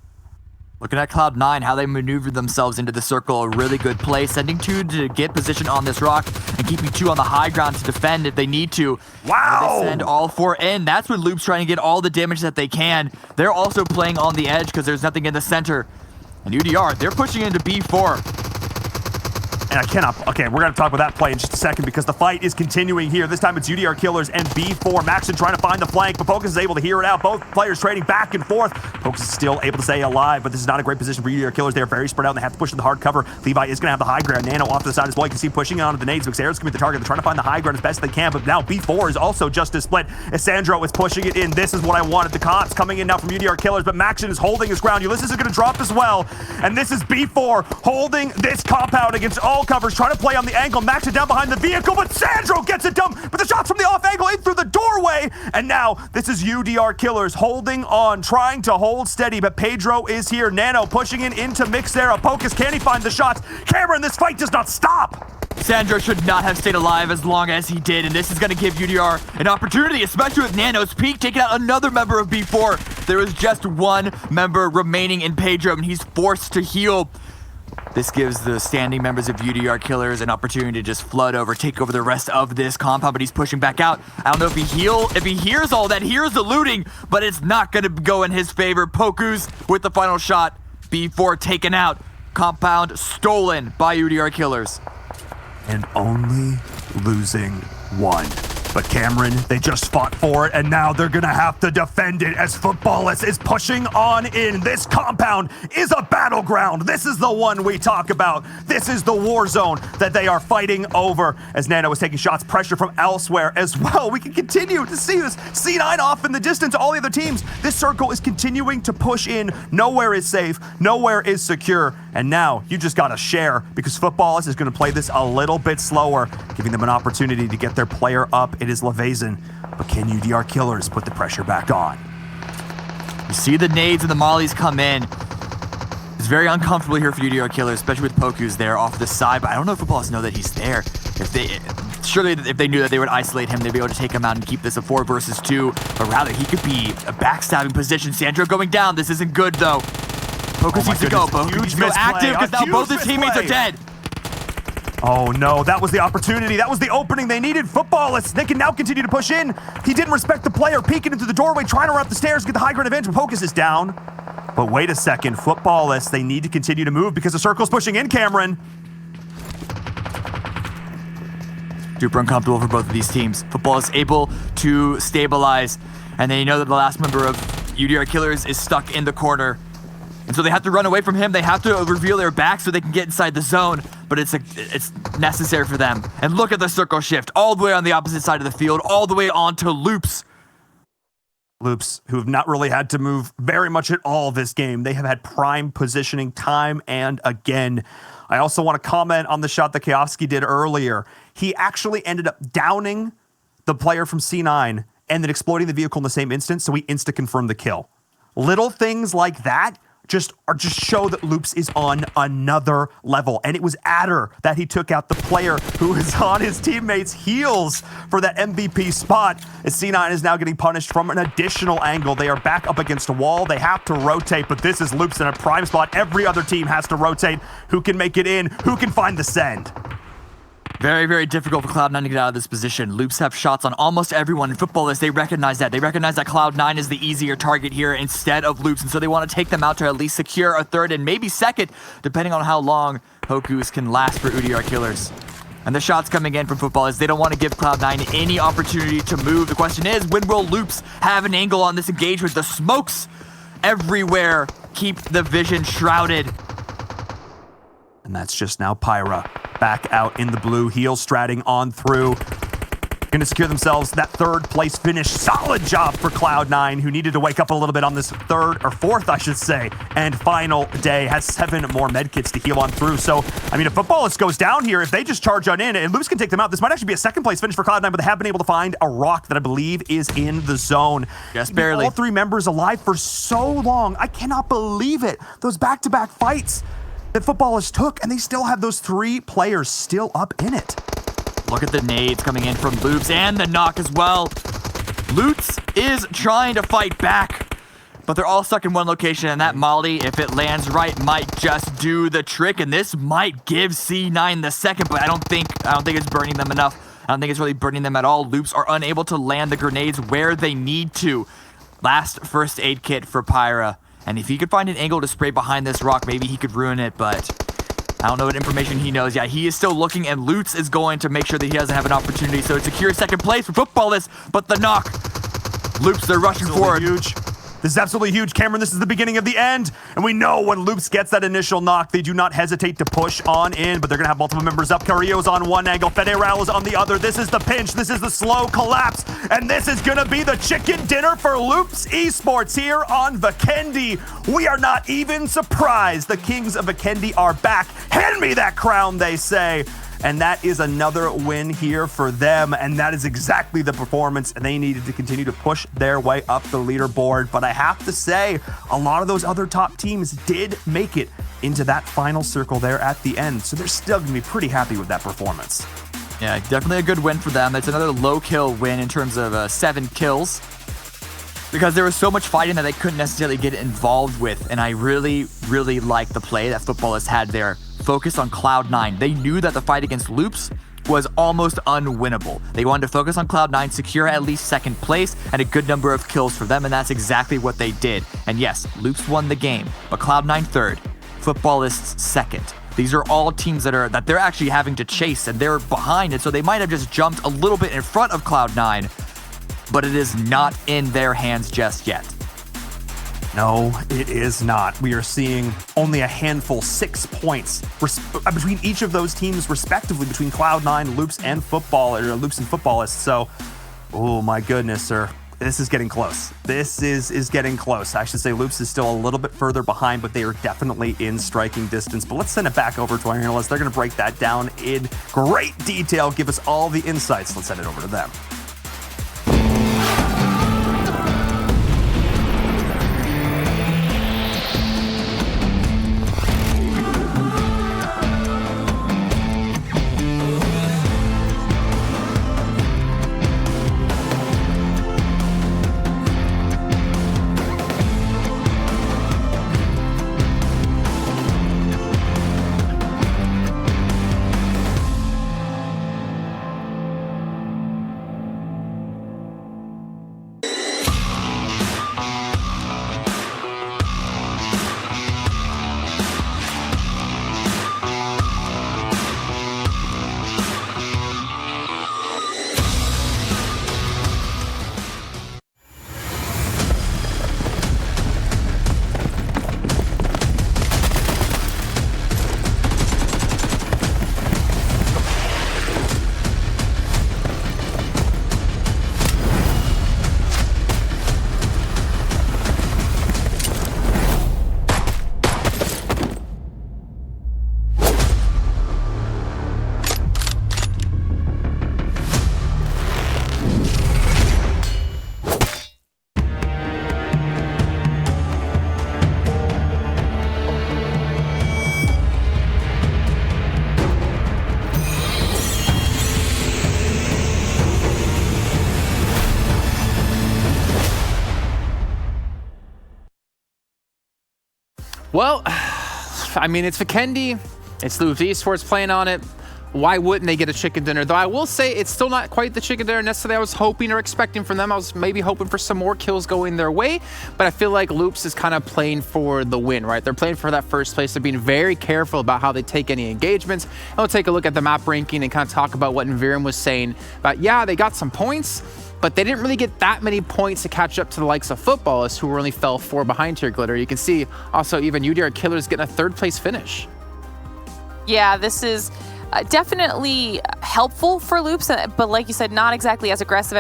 Looking at Cloud9, how they maneuvered themselves into the circle, a really good play, sending 2 to get position on this rock and keeping 2 on the high ground to defend if they need to. Wow! They send all 4 in. That's when Loop's trying to get all the damage that they can. They're also playing on the edge because there's nothing in the center. And UDR, they're pushing into B4. And I cannot, okay, we're going to talk about that play in just a second because the fight is continuing here. This time it's UDR Killers and B4. Maxon trying to find the flank, but Pocus is able to hear it out. Both players trading back and forth. Pocus is still able to stay alive, but this is not a great position for UDR Killers. They're very spread out and they have to push in the hard cover. Levi is going to have the high ground. Nano off to the side as well. You can see pushing onto the nades. Vixera's going to be the target. They're trying to find the high ground as best they can, but now B4 is also just as split. As Sandro is pushing it in. This is what I wanted. The comps coming in now from UDR Killers, but Maxon is holding his ground. Ulysses is going to drop as well. And this is B4 holding this compound against all covers, trying to play on the angle. Max it down behind the vehicle, but Sandro gets it done. But the shots from the off angle in through the doorway. And now this is UDR Killers holding on, trying to hold steady, but Pedro is here. Nano pushing it into Mixera. Pocus, can he find the shots? Cameron, this fight does not stop. Sandro should not have stayed alive as long as he did, and this is going to give UDR an opportunity, especially with Nano's peak taking out another member of B4. There is just 1 member remaining in Pedro, and he's forced to heal. This gives the standing members of UDR Killers an opportunity to just flood over, take over the rest of this compound, but he's pushing back out. I don't know if he hears all that, hears the looting, but it's not going to go in his favor. Pokus with the final shot. B4 taken out. Compound stolen by UDR Killers. And only losing 1. But Cameron, they just fought for it, and now they're gonna have to defend it as Footballers is pushing on in. This compound is a battleground. This is the one we talk about. This is the war zone that they are fighting over. As Nano is taking shots, pressure from elsewhere as well. We can continue to see this. C9 off in the distance, all the other teams. This circle is continuing to push in. Nowhere is safe, nowhere is secure. And now you just gotta share because Footballers is gonna play this a little bit slower, giving them an opportunity to get their player up. It is Levazen, but can UDR Killers put the pressure back on? You see the nades and the mollies come in. It's very uncomfortable here for UDR Killers, especially with Pokus there off the side, but I don't know if Footballers know that he's there. Surely if they knew that they would isolate him, they'd be able to take him out and keep this a 4 versus 2, but rather he could be a backstabbing position. Sandro going down. This isn't good though. Pokus needs to go. Pokus needs to go active because now both his teammates are dead. Oh no, that was the opportunity. That was the opening they needed. Footballers, they can now continue to push in. He didn't respect the player, peeking into the doorway, trying to run up the stairs, get the high ground advantage. Pocus is down. But wait a second, Footballers, they need to continue to move because the circle's pushing in, Cameron. Super uncomfortable for both of these teams. Football is able to stabilize, and then you know that the last member of UDR Killers is stuck in the corner. And so they have to run away from him. They have to reveal their back so they can get inside the zone, but it's necessary for them. And look at the circle shift all the way on the opposite side of the field, all the way onto Loops. Loops, who have not really had to move very much at all this game. They have had prime positioning time and again. I also want to comment on the shot that Kayovsky did earlier. He actually ended up downing the player from C9 and then exploiting the vehicle in the same instance, so he insta-confirmed the kill. Little things like that just show that Loops is on another level. And it was Adder that he took out, the player who is on his teammates' heels for that MVP spot. As C9 is now getting punished from an additional angle. They are back up against a wall. They have to rotate, but this is Loops in a prime spot. Every other team has to rotate. Who can make it in? Who can find the send? Very, very difficult for Cloud9 to get out of this position. Loops have shots on almost everyone in football as they recognize that. They recognize that Cloud9 is the easier target here instead of Loops, and so they want to take them out to at least secure a third and maybe second, depending on how long Hokus can last for UDR Killers. And the shots coming in from football is they don't want to give Cloud9 any opportunity to move. The question is, when will Loops have an angle on this engagement? The smokes everywhere keep the vision shrouded. And that's just now Pyra back out in the blue, heel stratting on through. Going to secure themselves that third place finish. Solid job for Cloud9, who needed to wake up a little bit on this fourth, I should say, and final day. Has 7 more medkits to heal on through. So, I mean, if Footballist goes down here, if they just charge on in and Loops can take them out, this might actually be a second place finish for Cloud9, but they have been able to find a rock that I believe is in the zone. Yes, barely. All 3 members alive for so long. I cannot believe it. Those back-to-back fights that Footballist took, and they still have those 3 players still up in it. Look at the nades coming in from Loops and the knock as well. Loops is trying to fight back, but they're all stuck in one location, and that molly, if it lands right, might just do the trick, and this might give C9 the second, but I don't think it's burning them enough. I don't think it's really burning them at all. Loops are unable to land the grenades where they need to. Last first aid kit for Pyra. And if he could find an angle to spray behind this rock, maybe he could ruin it, but I don't know what information he knows. Yeah, he is still looking, and Lutz is going to make sure that he doesn't have an opportunity. So it's secure second place for Footballist, but the knock. Loops, they're rushing forward. Huge. This is absolutely huge, Cameron. This is the beginning of the end. And we know when Loops gets that initial knock, they do not hesitate to push on in, but they're going to have multiple members up. Carrillo's on one angle, Federal is on the other. This is the pinch. This is the slow collapse. And this is going to be the chicken dinner for Loops Esports here on Vikendi. We are not even surprised. The Kings of Vikendi are back. Hand me that crown, they say. And that is another win here for them. And that is exactly the performance they needed to continue to push their way up the leaderboard. But I have to say, a lot of those other top teams did make it into that final circle there at the end. So they're still going to be pretty happy with that performance. Yeah, definitely a good win for them. It's another low kill win in terms of 7 kills. Because there was so much fighting that they couldn't necessarily get involved with. And I really, really like the play that Footballist had there. Focus on Cloud9. They knew that the fight against Loops was almost unwinnable. They wanted to focus on Cloud9, secure at least second place, and a good number of kills for them, and that's exactly what they did. And yes, Loops won the game, but Cloud9 third, Footballists second. These are all teams that they're actually having to chase, and they're behind, and so they might have just jumped a little bit in front of Cloud9, but it is not in their hands just yet. No, it is not. We are seeing only a handful, 6 points between each of those teams, respectively, between Cloud9, Loops, and Loops and Footballists. So, oh my goodness, sir. This is getting close. This is getting close. I should say Loops is still a little bit further behind, but they are definitely in striking distance. But let's send it back over to our analysts. They're going to break that down in great detail, give us all the insights. Let's send it over to them. Well, I mean, it's Vikendi. It's Loops Esports playing on it. Why wouldn't they get a chicken dinner? Though I will say it's still not quite the chicken dinner necessarily I was hoping or expecting from them. I was maybe hoping for some more kills going their way, but I feel like Loops is kind of playing for the win, right? They're playing for that first place. They're being very careful about how they take any engagements. And we'll take a look at the map ranking and kind of talk about what Viram was saying about, yeah, they got some points, but they didn't really get that many points to catch up to the likes of Footballists, who only fell 4 behind here, Glitter. You can see also even UDR Killers getting a 3rd place finish. Yeah, this is definitely helpful for Loops, but like you said, not exactly as aggressive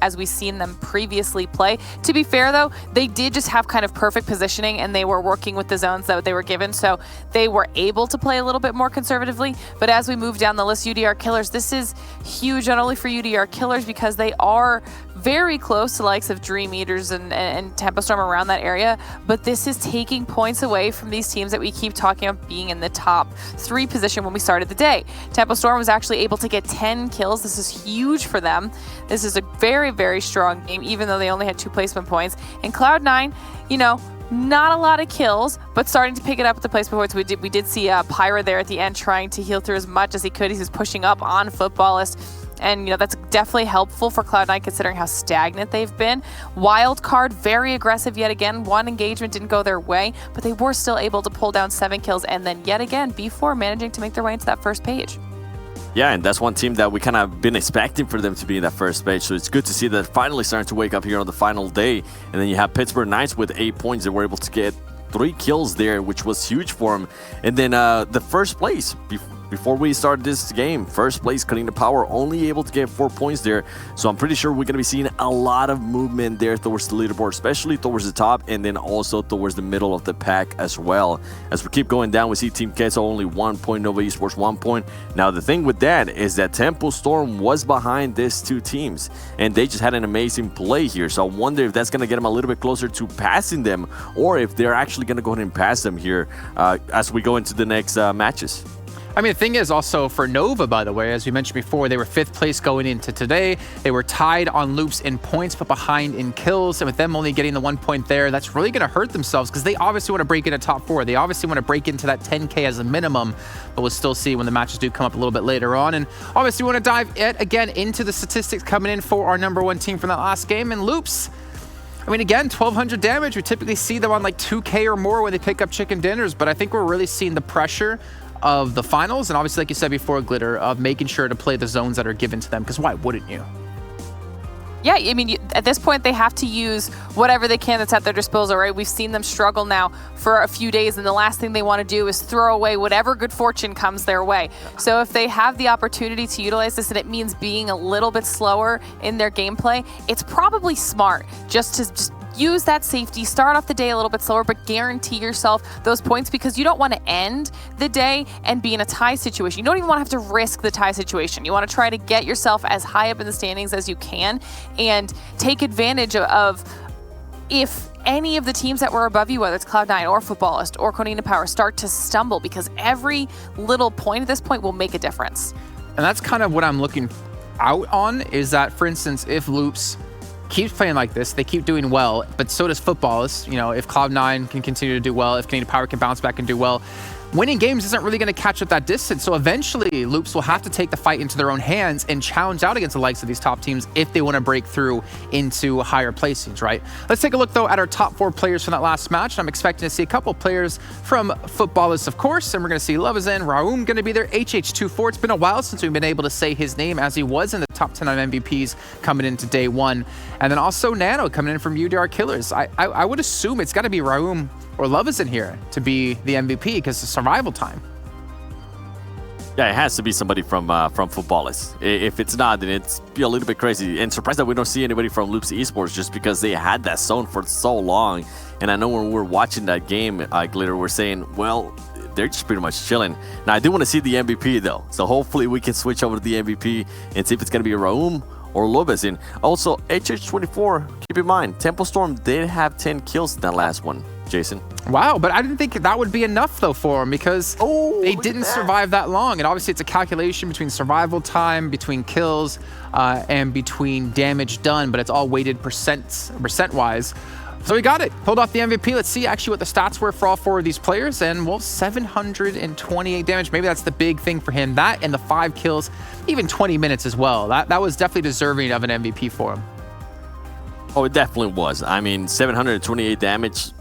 as we've seen them previously play. To be fair, though, they did just have kind of perfect positioning, and they were working with the zones that they were given, so they were able to play a little bit more conservatively. But as we move down the list, UDR Killers, this is huge, not only for UDR Killers, because they are very close to the likes of Dream Eaters and Tempo Storm around that area, but this is taking points away from these teams that we keep talking about being in the top 3 position when we started the day. Tempo Storm was actually able to get 10 kills. This is huge for them. This is a very, very strong game, even though they only had 2 placement points. And Cloud9, you know, not a lot of kills, but starting to pick it up with the placement points. We did see Pyra there at the end trying to heal through as much as he could. He was pushing up on Footballist. And, you know, that's definitely helpful for Cloud9 considering how stagnant they've been. Wildcard, very aggressive yet again. 1 engagement didn't go their way, but they were still able to pull down 7 kills. And then yet again, B4 managing to make their way into that first page. Yeah, and that's one team that we kind of been expecting for them to be in that first page. So it's good to see that finally starting to wake up here on the final day. And then you have Pittsburgh Knights with 8 points. They were able to get 3 kills there, which was huge for them. And then the first place, before we started this game, first place, Karina Power, only able to get 4 points there. So I'm pretty sure we're going to be seeing a lot of movement there towards the leaderboard, especially towards the top and then also towards the middle of the pack as well. As we keep going down, we see Team Ketso only 1 point, Nova Esports 1 point. Now, the thing with that is that Tempo Storm was behind these 2 teams, and they just had an amazing play here. So I wonder if that's going to get them a little bit closer to passing them, or if they're actually going to go ahead and pass them here as we go into the next matches. I mean, the thing is also for Nova, by the way, as we mentioned before, they were 5th place going into today. They were tied on Loops in points, but behind in kills. And with them only getting the 1 point there, that's really going to hurt themselves because they obviously want to break into top 4. They obviously want to break into that 10K as a minimum, but we'll still see when the matches do come up a little bit later on. And obviously we want to dive yet again into the statistics coming in for our #1 team from that last game. And Loops, I mean, again, 1,200 damage. We typically see them on like 2K or more when they pick up chicken dinners, but I think we're really seeing the pressure of the finals, and obviously, like you said before, Glitter, of making sure to play the zones that are given to them, because why wouldn't you? Yeah, I mean, at this point, they have to use whatever they can that's at their disposal, right? We've seen them struggle now for a few days, and the last thing they want to do is throw away whatever good fortune comes their way. So if they have the opportunity to utilize this, and it means being a little bit slower in their gameplay, it's probably smart just to use that safety, start off the day a little bit slower, but guarantee yourself those points because you don't want to end the day and be in a tie situation. You don't even want to have to risk the tie situation. You want to try to get yourself as high up in the standings as you can and take advantage of if any of the teams that were above you, whether it's Cloud9 or Footballist or Konina Power, start to stumble, because every little point at this point will make a difference. And that's kind of what I'm looking out on, is that, for instance, if Loops keeps playing like this, they keep doing well, but so does Footballist. You know, if Cloud9 can continue to do well, if Canadian Power can bounce back and do well, winning games isn't really going to catch up that distance. So eventually, Loops will have to take the fight into their own hands and challenge out against the likes of these top teams if they want to break through into higher placings, right? Let's take a look, though, at our top 4 players from that last match. I'm expecting to see a couple players from Footballist, of course, and we're going to see Lovazin, Raum going to be there, HH24. It's been a while since we've been able to say his name, as he was in the top 10 on MVPs coming into day 1. And then also Nano coming in from UDR Killers. I would assume it's got to be Raum or Lovazin here to be the MVP because of survival time. Yeah, it has to be somebody from Footballist. If it's not, then it's be a little bit crazy. And surprised that we don't see anybody from Loops Esports, just because they had that zone for so long. And I know when we were watching that game, Glitter, we're saying, well, they're just pretty much chilling. Now, I do want to see the MVP, though. So hopefully we can switch over to the MVP and see if it's going to be Raum or Lovazin. Also, HH24, keep in mind, Tempo Storm did have 10 kills in that last one, Jason. Wow, but I didn't think that would be enough, though, for them, because they didn't survive that long. And obviously, it's a calculation between survival time, between kills, and between damage done, but it's all weighted percent-wise. So he got it. Pulled off the MVP. Let's see actually what the stats were for all 4 of these players. And, well, 728 damage. Maybe that's the big thing for him. That and the 5 kills, even 20 minutes as well. That was definitely deserving of an MVP for him. Oh, it definitely was. I mean, 728 damage,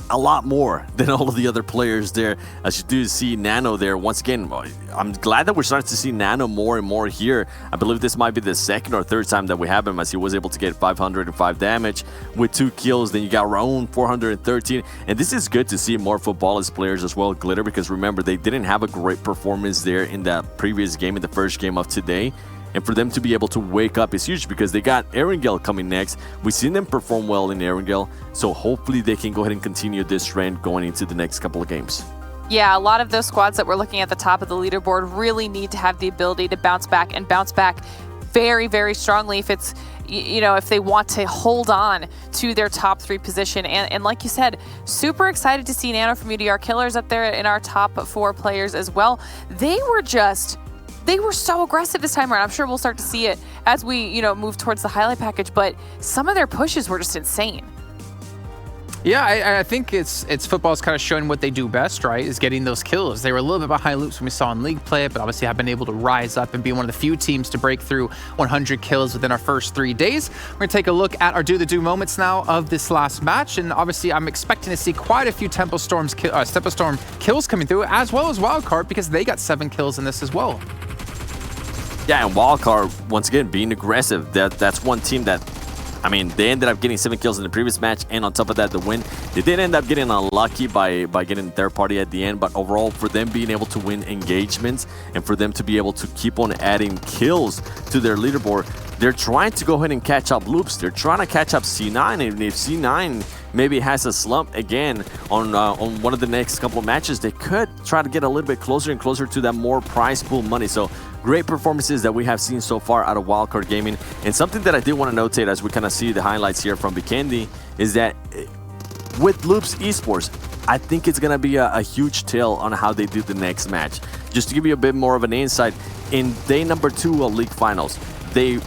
a lot more than all of the other players there. As you do see Nano there. Once again, I'm glad that we're starting to see Nano more and more here. I believe this might be the 2nd or 3rd time that we have him, as he was able to get 505 damage with 2 kills. Then you got Raon, 413. And this is good to see more Futbolist players as well, Glitter, because remember, they didn't have a great performance there in that previous game, in the first game of today. And for them to be able to wake up is huge, because they got Erangel coming next. We've seen them perform well in Erangel, so hopefully they can go ahead and continue this trend going into the next couple of games. Yeah, a lot of those squads that we're looking at the top of the leaderboard really need to have the ability to bounce back, and bounce back very, very strongly if it's, you know, if they want to hold on to their top 3 position. And like you said, super excited to see Nano from UDR Killers up there in our top 4 players as well. They were so aggressive this time around. I'm sure we'll start to see it as we, you know, move towards the highlight package, but some of their pushes were just insane. Yeah, I think it's football's kind of showing what they do best, right? Is getting those kills. They were a little bit behind loops when we saw in league play, but obviously have been able to rise up and be one of the few teams to break through 100 kills within our first 3 days. We're going to take a look at our do-the-do moments now of this last match, and obviously I'm expecting to see quite a few Tempo Storm kills coming through, as well as Wildcard, because they got 7 kills in this as well. Yeah, and Wildcard, once again, being aggressive. That's one team that, I mean, they ended up getting 7 kills in the previous match, and on top of that, the win. They did end up getting unlucky by getting third party at the end, but overall, for them being able to win engagements and for them to be able to keep on adding kills to their leaderboard, they're trying to go ahead and catch up Loops. They're trying to catch up C9, and if C9 maybe has a slump again on one of the next couple of matches, they could try to get a little bit closer and closer to that more prize pool money. So great performances that we have seen so far out of Wildcard Gaming. And something that I did want to notate as we kind of see the highlights here from Vikendi is that with Loops Esports, I think it's going to be a huge tell on how they do the next match. Just to give you a bit more of an insight, in day number 2 of League Finals, they got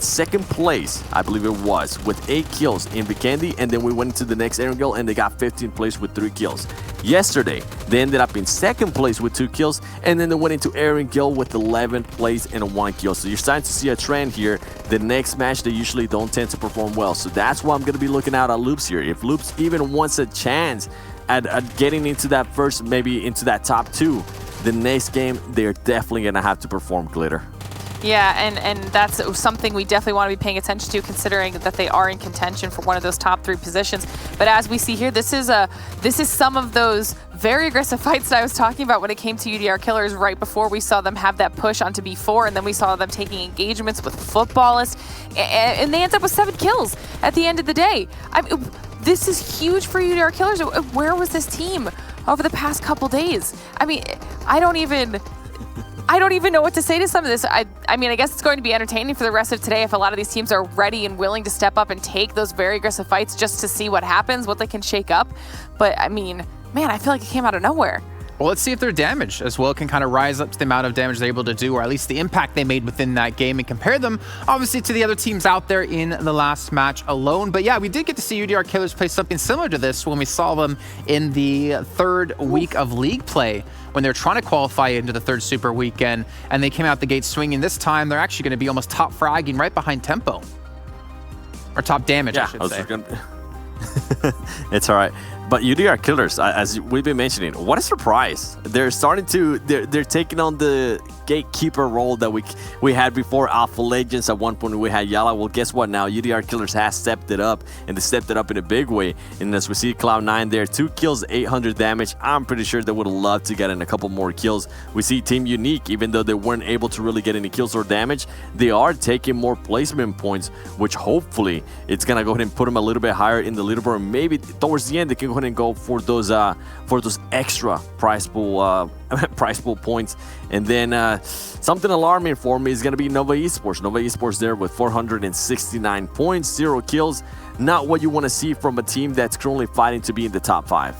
2nd place, I believe it was, with 8 kills in Vikendi, and then we went into the next Erangel and they got 15th place with 3 kills. Yesterday, they ended up in 2nd place with 2 kills, and then they went into Erangel with 11th place and 1 kill. So you're starting to see a trend here. The next match, they usually don't tend to perform well. So that's why I'm going to be looking out at Loops here. If Loops even wants a chance at getting into that first, maybe into that top 2, the next game, they're definitely going to have to perform, Glitter. Yeah, and that's something we definitely want to be paying attention to, considering that they are in contention for one of those top 3 positions. But as we see here, this is some of those very aggressive fights that I was talking about when it came to UDR Killers right before we saw them have that push onto B4, and then we saw them taking engagements with Futbolist, and they end up with 7 kills at the end of the day. I mean, this is huge for UDR Killers. Where was this team over the past couple days? I mean, I don't even know what to say to some of this. I mean, I guess it's going to be entertaining for the rest of today if a lot of these teams are ready and willing to step up and take those very aggressive fights just to see what happens, what they can shake up. But I mean, man, I feel like it came out of nowhere. Well, let's see if their damage as well can kind of rise up to the amount of damage they're able to do, or at least the impact they made within that game, and compare them, obviously, to the other teams out there in the last match alone. But yeah, we did get to see UDR Killers play something similar to this when we saw them in the 3rd week of league play, when they're trying to qualify into the 3rd Super Weekend, and they came out the gate swinging. This time, they're actually going to be almost top fragging right behind Tempo. Or top damage, yeah, I should say. It's all right. But UDR Killers, as we've been mentioning, what a surprise. They're starting to, they're taking on the gatekeeper role that we had before Alpha Legends. At one point we had Yala. Well, guess what now? UDR Killers has stepped it up, and they stepped it up in a big way. And as we see Cloud9 there, 2 kills, 800 damage. I'm pretty sure they would have loved to get in a couple more kills. We see Team Unique, even though they weren't able to really get any kills or damage, they are taking more placement points, which hopefully it's going to go ahead and put them a little bit higher in the leaderboard. Maybe towards the end, they can go ahead and go for those extra prize pool points. And then something alarming for me is going to be Nova Esports. Nova Esports there with 469 points, 0 kills. Not what you want to see from a team that's currently fighting to be in the top 5.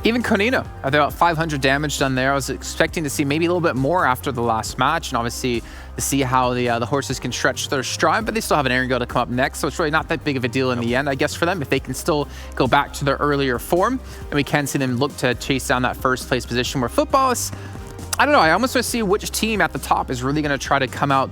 Even Konina, about 500 damage done there. I was expecting to see maybe a little bit more after the last match, and obviously to see how the horses can stretch their stride, but they still have an Erangel to come up next, so it's really not that big of a deal in the end, I guess, for them. If they can still go back to their earlier form, and we can see them look to chase down that first place position, where football is, I don't know, I almost want to see which team at the top is really going to try to come out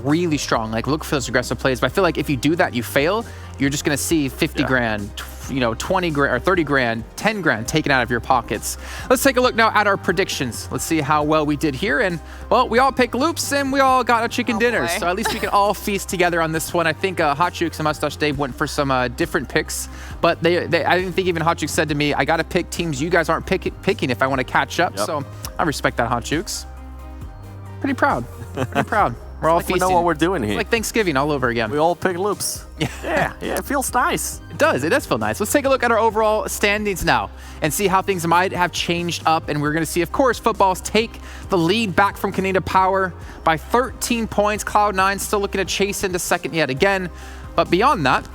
really strong, like look for those aggressive plays. But I feel like if you do that, you fail, you're just going to see 50 grand, 20 grand or 30 grand, 10 grand taken out of your pockets. Let's take a look now at our predictions. Let's see how well we did here. And well, we all picked loops and we all got a chicken dinner. So at least we can all feast together on this one. I think Hot Jukes and Mustache Dave went for some different picks, but I didn't think even Hot Jukes said to me, I got to pick teams you guys aren't picking if I want to catch up. Yep. So I respect that, Hot Jukes. Pretty proud. Pretty proud. We're all feasting. We know what we're doing here. It's like Thanksgiving all over again. We all pick loops. Yeah, it feels nice. It does feel nice. Let's take a look at our overall standings now and see how things might have changed up. And we're going to see, of course, Footballs take the lead back from Konina Power by 13 points. Cloud9 still looking to chase into second yet again. But beyond that,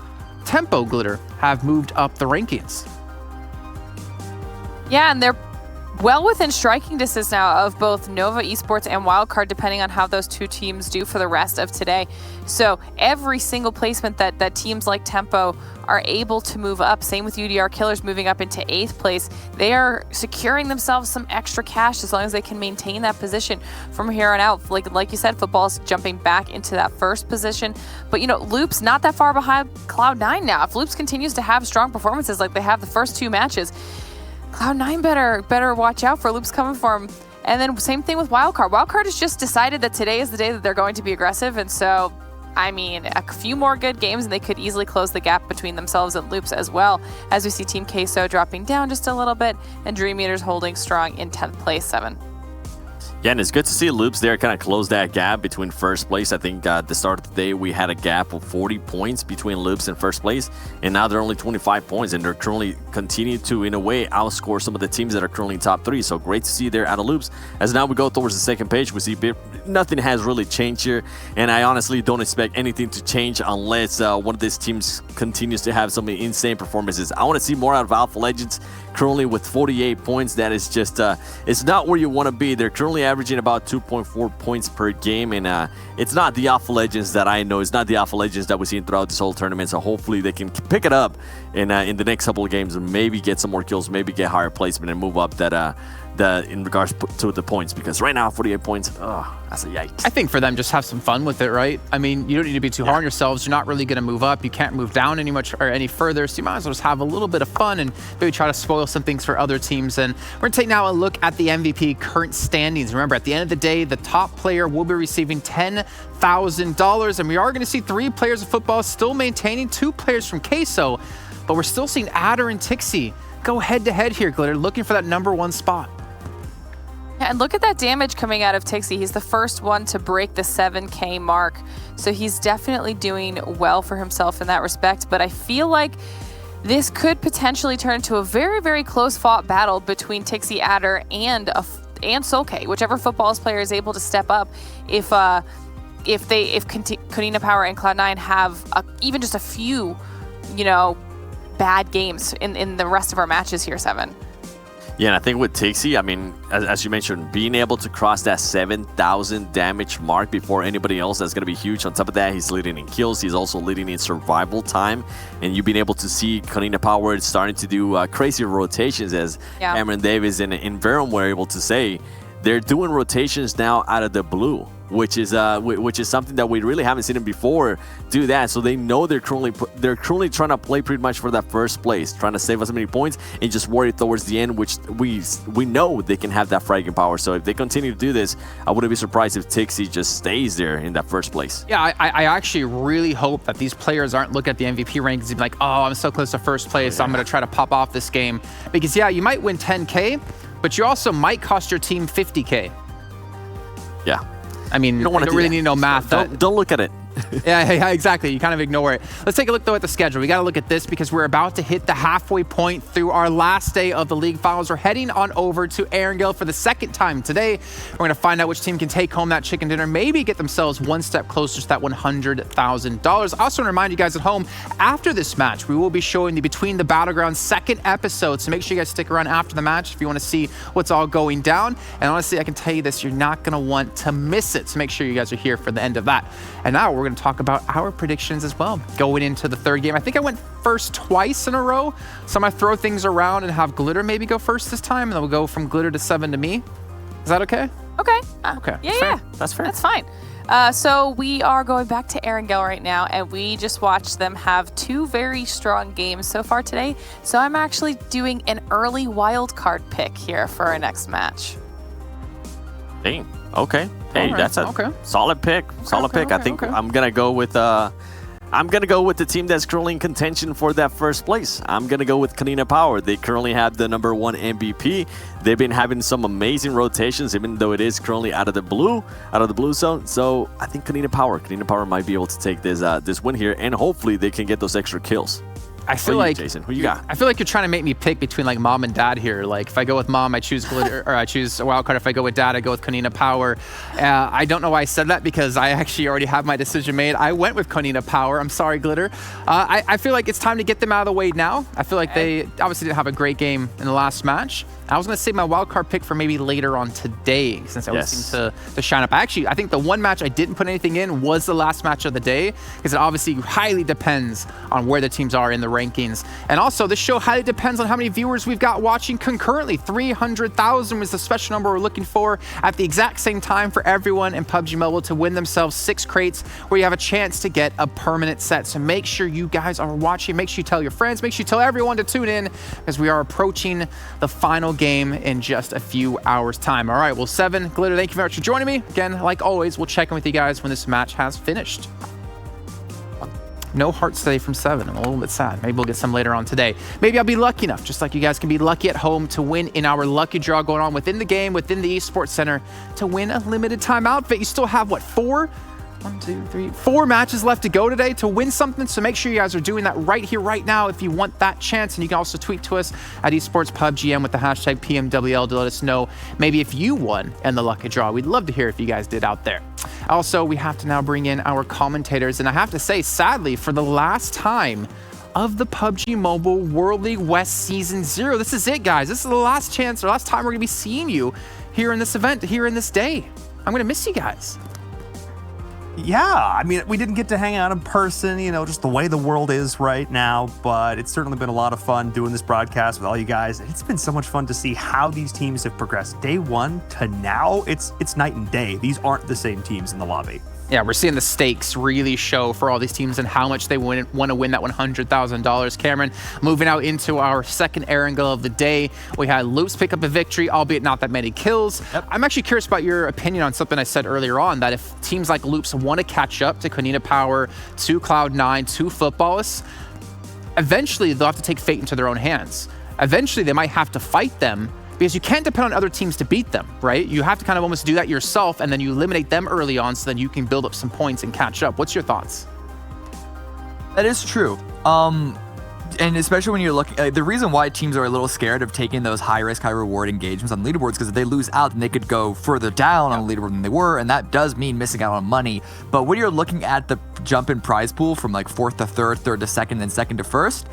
Tempo Glitter have moved up the rankings. Yeah, and they're well within striking distance now of both Nova Esports and Wildcard, depending on how those two teams do for the rest of today. So every single placement that teams like Tempo are able to move up, same with UDR Killers moving up into 8th place, they are securing themselves some extra cash as long as they can maintain that position from here on out. Like you said, Football's jumping back into that first position. But Loop's not that far behind Cloud9 now. If Loops continues to have strong performances like they have the first two matches, Cloud9 better watch out for Loops coming for him. And then same thing with Wildcard. Wildcard has just decided that today is the day that they're going to be aggressive. And so, I mean, a few more good games and they could easily close the gap between themselves and Loops as well, as we see Team Queso dropping down just a little bit and Dream Eaters holding strong in 10th place, 7. Yeah, and it's good to see Loops there kind of close that gap between first place. I think at the start of the day, we had a gap of 40 points between Loops and first place, and now they're only 25 points, and they're currently continue to, in a way, outscore some of the teams that are currently top 3. So great to see there out of Loops. As now we go towards the second page, we see nothing has really changed here, and I honestly don't expect anything to change unless one of these teams continues to have some insane performances. I want to see more out of Alpha Legends, currently with 48 points. That is just, it's not where you want to be. They're currently averaging about 2.4 points per game, and it's not the Alpha Legends that I know. It's not the Alpha Legends that we've seen throughout this whole tournament, so hopefully they can pick it up in the next couple of games and maybe get some more kills, maybe get higher placement and move up that in regards to the points, because right now 48 points, that's a yikes. I think for them, just have some fun with it, right? I mean, you don't need to be too hard on yourselves. You're not really going to move up. You can't move down any further, so you might as well just have a little bit of fun and maybe try to spoil some things for other teams. And we're going to take now a look at the MVP current standings. Remember, at the end of the day, the top player will be receiving $10,000, and we are going to see 3 players of Football still maintaining, 2 players from Queso, but we're still seeing Adder and Tixie go head-to-head here, Glitter, looking for that #1 spot. Yeah, and look at that damage coming out of Tixie. He's the first one to break the 7K mark. So he's definitely doing well for himself in that respect. But I feel like this could potentially turn into a very, very close fought battle between Tixie, Adder, and Solke, whichever Footballs player is able to step up. If Konina Power and Cloud9 have even just a few, bad games in the rest of our matches here, 7. Yeah, and I think with Tixie, I mean, as you mentioned, being able to cross that 7,000 damage mark before anybody else, that's going to be huge. On top of that, he's leading in kills. He's also leading in survival time. And you've been able to see Konina Power starting to do crazy rotations, as Cameron Davis and Verum were able to say. They're doing rotations now out of the blue, which is something that we really haven't seen them before do that. So they know they're currently trying to play pretty much for that first place, trying to save as many points and just worry towards the end, which we know they can have that fragging power. So if they continue to do this, I wouldn't be surprised if Tixie just stays there in that first place. Yeah, I actually really hope that these players aren't looking at the MVP rankings and be like, oh, I'm so close to first place, I'm going to try to pop off this game. Because yeah, you might win 10K, but you also might cost your team 50K. Yeah. I mean, you don't really need no math. Don't look at it Yeah, exactly. You kind of ignore it. Let's take a look, though, at the schedule. We got to look at this because we're about to hit the halfway point through our last day of the league finals. We're heading on over to Erangel for the second time today. We're going to find out which team can take home that chicken dinner, maybe get themselves one step closer to that $100,000. I also want to remind you guys at home, after this match, we will be showing the Between the Battlegrounds second episode, so make sure you guys stick around after the match if you want to see what's all going down. And honestly, I can tell you this, you're not going to want to miss it, so make sure you guys are here for the end of that. And now we're going to talk about our predictions as well, going into the third game. I think I went first twice in a row, so I'm going to throw things around and have Glitter maybe go first this time, and then we'll go from Glitter to 7 to me. Is that okay? Okay. Okay. Yeah. That's fair. That's fine. So we are going back to Erangel right now, and we just watched them have two very strong games so far today. So I'm actually doing an early wild card pick here for our next match. Dang. Okay. Hey, Alright, that's a solid pick. Solid pick. I think I'm gonna go with the team that's currently in contention for that first place. I'm gonna go with Kanina Power. They currently have the #1 MVP. They've been having some amazing rotations, even though it is currently out of the blue zone. So I think Kanina Power might be able to take this win here, and hopefully they can get those extra kills. I feel like Jason, who you got? I feel like you're trying to make me pick between like mom and dad here. Like if I go with mom, I choose Glitter, or I choose a wild card. If I go with dad, I go with Kanina Power. I don't know why I said that because I actually already have my decision made. I went with Kanina Power. I'm sorry, Glitter. I feel like it's time to get them out of the way now. I feel like they obviously didn't have a great game in the last match. I was going to save my wild card pick for maybe later on today since I always seem to shine up. I think the one match I didn't put anything in was the last match of the day because it obviously highly depends on where the teams are in the rankings. And also, this show highly depends on how many viewers we've got watching concurrently. 300,000 was the special number we're looking for at the exact same time for everyone in PUBG Mobile to win themselves 6 crates where you have a chance to get a permanent set. So make sure you guys are watching. Make sure you tell your friends. Make sure you tell everyone to tune in as we are approaching the final game in just a few hours time. All right, well, 7, Glitter, thank you very much for joining me. Again, like always, we'll check in with you guys when this match has finished. No hearts today from 7. I'm a little bit sad. Maybe we'll get some later on today. Maybe I'll be lucky enough, just like you guys can be lucky at home, to win in our lucky draw going on within the game, within the Esports Center, to win a limited time outfit. You still have, what, 4 matches left to go today to win something, so make sure you guys are doing that right here, right now if you want that chance. And you can also tweet to us at Esports PUBGM with the hashtag PMWL to let us know maybe if you won in the lucky draw. We'd love to hear if you guys did out there. Also, we have to now bring in our commentators, and I have to say, sadly, for the last time of the PUBG Mobile World League West Season 0, this is it, guys. This is the last chance, or last time we're going to be seeing you here in this event, here in this day. I'm going to miss you guys. Yeah, I mean, we didn't get to hang out in person, you know, just the way the world is right now, but it's certainly been a lot of fun doing this broadcast with all you guys. It's been so much fun to see how these teams have progressed. Day 1 to now, it's night and day. These aren't the same teams in the lobby. Yeah, we're seeing the stakes really show for all these teams and how much they want to win that $100,000. Cameron, moving out into our second Erangel of the day. We had Loops pick up a victory, albeit not that many kills. I'm actually curious about your opinion on something I said earlier on, that if teams like Loops want to catch up to Kanina Power, to Cloud9, to Footballists, eventually they'll have to take fate into their own hands. Eventually they might have to fight them, because you can't depend on other teams to beat them, right? You have to kind of almost do that yourself, and then you eliminate them early on so then you can build up some points and catch up. What's your thoughts? That is true. And especially when you're looking, the reason why teams are a little scared of taking those high-risk, high-reward engagements on leaderboards, because if they lose out, then they could go further down on the leaderboard than they were, and that does mean missing out on money. But when you're looking at the jump in prize pool from like 4th to 3rd, 3rd to 2nd, and 2nd to 1st,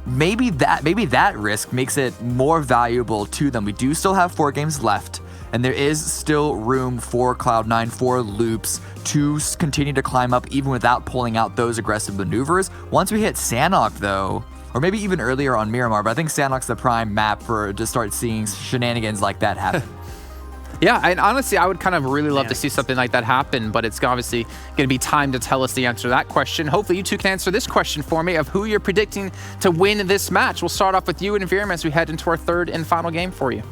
maybe that risk makes it more valuable to them. We do still have 4 games left, and there is still room for Cloud9, for Loops to continue to climb up even without pulling out those aggressive maneuvers. Once we hit Sanhok, though, or maybe even earlier on Miramar, but I think Sanhok's the prime map to start seeing shenanigans like that happen. Yeah, and honestly, I would kind of really love to see something like that happen, but it's obviously going to be time to tell us the answer to that question. Hopefully, you two can answer this question for me of who you're predicting to win this match. We'll start off with you and Viram as we head into our third and final game for you.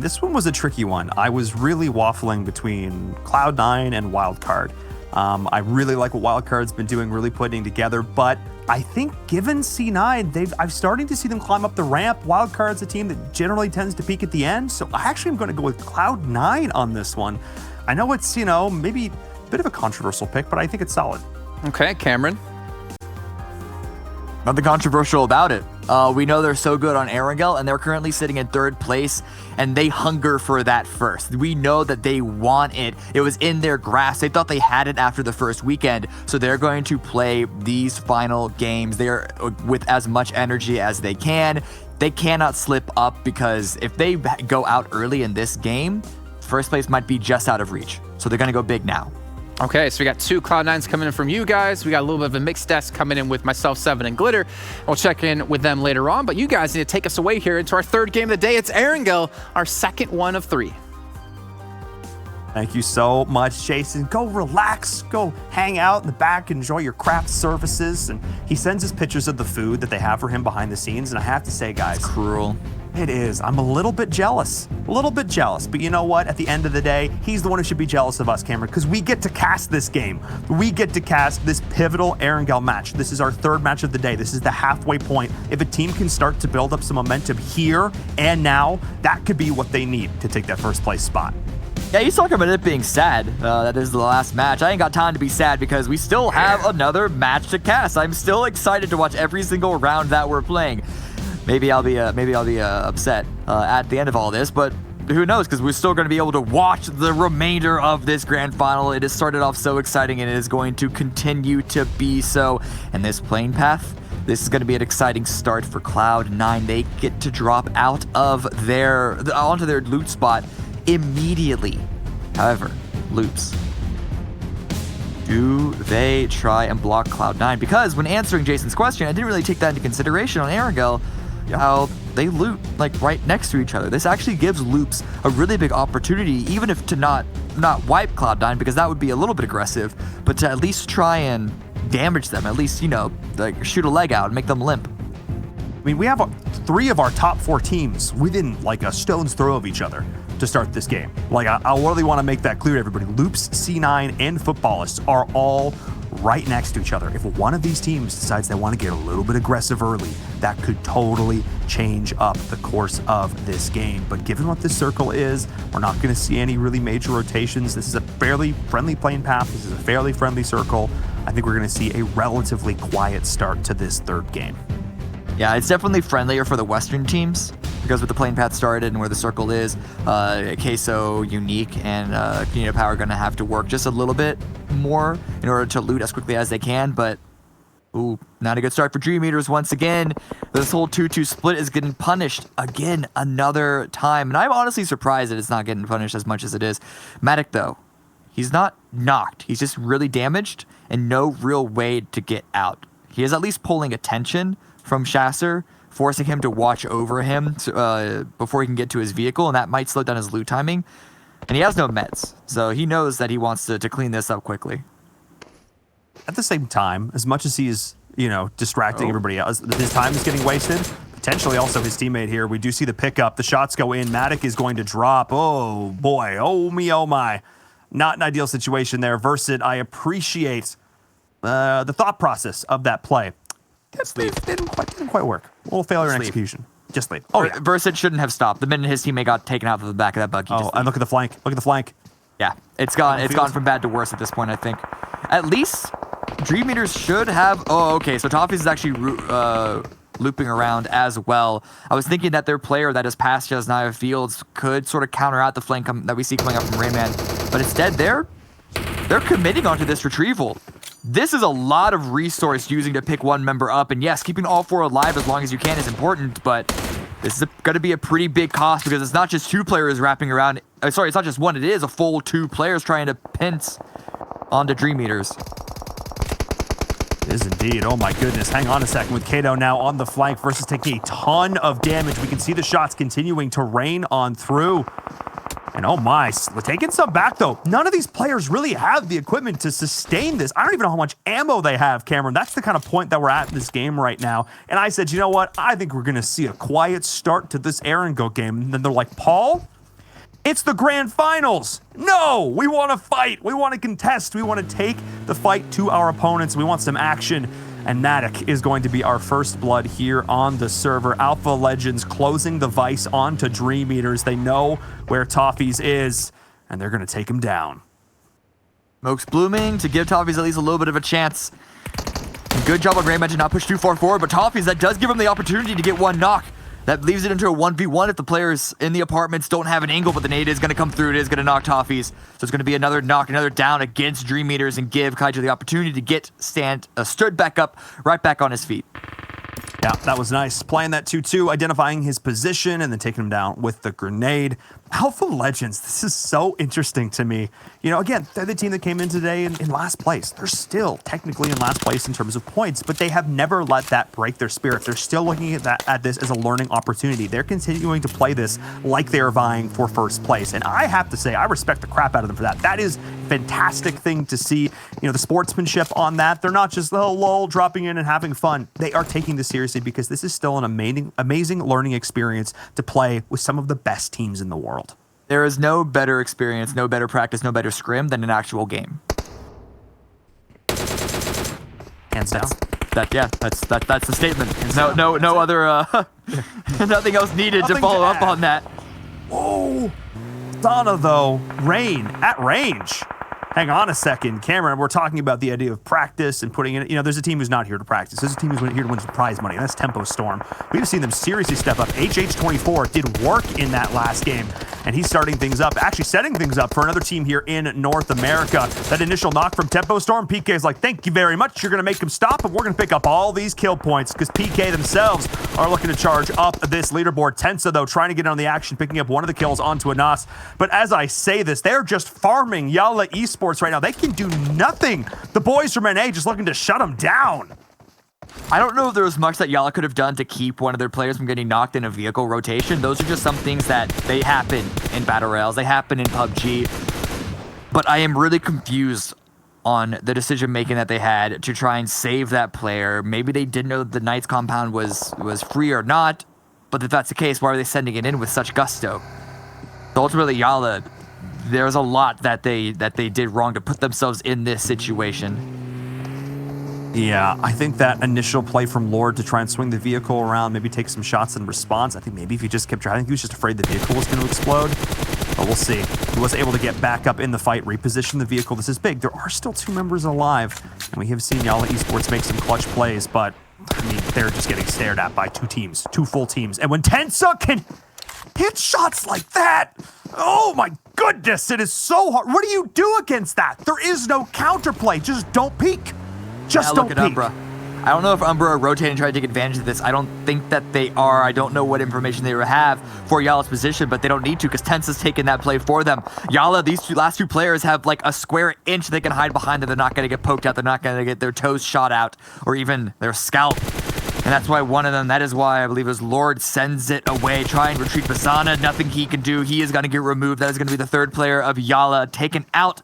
This one was a tricky one. I was really waffling between Cloud9 and Wildcard. I really like what Wildcard's been doing, really putting together, but I think given C9, I'm starting to see them climb up the ramp. Wildcard's a team that generally tends to peak at the end, so I actually am going to go with Cloud9 on this one. I know it's, maybe bit of a controversial pick, but I think it's solid. Okay, Cameron. Nothing controversial about it. We know they're so good on Erangel, and they're currently sitting in 3rd place, and they hunger for that first. We know that they want it. It was in their grasp. They thought they had it after the first weekend, so they're going to play these final games there with as much energy as they can. They cannot slip up, because if they go out early in this game, first place might be just out of reach. So they're going to go big now. Okay, so we got 2 Cloud9s coming in from you guys. We got a little bit of a mixed desk coming in with myself, Seven, and Glitter. We'll check in with them later on, but you guys need to take us away here into our 3rd game of the day. It's Erangel, our 2nd one of 3. Thank you so much, Jason. Go relax, go hang out in the back, enjoy your craft services. And he sends us pictures of the food that they have for him behind the scenes. And I have to say, guys, it's cruel. It is. I'm a little bit jealous. But you know what? At the end of the day, he's the one who should be jealous of us, Cameron, because we get to cast this game. We get to cast this pivotal Erangel match. This is our 3rd match of the day. This is the halfway point. If a team can start to build up some momentum here and now, that could be what they need to take that 1st place spot. Yeah, he's talking about it being sad. That is the last match. I ain't got time to be sad because we still have another match to cast. I'm still excited to watch every single round that we're playing. Maybe I'll be upset at the end of all this, but who knows? Because we're still going to be able to watch the remainder of this grand final. It has started off so exciting, and it is going to continue to be so. And this playing path, this is going to be an exciting start for Cloud9. They get to drop out of onto their loot spot immediately. However, Loops, do they try and block Cloud9? Because when answering Jason's question, I didn't really take that into consideration on Erangel, how they loot like right next to each other. This actually gives Loops a really big opportunity, even if to not wipe Cloud9, because that would be a little bit aggressive, but to at least try and damage them, at least, like shoot a leg out and make them limp. I mean, we have 3 of our top 4 teams within like a stone's throw of each other to start this game. Like, I really want to make that clear to everybody. Loops, C9, and Footballists are all right next to each other. If one of these teams decides they want to get a little bit aggressive early, that could totally change up the course of this game. But given what this circle is, we're not going to see any really major rotations. This is a fairly friendly playing path. This is a fairly friendly circle. I think we're going to see a relatively quiet start to this 3rd game. Yeah, it's definitely friendlier for the Western teams, because with the playing path started and where the circle is, Queso, Unique, and Community Power are going to have to work just a little bit more in order to loot as quickly as they can, but ooh, not a good start for Dream Eaters once again. This whole 2-2 split is getting punished again another time, and I'm honestly surprised that it's not getting punished as much as it is. Matic, though, he's not knocked. He's just really damaged and no real way to get out. He is at least pulling attention from Shasser, forcing him to watch over him before he can get to his vehicle, and that might slow down his loot timing. And he has no meds, so he knows that he wants to clean this up quickly. At the same time, as much as he is, distracting everybody else, his time is getting wasted. Potentially also his teammate here. We do see the pickup. The shots go in. Matic is going to drop. Oh, boy. Oh, me, oh, my. Not an ideal situation there. Versid, I appreciate the thought process of that play. Didn't quite work. A little failure in execution. Just leave. Oh, yeah. Versid shouldn't have stopped. The minute his teammate got taken out of the back of that buggy. And look at the flank. Look at the flank. Yeah, it's gone. It's gone from bad to worse at this point, I think. At least Dream Eaters should have. Oh, okay. So Toffees is actually looping around as well. I was thinking that their player that is past Jasnaya Fields could sort of counter out the flank that we see coming up from Rayman, but instead they're committing onto this retrieval. This is a lot of resource using to pick one member up, and yes, keeping all 4 alive as long as you can is important, but this is going to be a pretty big cost because it's not just 2 players wrapping around. Sorry, it's not just one. It is a full 2 players trying to pinch onto Dream Eaters. It is indeed. Oh my goodness. Hang on a second with Kato now on the flank versus taking a ton of damage. We can see the shots continuing to rain on through. And oh my, we're taking some back though. None of these players really have the equipment to sustain this. I don't even know how much ammo they have, Cameron. That's the kind of point that we're at in this game right now. And I said, you know what? I think we're going to see a quiet start to this Erangel game. And then they're like, Paul, it's the grand finals. No, we want to fight. We want to contest. We want to take the fight to our opponents. We want some action. And Matic is going to be our first blood here on the server. Alpha Legends closing the vice onto Dream Eaters. They know where Toffees is, and they're going to take him down. Smoke's blooming to give Toffees at least a little bit of a chance. Good job on Rayman to not push too far forward, but Toffees, that does give him the opportunity to get one knock. That leaves it into a 1v1 if the players in the apartments don't have an angle, but the nade is going to come through. It is going to knock Toffees. So it's going to be another knock, another down against Dream Eaters and give Kaiju the opportunity to get stood back up, right back on his feet. Yeah, that was nice. Playing that 2-2, identifying his position, and then taking him down with the grenade. Alpha Legends, this is so interesting to me. You know, again, they're the team that came in today in last place. They're still technically in last place in terms of points, but they have never let that break their spirit. They're still looking at this as a learning opportunity. They're continuing to play this like they're vying for first place. And I have to say, I respect the crap out of them for that. That is a fantastic thing to see. You know, the sportsmanship on that. They're not just, oh, lol, dropping in and having fun. They are taking this seriously because this is still an amazing learning experience to play with some of the best teams in the world. There is no better experience, no better practice, no better scrim than an actual game. Hands down. That's the statement. No other nothing else needed to follow up on that. Whoa, Donna though, Rain at range. Hang on a second, Cameron. We're talking about the idea of practice and putting in, you know, there's a team who's not here to practice. There's a team who's here to win some prize money, and that's Tempo Storm. We've seen them seriously step up. HH24 did work in that last game, and he's starting things up, actually setting things up for another team here in North America. That initial knock from Tempo Storm, PK is like, thank you very much. You're going to make him stop, and we're going to pick up all these kill points because PK themselves are looking to charge up this leaderboard. Tensa, though, trying to get on the action, picking up one of the kills onto Anas. But as I say this, they're just farming Yala Esports right now. They can do nothing. The boys from NA just looking to shut them down. I don't know if there was much that Yala could have done to keep one of their players from getting knocked in a vehicle rotation. Those are just some things that they happen in Battle Royales. They happen in PUBG. But I am really confused on the decision-making that they had to try and save that player. Maybe they didn't know that the Knights compound was free or not. But if that's the case, why are they sending it in with such gusto? So ultimately, Yala, there's a lot that they did wrong to put themselves in this situation. Yeah, I think that initial play from Lord to try and swing the vehicle around, maybe take some shots in response. I think maybe if he just kept driving, he was just afraid the vehicle was going to explode. But we'll see. He was able to get back up in the fight, reposition the vehicle. This is big. There are still 2 members alive, and we have seen Yala Esports make some clutch plays, but I mean, they're just getting stared at by 2 teams, 2 full teams. And when Tensa can hit shots like that, oh my goodness, it is so hard. What do you do against that? There is no counterplay. Just don't peek. Just don't peek. Umbra. I don't know if Umbra are rotating and trying to take advantage of this. I don't think that they are. I don't know what information they have for Yala's position, but they don't need to because Tensa's taking that play for them. Yala, these last 2 players have like a square inch they can hide behind them. They're not going to get poked out. They're not going to get their toes shot out or even their scalp. And that's why one of them, that is why I believe it was Lord, sends it away, try and retreat Basana. Nothing he can do. He is going to get removed. That is going to be the 3rd player of Yala taken out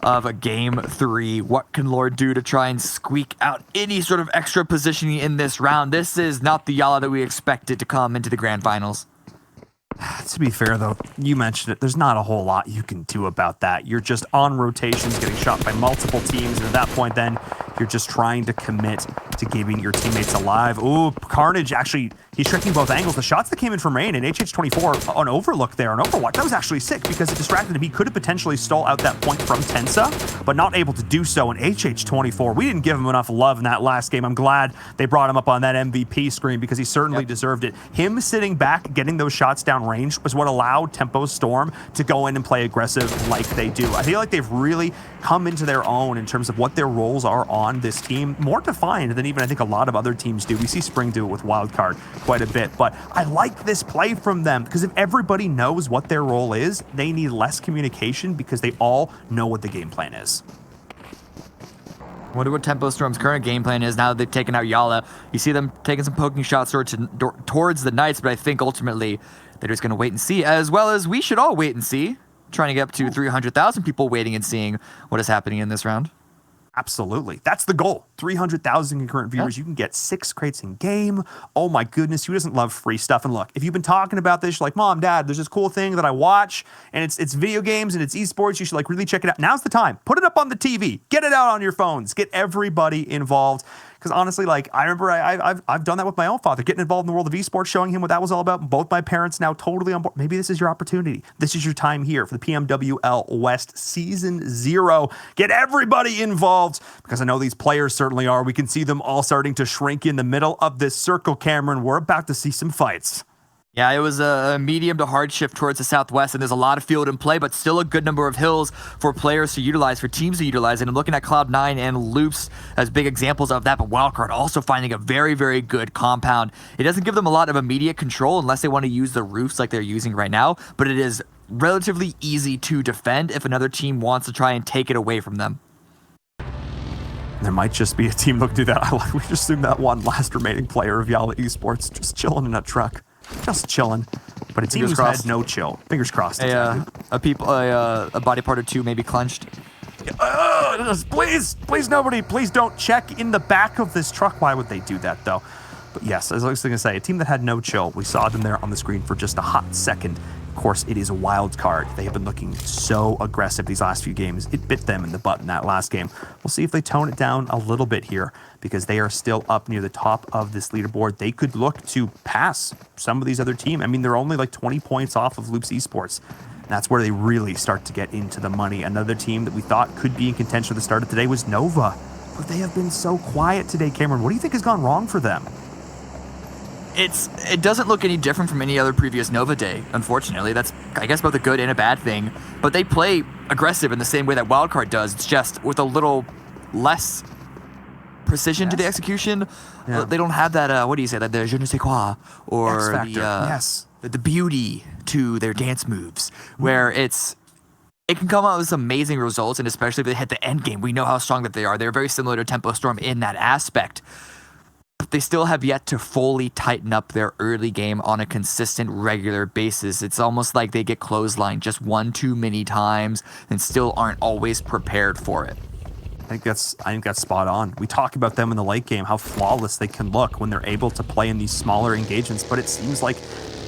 of a game 3. What can Lord do to try and squeak out any sort of extra positioning in this round? This is not the Yala that we expected to come into the grand finals. To be fair, though, you mentioned it. There's not a whole lot you can do about that. You're just on rotations, getting shot by multiple teams, and at that point, then you're just trying to commit to keeping your teammates alive. Ooh, Carnage actually, he's tricking both angles. The shots that came in from Rain and HH24 on Overlook there, on Overwatch, that was actually sick because it distracted him. He could have potentially stole out that point from Tensa, but not able to do so. And HH24, we didn't give him enough love in that last game. I'm glad they brought him up on that MVP screen because he certainly deserved it. Him sitting back, getting those shots down range was what allowed Tempo Storm to go in and play aggressive like they do. I feel like they've really come into their own in terms of what their roles are on this team, more defined than even I think a lot of other teams do. We see Spring do it with Wildcard quite a bit, but I like this play from them because if everybody knows what their role is, they need less communication because they all know what the game plan is. I wonder what Tempo Storm's current game plan is now that they've taken out Yala. You see them taking some poking shots towards the Knights, but I think ultimately they're just going to wait and see, as well as we should all wait and see, trying to get up to 300,000 people waiting and seeing what is happening in this round. Absolutely. That's the goal. 300,000 concurrent viewers. You can get 6 crates in game. Oh my goodness, who doesn't love free stuff? And look, if you've been talking about this, you're like, Mom, Dad, there's this cool thing that I watch, and it's video games and it's esports. You should like really check it out. Now's the time. Put it up on the TV. Get it out on your phones. Get everybody involved. Because honestly, like, I remember I've done that with my own father, getting involved in the world of esports, showing him what that was all about. Both my parents now totally on board. Maybe this is your opportunity. This is your time here for the PMWL West Season 0. Get everybody involved, because I know these players certainly are. We can see them all starting to shrink in the middle of this circle, Cameron. We're about to see some fights. Yeah, it was a medium to hard shift towards the southwest, and there's a lot of field in play, but still a good number of hills for players to utilize, for teams to utilize. And I'm looking at Cloud9 and Loops as big examples of that, but Wildcard also finding a very, very good compound. It doesn't give them a lot of immediate control unless they want to use the roofs like they're using right now, but it is relatively easy to defend if another team wants to try and take it away from them. There might just be a team looking to do that. We just assume that one last remaining player of Yala Esports just chilling in a truck. Just chilling, but a team who's had no chill. Fingers crossed. A body part or two maybe clenched. Please, nobody, please don't check in the back of this truck. Why would they do that, though? But yes, as I was going to say, a team that had no chill. We saw them there on the screen for just a hot second. Of course, it is a wild card. They have been looking so aggressive these last few games. It bit them in the butt in that last game. We'll see if they tone it down a little bit here, because they are still up near the top of this leaderboard. They could look to pass some of these other teams. I mean, they're only like 20 points off of Loops Esports. That's where they really start to get into the money. Another team that we thought could be in contention at the start of today was Nova. But they have been so quiet today, Cameron. What do you think has gone wrong for them? It doesn't look any different from any other previous Nova day, unfortunately. That's, I guess, both a good and a bad thing. But they play aggressive in the same way that Wildcard does. It's just with a little less precision to the execution. Yeah. They don't have that, what do you say, that the je ne sais quoi, or the beauty to their dance moves, where it can come out with some amazing results, and especially if they hit the end game. We know how strong that they are. They're very similar to Tempo Storm in that aspect. But they still have yet to fully tighten up their early game on a consistent, regular basis. It's almost like they get clotheslined just one too many times and still aren't always prepared for it. I think that's spot on. We talk about them in the late game, how flawless they can look when they're able to play in these smaller engagements, but it seems like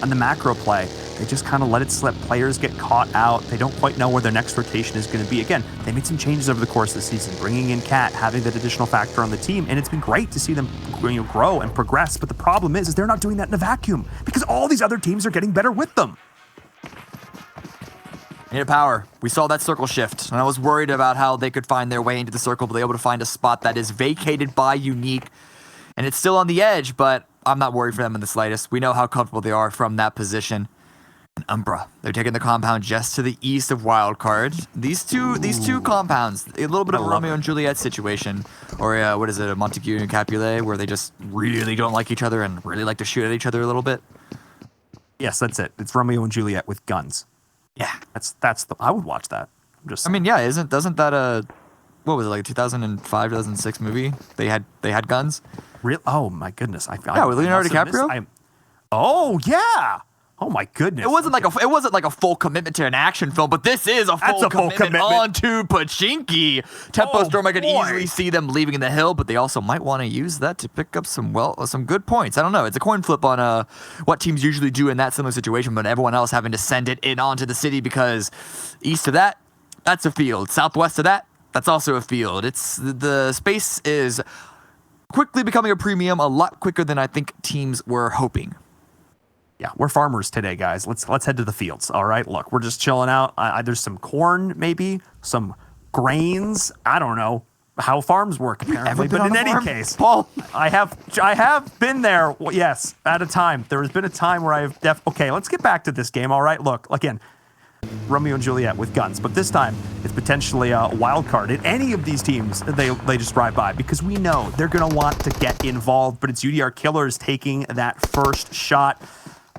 on the macro play, they just kind of let it slip. Players get caught out. They don't quite know where their next rotation is going to be. Again, they made some changes over the course of the season, bringing in Cat, having that additional factor on the team, and it's been great to see them grow and progress. But the problem is they're not doing that in a vacuum, because all these other teams are getting better with them. Needed power. We saw that circle shift, and I was worried about how they could find their way into the circle, but they were able to find a spot that is vacated by Unique, and it's still on the edge, but I'm not worried for them in the slightest. We know how comfortable they are from that position. And Umbra, they're taking the compound just to the east of Wildcard. These two compounds, a little bit of a Romeo and Juliet situation, or what is it, a Montague and Capulet, where they just really don't like each other and really like to shoot at each other a little bit. Yes, that's it. It's Romeo and Juliet with guns. Yeah, I would watch that. I mean, yeah, doesn't that what was it, like a 2005, 2006 movie? They had guns. Real? Oh my goodness! Yeah, with Leonardo DiCaprio. Oh yeah! Oh my goodness! It wasn't like a full commitment to an action film, but this is a full commitment onto Pachinki. Tempo Storm, I could easily see them leaving the hill, but they also might want to use that to pick up some good points. I don't know. It's a coin flip on what teams usually do in that similar situation, but everyone else having to send it in onto the city, because east of that, that's a field. Southwest of that, that's also a field. It's the space is quickly becoming a premium, a lot quicker than I think teams were hoping. Yeah, we're farmers today, guys. Let's head to the fields. All right, look, we're just chilling out. There's some corn, maybe some grains. I don't know how farms work apparently, but in any case, Paul, I have been there. Well, yes, at a time. There has been a time where I've okay. Let's get back to this game. All right, look again. Romeo and Juliet with guns, but this time it's potentially a wild card. In any of these teams, they just drive by, because we know they're going to want to get involved, but it's UDR Killers taking that first shot.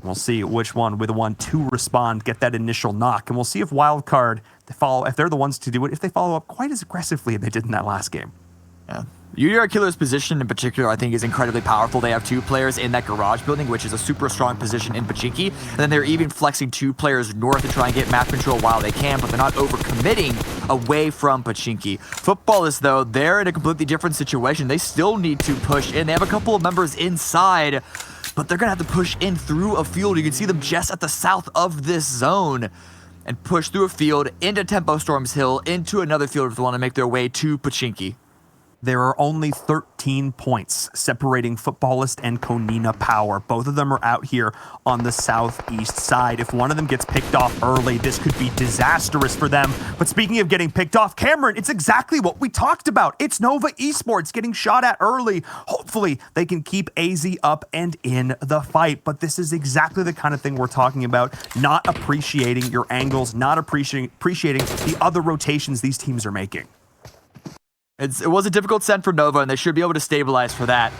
We'll see which one with the one to respond, get that initial knock, and we'll see if wild card if they're the ones to do it, if they follow up quite as aggressively as they did in that last game. Yeah. UDR Killer's position in particular, I think, is incredibly powerful. They have two players in that garage building, which is a super strong position in Pachinki. And then they're even flexing two players north to try and get map control while they can, but they're not overcommitting away from Pachinki. Footballers, though, they're in a completely different situation. They still need to push in. They have a couple of members inside, but they're going to have to push in through a field. You can see them just at the south of this zone and push through a field into Tempo Storm's Hill, into another field if they want to make their way to Pachinki. there are only 13 points separating Footballist and Konina Power. Both of them are out here on the southeast side. If one of them gets picked off early, this could be disastrous for them. But speaking of getting picked off, Cameron, it's exactly what we talked about. It's Nova Esports getting shot at early. Hopefully, they can keep AZ up and in the fight. But this is exactly the kind of thing we're talking about. Not appreciating your angles, not appreciating the other rotations these teams are making. It was a difficult send for Nova, and they should be able to stabilize for that.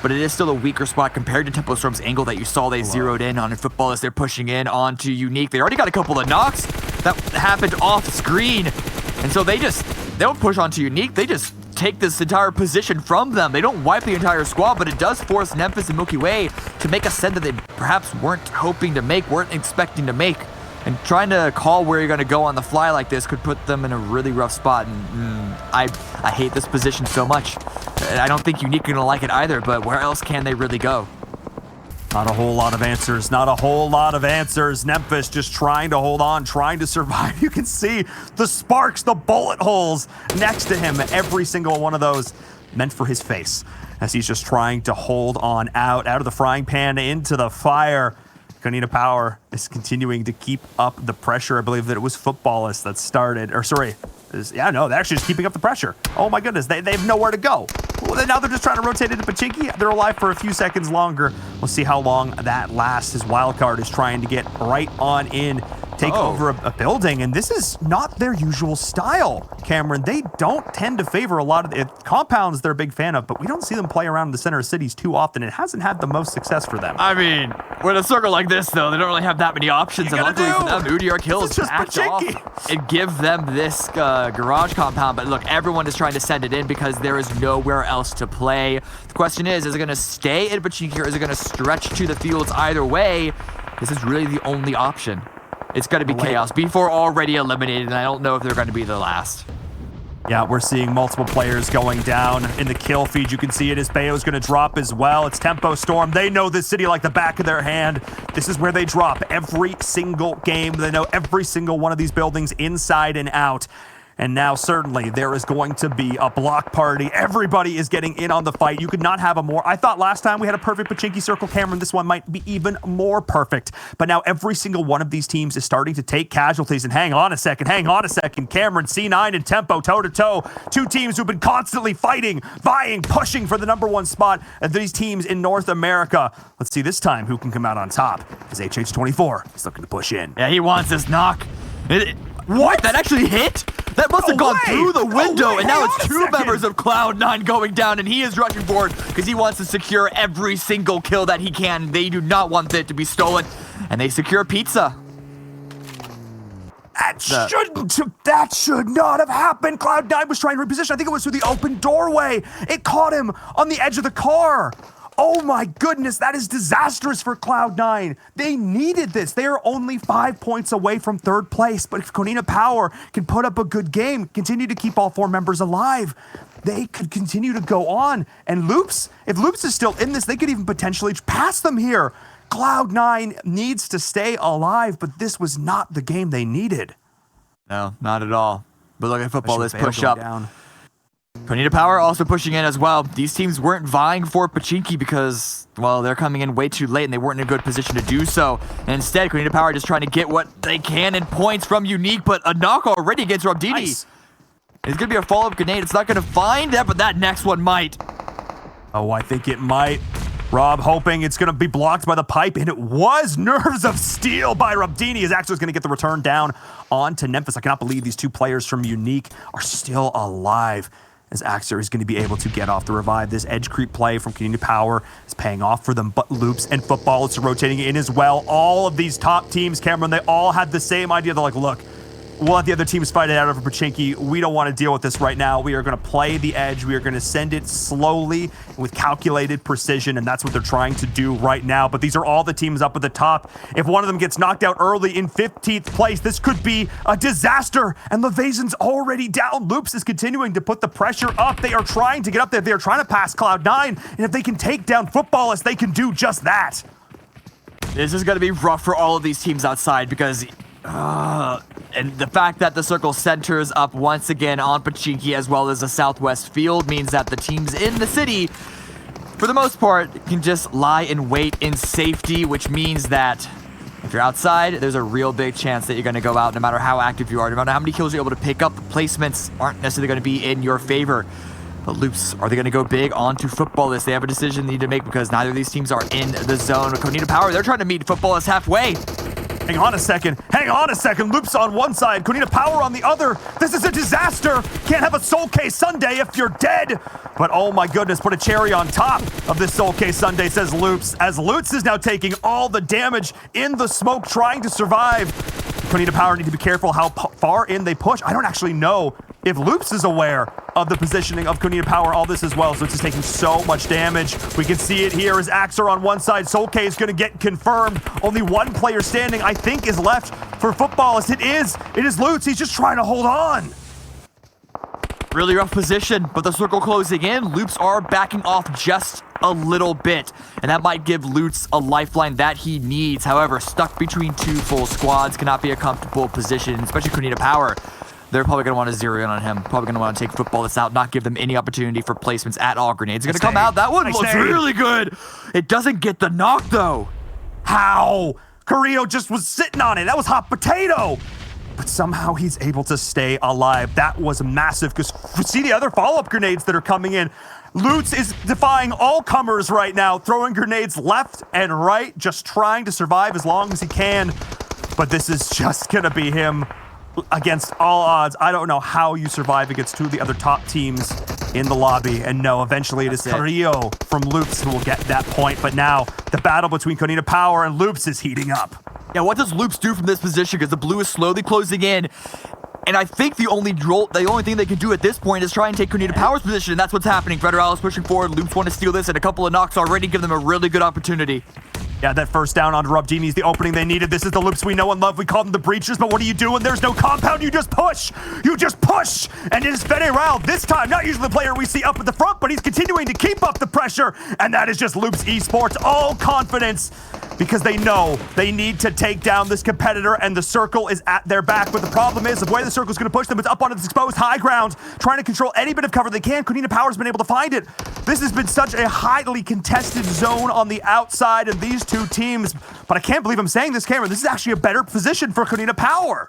But it is still a weaker spot compared to Tempo Storm's angle that you saw they zeroed in on in Football as they're pushing in onto Unique. They already got a couple of knocks that happened off screen. And so they don't push onto Unique, they just take this entire position from them. They don't wipe the entire squad, but it does force Nemphis and Milky Way to make a send that they perhaps weren't hoping to make, weren't expecting to make. And trying to call where you're going to go on the fly like this could put them in a really rough spot. And I hate this position so much. I don't think Unique are going to like it either, but where else can they really go? Not a whole lot of answers. Not a whole lot of answers. Nemphis just trying to hold on, trying to survive. You can see the sparks, the bullet holes next to him. Every single one of those meant for his face as he's just trying to hold on out of the frying pan into the fire. Konina Power is continuing to keep up the pressure. I believe that it was Footballist that started, or sorry, they're actually just keeping up the pressure. Oh my goodness, they have nowhere to go. Well, now they're just trying to rotate into Pachinki. They're alive for a few seconds longer. We'll see how long that lasts. His wildcard is trying to get right on in, take over a building, and this is not their usual style, Cameron. They don't tend to favor a lot of it. Compounds they're a big fan of, but we don't see them play around the center of cities too often. It hasn't had the most success for them. I mean, with a circle like this, though, they don't really have that many options, and luckily for them, Udyr kills backed off and give them this garage compound. But look, everyone is trying to send it in because there is nowhere else to play. The question is it going to stay in Pachinki or is it going to stretch to the fields? Either way, this is really the only option. It's going to be Chaos. B4 already eliminated, and I don't know if they're going to be the last. Yeah, we're seeing multiple players going down. In the kill feed, you can see it as Bayo's going to drop as well. It's Tempo Storm. They know this city like the back of their hand. This is where they drop every single game. They know every single one of these buildings inside and out. And now, certainly, there is going to be a block party. Everybody is getting in on the fight. You could not have a more... I thought last time we had a perfect Pachinki circle, Cameron. This one might be even more perfect. But now every single one of these teams is starting to take casualties. And hang on a second. Cameron, C9 and Tempo, toe-to-toe. Two teams who've been constantly fighting, vying, pushing for the #1 spot of these teams in North America. Let's see this time who can come out on top. As HH24 is looking to push in. Yeah, he wants this knock. What? That actually hit? That must have gone through the window, and now it's two members of Cloud9 going down, and he is rushing forward because he wants to secure every single kill that he can. They do not want it to be stolen, and they secure pizza. That should not have happened. Cloud9 was trying to reposition. I think it was through the open doorway. It caught him on the edge of the car. Oh my goodness, that is disastrous for Cloud9. They needed this. They are only 5 points away from third place, but if Konina Power can put up a good game, continue to keep all 4 members alive, they could continue to go on. And Loops, if Loops is still in this, they could even potentially pass them here. Cloud9 needs to stay alive, but this was not the game they needed. No, not at all. But look at football, this push up. Konina Power also pushing in as well. These teams weren't vying for Pachinki because, well, they're coming in way too late and they weren't in a good position to do so. And instead, Konina Power just trying to get what they can in points from Unique, but a knock already against Robdini. Nice. It's going to be a follow-up grenade. It's not going to find that, but that next one might. Oh, I think it might. Rob hoping it's going to be blocked by the pipe, and it was. Nerves of Steel by Robdini as Axel is going to get the return down onto Nemphis. I cannot believe these two players from Unique are still alive, as Axer is going to be able to get off the revive. This edge creep play from Konina Power is paying off for them, but Loops and Football is rotating in as well. All of these top teams, Cameron, they all had the same idea. They're like, look, we'll let the other teams fight it out over Pachinki. We don't want to deal with this right now. We are going to play the edge. We are going to send it slowly with calculated precision, and that's what they're trying to do right now. But these are all the teams up at the top. If one of them gets knocked out early in 15th place, this could be a disaster. And Levasion's already down. Loops is continuing to put the pressure up. They are trying to get up there. They are trying to pass Cloud9, and if they can take down Footballists, they can do just that. This is going to be rough for all of these teams outside because And the fact that the circle centers up once again on Pachinki as well as the southwest field means that the teams in the city, for the most part, can just lie in wait in safety, which means that if you're outside, there's a real big chance that you're going to go out no matter how active you are, no matter how many kills you're able to pick up. The placements aren't necessarily going to be in your favor. But Loops, are they going to go big onto Footballists? They have a decision they need to make because neither of these teams are in the zone. With Konita Power, they're trying to meet Footballists halfway. Hang on a second. Loops on one side, Konita Power on the other. This is a disaster. Can't have a Soul Case Sunday if you're dead. But oh my goodness, put a cherry on top of this Soul Case Sunday, says Loops, as Lutz is now taking all the damage in the smoke, trying to survive. Konita Power need to be careful how far in they push. I don't actually know if Loops is aware of the positioning of Konita Power, all this as well. So it's just taking so much damage. We can see it here as Axer on one side. Soul K is going to get confirmed. Only one player standing, I think, is left for Footballist. It is Lutz. He's just trying to hold on. Really rough position, but the circle closing in. Loops are backing off just a little bit, and that might give Lutz a lifeline that he needs. However, stuck between two full squads cannot be a comfortable position, especially Konita Power. They're probably going to want to zero in on him. Probably going to want to take Footballists out, not give them any opportunity for placements at all. Grenades are going to come out. That one looks really good. It doesn't get the knock, though. How? Carrillo just was sitting on it. That was hot potato. But somehow he's able to stay alive. That was massive, because see the other follow-up grenades that are coming in. Lutz is defying all comers right now, throwing grenades left and right, just trying to survive as long as he can. But this is just going to be him against all odds. I don't know how you survive against two of the other top teams in the lobby. And no, eventually it is Carrillo from Loops who will get that point. But now the battle between Konita Power and Loops is heating up. Yeah, what does Loops do from this position? Because the blue is slowly closing in. And I think the only thing they can do at this point is try and take Konita Power's position, and that's what's happening. Federal is pushing forward. Loops want to steal this, and a couple of knocks already give them a really good opportunity. Yeah, that first down on Rubdini is the opening they needed. This is the Loops we know and love. We call them the Breachers, but what do you do when there's no compound? You just push! You just push! And it is Federal this time, not usually the player we see up at the front, but he's continuing to keep up the pressure, and that is just Loops Esports. All confidence, because they know they need to take down this competitor, and the circle is at their back. But the problem is, the way the circle is going to push them, it's up onto this exposed high ground, trying to control any bit of cover they can. Konita Power's been able to find it. This has been such a highly contested zone on the outside, and these two teams, but I can't believe I'm saying this, Cameron, this is actually a better position for Konita Power.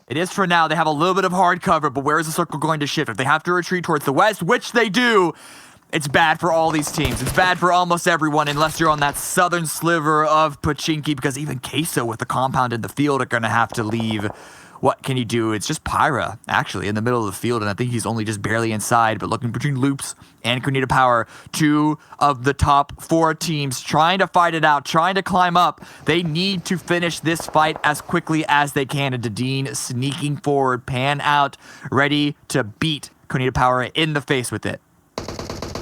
It is for now. They have a little bit of hard cover, but where is the circle going to shift? If they have to retreat towards the west, which they do, it's bad for all these teams. It's bad for almost everyone, unless you're on that southern sliver of Pachinki, because even Queso with the compound in the field are going to have to leave. What can you do? It's just Pyra, actually, in the middle of the field, and I think he's only just barely inside, but looking between Loops and Konita Power, two of the top four teams trying to fight it out, trying to climb up. They need to finish this fight as quickly as they can, and Dadeen sneaking forward, pan out, ready to beat Konita Power in the face with it.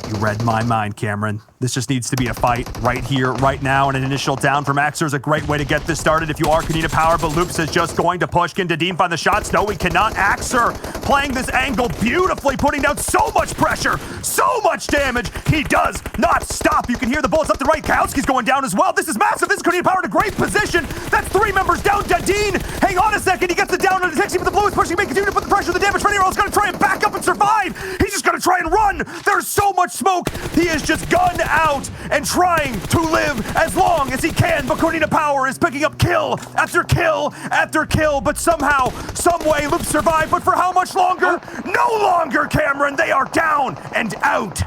You read my mind, Cameron. This just needs to be a fight right here, right now, and an initial down from Axer is a great way to get this started if you are Konita Power, but Loops is just going to push. Can Dadeen find the shots? No, he cannot. Axer playing this angle beautifully, putting down so much pressure, so much damage. He does not stop. You can hear the bullets up the right. Kauski's going down as well. This is massive. This is Konita Power in a great position. That's three members down. Dadeen, hang on a second. He gets the down on the detection, but the blue is pushing. He may continue to put the pressure on the damage. Federal's going to try and back up and survive. He's just going to try and run. There's so much smoke. He is just gunned out and trying to live as long as he can, but Konita Power is picking up kill after kill after kill, but somehow, some way, Loops survive, but for how much longer? No longer, Cameron! They are down and out!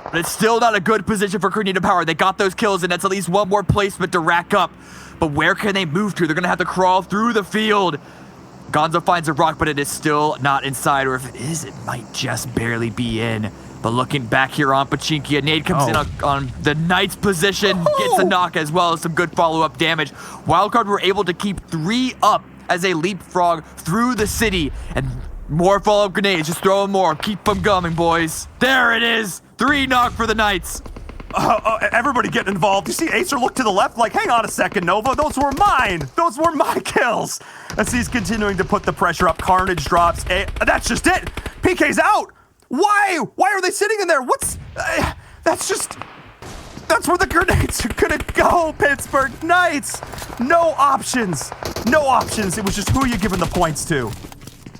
But it's still not a good position for Konita Power. They got those kills, and that's at least one more placement to rack up. But where can they move to? They're gonna have to crawl through the field. Gonzo finds a rock, but it is still not inside, or if it is, it might just barely be in. But looking back here on Pachinki, a nade comes in on the Knight's position, gets a knock as well as some good follow-up damage. Wildcard were able to keep 3 up as they leapfrog through the city. And more follow-up grenades, just throw them more. Keep them coming, boys. There it is, 3 knock for the Knights. Everybody getting involved. You see Acer look to the left like, hang on a second, Nova, those were mine. Those were my kills. As he's continuing to put the pressure up, Carnage drops. That's just it. PK's out. Why? Why are they sitting in there? What's... That's where the grenades are gonna go, Pittsburgh Knights. No options. No options. It was just who are you giving the points to?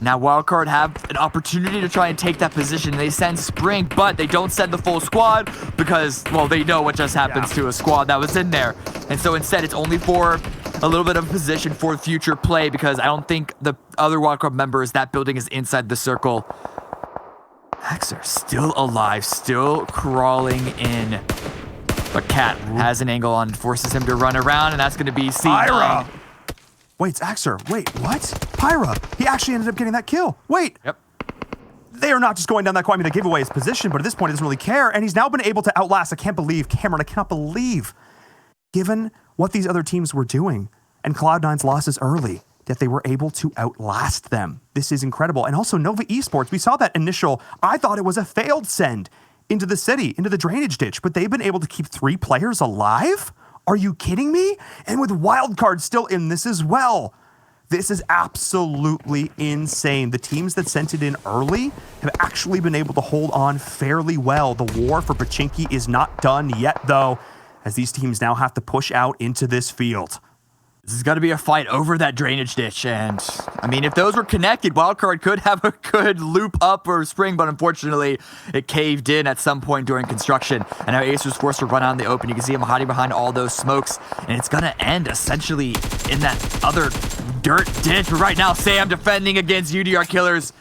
Now Wildcard have an opportunity to try and take that position. They send Spring, but they don't send the full squad because, well, they know what just happens to a squad that was in there. And so instead, it's only for a little bit of position for future play because I don't think the other Wildcard members, that building is inside the circle. Axer still alive, still crawling in. But Cat has an angle on, forces him to run around, and that's going to be C9. Pyra! Wait, it's Axer. Wait, what? Pyra. He actually ended up getting that kill. Wait. Yep. They are not just going down that quite. I mean, they gave away his position, but at this point, he doesn't really care. And he's now been able to outlast. I can't believe, Cameron, I cannot believe, given what these other teams were doing and Cloud9's losses early, that they were able to outlast them. This is incredible. And also, Nova Esports, we saw that initial, I thought it was a failed send into the city, into the drainage ditch, but they've been able to keep 3 players alive? Are you kidding me? And with Wildcard still in this as well. This is absolutely insane. The teams that sent it in early have actually been able to hold on fairly well. The war for Pachinki is not done yet, though, as these teams now have to push out into this field. This is going to be a fight over that drainage ditch, and I mean, if those were connected, Wildcard could have a good loop up or spring, but unfortunately, it caved in at some point during construction, and now Acer's forced to run out in the open. You can see him hiding behind all those smokes, and it's going to end essentially in that other dirt ditch. But right now, Sam defending against UDR Killers.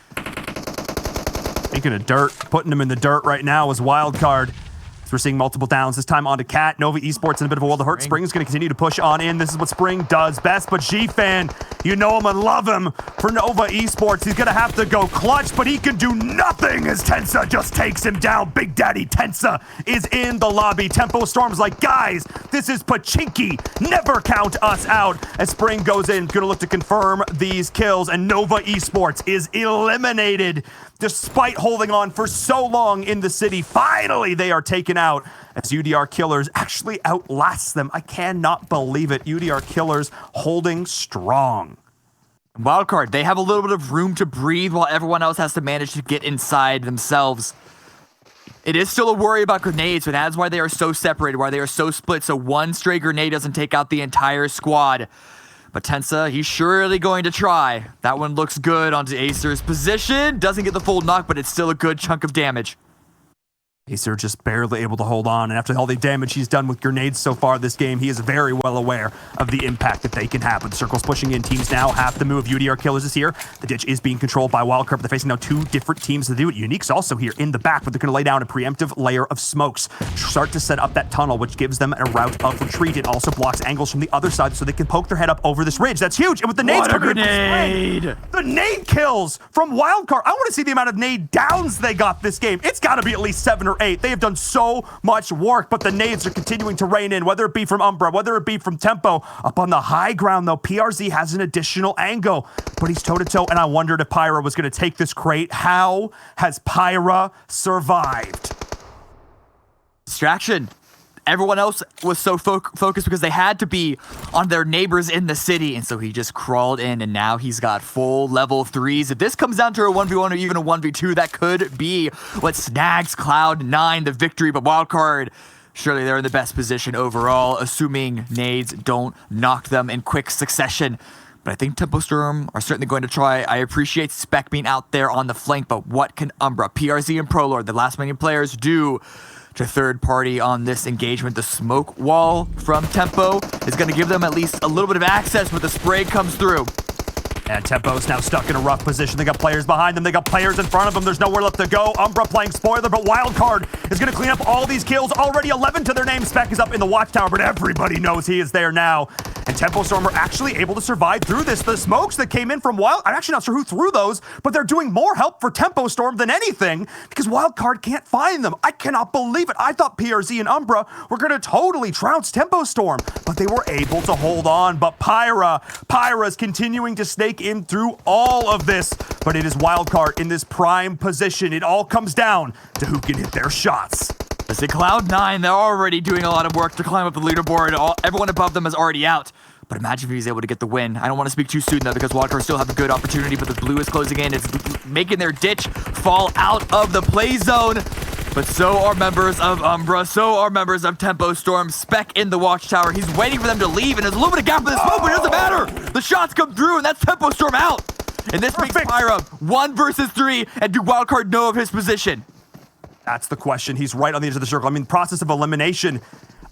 Speaking of dirt, putting them in the dirt right now is Wildcard. We're seeing multiple downs, this time onto Cat. Nova Esports in a bit of a world of hurt. Spring is going to continue to push on in. This is what Spring does best, but G-Fan, you know him and love him for Nova Esports. He's going to have to go clutch, but he can do nothing as Tensa just takes him down. Big Daddy Tensa is in the lobby. Tempo Storm's like, guys, this is Pachinki. Never count us out. As Spring goes in, going to look to confirm these kills, and Nova Esports is eliminated. Despite holding on for so long in the city, finally they are taken out as UDR Killers actually outlasts them. I cannot believe it. UDR Killers holding strong. Wildcard, they have a little bit of room to breathe while everyone else has to manage to get inside themselves. It is still a worry about grenades, but that's why they are so separated, why they are so split, so one stray grenade doesn't take out the entire squad. But Tensa, he's surely going to try. That one looks good onto Acer's position. Doesn't get the full knock, but it's still a good chunk of damage. Acer just barely able to hold on, and after all the damage he's done with grenades so far this game, he is very well aware of the impact that they can have. With the circles pushing in, teams now have the move. UDR Killers is here. The ditch is being controlled by Wildcard, but they're facing now 2 different teams to do it. Unique's also here in the back, but they're going to lay down a preemptive layer of smokes. Start to set up that tunnel, which gives them a route of retreat. It also blocks angles from the other side so they can poke their head up over this ridge. That's huge. And with the nades coming in from Spring, the nade kills from Wildcard. I want to see the amount of nade downs they got this game. It's got to be at least 7 or 8. They have done so much work, but the nades are continuing to rain in, whether it be from Umbra, whether it be from Tempo. Up on the high ground, though, PRZ has an additional angle, but he's toe-to-toe, and I wondered if Pyra was going to take this crate. How has Pyra survived? Distraction. Everyone else was so focused because they had to be on their neighbors in the city, and so he just crawled in, and now he's got full level 3s. If this comes down to a 1v1 or even a 1v2, that could be what snags Cloud9 the victory, but Wildcard, surely they're in the best position overall, assuming nades don't knock them in quick succession. But I think Tempo Storm are certainly going to try. I appreciate Spec being out there on the flank, but what can Umbra, PRZ, and Prolord, the last many players, do to third party on this engagement? The smoke wall from Tempo is going to give them at least a little bit of access, but the spray comes through. And Tempo's now stuck in a rough position. They got players behind them. They got players in front of them. There's nowhere left to go. Umbra playing spoiler, but Wildcard is going to clean up all these kills. Already 11 to their name. Spec is up in the watchtower, but everybody knows he is there now. And Tempo Storm are actually able to survive through this. The smokes that came in from Wild, I'm actually not sure who threw those, but they're doing more help for Tempo Storm than anything because Wildcard can't find them. I cannot believe it. I thought PRZ and Umbra were going to totally trounce Tempo Storm, but they were able to hold on. But Pyra's continuing to snake in through all of this, but it is Wildcard in this prime position. It all comes down to who can hit their shots. As the Cloud9, they're already doing a lot of work to climb up the leaderboard. Everyone above them is already out. But imagine if he's able to get the win. I don't want to speak too soon, though, because Wildcard still have a good opportunity, but the blue is closing in. It's making their ditch fall out of the play zone. But so are members of Umbra, so are members of Tempo Storm. Spec in the watchtower. He's waiting for them to leave, and there's a little bit of gap in the smoke, but it doesn't matter. The shots come through, and that's Tempo Storm out. And this makes Pyra 1 versus 3, and do Wildcard know of his position? That's the question. He's right on the edge of the circle. I mean, process of elimination.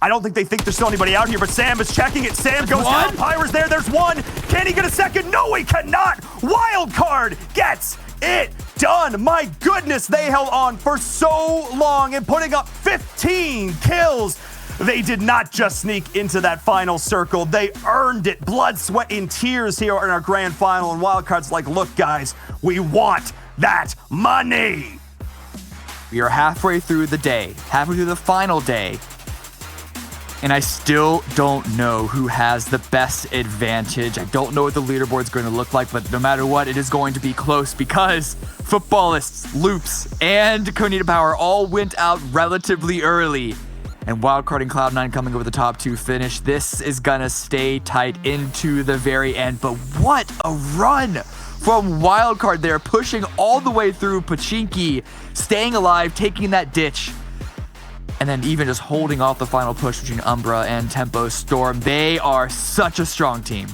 I don't think they think there's still anybody out here, but Sam is checking it. Sam goes down. Pyra's there. There's one. Can he get a second? No, he cannot. Wildcard gets it done. My goodness, they held on for so long and putting up 15 kills. They did not just sneak into that final circle. They earned it. Blood, sweat, and tears here in our grand final. And Wildcard's like, look, guys, we want that money. We are halfway through the day, halfway through the final day, and I still don't know who has the best advantage. I don't know what the leaderboard's going to look like, but no matter what, it is going to be close because Footballists, Loops, and Konita Power all went out relatively early. And Wildcard and Cloud9 coming over the top 2 finish. This is gonna stay tight into the very end, but what a run from Wildcard there, pushing all the way through Pachinki, staying alive, taking that ditch, and then even just holding off the final push between Umbra and Tempo Storm. They are such a strong team.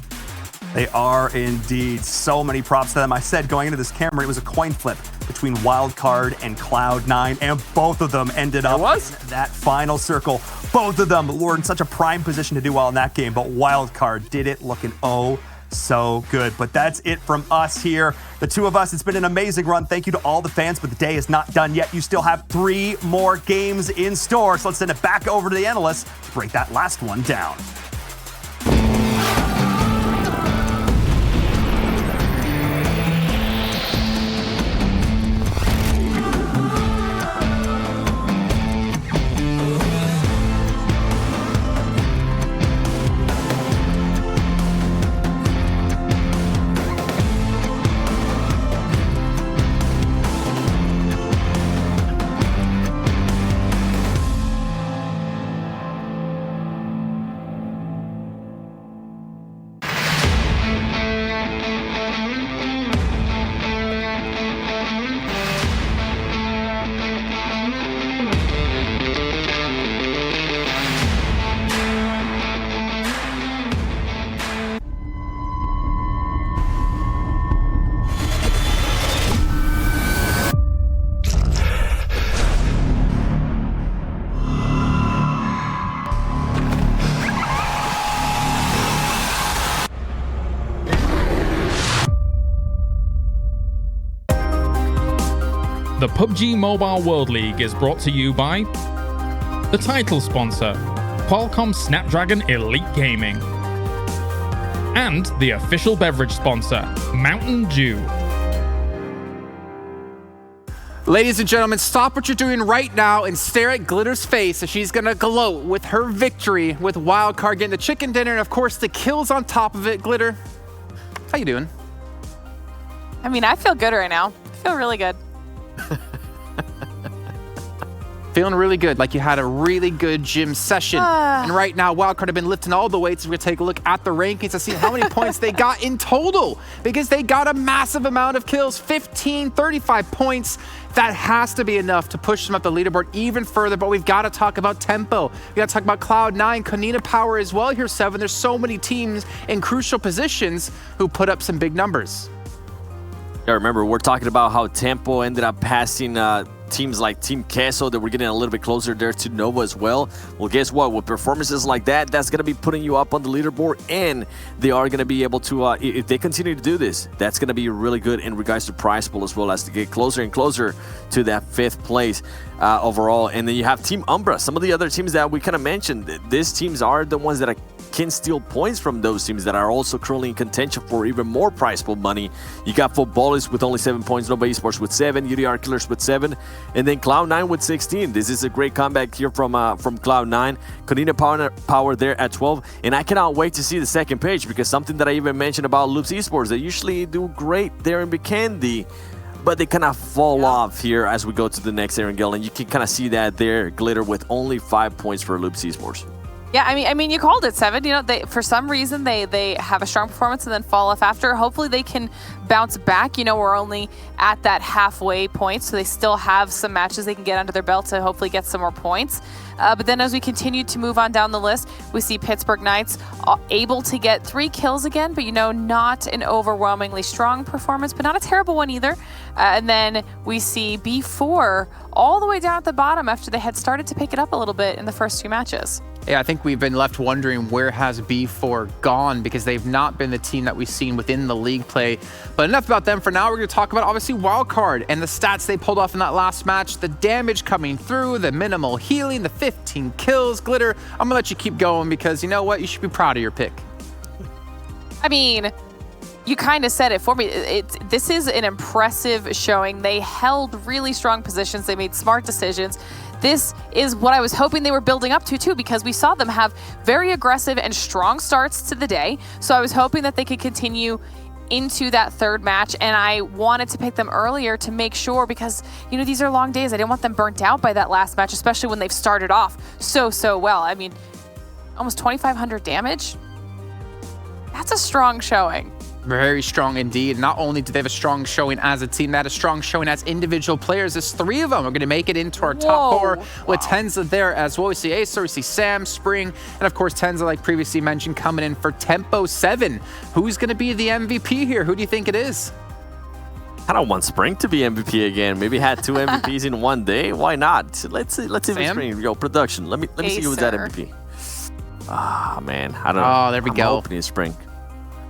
They are indeed. So many props to them. I said going into this camera, it was a coin flip between Wildcard and Cloud9, and both of them ended up in that final circle. Both of them were in such a prime position to do well in that game, but Wildcard did it looking so good. But that's it from us here. The two of us, it's been an amazing run. Thank you to all the fans, but the day is not done yet. You still have 3 more games in store. So let's send it back over to the analysts to break that last one down. The PUBG Mobile World League is brought to you by the title sponsor, Qualcomm Snapdragon Elite Gaming, and the official beverage sponsor, Mountain Dew. Ladies and gentlemen, stop what you're doing right now and stare at Glitter's face as she's gonna gloat with her victory with Wildcard getting the chicken dinner and of course the kills on top of it. Glitter, how you doing? I mean, I feel good right now. I feel really good. Feeling really good, like you had a really good gym session. And right now, Wildcard have been lifting all the weights. We're gonna take a look at the rankings to see how many points they got in total, because they got a massive amount of kills, 15, 35 points. That has to be enough to push them up the leaderboard even further, but we've got to talk about Tempo. We got to talk about Cloud9, Konita Power as well here, 7. There's so many teams in crucial positions who put up some big numbers. Yeah, remember, we're talking about how Tempo ended up passing teams like Team Queso, that we're getting a little bit closer there to Nova as well. Well, guess what? With performances like that, that's going to be putting you up on the leaderboard, and they are going to be able to, if they continue to do this, that's going to be really good in regards to prize pool as well, as to get closer and closer to that 5th place overall. And then you have Team Umbra. Some of the other teams that we kind of mentioned, these teams are the ones that can steal points from those teams that are also currently in contention for even more prize pool money. You got Footballists with only 7 points, Nova Esports with 7, UDR Killers with 7, and then Cloud9 with 16. This is a great comeback here from Cloud9. Konita Power there at 12, and I cannot wait to see the second page, because something that I even mentioned about Loops Esports, they usually do great there in Vikendi, but they kind of fall off here as we go to the next Erangel, and you can kind of see that there, Glitter, with only 5 points for Loops Esports. Yeah, I mean, you called it, Seven. You know, they for some reason they have a strong performance and then fall off after. Hopefully they can bounce back. You know, we're only at that halfway point, so they still have some matches they can get under their belt to hopefully get some more points. But then as we continue to move on down the list, we see Pittsburgh Knights able to get 3 kills again, but, you know, not an overwhelmingly strong performance, but not a terrible one either. And then we see B4 all the way down at the bottom after they had started to pick it up a little bit in the first 2 matches. Yeah, I think we've been left wondering where has B4 gone, because they've not been the team that we've seen within the league play. But enough about them for now. We're going to talk about, obviously, Wildcard and the stats they pulled off in that last match, the damage coming through, the minimal healing, the 15 kills. Glitter, I'm going to let you keep going because you know what? You should be proud of your pick. I mean, you kind of said it for me. This is an impressive showing. They held really strong positions. They made smart decisions. This is what I was hoping they were building up to too, because we saw them have very aggressive and strong starts to the day. So I was hoping that they could continue into that 3rd match, and I wanted to pick them earlier to make sure, because, you know, these are long days. I didn't want them burnt out by that last match, especially when they've started off so well. I mean, almost 2,500 damage. That's a strong showing. Very strong indeed. Not only do they have a strong showing as a team, they had a strong showing as individual players. There's 3 of them are going to make it into our top 4 with Tenza there as well. We see Acer, we see Sam, Spring, and of course Tenza, like previously mentioned, coming in for Tempo 7. Who's going to be the MVP here? Who do you think it is? I don't want Spring to be MVP again. Maybe had 2 MVPs in one day. Why not? Let's see if Spring. Yo, production. Let me see who's that MVP. Ah, man. I don't know. Oh, there we go. I'm hoping it's Spring.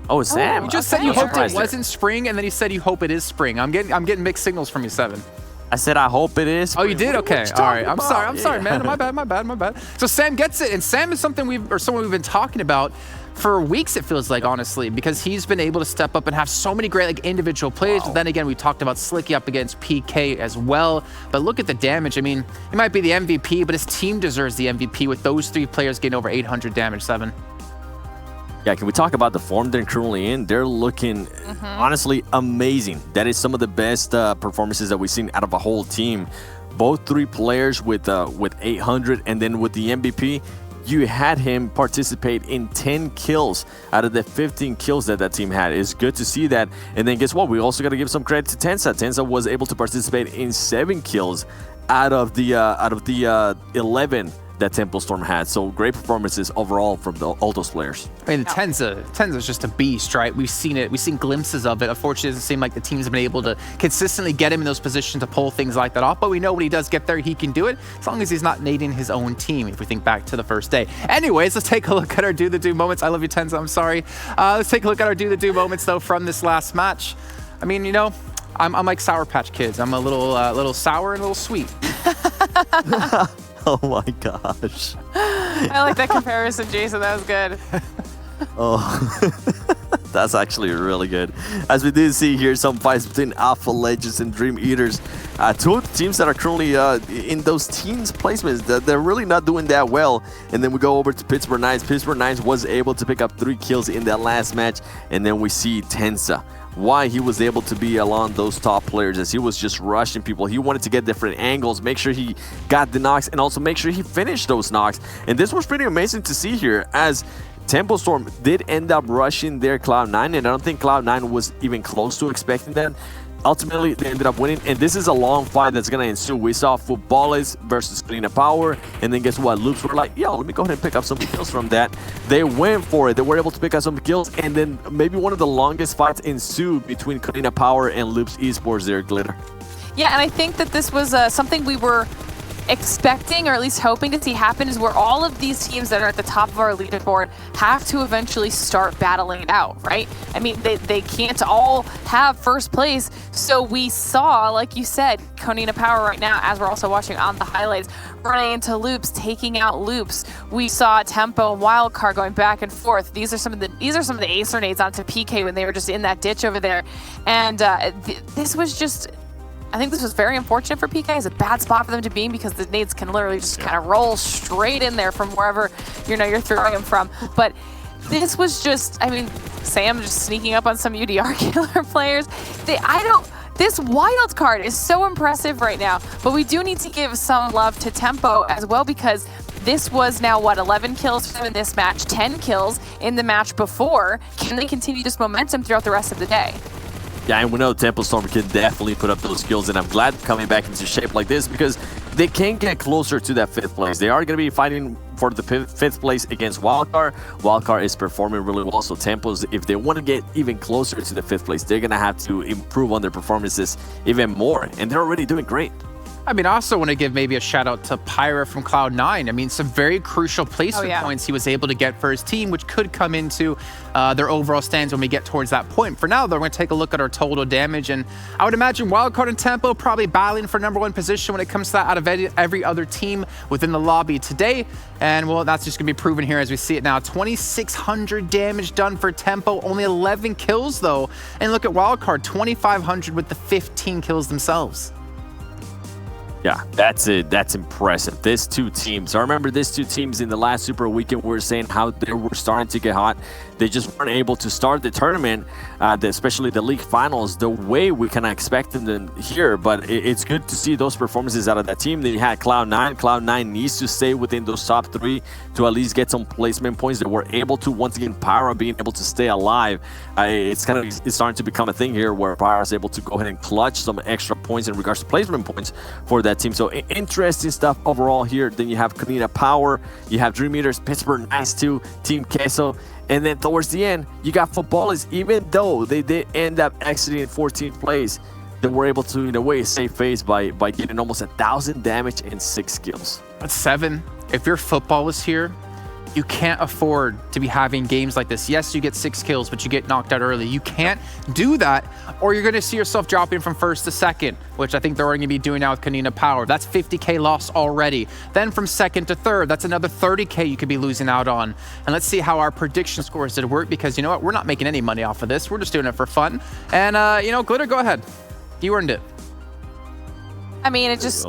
Oh, it's Sam. You just said you hoped it wasn't Spring, and then you said you hope it is Spring. I'm getting mixed signals from you, Seven. I said I hope it is. Oh, you did? Okay. All right. I'm sorry, man. My bad. So Sam gets it, and Sam is someone we've been talking about for weeks, it feels like, honestly, because he's been able to step up and have so many great like individual plays. But then again, we talked about Slicky up against PK as well. But look at the damage. I mean, he might be the MVP, but his team deserves the MVP with those 3 players getting over 800 damage, Seven. Yeah, can we talk about the form they're currently in? They're looking honestly amazing. That is some of the best performances that we've seen out of a whole team. Both 3 players with 800, and then with the MVP, you had him participate in 10 kills out of the 15 kills that team had. It's good to see that. And then guess what? We also got to give some credit to Tenza. Tenza was able to participate in 7 kills out of the 11 that Tempo Storm had. So great performances overall from all those players. I mean, Tenza's just a beast, right? We've seen it. We've seen glimpses of it. Unfortunately, it doesn't seem like the teams have been able to consistently get him in those positions to pull things like that off. But we know when he does get there, he can do it, as long as he's not nading his own team, if we think back to the first day. Anyways, let's take a look at our Do the Do moments. I love you, Tenza. I'm sorry. Let's take a look at our Do the Do moments, though, from this last match. I mean, you know, I'm like Sour Patch Kids. I'm a little sour and a little sweet. Oh my gosh. I like that comparison, Jason. That was good. Oh, that's actually really good. As we did see here, some fights between Alpha Legends and Dream Eaters. 2 of the teams that are currently in those teams placements, they're really not doing that well. And then we go over to Pittsburgh Knights. Pittsburgh Knights was able to pick up 3 kills in that last match. And then we see Tenza. Why he was able to be along those top players, as he was just rushing people. He wanted to get different angles, make sure he got the knocks, and also make sure he finished those knocks. And this was pretty amazing to see here, as Tempo Storm did end up rushing their Cloud9, and I don't think Cloud9 was even close to expecting that. Ultimately, they ended up winning, and this is a long fight that's going to ensue. We saw Footballers versus Karina Power, and then guess what? Loops were like, yo, let me go ahead and pick up some kills from that. They went for it. They were able to pick up some kills, and then maybe one of the longest fights ensued between Karina Power and Loops Esports there, Glitter. Yeah, and I think that this was something we were expecting, or at least hoping to see happen, is where all of these teams that are at the top of our leaderboard have to eventually start battling it out, right? I mean, they can't all have first place. So we saw, like you said, Konina Power right now, as we're also watching on the highlights, running into Loops, taking out Loops. We saw Tempo and Wildcard going back and forth. These are some of the Acer nades onto PK when they were just in that ditch over there. And this was just, I think this was very unfortunate for PK. It's a bad spot for them to be in, because the nades can literally just kind of roll straight in there from wherever you're throwing them from. But this was just, I mean, Sam just sneaking up on some UDR killer players. This wild card is so impressive right now, but we do need to give some love to Tempo as well, because This was now, what, 11 kills in this match, 10 kills in the match before. Can they continue this momentum throughout the rest of the day? Yeah, and we know Tempo Storm can definitely put up those skills, and I'm glad coming back into shape like this because they can get closer to that 5th place. They are going to be fighting for the 5th place against Wildcard. Wildcard is performing really well, so Tempos, if they want to get even closer to the 5th place, they're going to have to improve on their performances even more, and they're already doing great. I mean, I also want to give maybe a shout out to Pyra from Cloud9. I mean, some very crucial placement points he was able to get for his team, which could come into their overall stands when we get towards that point. For now, though, we're going to take a look at our total damage, and I would imagine Wildcard and Tempo probably battling for #1 position when it comes to that out of every other team within the lobby today. And, well, that's just going to be proven here as we see it now. 2,600 damage done for Tempo, only 11 kills, though. And look at Wildcard, 2,500 with the 15 kills themselves. Yeah, that's it. That's impressive. These two teams, I remember these two teams in the last Super Weekend we were saying how they were starting to get hot. They just weren't able to start the tournament, especially the league finals, the way we kind of expected them here. But it's good to see those performances out of that team. Then you had Cloud9. Cloud9 needs to stay within those top 3 to at least get some placement points. They were able to, once again, Pyra being able to stay alive. It's starting to become a thing here where Pyra is able to go ahead and clutch some extra points in regards to placement points for that team. So interesting stuff overall here. Then you have Kanina Power, you have Dream Eaters, Pittsburgh Nice 2, Team Queso. And then towards the end, you got Footballers. Even though they did end up exiting in 14th place, they were able to, in a way, save face by getting almost 1,000 damage and 6 kills. That's 7. If your Footballers here, you can't afford to be having games like this. Yes, you get 6 kills, but you get knocked out early. You can't do that, or you're going to see yourself dropping from 1st to 2nd, which I think they're already going to be doing now with Kanina Power. That's 50K loss already. Then from 2nd to 3rd, that's another 30K you could be losing out on. And let's see how our prediction scores did work, because you know what? We're not making any money off of this. We're just doing it for fun. And, you know, Glitter, go ahead. You earned it. I mean, it's just,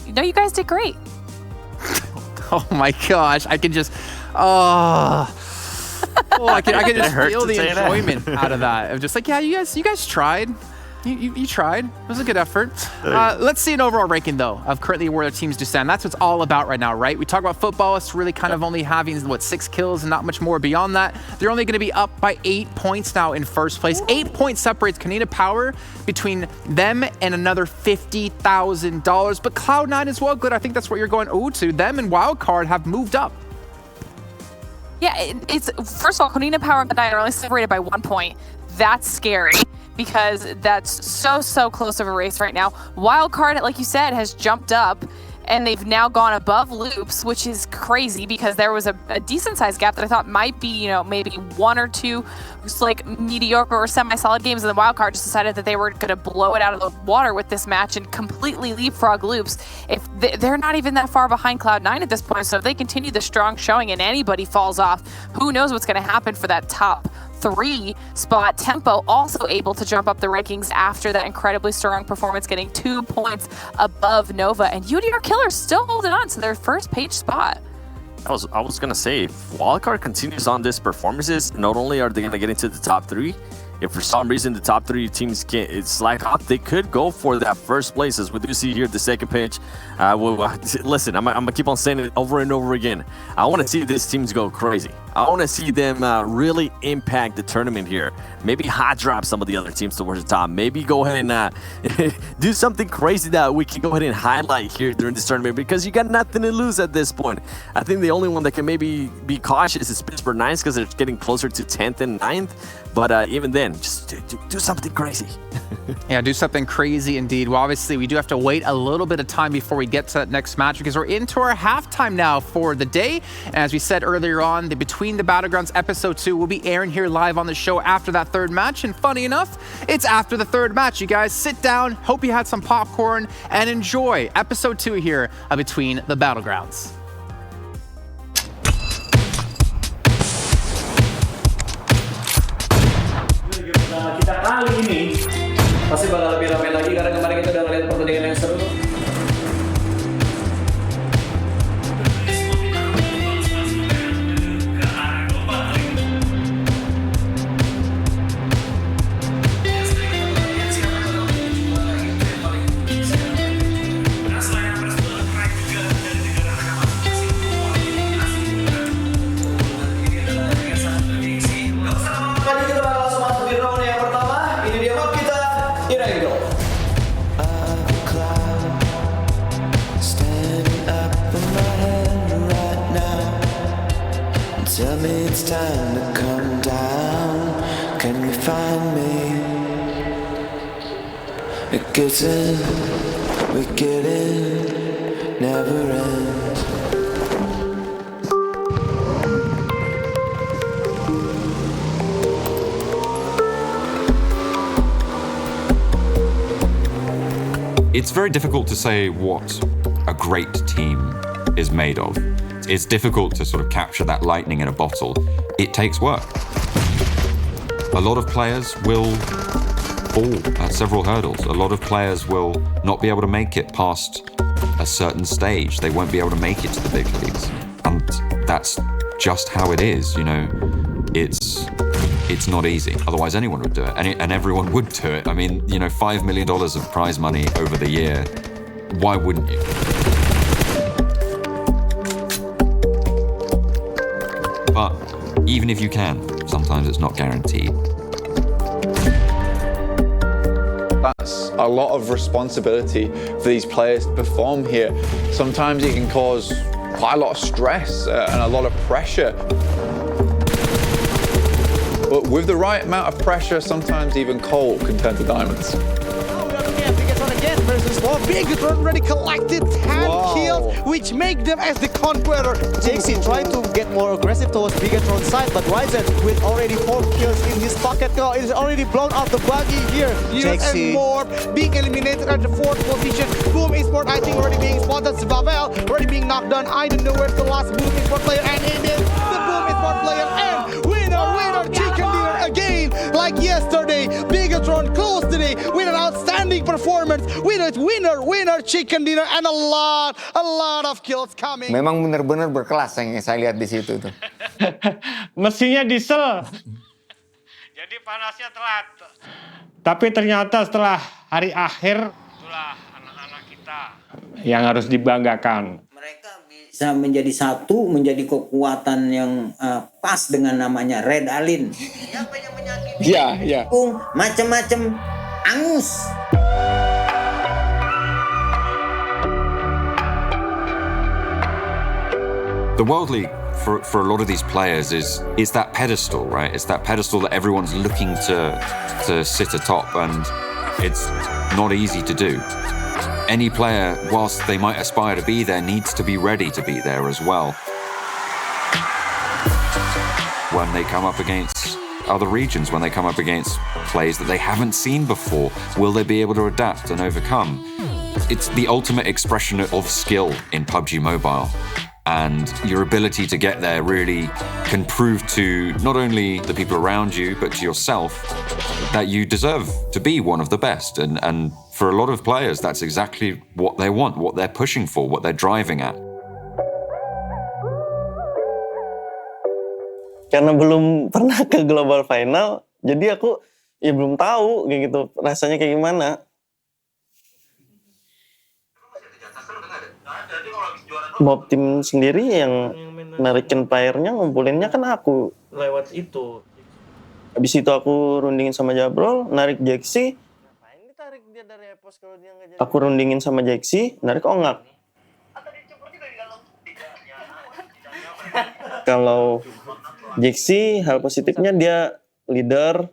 you know, you guys did great. Oh my gosh, I can just, I can just feel the enjoyment out of that. I'm just like, yeah, you guys tried. You tried. It was a good effort. Let's see an overall ranking, though, of currently where the teams do stand. That's what's all about right now, right? We talk about football. It's really kind of only having, 6 kills and not much more beyond that. They're only going to be up by 8 points now in 1st place. 8 points separates Kanina Power between them and another $50,000. But Cloud9 as well, good. I think that's what you're going to. Them and Wildcard have moved up. Yeah, it's first of all, Kanina Power and Cloud9 are only separated by 1 point. That's scary, because that's so close of a race right now. Wildcard, like you said, has jumped up, and they've now gone above Loops, which is crazy because there was a decent-sized gap that I thought might be, you know, maybe 1 or 2 just like mediocre or semi-solid games, and the Wildcard just decided that they were going to blow it out of the water with this match and completely leapfrog Loops. If they're not even that far behind Cloud9 at this point, so if they continue the strong showing and anybody falls off, who knows what's going to happen for that top 3 spot. Tempo also able to jump up the rankings after that incredibly strong performance, getting 2 points above Nova, and UDR Killers still holding on to their 1st page spot. I was gonna say, if Wildcard continues on these performances, not only are they gonna get into the top 3, if for some reason the top 3 teams can't slack off, they could go for that 1st place, as we do see here the 2nd page. Listen, I'm gonna keep on saying it over and over again. I want to see these teams go crazy. I want to see them really impact the tournament here. Maybe hot drop some of the other teams towards the top. Maybe go ahead and do something crazy that we can go ahead and highlight here during this tournament, because you got nothing to lose at this point. I think the only one that can maybe be cautious is Pittsburgh Nice, because they're getting closer to 10th and 9th. But even then, just do something crazy. Yeah, do something crazy indeed. Well, obviously, we do have to wait a little bit of time before we get to that next match, because we're into our halftime now for the day. And as we said earlier on, the Between the Battlegrounds episode 2 will be airing here live on the show after that 3rd match. And funny enough, it's after the 3rd match. You guys sit down, hope you had some popcorn, and enjoy episode 2 here of Between the Battlegrounds. Kita kali ini pasti bakal lebih ramai lagi karena kemarin kita udah ngeliat pertandingan yang seru. Tell me it's time to come down. Can you find me? It gets in, we get in, never ends. It's very difficult to say what a great team is made of. It's difficult to sort of capture that lightning in a bottle. It takes work. A lot of players will fall at several hurdles. A lot of players will not be able to make it past a certain stage. They won't be able to make it to the big leagues. And that's just how it is, you know. It's not easy. Otherwise anyone would do it. And everyone would do it. I mean, you know, $5 million of prize money over the year. Why wouldn't you? But even if you can, sometimes it's not guaranteed. That's a lot of responsibility for these players to perform here. Sometimes it can cause quite a lot of stress and a lot of pressure. But with the right amount of pressure, sometimes even coal can turn to diamonds. Again versus Law. Bigatron already collected 10 kills, which make them as the conqueror. JC trying to get more aggressive towards Bigatron's side, but Ryzen with already 4 kills in his pocket now is already blown out the buggy here. And more being eliminated at the 4th position. Boom Esports, I think, already being spotted. Vavel already being knocked down. I don't know where's the last Boom Esports player, and it is the Boom Esports player. And winner, chicken dinner again, like yesterday. Bigatron closed today with an outstanding performance. Winner, chicken dinner, and a lot of kills coming. Memang benar-benar berkelas yang saya lihat di situ tuh. Mesinnya diesel. Jadi panasnya telat. Tapi ternyata setelah hari akhir, itulah anak-anak kita yang harus dibanggakan. Bisa menjadi satu, menjadi kekuatan yang pas dengan namanya Red Alin. Iya. Macam-macam angus. The World League, for a lot of these players, is that pedestal, right? It's that pedestal that everyone's looking to sit atop, and it's not easy to do. Any player, whilst they might aspire to be there, needs to be ready to be there as well. When they come up against other regions, when they come up against plays that they haven't seen before, will they be able to adapt and overcome? It's the ultimate expression of skill in PUBG Mobile. And your ability to get there really can prove to not only the people around you, but to yourself, that you deserve to be one of the best. And for a lot of players, that's exactly what they want, what they're pushing for, what they're driving at. Karena belum pernah ke global final, jadi aku ya belum tahu kayak gitu rasanya kayak gimana. Mob tim sendiri yang narikin playernya, ngumpulinnya kan aku. Lewat itu. Habis itu aku rundingin sama Jabrol, narik Jaxi. Aku rundingin sama Jaxi, narik Ongak. Kalau Jaxi, hal positifnya dia leader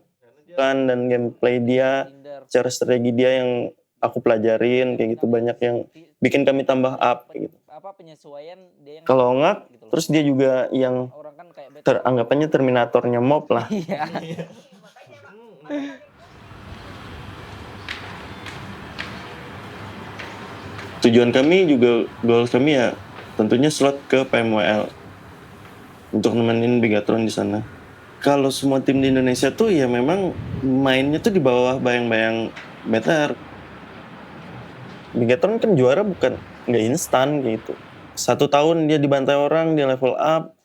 kan, dan gameplay dia, cara strategi dia yang aku pelajarin kayak gitu, banyak yang bikin kami tambah up kayak gitu. Kalau Ongak, terus dia juga yang anggapannya Terminatornya mob lah. Tujuan kami juga, goal kami ya tentunya slot ke PMWL untuk nemenin Bigatron di sana. Kalau semua tim di Indonesia tuh ya memang mainnya tuh di bawah bayang-bayang better. Bigatron kan juara bukan nggak instan gitu. 1 tahun dia dibantai orang, dia level up,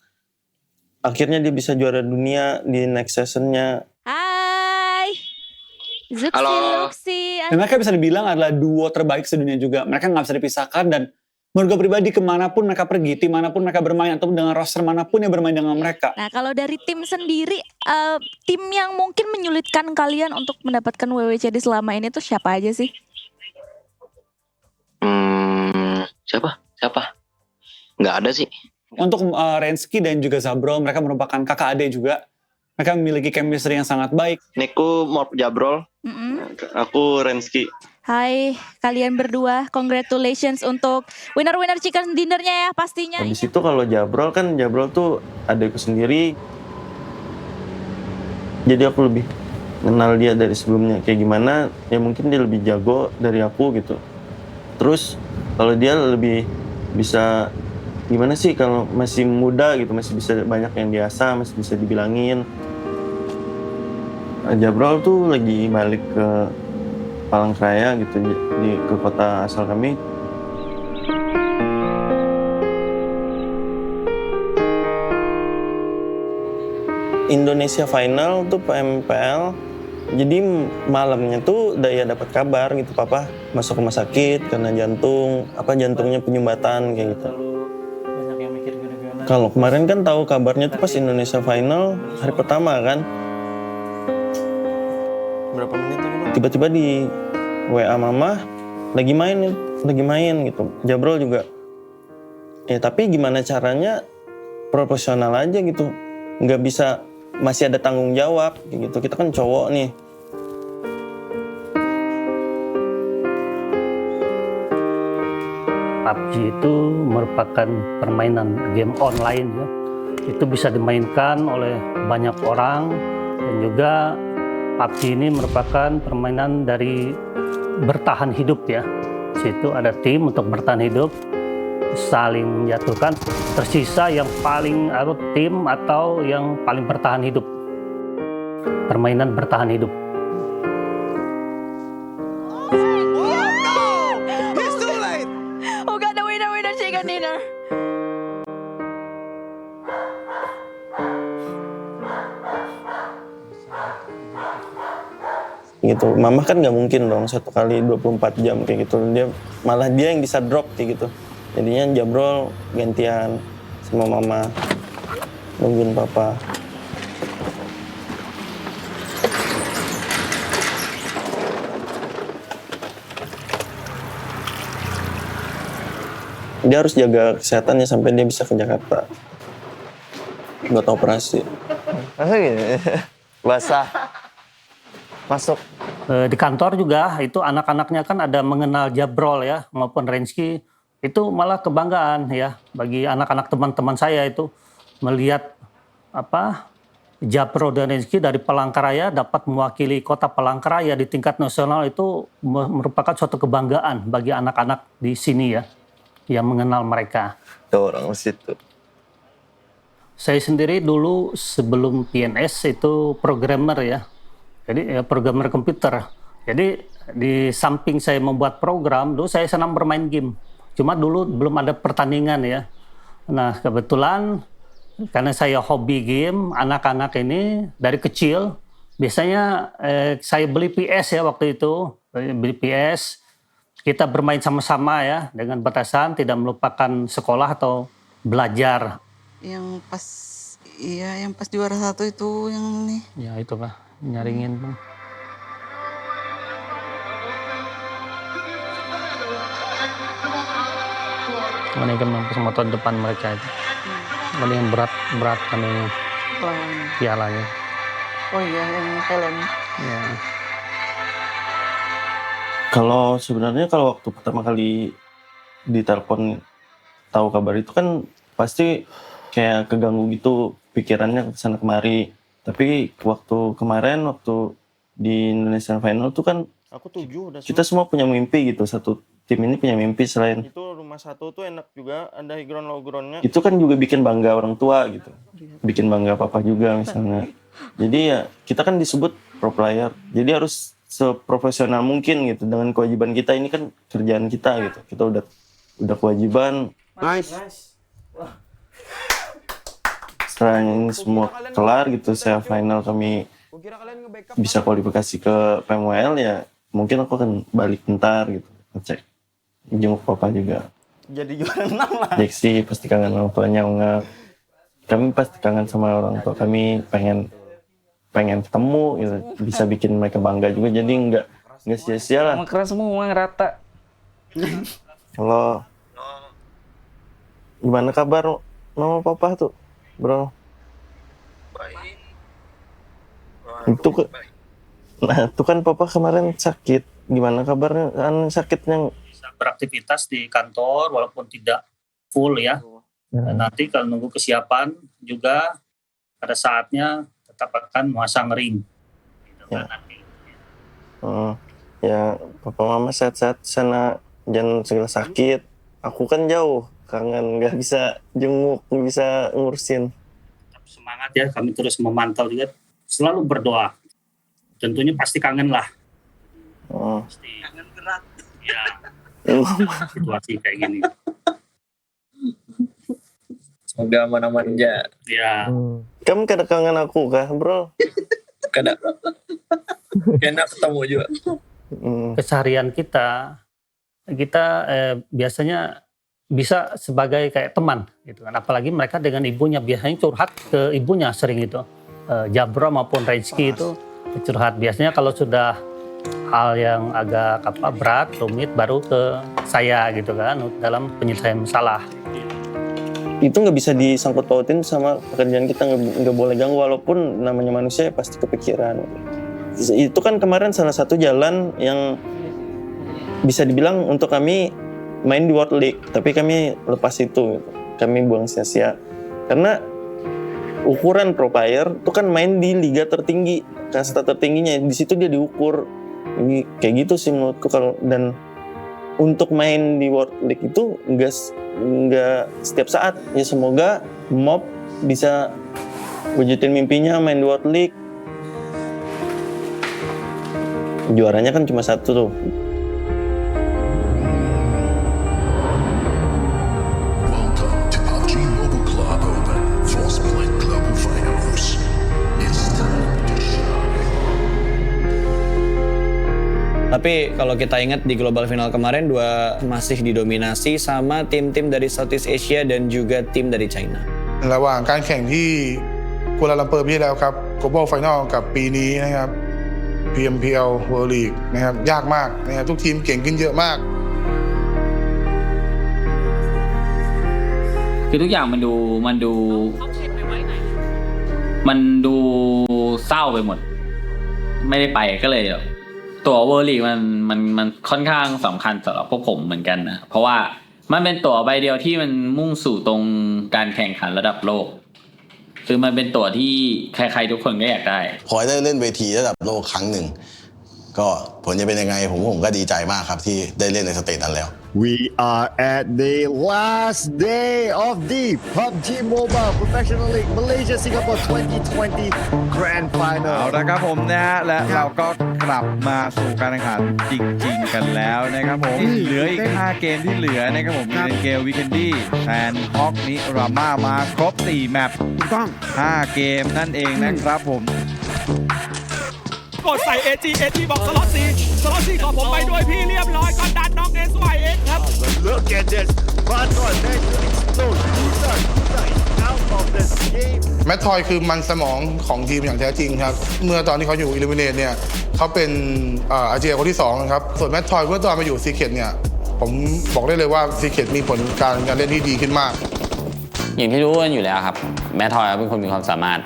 akhirnya dia bisa juara dunia di next seasonnya. Hai, Zuxi. Dan mereka bisa dibilang adalah duo terbaik sedunia juga. Mereka nggak bisa dipisahkan, dan menurut gue pribadi kemanapun mereka pergi, dimanapun mereka bermain, atau dengan roster manapun yang bermain dengan mereka. Nah, kalau dari tim sendiri, tim yang mungkin menyulitkan kalian untuk mendapatkan WWCD selama ini tuh siapa aja sih? Siapa? Nggak ada sih. Untuk Rensky dan juga Zabrol, mereka merupakan kakak adik juga. Mereka memiliki chemistry yang sangat baik. Niku Morp Jabrol, aku Rensky. Hai kalian berdua, congratulations untuk winner-winner chicken dinnernya ya pastinya. Habis itu kalau Jabrol tuh adikku sendiri. Jadi aku lebih kenal dia dari sebelumnya. Kayak gimana, ya mungkin dia lebih jago dari aku gitu. Terus kalau dia lebih bisa, gimana sih kalau masih muda gitu, masih bisa banyak yang diasah, masih bisa dibilangin. Jabrol tuh lagi balik ke Palangkaraya gitu, ke kota asal kami. Indonesia final tuh PMWL. Jadi malamnya tuh Daya dapat kabar gitu, papa masuk rumah sakit karena jantungnya penyumbatan kayak gitu. Kalau kemarin kan tahu kabarnya tuh pas Indonesia final hari pertama kan. Berapa menit lagi Bang? Tiba-tiba di WA mama lagi main gitu. Jabrol juga. Ya tapi gimana caranya, proporsional aja gitu. Nggak bisa, masih ada tanggung jawab gitu. Kita kan cowok nih. PUBG itu merupakan permainan game online ya. Itu bisa dimainkan oleh banyak orang, dan juga PUBG ini merupakan permainan dari bertahan hidup ya. Situ ada tim untuk bertahan hidup, saling menjatuhkan, tersisa yang paling tim atau yang paling bertahan hidup. Permainan bertahan hidup. Oh god, the winner chicken dinner. Gitu. Mama kan nggak mungkin dong 1 kali 24 jam kayak gitu. Malah dia yang bisa drop kayak gitu. Jadinya Jabrol gantian sama mama, nungguin papa. Dia harus jaga kesehatannya sampai dia bisa ke Jakarta buat operasi. Masa gini? Basah. Masuk. Di kantor juga itu anak-anaknya kan ada mengenal Jabrol ya maupun Rensky, itu malah kebanggaan ya bagi anak-anak teman-teman saya itu melihat Jabrol dan Rensky dari Palangkaraya dapat mewakili kota Palangkaraya di tingkat nasional, itu merupakan suatu kebanggaan bagi anak-anak di sini ya yang mengenal mereka. Orang situ. Saya sendiri dulu sebelum PNS itu programmer ya. Jadi programmer komputer. Jadi di samping saya membuat program, dulu saya senang bermain game. Cuma dulu belum ada pertandingan ya. Nah kebetulan karena saya hobi game, anak-anak ini dari kecil, biasanya saya beli PS ya waktu itu. Beli PS, kita bermain sama-sama ya, dengan batasan tidak melupakan sekolah atau belajar. Yang pas juara 1 itu yang nih. Ya itu Pak. Nyaringin Bang. Menaikkan mampus motor depan mereka itu. Ada yang berat kan ini pialanya. Oh iya, yang Helen. Ya. Sebenarnya kalau waktu pertama kali ditelepon tahu kabar itu kan pasti kayak keganggu gitu, pikirannya kesana kemari. Tapi waktu di Indonesian Final tuh kan kita semua punya mimpi gitu. Satu tim ini punya mimpi selain itu rumah satu tuh enak juga, ada ground-groundnya. Itu kan juga bikin bangga orang tua gitu. Bikin bangga papa juga misalnya. Jadi ya kita kan disebut pro player. Jadi harus seprofesional mungkin gitu dengan kewajiban kita, ini kan kerjaan kita gitu. Kita udah kewajiban. Nice. Setelah ini semua kelar gitu, saya final kami bisa kualifikasi ke PMWL ya, mungkin aku akan balik bentar gitu, ngecek jenguk papa juga. Jadi juara 6 lah. Jeksi pasti kangen orang tuanya, enggak. Kami pasti kangen sama orang tua kami, pengen ketemu gitu, bisa bikin mereka bangga juga, jadi enggak sia-sia lah. Keras semua rata. Halo. Gimana kabar mama papa tuh, bro? Itu kan papa kemarin sakit. Gimana kabarnya? Kan sakitnya? Beraktivitas di kantor walaupun tidak full ya. Dan nanti kalau nunggu kesiapan juga pada saatnya tetap akan memasang ring. Ya, papa mama sehat-sehat sana, jangan segala sakit. Aku kan jauh, kangen, nggak bisa jenguk, nggak bisa ngurusin. Semangat ya, kami terus memantau juga, selalu berdoa. Tentunya pasti kangen lah. Pasti kangen berat. Ya, situasi kayak gini. Semoga aman-aman aja. Ya. Kamu kada kangen aku kah, bro? Kada. Enak ketemu juga. Keseharian kita biasanya bisa sebagai kayak teman gitu kan, apalagi mereka dengan ibunya biasanya curhat ke ibunya sering itu. Jabro maupun Rezki itu curhat biasanya kalau sudah hal yang agak berat, rumit baru ke saya gitu kan dalam penyelesaian masalah. Itu nggak bisa disangkut pautin sama pekerjaan kita, nggak boleh ganggu walaupun namanya manusia pasti kepikiran. Itu kan kemarin salah satu jalan yang bisa dibilang untuk kami main di World League, tapi kami lepas itu, kami buang sia-sia karena ukuran pro player itu kan main di liga tertinggi, kasta tertingginya, di situ dia diukur. Ini kayak gitu sih menurutku. Kalau dan untuk main di World League itu nggak setiap saat. Ya semoga Mob bisa wujudin mimpinya main di World League. Juaranya kan cuma satu tuh. Tapi kalau kita ingat di global final kemarin masih didominasi sama tim-tim dari Southeast Asia dan juga tim dari China. ระหว่างการแข่งที่กัวลาลัมเปอร์ปีที่แล้วครับ Global Final กับปีนี้นะครับ PMWL World League นะครับยากมากนะครับทุกทีมเก่งขึ้นเยอะมาก คือทุกอย่างมันดูเศร้าไปหมดไม่ได้ไปก็เลยตั๋ว World League มันค่อนข้างสำคัญสำหรับพวกผมเหมือนกันนะเพราะว่ามันเป็นตั๋วใบเดียวที่มันมุ่งสู่ตรงการแข่งขันระดับโลกคือมันเป็นตั๋วที่ใครๆทุกคนก็อยากได้พอได้เล่นเวทีระดับโลกครั้งหนึ่งก็ผลจะเป็นยังไงผมก็ดีใจมากครับที่ได้เล่นในสเตจนั้นแล้ว We are at the last day of the PUBG Mobile Professional League Malaysia Singapore 2020 Grand Final เอาละครับผมนะฮะและเราก็กลับมาสู่การแข่งขันจริงๆกันแล้วนะครับผมเหลืออีก5เกมที่เหลือนะครับผมErangel Vikendi Sanhok Miramarมาครบ4แมปถูกต้อง5เกมนั่นเองนะครับผมกดใส่ AG บอกสล็อต4ขอผมไปด้วยพี่เรียบร้อยก่อนดันน้อง SYX ครับ Look at this Baton next to explode Usa out of this game แมททอยคือมันสมองของทีมอย่างแท้จริงครับเมื่อตอนที่เขาอยู่อิลิมิเนตเนี่ยเขาเป็นอาเจียคนที่2ครับส่วนแมททอยเมื่อตอนมาอยู่ซีเคทเนี่ยผมบอกได้เลยว่าซีเคทมีผลการเล่นที่ดีขึ้นมากอย่างที่รู้กันอยู่แล้วครับแมททอยเป็นคนมีความสามารถ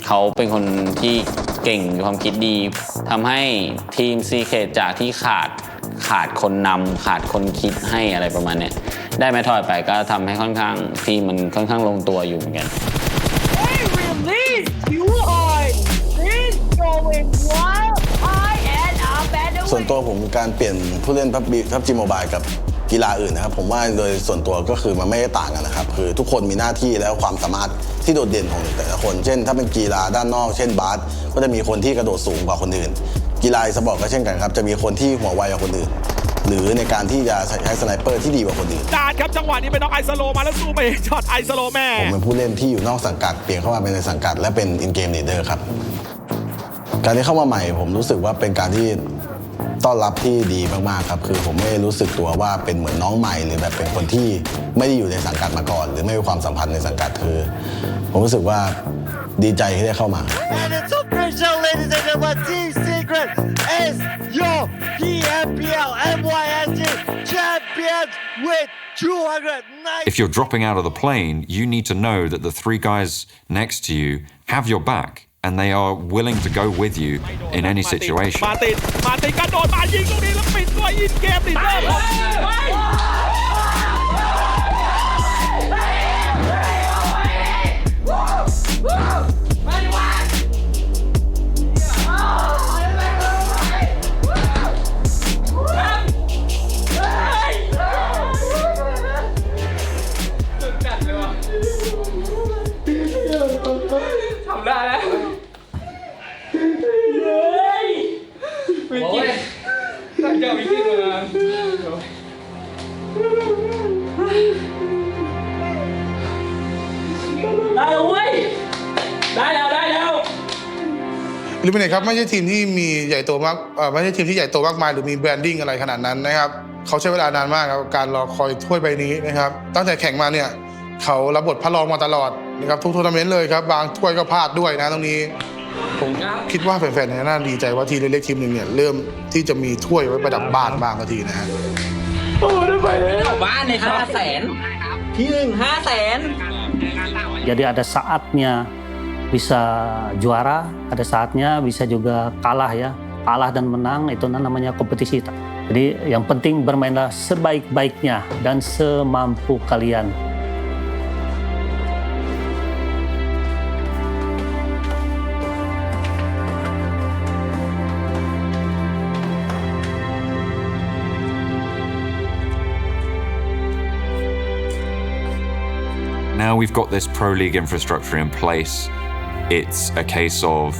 เขาเป็นคนที่เก่งมีความคิดดีทำให้ทีมซีเคทจากที่ขาดคนนำขาดคนคิดให้อะไรประมาณนี้ได้แมททอยไปก็ทำให้ค่อนข้างทีมมันค่อนข้างลงตัวอยู่เหมือนกัน Hey release you are this going wild I and a better ส่วนตัวผมการเปลี่ยนผู้เล่นPUBG Mobile กับกีฬาอื่นนะครับผมว่าโดยส่วนตัวก็คือมันไม่ได้ต่างกันนะครับคือทุกคนมีหน้าที่แล้วความสามารถที่โดดเด่นของแต่ละคนเช่นถ้าเป็นกีฬาด้านนอกเช่นบาสก็จะมีคนที่กระโดดสูงกว่าคนอื่นกีฬาสปอร์ตก็เช่นกันครับจะมีคนที่หัวไวกว่าคนอื่นหรือในการที่จะใช้สไนเปอร์ที่ดีกว่าคนอื่นดานครับจังหวะนี้เป็นน้องไอโซโลมาแล้วสู้ไปช็อตไอโซโลแม่ผมเป็นผู้เล่นที่อยู่นอกสังกัดเปลี่ยนเข้ามาเป็นในสังกัดและเป็นอินเกมลีดเดอร์ครับการที่เข้ามาใหม่ผมรู้สึกว่าเป็นการที่ต้อนรับที่ดีมากๆครับคือผมไม่รู้สึกตัวว่าเป็นเหมือนน้องใหม่หรือแบบเป็นคนที่ไม่ได้อยู่ในสังกัดมาก่อนหรือไม่มีความสัมพันธ์ในสังกัดคือผมรู้สึกว่าดีใจที่ได้เข้ามา And it's official ladies and gentlemen Team Secret is your PMWL MYSG Champion Esports with 209. If you're dropping out of the plane, you need to know that the 3 guys next to you have your back and they are willing to go with you in any situation. มาติดกระโดดมายิงตรงนี้แล้วปิดตัวยิงเกมติดเริ่ม ทำได้แล้ววิกิตั้งใจวิกิเลยนะได้แล้วเว้ยได้แล้ว ลิมิเนตครับไม่ใช่ทีมที่มีใหญ่โตมากไม่ใช่ทีมที่ใหญ่โตมากมายหรือมีแบรนดิ้งอะไรขนาดนั้นนะครับเขาใช้เวลานานมากครับการรอคอยถ้วยใบนี้นะครับตั้งแต่แข่งมาเนี่ยเขารับบทพระรองมาตลอดนะครับทุกทัวร์นาเมนต์เลยครับบางถ้วยก็พลาดด้วยนะตรงนี้ผมคิดว่าแฟนๆน่าดีใจว่าทีมเล็กๆทีมหนึ่งเนี่ยเริ่มที่จะมีถ้วยไว้ประดับบ้านบ้างทีนะฮะโอ้ได้ไปแล้วบ้านเลย500,000ที่1 500,000 Jadi ada saatnya bisa juara, ada saatnya bisa juga kalah ya. Kalah dan menang itu namanya kompetisi. Jadi yang penting bermainlah sebaik-baiknya dan semampu kalian. Now we've got this Pro League infrastructure in place. It's a case of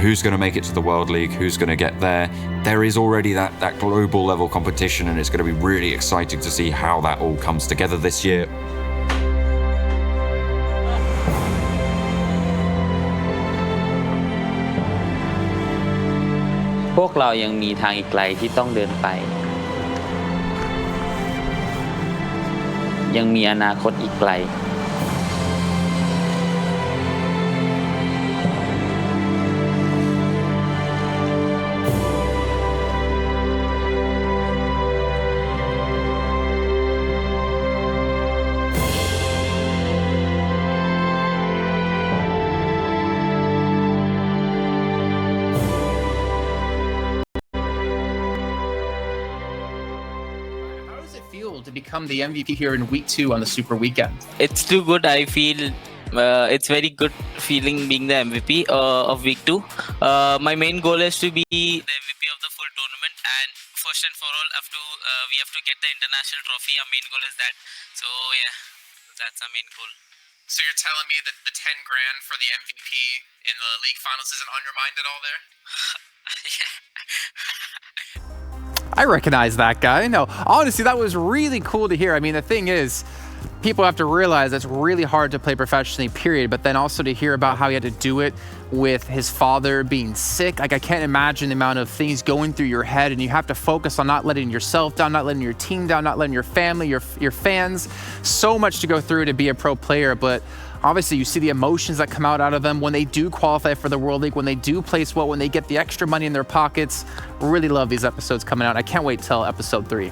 who's going to make it to the World League, who's going to get there. There is already that global level competition, and it's going to be really exciting to see how that all comes together this year. พวกเรายังมีทางอีกไกลที่ต้องเดินไปยังมีอนาคตอีกไกล To become the MVP here in week 2 on the Super Weekend? It's too good. I feel it's very good feeling being the MVP of week 2. My main goal is to be the MVP of the full tournament, and first and for all, we have to get the international trophy. Our main goal is that. So yeah, that's our main goal. So you're telling me that the 10 grand for the MVP in the league finals isn't on your mind at all there? Yeah. I recognize that guy. No, honestly, that was really cool to hear. I mean, the thing is, people have to realize it's really hard to play professionally, period. But then also to hear about how he had to do it with his father being sick. Like, I can't imagine the amount of things going through your head, and you have to focus on not letting yourself down, not letting your team down, not letting your family, your fans. So much to go through to be a pro player, but obviously you see the emotions that come out of them when they do qualify for the World League, when they do place well, when they get the extra money in their pockets. Really love these episodes coming out. I can't wait till episode 3.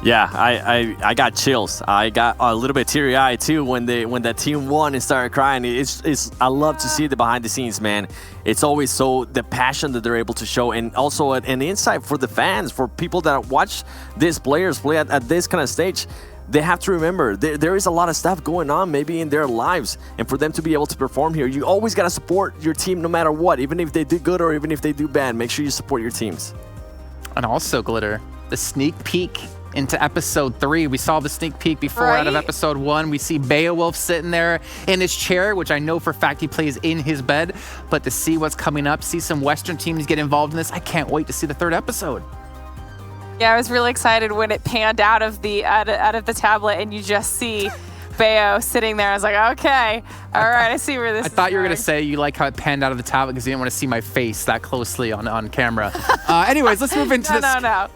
Yeah, I got chills. I got a little bit teary-eyed too when that team won and started crying. I love to see the behind the scenes, man. It's always so the passion that they're able to show, and also an insight for the fans, for people that watch these players play at this kind of stage. They have to remember there is a lot of stuff going on maybe in their lives, and for them to be able to perform here, you always got to support your team no matter what, even if they do good or even if they do bad. Make sure you support your teams. And also, Glitter, the sneak peek into episode 3. We saw the sneak peek before out of episode 1. We see Beowulf sitting there in his chair, which I know for a fact he plays in his bed, but to see what's coming up, see some Western teams get involved in this, I can't wait to see the 3rd episode. Yeah, I was really excited when it panned out of the tablet and you just see Bayo sitting there. I was like, okay, all right, I see where this is I thought you were going. going to say you like how it panned out of the tablet because you didn't want to see my face that closely on camera. Anyways, let's move into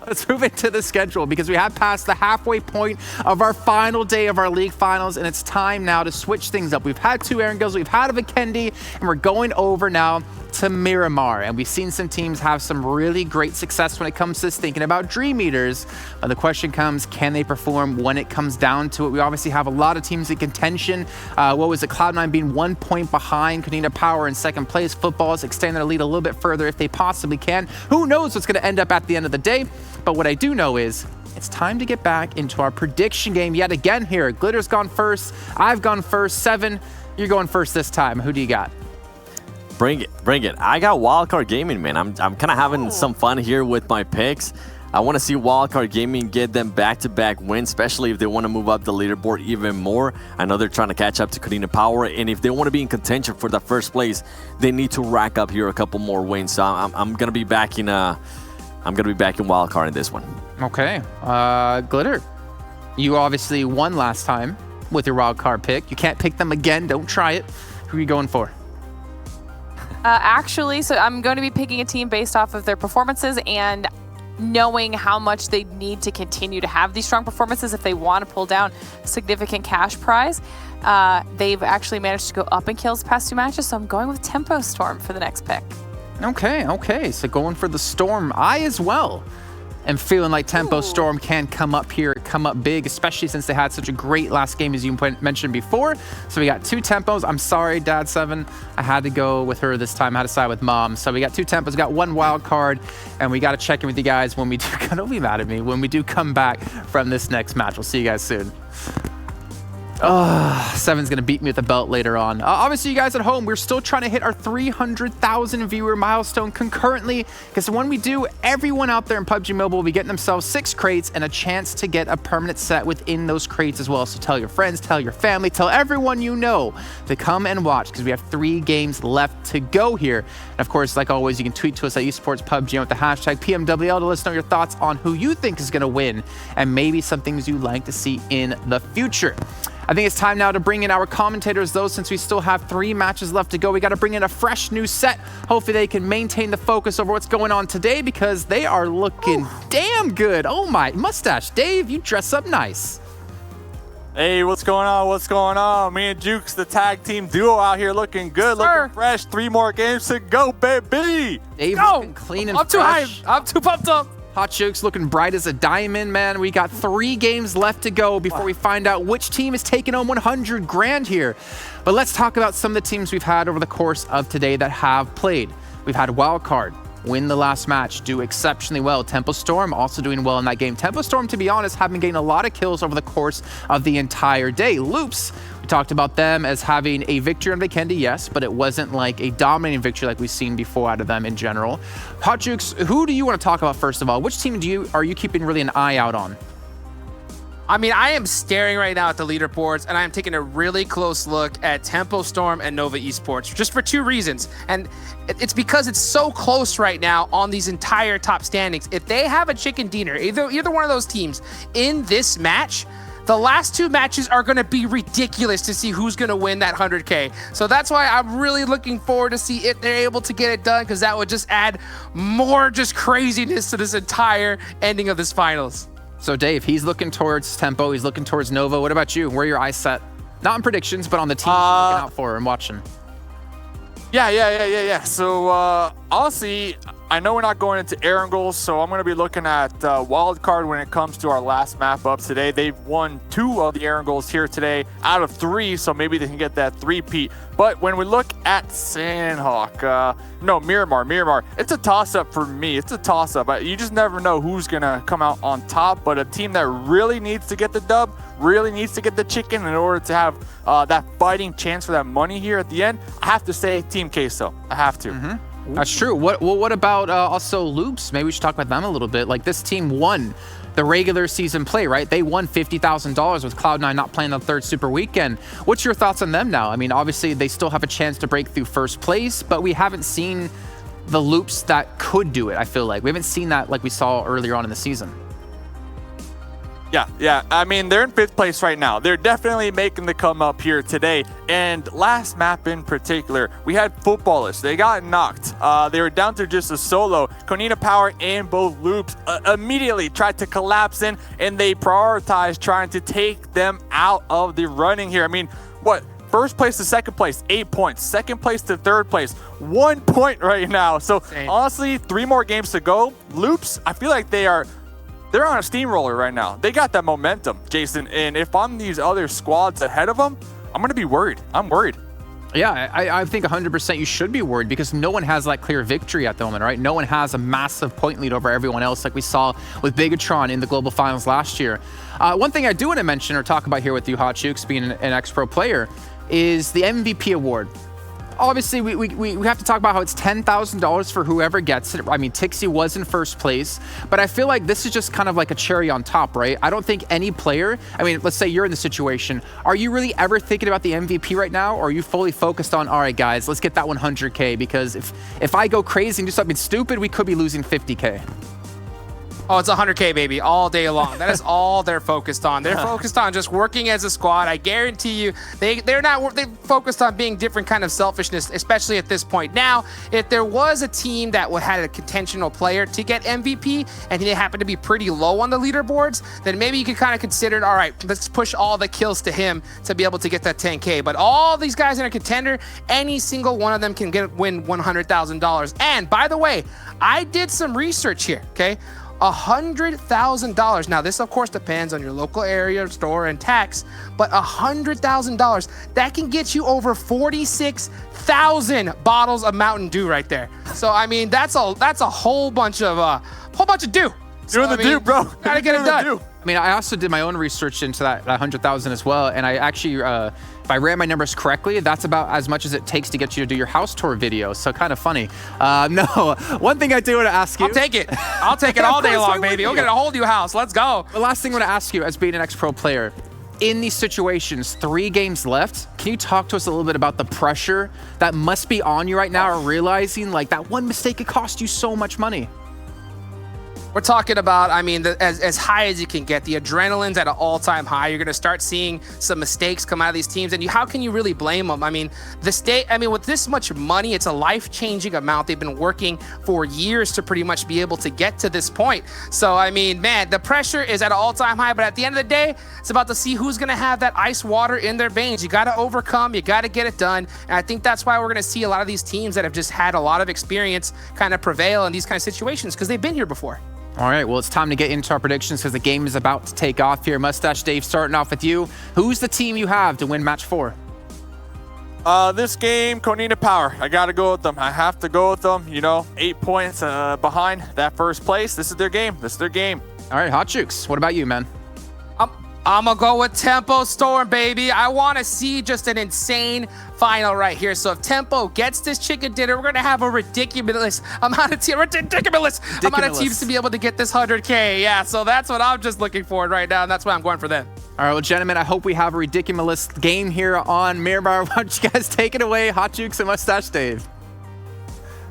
Let's move into the schedule because we have passed the halfway point of our final day of our league finals, and it's time now to switch things up. We've had 2 Erangels, we've had a Vikendi, and we're going over now to Miramar. And we've seen some teams have some really great success when it comes to thinking about Dream Eaters. The question comes, can they perform when it comes down to it? We obviously have a lot of teams in contention. What was it? Cloud9 being 1 point behind. Kadena Power in second place. Footballs extend their lead a little bit further if they possibly can. Who knows what's going to end up at the end of the day? But what I do know is it's time to get back into our prediction game yet again here. Glitter's gone first. I've gone first. Seven, you're going first this time. Who do you got? Bring it. I got Wildcard Gaming, man. I'm kind of having some fun here with my picks. I want to see Wildcard Gaming get them back-to-back wins, especially if they want to move up the leaderboard even more. I know they're trying to catch up to Kadena Power, and if they want to be in contention for the first place, they need to rack up here a couple more wins. So I'm gonna be back in Wildcard in this one. Okay, Glitter, you obviously won last time with your Wildcard pick. You can't pick them again. Don't try it. Who are you going for? Actually, so I'm going to be picking a team based off of their performances and knowing how much they need to continue to have these strong performances if they want to pull down a significant cash prize. They've actually managed to go up in kills the past 2 matches, so I'm going with Tempo Storm for the next pick. Okay. So going for the Storm. I as well am feeling like Tempo Storm can come up here, come up big, especially since they had such a great last game as you mentioned before. So we got 2 Tempos. I'm sorry, Dad 7. I had to go with her this time. I had to side with Mom. So we got 2 Tempos, we got 1 wild card, and we got to check in with you guys when we do, don't be mad at me, when we do come back from this next match. We'll see you guys soon. Seven's gonna beat me with the belt later on. Obviously, you guys at home, we're still trying to hit our 300,000 viewer milestone concurrently, because when we do, everyone out there in PUBG Mobile will be getting themselves 6 crates and a chance to get a permanent set within those crates as well. So tell your friends, tell your family, tell everyone you know to come and watch, because we have 3 games left to go here. And of course, like always, you can tweet to us at Esports PUBG with the hashtag PMWL to let us know your thoughts on who you think is gonna win and maybe some things you'd like to see in the future. I think it's time now to bring in our commentators, though, since we still have 3 matches left to go. We got to bring in a fresh new set. Hopefully they can maintain the focus over what's going on today, because they are looking damn good. Oh my, mustache Dave, you dress up nice. Hey, what's going on? Me and Jukes, the tag team duo out here looking good, looking fresh. 3 more games to go, baby. Dave looking clean and fresh. Too hyped. I'm too pumped up. Hot Jukes looking bright as a diamond, man. We got 3 games left to go before we find out which team is taking home 100 grand here. But let's talk about some of the teams we've had over the course of today that have played. We've had Wildcard win the last match, do exceptionally well. Tempo Storm also doing well in that game. Tempo Storm, to be honest, have been getting a lot of kills over the course of the entire day. Loops, we talked about them as having a victory on Vikendi, yes, but it wasn't like a dominating victory like we've seen before out of them in general. Hot Jukes, who do you want to talk about first of all? Which team are you keeping really an eye out on? I mean, I am staring right now at the leaderboards, and I am taking a really close look at Tempo Storm and Nova Esports, just for 2 reasons. And it's because it's so close right now on these entire top standings. If they have a chicken dinner, either one of those teams in this match, the last 2 matches are going to be ridiculous to see who's going to win that 100K. So that's why I'm really looking forward to see if they're able to get it done, because that would just add more just craziness to this entire ending of this finals. So Dave, he's looking towards Tempo, he's looking towards Nova. What about you? Where are your eyes set? Not in predictions, but on the team you're looking out for and watching. Yeah. So, honestly, I know we're not going into Erangel, so I'm going to be looking at Wildcard when it comes to our last map up today. They've won 2 of the Erangels here today out of 3, so maybe they can get that 3-peat. But when we look at Sanhok, Miramar, it's a toss-up for me. It's a toss-up. You just never know who's going to come out on top, but a team that really needs to get the dub, really needs to get the chicken in order to have that fighting chance for that money here at the end, I have to say Team Queso. I have to. That's true. What about also Loops? Maybe we should talk about them a little bit. Like, this team won the regular season play, right? They won $50,000 with Cloud9 not playing the 3rd Super Weekend. What's your thoughts on them now? I mean, obviously they still have a chance to break through first place, but we haven't seen the Loops that could do it, I feel like. We haven't seen that like we saw earlier on in the season. Yeah. I mean, they're in 5th place right now. They're definitely making the come up here today. And last map in particular, we had Footballers. They got knocked. They were down to just a solo. Kadena Power and both Loops immediately tried to collapse in, and they prioritized trying to take them out of the running here. I mean, First place to second place, 8 points. Second place to third place, 1 point right now. So honestly, 3 more games to go. Loops, I feel like they're on a steamroller right now. They got that momentum, Jason. And if I'm these other squads ahead of them, I'm going to be worried. I'm worried. Yeah, I think 100% you should be worried because no one has that clear victory at the moment, right? No one has a massive point lead over everyone else like we saw with Bigatron in the global finals last year. One thing I do want to mention or talk about here with you, Hotchukes, being an ex-pro player, is the MVP award. Obviously, we have to talk about how it's $10,000 for whoever gets it. I mean, Tixie was in first place, but I feel like this is just kind of like a cherry on top, right? I don't think any player, I mean, let's say you're in the situation. Are you really ever thinking about the MVP right now? Or are you fully focused on, all right, guys, let's get that 100K? Because if I go crazy and do something stupid, we could be losing 50K. Oh, it's 100K, baby, all day long. That is all they're focused on. They're focused on just working as a squad. I guarantee you, they're focused on being different kind of selfishness, especially at this point. Now, if there was a team that had a contentional player to get MVP and they happen to be pretty low on the leaderboards, then maybe you could kind of consider, all right, let's push all the kills to him to be able to get that 10K. But all these guys in a contender, any single one of them can win $100,000. And by the way, I did some research here, okay? $100,000. Now, this of course depends on your local area, store, and tax, but $100,000, that can get you over 46,000 bottles of Mountain Dew right there. So I mean, that's a whole bunch of dew. Doing the dew, bro. Gotta get it done. I mean, I also did my own research into that 100,000 as well, and I actually, if I ran my numbers correctly, that's about as much as it takes to get you to do your house tour video. So kind of funny. No, one thing I do want to ask you. I'll take it all day long, baby. We'll get a whole new house. Let's go. The last thing I want to ask you, as being an ex-pro player, in these situations, 3 games left, can you talk to us a little bit about the pressure that must be on you right now, or realizing like that one mistake could cost you so much money? We're talking about, I mean, as high as you can get. The adrenaline's at an all-time high. You're going to start seeing some mistakes come out of these teams, and how can you really blame them? I mean, with this much money, it's a life-changing amount. They've been working for years to pretty much be able to get to this point. So, I mean, man, the pressure is at an all-time high, but at the end of the day, it's about to see who's going to have that ice water in their veins. You got to overcome. You got to get it done, and I think that's why we're going to see a lot of these teams that have just had a lot of experience kind of prevail in these kind of situations because they've been here before. All right, well, it's time to get into our predictions because the game is about to take off here. Mustache Dave, starting off with you. Who's the team you have to win match 4? This game, Konina Power. I got to go with them. I have to go with them. 8 points behind that first place. This is their game. All right, Hotchukes, what about you, man? I'm going to go with Tempo Storm, baby. I want to see just an insane final right here. So if Tempo gets this chicken dinner, we're going to have a ridiculous amount of teams to be able to get this 100K. Yeah, so that's what I'm just looking for right now, and that's why I'm going for them. All right, well, gentlemen, I hope we have a ridiculous game here on Miramar. Why don't you guys take it away, Hotchukes and Mustache Dave?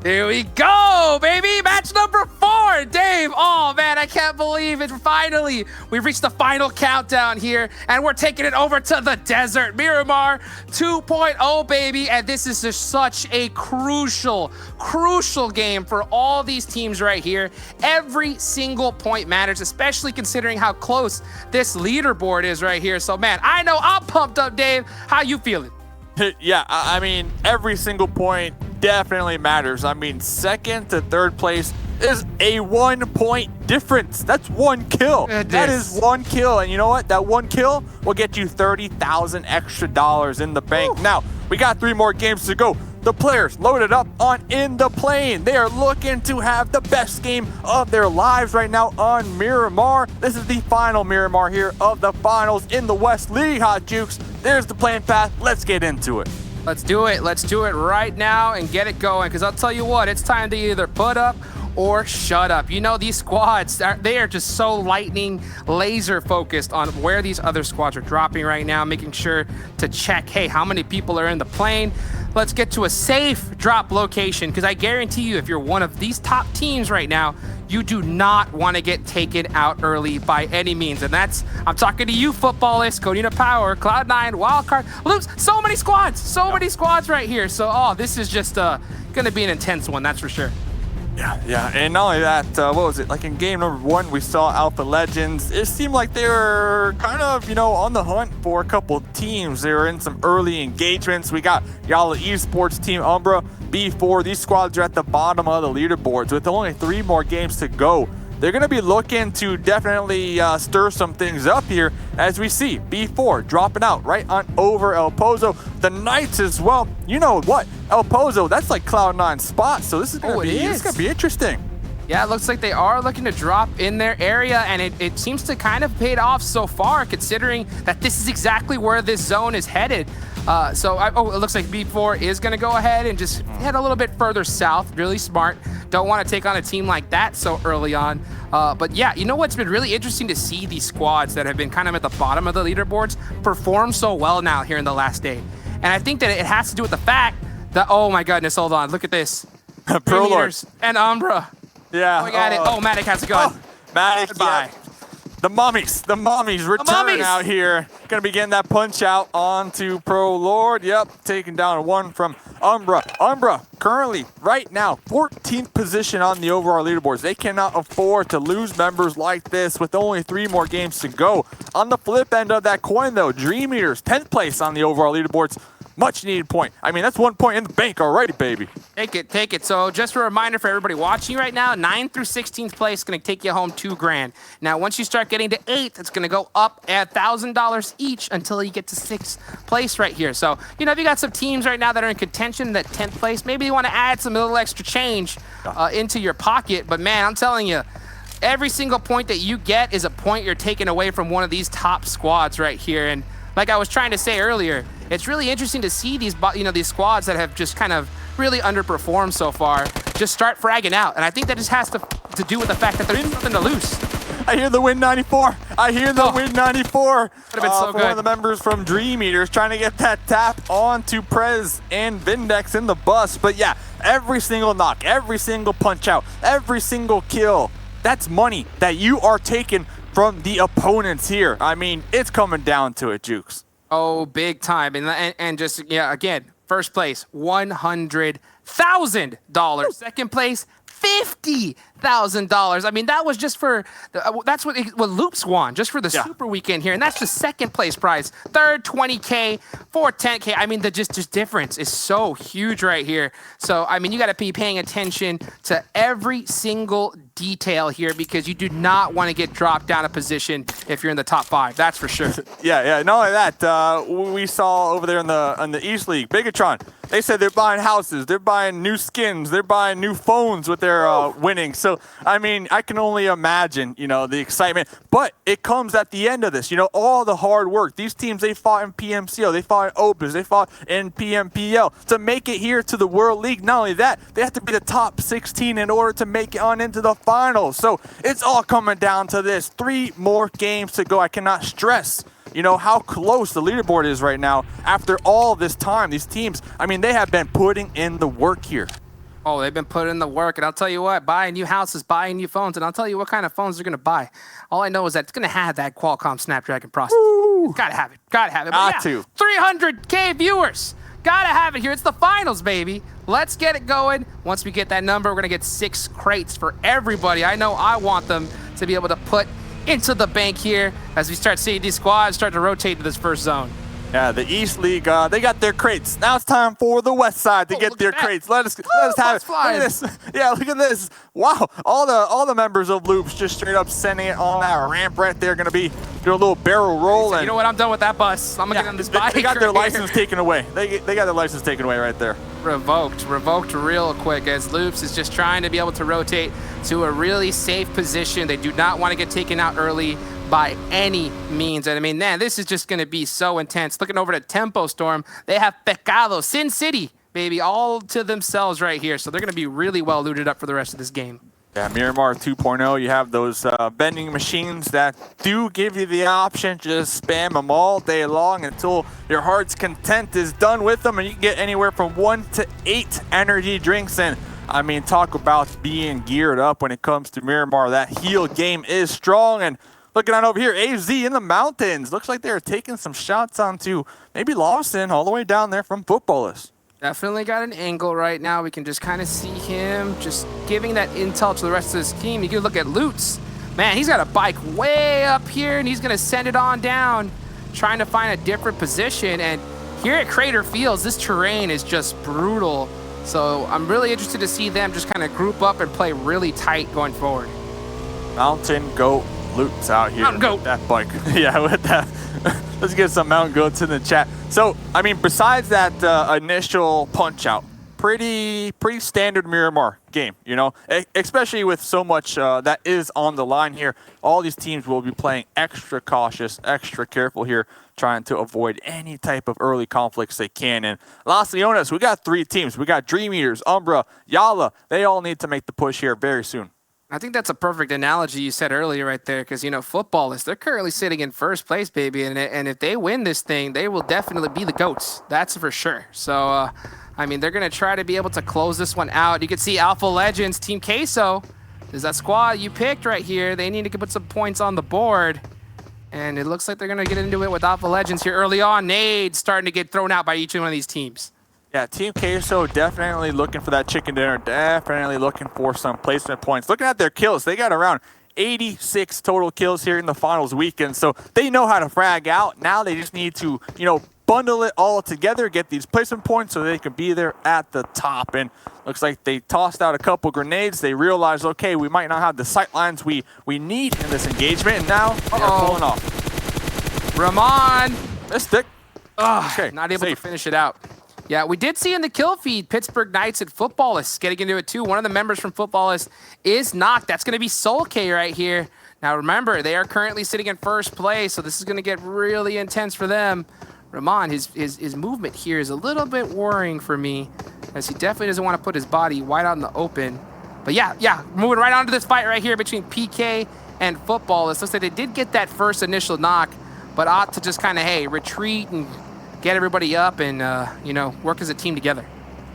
Here we go, baby. Match number 4, Dave. Oh, man, I can't believe it. Finally, we've reached the final countdown here, and we're taking it over to the desert. Miramar 2.0, baby. And this is just such a crucial game for all these teams right here. Every single point matters, especially considering how close this leaderboard is right here. So, man, I know I'm pumped up, Dave. How you feeling? Yeah, I mean, every single point definitely matters. I mean, second to third place is a 1 point difference. That's 1 kill. That is 1 kill. And you know what? That 1 kill will get you $30,000 extra in the bank. Now, we got 3 more games to go. The players loaded up on In the Plane. They are looking to have the best game of their lives right now on Miramar. This is the final Miramar here of the finals in the West League, Hotchukes. There's the plane path. Let's get into it. Let's do it. Let's do it right now and get it going. Because I'll tell you what, it's time to either put up or shut up. These squads, they are just so lightning laser focused on where these other squads are dropping right now, making sure to check, hey, how many people are in the plane? Let's get to a safe drop location, because I guarantee you, if you're one of these top teams right now, you do not want to get taken out early by any means. And I'm talking to you, footballists, Konina Power, Cloud9, Wildcard, Loops, so many squads right here. So, this is just going to be an intense one, that's for sure. Yeah, and not only that, what was it? Like in game number 1, we saw Alpha Legends. It seemed like they were kind of, on the hunt for a couple teams. They were in some early engagements. We got Yala Esports, Team Umbra, B4. These squads are at the bottom of the leaderboards with only 3 more games to go. They're going to be looking to definitely stir some things up here as we see B4 dropping out right on over El Pozo. The Knights as well. You know what? El Pozo, that's like Cloud9 spot. So this is going to be interesting. Yeah, it looks like they are looking to drop in their area, and it seems to kind of paid off so far, considering that this is exactly where this zone is headed. It looks like B4 is going to go ahead and just head a little bit further south. Really smart. Don't want to take on a team like that so early on. But yeah, you know what's been really interesting to see these squads that have been kind of at the bottom of the leaderboards perform so well now here in the last day. And I think that it has to do with the fact that, oh my goodness, hold on, look at this. Pro Lord and Umbra. Yeah. Oh, got it. Oh, Matic has a gun. Matic, goodbye. Yeah. The mummies returning out here. Gonna be getting that punch out onto Pro Lord. Yep, taking down 1 from Umbra. Umbra currently, right now, 14th position on the overall leaderboards. They cannot afford to lose members like this with only 3 more games to go. On the flip end of that coin, though, Dream Eaters, 10th place on the overall leaderboards. Much needed point. I mean, that's 1 point in the bank already, baby. Take it. So just a reminder for everybody watching right now, 9th through 16th place is going to take you home $2,000. Now, once you start getting to 8th, it's going to go up at $1,000 each until you get to 6th place right here. So, if you got some teams right now that are in contention, that 10th place, maybe you want to add some little extra change into your pocket. But man, I'm telling you, every single point that you get is a point you're taking away from one of these top squads right here. And like I was trying to say earlier, it's really interesting to see these, these squads that have just kind of really underperformed so far just start fragging out. And I think that just has to do with the fact that there's nothing to lose. I hear the Win 94. I hear the Win 94. Would have been so good. One of the members from Dream Eaters trying to get that tap onto Prez and Vindex in the bus. But yeah, every single knock, every single punch out, every single kill, that's money that you are taking from the opponents here. I mean, it's coming down to it, Jukes. Oh, big time. And just, again, first place, $100,000. Second place, $50,000. I mean, that was just for, that's what Loops won, just for the Super Weekend here. And that's the second place prize. Third, $20K, fourth, $10K. I mean, the just difference is so huge right here. So, I mean, you got to be paying attention to every single detail here because you do not want to get dropped down a position if you're in the top 5. That's for sure. Yeah. Not only that, we saw over there in the East League, Bigatron, they said they're buying houses, they're buying new skins, they're buying new phones with their winning. So, I mean, I can only imagine, the excitement. But it comes at the end of this, all the hard work. These teams, they fought in PMCO, they fought in Opus, they fought in PMPL to make it here to the World League. Not only that, they have to be the top 16 in order to make it on into the finals. So it's all coming down to this. 3 more games to go. I cannot stress how close the leaderboard is right now after all this time. These teams, I mean, they have been putting in the work here. Oh, they've been putting in the work. And I'll tell you what, buying new houses, buying new phones. And I'll tell you what kind of phones they're going to buy. All I know is that it's going to have that Qualcomm Snapdragon processor. Got to have it. But Got to. 300K viewers. Got to have it here. It's the finals, baby. Let's get it going. Once we get that number, we're going to get 6 crates for everybody. I know I want them to be able to put into the bank here as we start seeing these squads start to rotate to this first zone. Yeah, the East League, they got their crates. Now it's time for the West Side to get their crates. Let us have it. Flying. Look at this. Yeah, look at this. Wow, all the members of Loops just straight up sending it on that ramp right there. Going to be doing a little barrel roll. And you know what? I'm done with that bus. I'm going to get on this bike. They got their license taken away. They got their license taken away right there. Revoked real quick as Loops is just trying to be able to rotate to a really safe position. They do not want to get taken out early by any means. And I mean, man, this is just going to be so intense. Looking over to Tempo Storm, they have Pecado, Sin City, baby, all to themselves right here. So they're going to be really well looted up for the rest of this game. Yeah, Miramar 2.0, you have those vending machines that do give you the option to just spam them all day long until your heart's content is done with them, and you can get anywhere from 1 to 8 energy drinks in. I mean, talk about being geared up when it comes to Miramar. That heal game is strong, and looking on over here, AZ in the mountains. Looks like they're taking some shots onto maybe Lawson all the way down there from Footballers. Definitely got an angle right now. We can just kind of see him just giving that intel to the rest of his team. You can look at Lutz. Man, he's got a bike way up here, and he's going to send it on down, trying to find a different position. And here at Crater Fields, this terrain is just brutal. So I'm really interested to see them just kind of group up and play really tight going forward. Mountain Goat Lutz out here. Mountain Goat. With that bike. Yeah, with that. Let's get some Mountain Goats in the chat. So, I mean, besides that initial punch out, pretty standard Miramar game, you know, especially with so much that is on the line here. All these teams will be playing extra cautious, extra careful here, trying to avoid any type of early conflicts they can. And Las Leonas, we got 3 teams. We got Dream Eaters, Umbra, Yala. They all need to make the push here very soon. I think that's a perfect analogy you said earlier right there, because, you know, footballists, they're currently sitting in first place, baby, and if they win this thing, they will definitely be the GOATs. That's for sure. So, I mean, they're going to try to be able to close this one out. You can see Alpha Legends, Team Queso, is that squad you picked right here. They need to put some points on the board, and it looks like they're going to get into it with Alpha Legends here early on. Nade starting to get thrown out by each one of these teams. Yeah, Team Queso definitely looking for that chicken dinner, definitely looking for some placement points. Looking at their kills, they got around 86 total kills here in the finals weekend, so they know how to frag out. Now they just need to, you know, bundle it all together, get these placement points so they can be there at the top. And looks like they tossed out a couple grenades. They realized, okay, we might not have the sight lines we need in this engagement, and now they're pulling off. Ramon! Mystic. Okay, not able to finish it out. Yeah, we did see in the kill feed Pittsburgh Knights and Footballists getting into it too. One of the members from Footballists is knocked. That's going to be Soul K right here. Now remember, they are currently sitting in first place, so this is going to get really intense for them. Ramon, his movement here is a little bit worrying for me, as he definitely doesn't want to put his body wide out in the open. But yeah, moving right on to this fight right here between PK and Footballists. Looks like they did get that first initial knock, but ought to just kind of, hey, retreat and get everybody up and, you know, work as a team together.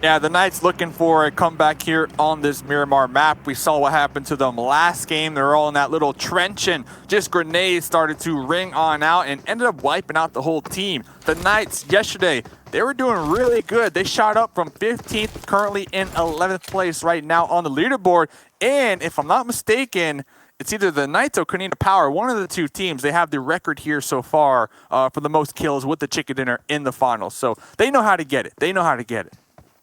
Yeah, the Knights looking for a comeback here on this Miramar map. We saw what happened to them last game. They were all in that little trench, and just grenades started to ring on out and ended up wiping out the whole team. The Knights yesterday, they were doing really good. They shot up from 15th, currently in 11th place right now on the leaderboard. And if I'm not mistaken, it's either the Knights or Canina Power, one of the two teams. They have the record here so far for the most kills with the chicken dinner in the finals. So they know how to get it. They know how to get it.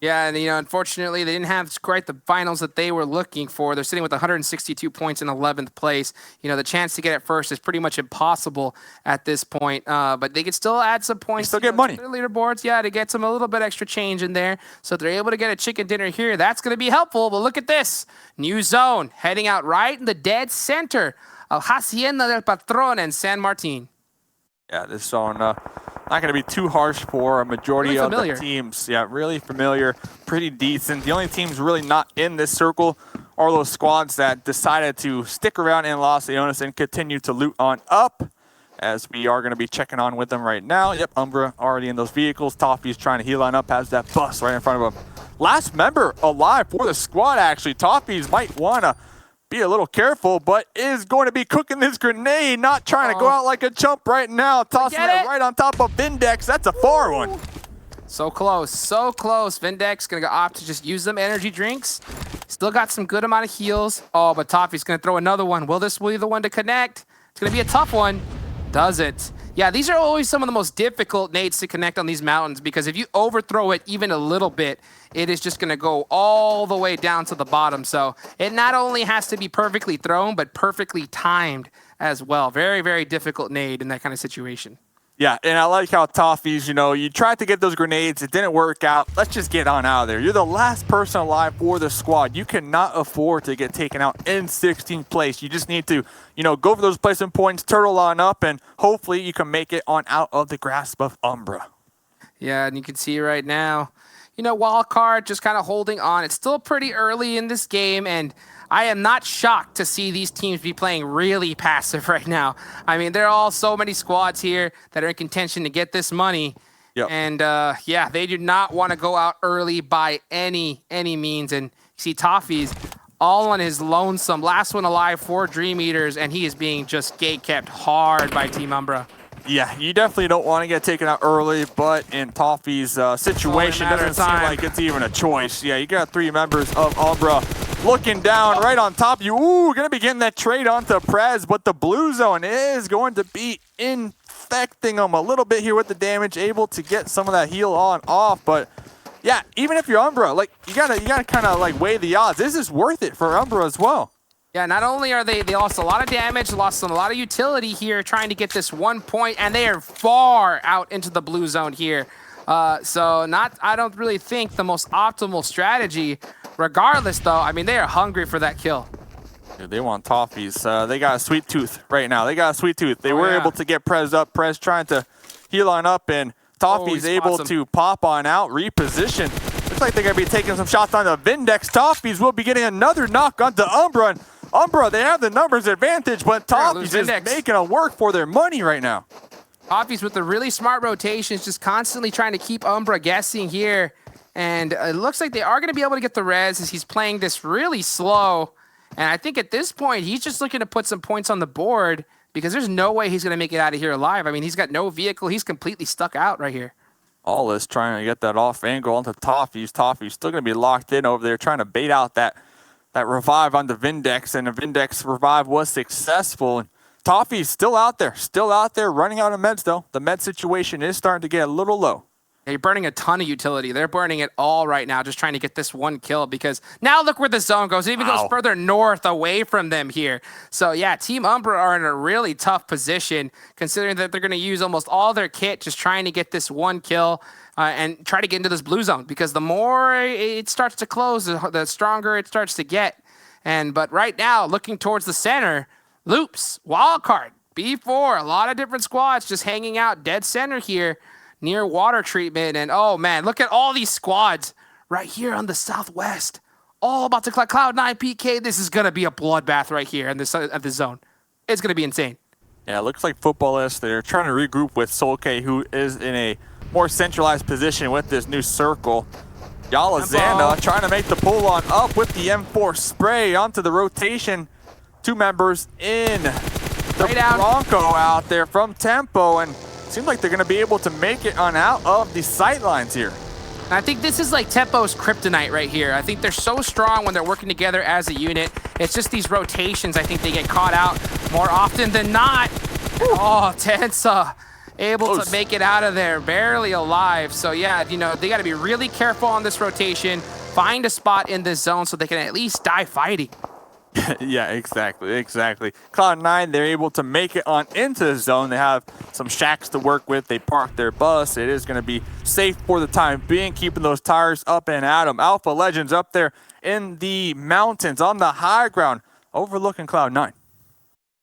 Yeah, and, you know, unfortunately, they didn't have quite the finals that they were looking for. They're sitting with 162 points in 11th place. You know, the chance to get it first is pretty much impossible at this point. But they can still add some points. Still get money. To their leaderboards, yeah, to get some a little bit extra change in there. So if they're able to get a chicken dinner here, that's going to be helpful. But look at this. New zone heading out right in the dead center of Hacienda del Patron and San Martin. Yeah, this zone not going to be too harsh for a majority of the teams. Yeah, really familiar, pretty decent. The only teams really not in this circle are those squads that decided to stick around in Las Leonas and continue to loot on up, as we are going to be checking on with them right now. Yep, Umbra already in those vehicles. Toffee's trying to heal on up, has that bus right in front of him. Last member alive for the squad, actually. Toffee's might want to be a little careful, but is going to be cooking this grenade, not trying to go out like a chump right now. Tossing it right on top of Vindex. That's a far one. So close, so close. Vindex going to opt to just use them energy drinks. Still got some good amount of heals. Oh, but Toffee's going to throw another one. Will this be the one to connect? It's going to be a tough one. Does it? Yeah, these are always some of the most difficult nades to connect on these mountains, because if you overthrow it even a little bit, it is just going to go all the way down to the bottom. So it not only has to be perfectly thrown, but perfectly timed as well. Very, very difficult nade in that kind of situation. Yeah, and I like how Toffee's, you know, you tried to get those grenades, it didn't work out. Let's just get on out of there. You're the last person alive for the squad. You cannot afford to get taken out in 16th place. You just need to, you know, go for those placement points, turtle on up, and hopefully you can make it on out of the grasp of Umbra. Yeah, and you can see right now, you know, Wildcard just kind of holding on. It's still pretty early in this game, and I am not shocked to see these teams be playing really passive right now. I mean, there are all so many squads here that are in contention to get this money. Yep. And, yeah, they do not want to go out early by any means. And you see Toffee's all on his lonesome. Last one alive for Dream Eaters, and he is being just gate kept hard by Team Umbra. Yeah, you definitely don't want to get taken out early, but in Toffee's situation, doesn't seem like it's even a choice. Yeah, you got 3 members of Umbra looking down right on top of you. Ooh, gonna be getting that trade onto Prez, but the blue zone is going to be infecting them a little bit here with the damage, able to get some of that heal on off. But yeah, even if you're Umbra, like you gotta kind of like weigh the odds. This is worth it for Umbra as well. Yeah, not only are they lost a lot of damage, lost a lot of utility here trying to get this 1 point, and they are far out into the blue zone here. So I don't really think the most optimal strategy. Regardless, though, I mean, they are hungry for that kill. Dude, they want Toffees. They got a sweet tooth right now. They got a sweet tooth. They were able to get Prez up. Prez trying to heal on up, and Toffee's able to pop on out, reposition. Looks like they're going to be taking some shots on the Vindex. Toffees will be getting another knock onto Umbra. And Umbra, they have the numbers advantage, but Toffees is making it work for their money right now. Toffees with the really smart rotations, just constantly trying to keep Umbra guessing here. And it looks like they are going to be able to get the res as he's playing this really slow. And I think at this point, he's just looking to put some points on the board because there's no way he's going to make it out of here alive. I mean, he's got no vehicle. He's completely stuck out right here. All is trying to get that off angle onto Toffees. Toffee's still going to be locked in over there, trying to bait out that revive on the Vindex, and the Vindex revive was successful. And Toffee's still out there, running out of meds though. The med situation is starting to get a little low. They're burning a ton of utility. They're burning it all right now, just trying to get this 1 kill because now look where the zone goes. It even goes further north away from them here. So yeah, Team Umbra are in a really tough position considering that they're going to use almost all their kit just trying to get this 1 kill and try to get into this blue zone because the more it starts to close, the stronger it starts to get. But right now, looking towards the center, Loops, Wildcard, B4, a lot of different squads just hanging out dead center here near water treatment. And oh man, look at all these squads right here on the southwest. All about to collect Cloud9 PK. This is going to be a bloodbath right here in this zone. It's going to be insane. Yeah, it looks like Football is. They're trying to regroup with Solke, who is in a more centralized position with this new circle. Yalazana trying to make the pull on up with the M4 spray onto the rotation. 2 members in. The Bronco out there from Tempo, and seems like they're going to be able to make it on out of the sight lines here. I think this is like Tempo's kryptonite right here. I think they're so strong when they're working together as a unit. It's just these rotations. I think they get caught out more often than not. Oh, Tensa able to make it out of there, barely alive. So yeah, you know, they got to be really careful on this rotation, find a spot in this zone so they can at least die fighting. Yeah, exactly. Cloud9, they're able to make it on into the zone. They have some shacks to work with. They park their bus. It is going to be safe for the time being, keeping those tires up and at them. Alpha Legends up there in the mountains on the high ground, overlooking Cloud9.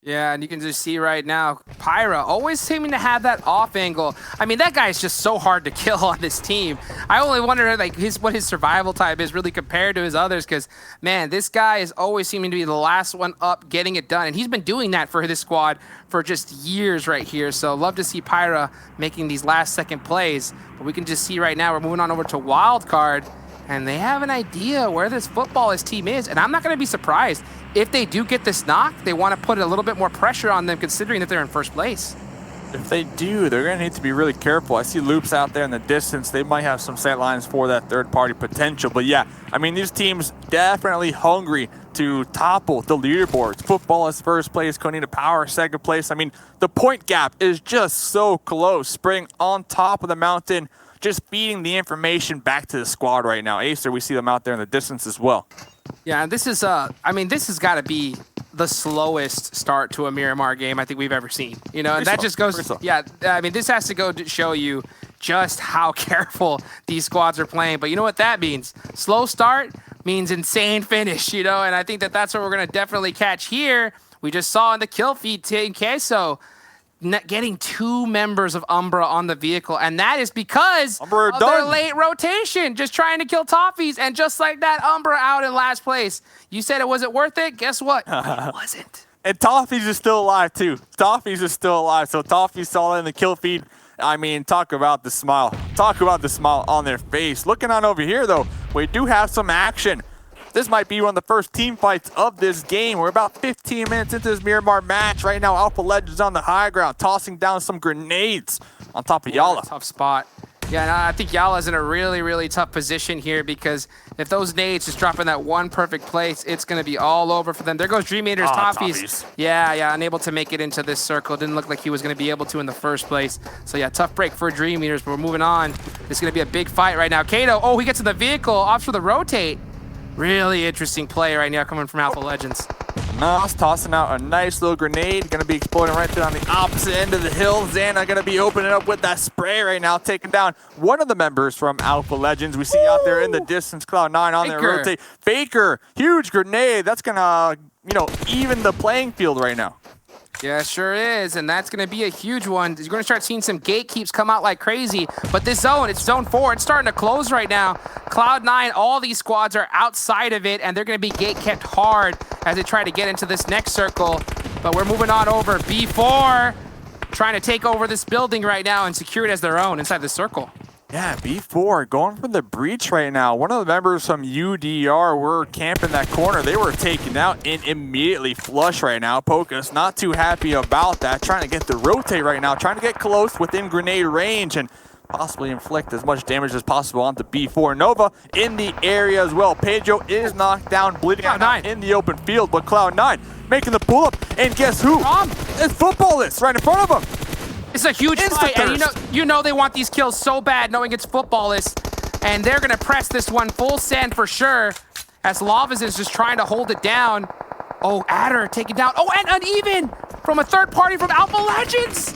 Yeah, and you can just see right now, Pyra always seeming to have that off angle. I mean, that guy is just so hard to kill on this team. I only wonder like what his survival type is really compared to his others because, man, this guy is always seeming to be the last one up getting it done. And he's been doing that for this squad for just years right here. So love to see Pyra making these last-second plays. But we can just see right now we're moving on over to Wildcard. And they have an idea where this Footballist team is. And I'm not going to be surprised if they do get this knock. They want to put a little bit more pressure on them considering that they're in first place. If they do, they're going to need to be really careful. I see Loops out there in the distance. They might have some sight lines for that third-party potential. But yeah, I mean, these teams definitely hungry to topple the leaderboards. Footballist first place, Konita Power second place. I mean, the point gap is just so close. Spring on top of the mountain, just feeding the information back to the squad right now. Acer, we see them out there in the distance as well. Yeah, and this is, I mean, this has got to be the slowest start to a Miramar game I think we've ever seen. You know, and that just goes, yeah, I mean, this has to go to show you just how careful these squads are playing. But you know what that means? Slow start means insane finish, you know, and I think that that's what we're going to definitely catch here. We just saw in the kill feed, Queso getting 2 members of Umbra on the vehicle, and that is because of their late rotation, just trying to kill Toffees, and just like that, Umbra out in last place. You said it wasn't worth it? Guess what? It wasn't. And Toffees is still alive, too. Toffees is still alive, so Toffees saw it in the kill feed. I mean, talk about the smile. Talk about the smile on their face. Looking on over here, though, we do have some action. This might be one of the first team fights of this game. We're about 15 minutes into this Miramar match. Right now, Alpha Legends on the high ground, tossing down some grenades on top of Yala. Tough spot. Yeah, and I think Yala's in a really, really tough position here because if those nades just drop in that one perfect place, it's going to be all over for them. There goes Dream Eater's Toffees. Yeah, unable to make it into this circle. Didn't look like he was going to be able to in the first place. So yeah, tough break for Dream Eaters, but we're moving on. It's going to be a big fight right now. Kato, oh, he gets in the vehicle, opts for the rotate. Really interesting play right now coming from Alpha Legends. Nas tossing out a nice little grenade. Going to be exploding right there on the opposite end of the hill. Xana going to be opening up with that spray right now, taking down one of the members from Alpha Legends. We see out there in the distance, Cloud9 on their rotate. Faker, huge grenade. That's going to, even the playing field right now. Yeah, sure is, and that's going to be a huge one. You're going to start seeing some gatekeeps come out like crazy, but this zone, it's zone 4. It's starting to close right now. Cloud9, all these squads are outside of it, and they're going to be gate kept hard as they try to get into this next circle, but we're moving on over. B4 trying to take over this building right now and secure it as their own inside the circle. Yeah, B4 going for the breach right now. One of the members from UDR were camping that corner. They were taken out and immediately flush right now. Pocus not too happy about that. Trying to get the rotate right now. Trying to get close within grenade range and possibly inflict as much damage as possible onto B4. Nova in the area as well. Pedro is knocked down, bleeding out in the open field. But Cloud9 making the pull up. And guess who? It's Footballless right in front of him. It's a huge fight, and you know they want these kills so bad, knowing it's Footballless, and they're gonna press this one full send for sure, as Lavas is just trying to hold it down. Oh, Adder taken down. Oh, and uneven from a third party from Alpha Legends.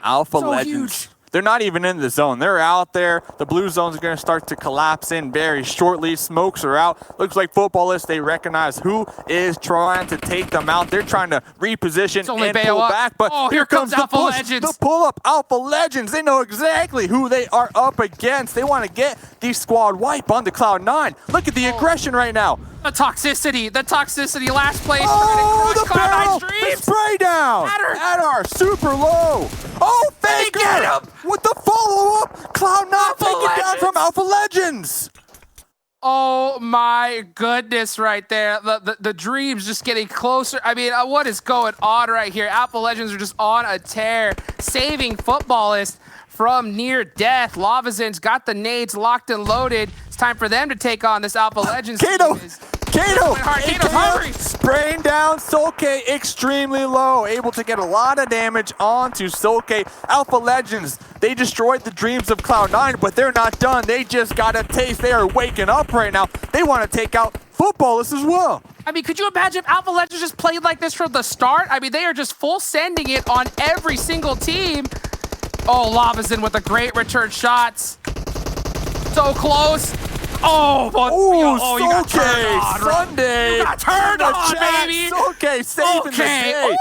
Alpha Legends. Huge. They're not even in the zone. They're out there. The blue zones are going to start to collapse in very shortly. Smokes are out. Looks like Footballless, they recognize who is trying to take them out. They're trying to reposition and pull back. But here comes the push, the pull-up. Alpha Legends, they know exactly who they are up against. They want to get the squad wipe onto Cloud9. Look at the aggression right now. The toxicity, last place. Oh, the barrel, the spray down. Adder, super low. Oh, Faker, get him with the follow-up. Cloud9 taken down from Alpha Legends. Oh my goodness, right there. The dreams just getting closer. I mean, what is going on right here? Alpha Legends are just on a tear, saving Footballless from near death. Lavazin's got the nades locked and loaded. It's time for them to take on this Alpha Legends. Kato's hungry. Spraying down Solke extremely low. Able to get a lot of damage onto Solke. Alpha Legends, they destroyed the dreams of Cloud9, but they're not done. They just got a taste. They are waking up right now. They want to take out Footballless as well. I mean, could you imagine if Alpha Legends just played like this from the start? I mean, they are just full sending it on every single team. Oh, Lavazin with a great return shots. So close. Oh, but you got turned on. Sunday. You got turned on, baby. Okay, saving the day.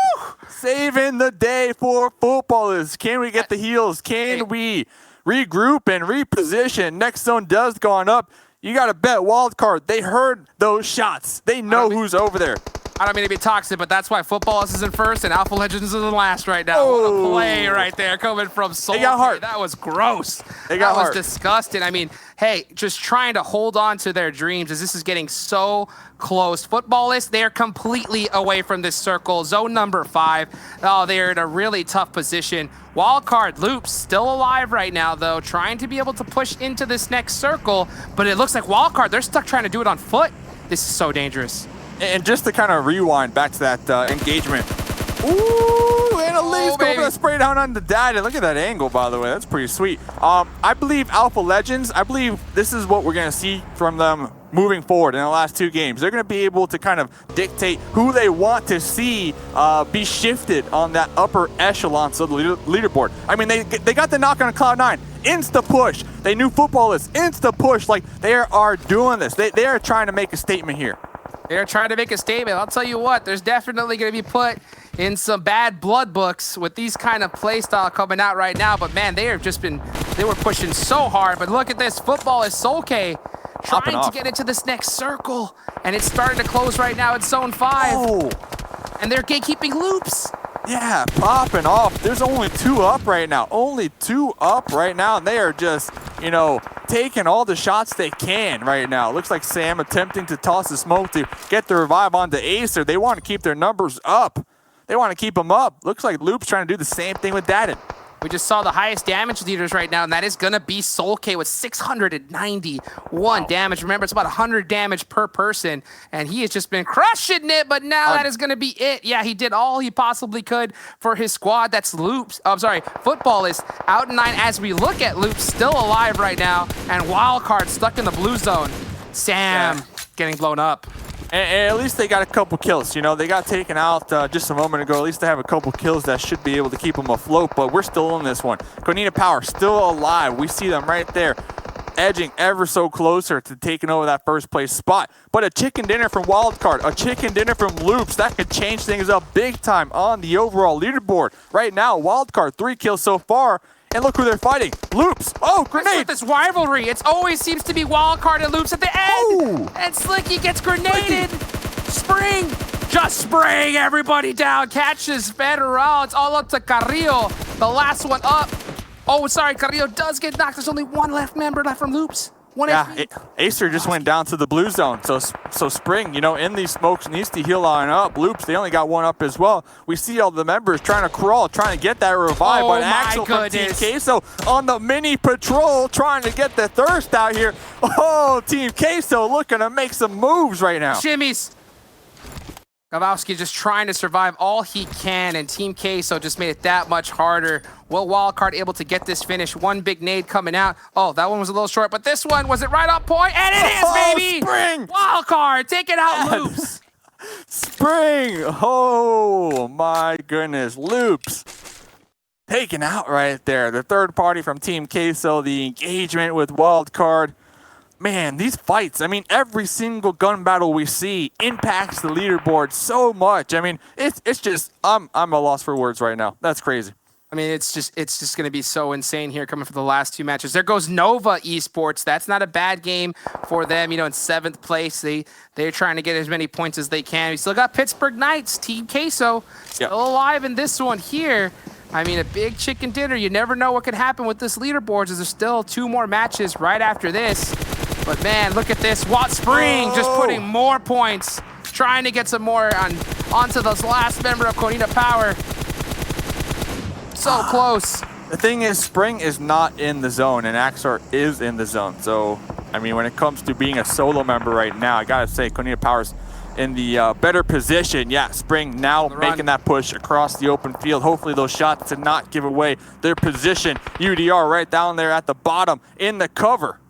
Saving the day for Footballless. Can we get the heals? Can we regroup and reposition? Next zone does go on up. You got to bet wildcard. They heard those shots. They know who's over there. I don't mean to be toxic, but that's why Footballless is in first and Alpha Legends is in last right now. What a play right there coming from Soul. They got heart. That was gross. That was disgusting. I mean, hey, just trying to hold on to their dreams as this is getting so close. Footballless, they're completely away from this circle. Zone number 5. Oh, they're in a really tough position. Wildcard Loops still alive right now, though, trying to be able to push into this next circle, but it looks like Wildcard, they're stuck trying to do it on foot. This is so dangerous. And just to kind of rewind back to that engagement. Ooh, and Elise going to spray down on the dad. And look at that angle, by the way. That's pretty sweet. I believe Alpha Legends, I believe this is what we're going to see from them moving forward in the last 2 games. They're going to be able to kind of dictate who they want to see be shifted on that upper echelons of the leaderboard. I mean, they got the knock on Cloud9. Insta push. They knew Footballless. Insta push. Like, they are doing this. They are trying to make a statement here. They're trying to make a statement. I'll tell you what, there's definitely going to be put in some bad blood books with these kind of play style coming out right now. But man, they were pushing so hard. But look at this, Footballless Solke trying to get into this next circle. And it's starting to close right now at zone 5. Oh. And they're gatekeeping Loops. Yeah, popping off. There's only 2 up right now. Only 2 up right now, and they are just, you know, taking all the shots they can right now. Looks like Sam attempting to toss the smoke to get the revive onto Acer. They want to keep their numbers up. They want to keep them up. Looks like Loop's trying to do the same thing with Dadden. We just saw the highest damage leaders right now, and that is going to be Soul-K with 691 damage. Remember, it's about 100 damage per person, and he has just been crushing it, but now that is going to be it. Yeah, he did all he possibly could for his squad. That's Loops. Oh, I'm sorry, Football is out 9 as we look at Loops still alive right now, and Wildcard stuck in the blue zone. Sam getting blown up. And at least they got a couple kills. You know, they got taken out just a moment ago. At least they have a couple kills that should be able to keep them afloat, but we're still in this one. Konina Power still alive. We see them right there, edging ever so closer to taking over that first place spot. But a chicken dinner from Wildcard, a chicken dinner from Loops, that could change things up big time on the overall leaderboard. Right now, Wildcard, 3 kills so far. And look who they're fighting. Loops. Oh, grenade. This rivalry. It always seems to be Wildcard and Loops at the end. Ooh. And Slicky gets grenaded. Spring. Just spraying everybody down. Catches Federal. It's all up to Carrillo. The last one up. Oh, sorry. Carrillo does get knocked. There's only 1 member left from Loops. Acer just went down to the blue zone. So Spring, you know, in these smokes needs to heal on up. Loops, they only got 1 up as well. We see all the members trying to crawl, trying to get that revive. But Axel from Team Queso on the mini patrol trying to get the thirst out here. Oh, Team Queso looking to make some moves right now. Shimmies. Gavowski just trying to survive all he can, and Team Queso just made it that much harder. Will Wildcard able to get this finish? 1 big nade coming out. Oh, that one was a little short, but this one, was it right on point? And it is, baby! Spring! Wildcard, take it out, Loops! Spring! Oh, my goodness. Loops. Taken out right there. The third party from Team Queso, the engagement with Wildcard. Man, these fights, I mean, every single gun battle we see impacts the leaderboard so much. I mean, it's just, I'm a loss for words right now. That's crazy. I mean, it's just going to be so insane here coming for the last 2 matches. There goes Nova Esports. That's not a bad game for them. You know, in 7th place, they're trying to get as many points as they can. We still got Pittsburgh Knights, Team Queso, still alive in this one here. I mean, a big chicken dinner. You never know what could happen with this leaderboard, as there's still 2 more matches right after this. But man, look at this. Watt Spring just putting more points, trying to get some more onto this last member of Konina Power. So close. The thing is, Spring is not in the zone, and Axar is in the zone. So, I mean, when it comes to being a solo member right now, I gotta say, Konina Power's in the better position. Yeah, Spring now making that push across the open field. Hopefully those shots did not give away their position. UDR right down there at the bottom in the cover.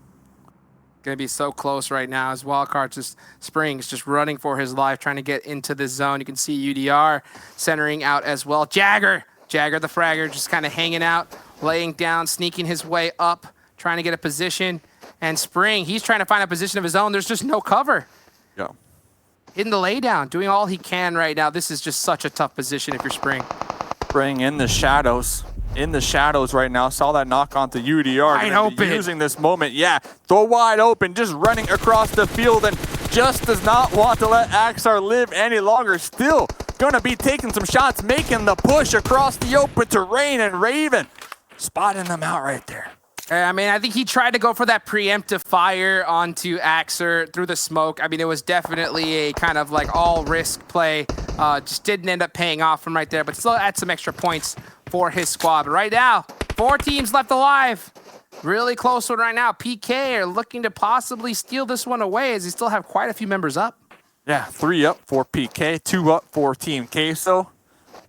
Going to be so close right now as Wildcard Springs just running for his life, trying to get into this zone. You can see UDR centering out as well. Jagger the fragger just kind of hanging out, laying down, sneaking his way up, trying to get a position. And Spring, he's trying to find a position of his own. There's just no cover. Yeah. Hitting the laydown, doing all he can right now. This is just such a tough position if you're Spring. Spring in the shadows. In the shadows right now. Saw that knock onto UDR. Wide open. Using this moment. Yeah, throw wide open. Just running across the field and just does not want to let Axar live any longer. Still going to be taking some shots, making the push across the open terrain, and Raven spotting them out right there. I mean, I think he tried to go for that preemptive fire onto Axar through the smoke. I mean, it was definitely a kind of like all risk play. Just didn't end up paying off from right there, but still add some extra points for his squad. But right now, 4 teams left alive. Really close one right now. PK are looking to possibly steal this one away, as they still have quite a few members up. Yeah, 3 up for PK, 2 up for Team Queso,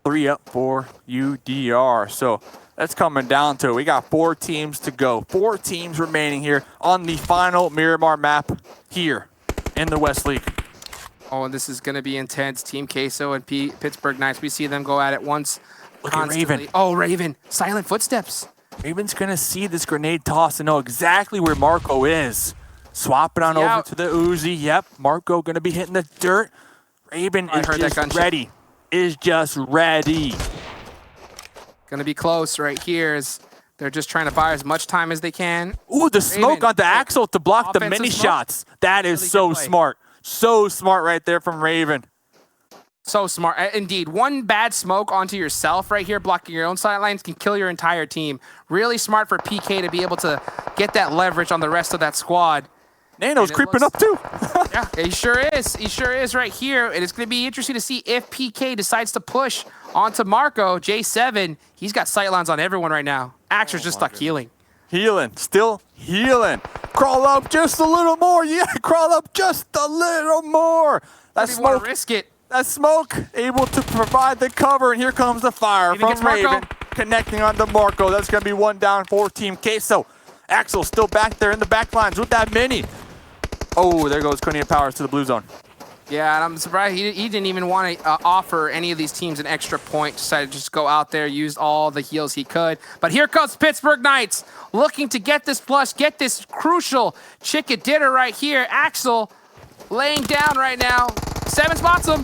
3 up for UDR. So that's coming down to it. We got 4 teams to go. 4 teams remaining here on the final Miramar map here in the West League. Oh, and this is going to be intense. Team Queso and Pittsburgh Knights. We see them go at it once. Look at Raven. Oh, Raven. Silent footsteps. Raven's going to see this grenade toss and know exactly where Marco is. Swap it on over to the Uzi. Yep, Marco going to be hitting the dirt. Raven is just ready. Is just ready. Going to be close right here as they're just trying to buy as much time as they can. Ooh, the smoke onto Axel to block the mini shots. That is so smart. So smart right there from Raven. So smart. Indeed. One bad smoke onto yourself right here, blocking your own sidelines, can kill your entire team. Really smart for PK to be able to get that leverage on the rest of that squad. Nano's creeping up too. Yeah, he sure is. He sure is right here. And it's going to be interesting to see if PK decides to push onto Marco. J7, he's got sightlines on everyone right now. Axer's just stuck healing. Healing, still healing. Crawl up just a little more. Yeah, crawl up just a little more. That smoke, risk it. That smoke able to provide the cover, and here comes the fire from Raven connecting on the Marco. That's going to be one down for Team Queso. Axel still back there in the back lines with that mini. Oh, there goes Konya Powers to the blue zone. Yeah, and I'm surprised he didn't even want to offer any of these teams an extra point. Decided to just go out there, used all the heals he could. But here comes Pittsburgh Knights, looking to get this plus, get this crucial chicken dinner right here. Axel laying down right now. 7 spots him.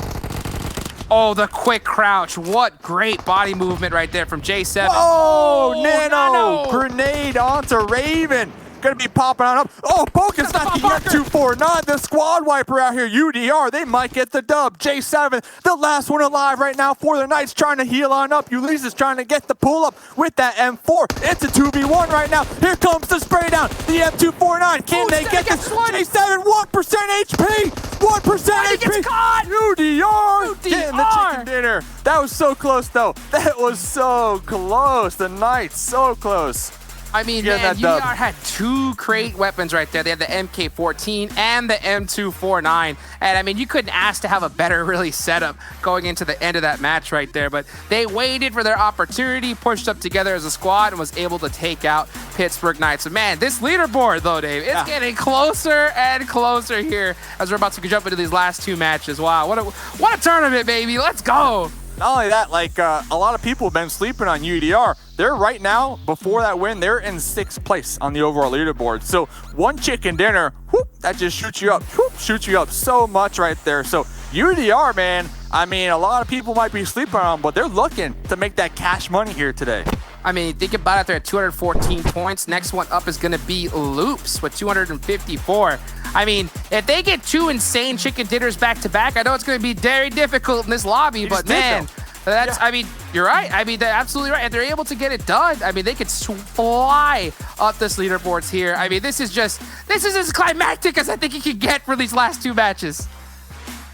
Oh, the quick crouch. What great body movement right there from J7. Oh, Nano! Grenade onto Raven. Gonna be popping on up. Oh, Poke's not the M249. The squad wiper out here. UDR, they might get the dub. J7, the last one alive right now for the Knights, trying to heal on up. Ulysses trying to get the pull up with that M4. It's a 2v1 right now. Here comes the spray down. The M249. Can they get this? J7, 1% HP. 1% HP. UDR getting the chicken dinner. That was so close, though. That was so close. The Knights, so close. I mean, man, UDR had 2 great weapons right there. They had the MK14 and the M249. And, I mean, you couldn't ask to have a better, really, setup going into the end of that match right there. But they waited for their opportunity, pushed up together as a squad, and was able to take out Pittsburgh Knights. And, man, this leaderboard, though, Dave, it's getting closer and closer here as we're about to jump into these last 2 matches. Wow, what a tournament, baby. Let's go. Not only that, like a lot of people have been sleeping on UDR. They're right now, before that win, they're in 6th place on the overall leaderboard. So one chicken dinner, whoop, that just shoots you up, whoop, shoots you up so much right there. So UDR, man, I mean, a lot of people might be sleeping on them, but they're looking to make that cash money here today. I mean, think about it, they're at 214 points. Next one up is going to be Loops with 254. I mean, if they get 2 insane chicken dinners back to back, I know it's going to be very difficult in this lobby, but man, I mean, you're right. I mean, they're absolutely right. If they're able to get it done, I mean, they could fly up this leaderboards here. I mean, this is as climactic as I think you can get for these last 2 matches.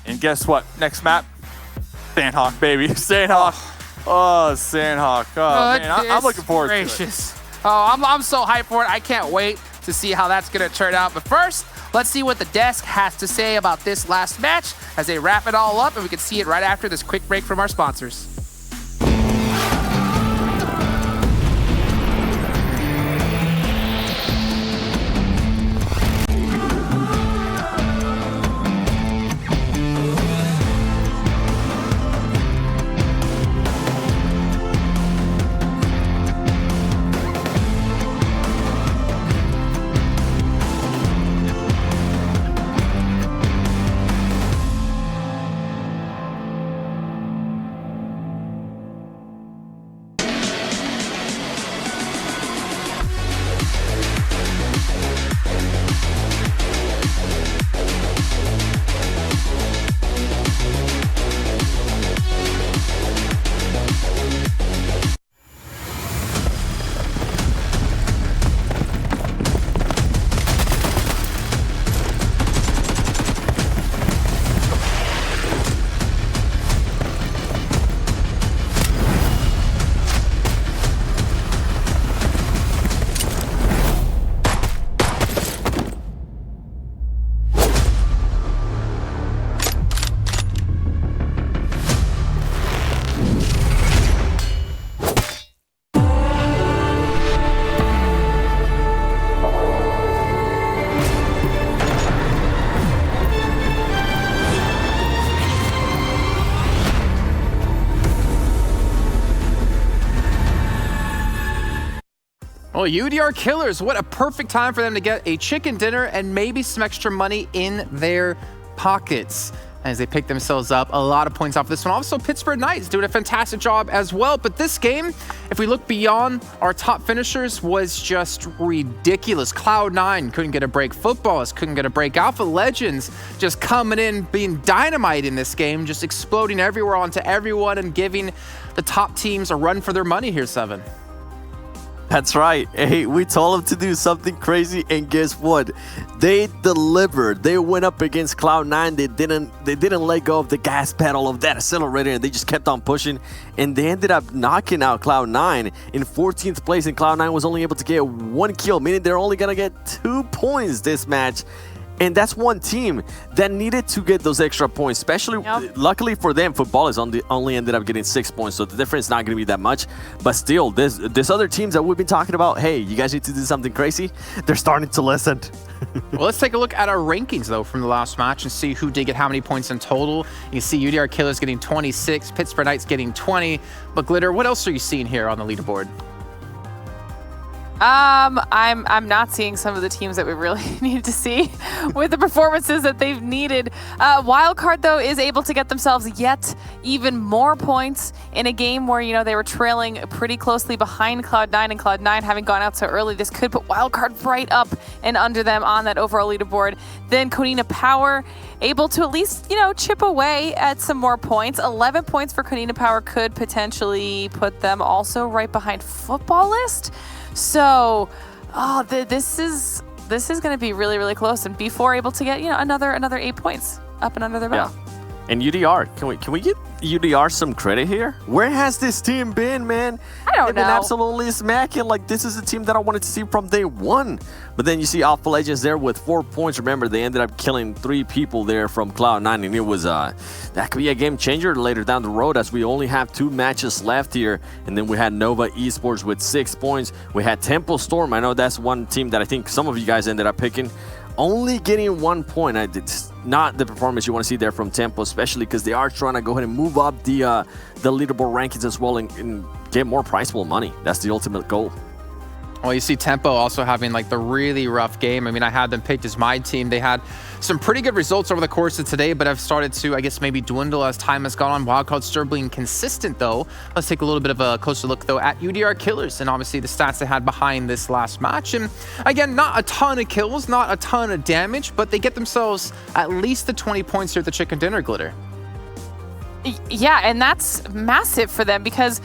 And guess what? Next map, Sanhok, baby. Sanhok. Oh, Sanhok. Oh, man, I'm looking forward to it. Oh, I'm so hyped for it. I can't wait to see how that's going to turn out. But first, let's see what the desk has to say about this last match as they wrap it all up, and we can see it right after this quick break from our sponsors. Well, UDR Killers, what a perfect time for them to get a chicken dinner and maybe some extra money in their pockets. as they pick themselves up a lot of points off this one. Also, Pittsburgh Knights doing a fantastic job as well. But this game, if we look beyond our top finishers, was just ridiculous. Cloud9 couldn't get a break. Footballers couldn't get a break. Alpha Legends just coming in, being dynamite in this game, just exploding everywhere onto everyone and giving the top teams a run for their money here, Seven. That's right. Hey, we told them to do something crazy, and guess what? They delivered. They went up against Cloud9. They didn't let go of the gas pedal of that accelerator, and they just kept on pushing, and they ended up knocking out Cloud9 in 14th place, and Cloud9 was only able to get 1 kill, meaning they're only gonna get 2 points this match. And that's one team that needed to get those extra points, especially, luckily for them, Footballers only ended up getting 6 points, so the difference is not going to be that much. But still, there's other teams that we've been talking about, hey, you guys need to do something crazy. They're starting to listen. Well, let's take a look at our rankings, though, from the last match and see who did get how many points in total. You can see UDR Killers getting 26, Pittsburgh Knights getting 20. But Glitter, what else are you seeing here on the leaderboard? I'm not seeing some of the teams that we really needed to see with the performances that they've needed. Wildcard, though, is able to get themselves yet even more points in a game where, you know, they were trailing pretty closely behind Cloud9, and Cloud9 having gone out so early. This could put Wildcard right up and under them on that overall leaderboard. Then Konina Power able to at least, you know, chip away at some more points. 11 points for Konina Power could potentially put them also right behind Footballist. So, this is going to be really, really close, and B4 able to get, you know, another 8 points up and under their belt. Yeah. And UDR, can we get UDR some credit here? Where has this team been, man? I don't know. They've been absolutely smacking. Like, this is the team that I wanted to see from day one. But then you see Alpha Legends there with 4 points. Remember, they ended up killing 3 people there from Cloud9, and it was that could be a game changer later down the road, as we only have 2 matches left here. And then we had Nova Esports with 6 points. We had Tempo Storm. I know that's one team that I think some of you guys ended up picking. Only getting 1 point. It's not the performance you want to see there from Tempo, especially because they are trying to go ahead and move up the leaderboard rankings as well and get more prize pool money. That's the ultimate goal. Well, you see Tempo also having like the really rough game. I mean, I had them picked as my team. They had some pretty good results over the course of today, but have started to, I guess, maybe dwindle as time has gone on. Wildcard still being consistent, though. Let's take a little bit of a closer look, though, at UDR Killers and obviously the stats they had behind this last match. And again, not a ton of kills, not a ton of damage, but they get themselves at least the 20 points here at the Chicken Dinner, Glitter. Yeah, and that's massive for them because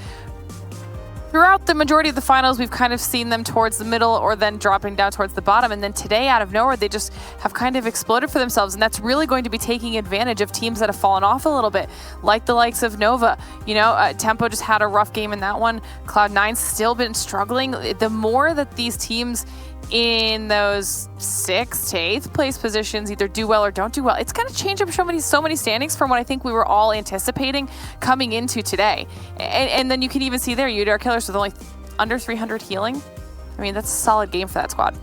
throughout the majority of the finals, we've kind of seen them towards the middle or then dropping down towards the bottom. And then today, out of nowhere, they just have kind of exploded for themselves. And that's really going to be taking advantage of teams that have fallen off a little bit, like the likes of Nova. You know, Tempo just had a rough game in that one. Cloud9's still been struggling. The more that these teams in those 6th to 8th place positions either do well or don't do well, it's going to change up so many standings from what I think we were all anticipating coming into today. And then you can even see there UDR Killers with only under 300 healing. I mean, that's a solid game for that squad.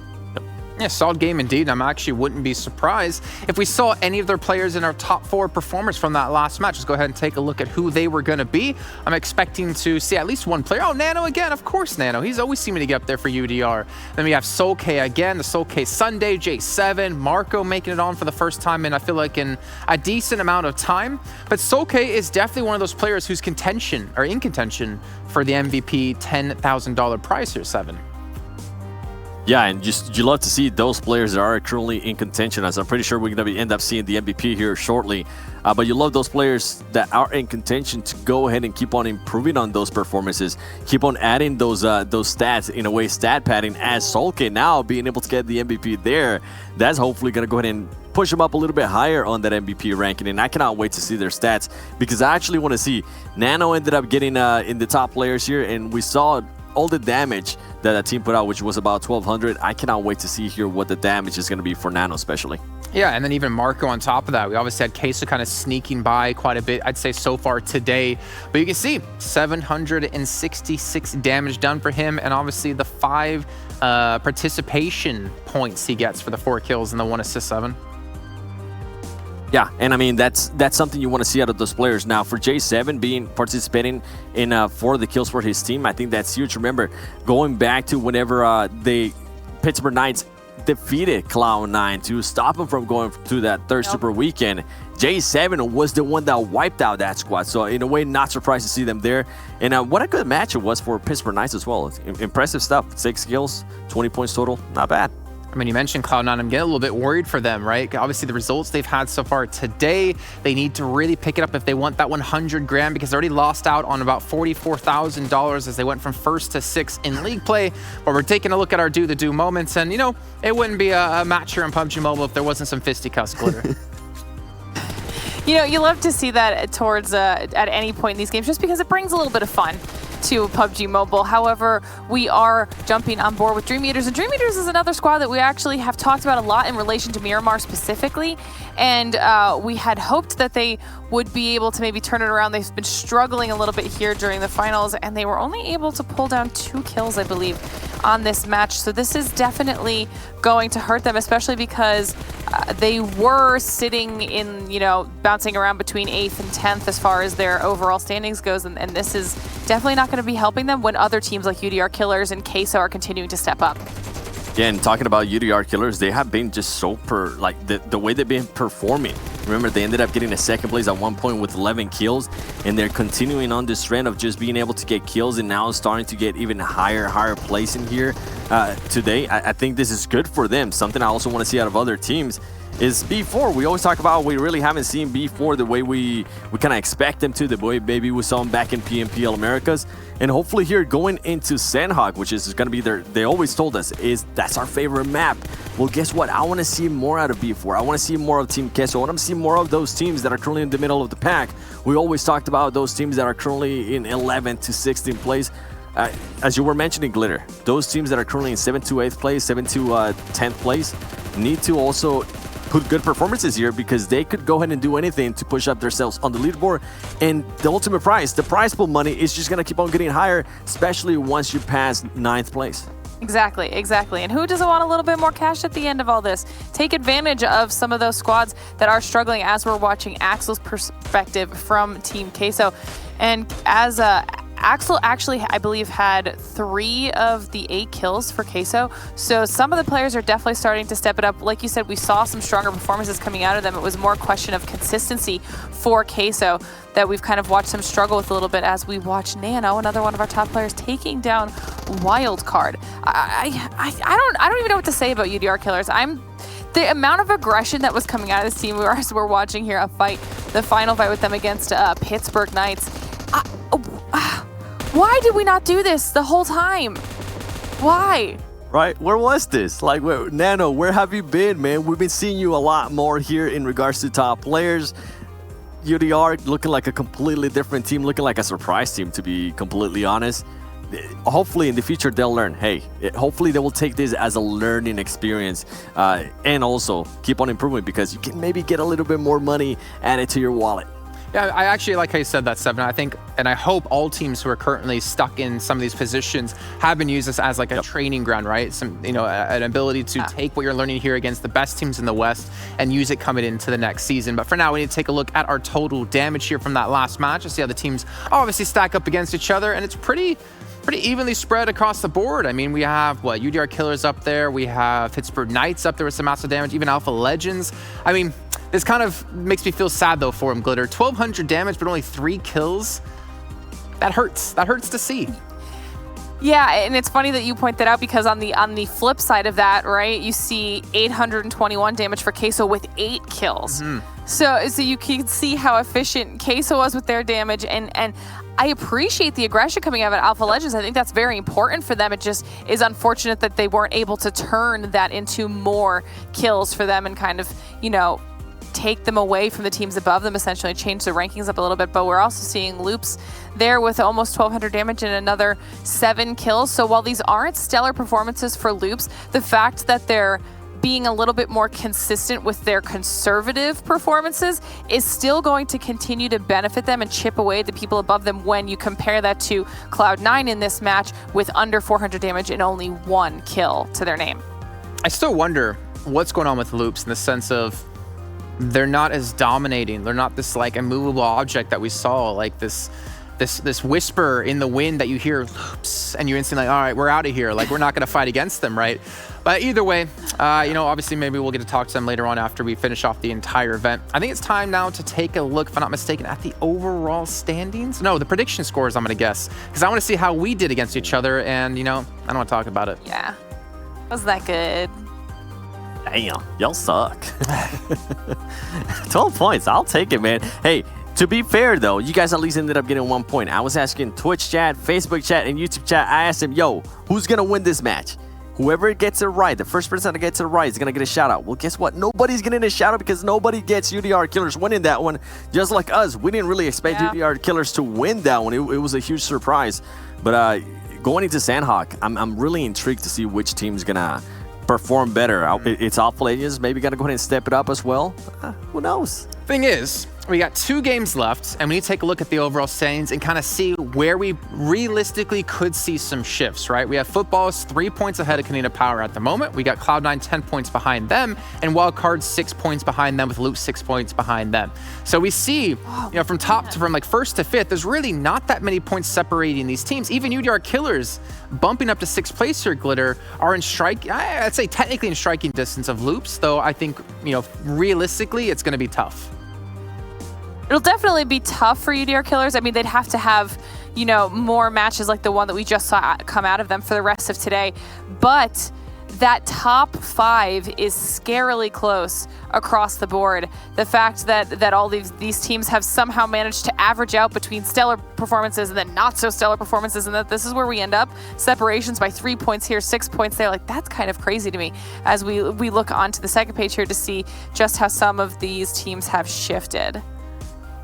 Yeah, solid game indeed. I actually wouldn't be surprised if we saw any of their players in our top 4 performers from that last match. Let's go ahead and take a look at who they were going to be. I'm expecting to see at least one player. Oh, Nano again. Of course, Nano. He's always seeming to get up there for UDR. Then we have Soul K again, the Soul K Sunday, J7, Marco making it on for the first time in, I feel like, in a decent amount of time. But Soul K is definitely one of those players who's in contention for the MVP $10,000 prize here, 7. Yeah, and just you love to see those players that are currently in contention, as I'm pretty sure we're going to end up seeing the MVP here shortly. But you love those players that are in contention to go ahead and keep on improving on those performances, keep on adding those stats, in a way, stat padding, as Solke now being able to get the MVP there. That's hopefully going to go ahead and push them up a little bit higher on that MVP ranking, and I cannot wait to see their stats, because I actually want to see. Nano ended up getting in the top players here, and we saw all the damage that that team put out, which was about 1,200. I cannot wait to see here what the damage is going to be for Nano especially. Yeah, and then even Marco on top of that. We obviously had Queso kind of sneaking by quite a bit, I'd say, so far today. But you can see 766 damage done for him, and obviously the 5 participation points he gets for the 4 kills and the 1 assist, 7. Yeah, and I mean, that's something you want to see out of those players. Now, for J7 participating in 4 of the kills for his team, I think that's huge. Remember, going back to whenever Pittsburgh Knights defeated Cloud9 to stop them from going to that 3rd Super Weekend, J7 was the one that wiped out that squad. So in a way, not surprised to see them there. And what a good match it was for Pittsburgh Knights as well. Impressive stuff. 6 kills, 20 points total. Not bad. I mean, you mentioned Cloud9. I'm getting a little bit worried for them, right? Obviously, the results they've had so far today, they need to really pick it up if they want that 100 grand, because they already lost out on about $44,000 as they went from 1st to 6th in league play. But we're taking a look at our do-the-do moments, and, you know, it wouldn't be a match here in PUBG Mobile if there wasn't some fisticuffs, Glitter. You know, you love to see that towards at any point in these games, just because it brings a little bit of fun to PUBG Mobile. However, we are jumping on board with Dream Eaters, and Dream Eaters is another squad that we actually have talked about a lot in relation to Miramar specifically, and we had hoped that they would be able to maybe turn it around. They've been struggling a little bit here during the finals, and they were only able to pull down 2 kills, I believe, on this match. So this is definitely going to hurt them, especially because they were sitting in, you know, bouncing around between 8th and 10th as far as their overall standings goes, and this is definitely not going to be helping them when other teams like UDR Killers and Queso are continuing to step up. Yeah, and talking about UDR Killers, they have been just so the way they've been performing. Remember, they ended up getting a 2nd place at one point with 11 kills, and they're continuing on this trend of just being able to get kills and now starting to get even higher place in here today. I think this is good for them. Something I also want to see out of other teams is B4. We always talk about we really haven't seen B4 the way we kind of expect them to, the way maybe we saw them back in PMPL Americas. And hopefully here going into Sanhok, which is going to be they always told us that's our favorite map. Well, guess what? I want to see more out of B4. I want to see more of Team Queso. I want to see more of those teams that are currently in the middle of the pack. We always talked about those teams that are currently in 11th to 16th place. As you were mentioning, Glitter, those teams that are currently in 7th to 8th place, 7th to 10th place, need to also put good performances here, because they could go ahead and do anything to push up themselves on the leaderboard. And the ultimate prize, the prize pool money, is just going to keep on getting higher, especially once you pass 9th place. Exactly. And who doesn't want a little bit more cash at the end of all this? Take advantage of some of those squads that are struggling, as we're watching Axel's perspective from Team Queso. And as Axel actually, I believe, had 3 of the 8 kills for Queso. So some of the players are definitely starting to step it up. Like you said, we saw some stronger performances coming out of them. It was more a question of consistency for Queso that we've kind of watched them struggle with a little bit, as we watch Nano, another one of our top players, taking down Wildcard. I don't even know what to say about UDR Killers. The amount of aggression that was coming out of this team, as we're watching here the final fight with them against Pittsburgh Knights. Why did we not do this the whole time? Why? Right? Where was this? Like, Nano, where have you been, man? We've been seeing you a lot more here in regards to top players. UDR looking like a completely different team, looking like a surprise team, to be completely honest. Hopefully in the future they'll learn. Hopefully they will take this as a learning experience, and also keep on improving, because you can maybe get a little bit more money added to your wallet. Yeah, I actually like how you said that, Seven. I think, and I hope all teams who are currently stuck in some of these positions have been used this as like a training ground, right? Some, you know, an ability to take what you're learning here against the best teams in the West and use it coming into the next season. But for now, we need to take a look at our total damage here from that last match to see how the teams obviously stack up against each other, and it's pretty evenly spread across the board. I mean, we have, UDR Killers up there. We have Pittsburgh Knights up there with some massive damage, even Alpha Legends. I mean, this kind of makes me feel sad, though, for him, Glitter. 1,200 damage, but only 3 kills. That hurts. That hurts to see. Yeah, and it's funny that you point that out, because on the flip side of that, right, you see 821 damage for Queso with 8 kills. So you can see how efficient Queso was with their damage, and I appreciate the aggression coming out of Alpha Legends. I think that's very important for them. It just is unfortunate that they weren't able to turn that into more kills for them and kind of, you know, take them away from the teams above them, essentially change the rankings up a little bit. But we're also seeing Loops there with almost 1,200 damage and another 7 kills. So while these aren't stellar performances for Loops, the fact that they're being a little bit more consistent with their conservative performances is still going to continue to benefit them and chip away at the people above them when you compare that to Cloud9 in this match with under 400 damage and only 1 kill to their name. I still wonder what's going on with Loops in the sense of they're not as dominating. They're not this like immovable object that we saw, like this this whisper in the wind that you hear loops, and you're instantly like, all right, we're out of here. Like, we're not going to fight against them, right? But either way, obviously maybe we'll get to talk to them later on after we finish off the entire event. I think it's time now to take a look, if I'm not mistaken, at the overall standings. No, the prediction scores, I'm going to guess, because I want to see how we did against each other, and, I don't want to talk about it. Yeah. Was that good? Damn, y'all suck. 12 points, I'll take it, man. Hey, to be fair, though, you guys at least ended up getting 1 point. I was asking Twitch chat, Facebook chat, and YouTube chat. I asked him, yo, who's going to win this match? Whoever gets it right, the first person that gets it right is going to get a shout out. Well, guess what? Nobody's getting a shout out because nobody gets UDR Killers winning that one. Just like us, we didn't really expect UDR Killers to win that one. It was a huge surprise. But going into Sanhok, I'm really intrigued to see which team's going to perform better. It's Alpha Legends. Maybe got to go ahead and step it up as well. Who knows? Thing is, we got 2 games left, and we need to take a look at the overall standings and kind of see where we realistically could see some shifts, right? We have Footballers 3 points ahead of Canadian Power at the moment. We got Cloud9 10 points behind them, and Wildcard 6 points behind them, with Loop 6 points behind them. So we see, from top to from like 1st to 5th, there's really not that many points separating these teams. Even UDR Killers bumping up to 6th place here, Glitter, are in strike. I'd say technically in striking distance of Loops, though I think realistically it's going to be tough. It'll definitely be tough for UDR Killers. I mean, they'd have to have, more matches like the one that we just saw come out of them for the rest of today. But that top 5 is scarily close across the board. The fact that all these teams have somehow managed to average out between stellar performances and then not so stellar performances, and that this is where we end up. Separations by 3 points here, 6 points there. Like, that's kind of crazy to me as we look onto the second page here to see just how some of these teams have shifted.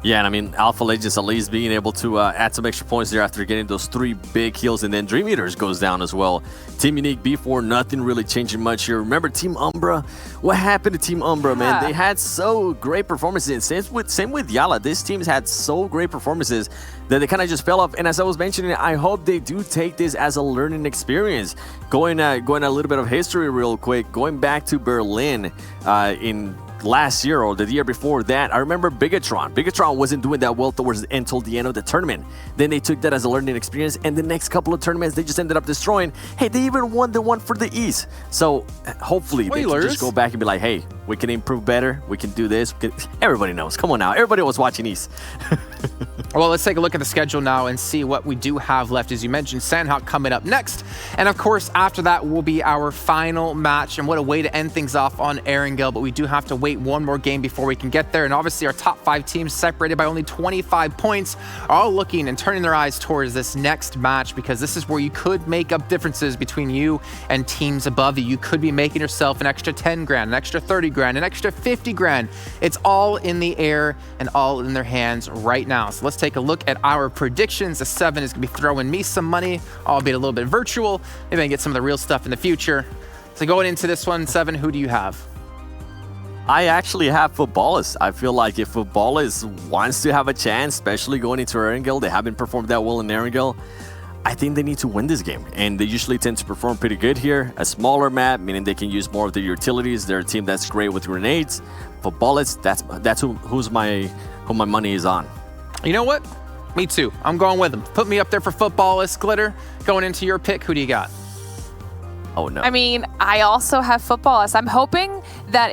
Yeah, and I mean, Alpha Legends at least being able to add some extra points there after getting those 3 big kills, and then Dream Eaters goes down as well. Team Unique B4, nothing really changing much here. Remember Team Umbra? What happened to Team Umbra, man? They had so great performances. Same with Yala. These teams had so great performances that they kind of just fell off. And as I was mentioning, I hope they do take this as a learning experience. Going a little bit of history real quick. Going back to Berlin in last year or the year before that, I remember Bigatron. Bigatron wasn't doing that well towards until the end of the tournament. Then they took that as a learning experience, and the next couple of tournaments they just ended up destroying. Hey, they even won the one for the East. So hopefully they can just go back and be like, hey, we can improve better. We can do this. Everybody knows. Come on now. Everybody was watching East. Well, let's take a look at the schedule now and see what we do have left. As you mentioned, Sanhok coming up next. And of course, after that will be our final match. And what a way to end things off on Erangel. But we do have to wait one more game before we can get there. And obviously our top 5 teams, separated by only 25 points, are all looking and turning their eyes towards this next match, because this is where you could make up differences between you and teams above you. You could be making yourself an extra 10 grand, an extra 30 grand, an extra 50 grand. It's all in the air and all in their hands right now. So let's take a look at our predictions. The 7 is going to be throwing me some money, albeit a little bit virtual. Maybe I can get some of the real stuff in the future. So going into this one, 7, who do you have? I actually have Footballers. I feel like if Footballers wants to have a chance, especially going into Erangel, they haven't performed that well in Erangel, I think they need to win this game. And they usually tend to perform pretty good here. A smaller map, meaning they can use more of their utilities. They're a team that's great with grenades. Footballers, that's who my money is on. You know what? Me too. I'm going with them. Put me up there for Footballers. Glitter, going into your pick, who do you got? Oh, no. I mean, I also have Footballers. I'm hoping that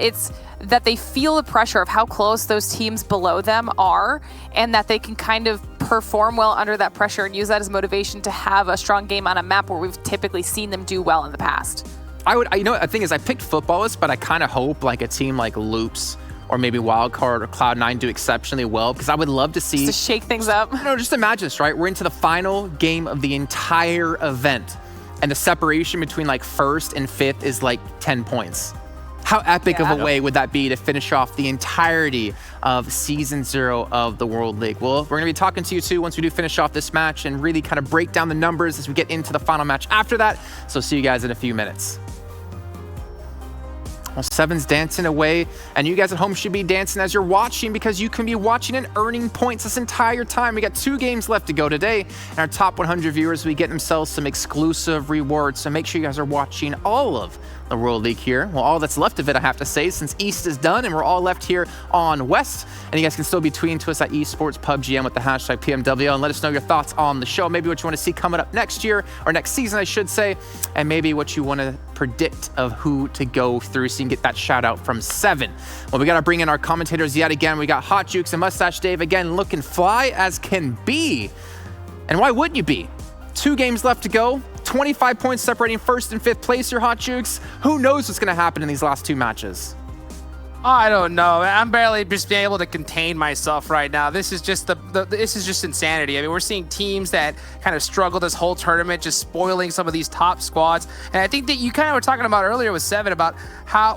that they feel the pressure of how close those teams below them are, and that they can kind of perform well under that pressure and use that as motivation to have a strong game on a map where we've typically seen them do well in the past. The thing is, I picked Footballers, but I kind of hope like a team like Loops or maybe Wildcard or Cloud9 do exceptionally well, because I would love to see... Just to shake things up. Just imagine this, right? We're into the final game of the entire event, and the separation between like 1st and 5th is like 10 points. How epic of a way would that be to finish off the entirety of Season 0 of the World League? Well, we're going to be talking to you too once we do finish off this match and really kind of break down the numbers as we get into the final match after that. So see you guys in a few minutes. Well, Seven's dancing away, and you guys at home should be dancing as you're watching, because you can be watching and earning points this entire time. We got 2 games left to go today, and our top 100 viewers will be getting themselves some exclusive rewards, so make sure you guys are watching all of the World League here. Well, all that's left of it, I have to say, since East is done and we're all left here on West. And you guys can still be tweeting to us at Esports PUBGM with the hashtag PMWL and let us know your thoughts on the show. Maybe what you want to see coming up next year, or next season, I should say, and maybe what you want to predict of who to go through, so you can get that shout out from Seven. Well, we got to bring in our commentators yet again. We got Hot Jukes and Mustache Dave again, looking fly as can be. And why wouldn't you be? 2 games left to go. 25 points separating first and fifth place here, Hot Jukes. Who knows what's going to happen in these last 2 matches? I don't know. I'm barely just being able to contain myself right now. This is just this is just insanity. I mean, we're seeing teams that kind of struggle this whole tournament, just spoiling some of these top squads. And I think that you kind of were talking about earlier with Seven about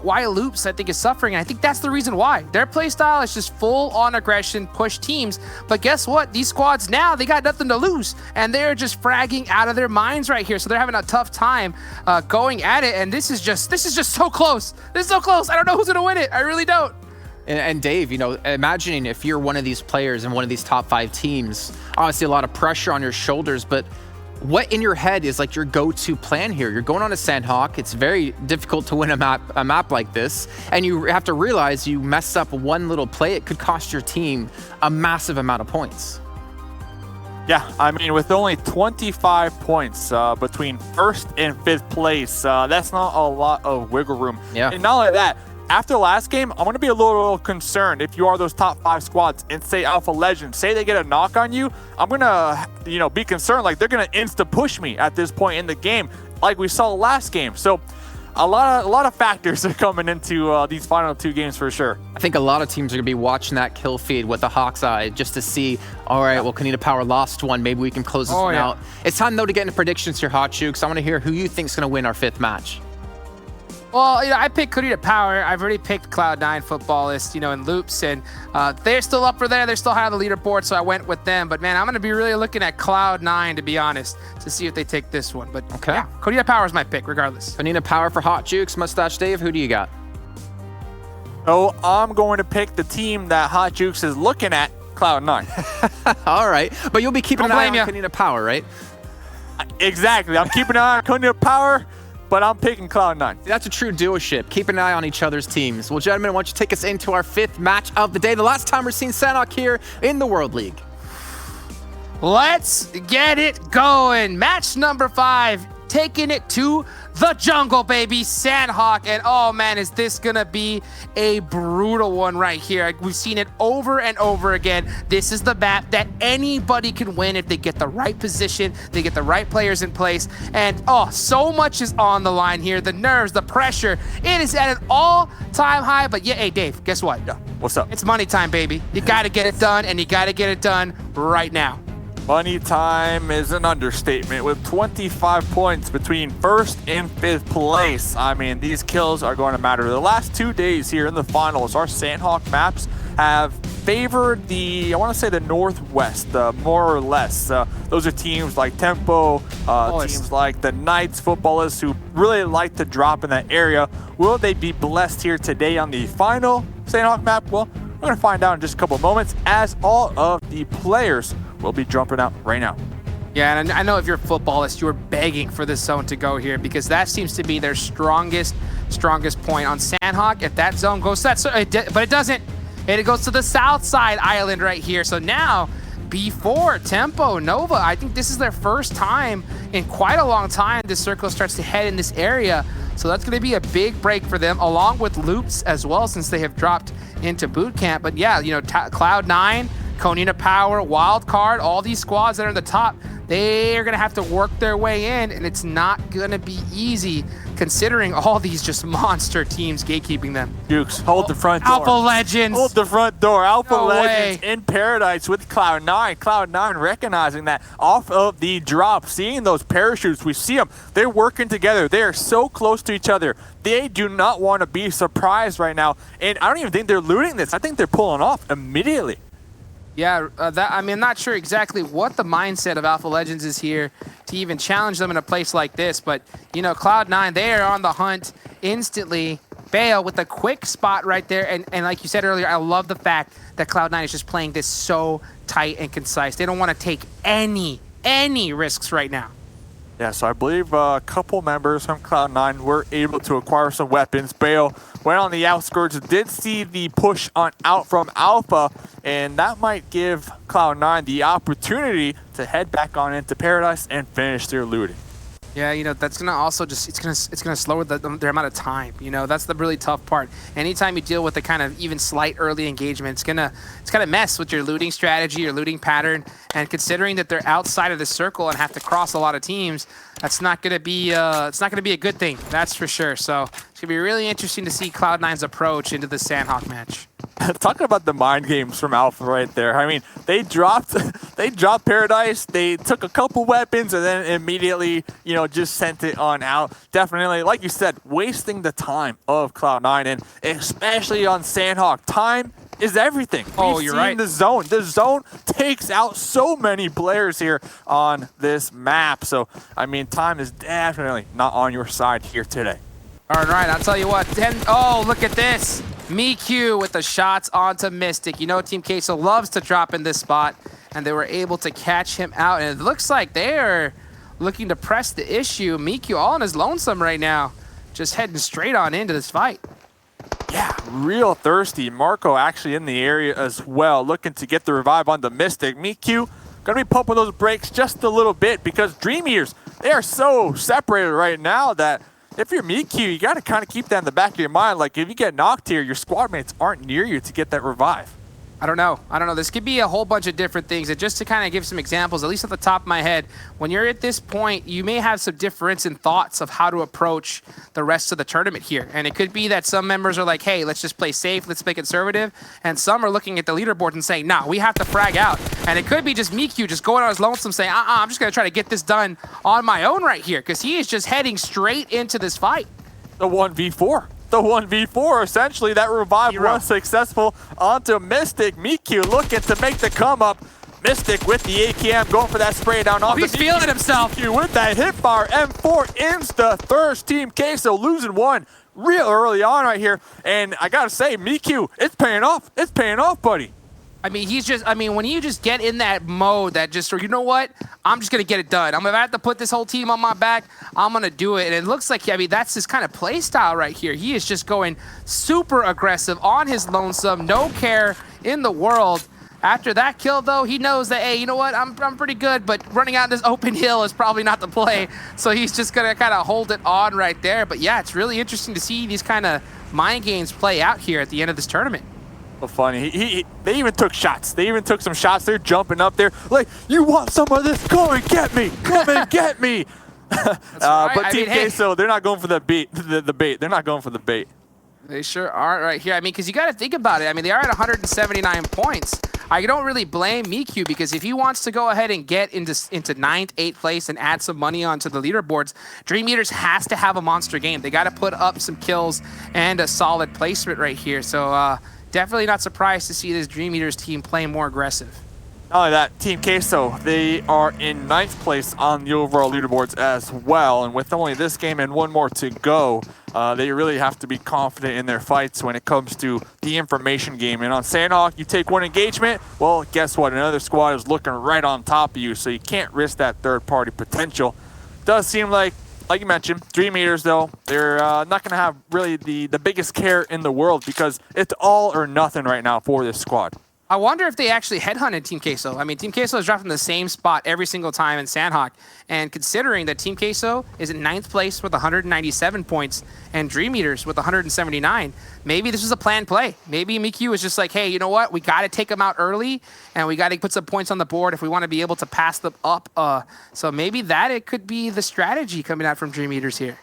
why Loops, I think, is suffering. And I think that's the reason why. Their play style is just full on aggression, push teams. But guess what? These squads now, they got nothing to lose, and they're just fragging out of their minds right here. So they're having a tough time going at it. And this is just so close. This is so close. I don't know who's gonna win it. I really don't. And Dave, you know, imagining if you're one of these players in one of these top 5 teams, obviously a lot of pressure on your shoulders, but what in your head is like your go-to plan here? You're going on a Sanhok. It's very difficult to win a map like this, and you have to realize you mess up one little play, it could cost your team a massive amount of points. Yeah, I mean, with only 25 points between first and fifth place, that's not a lot of wiggle room. Yeah. And not only that, after last game, I'm going to be a little concerned if you are those top 5 squads and say Alpha Legends, say they get a knock on you, I'm going to, be concerned like they're going to insta-push me at this point in the game like we saw last game. So a lot of factors are coming into these final 2 games for sure. I think a lot of teams are going to be watching that kill feed with the Hawk's Eye just to see, all right, well, Kanina Power lost one. Maybe we can close this one out. It's time, though, to get into predictions here, Hot Jukes. I want to hear who you think's going to win our 5th match. Well, I picked Kurita Power. I've already picked Cloud9 Footballist, in Loops, and they're still up for there. They're still high on the leaderboard, so I went with them. But, man, I'm going to be really looking at Cloud9, to be honest, to see if they take this one. But, okay. Yeah, Kurita Power is my pick, regardless. Kanina Power for Hot Jukes. Mustache Dave, who do you got? So I'm going to pick the team that Hot Jukes is looking at, Cloud9. All right. But you'll be keeping an eye on Kanina Power, right? Exactly. I'm keeping an eye on Kanina Power, but I'm picking Cloud9. That's a true duoship. Keep an eye on each other's teams. Well, gentlemen, why don't you take us into our 5th match of the day, the last time we're seeing Sanhok here in the World League. Let's get it going. Match number 5, taking it to the jungle, baby. Sanhok, and oh man, is this gonna be a brutal one right here. We've seen it over and over again. This is the map that anybody can win if they get the right position, they get the right players in place, and so much is on the line here. The nerves, the pressure, it is at an all-time high. But yeah, hey Dave, guess what? What's up? It's money time, baby. You gotta get it done, and you gotta get it done right now. Money time is an understatement. With 25 points between first and fifth place, I mean, these kills are going to matter. The last 2 days here in the finals, our Sanhok maps have favored the, I want to say the Northwest, more or less. Those are teams like Tempo, teams like the Knights Footballists who really like to drop in that area. Will they be blessed here today on the final Sanhok map? Well, we're going to find out in just a couple of moments, as all of the players will be jumping out right now. Yeah, and I know if you're a footballist, you're begging for this zone to go here, because that seems to be their strongest point on Sanhok. If that zone goes to that, but it doesn't. It goes to the south side island right here. So now, before Tempo, Nova, I think this is their first time in quite a long time this circle starts to head in this area. So that's going to be a big break for them, along with Loops as well, since they have dropped into boot camp. But yeah, Cloud9, Konina Power, Wildcard, all these squads that are in the top, they are going to have to work their way in, and it's not going to be easy considering all these just monster teams gatekeeping them. Dukes, hold the front door. Alpha Legends. Hold the front door. Alpha Legends in paradise with Cloud9. Cloud9 recognizing that off of the drop, seeing those parachutes, we see them. They're working together. They are so close to each other. They do not want to be surprised right now, and I don't even think they're looting this. I think they're pulling off immediately. Yeah, I'm not sure exactly what the mindset of Alpha Legends is here to even challenge them in a place like this, but Cloud9, they are on the hunt instantly. Bale with a quick spot right there. And like you said earlier, I love the fact that Cloud9 is just playing this so tight and concise. They don't want to take any risks right now. Yeah, so I believe a couple members from Cloud9 were able to acquire some weapons. Bale went on the outskirts, did see the push on out from Alpha, and that might give Cloud9 the opportunity to head back on into Paradise and finish their looting. Yeah, you know, that's gonna also just it's gonna slow their amount of time. You know, that's the really tough part. Anytime you deal with the kind of even slight early engagement, it's gonna mess with your looting strategy, your looting pattern. And considering that they're outside of the circle and have to cross a lot of teams, that's not gonna be it's not gonna be a good thing. That's for sure. So it's gonna be really interesting to see Cloud9's approach into the Sanhok match. Talking about the mind games from Alpha right there. I mean, they dropped Paradise. They took a couple weapons and then immediately, you know, just sent it on out. Definitely, like you said, wasting the time of Cloud9, and especially on Sanhok. Time is everything. Oh, you're right. The zone takes out so many players here on this map. So, I mean, time is definitely not on your side here today. All right, I'll tell you what. Oh, look at this. MiQ with the shots onto Mystic. You know, Team Queso loves to drop in this spot, and they were able to catch him out. And it looks like they are looking to press the issue. MiQ all on his lonesome right now, just heading straight on into this fight. Yeah, real thirsty. Marco actually in the area as well, looking to get the revive on the Mystic. MiQ gonna be pumping those brakes just a little bit because Dream Eaters, they are so separated right now that if you're MiQ, you got to kind of keep that in the back of your mind. Like, if you get knocked here, your squad mates aren't near you to get that revive. I don't know. This could be a whole bunch of different things. And just to kind of give some examples, at least at the top of my head, when you're at this point, you may have some difference in thoughts of how to approach the rest of the tournament here. And it could be that some members are like, hey, let's just play safe, let's play conservative. And some are looking at the leaderboard and saying, nah, we have to frag out. And it could be just MiQ just going on his lonesome saying, I'm just going to try to get this done on my own right here, because he is just heading straight into this fight. The 1v4. The 1v4, essentially, that revive was successful onto Mystic. MiQ looking to make the come up. Mystic with the AKM going for that spray down. Oh, he's feeling himself. MiQ with that hit fire. M4 insta thirst. Team Queso losing one real early on right here. And I gotta say, MiQ, it's paying off. It's paying off, buddy. I mean, when you just get in that mode that just, you know what, I'm just going to get it done. I'm going to have to put this whole team on my back. I'm going to do it. And it looks like, I mean, that's his kind of play style right here. He is just going super aggressive on his lonesome, no care in the world. After that kill, though, he knows that, hey, you know what, I'm pretty good, but running out this open hill is probably not the play. So he's just going to kind of hold it on right there. But yeah, it's really interesting to see these kind of mind games play out here at the end of this tournament. So funny. They even took shots. They even took some shots. They're jumping up there. Like, you want some of this? Come and get me. Come and get me. Right. But Team Queso, they're not going for the bait. The bait. They're not going for the bait. They sure aren't right here. I mean, because you got to think about it. I mean, they are at 179 points. I don't really blame MiQ, because if he wants to go ahead and get into 9th, 8th place and add some money onto the leaderboards, Dream Eaters has to have a monster game. They got to put up some kills and a solid placement right here. So definitely not surprised to see this Dream Eaters team play more aggressive. Not only that, Team Queso, they are in 9th place on the overall leaderboards as well. And with only this game and one more to go, they really have to be confident in their fights when it comes to the information game. And on Sanhok, you take one engagement, well, guess what? Another squad is looking right on top of you, so you can't risk that third-party potential. Does seem like you mentioned, Dream Eaters, though, they're not going to have really the biggest care in the world, because it's all or nothing right now for this squad. I wonder if they actually headhunted Team Queso. I mean, Team Queso is dropping the same spot every single time in Sanhok. And considering that Team Queso is in 9th place with 197 points and Dream Eaters with 179, maybe this was a planned play. Maybe MiQ was just like, hey, you know what? We got to take them out early, and we got to put some points on the board if we want to be able to pass them up. So maybe it could be the strategy coming out from Dream Eaters here.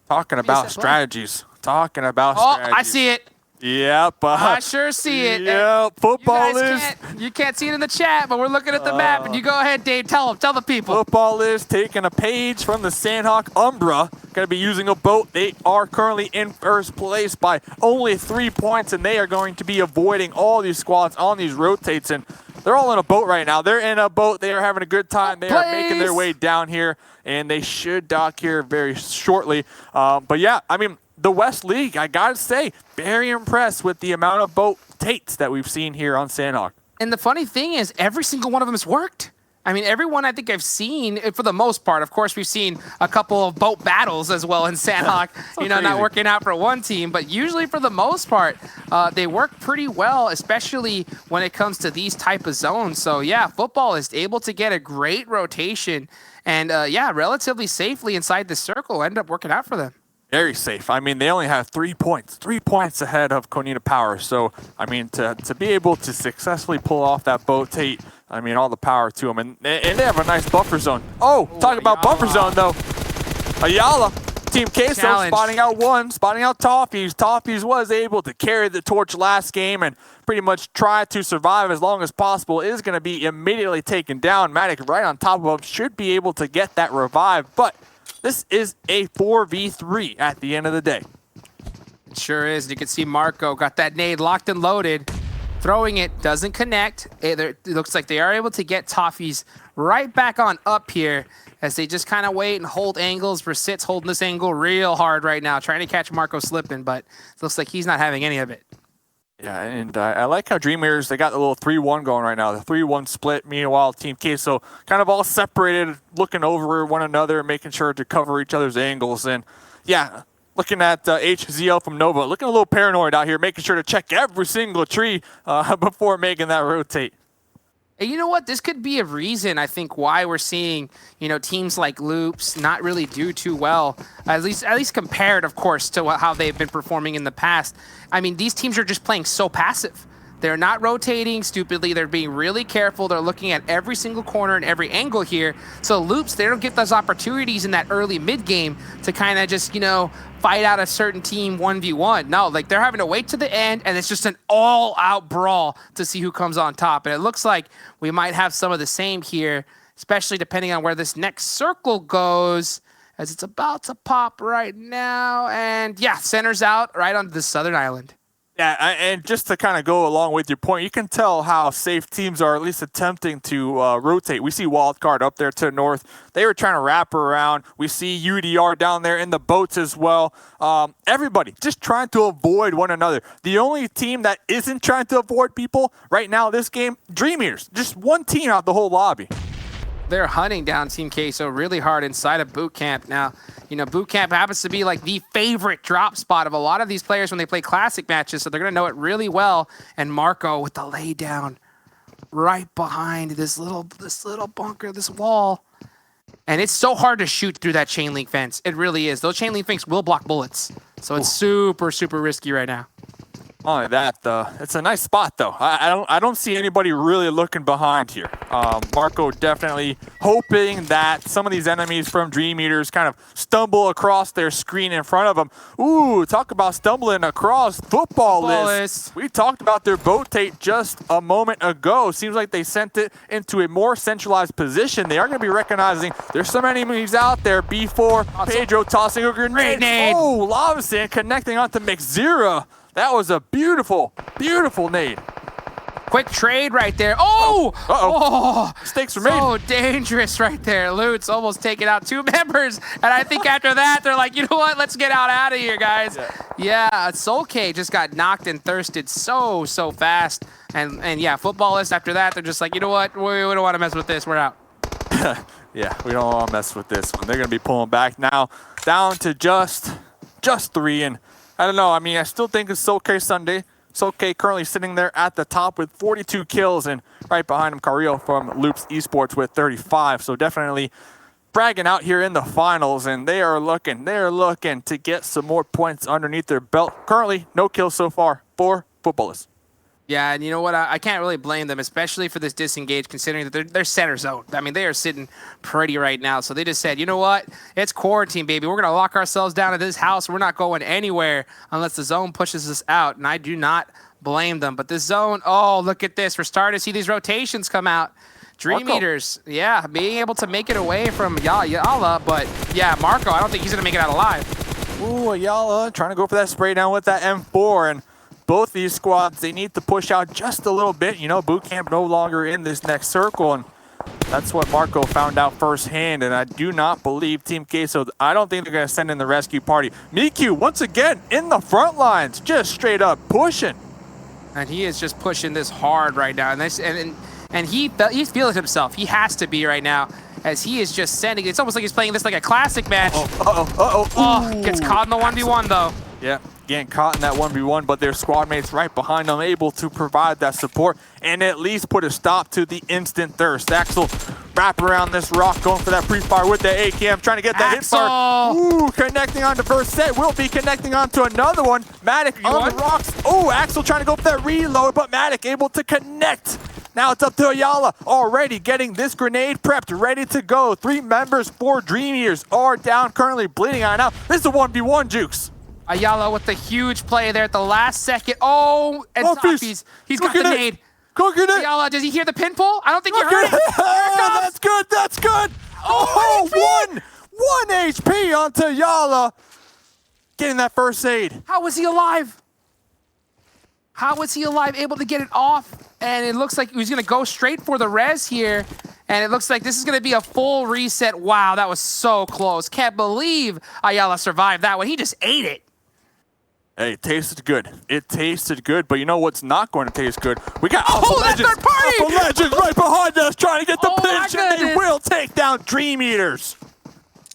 Talking about strategies. Talking about strategies. I see it. Yep. I sure see it. Yep. Football is. You can't see it in the chat, but we're looking at the map, and you go ahead, Dave. Tell the people. Football is taking a page from the Sanhok Umbra. Going to be using a boat. They are currently in first place by only 3 points, and they are going to be avoiding all these squads on these rotates. And they're all in a boat right now. They're in a boat. They are having a good time. They are making their way down here, and they should dock here very shortly. But yeah, I mean, the West League, I gotta say, very impressed with the amount of boat tates that we've seen here on Sanhok. And the funny thing is, every single one of them has worked. I mean, everyone I think I've seen, for the most part, of course, we've seen a couple of boat battles as well in Sanhok, not working out for one team, but usually for the most part, they work pretty well, especially when it comes to these type of zones. So yeah, football is able to get a great rotation and relatively safely inside the circle, end up working out for them. Very safe. I mean, they only have 3 points ahead of Konita Power. So, I mean, to be able to successfully pull off that boat tate, I mean, all the power to them. And they have a nice buffer zone. Talking about buffer zone, though. Ayala, Team Queso spotting out Toffees. Toffees was able to carry the torch last game and pretty much try to survive as long as possible. Is going to be immediately taken down. Matic right on top of him should be able to get that revive, but this is a 4v3 at the end of the day. It sure is. You can see Marco got that nade locked and loaded. Throwing it, doesn't connect. It looks like they are able to get Toffees right back on up here as they just kind of wait and hold angles. Brissit's holding this angle real hard right now, trying to catch Marco slipping, but it looks like he's not having any of it. Yeah, and I like how Dream Eaters, they got the little 3-1 going right now. The 3-1 split, meanwhile, Team Queso kind of all separated, looking over one another, making sure to cover each other's angles. And yeah, looking at HZL from Nova, looking a little paranoid out here, making sure to check every single tree before making that rotate. And you know what? This could be a reason, I think, why we're seeing, teams like Loops not really do too well, at least compared, of course, to how they've been performing in the past. I mean, these teams are just playing so passive. They're not rotating stupidly. They're being really careful. They're looking at every single corner and every angle here. So Loops, they don't get those opportunities in that early mid game to kind of just, fight out a certain team 1v1. No, like they're having to wait to the end, and it's just an all-out brawl to see who comes on top. And it looks like we might have some of the same here, especially depending on where this next circle goes, as it's about to pop right now. And yeah, centers out right onto the southern island. Yeah, and just to kind of go along with your point, you can tell how safe teams are at least attempting to rotate. We see Wildcard up there to the north. They were trying to wrap around. We see UDR down there in the boats as well. Everybody just trying to avoid one another. The only team that isn't trying to avoid people right now this game, Dream Eaters. Just one team out the whole lobby. They're hunting down Team Queso really hard inside of boot camp. Now, boot camp happens to be like the favorite drop spot of a lot of these players when they play classic matches, so they're going to know it really well. And Marco with the lay down right behind this little bunker, this wall. And it's so hard to shoot through that chain link fence. It really is. Those chain link fences will block bullets. So it's super, super risky right now. Not only that, it's a nice spot though. I don't see anybody really looking behind here. Marco definitely hoping that some of these enemies from Dream Eaters kind of stumble across their screen in front of them. Ooh, talk about stumbling across Footballists. We talked about their boat tate just a moment ago. Seems like they sent it into a more centralized position. They are going to be recognizing there's some enemies out there. B4, Pedro tossing a grenade. Oh, Lavison connecting onto McZera. That was a beautiful, beautiful nade. Quick trade right there. Oh! Uh-oh. Mistakes were made. So dangerous right there. Lutz almost taking out 2 members. And I think after that, they're like, you know what? Let's get out of here, guys. Yeah, Solke just got knocked and thirsted so fast. And yeah, Footballists after that, they're just like, you know what? We don't want to mess with this. We're out. Yeah, we don't want to mess with this one. They're going to be pulling back now down to just 3. And I don't know. I mean, I still think it's Solke Sunday. Solke currently sitting there at the top with 42 kills, and right behind him, Carrillo from Loops Esports with 35. So definitely bragging out here in the finals, and they are looking to get some more points underneath their belt. Currently, no kills so far for Footballists. Yeah, and you know what? I can't really blame them, especially for this disengage, considering that they're center zone. I mean, they are sitting pretty right now. So they just said, you know what? It's quarantine, baby. We're going to lock ourselves down at this house. We're not going anywhere unless the zone pushes us out. And I do not blame them. But this zone, oh, look at this. We're starting to see these rotations come out. Dream Eaters, yeah, being able to make it away from Ayala. But yeah, Marco, I don't think he's going to make it out alive. Ooh, Ayala trying to go for that spray down with that M4. And both these squads, they need to push out just a little bit. You know, boot camp no longer in this next circle. And That's what Marco found out firsthand, and I do not believe Team Queso. I don't think they're going to send in the rescue party. Miku, once again, in the front lines, just straight up pushing. And he is just pushing this hard right now. And he's feeling himself. He has to be right now, as he is just sending. It's almost like he's playing this like a classic match. Oh, gets caught in the 1v1 though. Yeah, getting caught in that 1v1, but their squad mates right behind them, able to provide that support and at least put a stop to the instant thirst. Axel wrap around this rock, going for that pre-fire with the AKM, trying to get that hit fire. Ooh, connecting onto first set, will be connecting onto another one. Matic on the rocks. Oh, Axel trying to go for that reload, but Matic able to connect. Now it's up to Ayala, already getting this grenade prepped, ready to go. 3 members, 4 Dream Eaters are down, currently bleeding on out. This is a 1v1, Jukes. Ayala with the huge play there at the last second. Oh, and Toffee's, he's got the nade. Ayala, does he hear the pin pull? I don't think he heard it. That's good, that's good. Oh, one HP onto Ayala. Getting that first aid. How was he alive? How was he alive, able to get it off? And it looks like he was going to go straight for the res here. And it looks like this is going to be a full reset. Wow, that was so close. Can't believe Ayala survived that one. He just ate it. Hey, it tasted good. It tasted good, but you know what's not going to taste good? We got Alpha Legends. Alpha Legends right behind us trying to get the pinch, and they will take down Dream Eaters.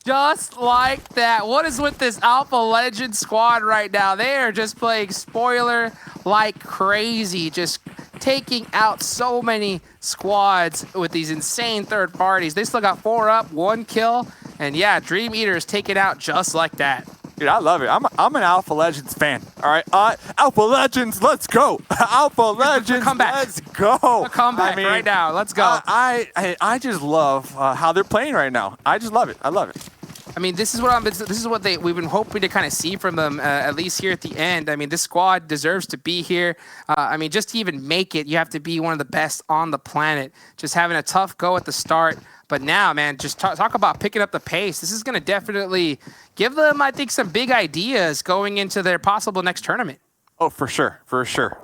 Just like that. What is with this Alpha Legend squad right now? They are just playing spoiler like crazy, just taking out so many squads with these insane third parties. They still got 4 up, 1 kill, and yeah, Dream Eaters taken out just like that. Dude, I love it. I'm an Alpha Legends fan. All right, Alpha Legends, let's go. Alpha Legends, let's go. A comeback right now. Let's go. I just love how they're playing right now. I just love it. I love it. I mean, this is what we've been hoping to kind of see from them, at least here at the end. I mean, this squad deserves to be here. I mean, just to even make it, you have to be one of the best on the planet. Just having a tough go at the start. But now, man, just talk about picking up the pace. This is going to definitely give them, I think, some big ideas going into their possible next tournament. Oh, for sure, for sure.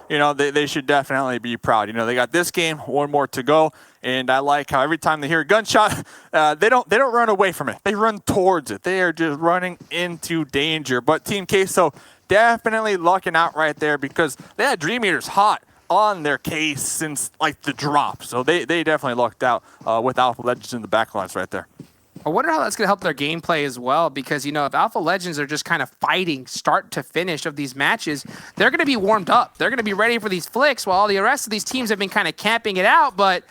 You know, they should definitely be proud. You know, they got this game, 1 more to go, and I like how every time they hear a gunshot, they don't run away from it. They run towards it. They are just running into danger. But Team Queso definitely lucking out right there because they had Dream Eaters hot on their case since like the drop. So they definitely lucked out with Alpha Legends in the backlines right there. I wonder how that's going to help their gameplay as well, because, you know, if Alpha Legends are just kind of fighting start to finish of these matches, they're going to be warmed up. They're going to be ready for these flicks while the rest of these teams have been kind of camping it out. But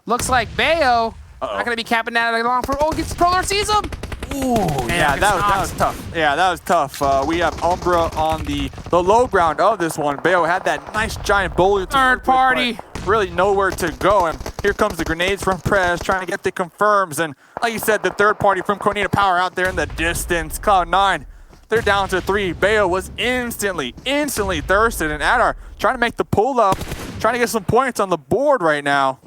looks like Bayo not going to be camping that long for. Oh, gets Pro Lord sees him. Ooh, yeah, that was tough. Yeah, that was tough. We have Umbra on the low ground of this one. Bayo had that nice giant boulder. Third party. Really nowhere to go, and here comes the grenades from Prez trying to get the confirms, and like you said, the third party from Cornita Power out there in the distance. Cloud9, they're down to 3. Bayo was instantly thirsted, and Adar trying to make the pull up, trying to get some points on the board right now.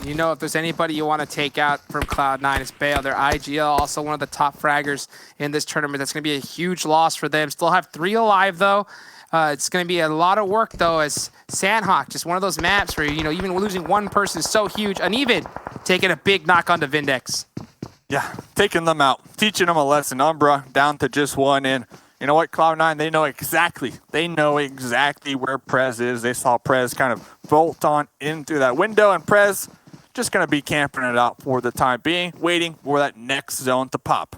You know, if there's anybody you want to take out from Cloud9, it's Bayo. Their IGL, also one of the top fraggers in this tournament. That's going to be a huge loss for them. Still have 3 alive, though. It's going to be a lot of work, though, as Sanhok, just one of those maps where, you know, even losing one person is so huge. Uneven, taking a big knock onto Vindex. Yeah, taking them out, teaching them a lesson. Umbra down to just 1, and you know what, Cloud9, they know exactly where Prez is. They saw Prez kind of bolt on into that window, and Prez just going to be camping it out for the time being, waiting for that next zone to pop.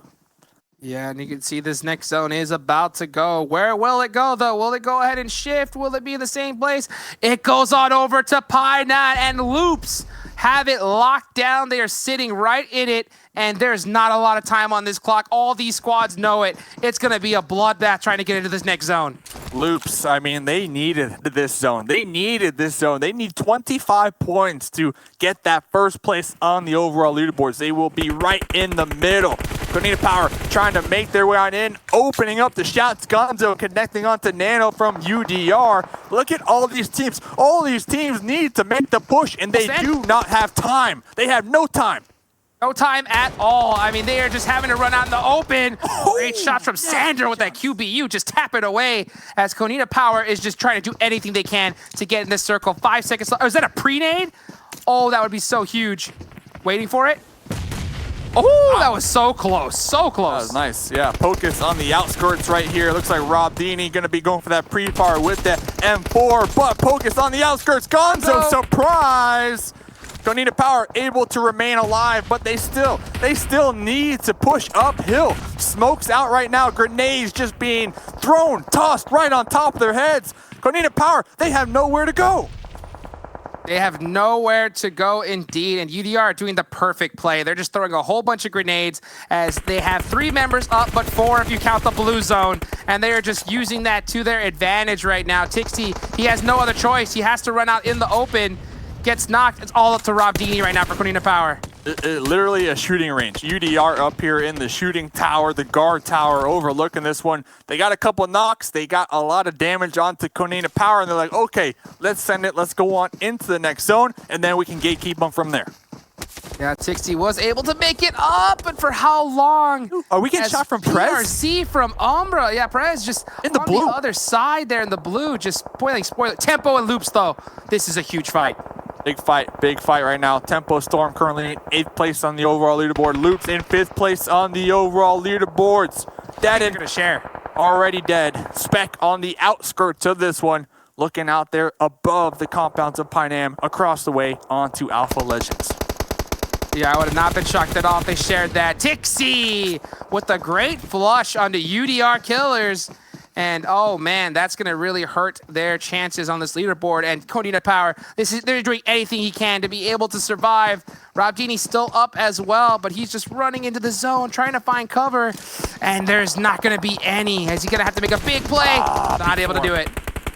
Yeah, and you can see this next zone is about to go. Where will it go, though? Will it go ahead and shift? Will it be the same place? It goes on over to Pi9, and Loops have it locked down. They are sitting right in it, and there's not a lot of time on this clock. All these squads know it. It's going to be a bloodbath trying to get into this next zone. Loops, I mean, they needed this zone. They needed this zone. They need 25 points to get that first place on the overall leaderboards. They will be right in the middle. Cornita Power trying to make their way on in, opening up the shots. Gonzo connecting onto Nano from UDR. Look at all these teams. All these teams need to make the push, and they do not have time. They have no time. No time at all. I mean, they are just having to run out in the open. Great shots from Sandra with that QBU. Just tap it away as Cornita Power is just trying to do anything they can to get in this circle. 5 seconds left. Oh, is that a pre-nade? Oh, that would be so huge. Waiting for it. Oh, that was so close. So close. That was nice. Yeah, Pocus on the outskirts right here. Looks like Rob Deeney going to be going for that pre-fire with the M4, but Pocus on the outskirts. Gonzo, surprise! Konina Power able to remain alive, but they still need to push uphill. Smokes out right now. Grenades just being thrown, tossed right on top of their heads. Konina Power, they have nowhere to go. They have nowhere to go indeed, and UDR are doing the perfect play. They're just throwing a whole bunch of grenades as they have 3 members up, but 4 if you count the blue zone, and they are just using that to their advantage right now. Tixie, he has no other choice. He has to run out in the open, gets knocked. It's all up to Rob Deeney right now for Konina Power. Literally a shooting range. UDR up here in the shooting tower, the guard tower overlooking this one. They got a couple knocks. They got a lot of damage onto Konina Power, and they're like, okay, let's send it. Let's go on into the next zone, and then we can gatekeep them from there. Yeah, Tixie was able to make it up, but for how long? Are we getting shot from Prez? PRC from Umbra. Yeah, Prez just in the on blue. The other side there in the blue, just spoiling. Tempo and Loops, though. This is a huge fight. Big fight right now. Tempo Storm currently in 8th place on the overall leaderboard. Loops in 5th place on the overall leaderboards. Dead and gonna share. Already dead. Spec on the outskirts of this one. Looking out there above the compounds of Pineham, across the way onto Alpha Legends. Yeah, I would have not been shocked at all if they shared that. Tixie with a great flush onto UDR Killers. And oh man, that's gonna really hurt their chances on this leaderboard. And Konina Power, they're doing anything he can to be able to survive. Rob Deeney's still up as well, but he's just running into the zone, trying to find cover. And there's not gonna be any, as he's gonna have to make a big play. Not able to do it.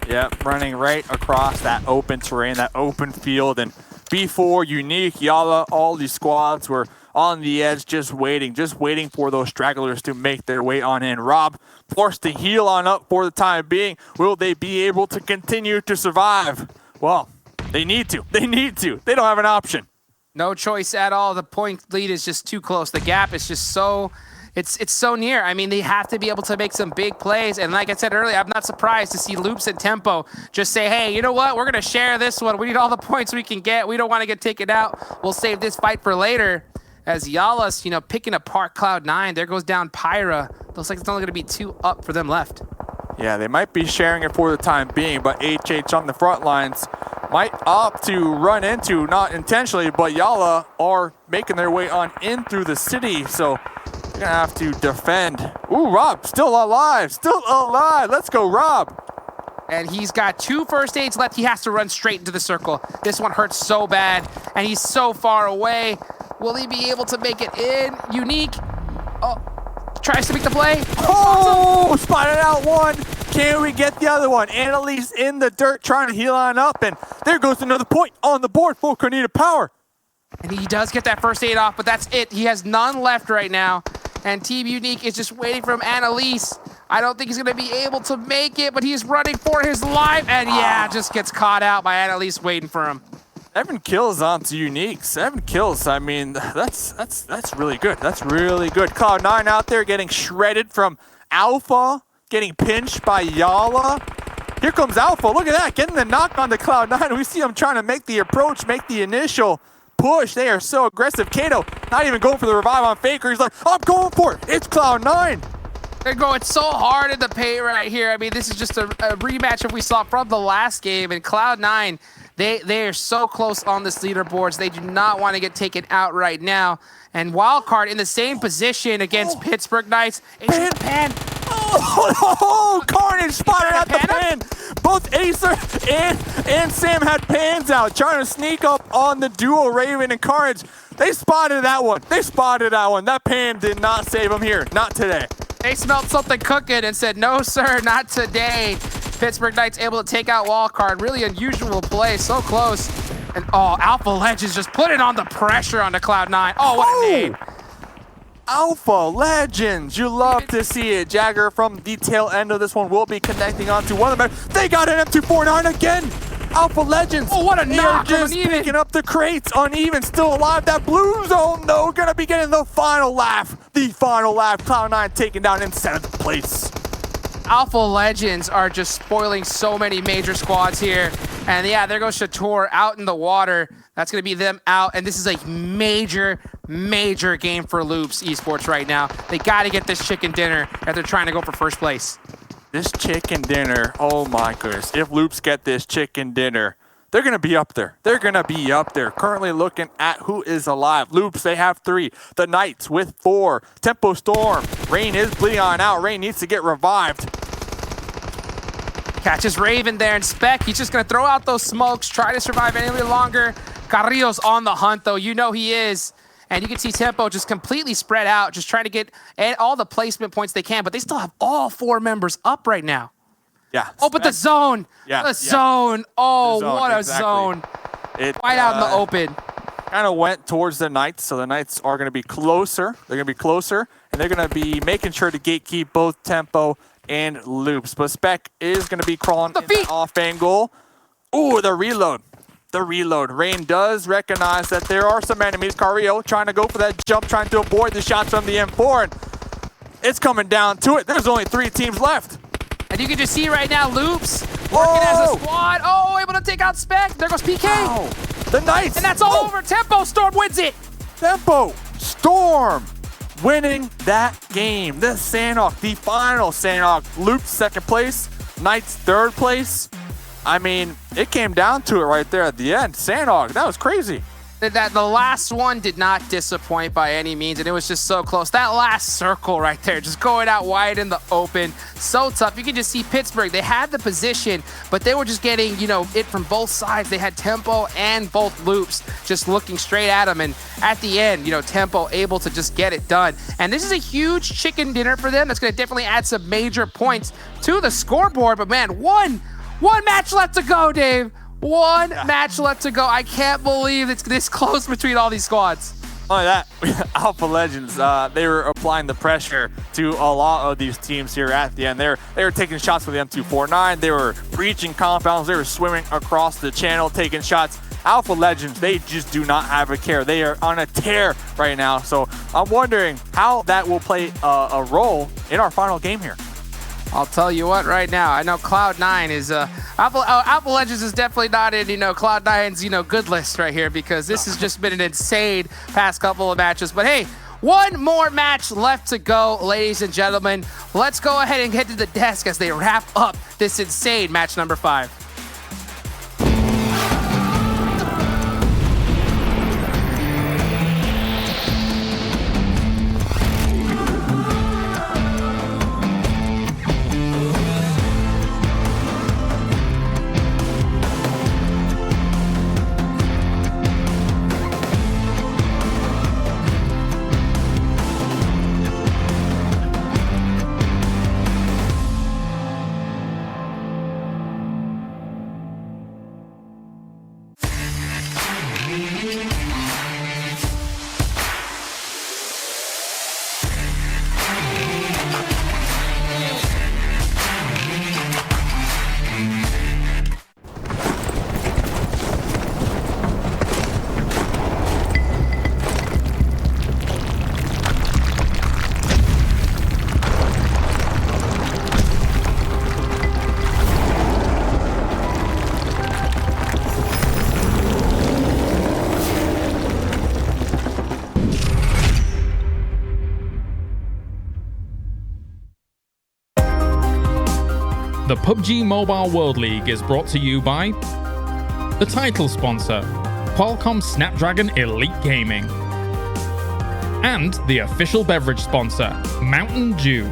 Yep, running right across that open terrain, that open field. And B4, Unique, Yala, all these squads were on the edge, just waiting for those stragglers to make their way on in. Rob forced to heal on up for the time being. Will they be able to continue to survive? Well, they need to. They don't have an option. No choice at all. The point lead is just too close. The gap is just so... It's so near. I mean, they have to be able to make some big plays. And like I said earlier, I'm not surprised to see Loops and Tempo just say, hey, you know what? We're going to share this one. We need all the points we can get. We don't want to get taken out. We'll save this fight for later. As Yalas, picking apart Cloud9. There goes down Pyra. Looks like it's only going to be 2 up for them left. Yeah, they might be sharing it for the time being, but HH on the front lines might opt to run into, not intentionally, but Yala are making their way on in through the city. So they're going to have to defend. Ooh, Rob, still alive. Let's go, Rob. And he's got 2 first aids left. He has to run straight into the circle. This one hurts so bad, and he's so far away. Will he be able to make it in? Unique. Oh, tries to make the play. Oh, spotted out one. Can we get the other one? Annalise in the dirt trying to heal on up, and there goes another point on the board for Konina Power. And he does get that first aid off, but that's it. He has none left right now. And Team Unique is just waiting for him. Annalise, I don't think he's going to be able to make it, but he's running for his life. And yeah, just gets caught out by Annalise waiting for him. 7 kills onto Unique. 7 kills. I mean, that's really good. That's really good. Cloud9 out there getting shredded from Alpha, getting pinched by Yala. Here comes Alpha. Look at that, getting the knock on the Cloud9. We see him trying to make the approach, make the initial push. They are so aggressive. Kato not even going for the revive on Faker. He's like, I'm going for it. It's Cloud9. They're going so hard in the paint right here. I mean, this is just a rematch of we saw from the last game. And Cloud9, they are so close on this leaderboards. They do not want to get taken out right now. And Wildcard in the same position against Pittsburgh Knights. Pan. Oh, Carnage spotted at the pan. Both Acer and Sam had pans out, trying to sneak up on the duo Raven and Carnage. They spotted that one. That pan did not save them here. Not today. They smelled something cooking and said, no, sir, not today. Pittsburgh Knights able to take out Wildcard. Really unusual play, so close. And oh, Alpha Legends just putting on the pressure on the Cloud9. Oh, what a name. Alpha Legends, you love to see it. Jagger from the tail end of this one will be connecting onto one of them. They got an M249 again. Alpha Legends. Oh, what a knock. Just picking up the crates. Uneven, still alive. That blue zone, though, gonna be getting the final laugh. Cloud9 taken down in 7th place. Alpha Legends are just spoiling so many major squads here. And yeah, there goes Shator out in the water. That's going to be them out. And this is a major, major game for Loops Esports right now. They got to get this chicken dinner if they're trying to go for first place. This chicken dinner, oh my goodness. If Loops get this chicken dinner, they're going to be up there. They're going to be up there. Currently looking at who is alive. Loops, they have 3. The Knights with 4. Tempo Storm. Rain is bleeding on out. Rain needs to get revived. Catches Raven there, and Spec, he's just going to throw out those smokes, try to survive any longer. Carrillo's on the hunt, though. You know he is. And you can see Tempo just completely spread out, just trying to get all the placement points they can, but they still have all 4 members up right now. Yeah. Oh, but the zone. The zone. Oh, what a zone. Right out in the open. Kind of went towards the Knights, so the Knights are going to be closer. They're going to be closer, and they're going to be making sure to gatekeep both Tempo and Loops. But Spec is going to be crawling in the off angle. Ooh, the reload. The reload. Rain does recognize that there are some enemies. Carrillo trying to go for that jump, trying to avoid the shots from the M4. And it's coming down to it. There's only 3 teams left. And you can just see right now, Loops working as a squad. Oh, able to take out Spec. There goes PK. Wow. The Knights. And that's all over. Tempo Storm wins it. Tempo Storm winning that game. The Sanhok, the final Sanhok. Loops 2nd place. Knights 3rd place. I mean, it came down to it right there at the end. Sanhok, that was crazy. That the last one did not disappoint by any means, and it was just so close. That last circle right there, just going out wide in the open, so tough. You can just see Pittsburgh. They had the position, but they were just getting, it from both sides. They had Tempo and both Loops just looking straight at them, and at the end, Tempo able to just get it done. And this is a huge chicken dinner for them. That's going to definitely add some major points to the scoreboard. But man, one match left to go, Dave. One match left to go. I can't believe it's this close between all these squads. Only that, Alpha Legends, they were applying the pressure to a lot of these teams here at the end. They were taking shots with the M249. They were breaching compounds. They were swimming across the channel, taking shots. Alpha Legends, they just do not have a care. They are on a tear right now. So I'm wondering how that will play a role in our final game here. I'll tell you what right now. I know Cloud9 is Alpha Legends is definitely not in Cloud9's good list right here, because this has just been an insane past couple of matches. But hey, one more match left to go, ladies and gentlemen. Let's go ahead and get to the desk as they wrap up this insane match number 5. The PUBG Mobile World League is brought to you by the title sponsor, Qualcomm Snapdragon Elite Gaming, and the official beverage sponsor, Mountain Dew.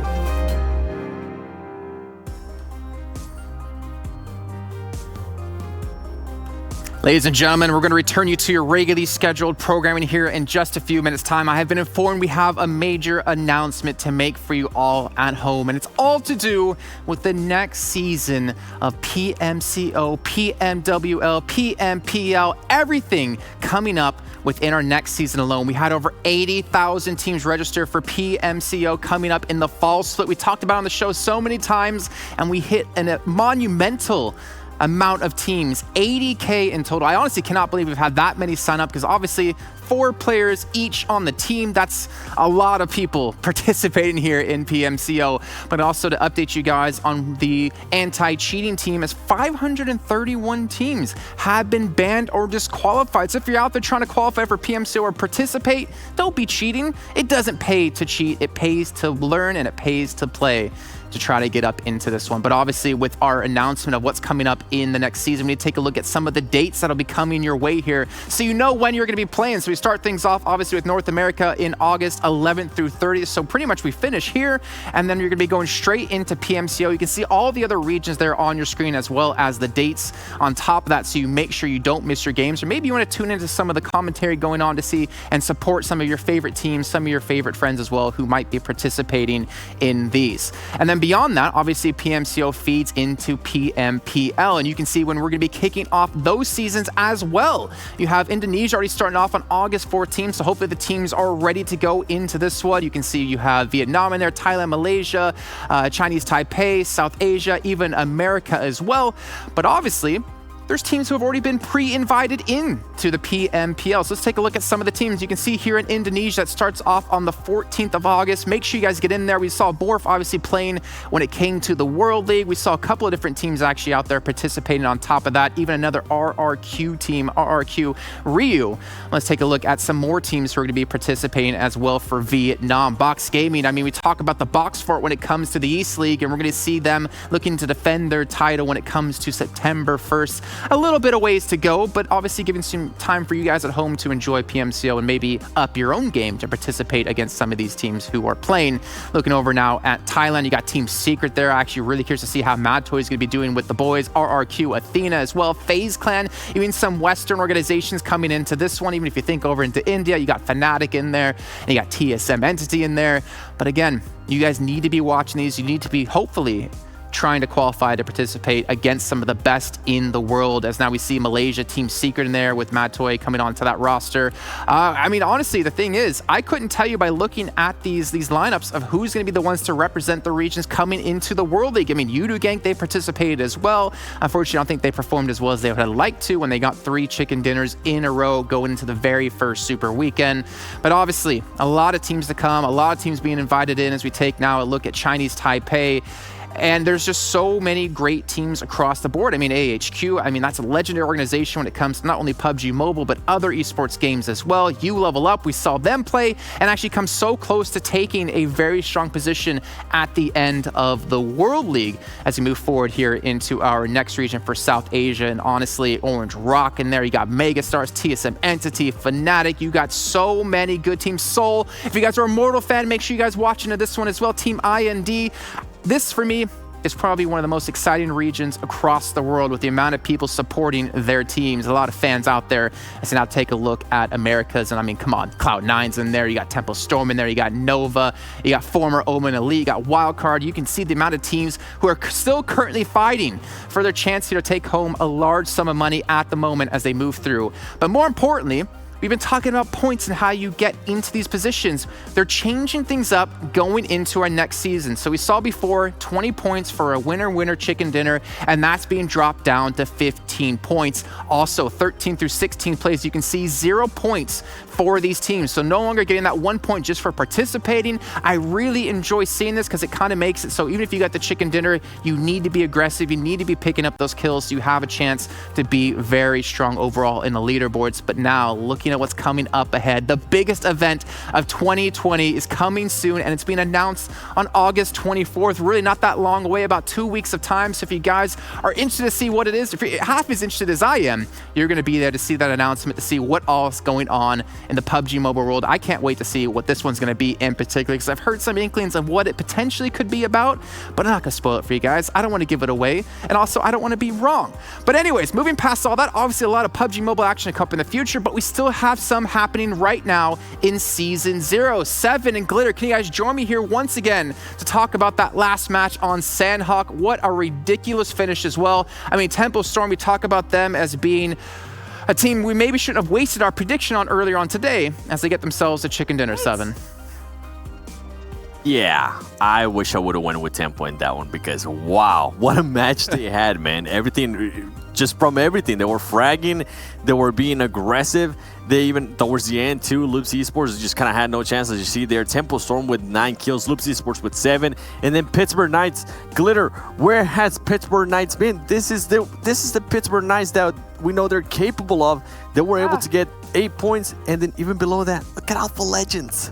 Ladies and gentlemen, we're going to return you to your regularly scheduled programming here in just a few minutes' time. I have been informed we have a major announcement to make for you all at home, and it's all to do with the next season of PMCO, PMWL, PMPL, everything coming up within our next season alone. We had over 80,000 teams register for PMCO coming up in the fall split. We talked about on the show so many times, and we hit a monumental amount of teams, 80K in total. I honestly cannot believe we've had that many sign up because obviously 4 players each on the team. That's a lot of people participating here in PMCO. But also to update you guys on the anti-cheating team, as 531 teams have been banned or disqualified. So if you're out there trying to qualify for PMCO or participate, don't be cheating. It doesn't pay to cheat. It pays to learn and it pays to play to try to get up into this one. But obviously with our announcement of what's coming up in the next season, we need to take a look at some of the dates that'll be coming your way here so you know when you're going to be playing. So we start things off obviously with North America in August 11th through 30th. So pretty much we finish here and then you're going to be going straight into PMCO. You can see all the other regions there on your screen as well as the dates on top of that, so you make sure you don't miss your games, or maybe you want to tune into some of the commentary going on to see and support some of your favorite teams, some of your favorite friends as well who might be participating in these. And then beyond that, obviously PMCO feeds into PMPL, and you can see when we're going to be kicking off those seasons as well. You have Indonesia already starting off on August 14th, so hopefully the teams are ready to go into this one. You can see you have Vietnam in there, Thailand, Malaysia, Chinese Taipei, South Asia, even America as well. But obviously there's teams who have already been pre-invited in to the PMPL. So let's take a look at some of the teams. You can see here in Indonesia that starts off on the 14th of August. Make sure you guys get in there. We saw Borf obviously playing when it came to the World League. We saw a couple of different teams actually out there participating on top of that. Even another RRQ team, RRQ Ryu. Let's take a look at some more teams who are going to be participating as well for Vietnam. Box Gaming, I mean, we talk about the box fort when it comes to the East League, and we're going to see them looking to defend their title when it comes to September 1st. A little bit of ways to go, but obviously giving some time for you guys at home to enjoy PMCO and maybe up your own game to participate against some of these teams who are playing. Looking over now at Thailand, you got Team Secret there. Actually really curious to see how Mad Toy is going to be doing with the boys. RRQ Athena as well. FaZe Clan, even some Western organizations coming into this one. Even if you think over into India, you got Fnatic in there, and you got TSM Entity in there. But again, you guys need to be watching these. You need to be hopefully trying to qualify to participate against some of the best in the world, as now we see Malaysia Team Secret in there with Mad Toy coming onto that roster. I mean, honestly, the thing is, I couldn't tell you by looking at these lineups of who's going to be the ones to represent the regions coming into the World League. I mean, Yudu Gang, they participated as well. Unfortunately, I don't think they performed as well as they would have liked to when they got 3 chicken dinners in a row going into the very first Super Weekend. But obviously, a lot of teams to come, a lot of teams being invited in as we take now a look at Chinese Taipei. And there's just so many great teams across the board. I mean, AHQ, I mean, that's a legendary organization when it comes to not only PUBG Mobile, but other esports games as well. You Level Up, we saw them play and actually come so close to taking a very strong position at the end of the World League as we move forward here into our next region for South Asia. And honestly, Orange Rock in there. You got Megastars, TSM Entity, Fnatic. You got so many good teams. Soul, if you guys are a Mortal fan, make sure you guys watch into this one as well. Team IND. This, for me, is probably one of the most exciting regions across the world with the amount of people supporting their teams. A lot of fans out there. So now take a look at Americas, and I mean, come on, Cloud9's in there. You got Temple Storm in there. You got Nova. You got former Omen Elite. You got Wildcard. You can see the amount of teams who are still currently fighting for their chance here to take home a large sum of money at the moment as they move through. But more importantly, we've been talking about points and how you get into these positions. They're changing things up going into our next season. So we saw before 20 points for a winner chicken dinner, and that's being dropped down to 15 points. Also 13 through 16 plays, you can see 0 points for these teams. So no longer getting that 1 point just for participating. I really enjoy seeing this because it kind of makes it so even if you got the chicken dinner, you need to be aggressive. You need to be picking up those kills so you have a chance to be very strong overall in the leaderboards. But now looking at what's coming up ahead, the biggest event of 2020 is coming soon, and it's being announced on August 24th. Really not that long away, about 2 weeks of time. So if you guys are interested to see what it is, if you're half as interested as I am, you're going to be there to see that announcement, to see what all is going on in the PUBG Mobile world. I can't wait to see what this one's going to be in particular, because I've heard some inklings of what it potentially could be about, but I'm not going to spoil it for you guys. I don't want to give it away, and also I don't want to be wrong. But anyways, moving past all that, obviously a lot of PUBG Mobile action to come up in the future, but we still have some happening right now in Season 0. Seven and Glitter, can you guys join me here once again to talk about that last match on Sanhok? What a ridiculous finish as well. I mean, Temple Storm, we talk about them as being a team we maybe shouldn't have wasted our prediction on earlier on today as they get themselves a chicken dinner. Seven. Yeah, I wish I would have went with Tempo in that one because wow, what a match they had, man. Everything, just from everything. They were fragging, they were being aggressive. They even, towards the end too, Loops Esports just kind of had no chance, as you see there. Tempo Storm with 9 kills, Loops Esports with 7, and then Pittsburgh Knights. Glitter, where has Pittsburgh Knights been? This is the Pittsburgh Knights that we know they're capable of. They were able to get 8 points, and then even below that, look at Alpha Legends.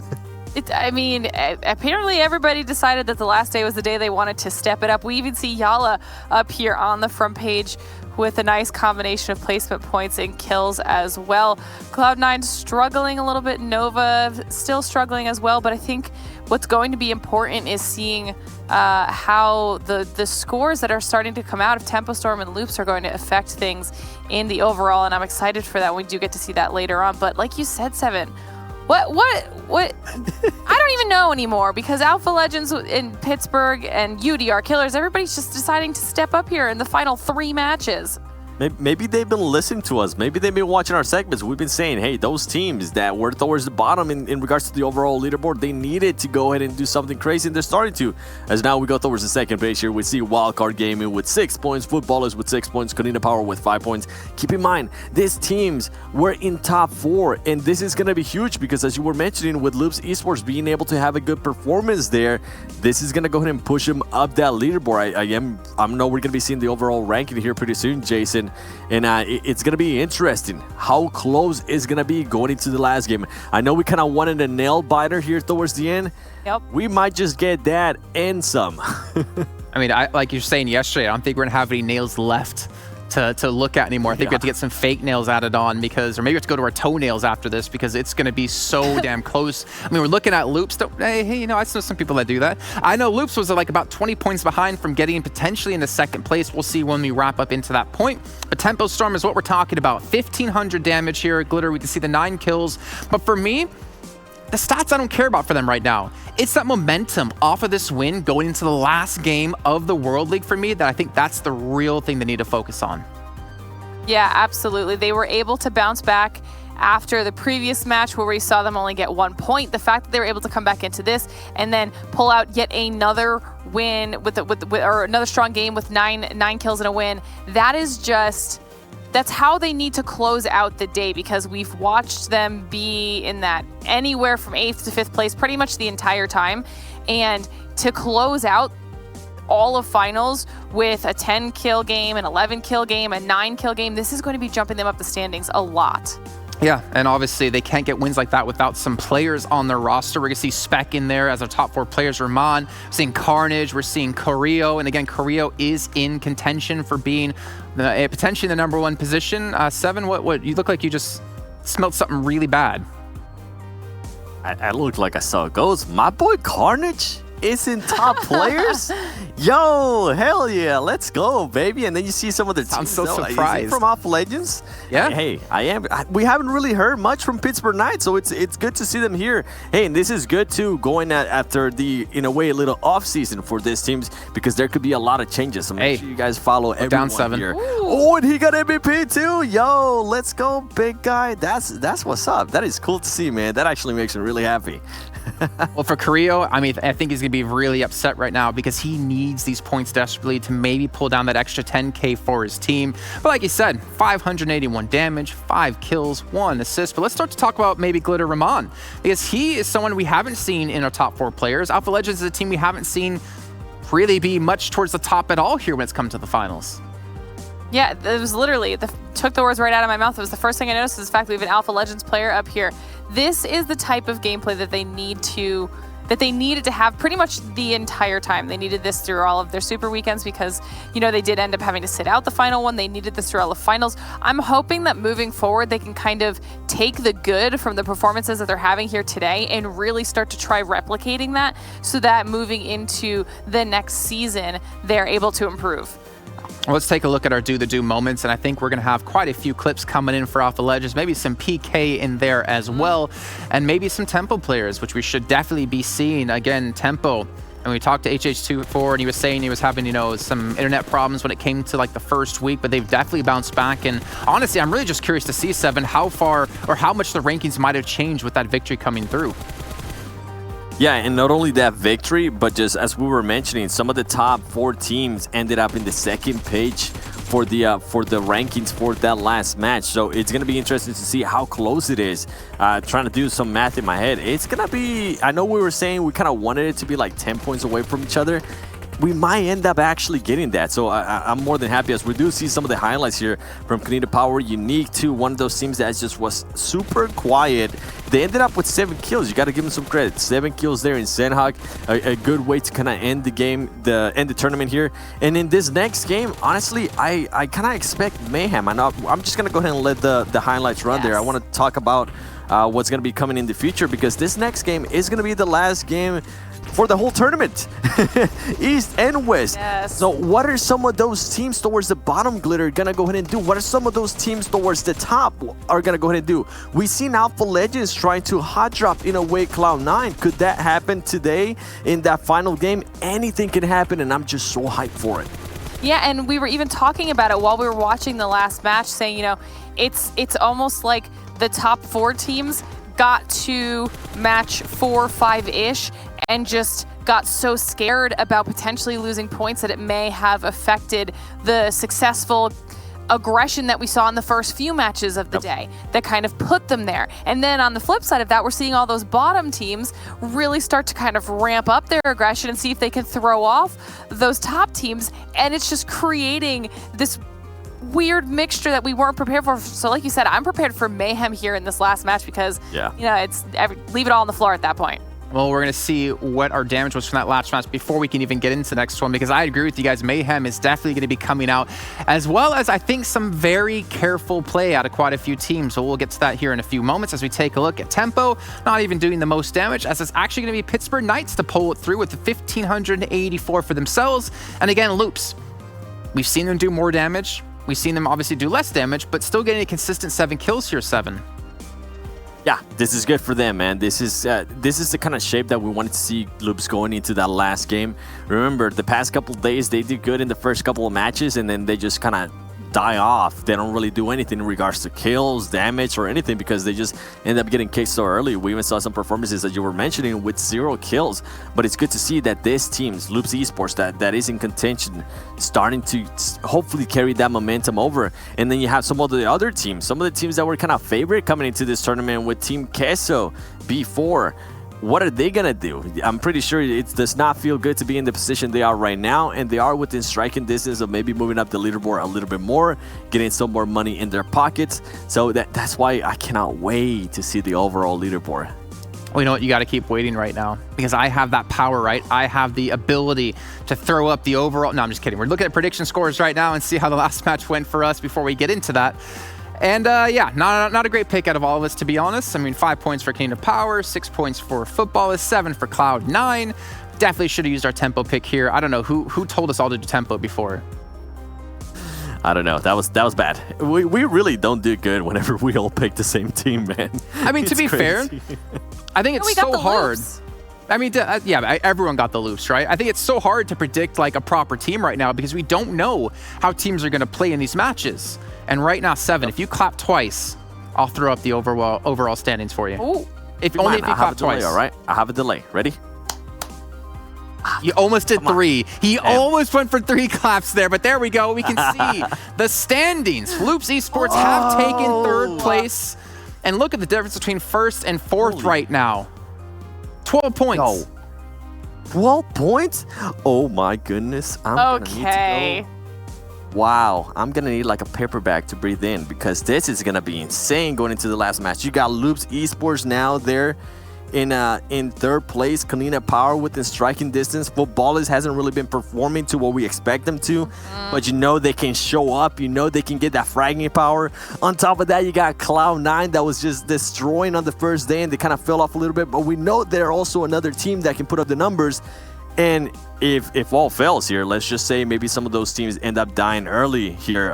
I mean, apparently everybody decided that the last day was the day they wanted to step it up. We even see Yala up here on the front page with a nice combination of placement points and kills as well. Cloud9 struggling a little bit, Nova still struggling as well, but I think what's going to be important is seeing how the scores that are starting to come out of Tempo Storm and Loops are going to affect things in the overall, and I'm excited for that. We do get to see that later on, but like you said, Seven, what I don't even know anymore, because Alpha Legends in Pittsburgh and UDR Killers, everybody's just deciding to step up here in the final 3 matches. Maybe they've been listening to us. Maybe they've been watching our segments. We've been saying, hey, those teams that were towards the bottom in regards to the overall leaderboard, they needed to go ahead and do something crazy, and they're starting to. As now we go towards the second page here, we see Wildcard Gaming with 6 points, Footballers with 6 points, Konina Power with 5 points. Keep in mind, these teams were in top 4, and this is going to be huge because, as you were mentioning, with Loops Esports being able to have a good performance there, this is going to go ahead and push them up that leaderboard. I know we're going to be seeing the overall ranking here pretty soon, Jason. And it's going to be interesting how close it's going to be going into the last game. I know we kind of wanted a nail biter here towards the end. Yep. We might just get that and some. I mean, like you're saying yesterday, I don't think we're going to have any nails left to look at anymore. I think we have to get some fake nails added on, because, or maybe we have to go to our toenails after this, because it's going to be so damn close. I mean, we're looking at Loops. Hey, you know, I know some people that do that. I know Loops was like about 20 points behind from getting potentially into second place. We'll see when we wrap up into that point. But Tempo Storm is what we're talking about. 1,500 damage here at Glitter. We can see the 9 kills. But for me, the stats I don't care about for them right now. It's that momentum off of this win going into the last game of the World League for me that I think that's the real thing they need to focus on. Yeah, absolutely. They were able to bounce back after the previous match where we saw them only get 1 point. The fact that they were able to come back into this and then pull out yet another win or another strong game with nine kills and a win, that is just... that's how they need to close out the day, because we've watched them be in that anywhere from 8th to 5th place pretty much the entire time. And to close out all of finals with a 10 kill game, an 11 kill game, a 9 kill game, this is going to be jumping them up the standings a lot. Yeah, and obviously they can't get wins like that without some players on their roster. We're going to see Spec in there as our top 4 players. Rahman, we're seeing Carnage, we're seeing Carrillo, and again, Carrillo is in contention for being potentially the #1 position. Seven, what you look like you just smelled something really bad. I look like I saw a ghost. My boy Carnage is in top players? Yo, hell yeah, let's go, baby. And then you see some of the teams. So surprised. From Alpha Legends? Yeah. Hey, I am. We haven't really heard much from Pittsburgh Knights, so it's good to see them here. Hey, and this is good too, going after the, in a way, a little off season for these teams, because there could be a lot of changes. So make sure you guys follow everyone down 7 here. Oh, and he got MVP too. Yo, let's go, big guy. That's what's up. That is cool to see, man. That actually makes me really happy. Well, for Carrillo, I mean, I think he's going to be really upset right now, because he needs these points desperately to maybe pull down that extra 10K for his team. But like you said, 581 damage, 5 kills, 1 assist. But let's start to talk about maybe Glitter Rahman, because he is someone we haven't seen in our top 4 players. Alpha Legends is a team we haven't seen really be much towards the top at all here when it's come to the finals. Yeah, it was literally, took the words right out of my mouth. It was the first thing I noticed, is the fact that we have an Alpha Legends player up here. This is the type of gameplay that they needed to have pretty much the entire time. They needed this through all of their super weekends, because, you know, they did end up having to sit out the final one. They needed this through all the finals. I'm hoping that moving forward, they can kind of take the good from the performances that they're having here today and really start to try replicating that, so that moving into the next season, they're able to improve. Let's take a look at our Do the Do moments, and I think we're going to have quite a few clips coming in for Alpha Legends, maybe some PK in there as well, and maybe some Tempo players, which we should definitely be seeing. Again, Tempo, and we talked to HH24, and he was saying he was having, you know, some internet problems when it came to like the first week, but they've definitely bounced back. And honestly, I'm really just curious to see, Seven, how far or how much the rankings might have changed with that victory coming through. Yeah, and not only that victory, but just as we were mentioning, some of the top 4 teams ended up in the second page for the rankings for that last match. So it's gonna be interesting to see how close it is. Trying to do some math in my head, it's gonna be. I know we were saying we kind of wanted it to be like 10 points away from each other. We might end up actually getting that. So I'm more than happy as we do see some of the highlights here from Canadian Power. Unique to one of those teams that just was super quiet. They ended up with 7 kills. You got to give them some credit. 7 kills there in Sanhok. A good way to kind of end the game, end the tournament here. And in this next game, honestly, I kind of expect mayhem. I'm just going to go ahead and let the highlights run there. I want to talk about what's going to be coming in the future, because this next game is going to be the last game for the whole tournament, East and West. Yes. So what are some of those teams towards the bottom, Glitter, gonna go ahead and do? What are some of those teams towards the top are gonna go ahead and do? We seen Alpha Legends trying to hot drop in a way Cloud9. Could that happen today in that final game? Anything can happen, and I'm just so hyped for it. Yeah, and we were even talking about it while we were watching the last match, saying, you know, it's almost like the top 4 teams got to match 4 or 5-ish and just got so scared about potentially losing points that it may have affected the successful aggression that we saw in the first few matches of the day that kind of put them there. And then on the flip side of that, we're seeing all those bottom teams really start to kind of ramp up their aggression and see if they can throw off those top teams. And it's just creating this weird mixture that we weren't prepared for. So like you said, I'm prepared for mayhem here in this last match because, you know, it's leave it all on the floor at that point. Well, we're going to see what our damage was from that last match before we can even get into the next one, because I agree with you guys. Mayhem is definitely going to be coming out, as well as I think some very careful play out of quite a few teams. So we'll get to that here in a few moments as we take a look at Tempo, not even doing the most damage, as it's actually going to be Pittsburgh Knights to pull it through with the 1,584 for themselves. And again, Loops, we've seen them do more damage. We've seen them obviously do less damage, but still getting a consistent 7 kills here, 7. Yeah, this is good for them, man. This is the kind of shape that we wanted to see Loops going into that last game. Remember, the past couple of days, they did good in the first couple of matches, and then they just kind of die off. They don't really do anything in regards to kills, damage, or anything, because they just end up getting kicked so early. We even saw some performances that you were mentioning with 0 kills, but it's good to see that this team's Loops Esports that is in contention, starting to hopefully carry that momentum over. And then you have some of the other teams, some of the teams that were kind of favorite coming into this tournament with Team Queso B4. What are they gonna do? I'm pretty sure it does not feel good to be in the position they are right now, and they are within striking distance of maybe moving up the leaderboard a little bit more, getting some more money in their pockets. So that's why I cannot wait to see the overall leaderboard. Well, you know what? You got to keep waiting right now, because I have that power, right? I have the ability to throw up the overall. No, I'm just kidding. We're looking at prediction scores right now and see how the last match went for us before we get into that. And yeah, not a great pick out of all of us, to be honest. I mean, 5 points for Canadian Power, 6 points for Footballers, 7 for Cloud9. Definitely should have used our tempo pick here. I don't know who told us all to do tempo before. I don't know. That was bad. We really don't do good whenever we all pick the same team, man. I mean, to be fair, I think it's so hard. I mean, yeah, everyone got the Loops, right? I think it's so hard to predict like a proper team right now, because we don't know how teams are going to play in these matches. And right now, 7, if you clap twice, I'll throw up the overall standings for you. Ooh. If you clap twice. All right, I have a delay. Ready? You almost did 3. He almost went for 3 claps there, but there we go. We can see the standings. Loops Esports have taken 3rd place. And look at the difference between 1st and 4th right now. 12 points. No. 12 points? Oh my goodness. I'm gonna need to go. Wow, I'm gonna need like a paper bag to breathe in, because this is gonna be insane going into the last match. You got Loops Esports now there in 3rd place. Canadian Power within striking distance. Footballers hasn't really been performing to what we expect them to, but you know they can show up. You know they can get that fragging power. On top of that, you got Cloud9 that was just destroying on the first day, and they kind of fell off a little bit. But we know they're also another team that can put up the numbers. And if all fails here, let's just say maybe some of those teams end up dying early here,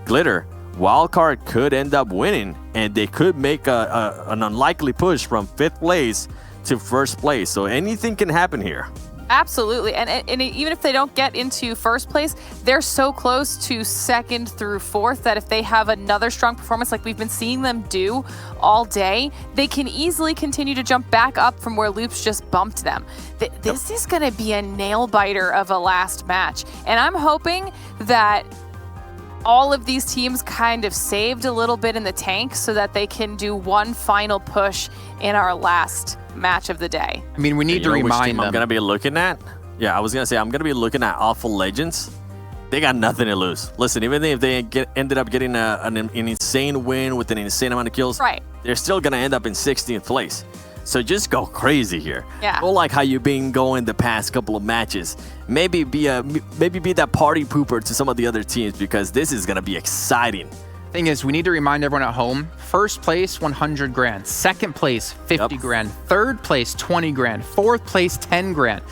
Glitter, Wildcard could end up winning, and they could make an unlikely push from 5th place to 1st place. So anything can happen here. Absolutely. And even if they don't get into first place, they're so close to second through fourth that if they have another strong performance like we've been seeing them do all day, they can easily continue to jump back up from where Loops just bumped them. This is going to be a nail biter of a last match. And I'm hoping that all of these teams kind of saved a little bit in the tank so that they can do one final push in our last match of the day. I mean, we need to remind them. I'm going to be looking at? Yeah, I was going to say, I'm going to be looking at Awful Legends. They got nothing to lose. Listen, even if they ended up getting an insane win with an insane amount of kills, right, they're still going to end up in 16th place. So just go crazy here. Yeah. Go like how you've been going the past couple of matches. Maybe be that party pooper to some of the other teams, because this is going to be exciting. Thing is, we need to remind everyone at home, first place, 100 grand. Second place, 50 grand. Third place, 20 grand. Fourth place, 10 grand.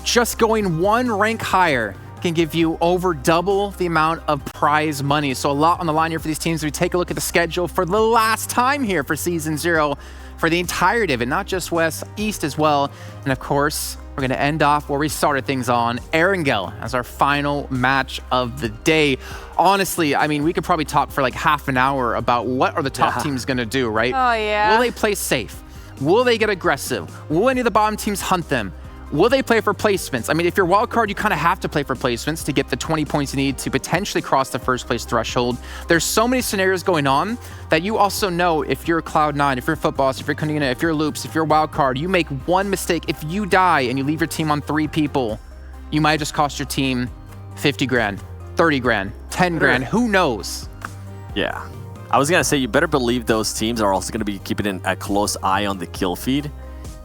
Just going one rank higher can give you over double the amount of prize money. So a lot on the line here for these teams. We take a look at the schedule for the last time here for Season 0 for the entirety of it, not just West, East as well. And of course, we're going to end off where we started things on Erangel as our final match of the day. Honestly, I mean, we could probably talk for like half an hour about what are the top teams going to do, right? Oh, yeah. Will they play safe? Will they get aggressive? Will any of the bottom teams hunt them? Will they play for placements? I mean, if you're wildcard, you kind of have to play for placements to get the 20 points you need to potentially cross the first place threshold. There's so many scenarios going on that you also know if you're Cloud9, if you're Footballs, if you're Kanina, if you're Loops, if you're wildcard, you make one mistake. If you die and you leave your team on 3 people, you might just cost your team 50 grand, 30 grand, 10 grand, who knows? Yeah. I was going to say, you better believe those teams are also going to be keeping a close eye on the kill feed.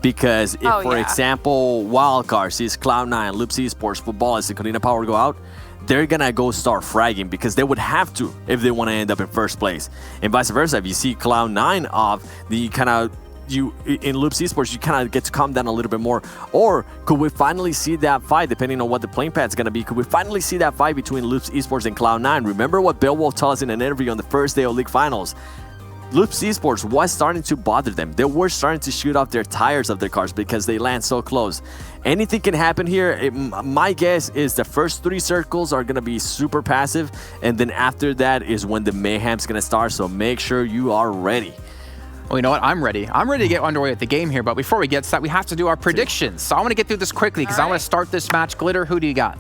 Because if, for example, Wildcard sees Cloud9, Loops Esports, Footballs, and Kanina Power go out, they're going to go start fragging because they would have to if they want to end up in first place. And vice versa, if you see Cloud9 off, then you in Loops Esports, you kind of get to calm down a little bit more. Or could we finally see that fight, depending on what the playing pad's going to be, could we finally see that fight between Loops Esports and Cloud9? Remember what Beowulf told us in an interview on the first day of League Finals? Loops Esports was starting to bother them. They were starting to shoot off their tires of their cars because they land so close. Anything can happen here. My guess is the first 3 circles are going to be super passive, and then after that is when the mayhem's going to start, so make sure you are ready. Well, you know what? I'm ready. I'm ready to get underway with the game here, but before we get to that, we have to do our predictions. So I want to get through this quickly because I want to start this match. Glitter, who do you got?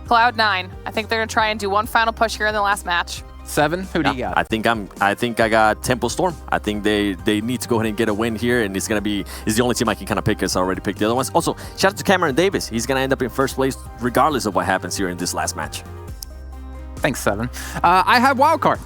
Cloud9. I think they're going to try and do one final push here in the last match. 7, who do you got? I think I got Temple Storm. I think they need to go ahead and get a win here, and it's the only team I can kind of pick, because I already picked the other ones. Also, shout out to Cameron Davis. He's gonna end up in first place regardless of what happens here in this last match. Thanks, 7. I have Wildcard.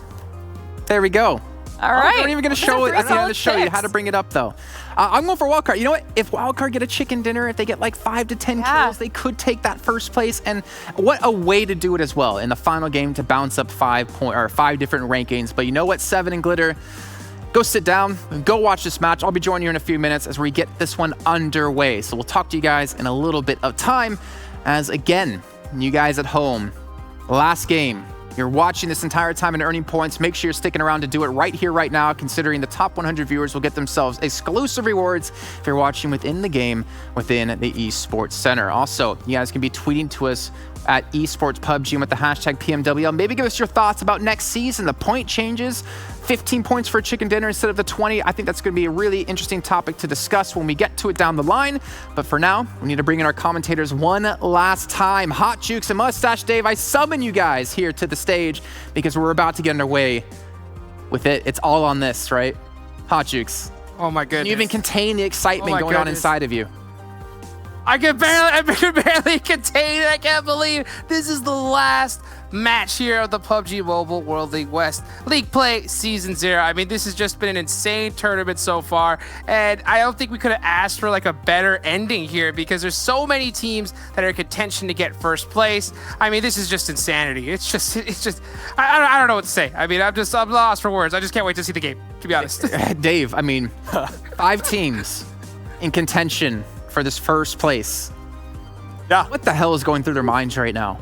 There we go. All right. I'm not even going to show it at the end of the show. You had to bring it up, though. I'm going for Wildcard. You know what? If Wildcard get a chicken dinner, if they get like 5 to 10 kills, they could take that first place. And what a way to do it as well in the final game to bounce up 5 different rankings. But you know what, 7 and Glitter, go sit down, go watch this match. I'll be joining you in a few minutes as we get this one underway. So we'll talk to you guys in a little bit of time. As again, you guys at home, last game. You're watching this entire time and earning points. Make sure you're sticking around to do it right here, right now, considering the top 100 viewers will get themselves exclusive rewards if you're watching within the game, within the Esports Center. Also, you guys can be tweeting to us at Esports PUBG with the hashtag PMWL. Maybe give us your thoughts about next season, the point changes, 15 points for a chicken dinner instead of the 20. I think that's going to be a really interesting topic to discuss when we get to it down the line. But for now, we need to bring in our commentators one last time. Hot Jukes and Mustache Dave, I summon you guys here to the stage because we're about to get underway with it. It's all on this, right? Hot Jukes. Oh my goodness. Can you even contain the excitement going on inside of you? I can barely contain it. I can't believe this is the last match here of the PUBG Mobile World League West League Play Season 0. I mean, this has just been an insane tournament so far, and I don't think we could have asked for like a better ending here because there's so many teams that are in contention to get first place. I mean, this is just insanity. It's just I don't know what to say. I mean, I'm lost for words. I just can't wait to see the game, to be honest. Dave, I mean, 5 teams in contention for this first place. Yeah. What the hell is going through their minds right now?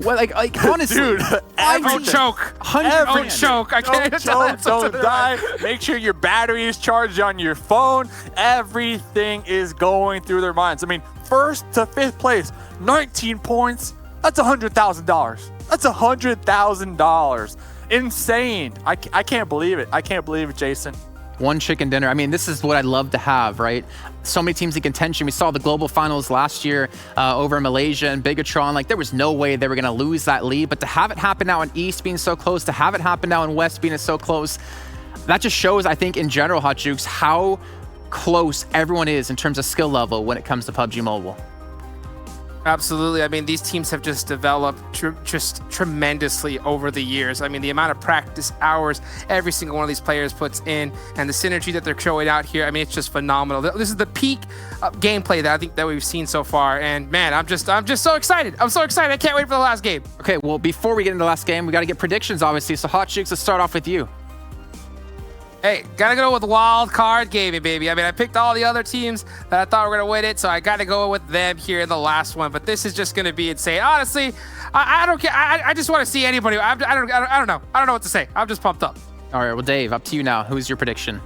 Well, like honestly, dude, Don't choke. Don't choke. I can't don't die. Make sure your battery is charged on your phone. Everything is going through their minds. I mean, first to fifth place, 19 points. That's $100,000. That's $100,000. Insane. I can't believe it. I can't believe it, Jason. One chicken dinner. I mean, this is what I'd love to have, right? So many teams in contention. We saw the global finals last year over in Malaysia and Bigatron. Like, there was no way they were going to lose that lead. But to have it happen now in East being so close, to have it happen now in West being so close, that just shows, I think, in general, Hot Jukes, how close everyone is in terms of skill level when it comes to PUBG Mobile. Absolutely. I mean, these teams have just developed just tremendously over the years. I mean, the amount of practice hours every single one of these players puts in, and the synergy that they're showing out here, I mean, it's just phenomenal. This is the peak gameplay that I think that we've seen so far. And man, I'm just so excited. I'm so excited. I can't wait for the last game. Okay, well, before we get into the last game, we got to get predictions, obviously. So, Hot Jukes, let's start off with you. Hey, gotta go with wild card gaming, baby. I mean, I picked all the other teams that I thought were gonna win it, so I gotta go with them here in the last one. But this is just gonna be insane. Honestly, I don't care. I just want to see anybody. I don't know. I don't know what to say. I'm just pumped up. All right, well, Dave, up to you now. Who's your prediction?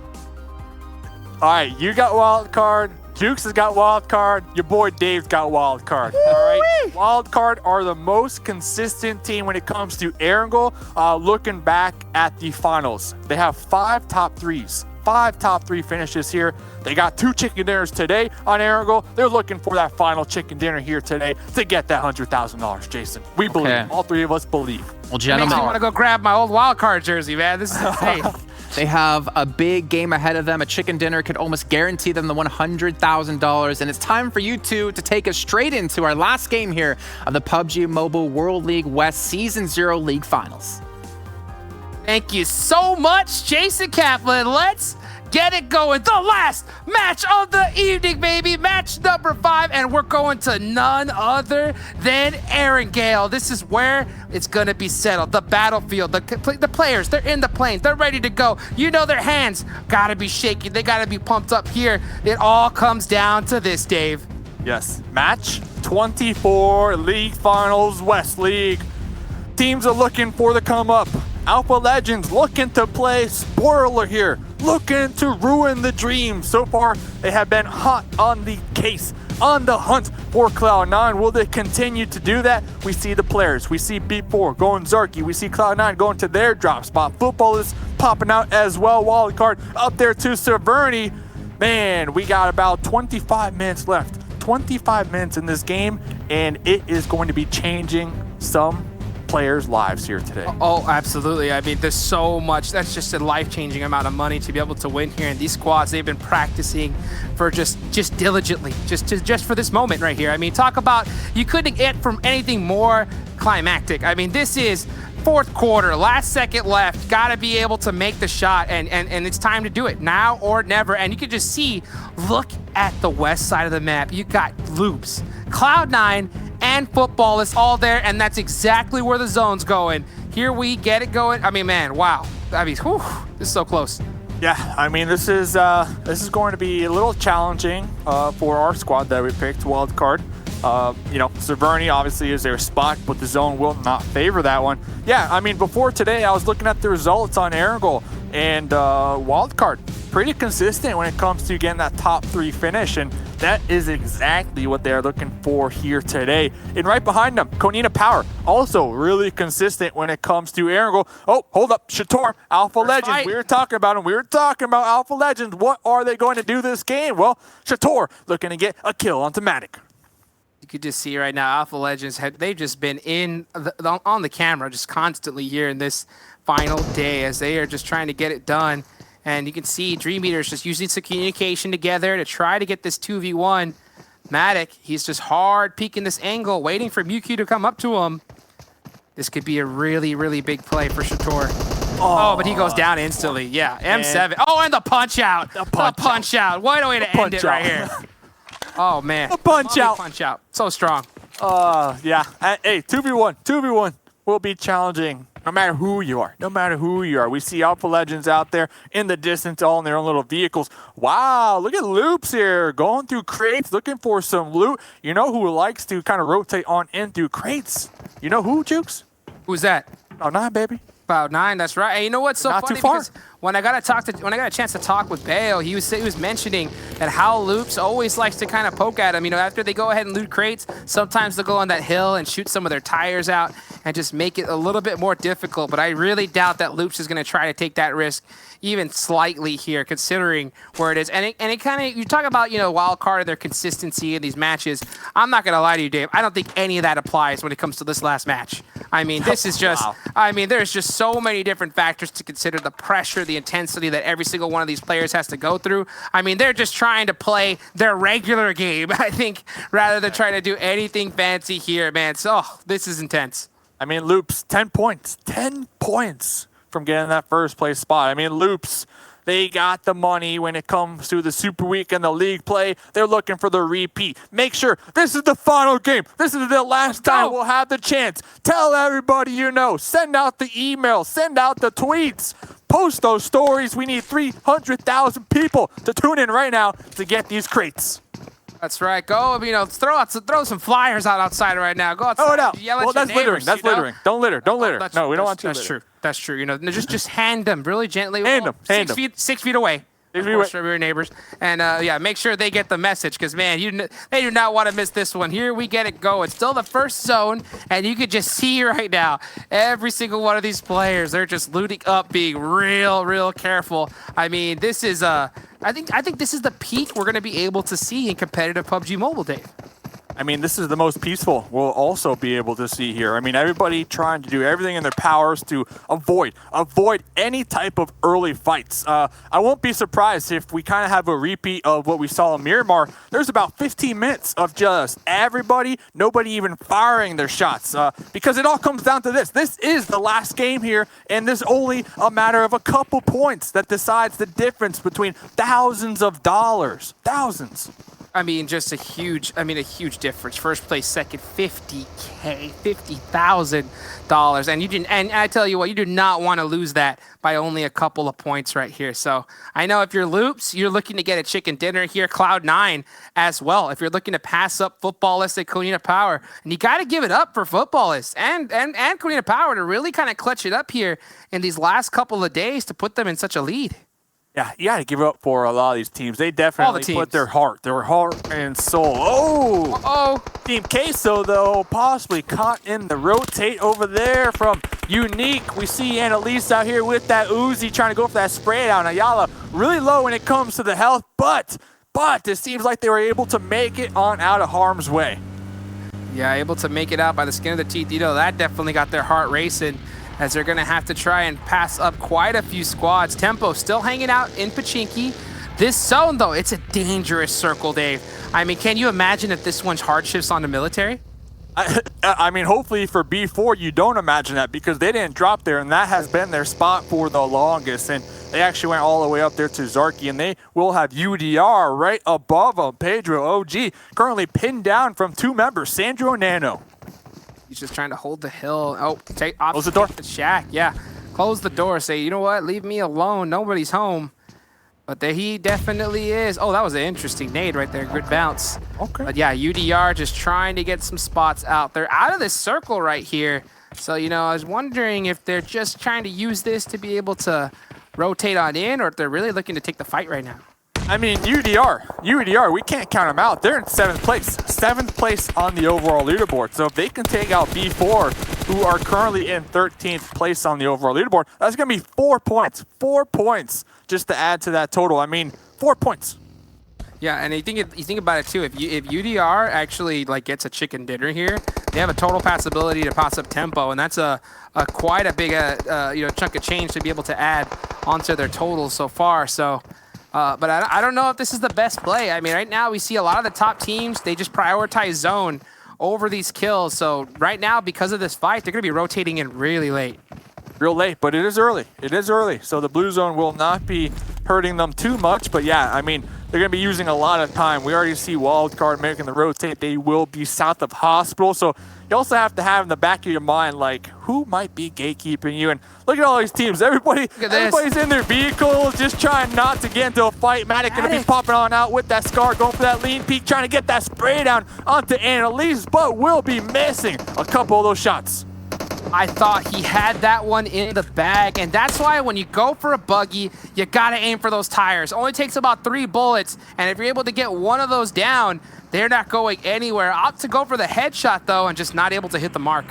All right, you got wild card. Jukes has got wild card. Your boy Dave's got wild card. All right. Wild card are the most consistent team when it comes to Erangel. Looking back at the finals, they have 5 top 3s. 5 top 3 finishes here. They got 2 chicken dinners today on Erangel. They're looking for that final chicken dinner here today to get that $100,000, Jason. We believe. All 3 of us believe. Well, gentlemen, I want to go grab my old wild card jersey, man. This is insane. They have a big game ahead of them. A chicken dinner could almost guarantee them the $100,000. And it's time for you two to take us straight into our last game here of the PUBG Mobile World League West Season 0 League Finals. Thank you so much, Jason Kaplan. Let's get it going. The last match of the evening, baby. Match number 5, and we're going to none other than Erangel. This is where it's going to be settled. The battlefield, the players, they're in the plane. They're ready to go. You know their hands got to be shaking. They got to be pumped up here. It all comes down to this, Dave. Yes. Match 24, League Finals, West League. Teams are looking for the come up. Alpha Legends looking to play spoiler here, looking to ruin the dream. So far, they have been hot on the case, on the hunt for Cloud9. Will they continue to do that? We see the players. We see B4 going Zarky. We see Cloud9 going to their drop spot. Football is popping out as well. Wildcard up there to Severny. Man, we got about 25 minutes left. 25 minutes in this game, and it is going to be changing some players' lives here today. Oh, absolutely. I mean, there's so much. That's just a life-changing amount of money to be able to win here. And these squads, they've been practicing for just diligently, just for this moment right here. I mean, talk about, you couldn't get from anything more climactic. I mean, this is fourth quarter, last second left, got to be able to make the shot, and it's time to do it now or never. And you can just see, look at the west side of the map. You got Loops, Cloud9, and Football is all there, and that's exactly where the zone's going. Here we get it going. I mean, man, wow. I mean, whew, this is so close. Yeah, I mean, this is going to be a little challenging for our squad that we picked, wildcard. You know, Severny obviously is their spot, but the zone will not favor that one. Yeah, I mean, before today, I was looking at the results on Erangel, and wildcard, pretty consistent when it comes to getting that top 3 finish, and that is exactly what they're looking for here today. And right behind them, Konina Power, also really consistent when it comes to Erangel. Oh, hold up, Shator, Alpha Legends. We were talking about them. We were talking about Alpha Legends. What are they going to do this game? Well, Shator looking to get a kill on Thematic. You could just see right now, Alpha Legends, they've just been on the camera just constantly here in this final day as they are just trying to get it done. And you can see Dream Eaters just using some communication together to try to get this 2v1. Matic, he's just hard peeking this angle, waiting for Mewtwo to come up to him. This could be a really, really big play for Shator. Oh, but he goes down instantly. Yeah, M7. Oh, and the punch out. The punch out. What a way to end it right here. Oh, man. A punch out. Punch out. So strong. Yeah. Hey, 2v1 will be challenging No matter who you are. No matter who you are. We see Alpha Legends out there in the distance, all in their own little vehicles. Wow, look at Loops here. Going through crates, looking for some loot. You know who likes to kind of rotate on in through crates? You know who, Jukes? Who's that? Oh, 9, baby. About 9, that's right. And you know what's so Not funny? too far. Because when I got a chance to talk with Bale, he was mentioning that how Loops always likes to kind of poke at him. You know, after they go ahead and loot crates, sometimes they'll go on that hill and shoot some of their tires out and just make it a little bit more difficult. But I really doubt that Loops is going to try to take that risk even slightly here, considering where it is. And it kind of, you talk about, you know, wild card and their consistency in these matches. I'm not going to lie to you, Dave. I don't think any of that applies when it comes to this last match. I mean, this is just, wow. I mean, there's just so many different factors to consider: the pressure, the intensity that every single one of these players has to go through. I mean, they're just trying to play their regular game, I think, rather than trying to do anything fancy here, man. So, this is intense. I mean, Loops, 10 points. 10 points from getting that first place spot. I mean, Loops, they got the money when it comes to the Super Week and the league play. They're looking for the repeat. Make sure this is the final game. This is the last time we'll have the chance. Tell everybody you know. Send out the emails. Send out the tweets. Post those stories. We need 300,000 people to tune in right now to get these crates. That's right. Go, you know, throw some flyers outside right now. Go outside. Oh, no. Yell at Well, that's your neighbors, littering. That's you know? littering. Don't litter. Don't litter. No, we don't want to. That's true. That's true. You know, just hand them really gently. Hand them. 6 feet away. Of course, from your neighbors. And yeah, make sure they get the message, because man, they do not want to miss this one. Here we get it going. Still the first zone, and you can just see right now every single one of these players. They're just looting up, being real careful. I mean, this is I think this is the peak we're going to be able to see in competitive PUBG Mobile, Dave. I mean, this is the most peaceful we'll also be able to see here. I mean, everybody trying to do everything in their powers to avoid any type of early fights. I won't be surprised if we kind of have a repeat of what we saw in Miramar. There's about 15 minutes of just nobody even firing their shots, because it all comes down to this. This is the last game here, and there's only a matter of a couple points that decides the difference between thousands of dollars. Thousands. I mean, just a huge difference. First place, second, $50K, $50,000, and I tell you what, you do not want to lose that by only a couple of points right here. So I know if you're Loops, you're looking to get a chicken dinner here. Cloud9 as well. If you're looking to pass up Footballists at Konina Power, and you got to give it up for Footballists and Konina Power to really kind of clutch it up here in these last couple of days to put them in such a lead. Yeah, you got to give up for a lot of these teams. They definitely put their heart and soul. Oh! Team Queso, though, possibly caught in the rotate over there from Unique. We see Annalise out here with that Uzi trying to go for that spray down. Ayala really low when it comes to the health, but it seems like they were able to make it on out of harm's way. Yeah, able to make it out by the skin of the teeth. You know, that definitely got their heart racing, as they're going to have to try and pass up quite a few squads. Tempo still hanging out in Pachinki. This zone, though, it's a dangerous circle, Dave. I mean, can you imagine if this one's hardships on the military? I mean, hopefully for B4, you don't imagine that, because they didn't drop there, and that has been their spot for the longest. And they actually went all the way up there to Zarki, and they will have UDR right above them. Pedro OG currently pinned down from 2 members, Sandro and Nano. He's just trying to hold the hill. Oh, close the door. The shack, yeah. Close the door. Say, you know what? Leave me alone. Nobody's home. But there he definitely is. Oh, that was an interesting nade right there. Good bounce. Okay. But yeah, UDR just trying to get some spots out there. Out of this circle right here. So, you know, I was wondering if they're just trying to use this to be able to rotate on in, or if they're really looking to take the fight right now. I mean, UDR, we can't count them out. They're in 7th place. 7th place on the overall leaderboard. So if they can take out B4, who are currently in 13th place on the overall leaderboard, that's going to be 4 points. 4 points just to add to that total. I mean, 4 points. Yeah, and you think about it too. If UDR actually gets a chicken dinner here, they have a total passability to pass up Tempo, and that's a quite a big chunk of change to be able to add onto their totals so far. So. But I don't know if this is the best play. I mean, right now we see a lot of the top teams, they just prioritize zone over these kills. So right now, because of this fight, they're going to be rotating in really late. Real late, but it is early. It is early. So the blue zone will not be hurting them too much. But yeah, I mean, they're going to be using a lot of time. We already see Wildcard making the rotate. They will be south of Hospital. So you also have to have in the back of your mind, like, who might be gatekeeping you? And look at all these teams. Everybody's in their vehicles, just trying not to get into a fight. Matic going to be popping on out with that Scar, going for that lean peek, trying to get that spray down onto Annalise, but will be missing a couple of those shots. I thought he had that one in the bag, and that's why when you go for a buggy, you gotta aim for those tires. Only takes about 3 bullets, and if you're able to get one of those down, they're not going anywhere. Opt to go for the headshot, though, and just not able to hit the mark.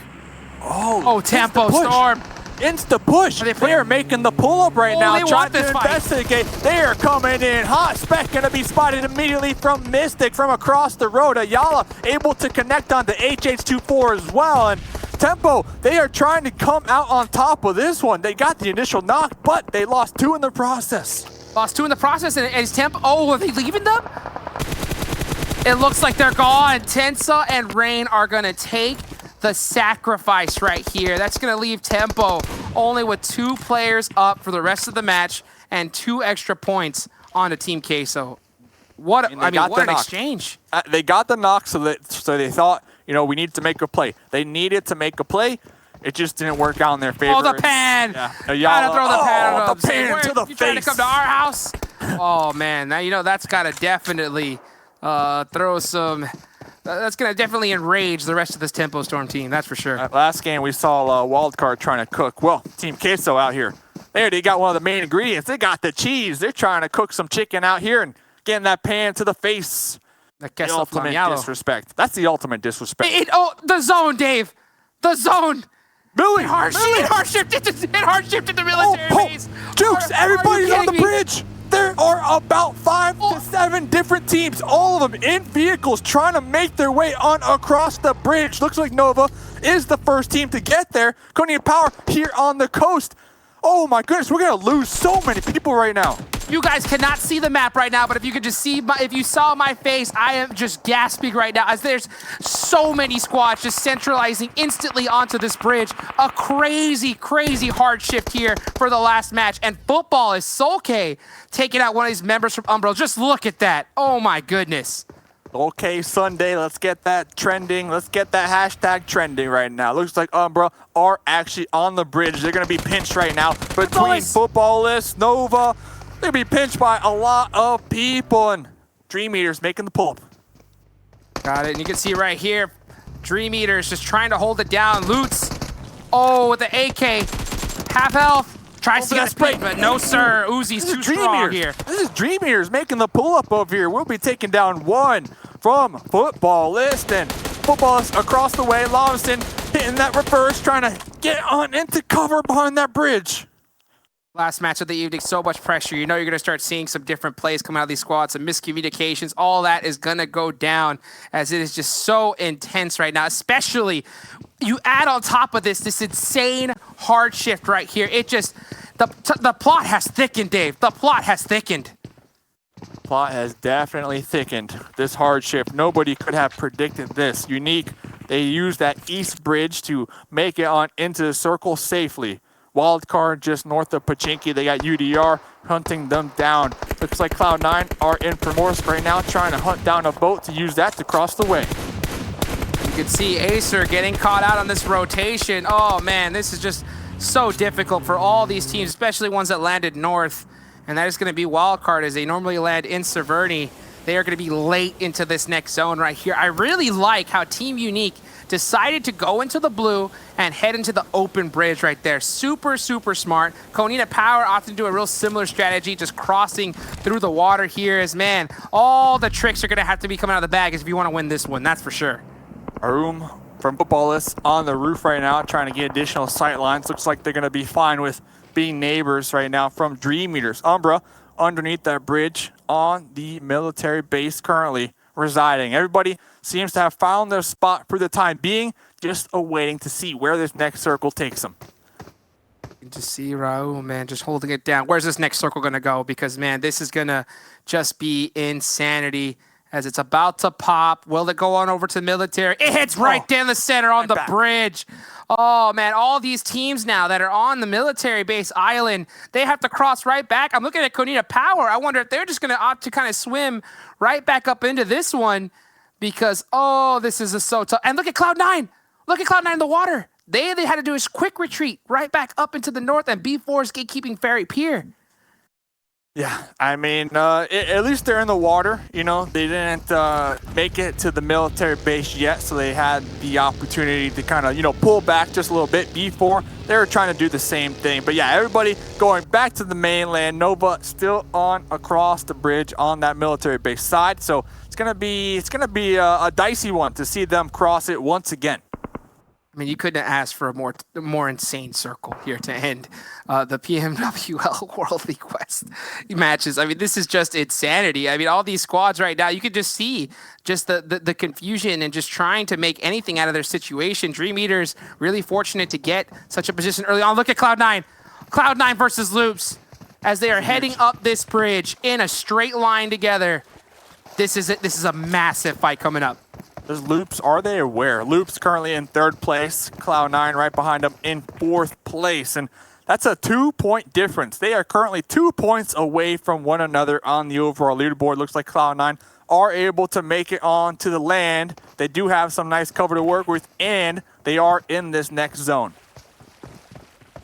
Oh, Tempo Storm. Insta push. They are making the pull-up right now, trying to investigate. They are coming in hot. Spec going to be spotted immediately from Mystic from across the road. Ayala able to connect on the HH24 as well. And Tempo, they are trying to come out on top of this one. They got the initial knock, but they lost 2 in the process. Lost 2 in the process, and is Tempo... Oh, are they leaving them? It looks like they're gone. Tensa and Rain are going to take the sacrifice right here. That's going to leave Tempo only with 2 players up for the rest of the match and 2 extra points on the Team Queso. What an exchange. They got the knock, so they thought, you know, we need to make a play. They needed to make a play. It just didn't work out in their favor. Oh, the pan! Yeah. Gotta throw the pan. The pan to the face. Trying to come to our house? Oh, man. Now, you know, that's got to definitely throw some... That's going to definitely enrage the rest of this Tempo Storm team, that's for sure. Last game, we saw Wildcard trying to cook. Well, Team Queso out here. They already got one of the main ingredients. They got the cheese. They're trying to cook some chicken out here and getting that pan to the face. The ultimate disrespect. That's the ultimate disrespect. The zone, Dave. The zone. Billy, it hard shifted the military base. Jukes, everybody's on the bridge. There are about 5 to 7 different teams, all of them in vehicles, trying to make their way on across the bridge. Looks like Nova is the first team to get there. Cody and Power here on the coast. Oh my goodness, we're gonna lose so many people right now. You guys cannot see the map right now, but if you could just see, if you saw my face, I am just gasping right now as there's so many squads just centralizing instantly onto this bridge. A crazy, crazy hard shift here for the last match. And football is Solke taking out one of these members from Umbro. Just look at that. Oh my goodness. Okay, Sunday, let's get that trending. Let's get that hashtag trending right now. Looks like Umbra are actually on the bridge. They're going to be pinched right now between Footballists, Nova. They're going to be pinched by a lot of people, and Dream Eaters making the pull-up. Got it, and you can see right here, Dream Eaters just trying to hold it down. Loots, with the AK, half health. Tries to get a split, but no sir, Uzi's too strong here. This is Dream Eaters making the pull-up over here. We'll be taking down 1 from Footballist, and Footballist across the way. Lawson hitting that reverse, trying to get on into cover behind that bridge. Last match of the evening, so much pressure. You know you're going to start seeing some different plays come out of these squads, some miscommunications. All that is going to go down as it is just so intense right now, especially you add on top of this insane hard shift right here. It just, the plot has thickened, Dave. The plot has thickened. Plot has definitely thickened. This hard shift, nobody could have predicted this. Unique, they used that east bridge to make it on into the circle safely. Wildcard just north of Pachinki. They got UDR hunting them down. Looks like Cloud9 are in Primorsk right now, trying to hunt down a boat to use that to cross the way. You can see Acer getting caught out on this rotation. Oh man, this is just so difficult for all these teams, especially ones that landed north. And that is going to be Wildcard as they normally land in Severny. They are going to be late into this next zone right here. I really like how Team Unique decided to go into the blue and head into the open bridge right there. Super, super smart. Konina Power often do a real similar strategy, just crossing through the water here as, man, all the tricks are going to have to be coming out of the bag if you want to win this one, that's for sure. Arum from Footballists on the roof right now, trying to get additional sight lines. Looks like they're going to be fine with being neighbors right now from Dream Eaters. Umbra underneath that bridge on the military base currently residing. Everybody seems to have found their spot for the time being, just awaiting to see where this next circle takes them. To see Raul, man, just holding it down. Where's this next circle going to go? Because, man, this is going to just be insanity as it's about to pop. Will it go on over to military? It hits right down the center on the bridge. Oh, man, all these teams now that are on the military base island, they have to cross right back. I'm looking at Konita Power. I wonder if they're just going to opt to kind of swim right back up into this one because, this is so tough. And look at Cloud9. Look at Cloud9 in the water. They had to do a quick retreat right back up into the north, and B4's gatekeeping Ferry Pier. Yeah, I mean, at least they're in the water. You know, they didn't make it to the military base yet, so they had the opportunity to kind of, pull back just a little bit. B4, they were trying to do the same thing. But yeah, everybody going back to the mainland. Nova still on across the bridge on that military base side. So it's gonna be a dicey one to see them cross it once again. I mean, you couldn't have asked for a more insane circle here to end the PMWL World League West matches. I mean, this is just insanity. I mean, all these squads right now, you could just see just the confusion and just trying to make anything out of their situation. Dream Eaters really fortunate to get such a position early on. Look at Cloud9. Cloud9 versus Loops as they are heading up this bridge in a straight line together. This is a massive fight coming up. Does Loops, are they aware? Loops currently in 3rd place, Cloud9 right behind them in 4th place. And that's a 2-point difference. They are currently 2 points away from one another on the overall leaderboard. Looks like Cloud9 are able to make it on to the land. They do have some nice cover to work with, and they are in this next zone.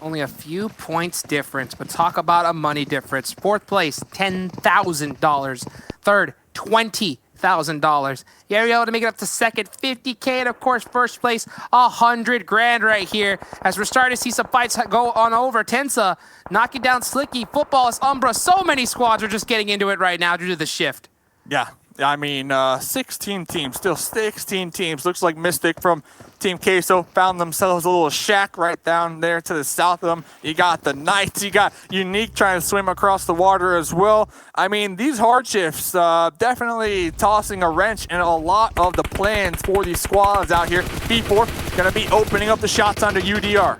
Only a few points difference, but talk about a money difference. 4th place, $10,000. 3rd, $20,000. Yeah, we're able to make it up to 2nd, $50K, and of course, 1st place, $100,000 right here. As we're starting to see some fights go on over. Tensa knocking down Slicky, Footballist, Umbra. So many squads are just getting into it right now due to the shift. Yeah, I mean, 16 teams, still 16 teams. Looks like Mystic from Team Queso found themselves a little shack right down there to the south of them. You got the Knights, you got Unique trying to swim across the water as well. I mean, these hard shifts definitely tossing a wrench in a lot of the plans for these squads out here. B4 going to be opening up the shots onto UDR.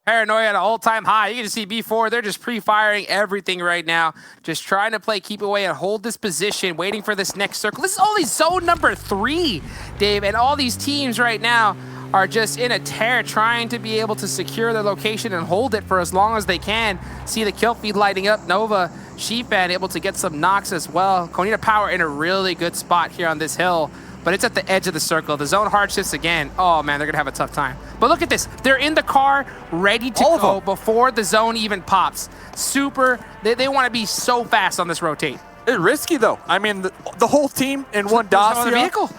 Paranoia at an all-time high. You can see B4, they're just pre-firing everything right now. Just trying to play keep away and hold this position, waiting for this next circle. This is only zone number 3, Dave, and all these teams right now are just in a tear trying to be able to secure their location and hold it for as long as they can. See the kill feed lighting up. Nova, Sheepman able to get some knocks as well. Konita Power in a really good spot here on this hill, but it's at the edge of the circle. The zone hard shifts again. Oh man, they're gonna have a tough time. But look at this. They're in the car, ready to go before the zone even pops. Super, they wanna be so fast on this rotate. It's risky though. I mean, the whole team in one Dacia. No other vehicle.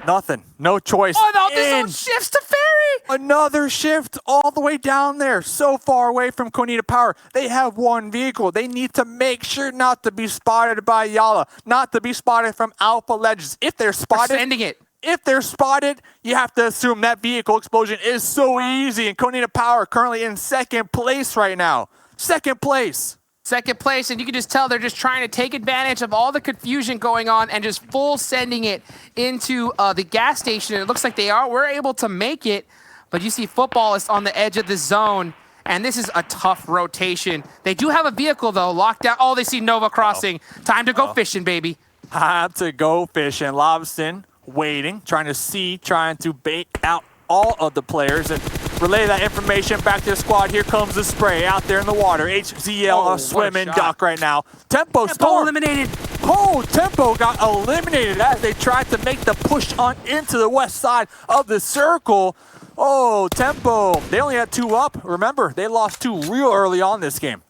Nothing. No choice. Oh no, this zone shifts to Ferry. Another shift all the way down there. So far away from Konita Power. They have one vehicle. They need to make sure not to be spotted by Yala. Not to be spotted from Alpha Legends. If they're spotted. Sending it. If they're spotted, you have to assume that vehicle explosion is so easy. And Konita Power currently in 2nd place right now. 2nd place. 2nd place, and you can just tell they're just trying to take advantage of all the confusion going on and just full sending it into the gas station. And it looks like we're able to make it, but you see Football is on the edge of the zone, and this is a tough rotation. They do have a vehicle, though, locked down. Oh, they see Nova crossing. Time to go fishing, baby. Time to go fishing. Lobson waiting, trying to bait out all of the players and relay that information back to the squad. Here comes the spray out there in the water. HZL swimming duck right now. Tempo Storm eliminated. Oh, Tempo got eliminated as they tried to make the push on into the west side of the circle. Oh, Tempo. They only had 2 up. Remember, they lost 2 real early on this game.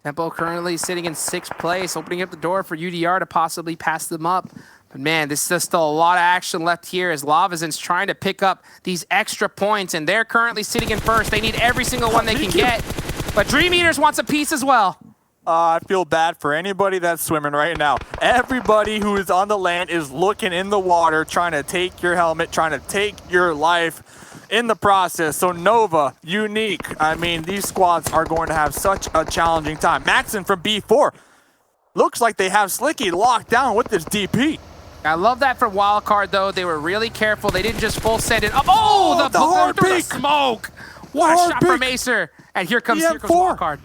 Tempo currently sitting in 6th place, opening up the door for UDR to possibly pass them up. But man, there's still a lot of action left here as Lavazin's trying to pick up these extra points, and they're currently sitting in 1st. They need every single one they can get. But Dream Eaters wants a piece as well. I feel bad for anybody that's swimming right now. Everybody who is on the land is looking in the water, trying to take your helmet, trying to take your life in the process. So Nova, Unique, I mean, these squads are going to have such a challenging time. Maxon from B4. Looks like they have Slicky locked down with this DP. I love that from Wildcard, though. They were really careful. They didn't just full send it up. Oh, the hard through the smoke. What a shot from Acer. And here comes Wildcard.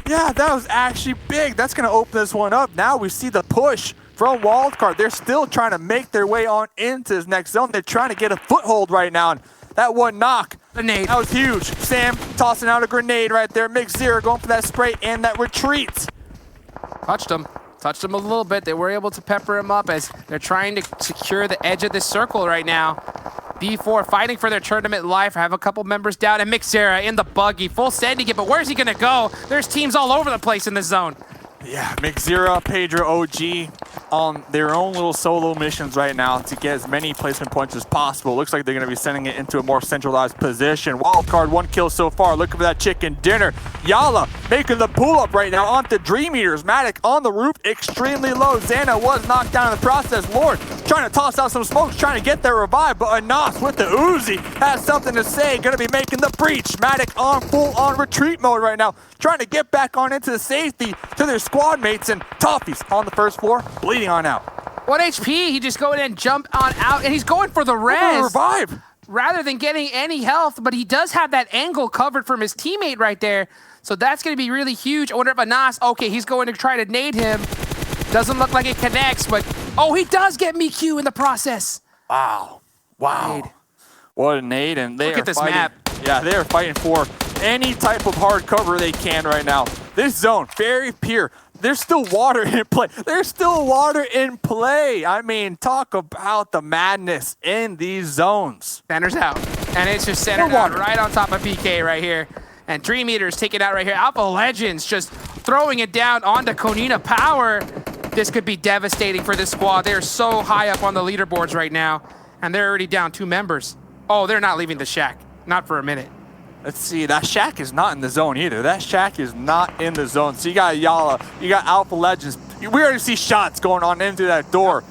Yeah, that was actually big. That's going to open this one up. Now we see the push from Wildcard. They're still trying to make their way on into this next zone. They're trying to get a foothold right now. And that one knock, grenade, that was huge. Sam tossing out a grenade right there. Mix0 going for that spray and that retreat. Touched him a little bit. They were able to pepper him up as they're trying to secure the edge of this circle right now. B4 fighting for their tournament life. I have a couple members down, and Mix0 in the buggy, full sending it, but where's he gonna go? There's teams all over the place in this zone. Yeah, Mix0, Pedro, OG on their own little solo missions right now to get as many placement points as possible. Looks like they're going to be sending it into a more centralized position. Wildcard, 1 kill so far. Looking for that chicken dinner. Yala making the pull-up right now onto Dream Eaters. Matic on the roof, extremely low. Xana was knocked down in the process. Lord trying to toss out some smokes, trying to get their revive, but Anas with the Uzi has something to say. Going to be making the breach. Matic on full-on retreat mode right now, trying to get back on into the safety to their squad mates, and Toffee's on the first floor, bleeding on out. 1 HP, he just go in and jump on out, and he's going for the res. Revive. Rather than getting any health, but he does have that angle covered from his teammate right there, so that's going to be really huge. I wonder if Anas, okay, he's going to try to nade him. Doesn't look like it connects, but oh, he does get MiQ in the process. Wow. Nade. What a nade, and they Look are at this fighting. map. Yeah, they are fighting for any type of hard cover they can right now. This zone, very pure. There's still water in play. There's still water in play. I mean, talk about the madness in these zones. Center's out, and it's just centered out right on top of PK right here. And Dream Eater's taking it out right here. Alpha Legends just throwing it down onto Konina Power. This could be devastating for this squad. They're so high up on the leaderboards right now, and they're already down 2 members. Oh, they're not leaving the shack. Not for a minute. Let's see, that shack is not in the zone either. That shack is not in the zone. So you got Yala, you got Alpha Legends. We already see shots going on into that door.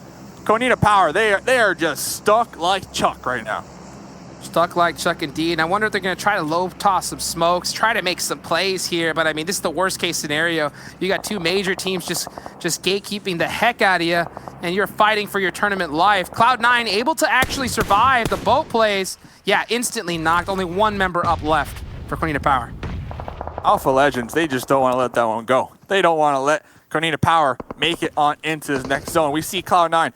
Konina Power, they are just stuck like Chuck right now. Stuck like Chuck indeed. And I wonder if they're going to try to low toss some smokes, try to make some plays here. But I mean, this is the worst case scenario. You got 2 major teams just gatekeeping the heck out of you, and you're fighting for your tournament life. Cloud9 able to actually survive the boat plays. Yeah, instantly knocked. Only 1 member up left for Konina Power. Alpha Legends, they just don't want to let that one go. They don't want to let Konina Power make it on into this next zone. We see Cloud9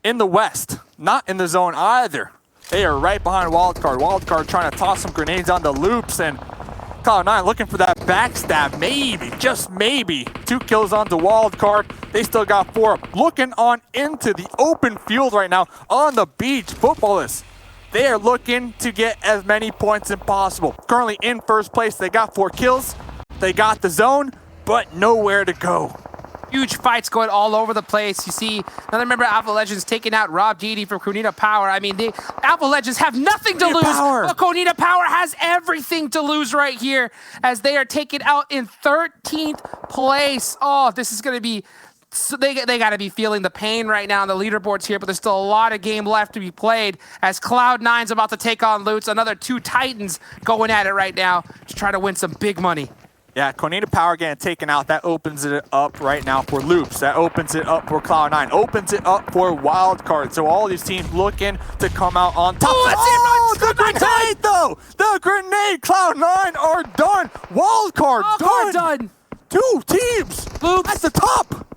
in the west, not in the zone either. They are right behind Wildcard. Wildcard trying to toss some grenades on the loops, and Cloud9 looking for that backstab. Maybe, just maybe, 2 kills onto Wildcard. They still got 4. Looking on into the open field right now on the beach. Footballists, they are looking to get as many points as possible. Currently in first place, they got 4 kills. They got the zone, but nowhere to go. Huge fights going all over the place. You see another member of Alpha Legends taking out Rob GD from Konina Power. I mean, Alpha Legends have nothing to lose, but Konina Power has everything to lose right here as they are taken out in 13th place. Oh, this is going to be... So they got to be feeling the pain right now on the leaderboards here, but there's still a lot of game left to be played as Cloud9's about to take on Lutz. Another 2 Titans going at it right now to try to win some big money. Yeah, Konina Power getting taken out. That opens it up right now for Loops. That opens it up for Cloud9. Opens it up for Wildcard. So all these teams looking to come out on top. The grenade, though! The grenade! Cloud9 are done! Wildcard done! 2 teams! Loops at the top!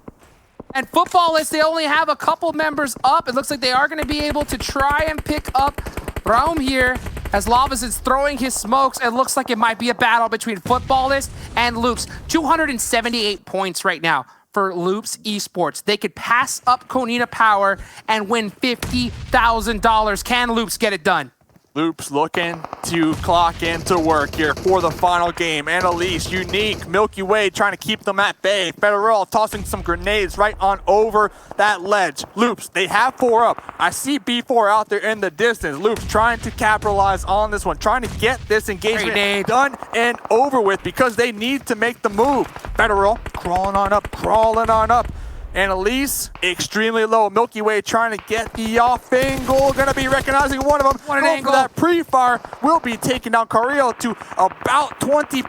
And Footballists, they only have a couple members up. It looks like they are going to be able to try and pick up Raum here as Lavas is throwing his smokes. It looks like it might be a battle between Footballists and Loops. 278 points right now for Loops Esports. They could pass up Konina Power and win $50,000. Can Loops get it done? Loops looking to clock into work here for the final game. Annalise, Unique, Milky Way trying to keep them at bay. Federal tossing some grenades right on over that ledge. Loops, they have 4 up. I see B4 out there in the distance. Loops trying to capitalize on this one, trying to get this engagement done and over with because they need to make the move. Federal crawling on up. Annalise, extremely low. Milky Way trying to get the off angle. Gonna be recognizing one of them. What an angle. That pre-fire will be taking down Carrillo to about 20%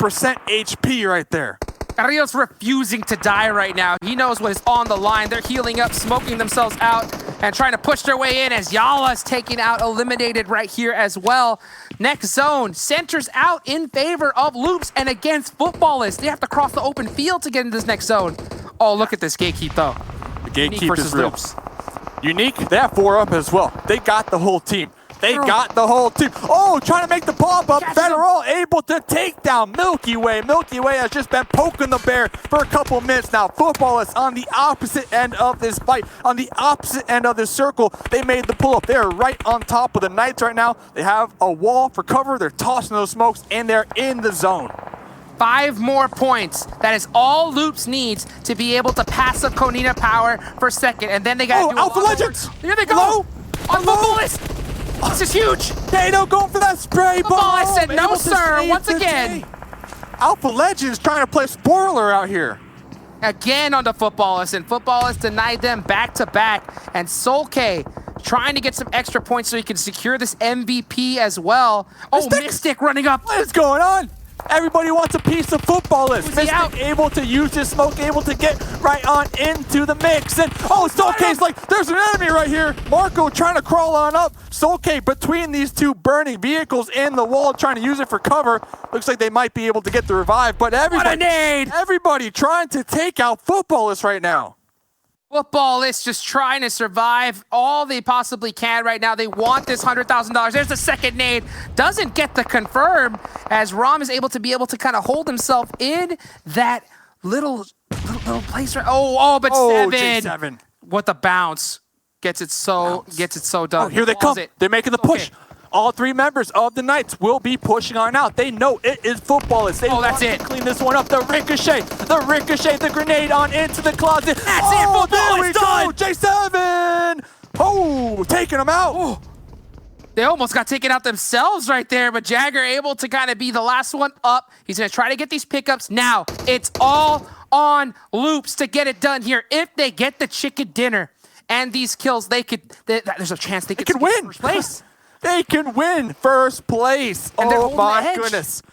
HP right there. Carrillo's refusing to die right now. He knows what is on the line. They're healing up, smoking themselves out, and trying to push their way in as Yala's taken out, eliminated right here as well. Next zone, centers out in favor of Loops and against Footballists. They have to cross the open field to get into this next zone. Oh, look at this gatekeep, though. The Gatekeep is real. Unique, they have 4 up as well. They got the whole team. They got the whole team. Oh, trying to make the pop up. Federal able to take down Milky Way. Milky Way has just been poking the bear for a couple minutes now. Football is on the opposite end of this fight, on the opposite end of this circle. They made the pull up. They are right on top of the Knights right now. They have a wall for cover. They're tossing those smokes, and they're in the zone. 5 more points. That is all Loops needs to be able to pass up Konina Power for second, and then they got to do Alpha Legends. Here they go. On Footballist. This is huge. Dano going for that spray ball. I said no, sir. Once again. Alpha Legends trying to play spoiler out here. Again on the Footballist, and Footballist denied them back to back. And Solke trying to get some extra points so he can secure this MVP as well. Oh, Mystic running up. What is going on? Everybody wants a piece of Footballist. Mystic able to use his smoke, able to get right on into the mix. And Solke's like, there's an enemy right here. Marco trying to crawl on up. Solke between these 2 burning vehicles in the wall, trying to use it for cover. Looks like they might be able to get the revive, but everybody trying to take out Footballist right now. Footballist just trying to survive all they possibly can right now. They want this $100,000. There's the second nade. Doesn't get the confirm as Rom is able to kind of hold himself in that little place. Right. But 7. J7. What the bounce. Gets it so done. Oh, here they come. They're making the push. Okay. All 3 members of the Knights will be pushing on out. They know it is Footballist. They want to clean this one up. The ricochet, the grenade on into the closet. That's it. Footballist done. J7. Oh, taking them out. Oh. They almost got taken out themselves right there, but Jagger able to kind of be the last one up. He's going to try to get these pickups. Now, it's all on Loops to get it done here. If they get the chicken dinner and these kills, there's a chance they could win first place. They can win first place. And oh my goodness.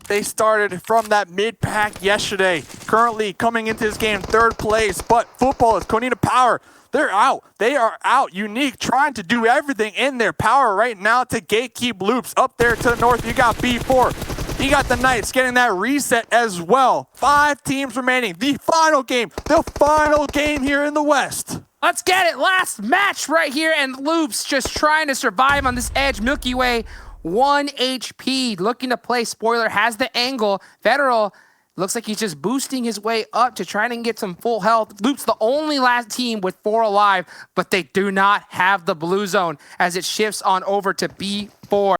They started from that mid-pack yesterday. Currently coming into this game 3rd place, but Footballist, Konina Power, they're out. They are out. Unique trying to do everything in their power right now to gatekeep Loops. Up there to the north, you got B4. You got the Knights getting that reset as well. 5 teams remaining. The final game here in the West. Let's get it. Last match right here, and Loops just trying to survive on this edge. Milky Way, 1 HP, looking to play spoiler, has the angle. Federal looks like he's just boosting his way up to try and get some full health. Loops the only last team with 4 alive, but they do not have the blue zone as it shifts on over to B4.